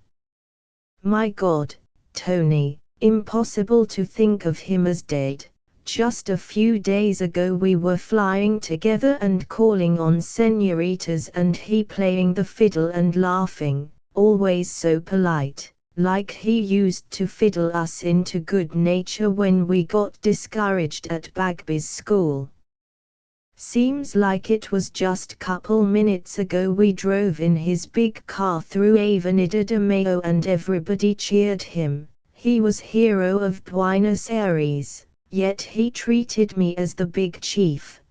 My God, Tony, impossible to think of him as dead. Just a few days ago we were flying together and calling on senoritas and he playing the fiddle and laughing, always so polite, like he used to fiddle us into good nature when we got discouraged at Bagby's school. Seems like it was just couple minutes ago we drove in his big car through Avenida de Mayo and everybody cheered him. He was hero of Buenos Aires, yet he treated me as the big chief.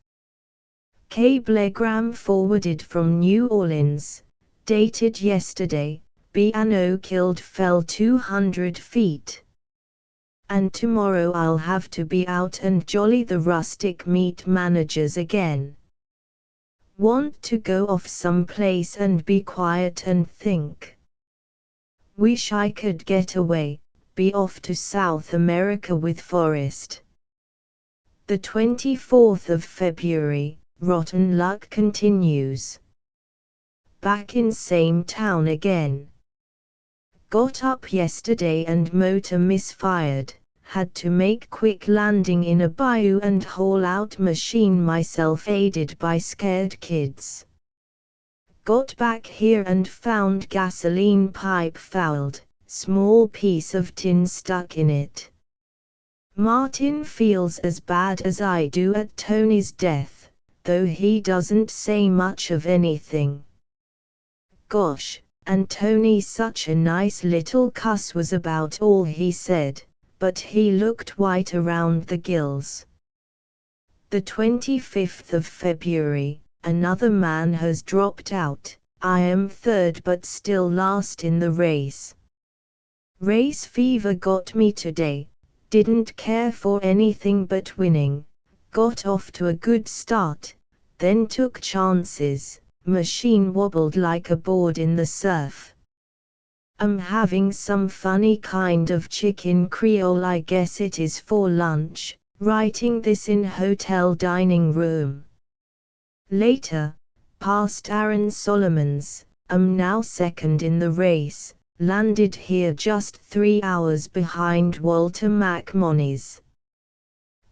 Cablegram forwarded from New Orleans, dated yesterday, Biano killed fell 200 feet. And tomorrow I'll have to be out and jolly the rustic meat managers again. Want to go off someplace and be quiet and think. Wish I could get away, be off to South America with Forrest. The 24th of February, rotten luck continues. Back in same town again. Got up yesterday and motor misfired, had to make quick landing in a bayou and haul out machine myself aided by scared kids. Got back here and found gasoline pipe fouled, small piece of tin stuck in it. Martin feels as bad as I do at Tony's death, though he doesn't say much of anything. Gosh. And Tony such a nice little cuss was about all he said, but he looked white around the gills. The 25th of February, another man has dropped out. I am third but still last in the race. Race fever got me today, didn't care for anything but winning, got off to a good start, then took chances, machine wobbled like a board in the surf. I'm having some funny kind of chicken Creole, I guess it is, for lunch, writing this in hotel dining room. Later, past Aaron Solomon's, I'm now second in the race, landed here just 3 hours behind Walter McMonnies.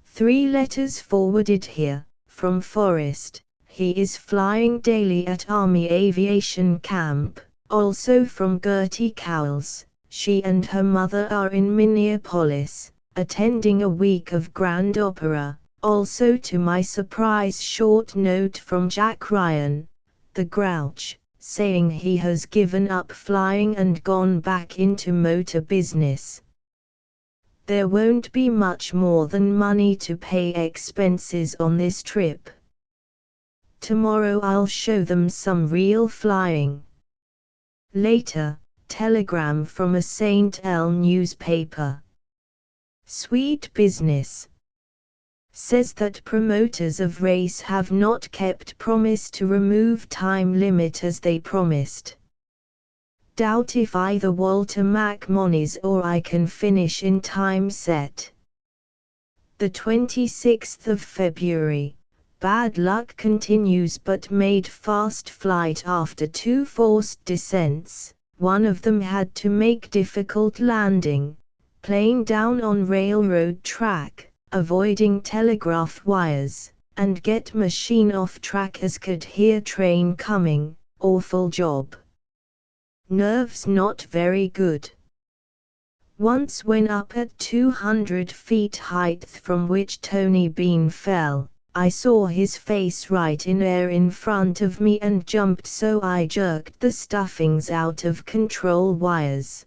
3 letters forwarded here, from Forrest, he is flying daily at Army Aviation Camp, also from Gertie Cowles, she and her mother are in Minneapolis, attending a week of Grand Opera. Also to my surprise short note from Jack Ryan, the Grouch, saying he has given up flying and gone back into motor business. There won't be much more than money to pay expenses on this trip. Tomorrow I'll show them some real flying. Later, telegram from a St. L newspaper. Sweet business. Says that promoters of race have not kept promise to remove time limit as they promised. Doubt if either Walter McMonnies or I can finish in time set. The 26th of February. Bad luck continues but made fast flight after 2 forced descents, one of them had to make difficult landing, plane down on railroad track, avoiding telegraph wires, and get machine off track as could hear train coming, awful job. Nerves not very good. Once when up at 200 feet height from which Tony Bean fell, I saw his face right in air in front of me and jumped so I jerked the stuffings out of control wires.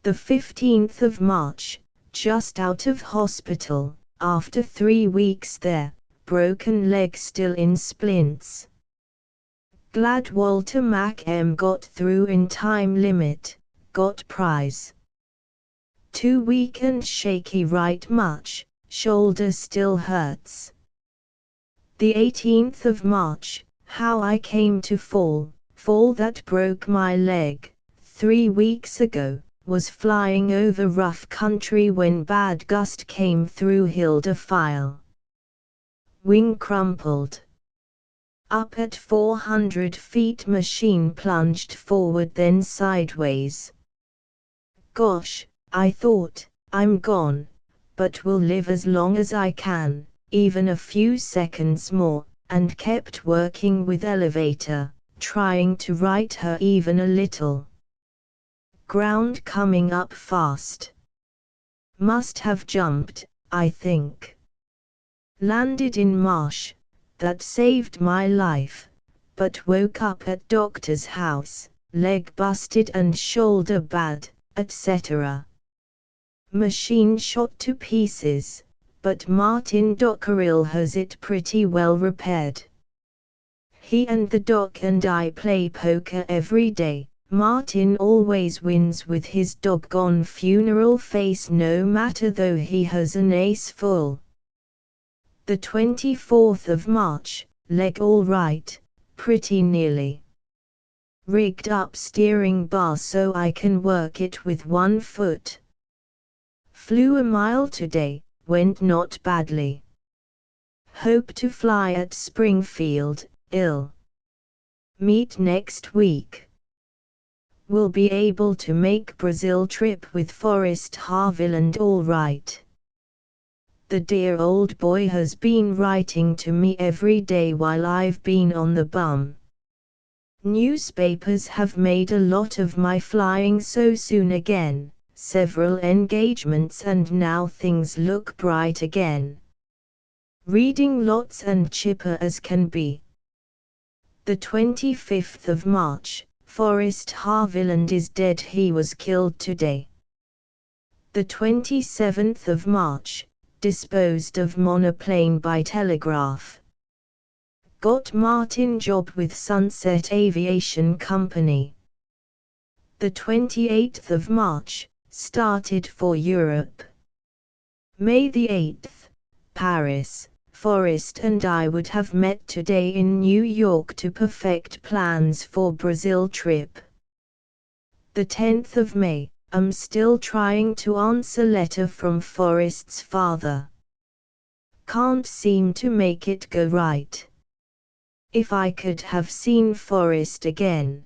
The 15th of March, just out of hospital, after 3 weeks there, broken leg still in splints. Glad Walter Mac-M got through in time limit, got prize. 2 weak and shaky right much, shoulder still hurts. The 18th of March, how I came to fall that broke my leg, 3 weeks ago. Was flying over rough country when bad gust came through hill defile. Wing crumpled. Up at 400 feet machine plunged forward then sideways. Gosh, I thought, I'm gone, but will live as long as I can, even a few seconds more, and kept working with elevator, trying to right her even a little. Ground coming up fast. Must have jumped, I think. Landed in marsh, that saved my life, but woke up at doctor's house, leg busted and shoulder bad, etc. Machine shot to pieces, but Martin Dockerell has it pretty well repaired. He and the doc and I play poker every day. Martin always wins with his doggone funeral face no matter though he has an ace full. The 24th of March, leg all right, pretty nearly. Rigged up steering bar so I can work it with 1 foot. Flew a mile today, went not badly. Hope to fly at Springfield, ill. Meet next week. Will be able to make Brazil trip with Forrest Harviland all right. The dear old boy has been writing to me every day while I've been on the bum. Newspapers have made a lot of my flying so soon again, several engagements and now things look bright again. Reading lots and chipper as can be. The 25th of March. Forrest Harviland is dead, he was killed today. The 27th of March, disposed of monoplane by telegraph. Got Martin job with Sunset Aviation Company. The 28th of March, started for Europe. May the 8th, Paris. Forrest and I would have met today in New York to perfect plans for Brazil trip. The 10th of May, I'm still trying to answer letter from Forrest's father. Can't seem to make it go right. If I could have seen Forrest again.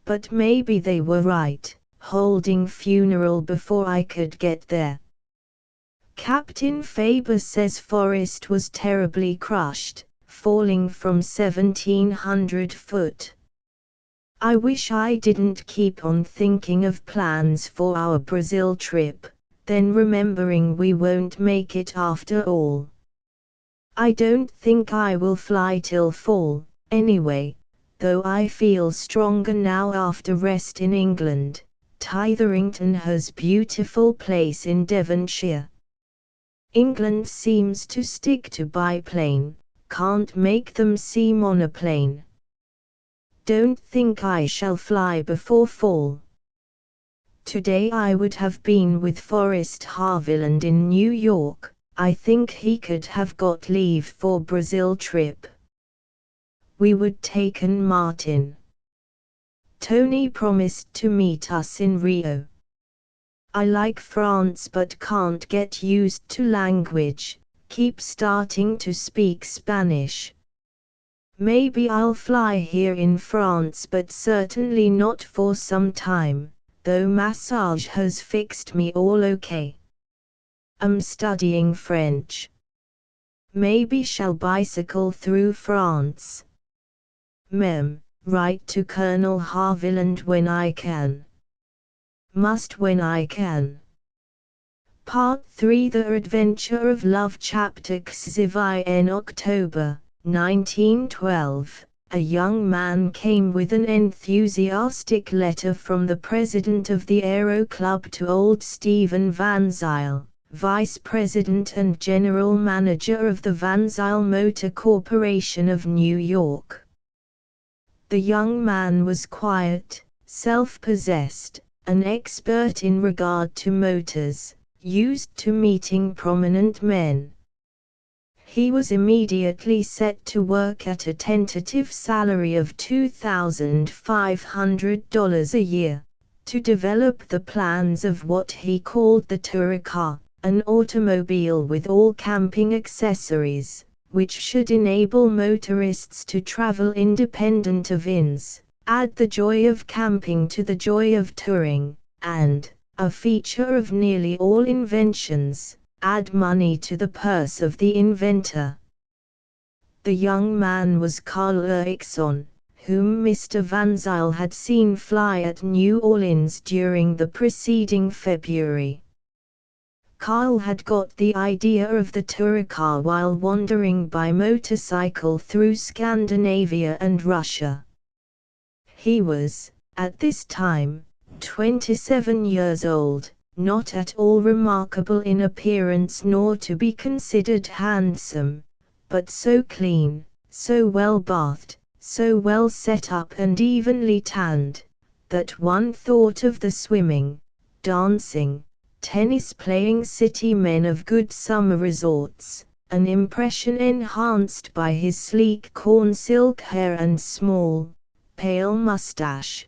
But maybe they were right, holding funeral before I could get there. Captain Faber says Forrest was terribly crushed, falling from 1700 foot. I wish I didn't keep on thinking of plans for our Brazil trip, then remembering we won't make it after all. I don't think I will fly till fall, anyway, though I feel stronger now after rest in England. Tytherington has beautiful place in Devonshire. England seems to stick to biplane, can't make them see monoplane. Don't think I shall fly before fall. Today I would have been with Forrest Harviland in New York. I think he could have got leave for Brazil trip. We would taken Martin. Tony promised to meet us in Rio. I like France but can't get used to language, keep starting to speak Spanish. Maybe I'll fly here in France but certainly not for some time, though massage has fixed me all okay. I'm studying French. Maybe shall bicycle through France. Mem, write to Colonel Harviland when I can. Must when I can. Part 3 The Adventure of Love Chapter XIV in October, 1912, a young man came with an enthusiastic letter from the president of the Aero Club to old Stephen Van Zyl, vice president and general manager of the Van Zyl Motor Corporation of New York. The young man was quiet, self-possessed, an expert in regard to motors, used to meeting prominent men. He was immediately set to work at a tentative salary of $2,500 a year, to develop the plans of what he called the tourer car, an automobile with all camping accessories, which should enable motorists to travel independent of inns, add the joy of camping to the joy of touring, and, a feature of nearly all inventions, add money to the purse of the inventor. The young man was Carl Ericsson, whom Mr. Van Zyl had seen fly at New Orleans during the preceding February. Carl had got the idea of the tourer car while wandering by motorcycle through Scandinavia and Russia. He was, at this time, 27 years old, not at all remarkable in appearance nor to be considered handsome, but so clean, so well bathed, so well set up and evenly tanned, that one thought of the swimming, dancing, tennis-playing city men of good summer resorts, an impression enhanced by his sleek corn-silk hair and small, pale mustache.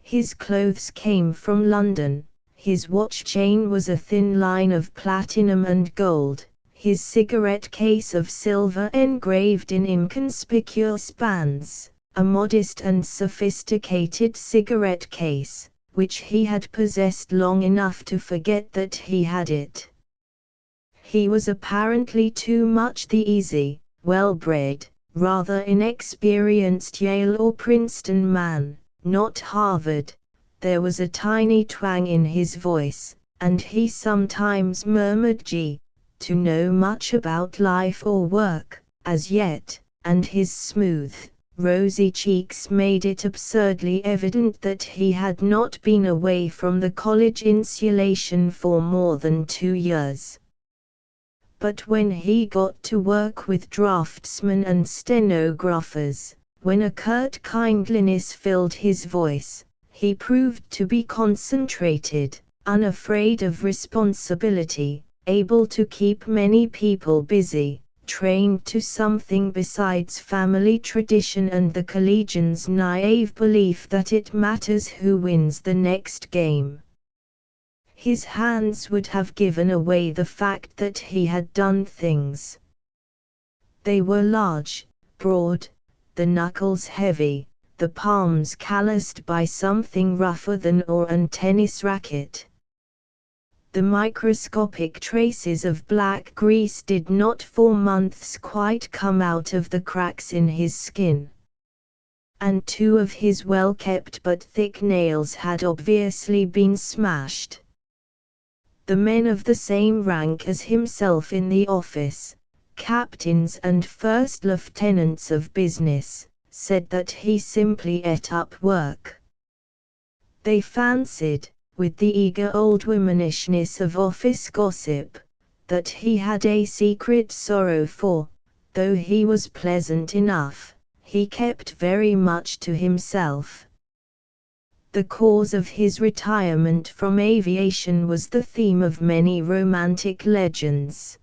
His clothes came from London, his watch chain was a thin line of platinum and gold, his cigarette case of silver engraved in inconspicuous bands, a modest and sophisticated cigarette case, which he had possessed long enough to forget that he had it. He was apparently too much the easy, well-bred, rather inexperienced Yale or Princeton man, not Harvard. There was a tiny twang in his voice, and he sometimes murmured to know much about life or work, as yet, and his smooth, rosy cheeks made it absurdly evident that he had not been away from the college insulation for more than 2 years. But when he got to work with draftsmen and stenographers, when a curt kindliness filled his voice, He proved to be concentrated, unafraid of responsibility, able to keep many people busy, trained to something besides family tradition and the collegians' naive belief that it matters who wins the next game. His hands would have given away the fact that he had done things. They were large, broad, the knuckles heavy, the palms calloused by something rougher than oar and tennis racket. The microscopic traces of black grease did not for months quite come out of the cracks in his skin. And 2 of his well-kept but thick nails had obviously been smashed. The men of the same rank as himself in the office, captains and first lieutenants of business, said that he simply ate up work. They fancied, with the eager old womanishness of office gossip, that he had a secret sorrow for, though he was pleasant enough, he kept very much to himself. The cause of his retirement from aviation was the theme of many romantic legends.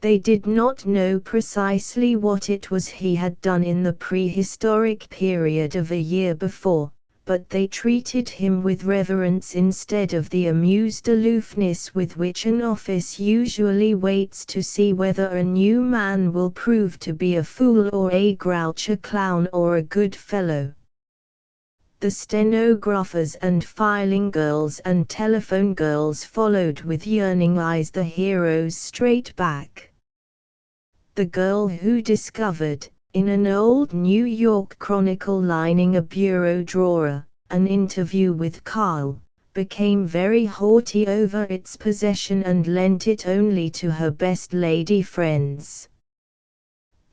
They did not know precisely what it was he had done in the prehistoric period of a year before, but they treated him with reverence instead of the amused aloofness with which an office usually waits to see whether a new man will prove to be a fool or a grouch, a clown or a good fellow. The stenographers and filing girls and telephone girls followed with yearning eyes the hero's straight back. The girl who discovered, in an old New York Chronicle lining a bureau drawer, an interview with Carl, became very haughty over its possession and lent it only to her best lady friends.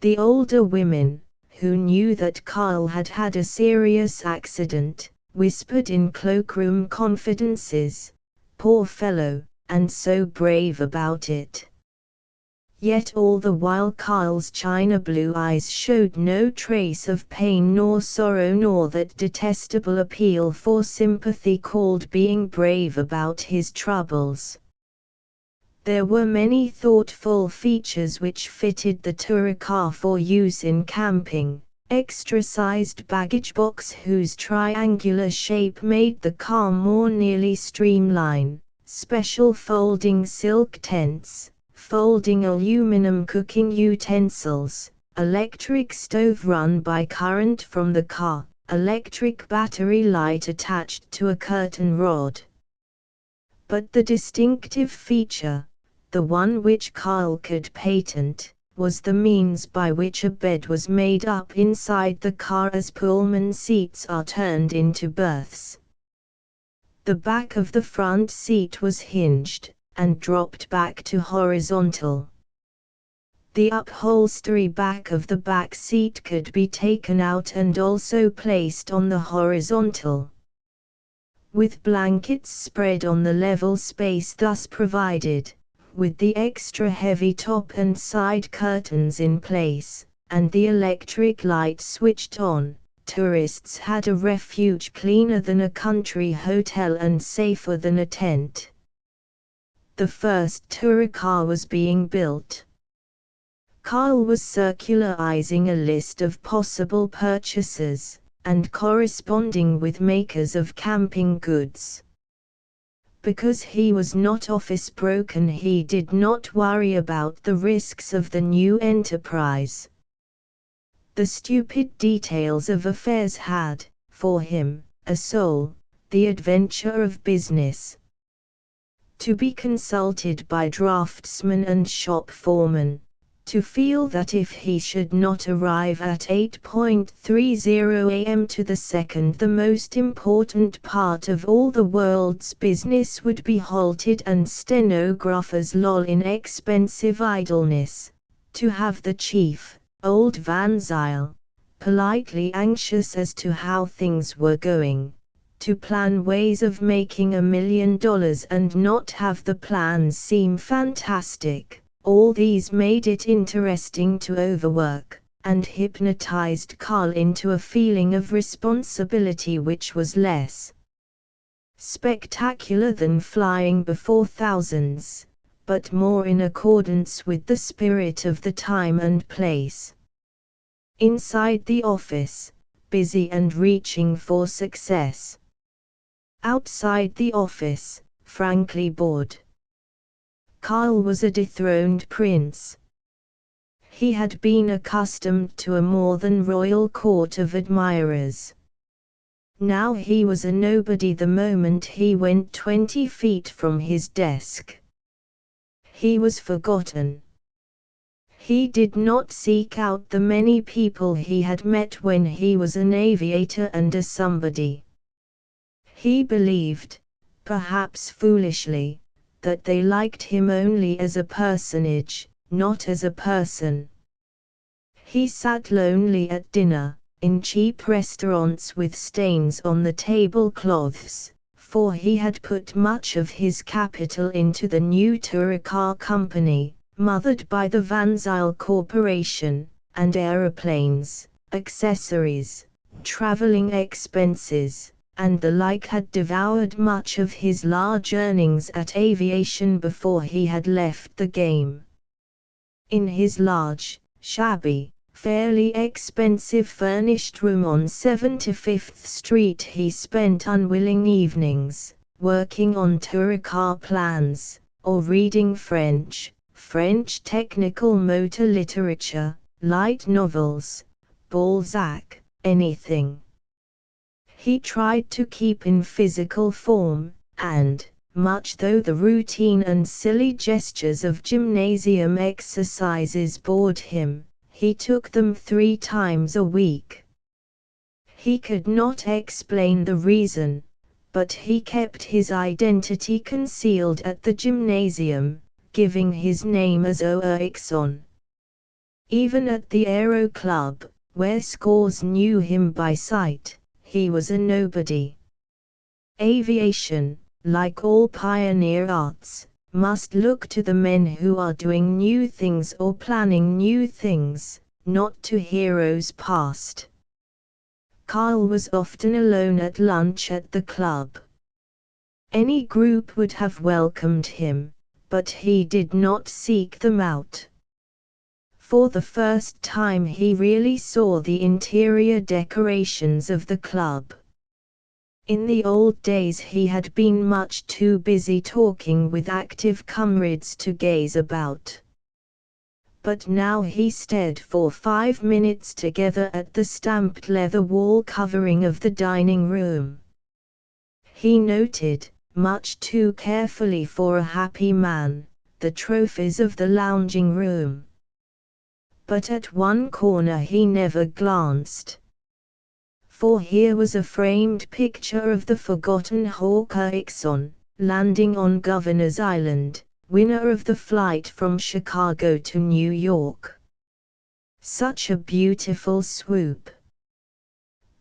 The older women, who knew that Carl had had a serious accident, whispered in cloakroom confidences, "Poor fellow, and so brave about it." Yet all the while Carl's china blue eyes showed no trace of pain nor sorrow nor that detestable appeal for sympathy called being brave about his troubles. There were many thoughtful features which fitted the tourer car for use in camping: extra-sized baggage box whose triangular shape made the car more nearly streamline, special folding silk tents, folding aluminum cooking utensils, electric stove run by current from the car, electric battery light attached to a curtain rod. But the distinctive feature, the one which Carl could patent, was the means by which a bed was made up inside the car as Pullman seats are turned into berths. The back of the front seat was hinged, and dropped back to horizontal. The upholstery back of the back seat could be taken out and also placed on the horizontal. With blankets spread on the level space thus provided, with the extra heavy top and side curtains in place, and the electric light switched on, tourists had a refuge cleaner than a country hotel and safer than a tent. The first tourer car was being built. Carl was circularizing a list of possible purchasers, and corresponding with makers of camping goods. Because he was not office-broken, he did not worry about the risks of the new enterprise. The stupid details of affairs had, for him, a soul, the adventure of business. To be consulted by draftsmen and shop foremen, to feel that if he should not arrive at 8:30 a.m. to the second, the most important part of all the world's business would be halted and stenographers loll in expensive idleness, to have the chief, old Van Zyl, politely anxious as to how things were going, to plan ways of making $1 million and not have the plans seem fantastic. All these made it interesting to overwork, and hypnotized Carl into a feeling of responsibility which was less spectacular than flying before thousands, but more in accordance with the spirit of the time and place. Inside the office, busy and reaching for success. Outside the office, frankly bored. Carl was a dethroned prince. He had been accustomed to a more than royal court of admirers. Now he was a nobody the moment he went 20 feet from his desk. He was forgotten. He did not seek out the many people he had met when he was an aviator and a somebody. He believed, perhaps foolishly, that they liked him only as a personage, not as a person. He sat lonely at dinner, in cheap restaurants with stains on the tablecloths, for he had put much of his capital into the new tourer car company, mothered by the Van Zyl Corporation, and aeroplanes, accessories, traveling expenses, and the like had devoured much of his large earnings at aviation before he had left the game. In his large, shabby, fairly expensive furnished room on 75th Street he spent unwilling evenings, working on tourer car plans, or reading French technical motor literature, light novels, Balzac, anything. He tried to keep in physical form, and, much though the routine and silly gestures of gymnasium exercises bored him, he took them 3 times a week. He could not explain the reason, but he kept his identity concealed at the gymnasium, giving his name as Oerikson. Even at the Aero Club, where scores knew him by sight, he was a nobody. Aviation, like all pioneer arts, must look to the men who are doing new things or planning new things, not to heroes past. Carl was often alone at lunch at the club. Any group would have welcomed him, but he did not seek them out. For the first time he really saw the interior decorations of the club. In the old days he had been much too busy talking with active comrades to gaze about. But now he stared for 5 minutes together at the stamped leather wall covering of the dining room. He noted, much too carefully for a happy man, the trophies of the lounging room. But at one corner he never glanced. For here was a framed picture of the forgotten Hawk Erikson, landing on Governor's Island, winner of the flight from Chicago to New York. Such a beautiful swoop.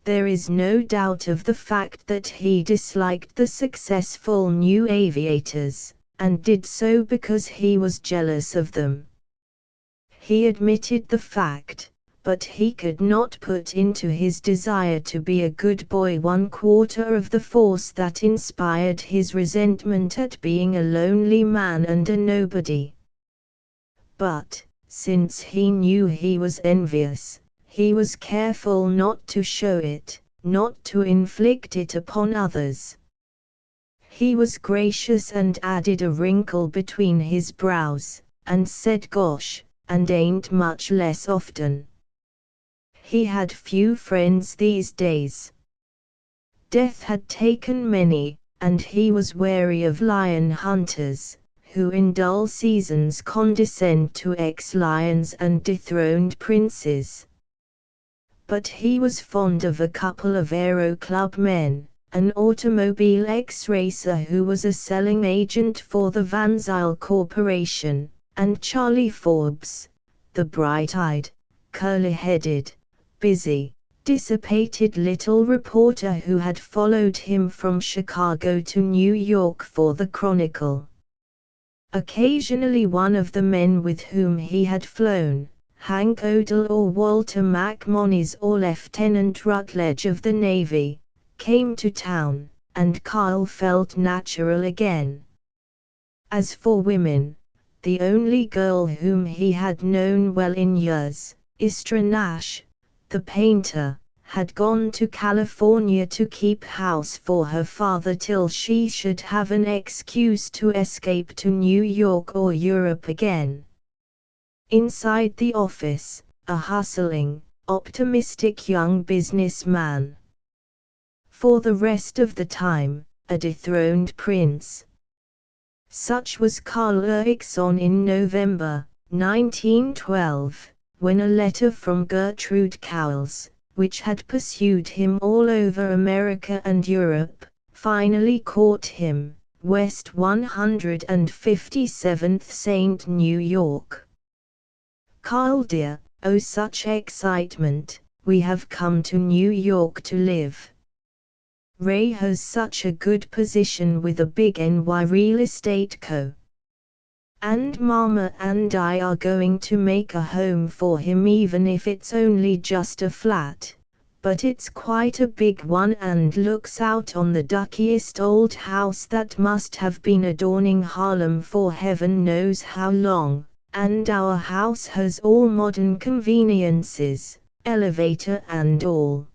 There is no doubt of the fact that he disliked the successful new aviators, and did so because he was jealous of them. He admitted the fact, but he could not put into his desire to be a good boy 1/4 of the force that inspired his resentment at being a lonely man and a nobody. But, since he knew he was envious, he was careful not to show it, not to inflict it upon others. He was gracious and added a wrinkle between his brows, and said gosh, and ain't much less often. He had few friends these days. Death had taken many, and he was wary of lion hunters, who in dull seasons condescend to ex-lions and dethroned princes. But he was fond of a couple of Aero Club men, an automobile ex-racer who was a selling agent for the Van Zyl Corporation, and Charlie Forbes, the bright-eyed, curly-headed, busy, dissipated little reporter who had followed him from Chicago to New York for the Chronicle. Occasionally one of the men with whom he had flown, Hank Odell or Walter McMonnies or Lieutenant Rutledge of the Navy, came to town, and Carl felt natural again. As for women, the only girl whom he had known well in years, Istra Nash, the painter, had gone to California to keep house for her father till she should have an excuse to escape to New York or Europe again. Inside the office, a hustling, optimistic young businessman. For the rest of the time, a dethroned prince. Such was Carl Eriksson in November 1912, when a letter from Gertrude Cowles, which had pursued him all over America and Europe, finally caught him, West 157th St. New York. Carl dear, oh such excitement, we have come to New York to live. Ray has such a good position with a big NY real estate co. And Mama and I are going to make a home for him even if it's only just a flat, but it's quite a big one and looks out on the duckiest old house that must have been adorning Harlem for heaven knows how long. And our house has all modern conveniences, elevator and all.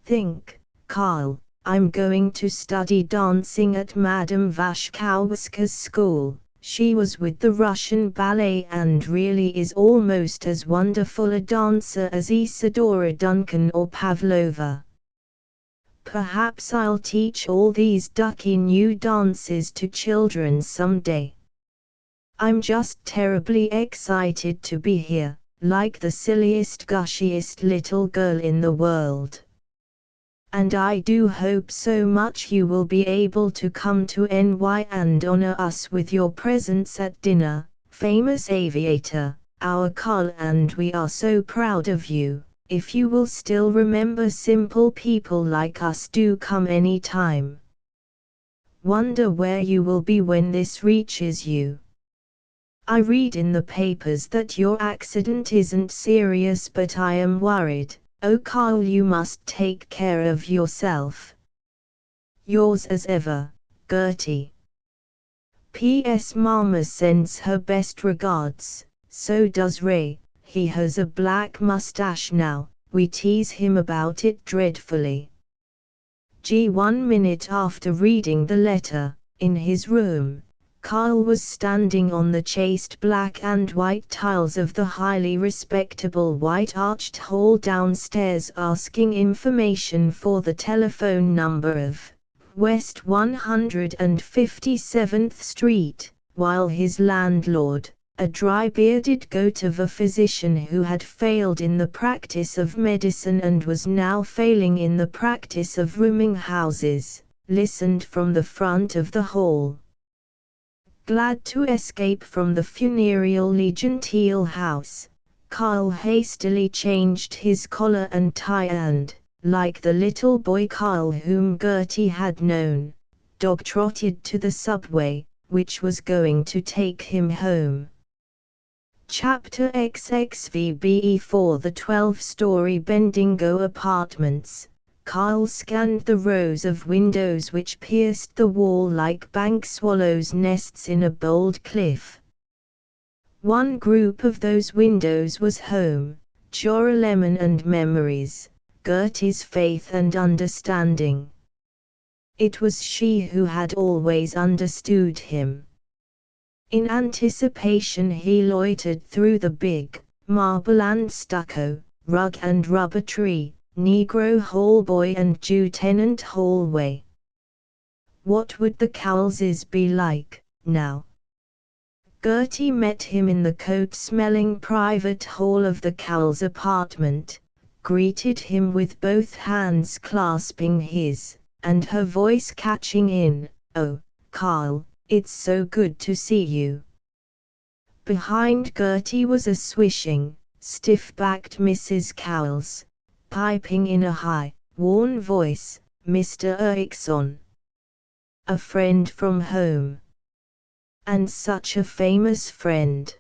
Think, Carl, I'm going to study dancing at Madame Vashkowska's school. She was with the Russian ballet and really is almost as wonderful a dancer as Isadora Duncan or Pavlova. Perhaps I'll teach all these ducky new dances to children someday. I'm just terribly excited to be here, like the silliest gushiest little girl in the world. And I do hope so much you will be able to come to NY and honor us with your presence at dinner, famous aviator, our Carl, and we are so proud of you. If you will still remember simple people like us, do come any time. Wonder where you will be when this reaches you. I read in the papers that your accident isn't serious, but I am worried. Oh Carl, you must take care of yourself. Yours as ever, Gertie. P.S. Mama sends her best regards, so does Ray. He has a black mustache now, we tease him about it dreadfully. 1 minute after reading the letter, in his room, Carl was standing on the chaste black and white tiles of the highly respectable white arched hall downstairs, asking information for the telephone number of West 157th Street, while his landlord, a dry-bearded goat of a physician who had failed in the practice of medicine and was now failing in the practice of rooming houses, listened from the front of the hall. Glad to escape from the funereally genteel house, Carl hastily changed his collar and tie and, like the little boy Carl whom Gertie had known, dog-trotted to the subway, which was going to take him home. Chapter XXVBE for the 12-story Bendigo Apartments. Carl scanned the rows of windows which pierced the wall like bank swallows' nests in a bold cliff. One group of those windows was home, Joralemon and memories, Gertie's faith and understanding. It was she who had always understood him. In anticipation he loitered through the big, marble and stucco, rug and rubber tree, Negro hallboy and Jew tenant hallway. What would the Cowleses be like, now? Gertie met him in the coat-smelling private hall of the Cowles apartment, greeted him with both hands clasping his, and her voice catching in, "Oh, Carl, it's so good to see you." Behind Gertie was a swishing, stiff-backed Mrs. Cowles, piping in a high, worn voice, "Mr. Eriksson. A friend from home. And such a famous friend."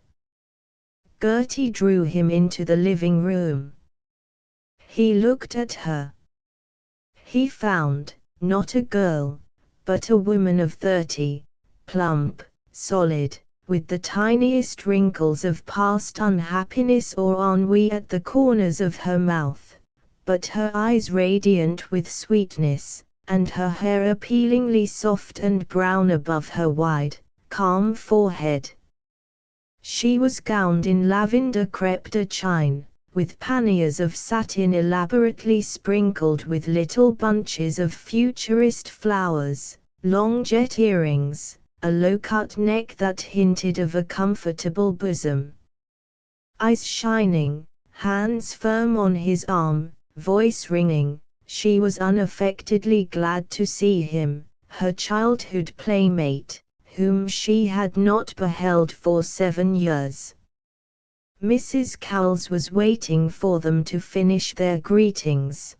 Gertie drew him into the living room. He looked at her. He found, not a girl, but a woman of 30, plump, solid, with the tiniest wrinkles of past unhappiness or ennui at the corners of her mouth, but her eyes radiant with sweetness, and her hair appealingly soft and brown above her wide, calm forehead. She was gowned in lavender crêpe de chine, with panniers of satin elaborately sprinkled with little bunches of futurist flowers, long jet earrings, a low-cut neck that hinted of a comfortable bosom. Eyes shining, hands firm on his arm, voice ringing, she was unaffectedly glad to see him, her childhood playmate, whom she had not beheld for 7 years. Mrs. Cowles was waiting for them to finish their greetings.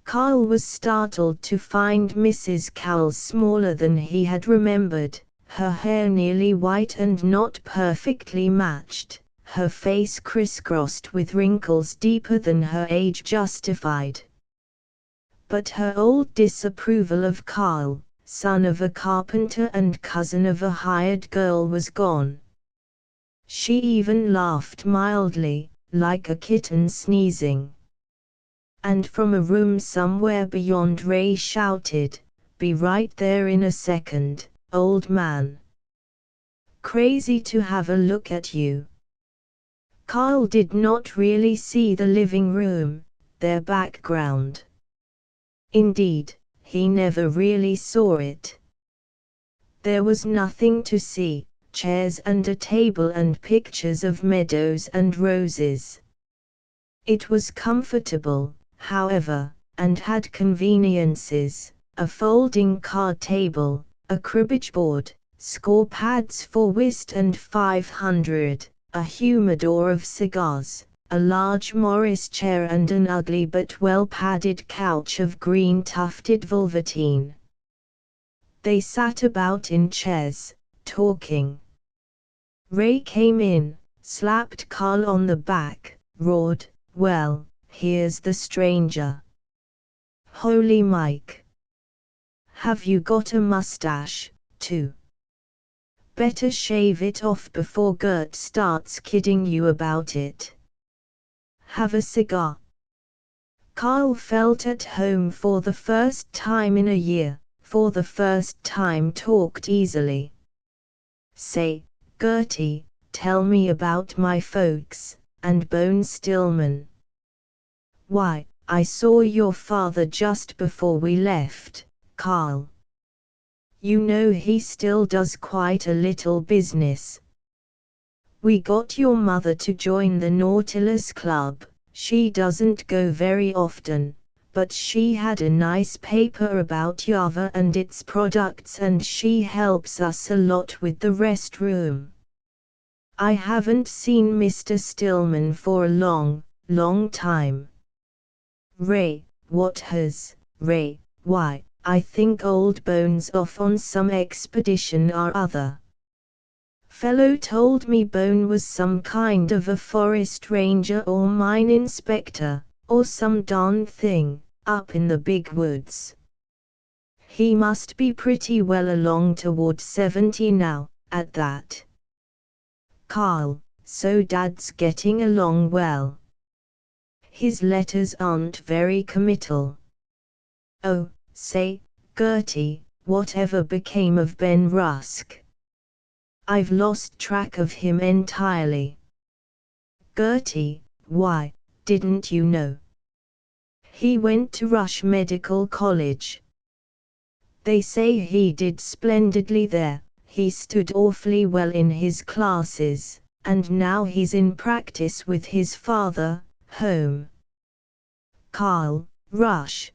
Carl was startled to find Mrs. Cowles smaller than he had remembered, her hair nearly white and not perfectly matched, her face crisscrossed with wrinkles deeper than her age justified. But her old disapproval of Carl, son of a carpenter and cousin of a hired girl, was gone. She even laughed mildly, like a kitten sneezing. And from a room somewhere beyond Ray shouted, "Be right there in a second, old man. Crazy to have a look at you." Carl did not really see the living room, their background. Indeed, he never really saw it. There was nothing to see. Chairs and a table and pictures of meadows and roses. It was comfortable, however, and had conveniences, a folding card table, a cribbage board, score pads for whist and 500, a humidor of cigars, a large Morris chair and an ugly but well-padded couch of green tufted velveteen. They sat about in chairs, talking. Ray came in, slapped Carl on the back, roared, "Well, here's the stranger. Holy Mike. Have you got a mustache, too? Better shave it off before Gert starts kidding you about it. Have a cigar." Carl felt at home for the first time in a year, for the first time talked easily. "Say, Gertie, tell me about my folks, and Bone Stillman." "Why, I saw your father just before we left, Carl. You know he still does quite a little business. We got your mother to join the Nautilus Club. She doesn't go very often, but she had a nice paper about Java and its products, and she helps us a lot with the restroom. I haven't seen Mr. Stillman for a long, long time." "Ray, what has, Ray? Why, I think old Bone's off on some expedition or other. Fellow told me Bone was some kind of a forest ranger or mine inspector, or some darn thing, up in the big woods. He must be pretty well along toward 70 now, at that." "Carl, so Dad's getting along well. His letters aren't very committal. Oh, say, Gertie, whatever became of Ben Rusk? I've lost track of him entirely." "Gertie, why, didn't you know? He went to Rush Medical College. They say he did splendidly there, he stood awfully well in his classes, and now he's in practice with his father, home." "Carl, Rush?"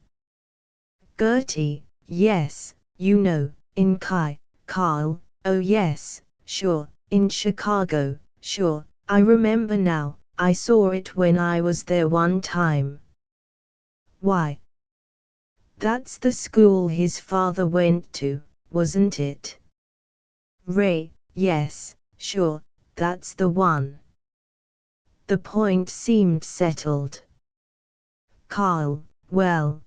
"Gertie, yes, you know, in Carl, oh yes, sure, in Chicago, sure, I remember now, I saw it when I was there one time." "Why? That's the school his father went to, wasn't it?" "Ray, yes, sure, that's the one. The point seemed settled. Carl, well,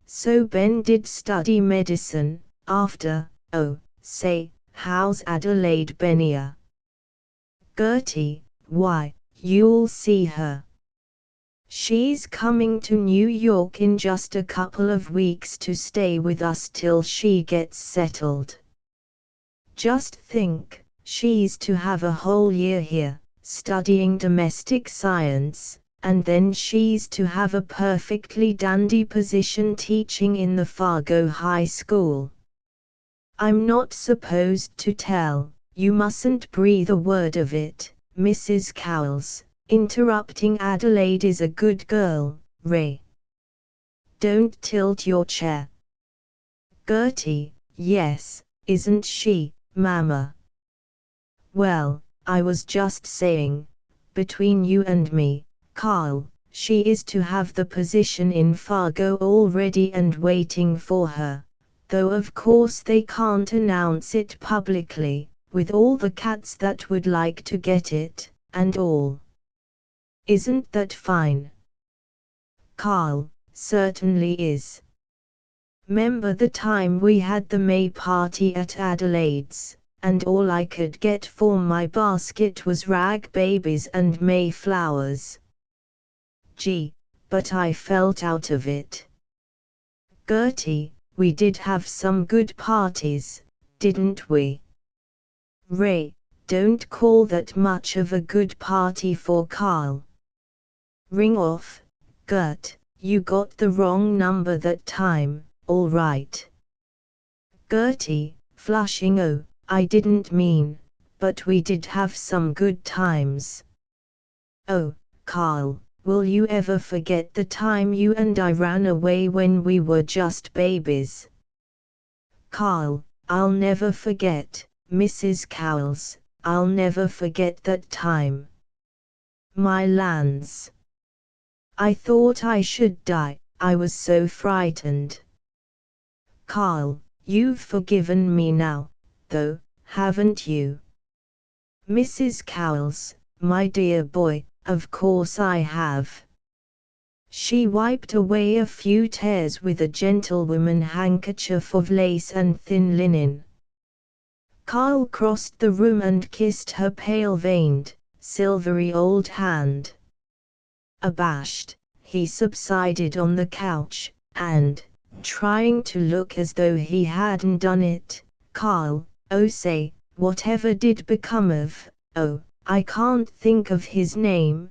so Ben did study medicine, after, say, how's Adelaide Benia? Gertie, why, you'll see her. She's coming to New York in just a couple of weeks to stay with us till she gets settled. Just think, she's to have a whole year here, studying domestic science, and then she's to have a perfectly dandy position teaching in the Fargo High School. I'm not supposed to tell, you mustn't breathe a word of it, Mrs. Cowles. Interrupting. Adelaide is a good girl, Ray. Don't tilt your chair. Gertie, yes, isn't she, Mama? Well, I was just saying, between you and me, Carl, she is to have the position in Fargo already and waiting for her, though of course they can't announce it publicly, with all the cats that would like to get it, and all. Isn't that fine? Carl, certainly is. 'Member the time we had the May party at Adelaide's, and all I could get for my basket was rag babies and Mayflowers. Gee, but I felt out of it. Gertie, we did have some good parties, didn't we? Ray, don't call that much of a good party for Carl. Ring off, Gert, you got the wrong number that time, all right. Gertie, flushing, oh, I didn't mean, but we did have some good times. Oh, Carl, will you ever forget the time you and I ran away when we were just babies? Carl, I'll never forget, Mrs. Cowles, I'll never forget that time. My lands. I thought I should die, I was so frightened. Carl, you've forgiven me now, though, haven't you? Mrs. Cowles, my dear boy, of course I have. She wiped away a few tears with a gentlewoman handkerchief of lace and thin linen. Carl crossed the room and kissed her pale-veined, silvery old hand. Abashed, he subsided on the couch, and, trying to look as though he hadn't done it, Carl, oh say, whatever did become of, I can't think of his name,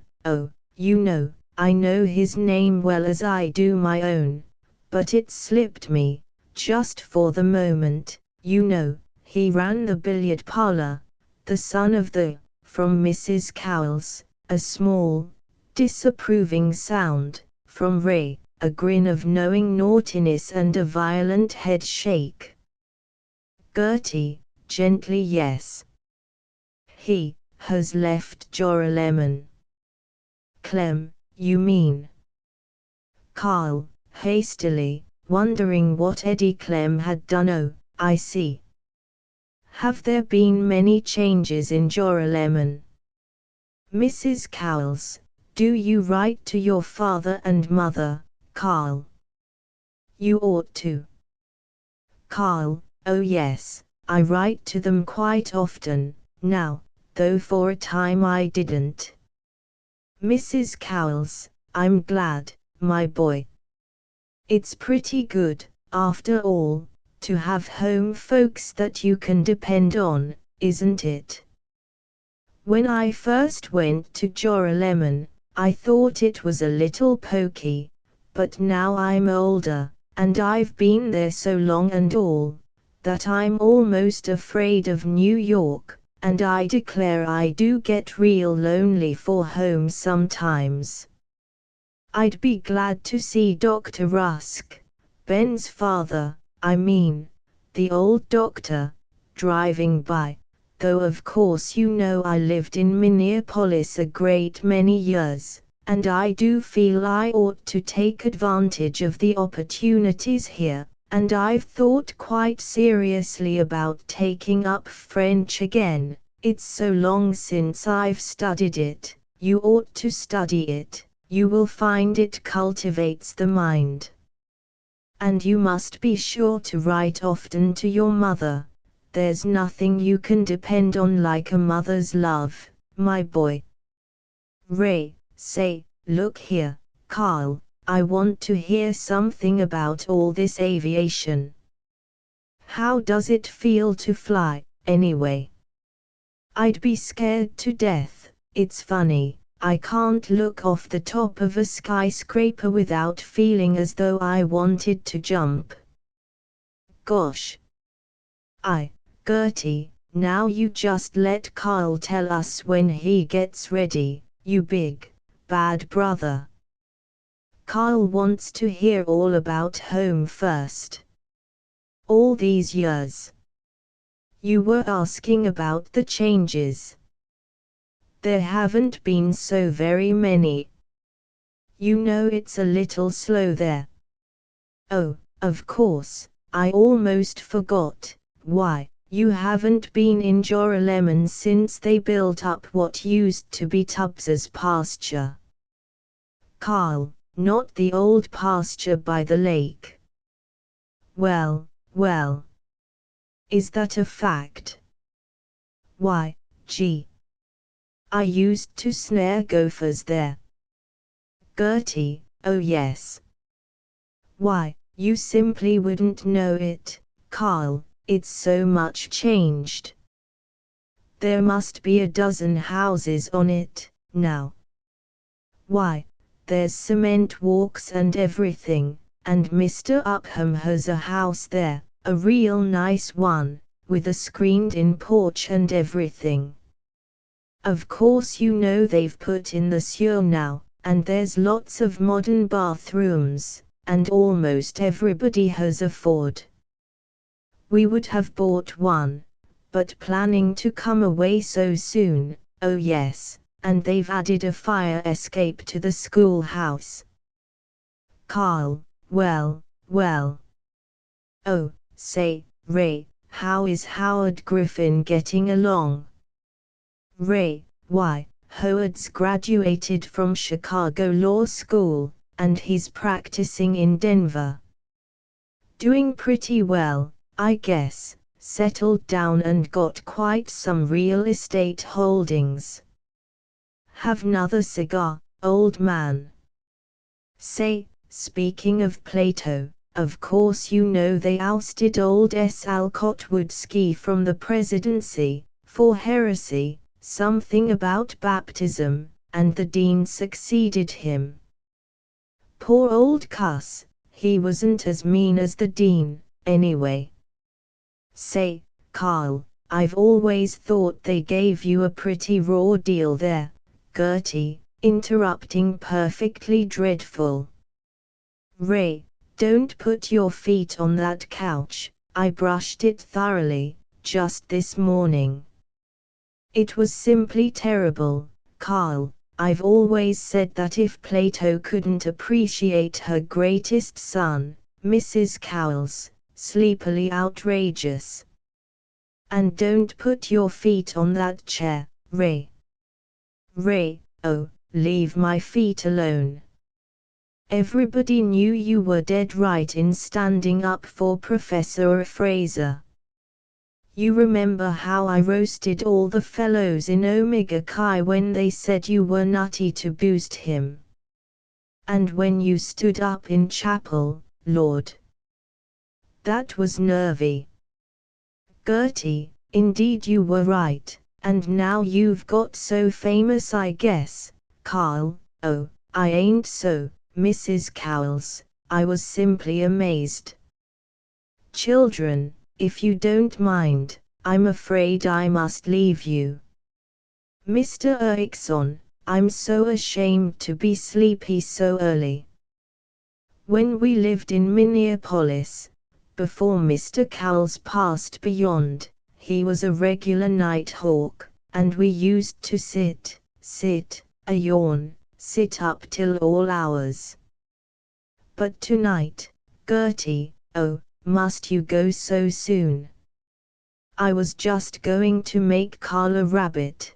you know, I know his name well as I do my own, but it slipped me, just for the moment, you know, he ran the billiard parlor, the son of the, from Mrs. Cowles, a small, disapproving sound, from Ray, a grin of knowing naughtiness and a violent head shake. Gertie, gently yes. He has left Joralemon. Clem, you mean? Carl, hastily, wondering what Eddie Clem had done. Oh, I see. Have there been many changes in Joralemon? Mrs. Cowles, do you write to your father and mother, Carl? You ought to. Carl, oh yes, I write to them quite often, now, though for a time I didn't. Mrs. Cowles, I'm glad, my boy. It's pretty good, after all, to have home folks that you can depend on, isn't it? When I first went to Joralemon, I thought it was a little pokey, but now I'm older, and I've been there so long and all, that I'm almost afraid of New York, and I declare I do get real lonely for home sometimes. I'd be glad to see Dr. Rusk, Ben's father, I mean, the old doctor, driving by, though of course you know I lived in Minneapolis a great many years, and I do feel I ought to take advantage of the opportunities here, and I've thought quite seriously about taking up French again. It's so long since I've studied it, You ought to study it, you will find it cultivates the mind. And you must be sure to write often to your mother. There's nothing you can depend on like a mother's love, my boy. Ray, say, look here, Carl, I want to hear something about all this aviation. How does it feel to fly, anyway? I'd be scared to death. It's funny, I can't look off the top of a skyscraper without feeling as though I wanted to jump. Gosh. Gertie, now you just let Carl tell us when he gets ready, you big, bad brother. Carl wants to hear all about home first. All these years. You were asking about the changes. There haven't been so very many. You know it's a little slow there. Oh, of course, I almost forgot. Why, you haven't been in Joralemon since they built up what used to be Tubbs's pasture. Carl, not the old pasture by the lake. Well. Is that a fact? Why, gee. I used to snare gophers there. Gertie, oh yes. Why, you simply wouldn't know it, Carl, it's so much changed. There must be a dozen houses on it, now. Why, there's cement walks and everything, and Mr. Upham has a house there, a real nice one, with a screened-in porch and everything. Of course you know they've put in the sewer now, and there's lots of modern bathrooms, and almost everybody has a Ford. We would have bought one, but planning to come away so soon, oh yes, and they've added a fire escape to the schoolhouse. Carl, well. Oh, say, Ray, how is Howard Griffin getting along? Ray, why, Howard's graduated from Chicago Law School, and he's practicing in Denver. Doing pretty well, I guess, settled down and got quite some real estate holdings. Have another cigar, old man. Say, speaking of Plato, of course you know they ousted old S. Alcott Woodski from the presidency, for heresy, something about baptism, and the dean succeeded him. Poor old cuss, he wasn't as mean as the dean, anyway. Say, Carl, I've always thought they gave you a pretty raw deal there, Gertie, interrupting perfectly dreadful. Ray, don't put your feet on that couch, I brushed it thoroughly, just this morning. It was simply terrible, Carl. I've always said that if Plato couldn't appreciate her greatest son, Mrs. Cowles, sleepily outrageous. And don't put your feet on that chair, Ray. Ray, oh, leave my feet alone. Everybody knew you were dead right in standing up for Professor Fraser. You remember how I roasted all the fellows in Omega Chi when they said you were nutty to boost him. And when you stood up in chapel, Lord. That was nervy. Gertie, indeed you were right, and now you've got so famous I guess, Carl. Oh, I ain't so, Mrs. Cowles, I was simply amazed. Children, if you don't mind, I'm afraid I must leave you. Mr. Erickson, I'm so ashamed to be sleepy so early. When we lived in Minneapolis, before Mr. Cowles passed beyond, he was a regular night hawk, and we used to sit, a yawn, sit up till all hours. But tonight, Gertie, oh, must you go so soon? I was just going to make Carl a rabbit.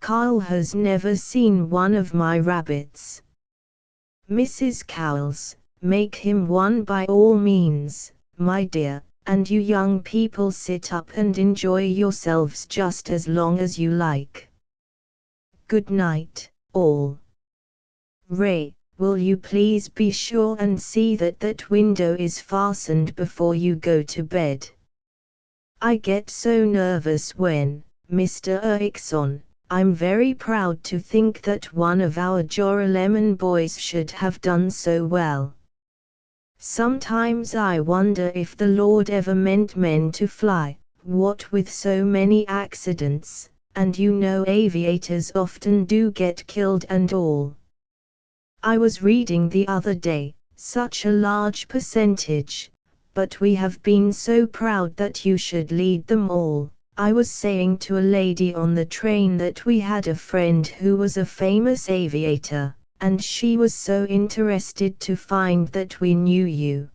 Carl has never seen one of my rabbits. Mrs. Cowles, make him one by all means, my dear, and you young people sit up and enjoy yourselves just as long as you like. Good night, all. Ray, will you please be sure and see that that window is fastened before you go to bed? I get so nervous when, Mr. Erickson, I'm very proud to think that one of our Joralemon boys should have done so well. Sometimes I wonder if the Lord ever meant men to fly, what with so many accidents, and you know aviators often do get killed and all. I was reading the other day, such a large percentage, but we have been so proud that you should lead them all. I was saying to a lady on the train that we had a friend who was a famous aviator, and she was so interested to find that we knew you.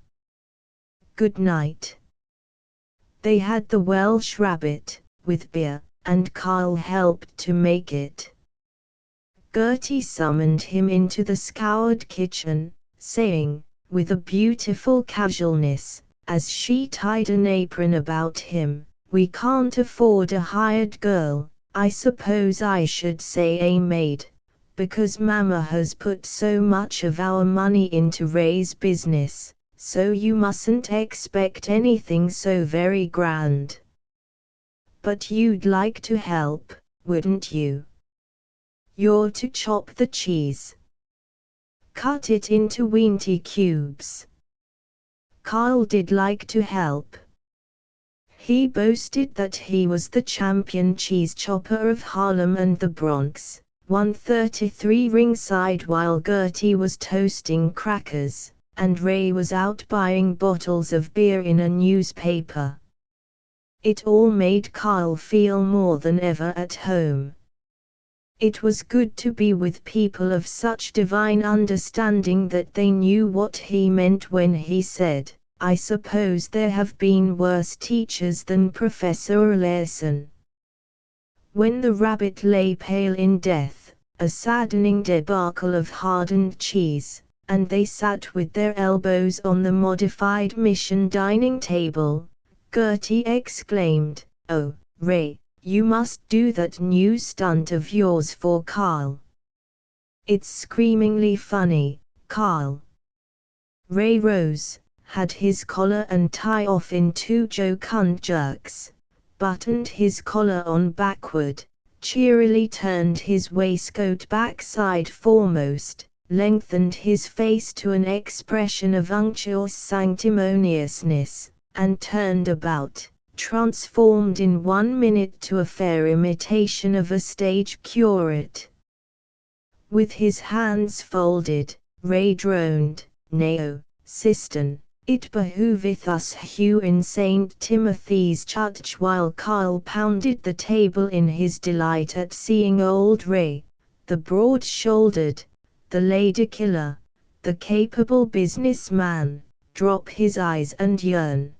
Good night. They had the Welsh rabbit, with beer, and Carl helped to make it. Gertie summoned him into the scoured kitchen, saying, with a beautiful casualness, as she tied an apron about him, "We can't afford a hired girl, I suppose I should say a maid, because Mama has put so much of our money into Ray's business, so you mustn't expect anything so very grand. But you'd like to help, wouldn't you? You're to chop the cheese. Cut it into weenty cubes." Carl did like to help. He boasted that he was the champion cheese chopper of Harlem and the Bronx, 133 ringside while Gertie was toasting crackers, and Ray was out buying bottles of beer in a newspaper. It all made Carl feel more than ever at home. It was good to be with people of such divine understanding that they knew what he meant when he said, "I suppose there have been worse teachers than Professor Larson." When the rabbit lay pale in death, a saddening debacle of hardened cheese, and they sat with their elbows on the modified mission dining table, Gertie exclaimed, "Oh, Ray, you must do that new stunt of yours for Carl. It's screamingly funny, Carl." Ray rose, had his collar and tie off in 2 jocund jerks, buttoned his collar on backward, cheerily turned his waistcoat back side foremost, lengthened his face to an expression of unctuous sanctimoniousness, and turned about, transformed in 1 minute to a fair imitation of a stage curate. With his hands folded, Ray droned, "Neo, Siston, it behoveth us hew in St. Timothy's Church," while Carl pounded the table in his delight at seeing old Ray, the broad-shouldered, the lady-killer, the capable businessman, drop his eyes and yearn.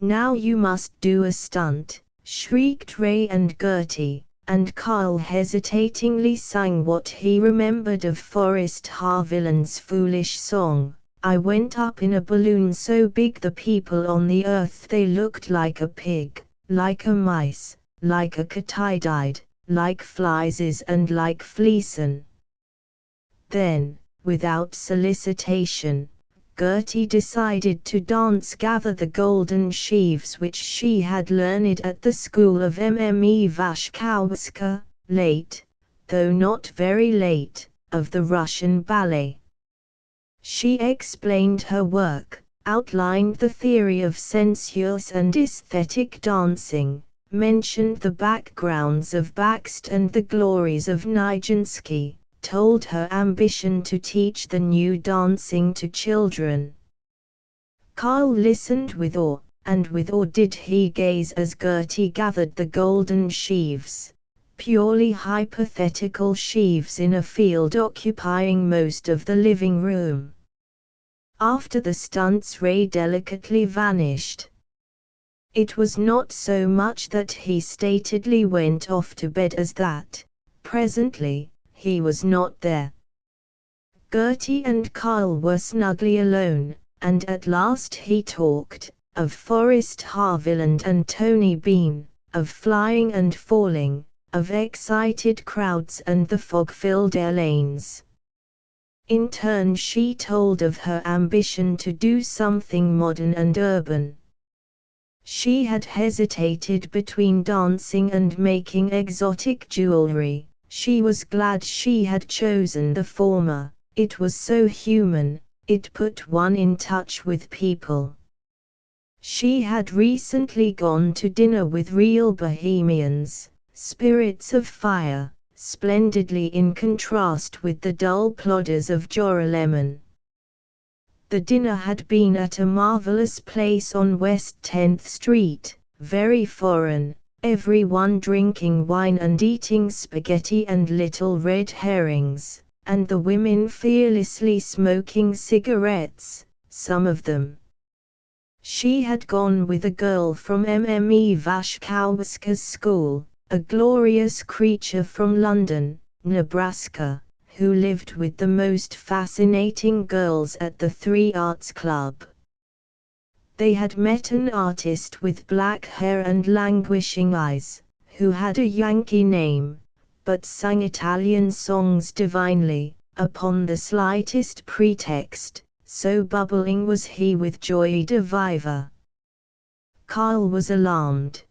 "Now you must do a stunt," shrieked Ray and Gertie, and Carl hesitatingly sang what he remembered of Forrest Harvilland's foolish song, "I went up in a balloon so big the people on the earth they looked like a pig, like a mice, like a catydid, like flies and like fleecen." Then, without solicitation, Gertie decided to dance "Gather the Golden Sheaves," which she had learned at the school of Mme Vashkowska, late, though not very late, of the Russian ballet. She explained her work, outlined the theory of sensuous and aesthetic dancing, mentioned the backgrounds of Bakst and the glories of Nijinsky, told her ambition to teach the new dancing to children. Carl listened with awe, and with awe did he gaze as Gertie gathered the golden sheaves, purely hypothetical sheaves in a field occupying most of the living room. After the stunts, Ray delicately vanished. It was not so much that he statedly went off to bed as that, Presently, he was not there. Gertie and Carl were snugly alone, and at last he talked, of Forrest Haviland and Tony Bean, of flying and falling, of excited crowds and the fog-filled lanes. In turn she told of her ambition to do something modern and urban. She had hesitated between dancing and making exotic jewelry. She was glad she had chosen the former. It was so human, it put one in touch with people. She had recently gone to dinner with real bohemians, spirits of fire, splendidly in contrast with the dull plodders of Joralemon. The dinner had been at a marvelous place on West 10th Street, very foreign, everyone drinking wine and eating spaghetti and little red herrings, and the women fearlessly smoking cigarettes, some of them. She had gone with a girl from Mme Vashkowska's school, a glorious creature from London, Nebraska, who lived with the most fascinating girls at the Three Arts Club. They had met an artist with black hair and languishing eyes, who had a Yankee name, but sang Italian songs divinely, upon the slightest pretext, so bubbling was he with joie de vivre. Carl was alarmed.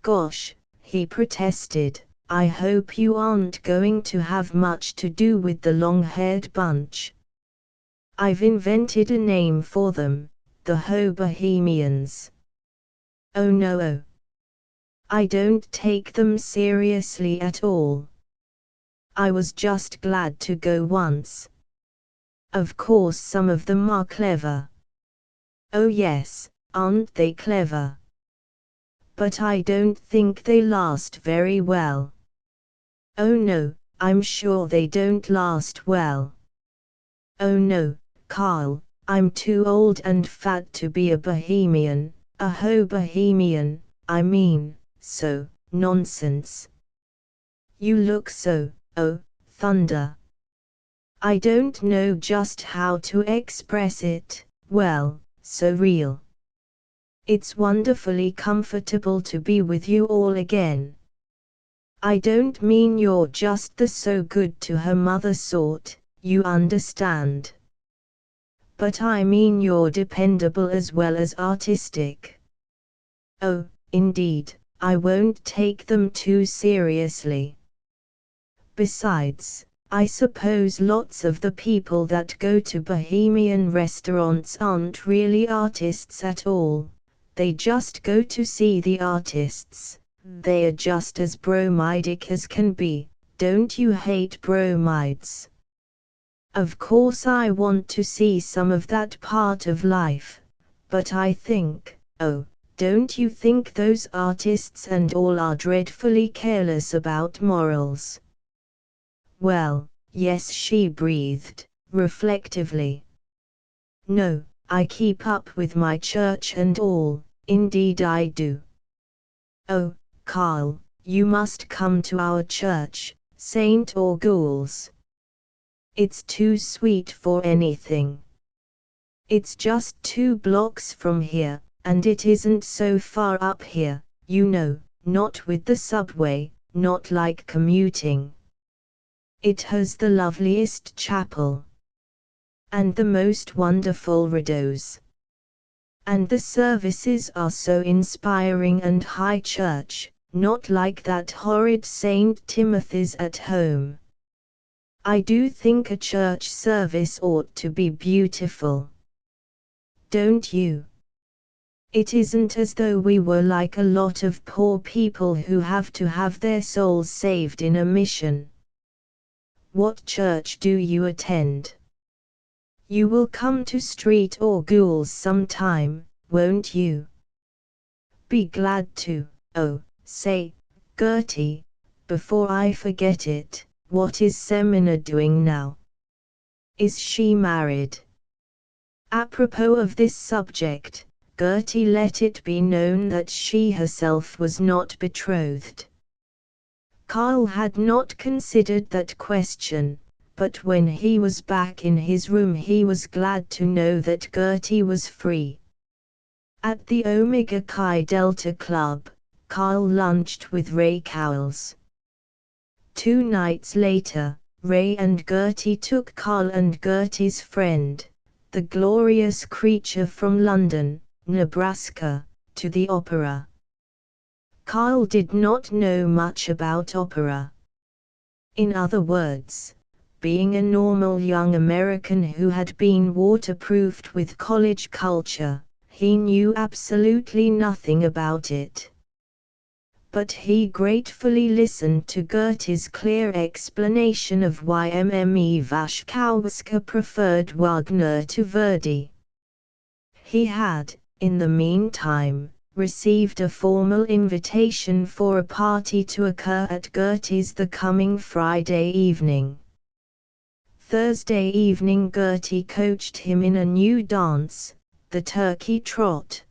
"Gosh," he protested, "I hope you aren't going to have much to do with the long-haired bunch. I've invented a name for them, the Ho Bohemians." "Oh no. I don't take them seriously at all. I was just glad to go once. Of course some of them are clever." "Oh yes, aren't they clever? But I don't think they last very well." "Oh no, I'm sure they don't last well." "Oh no, Carl, I'm too old and fat to be a bohemian, a Ho Bohemian, I mean, so, nonsense. You look so, oh, thunder. I don't know just how to express it, well, so real. It's wonderfully comfortable to be with you all again. I don't mean you're just the so good to her mother sort, you understand. But I mean you're dependable as well as artistic." "Oh, indeed, I won't take them too seriously. Besides, I suppose lots of the people that go to bohemian restaurants aren't really artists at all, they just go to see the artists. They're just as bromidic as can be. Don't you hate bromides?" "Of course I want to see some of that part of life, but I think, oh, don't you think those artists and all are dreadfully careless about morals?" "Well, yes," she breathed, reflectively. "No, I keep up with my church and all, indeed I do." "Oh, Carl, you must come to our church, St. Orgul's. It's too sweet for anything. It's just 2 blocks from here, and it isn't so far up here, you know, not with the subway, not like commuting. It has the loveliest chapel. And the most wonderful rideaux. And the services are so inspiring and high church, not like that horrid St. Timothy's at home. I do think a church service ought to be beautiful. Don't you? It isn't as though we were like a lot of poor people who have to have their souls saved in a mission." "What church do you attend?" "You will come to St. Orgul's sometime, won't you?" "Be glad to. Oh, say, Gertie, before I forget it, what is Semina doing now? Is she married?" Apropos of this subject, Gertie let it be known that she herself was not betrothed. Carl had not considered that question, but when he was back in his room he was glad to know that Gertie was free. At the Omega Chi Delta Club, Carl lunched with Ray Cowles. 2 nights later, Ray and Gertie took Carl and Gertie's friend, the glorious creature from London, Nebraska, to the opera. Carl did not know much about opera. In other words, being a normal young American who had been waterproofed with college culture, he knew absolutely nothing about it. But he gratefully listened to Gertie's clear explanation of why Mme. Waszkowska preferred Wagner to Verdi. He had, in the meantime, received a formal invitation for a party to occur at Gertie's the coming Friday evening. Thursday evening Gertie coached him in a new dance, the turkey trot.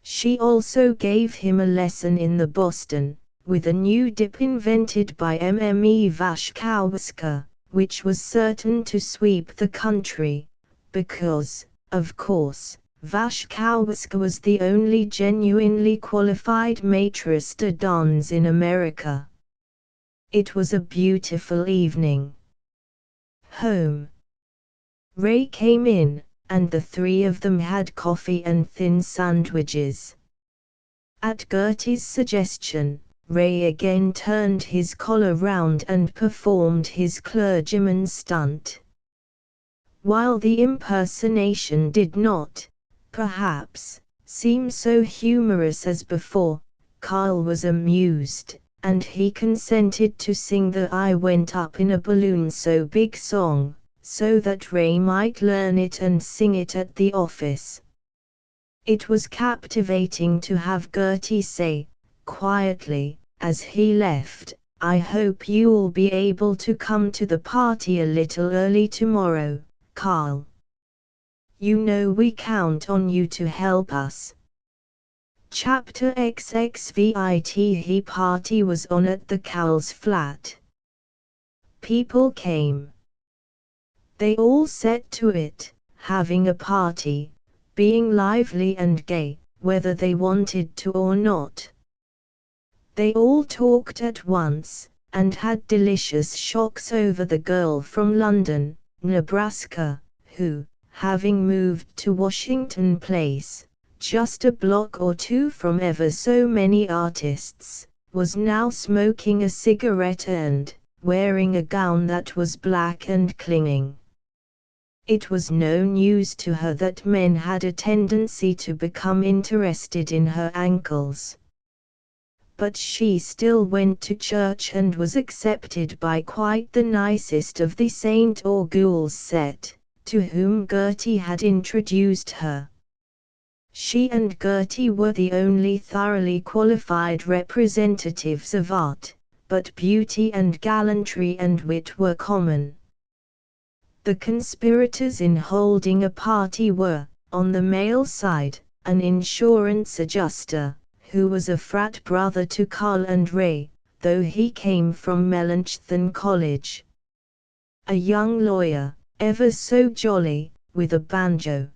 She also gave him a lesson in the Boston, with a new dip invented by Mme. Waszkowska, which was certain to sweep the country, because, of course, Waszkowska was the only genuinely qualified maîtresse de danse in America. It was a beautiful evening. Home. Ray came in, and the 3 of them had coffee and thin sandwiches. At Gertie's suggestion, Ray again turned his collar round and performed his clergyman stunt. While the impersonation did not, perhaps, seem so humorous as before, Carl was amused, and he consented to sing the "I Went Up in a Balloon So Big" song, so that Ray might learn it and sing it at the office. It was captivating to have Gertie say, quietly, as he left, "I hope you'll be able to come to the party a little early tomorrow, Carl. You know we count on you to help us." Chapter XXVIT party was on at the Cowles flat. People came. They all set to it, having a party, being lively and gay, whether they wanted to or not. They all talked at once, and had delicious shocks over the girl from London, Nebraska, who, having moved to Washington Place, just a block or 2 from ever so many artists, was now smoking a cigarette and wearing a gown that was black and clinging. It was no news to her that men had a tendency to become interested in her ankles. But she still went to church and was accepted by quite the nicest of the St. Orgules set, to whom Gertie had introduced her. She and Gertie were the only thoroughly qualified representatives of art, but beauty and gallantry and wit were common. The conspirators in holding a party were, on the male side, an insurance adjuster, who was a frat brother to Carl and Ray, though he came from Melanchthon College. A young lawyer, ever so jolly, with a banjo.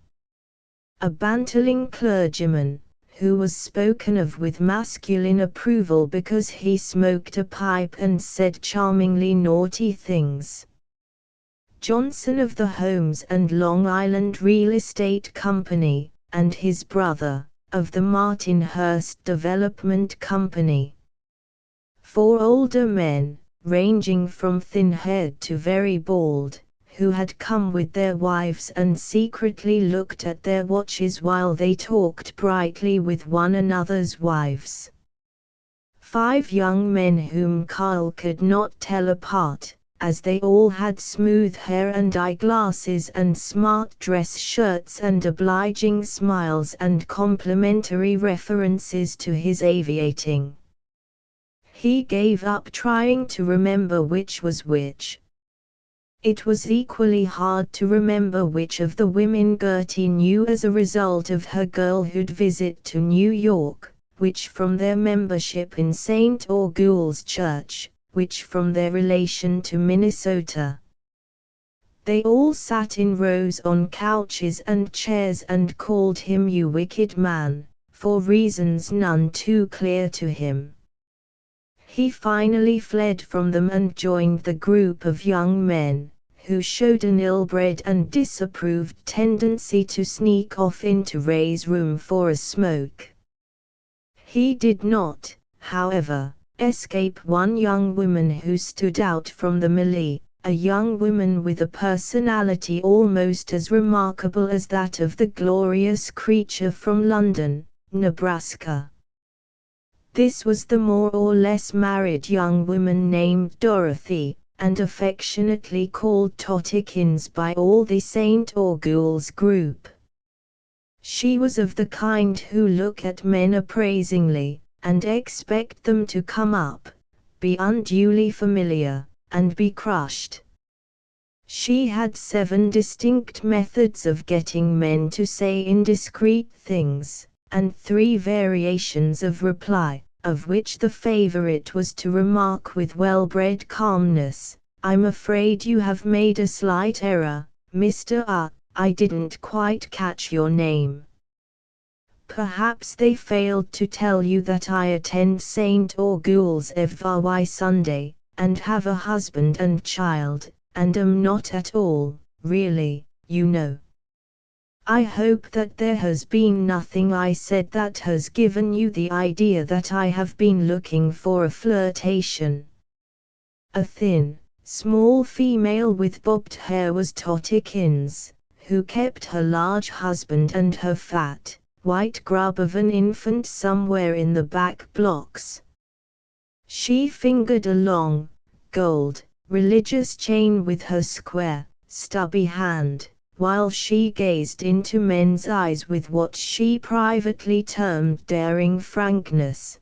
A bantling clergyman, who was spoken of with masculine approval because he smoked a pipe and said charmingly naughty things. Johnson of the Holmes and Long Island Real Estate Company, and his brother, of the Martinhurst Development Company. 4 older men, ranging from thin-haired to very bald, who had come with their wives and secretly looked at their watches while they talked brightly with one another's wives. 5 young men whom Carl could not tell apart, as they all had smooth hair and eyeglasses and smart dress shirts and obliging smiles and complimentary references to his aviating. He gave up trying to remember which was which. It was equally hard to remember which of the women Gertie knew as a result of her girlhood visit to New York, which from their membership in St. Augul's Church, which from their relation to Minnesota. They all sat in rows on couches and chairs and called him "you wicked man," for reasons none too clear to him. He finally fled from them and joined the group of young men, who showed an ill-bred and disapproved tendency to sneak off into Ray's room for a smoke. He did not, however, escape one young woman who stood out from the melee, a young woman with a personality almost as remarkable as that of the glorious creature from London, Nebraska. This was the more or less married young woman named Dorothy, and affectionately called Totikins by all the St. Augul's group. She was of the kind who look at men appraisingly, and expect them to come up, be unduly familiar, and be crushed. She had 7 distinct methods of getting men to say indiscreet things, and 3 variations of reply, of which the favorite was to remark with well-bred calmness, "I'm afraid you have made a slight error, Mr. I didn't quite catch your name." Perhaps they failed to tell you that I attend St. Augul's every Sunday, and have a husband and child, and am not at all, really, you know. I hope that there has been nothing I said that has given you the idea that I have been looking for a flirtation. A thin, small female with bobbed hair was Totikins, who kept her large husband and her fat, white grub of an infant somewhere in the back blocks. She fingered a long, gold, religious chain with her square, stubby hand, while she gazed into men's eyes with what she privately termed daring frankness.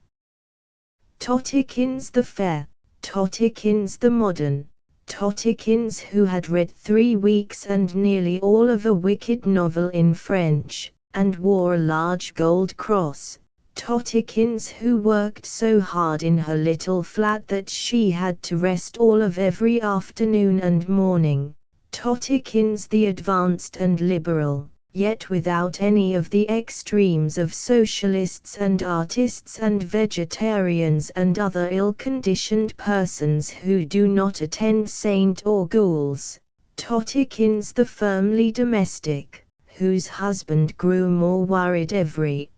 Totikins the fair, Totikins the modern, Totikins who had read 3 weeks and nearly all of a wicked novel in French, and wore a large gold cross, Totikins who worked so hard in her little flat that she had to rest all of every afternoon and morning, Totikins the advanced and liberal, yet without any of the extremes of socialists and artists and vegetarians and other ill-conditioned persons who do not attend St. Augul's, Totikins the firmly domestic, whose husband grew more worried every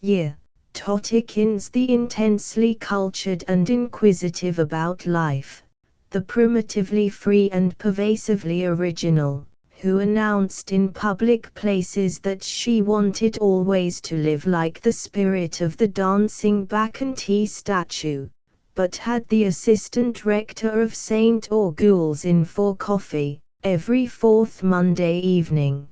year, Totikins the intensely cultured and inquisitive about life, the primitively free and pervasively original, who announced in public places that she wanted always to live like the spirit of the dancing Bacchante statue, but had the assistant rector of St. Augul's in for coffee, every 4th Monday evening.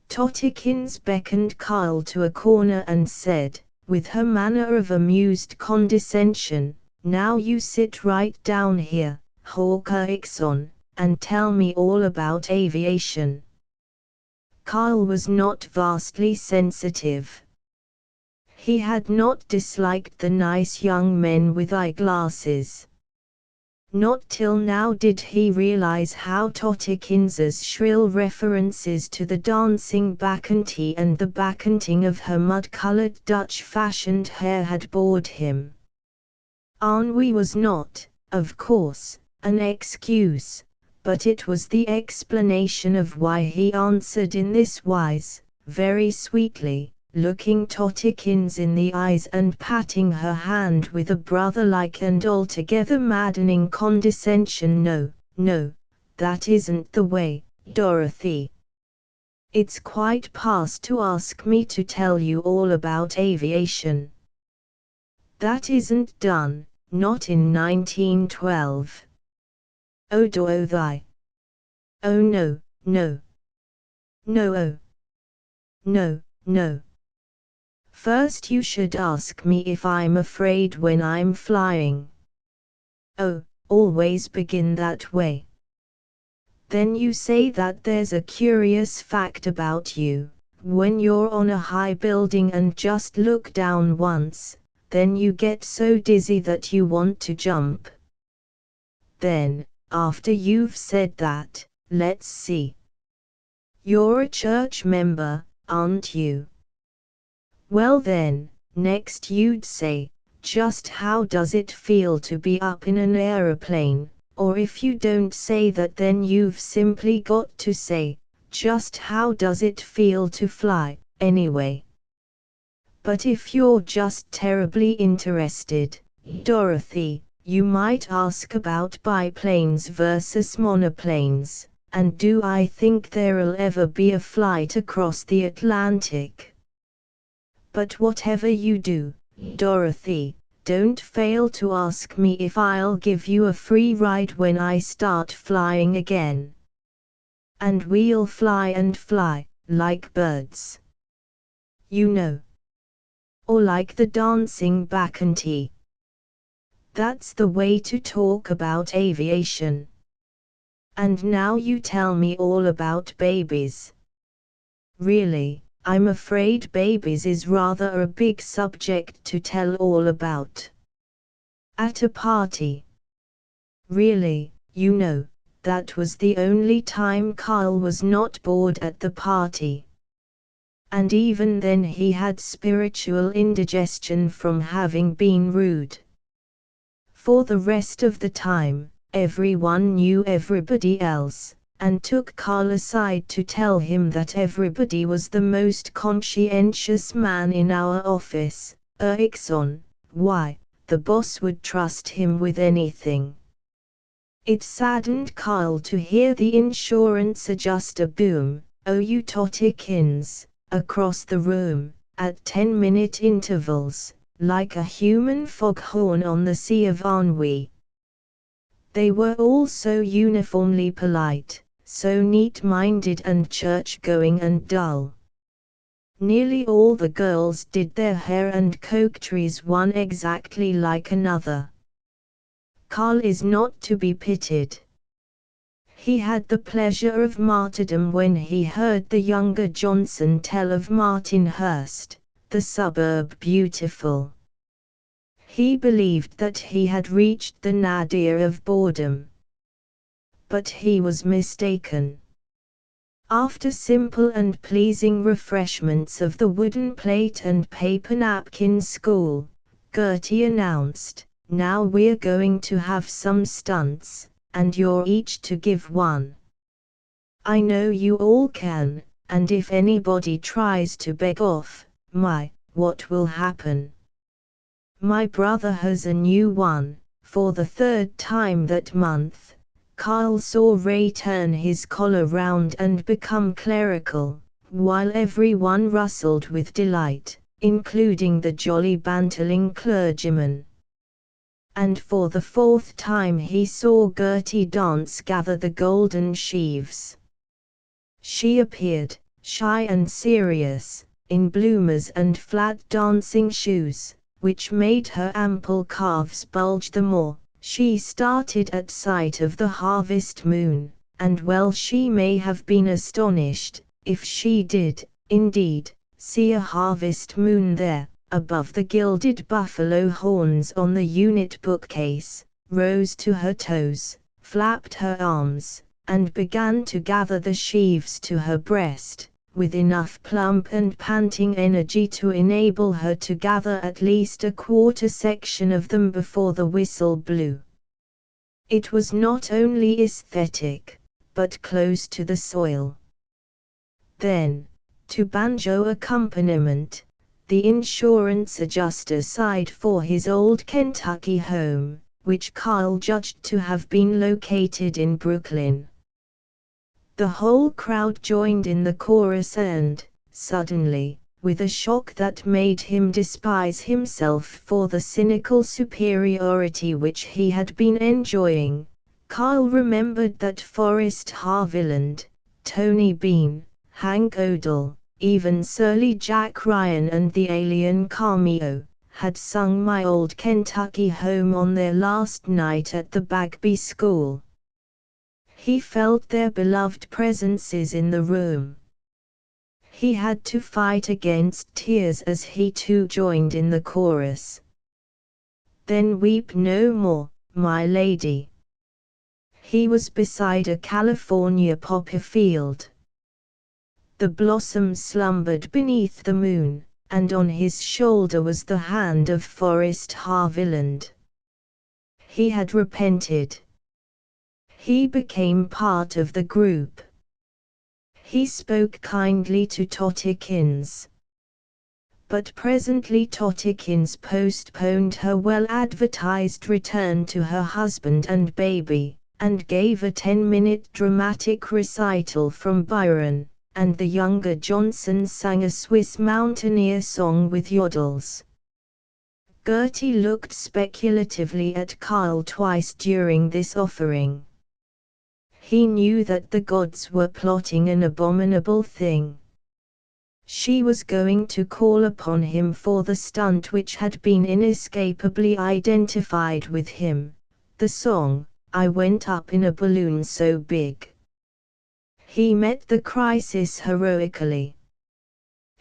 Totikins beckoned Kyle to a corner and said, with her manner of amused condescension, "Now you sit right down here, Hawker Ixon, and tell me all about aviation." Kyle was not vastly sensitive. He had not disliked the nice young men with eyeglasses. Not till now did he realize how Totikins's shrill references to the dancing Bacchante and the Bachanting of her mud-colored Dutch-fashioned hair had bored him. Ennui was not, of course, an excuse, but it was the explanation of why he answered in this wise, very sweetly, looking Totikins in the eyes and patting her hand with a brother-like and altogether maddening condescension. No, that isn't the way, Dorothy. It's quite past to ask me to tell you all about aviation. That isn't done, not in 1912. Oh do thy. Oh no, no. No oh. No. First you should ask me if I'm afraid when I'm flying. Oh, always begin that way. Then you say that there's a curious fact about you, when you're on a high building and just look down once, then you get so dizzy that you want to jump. Then, after you've said that, let's see. You're a church member, aren't you? Well then, next you'd say, just how does it feel to be up in an aeroplane? Or if you don't say that, then you've simply got to say, just how does it feel to fly, anyway? But if you're just terribly interested, Dorothy, you might ask about biplanes versus monoplanes, and do I think there'll ever be a flight across the Atlantic? But whatever you do, Dorothy, don't fail to ask me if I'll give you a free ride when I start flying again. And we'll fly, like birds. You know. Or like the dancing bacchante. That's the way to talk about aviation. And now you tell me all about babies. Really, I'm afraid babies is rather a big subject to tell all about. At a party. Really, you know, that was the only time Carl was not bored at the party. And even then he had spiritual indigestion from having been rude. For the rest of the time, everyone knew everybody else, and took Carl aside to tell him that everybody was the most conscientious man in our office, Ixon, why, the boss would trust him with anything. It saddened Carl to hear the insurance adjuster boom, "Oh you Totikins," across the room, at 10-minute intervals, like a human foghorn on the Sea of Ennui. They were all so uniformly polite, so neat-minded and church-going and dull. Nearly all the girls did their hair and coquetries one exactly like another. Carl is not to be pitied. He had the pleasure of martyrdom when he heard the younger Johnson tell of Martinhurst, the suburb beautiful. He believed that he had reached the nadir of boredom. But he was mistaken. After simple and pleasing refreshments of the wooden plate and paper napkin school, Gertie announced, "Now we're going to have some stunts, and you're each to give one. I know you all can, and if anybody tries to beg off, what will happen? My brother has a new one." For the third time that month, Carl saw Ray turn his collar round and become clerical, while everyone rustled with delight, including the jolly bantling clergyman. And for the fourth time he saw Gertie Dance gather the golden sheaves. She appeared, shy and serious, in bloomers and flat dancing shoes, which made her ample calves bulge the more. She started at sight of the harvest moon, and well she may have been astonished, if she did, indeed, see a harvest moon there, above the gilded buffalo horns on the unit bookcase, rose to her toes, flapped her arms, and began to gather the sheaves to her breast, with enough plump and panting energy to enable her to gather at least a quarter section of them before the whistle blew. It was not only aesthetic, but close to the soil. Then, to banjo accompaniment, the insurance adjuster sighed for his old Kentucky home, which Carl judged to have been located in Brooklyn. The whole crowd joined in the chorus and, suddenly, with a shock that made him despise himself for the cynical superiority which he had been enjoying, Carl remembered that Forrest Harviland, Tony Bean, Hank Odell, even Surly Jack Ryan and the Alien Cameo, had sung My Old Kentucky Home on their last night at the Bagby School. He felt their beloved presences in the room. He had to fight against tears as he too joined in the chorus. Then weep no more, my lady. He was beside a California poppy field. The blossoms slumbered beneath the moon, and on his shoulder was the hand of Forrest Harviland. He had repented. He became part of the group. He spoke kindly to Totikins. But presently Totikins postponed her well-advertised return to her husband and baby, and gave a 10-minute dramatic recital from Byron, and the younger Johnson sang a Swiss mountaineer song with yodels. Gertie looked speculatively at Carl twice during this offering. He knew that the gods were plotting an abominable thing. She was going to call upon him for the stunt which had been inescapably identified with him, the song, I Went Up in a Balloon So Big. He met the crisis heroically.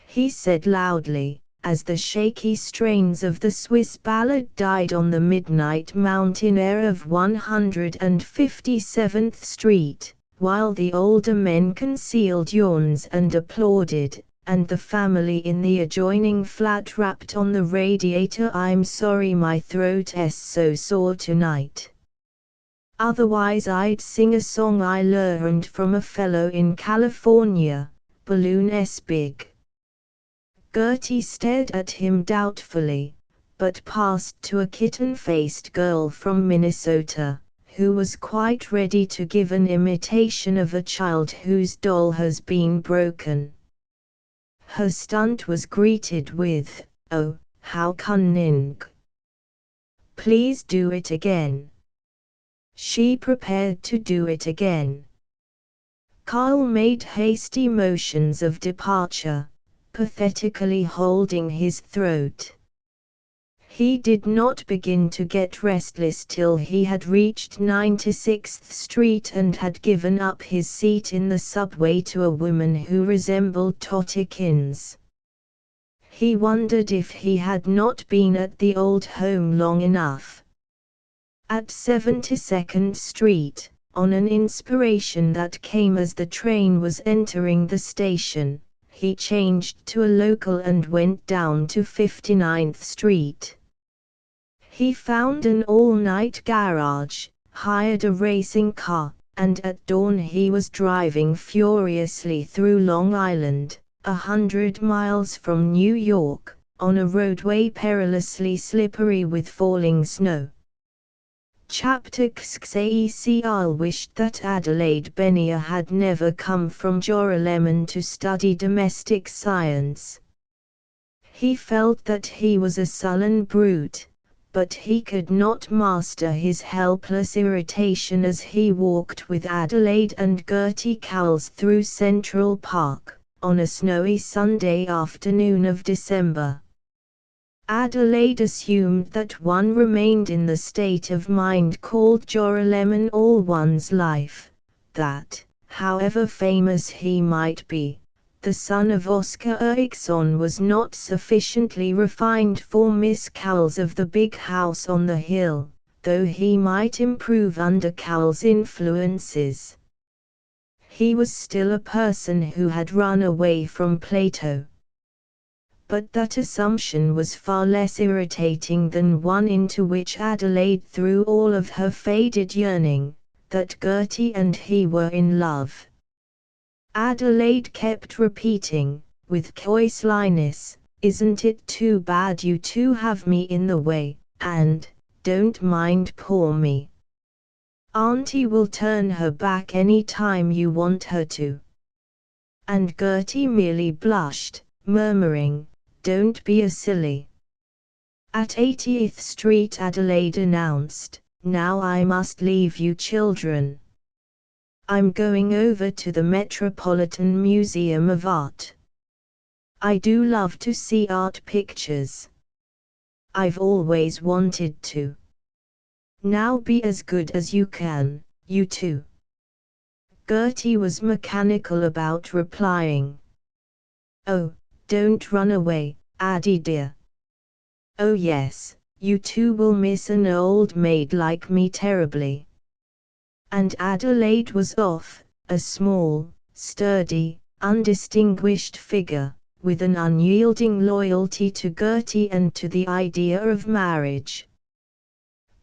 He said loudly, as the shaky strains of the Swiss ballad died on the midnight mountain air of 157th Street, while the older men concealed yawns and applauded, and the family in the adjoining flat rapped on the radiator, I'm sorry my throat's so sore tonight. Otherwise I'd sing a song I learned from a fellow in California, Balloon Big. Gertie stared at him doubtfully, but passed to a kitten-faced girl from Minnesota, who was quite ready to give an imitation of a child whose doll has been broken. Her stunt was greeted with, "Oh, how cunning! Please do it again." She prepared to do it again. Carl made hasty motions of departure, pathetically holding his throat. He did not begin to get restless till he had reached 96th Street and had given up his seat in the subway to a woman who resembled Totikins. He wondered if he had not been at the old home long enough. At 72nd Street, on an inspiration that came as the train was entering the station, he changed to a local and went down to 59th Street. He found an all-night garage, hired a racing car, and at dawn he was driving furiously through Long Island, 100 miles from New York, on a roadway perilously slippery with falling snow. Chapter XAECL wished that Adelaide Bennier had never come from Joralemon to study domestic science. He felt that he was a sullen brute, but he could not master his helpless irritation as he walked with Adelaide and Gertie Cowles through Central Park, on a snowy Sunday afternoon of December. Adelaide assumed that one remained in the state of mind called Joralemon all one's life, that, however famous he might be, the son of Oscar Erikson was not sufficiently refined for Miss Cowles of the big house on the hill, though he might improve under Cowles' influences. He was still a person who had run away from Plato. But that assumption was far less irritating than one into which Adelaide threw all of her faded yearning, that Gertie and he were in love. Adelaide kept repeating, with coy slyness, "Isn't it too bad you two have me in the way, and, don't mind poor me. Auntie will turn her back any time you want her to." And Gertie merely blushed, murmuring, "Don't be a silly." At 80th Street Adelaide announced, "Now I must leave you children. I'm going over to the Metropolitan Museum of Art. I do love to see art pictures. I've always wanted to. Now be as good as you can, you two." Gertie was mechanical about replying. Oh, don't run away, Addie dear. Oh yes, you too will miss an old maid like me terribly. And Adelaide was off, a small, sturdy, undistinguished figure, with an unyielding loyalty to Gertie and to the idea of marriage.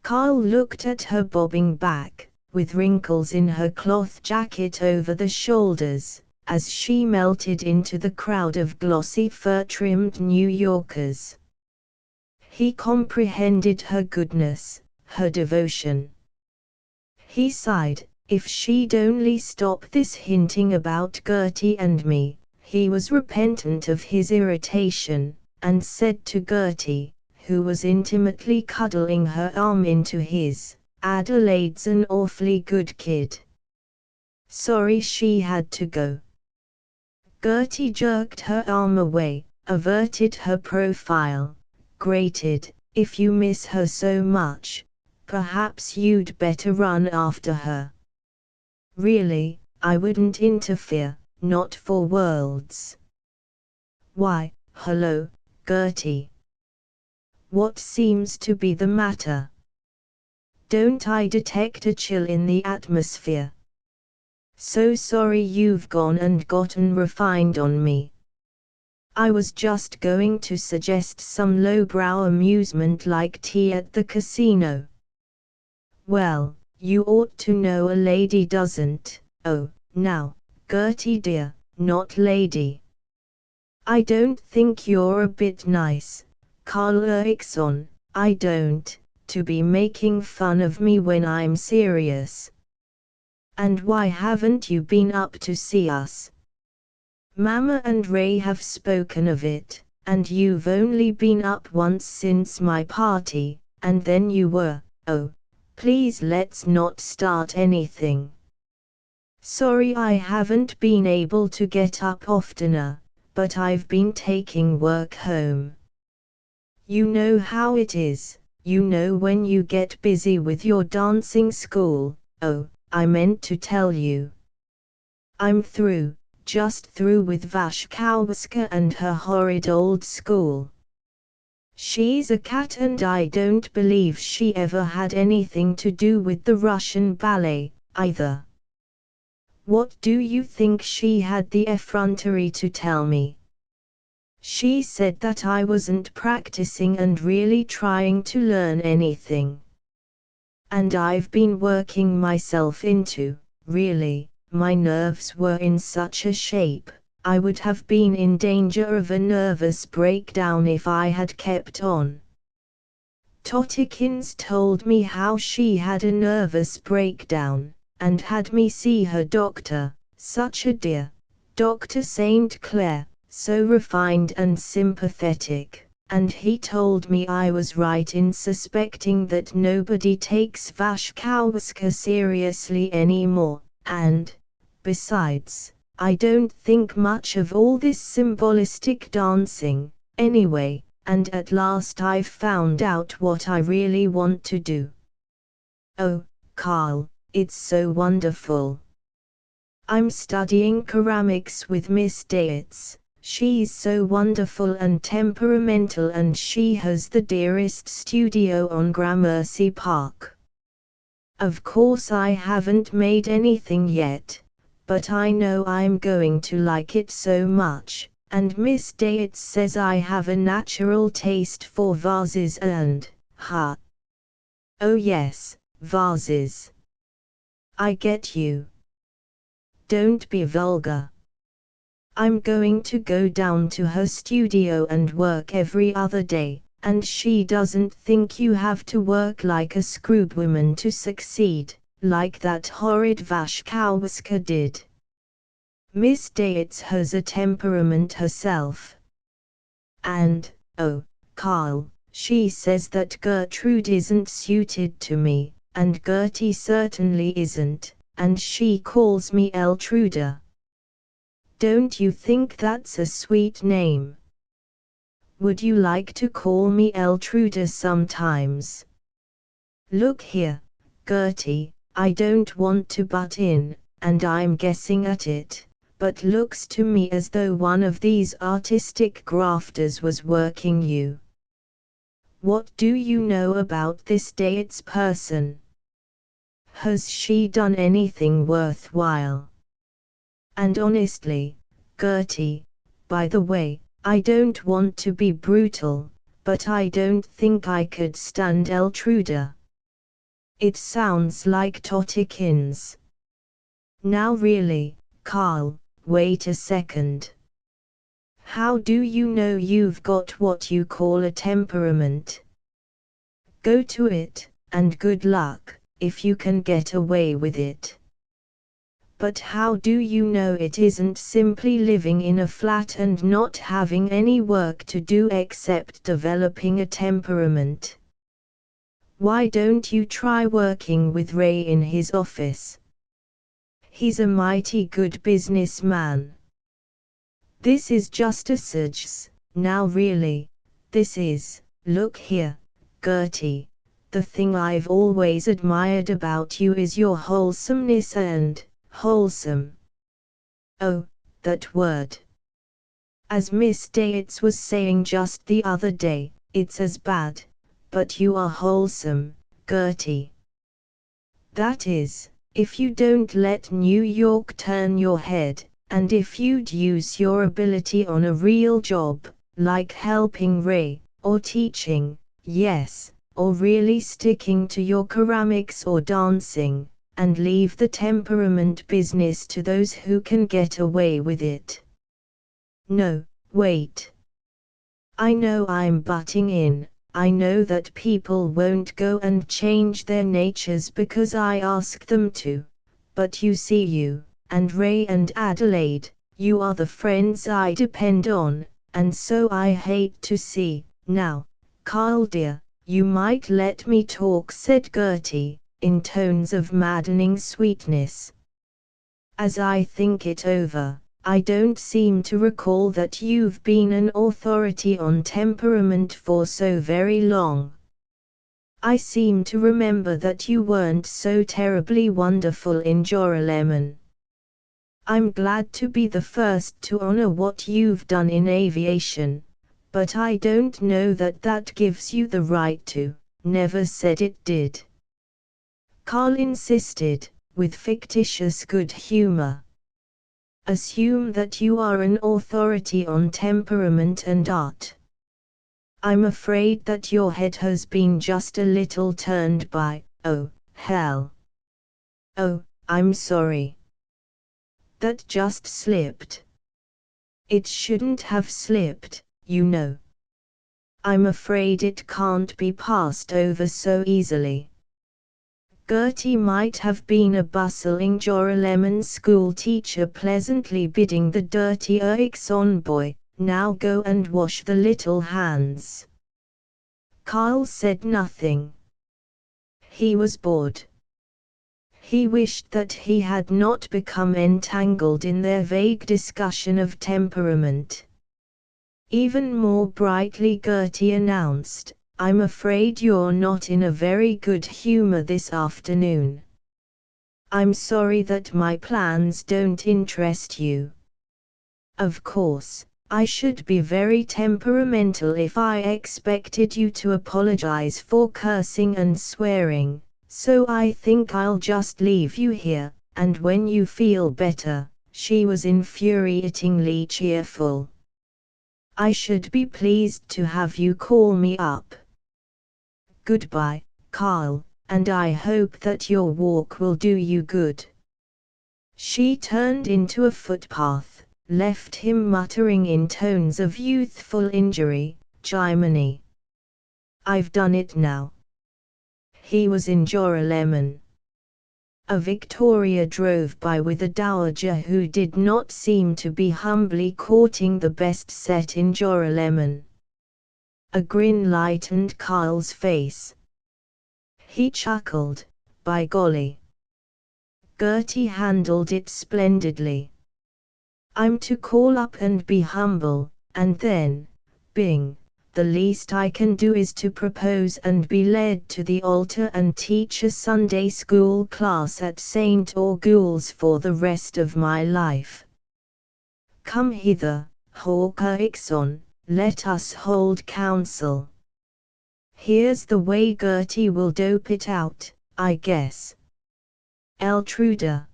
Carl looked at her bobbing back, with wrinkles in her cloth jacket over the shoulders, as she melted into the crowd of glossy fur-trimmed New Yorkers. He comprehended her goodness, her devotion. He sighed. If she'd only stop this hinting about Gertie and me. He was repentant of his irritation, and said to Gertie, who was intimately cuddling her arm into his, "Adelaide's an awfully good kid. Sorry she had to go." Gertie jerked her arm away, averted her profile, grated, "If you miss her so much, perhaps you'd better run after her." "Really, I wouldn't interfere, not for worlds." "Why, hello, Gertie. What seems to be the matter? Don't I detect a chill in the atmosphere? So sorry you've gone and gotten refined on me. I was just going to suggest some lowbrow amusement like tea at the casino." "Well, you ought to know a lady doesn't." "Oh, now, Gertie dear, not lady. I don't think you're a bit nice, Carl Eriksson, I don't, to be making fun of me when I'm serious. And why haven't you been up to see us? Mama and Ray have spoken of it, and you've only been up once since my party, and then you were, oh, please let's not start anything. Sorry I haven't been able to get up oftener, but I've been taking work home. You know how it is, you know when you get busy with your dancing school. Oh, I meant to tell you. I'm through, just through with Vashkowska and her horrid old school. She's a cat and I don't believe she ever had anything to do with the Russian ballet, either. What do you think she had the effrontery to tell me? She said that I wasn't practicing and really trying to learn anything. And I've been working myself into, really, my nerves were in such a shape. I would have been in danger of a nervous breakdown if I had kept on. Totikins told me how she had a nervous breakdown, and had me see her doctor, such a dear, Dr. St. Clair, so refined and sympathetic, and he told me I was right in suspecting that nobody takes Vashkowska seriously anymore, and, besides, I don't think much of all this symbolistic dancing, anyway, and at last I've found out what I really want to do." "Oh, Carl, it's so wonderful. I'm studying ceramics with Miss Dietz. She's so wonderful and temperamental and she has the dearest studio on Gramercy Park. Of course I haven't made anything yet, but I know I'm going to like it so much, and Miss Dietz says I have a natural taste for vases and, oh yes, vases. I get you. Don't be vulgar. I'm going to go down to her studio and work every other day, and she doesn't think you have to work like a screwwoman to succeed, like that horrid Vashkowska did. Miss Dietz has a temperament herself. And, oh, Carl, she says that Gertrude isn't suited to me, and Gertie certainly isn't, and she calls me Eltruda. Don't you think that's a sweet name? Would you like to call me Eltruda sometimes? Look here, Gertie, I don't want to butt in, and I'm guessing at it, but looks to me as though one of these artistic grafters was working you. What do you know about this date's person? Has she done anything worthwhile? And honestly, Gertie, by the way, I don't want to be brutal, but I don't think I could stand Eltruda. It sounds like Totikins. Now really, Carl, wait a second. How do you know you've got what you call a temperament? Go to it, and good luck, if you can get away with it. But how do you know it isn't simply living in a flat and not having any work to do except developing a temperament? Why don't you try working with Ray in his office? He's a mighty good businessman. This is just a suggest. Now really, this is, look here, Gertie, the thing I've always admired about you is your wholesomeness and, wholesome. Oh, that word. As Miss Dates was saying just the other day, it's as bad, but you are wholesome, Gertie. That is, if you don't let New York turn your head, and if you'd use your ability on a real job, like helping Ray, or teaching, yes, or really sticking to your ceramics or dancing, and leave the temperament business to those who can get away with it. No, wait. I know I'm butting in. I know that people won't go and change their natures because I ask them to. But you see, you, and Ray and Adelaide, you are the friends I depend on, and so I hate to see. Now, Carl dear, you might let me talk, said Gertie, in tones of maddening sweetness. As I think it over, I don't seem to recall that you've been an authority on temperament for so very long. I seem to remember that you weren't so terribly wonderful in Joralemon. I'm glad to be the first to honor what you've done in aviation, but I don't know that that gives you the right to. Never said it did. Carl insisted, with fictitious good humor. Assume that you are an authority on temperament and art. I'm afraid that your head has been just a little turned by, oh, hell. Oh, I'm sorry. That just slipped. It shouldn't have slipped, you know. I'm afraid it can't be passed over so easily. Gertie might have been a bustling Joralemon school teacher pleasantly bidding the dirty Erikson boy, now go and wash the little hands. Carl said nothing. He was bored. He wished that he had not become entangled in their vague discussion of temperament. Even more brightly Gertie announced, I'm afraid you're not in a very good humor this afternoon. I'm sorry that my plans don't interest you. Of course, I should be very temperamental if I expected you to apologize for cursing and swearing, so I think I'll just leave you here, and when you feel better. She was infuriatingly cheerful. I should be pleased to have you call me up. Goodbye, Carl, and I hope that your walk will do you good. She turned into a footpath, left him muttering in tones of youthful injury, Jiminy. I've done it now. He was in Joralemon. A Victoria drove by with a dowager who did not seem to be humbly courting the best set in Joralemon. A grin lightened Carl's face. He chuckled, by golly. Gertie handled it splendidly. I'm to call up and be humble, and then, bing, the least I can do is to propose and be led to the altar and teach a Sunday school class at St. Orgule's for the rest of my life. Come hither, Hawker-Ixon, let us hold counsel. Here's the way Gertie will dope it out, I guess. Eltruda.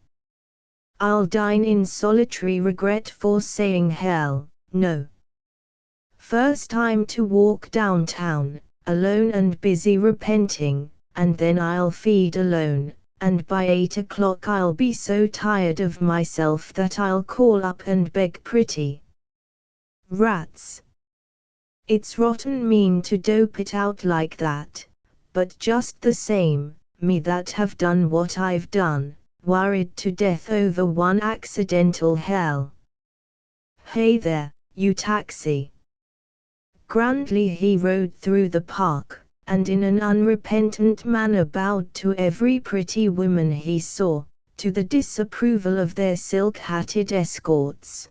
I'll dine in solitary regret for saying hell, no. First I'm to walk downtown, alone and busy repenting, and then I'll feed alone, and by 8 o'clock I'll be so tired of myself that I'll call up and beg pretty. Rats. It's rotten mean to dope it out like that, but just the same, me that have done what I've done, worried to death over one accidental hell. Hey there, you taxi. Grandly he rode through the park, and in an unrepentant manner bowed to every pretty woman he saw, to the disapproval of their silk-hatted escorts.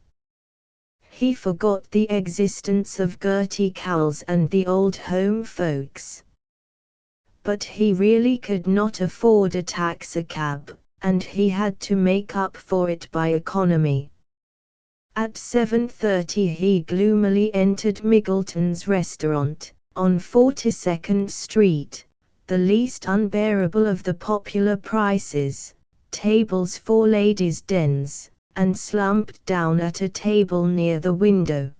He forgot the existence of Gertie Cowles and the old home folks. But he really could not afford a taxicab, and he had to make up for it by economy. At 7:30 he gloomily entered Miggleton's restaurant, on 42nd Street, the least unbearable of the popular prices, tables for ladies' dens, and slumped down at a table near the window.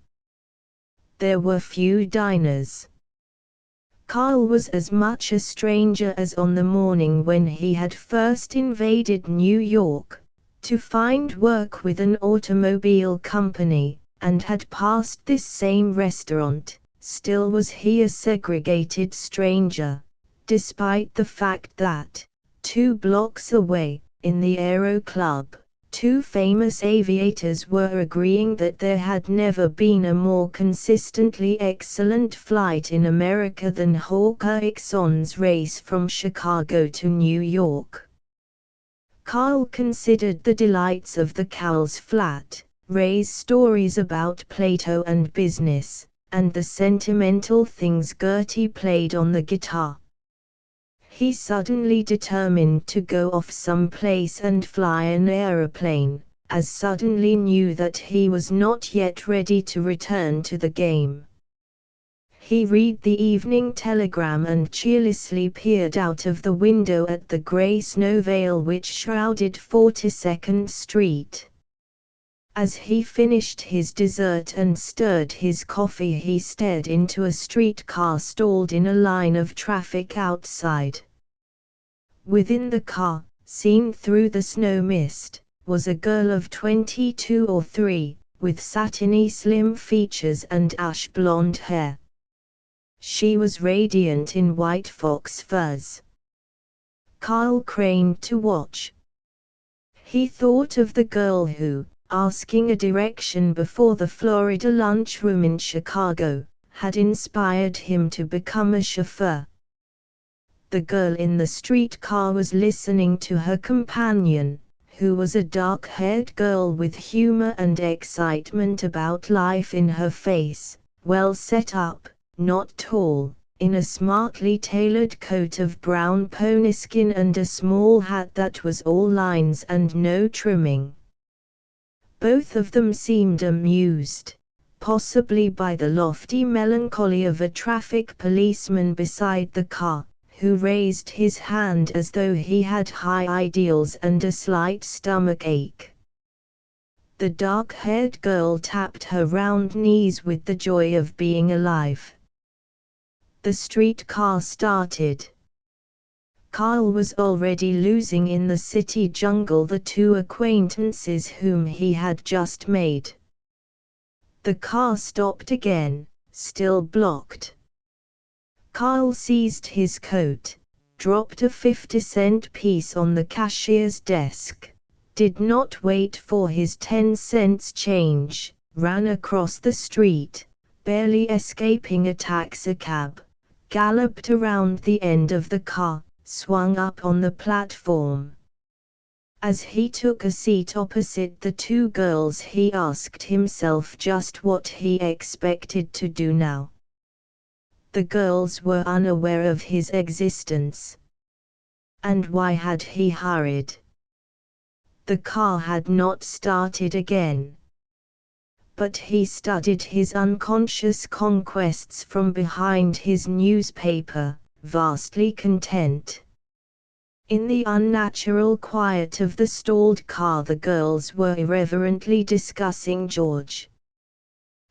There were few diners. Carl was as much a stranger as on the morning when he had first invaded New York, to find work with an automobile company, and had passed this same restaurant. Still was he a segregated stranger, despite the fact that, 2 blocks away, in the Aero Club, 2 famous aviators were agreeing that there had never been a more consistently excellent flight in America than Hawker-Ixon's race from Chicago to New York. Carl considered the delights of the Cowles flat, Ray's stories about Plato and business, and the sentimental things Gertie played on the guitar. He suddenly determined to go off someplace and fly an aeroplane, as suddenly knew that he was not yet ready to return to the game. He read the Evening Telegram and cheerlessly peered out of the window at the grey snow veil which shrouded 42nd Street. As he finished his dessert and stirred his coffee, he stared into a streetcar stalled in a line of traffic outside. Within the car, seen through the snow mist, was a girl of 22 or 3, with satiny slim features and ash blonde hair. She was radiant in white fox furs. Carl craned to watch. He thought of the girl who, asking a direction before the Florida lunchroom in Chicago, had inspired him to become a chauffeur. The girl in the streetcar was listening to her companion, who was a dark-haired girl with humor and excitement about life in her face, well set up, not tall, in a smartly tailored coat of brown pony-skin and a small hat that was all lines and no trimming. Both of them seemed amused, possibly by the lofty melancholy of a traffic policeman beside the car, who raised his hand as though he had high ideals and a slight stomachache. The dark-haired girl tapped her round knees with the joy of being alive. The streetcar started. Carl was already losing in the city jungle the 2 acquaintances whom he had just made. The car stopped again, still blocked. Carl seized his coat, dropped a 50-cent piece on the cashier's desk, did not wait for his 10 cents change, ran across the street, barely escaping a taxicab, galloped around the end of the car, swung up on the platform. As he took a seat opposite the 2 girls, he asked himself just what he expected to do now. The girls were unaware of his existence. And why had he hurried? The car had not started again. but he studied his unconscious conquests from behind his newspaper, vastly content. In the unnatural quiet of the stalled car, the girls were irreverently discussing George.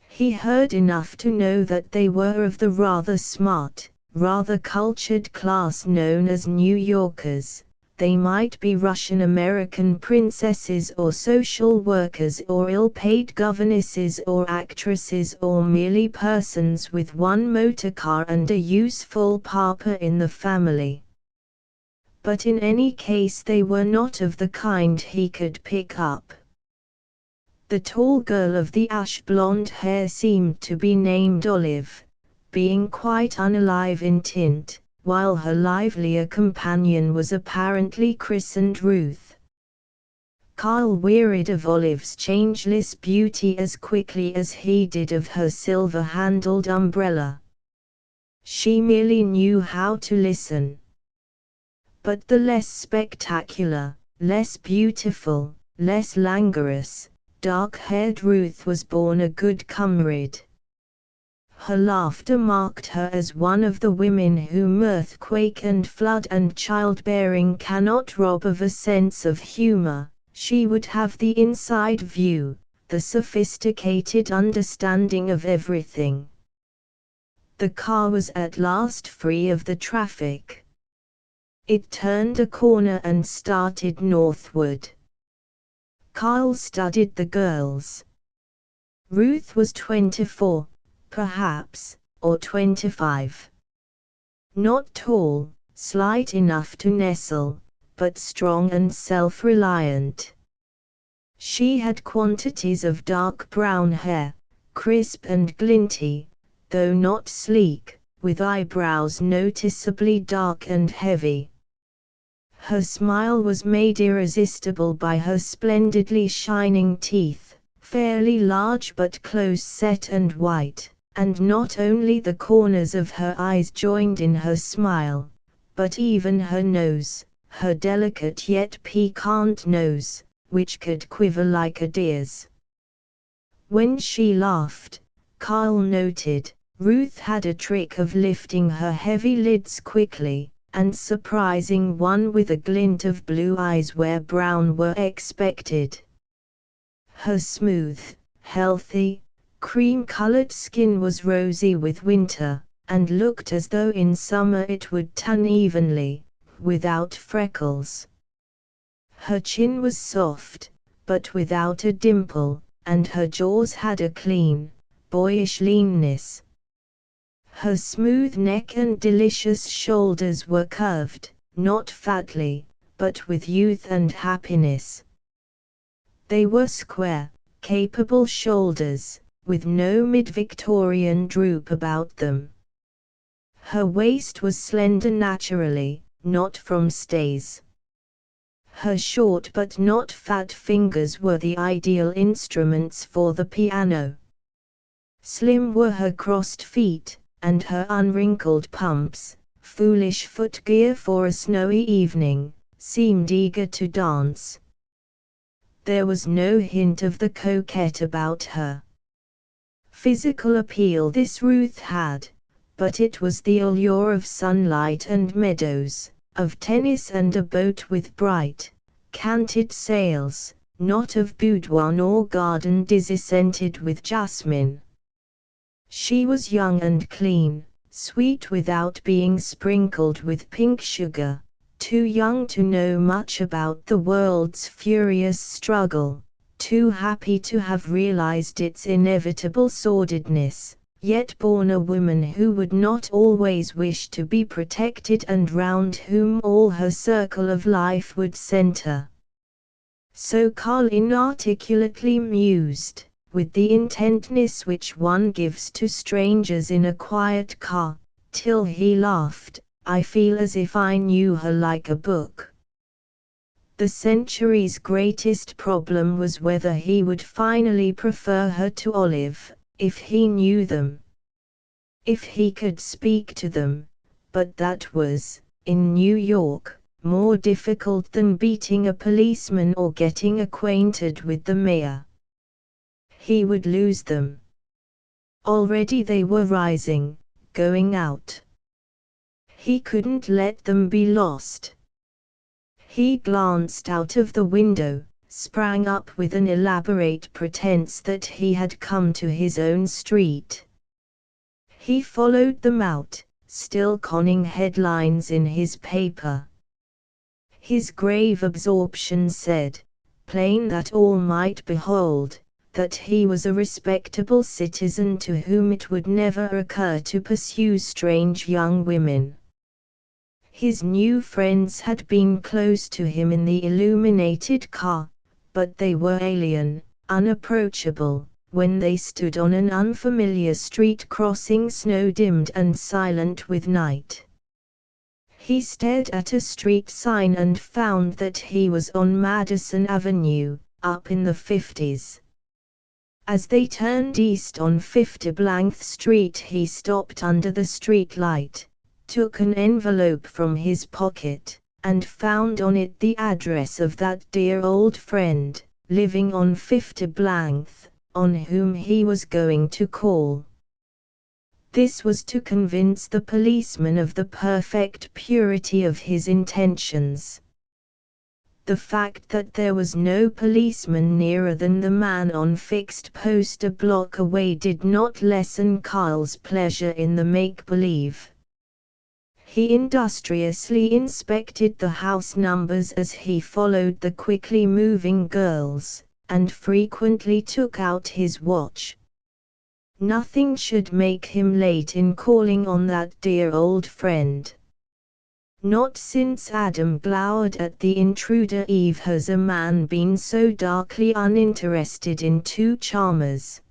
He heard enough to know that they were of the rather smart, rather cultured class known as New Yorkers. They might be Russian-American princesses or social workers or ill-paid governesses or actresses or merely persons with one motorcar and a useful papa in the family. But in any case they were not of the kind he could pick up. The tall girl of the ash-blonde hair seemed to be named Olive, being quite unalive in tint, while her livelier companion was apparently christened Ruth. Carl wearied of Olive's changeless beauty as quickly as he did of her silver-handled umbrella. She merely knew how to listen. But the less spectacular, less beautiful, less languorous, dark-haired Ruth was born a good comrade. Her laughter marked her as one of the women whom earthquake and flood and childbearing cannot rob of a sense of humor. She would have the inside view, the sophisticated understanding of everything. The car was at last free of the traffic. It turned a corner and started northward. Carl studied the girls. Ruth was 24, perhaps, or 25. Not tall, slight enough to nestle, but strong and self-reliant. She had quantities of dark brown hair, crisp and glinty, though not sleek, with eyebrows noticeably dark and heavy. Her smile was made irresistible by her splendidly shining teeth, fairly large but close-set and white, and not only the corners of her eyes joined in her smile, but even her nose, her delicate yet piquant nose, which could quiver like a deer's. When she laughed, Carl noted, Ruth had a trick of lifting her heavy lids quickly, and surprising one with a glint of blue eyes where brown were expected. Her smooth, healthy, cream-colored skin was rosy with winter, and looked as though in summer it would tan evenly, without freckles. Her chin was soft, but without a dimple, and her jaws had a clean, boyish leanness. Her smooth neck and delicious shoulders were curved, not fatly, but with youth and happiness. They were square, capable shoulders, with no mid-Victorian droop about them. Her waist was slender naturally, not from stays. Her short but not fat fingers were the ideal instruments for the piano. Slim were her crossed feet, and her unwrinkled pumps, foolish footgear for a snowy evening, seemed eager to dance. There was no hint of the coquette about her. Physical appeal this Ruth had, but it was the allure of sunlight and meadows, of tennis and a boat with bright, canted sails, not of boudoir or garden disscented with jasmine. She was young and clean, sweet without being sprinkled with pink sugar, too young to know much about the world's furious struggle, too happy to have realized its inevitable sordidness, yet born a woman who would not always wish to be protected and round whom all her circle of life would center. So Carl inarticulately mused, with the intentness which one gives to strangers in a quiet car, till he laughed. I feel as if I knew her like a book. The century's greatest problem was whether he would finally prefer her to Olive, if he knew them. If he could speak to them, but that was, in New York, more difficult than beating a policeman or getting acquainted with the mayor. He would lose them. Already they were rising, going out. He couldn't let them be lost. He glanced out of the window, sprang up with an elaborate pretense that he had come to his own street. He followed them out, still conning headlines in his paper. His grave absorption said, plain that all might behold, that he was a respectable citizen to whom it would never occur to pursue strange young women. His new friends had been close to him in the illuminated car, but they were alien, unapproachable, when they stood on an unfamiliar street crossing snow-dimmed and silent with night. He stared at a street sign and found that he was on Madison Avenue, up in the 50s. As they turned east on 50th Street, he stopped under the street light, took an envelope from his pocket, and found on it the address of that dear old friend, living on 50th, on whom he was going to call. This was to convince the policeman of the perfect purity of his intentions. The fact that there was no policeman nearer than the man on fixed post a block away did not lessen Carl's pleasure in the make-believe. He industriously inspected the house numbers as he followed the quickly moving girls, and frequently took out his watch. Nothing should make him late in calling on that dear old friend. Not since Adam glowered at the intruder Eve has a man been so darkly uninterested in two charmers.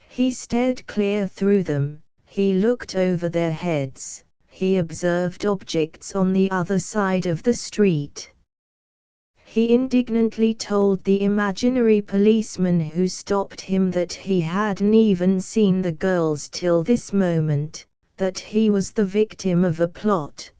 He stared clear through them, he looked over their heads, he observed objects on the other side of the street. He indignantly told the imaginary policeman who stopped him that he hadn't even seen the girls till this moment, that he was the victim of a plot.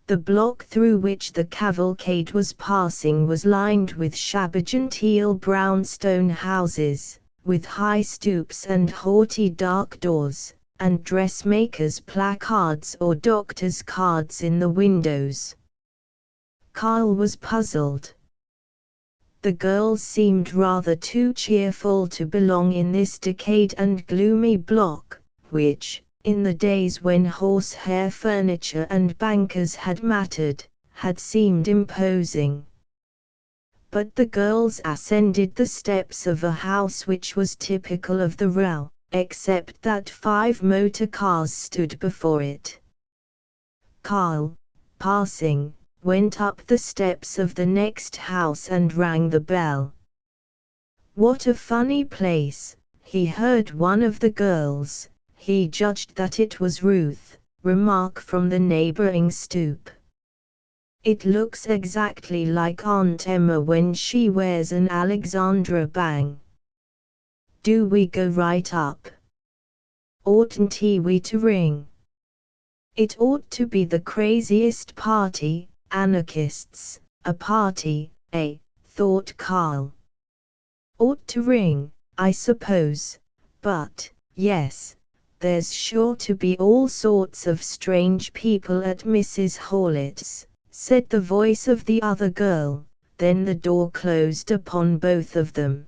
The block through which the cavalcade was passing was lined with shabby genteel brownstone houses, with high stoops and haughty dark doors, and dressmakers' placards or doctors' cards in the windows. Carl was puzzled. The girls seemed rather too cheerful to belong in this decayed and gloomy block, which, in the days when horsehair furniture and bankers had mattered, had seemed imposing. But the girls ascended the steps of a house which was typical of the row, except that 5 motor cars stood before it. Carl, passing, went up the steps of the next house and rang the bell. "What a funny place," he heard one of the girls, he judged that it was Ruth, remark from the neighboring stoop. "It looks exactly like Aunt Emma when she wears an Alexandra bang. Do we go right up? Oughtn't we to ring? It ought to be the craziest party, anarchists, a party, thought Carl. Ought to ring, I suppose, but, yes, there's sure to be all sorts of strange people at Mrs. Hawlett's, said the voice of the other girl, then the door closed upon both of them.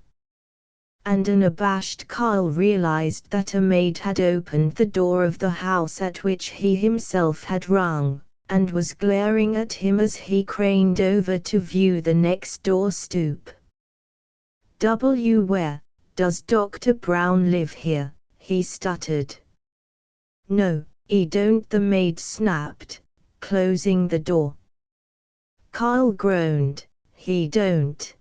And an abashed Carl realized that a maid had opened the door of the house at which he himself had rung, and was glaring at him as he craned over to view the next door stoop. "Where does Dr. Brown live here?" he stuttered. "No, he don't," the maid snapped, closing the door. Carl groaned, "He don't?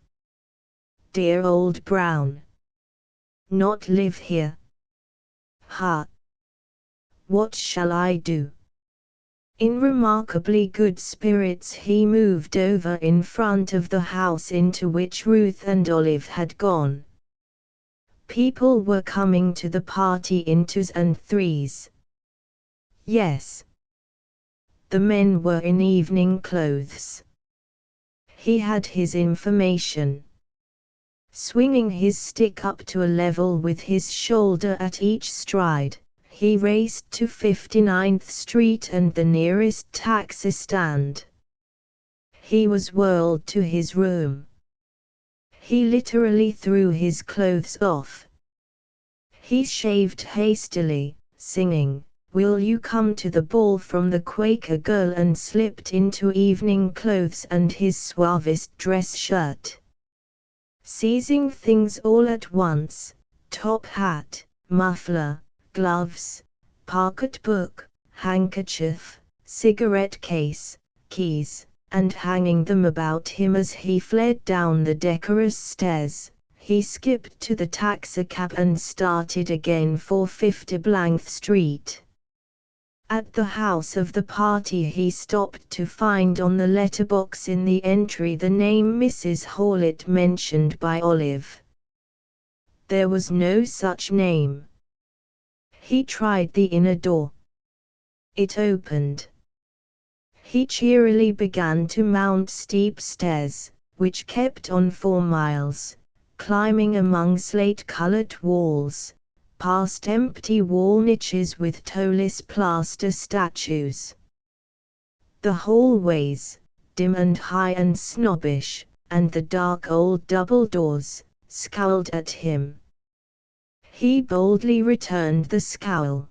Dear old Brown. Not live here? Ha! What shall I do?" In remarkably good spirits he moved over in front of the house into which Ruth and Olive had gone. People were coming to the party in 2s and 3s. Yes. The men were in evening clothes. He had his information. Swinging his stick up to a level with his shoulder at each stride, he raced to 59th Street and the nearest taxi stand. He was whirled to his room. He literally threw his clothes off. He shaved hastily, singing, "Will you come to the ball" from the Quaker Girl, and slipped into evening clothes and his suavest dress shirt. Seizing things all at once, top hat, muffler, gloves, pocketbook, handkerchief, cigarette case, keys, and hanging them about him as he fled down the decorous stairs, he skipped to the taxicab and started again for 50th Street. At the house of the party he stopped to find on the letterbox in the entry the name Mrs. Hawlett mentioned by Olive. There was no such name. He tried the inner door. It opened. He cheerily began to mount steep stairs, which kept on for miles, climbing among slate-colored walls, past empty wall niches with toeless plaster statues. The hallways, dim and high and snobbish, and the dark old double doors, scowled at him. He boldly returned the scowl.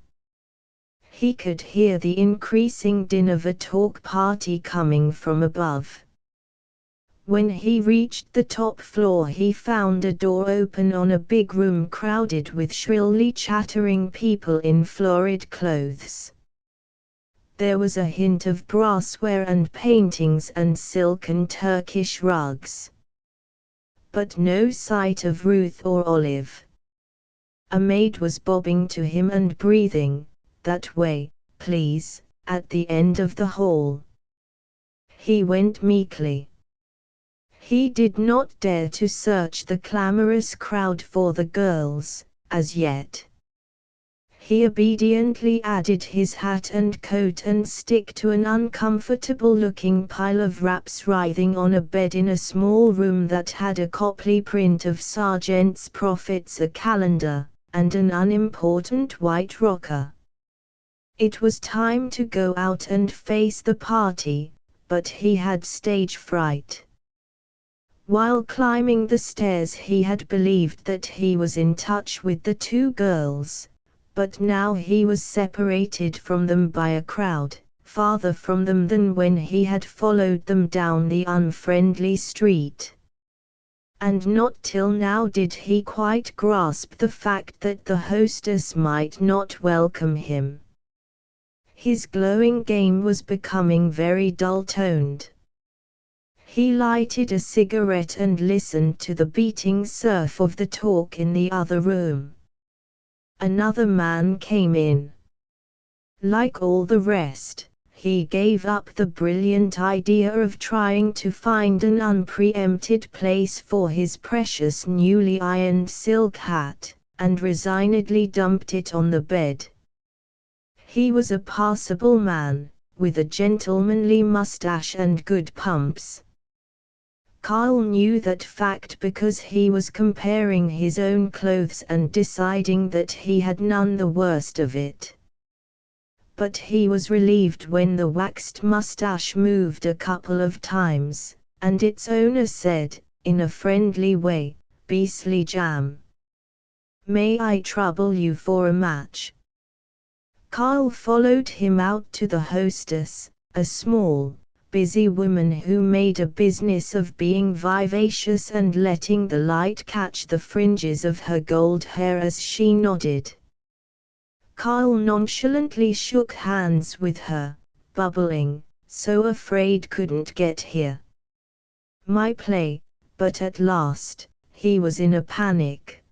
He could hear the increasing din of a talk party coming from above. When he reached the top floor he found a door open on a big room crowded with shrilly chattering people in florid clothes. There was a hint of brassware and paintings and silken Turkish rugs. But no sight of Ruth or Olive. A maid was bobbing to him and breathing, "That way, please," at the end of the hall. He went meekly. He did not dare to search the clamorous crowd for the girls, as yet. He obediently added his hat and coat and stick to an uncomfortable-looking pile of wraps writhing on a bed in a small room that had a Copley print of Sargent's Prophets, a calendar, and an unimportant white rocker. It was time to go out and face the party, but he had stage fright. While climbing the stairs he had believed that he was in touch with the two girls, but now he was separated from them by a crowd, farther from them than when he had followed them down the unfriendly street. And not till now did he quite grasp the fact that the hostess might not welcome him. His glowing game was becoming very dull-toned. He lighted a cigarette and listened to the beating surf of the talk in the other room. Another man came in. Like all the rest, he gave up the brilliant idea of trying to find an unpreempted place for his precious newly ironed silk hat, and resignedly dumped it on the bed. He was a passable man, with a gentlemanly mustache and good pumps. Carl knew that fact because he was comparing his own clothes and deciding that he had none the worst of it. But he was relieved when the waxed mustache moved a couple of times, and its owner said, in a friendly way, "Beastly jam. May I trouble you for a match?" Carl followed him out to the hostess, a small, busy woman who made a business of being vivacious and letting the light catch the fringes of her gold hair as she nodded. Carl nonchalantly shook hands with her, bubbling, "So afraid couldn't get here. My play," but at last, he was in a panic.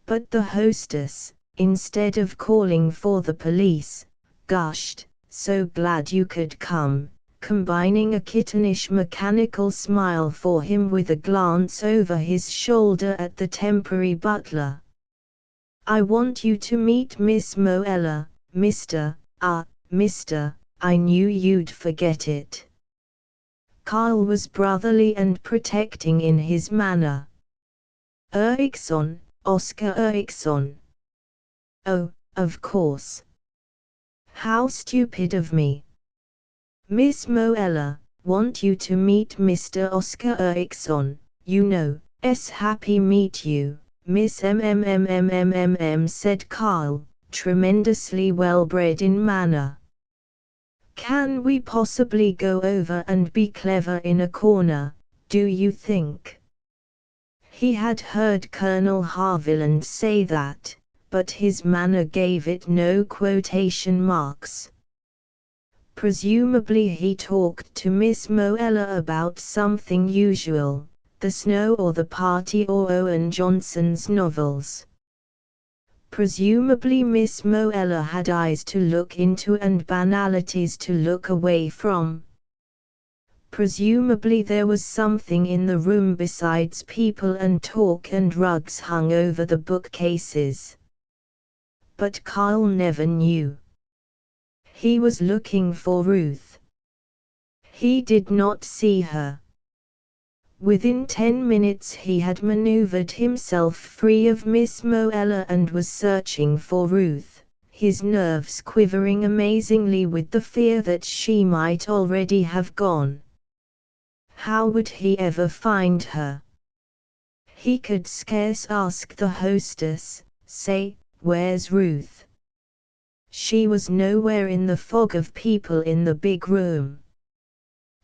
But the hostess, instead of calling for the police, gushed, "So glad you could come," combining a kittenish mechanical smile for him with a glance over his shoulder at the temporary butler. "I want you to meet Miss Moella, Mr. Mister, I knew you'd forget it." Carl was brotherly and protecting in his manner. Eriksson, Oscar Eriksson. Oh, of course. How stupid of me. Miss Moella, want you to meet Mr. Oscar Eriksson, you know. Happy meet you, Miss said Carl, tremendously well-bred in manner. Can we possibly go over and be clever in a corner, do you think? He had heard Colonel Harviland say that, but his manner gave it no quotation marks. Presumably he talked to Miss Moella about something usual, the snow or the party or Owen Johnson's novels. Presumably Miss Moella had eyes to look into and banalities to look away from. Presumably there was something in the room besides people and talk and rugs hung over the bookcases. But Carl never knew. He was looking for Ruth. He did not see her. Within 10 minutes he had maneuvered himself free of Miss Moella and was searching for Ruth, his nerves quivering amazingly with the fear that she might already have gone. How would he ever find her? He could scarce ask the hostess, say, "Where's Ruth?" She was nowhere in the fog of people in the big room.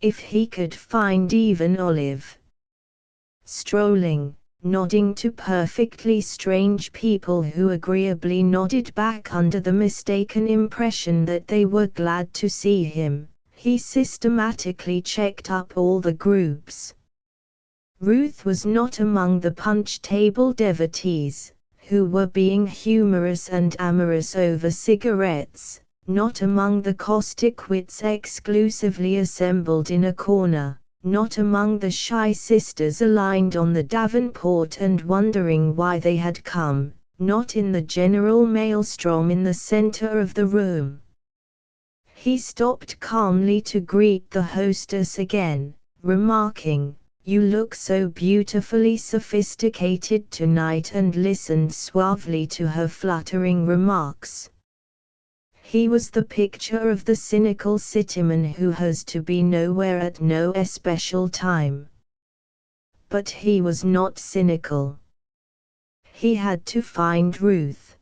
If he could find even Olive, strolling, nodding to perfectly strange people who agreeably nodded back under the mistaken impression that they were glad to see him, he systematically checked up all the groups. Ruth was not among the punch table devotees, who were being humorous and amorous over cigarettes, not among the caustic wits exclusively assembled in a corner, not among the shy sisters aligned on the davenport and wondering why they had come, not in the general maelstrom in the center of the room. He stopped calmly to greet the hostess again, remarking, "You look so beautifully sophisticated tonight," and listened suavely to her fluttering remarks. He was the picture of the cynical cityman who has to be nowhere at no especial time. But he was not cynical. He had to find Ruth.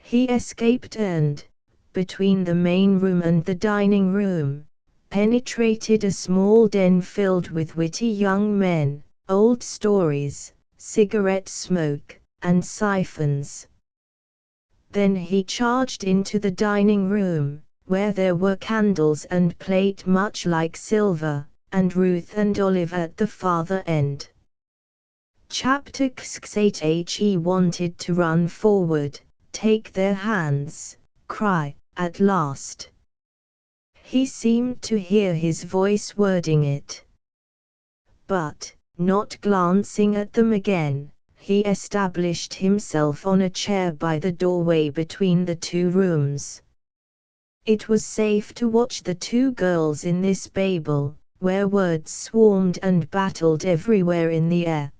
He escaped and, between the main room and the dining room, penetrated a small den filled with witty young men, old stories, cigarette smoke, and siphons. Then he charged into the dining room, where there were candles and plate much like silver, and Ruth and Olive at the farther end. Chapter 8. He wanted to run forward, take their hands, cry, at last. He seemed to hear his voice wording it. But, not glancing at them again, he established himself on a chair by the doorway between the two rooms. It was safe to watch the two girls in this Babel, where words swarmed and battled everywhere in the air.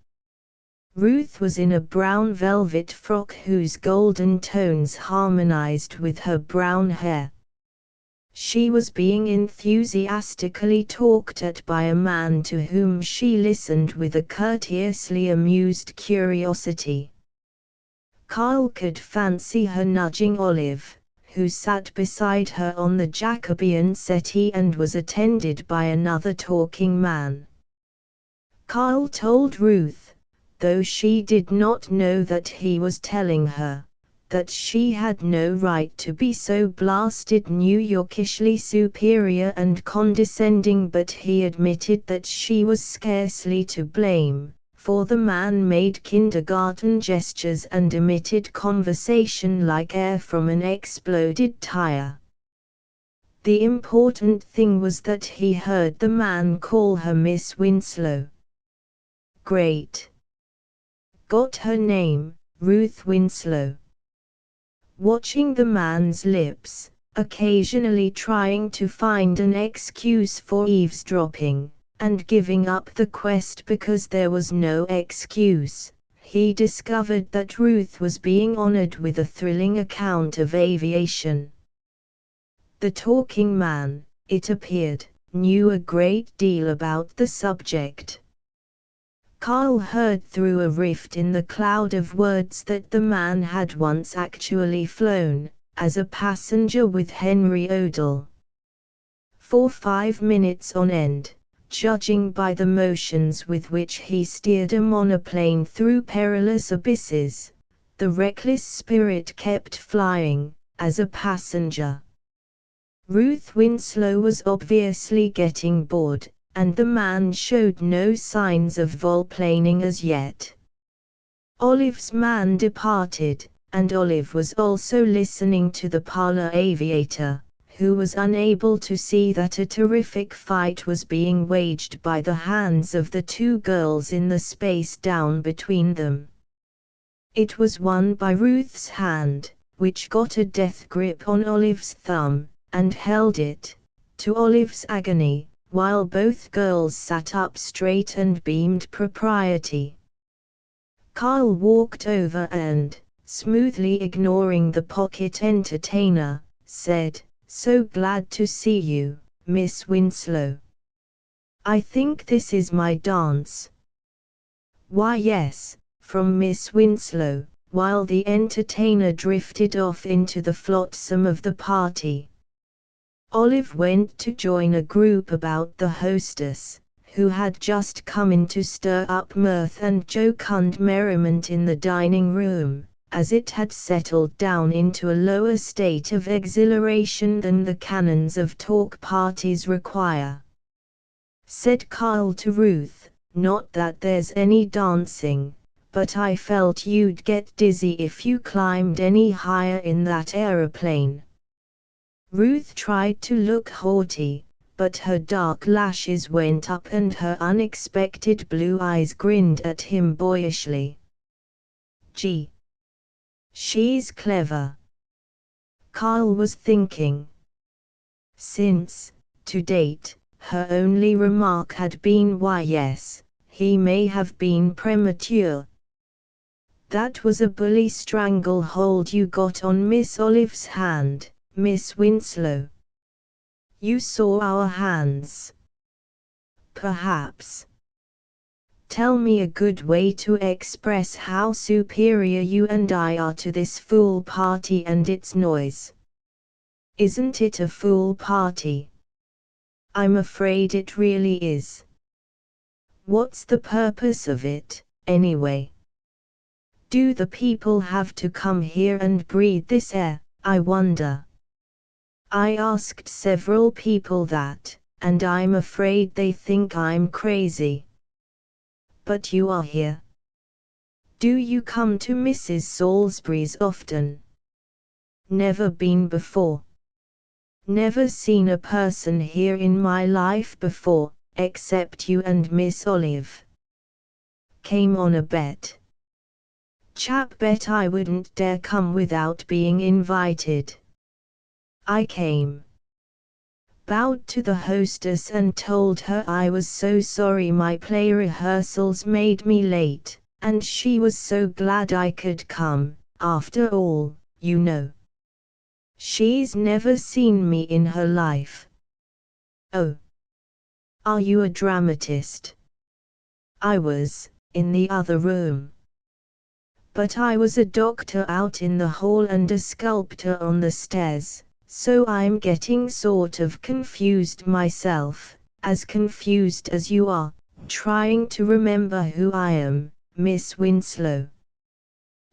Ruth was in a brown velvet frock whose golden tones harmonized with her brown hair. She was being enthusiastically talked at by a man to whom she listened with a courteously amused curiosity. Carl could fancy her nudging Olive, who sat beside her on the Jacobean settee and was attended by another talking man. Carl told Ruth, though she did not know that he was telling her, that she had no right to be so blasted New Yorkishly superior and condescending, but he admitted that she was scarcely to blame, for the man made kindergarten gestures and emitted conversation like air from an exploded tire. The important thing was that he heard the man call her Miss Winslow. Great. Got her name, Ruth Winslow. Watching the man's lips, occasionally trying to find an excuse for eavesdropping, and giving up the quest because there was no excuse, he discovered that Ruth was being honored with a thrilling account of aviation. The talking man, it appeared, knew a great deal about the subject. Carl heard through a rift in the cloud of words that the man had once actually flown, as a passenger with Henry Odell. For 5 minutes on end, judging by the motions with which he steered a monoplane through perilous abysses, the reckless spirit kept flying, as a passenger. Ruth Winslow was obviously getting bored, and the man showed no signs of volplaning as yet. Olive's man departed, and Olive was also listening to the parlor aviator, who was unable to see that a terrific fight was being waged by the hands of the two girls in the space down between them. It was won by Ruth's hand, which got a death grip on Olive's thumb, and held it, to Olive's agony, while both girls sat up straight and beamed propriety. Carl walked over and, smoothly ignoring the pocket entertainer, said, "So glad to see you, Miss Winslow. I think this is my dance." "Why yes," from Miss Winslow, while the entertainer drifted off into the flotsam of the party. Olive went to join a group about the hostess, who had just come in to stir up mirth and jocund merriment in the dining room, as it had settled down into a lower state of exhilaration than the canons of talk parties require. Said Carl to Ruth, "Not that there's any dancing, but I felt you'd get dizzy if you climbed any higher in that aeroplane." Ruth tried to look haughty, but her dark lashes went up and her unexpected blue eyes grinned at him boyishly. "Gee, she's clever," Carl was thinking. Since, to date, her only remark had been "Why yes, he may have been premature." "That was a bully stranglehold you got on Miss Olive's hand, Miss Winslow." "You saw our hands." "Perhaps." "Tell me a good way to express how superior you and I are to this fool party and its noise." "Isn't it a fool party?" "I'm afraid it really is." "What's the purpose of it, anyway? Do the people have to come here and breathe this air, I wonder?" "I asked several people that, and I'm afraid they think I'm crazy." "But you are here. Do you come to Mrs. Salisbury's often?" "Never been before. Never seen a person here in my life before, except you and Miss Olive." "Came on a bet." "Chap bet I wouldn't dare come without being invited." "I came. Bowed to the hostess and told her I was so sorry my play rehearsals made me late, and she was so glad I could come, after all, you know. She's never seen me in her life." "Oh. Are you a dramatist?" "I was, in the other room. But I was a doctor out in the hall and a sculptor on the stairs, so I'm getting sort of confused myself, as confused as you are, trying to remember who I am, Miss Winslow."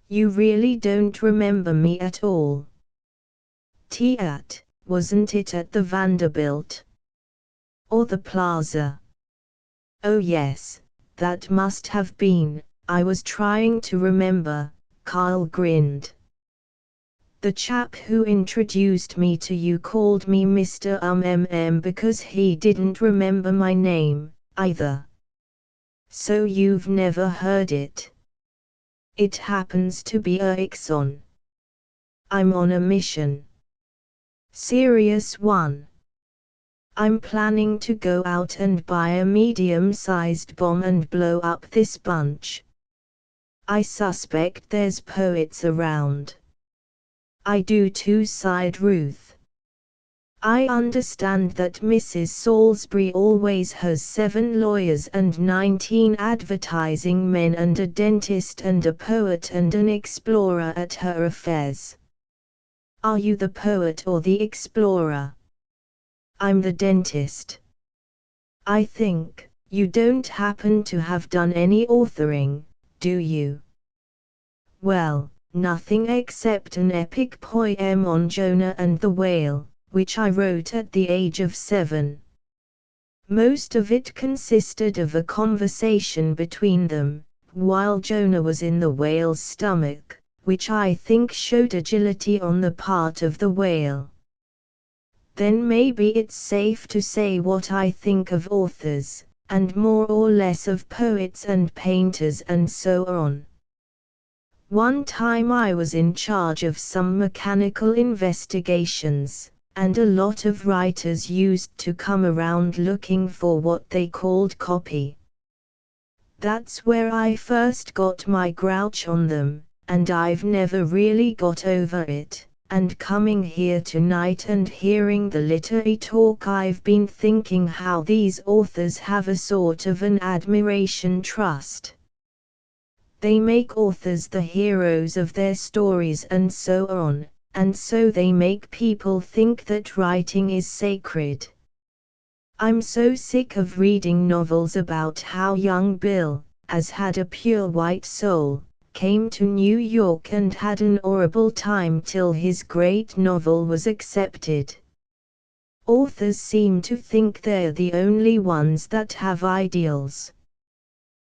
"You really don't remember me at all?" Wasn't it at the Vanderbilt? Or the Plaza?" "Oh yes, that must have been." "I was trying to remember," Carl grinned. "The chap who introduced me to you called me Mr. because he didn't remember my name, either." "So you've never heard it?" "It happens to be a Ixon. I'm on a mission. Serious one. I'm planning to go out and buy a medium-sized bomb and blow up this bunch. I suspect there's poets around. I do too, sighed Ruth. I understand that Mrs. Salisbury always has 7 lawyers and 19 advertising men and a dentist and a poet and an explorer at her affairs. Are you the poet or the explorer? I'm the dentist. I think, you don't happen to have done any authoring, do you? Well, nothing except an epic poem on Jonah and the whale, which I wrote at the age of 7. Most of it consisted of a conversation between them, while Jonah was in the whale's stomach, which I think showed agility on the part of the whale. Then maybe it's safe to say what I think of authors, and more or less of poets and painters and so on. One time I was in charge of some mechanical investigations, and a lot of writers used to come around looking for what they called copy. That's where I first got my grouch on them, and I've never really got over it. And coming here tonight and hearing the literary talk, I've been thinking how these authors have a sort of an admiration trust. They make authors the heroes of their stories and so on, and so they make people think that writing is sacred. I'm so sick of reading novels about how young Bill, as had a pure white soul, came to New York and had an horrible time till his great novel was accepted. Authors seem to think they're the only ones that have ideals.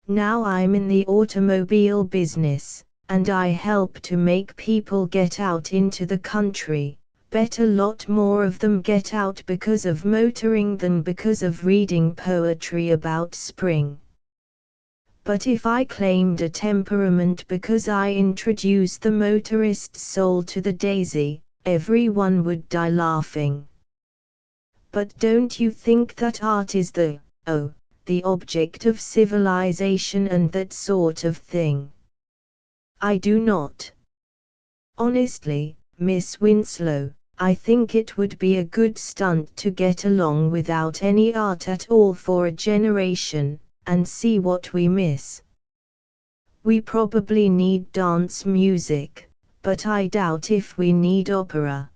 Now I'm in the automobile business, and I help to make people get out into the country. Bet a lot more of them get out because of motoring than because of reading poetry about spring. But if I claimed a temperament because I introduced the motorist's soul to the daisy, everyone would die laughing. But don't you think that art is the object of civilization and that sort of thing? I do not. Honestly, Miss Winslow, I think it would be a good stunt to get along without any art at all for a generation, and see what we miss. We probably need dance music, but I doubt if we need opera.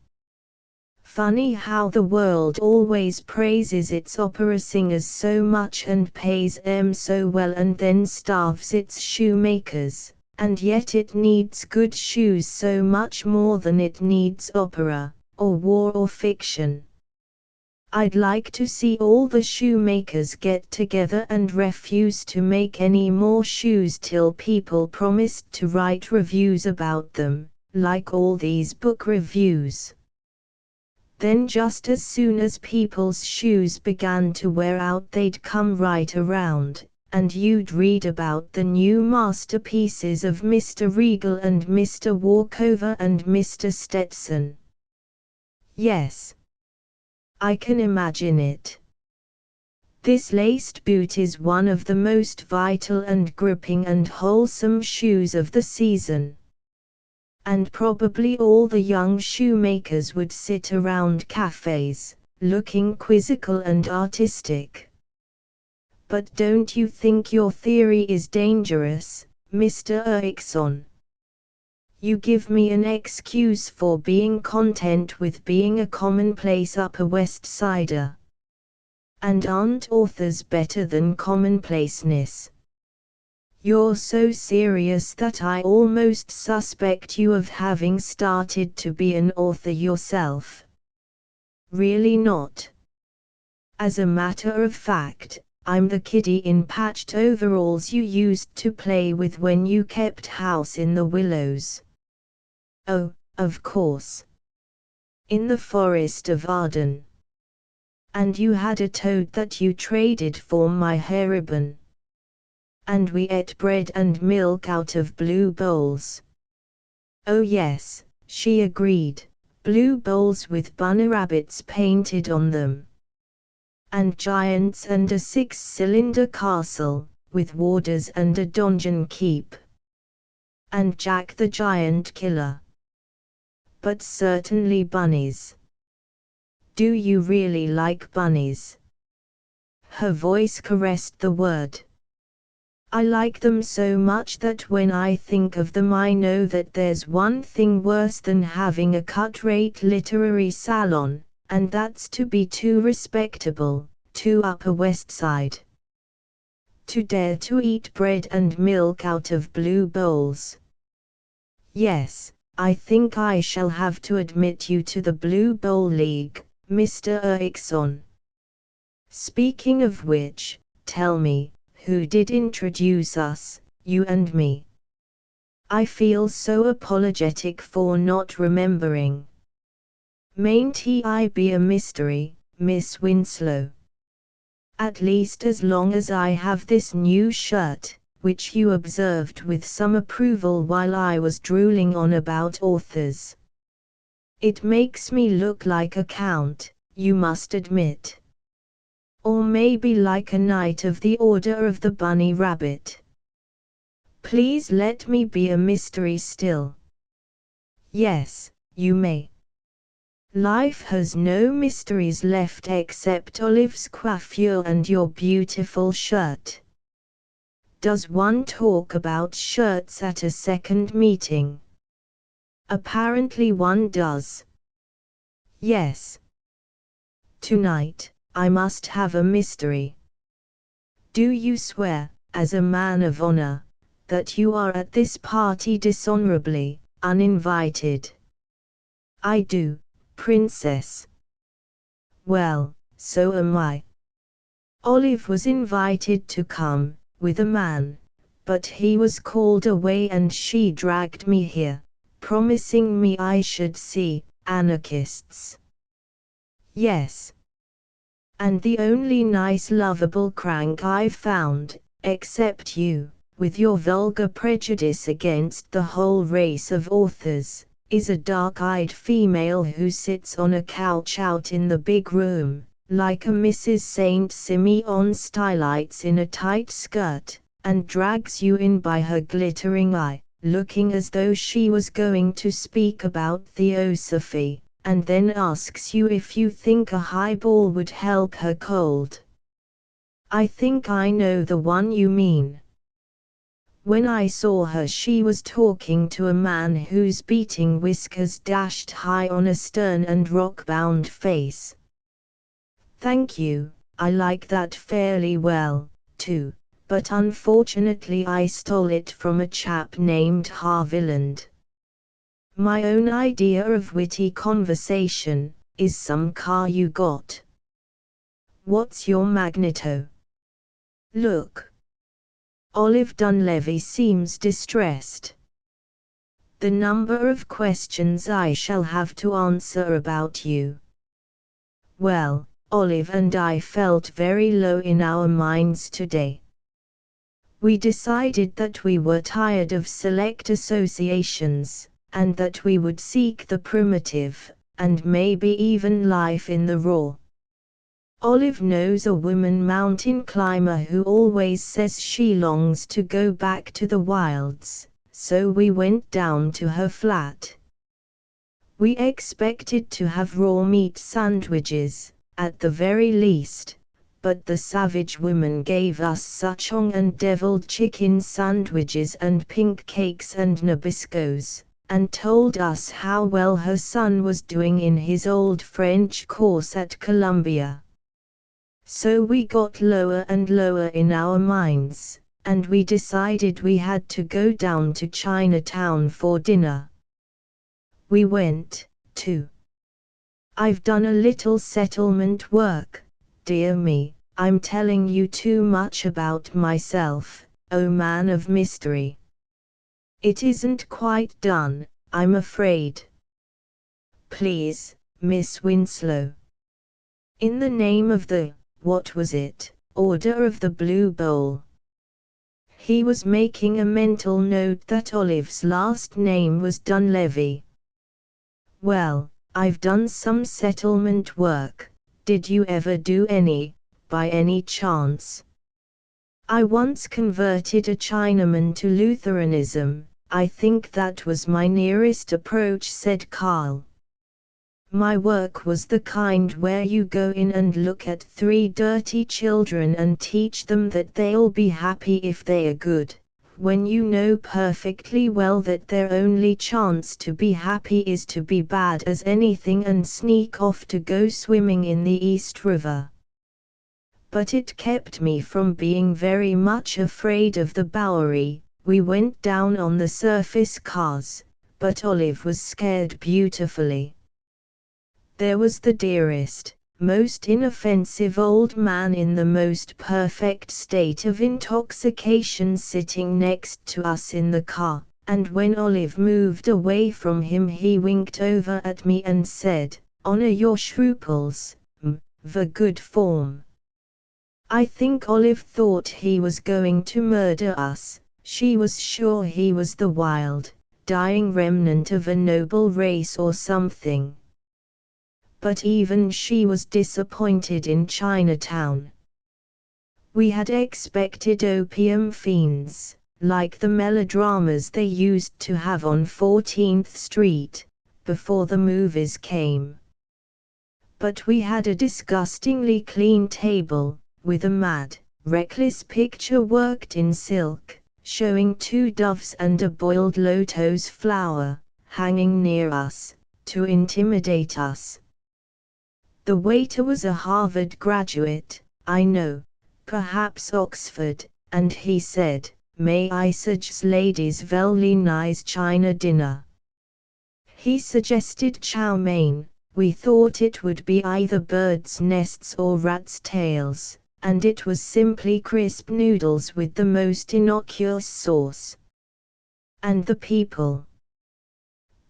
Funny how the world always praises its opera singers so much and pays them so well and then starves its shoemakers, and yet it needs good shoes so much more than it needs opera, or war or fiction. I'd like to see all the shoemakers get together and refuse to make any more shoes till people promised to write reviews about them, like all these book reviews. Then just as soon as people's shoes began to wear out, they'd come right around, and you'd read about the new masterpieces of Mr. Regal and Mr. Walkover and Mr. Stetson. Yes. I can imagine it. This laced boot is one of the most vital and gripping and wholesome shoes of the season. And probably all the young shoemakers would sit around cafes, looking quizzical and artistic. But don't you think your theory is dangerous, Mr. Erickson? You give me an excuse for being content with being a commonplace Upper West Sider. And aren't authors better than commonplaceness? You're so serious that I almost suspect you of having started to be an author yourself. Really not. As a matter of fact, I'm the kiddie in patched overalls you used to play with when you kept house in the Willows. Oh, of course. In the forest of Arden. And you had a toad that you traded for my hair ribbon. And we ate bread and milk out of blue bowls. Oh yes, she agreed, blue bowls with bunny rabbits painted on them. And giants and a 6-cylinder castle, with warders and a donjon keep. and Jack the Giant Killer. But certainly bunnies. Do you really like bunnies? Her voice caressed the word. I like them so much that when I think of them I know that there's one thing worse than having a cut-rate literary salon, and that's to be too respectable, too Upper West Side. To dare to eat bread and milk out of blue bowls. Yes, I think I shall have to admit you to the Blue Bowl League, Mr. Erickson. Speaking of which, tell me, who did introduce us, you and me? I feel so apologetic for not remembering. Mayn't I be a mystery, Miss Winslow? At least as long as I have this new shirt, which you observed with some approval while I was drooling on about authors. It makes me look like a count, you must admit. Or maybe like a knight of the Order of the Bunny Rabbit. Please let me be a mystery still. Yes, you may. Life has no mysteries left except Olive's coiffure and your beautiful shirt. Does one talk about shirts at a second meeting? Apparently one does. Yes. Tonight, I must have a mystery. Do you swear, as a man of honor, that you are at this party dishonorably, uninvited? I do, Princess. Well, so am I. Olive was invited to come, with a man, but he was called away and she dragged me here, promising me I should see anarchists. Yes. And the only nice lovable crank I've found, except you, with your vulgar prejudice against the whole race of authors, is a dark-eyed female who sits on a couch out in the big room, like a Mrs. St. Simeon Stylites in a tight skirt, and drags you in by her glittering eye, looking as though she was going to speak about Theosophy, and then asks you if you think a highball would help her cold. I think I know the one you mean. When I saw her she was talking to a man whose beating whiskers dashed high on a stern and rock-bound face. Thank you, I like that fairly well, too, but unfortunately I stole it from a chap named Harviland. My own idea of witty conversation is some car you got. What's your magneto? Look. Olive Dunleavy seems distressed. The number of questions I shall have to answer about you. Well, Olive and I felt very low in our minds today. We decided that we were tired of select associations, and that we would seek the primitive, and maybe even life in the raw. Olive knows a woman mountain climber who always says she longs to go back to the wilds, so we went down to her flat. We expected to have raw meat sandwiches, at the very least, but the savage woman gave us souchong and deviled chicken sandwiches and pink cakes and Nabiscos, and told us how well her son was doing in his old French course at Columbia. So we got lower and lower in our minds, and we decided we had to go down to Chinatown for dinner. We went, too. I've done a little settlement work, dear me, I'm telling you too much about myself, oh man of mystery. It isn't quite done, I'm afraid. Please, Miss Winslow. In the name of the, what was it, Order of the Blue Bowl. He was making a mental note that Olive's last name was Dunleavy. Well, I've done some settlement work. Did you ever do any, by any chance? I once converted a Chinaman to Lutheranism. I think that was my nearest approach, said Carl. My work was the kind where you go in and look at 3 dirty children and teach them that they'll be happy if they are good, when you know perfectly well that their only chance to be happy is to be bad as anything and sneak off to go swimming in the East River. But it kept me from being very much afraid of the Bowery. We went down on the surface cars, but Olive was scared beautifully. There was the dearest, most inoffensive old man in the most perfect state of intoxication sitting next to us in the car, and when Olive moved away from him he winked over at me and said, "Honor your scruples, for good form." I think Olive thought he was going to murder us. She was sure he was the wild, dying remnant of a noble race or something. But even she was disappointed in Chinatown. We had expected opium fiends, like the melodramas they used to have on 14th Street, before the movies came. But we had a disgustingly clean table, with a mad, reckless picture worked in silk, showing 2 doves and a boiled lotus flower, hanging near us, to intimidate us. The waiter was a Harvard graduate, I know, perhaps Oxford, and he said, "May I suggest ladies very nice China dinner?" He suggested chow mein. We thought it would be either birds' nests or rats' tails, and it was simply crisp noodles with the most innocuous sauce. And the people?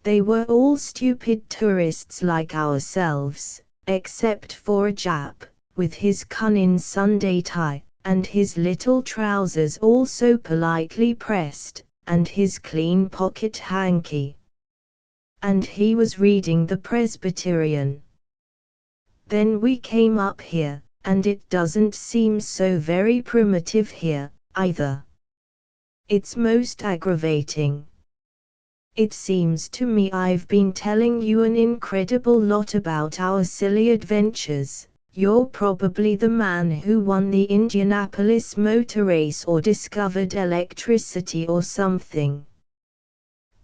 They were all stupid tourists like ourselves, except for a Jap, with his cunning Sunday tie, and his little trousers all so politely pressed, and his clean pocket hanky. And he was reading the Presbyterian. Then we came up here, and it doesn't seem so very primitive here, either. It's most aggravating. It seems to me I've been telling you an incredible lot about our silly adventures. You're probably the man who won the Indianapolis motor race or discovered electricity or something.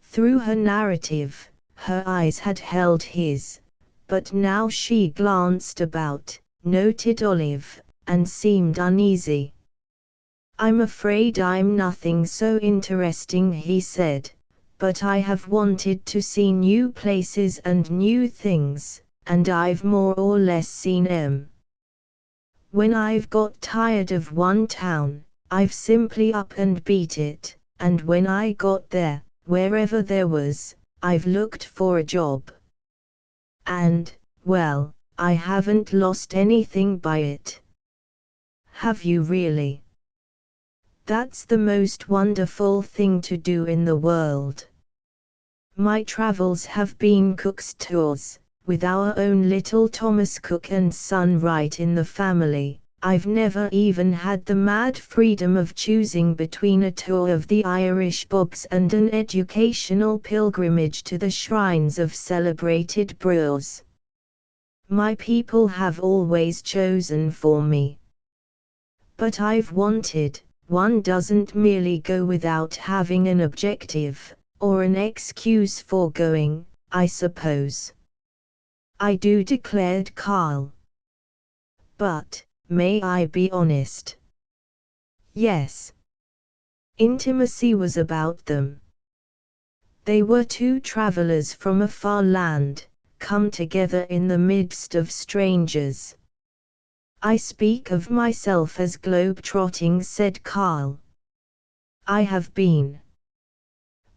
Through her narrative, her eyes had held his, but now she glanced about, noted Olive, and seemed uneasy. "I'm afraid I'm nothing so interesting," he said. "But I have wanted to see new places and new things, and I've more or less seen 'em. When I've got tired of one town, I've simply up and beat it, and when I got there, wherever there was, I've looked for a job. And, well, I haven't lost anything by it." "Have you really?" "That's the most wonderful thing to do in the world. My travels have been Cook's tours, with our own little Thomas Cook and Son right in the family. I've never even had the mad freedom of choosing between a tour of the Irish bogs and an educational pilgrimage to the shrines of celebrated brewers. My people have always chosen for me. But I've wanted, one doesn't merely go without having an objective, or an excuse for going, I suppose." "I do," declared Carl. "But, may I be honest?" "Yes." Intimacy was about them. They were 2 travelers from a far land, come together in the midst of strangers. "I speak of myself as globe-trotting," said Carl. "I have been.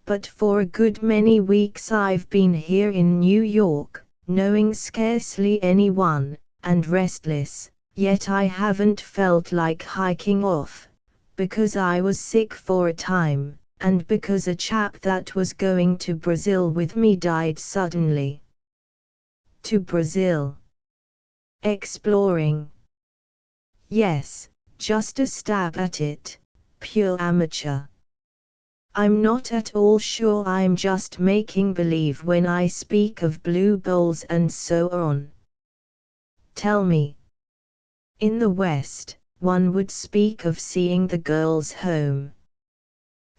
But for a good many weeks I've been here in New York, knowing scarcely anyone, and restless, yet I haven't felt like hiking off, because I was sick for a time, and because a chap that was going to Brazil with me died suddenly." "To Brazil? Exploring?" "Yes, just a stab at it, pure amateur. I'm not at all sure, I'm just making believe when I speak of blue bowls and so on. Tell me. In the West, one would speak of seeing the girls home.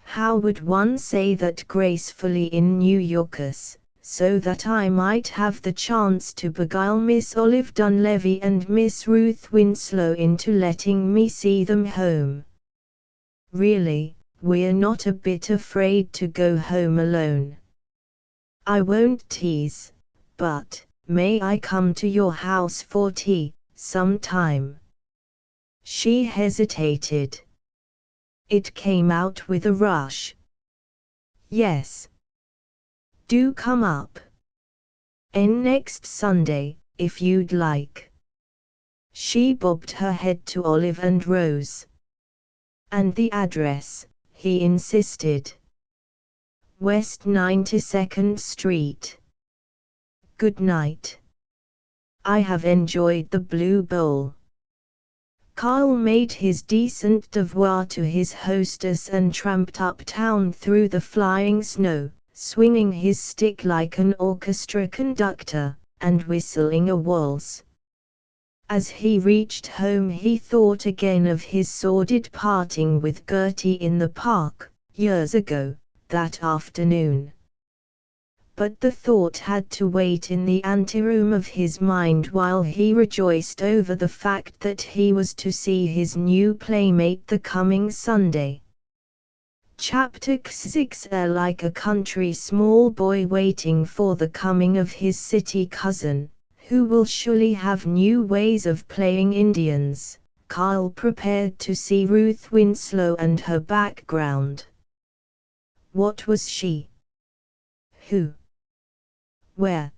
How would one say that gracefully in New Yorkers, so that I might have the chance to beguile Miss Olive Dunleavy and Miss Ruth Winslow into letting me see them home? Really, we're not a bit afraid to go home alone. I won't tease, but may I come to your house for tea, sometime? She hesitated. It came out with a rush. Yes. Do come up. Next Sunday, if you'd like. She bobbed her head to Olive and Rose. And the address, he insisted. West 92nd Street. Good night. I have enjoyed the Blue Bowl. Carl made his decent devoir to his hostess and tramped uptown through the flying snow, swinging his stick like an orchestra conductor, and whistling a waltz. As he reached home he thought again of his sordid parting with Gertie in the park, years ago, that afternoon. But the thought had to wait in the anteroom of his mind while he rejoiced over the fact that he was to see his new playmate the coming Sunday. Chapter 6. Like a country small boy waiting for the coming of his city cousin, who will surely have new ways of playing Indians, Carl prepared to see Ruth Winslow and her background. What was she? Who? Where?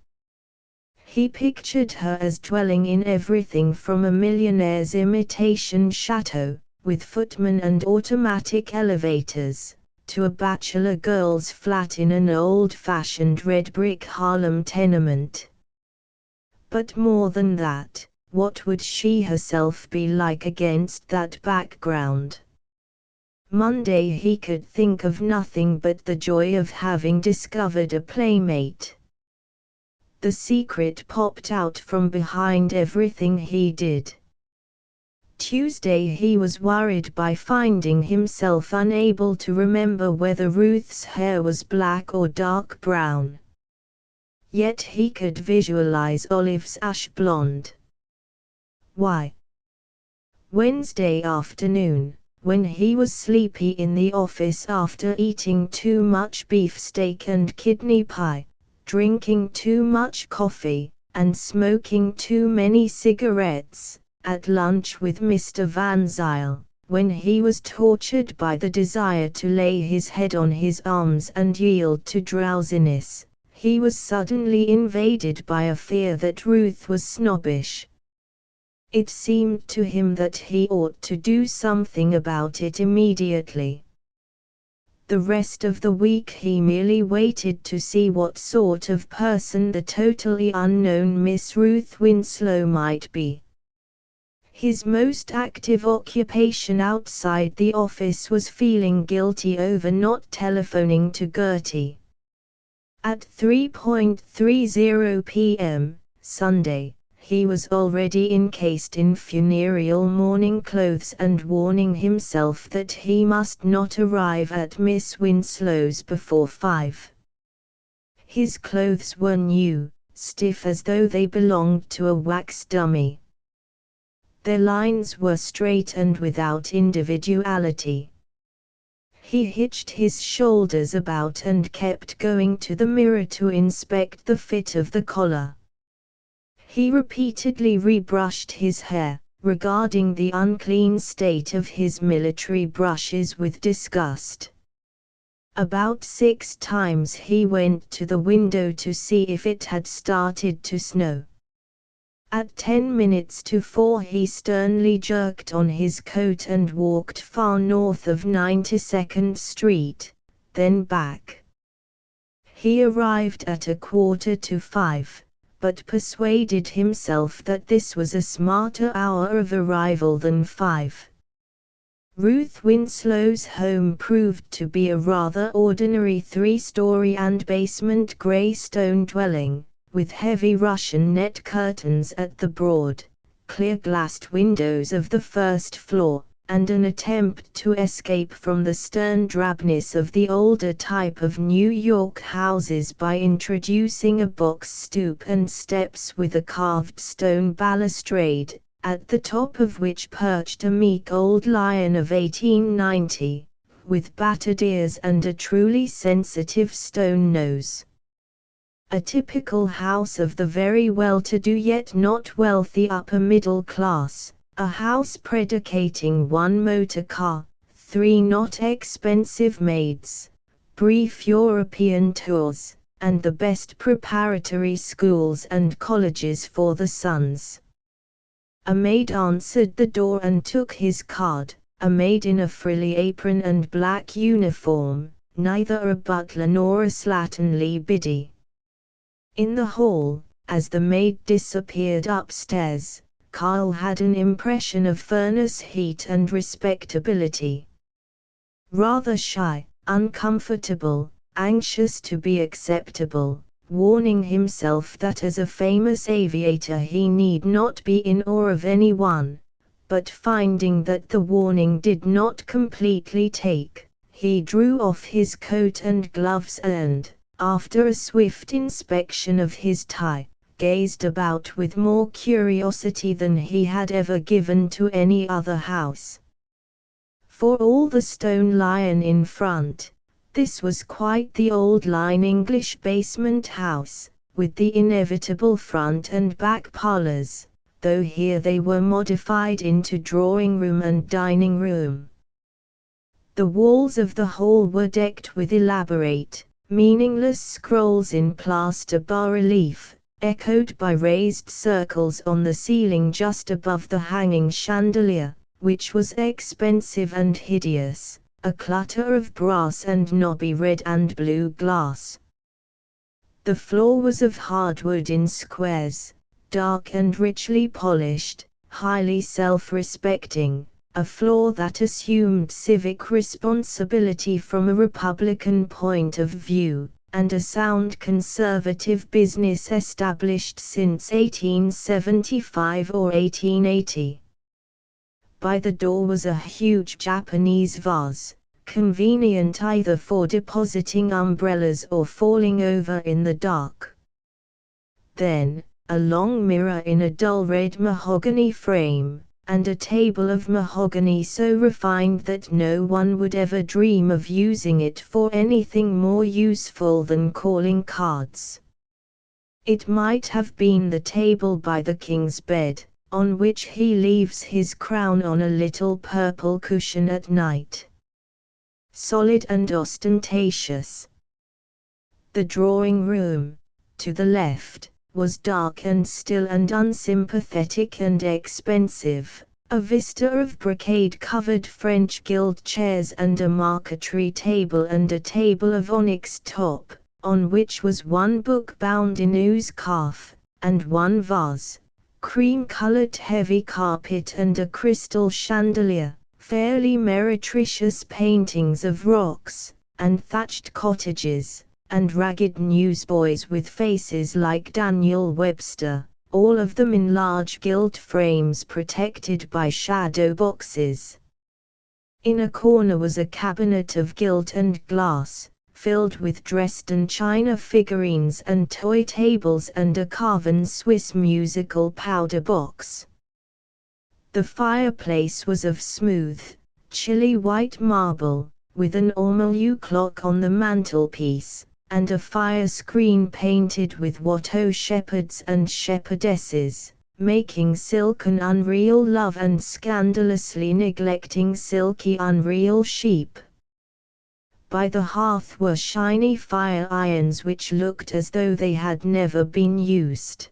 He pictured her as dwelling in everything from a millionaire's imitation chateau, with footmen and automatic elevators, to a bachelor girl's flat in an old-fashioned red-brick Harlem tenement. But more than that, what would she herself be like against that background? Monday he could think of nothing but the joy of having discovered a playmate. The secret popped out from behind everything he did. Tuesday he was worried by finding himself unable to remember whether Ruth's hair was black or dark brown. Yet he could visualize Olive's ash blonde. Why? Wednesday afternoon, when he was sleepy in the office after eating too much beefsteak and kidney pie, drinking too much coffee, and smoking too many cigarettes, at lunch with Mr. Van Zyl, when he was tortured by the desire to lay his head on his arms and yield to drowsiness, he was suddenly invaded by a fear that Ruth was snobbish. It seemed to him that he ought to do something about it immediately. The rest of the week he merely waited to see what sort of person the totally unknown Miss Ruth Winslow might be. His most active occupation outside the office was feeling guilty over not telephoning to Gertie. At 3:30 p.m., Sunday, he was already encased in funereal mourning clothes and warning himself that he must not arrive at Miss Winslow's before 5. His clothes were new, stiff as though they belonged to a wax dummy. Their lines were straight and without individuality. He hitched his shoulders about and kept going to the mirror to inspect the fit of the collar. He repeatedly rebrushed his hair, regarding the unclean state of his military brushes with disgust. About 6 times he went to the window to see if it had started to snow. At 4:10 he sternly jerked on his coat and walked far north of 92nd Street, then back. He arrived at 4:45. But persuaded himself that this was a smarter hour of arrival than 5. Ruth Winslow's home proved to be a rather ordinary 3-story and basement grey stone dwelling, with heavy Russian net curtains at the broad, clear-glassed windows of the first floor, and an attempt to escape from the stern drabness of the older type of New York houses by introducing a box stoop and steps with a carved stone balustrade, at the top of which perched a meek old lion of 1890, with battered ears and a truly sensitive stone nose. A typical house of the very well-to-do yet not wealthy upper middle class, a house predicating 1 motor car, 3 not expensive maids, brief European tours, and the best preparatory schools and colleges for the sons. A maid answered the door and took his card, a maid in a frilly apron and black uniform, neither a butler nor a slatternly biddy. In the hall, as the maid disappeared upstairs, Carl had an impression of furnace heat and respectability. Rather shy, uncomfortable, anxious to be acceptable, warning himself that as a famous aviator he need not be in awe of anyone, but finding that the warning did not completely take, he drew off his coat and gloves and, after a swift inspection of his tie, gazed about with more curiosity than he had ever given to any other house. For all the stone lion in front, this was quite the old-line English basement house, with the inevitable front and back parlors, though here they were modified into drawing room and dining room. The walls of the hall were decked with elaborate, meaningless scrolls in plaster bas-relief, echoed by raised circles on the ceiling just above the hanging chandelier, which was expensive and hideous, a clutter of brass and knobby red and blue glass. The floor was of hardwood in squares, dark and richly polished, highly self-respecting, a floor that assumed civic responsibility from a Republican point of view, and a sound conservative business established since 1875 or 1880. By the door was a huge Japanese vase, convenient either for depositing umbrellas or falling over in the dark. Then, a long mirror in a dull red mahogany frame, and a table of mahogany so refined that no one would ever dream of using it for anything more useful than calling cards. It might have been the table by the king's bed, on which he leaves his crown on a little purple cushion at night. Solid and ostentatious. The drawing room, to the left, was dark and still and unsympathetic and expensive, a vista of brocade-covered French gilt chairs and a marquetry table and a table of onyx top, on which was 1 book bound in ooze calf, and 1 vase, cream-colored heavy carpet and a crystal chandelier, fairly meretricious paintings of rocks, and thatched cottages, and ragged newsboys with faces like Daniel Webster, all of them in large gilt frames protected by shadow boxes. In a corner was a cabinet of gilt and glass, filled with Dresden china figurines and toy tables and a carven Swiss musical powder box. The fireplace was of smooth, chilly white marble, with an ormolu clock on the mantelpiece, and a fire screen painted with Watteau shepherds and shepherdesses, making silk an unreal love and scandalously neglecting silky unreal sheep. By the hearth were shiny fire irons which looked as though they had never been used.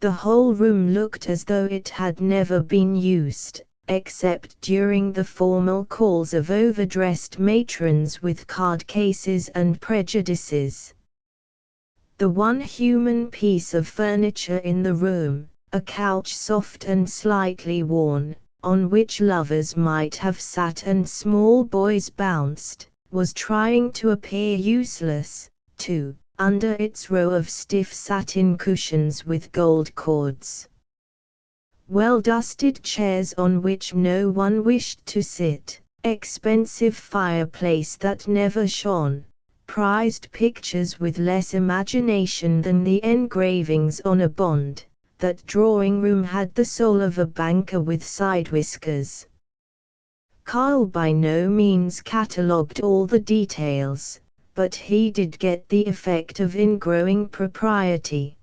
The whole room looked as though it had never been used, except during the formal calls of overdressed matrons with card cases and prejudices. The one human piece of furniture in the room, a couch soft and slightly worn, on which lovers might have sat and small boys bounced, was trying to appear useless, too, under its row of stiff satin cushions with gold cords. Well-dusted chairs on which no one wished to sit, expensive fireplace that never shone, prized pictures with less imagination than the engravings on a bond. That drawing room had the soul of a banker with side whiskers. Carl by no means catalogued all the details, but he did get the effect of ingrowing propriety.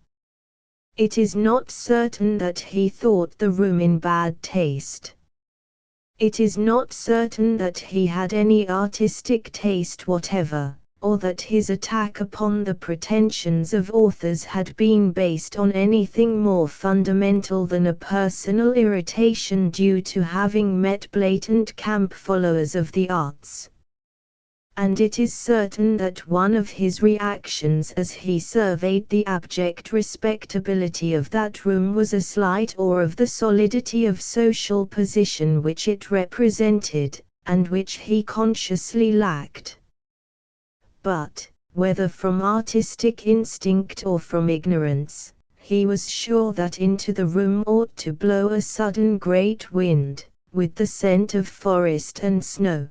It is not certain that he thought the room in bad taste. It is not certain that he had any artistic taste whatever, or that his attack upon the pretensions of authors had been based on anything more fundamental than a personal irritation due to having met blatant camp followers of the arts. And it is certain that one of his reactions as he surveyed the abject respectability of that room was a slight awe of the solidity of social position which it represented, and which he consciously lacked. But, whether from artistic instinct or from ignorance, he was sure that into the room ought to blow a sudden great wind, with the scent of forest and snow.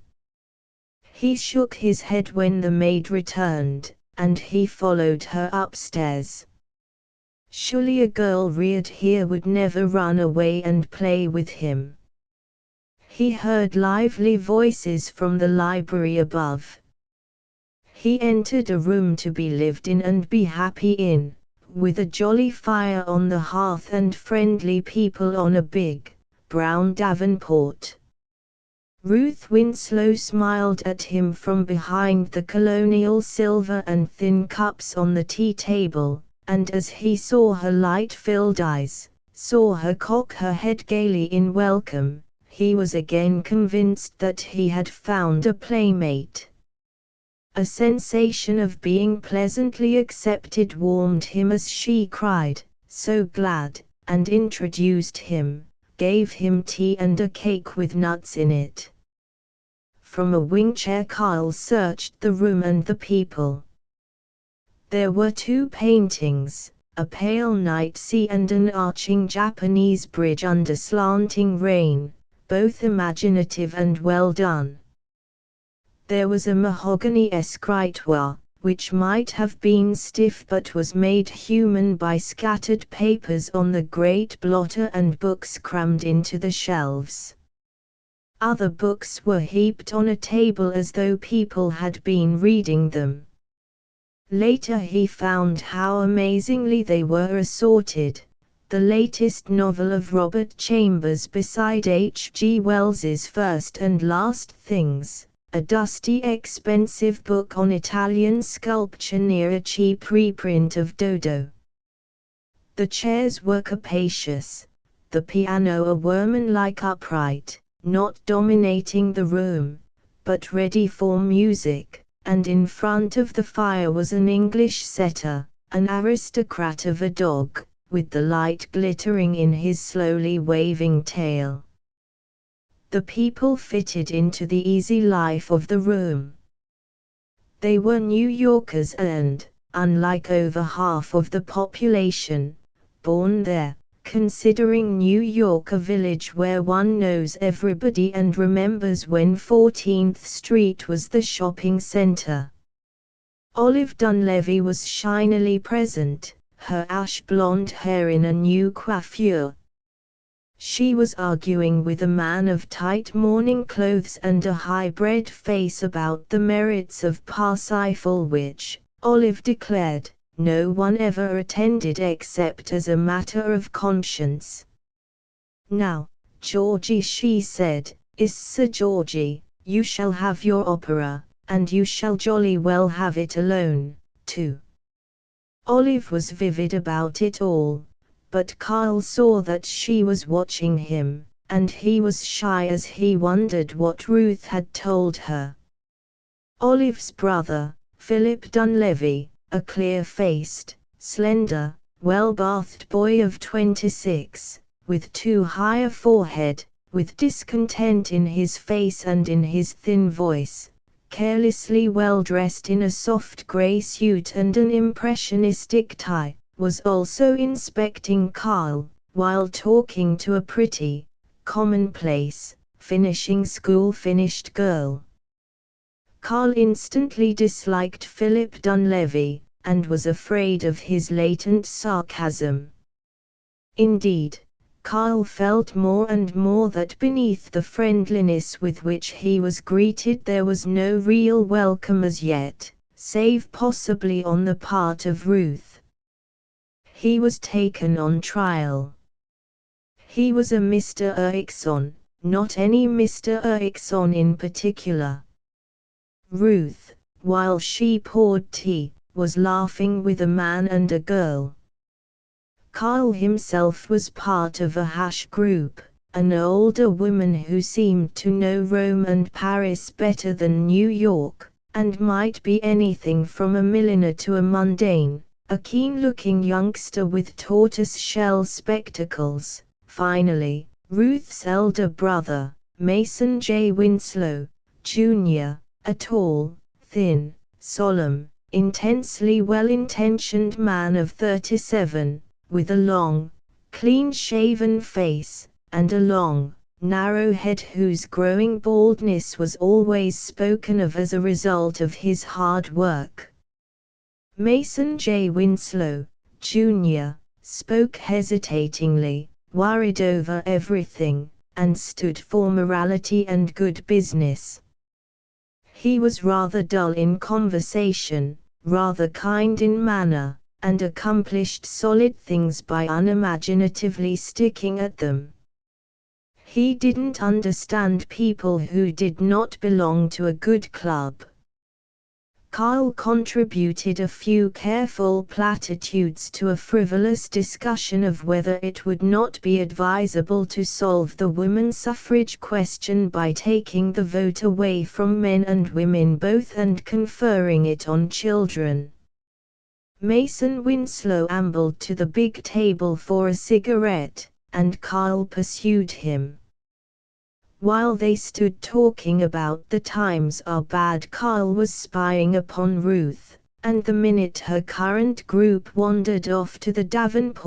He shook his head when the maid returned, and he followed her upstairs. Surely a girl reared here would never run away and play with him. He heard lively voices from the library above. He entered a room to be lived in and be happy in, with a jolly fire on the hearth and friendly people on a big, brown Davenport. Ruth Winslow smiled at him from behind the colonial silver and thin cups on the tea table, and as he saw her light-filled eyes, saw her cock her head gaily in welcome, he was again convinced that he had found a playmate. A sensation of being pleasantly accepted warmed him as she cried, "So glad," and introduced him, gave him tea and a cake with nuts in it. From a wing chair Carl searched the room and the people. There were two paintings, a pale night sea and an arching Japanese bridge under slanting rain, both imaginative and well done. There was a mahogany escritoire, which might have been stiff but was made human by scattered papers on the great blotter and books crammed into the shelves. Other books were heaped on a table as though people had been reading them. Later he found how amazingly they were assorted. The latest novel of Robert Chambers beside H. G. Wells's First and Last Things, a dusty expensive book on Italian sculpture near a cheap reprint of Dodo. The chairs were capacious, the piano a workman-like upright, not dominating the room, but ready for music, and in front of the fire was an English setter, an aristocrat of a dog, with the light glittering in his slowly waving tail. The people fitted into the easy life of the room. They were New Yorkers and, unlike over half of the population, born there, considering New York a village where one knows everybody and remembers when 14th Street was the shopping center. Olive Dunleavy was shinily present, her ash-blonde hair in a new coiffure. She was arguing with a man of tight morning clothes and a high-bred face about the merits of Parsifal which, Olive declared, no one ever attended except as a matter of conscience. "Now, Georgie," she said, "is Sir Georgie, you shall have your opera, and you shall jolly well have it alone, too." Olive was vivid about it all. But Carl saw that she was watching him, and he was shy as he wondered what Ruth had told her. Olive's brother, Philip Dunleavy, a clear-faced, slender, well-bathed boy of 26, with too high a forehead, with discontent in his face and in his thin voice, carelessly well dressed in a soft grey suit and an impressionistic tie, was also inspecting Carl, while talking to a pretty, commonplace, finishing school-finished girl. Carl instantly disliked Philip Dunleavy, and was afraid of his latent sarcasm. Indeed, Carl felt more and more that beneath the friendliness with which he was greeted there was no real welcome as yet, save possibly on the part of Ruth. He was taken on trial. He was a Mr. Eriksson, not any Mr. Eriksson in particular. Ruth, while she poured tea, was laughing with a man and a girl. Carl himself was part of a hash group, an older woman who seemed to know Rome and Paris better than New York, and might be anything from a milliner to a mundane, a keen-looking youngster with tortoise-shell spectacles. Finally, Ruth's elder brother, Mason J. Winslow, Jr., a tall, thin, solemn, intensely well-intentioned man of 37, with a long, clean-shaven face, and a long, narrow head whose growing baldness was always spoken of as a result of his hard work. Mason J. Winslow, Jr., spoke hesitatingly, worried over everything, and stood for morality and good business. He was rather dull in conversation, rather kind in manner, and accomplished solid things by unimaginatively sticking at them. He didn't understand people who did not belong to a good club. Carl contributed a few careful platitudes to a frivolous discussion of whether it would not be advisable to solve the woman suffrage question by taking the vote away from men and women both and conferring it on children. Mason Winslow ambled to the big table for a cigarette, and Carl pursued him. While they stood talking about the times are bad, Carl was spying upon Ruth, and the minute her current group wandered off to the Davenport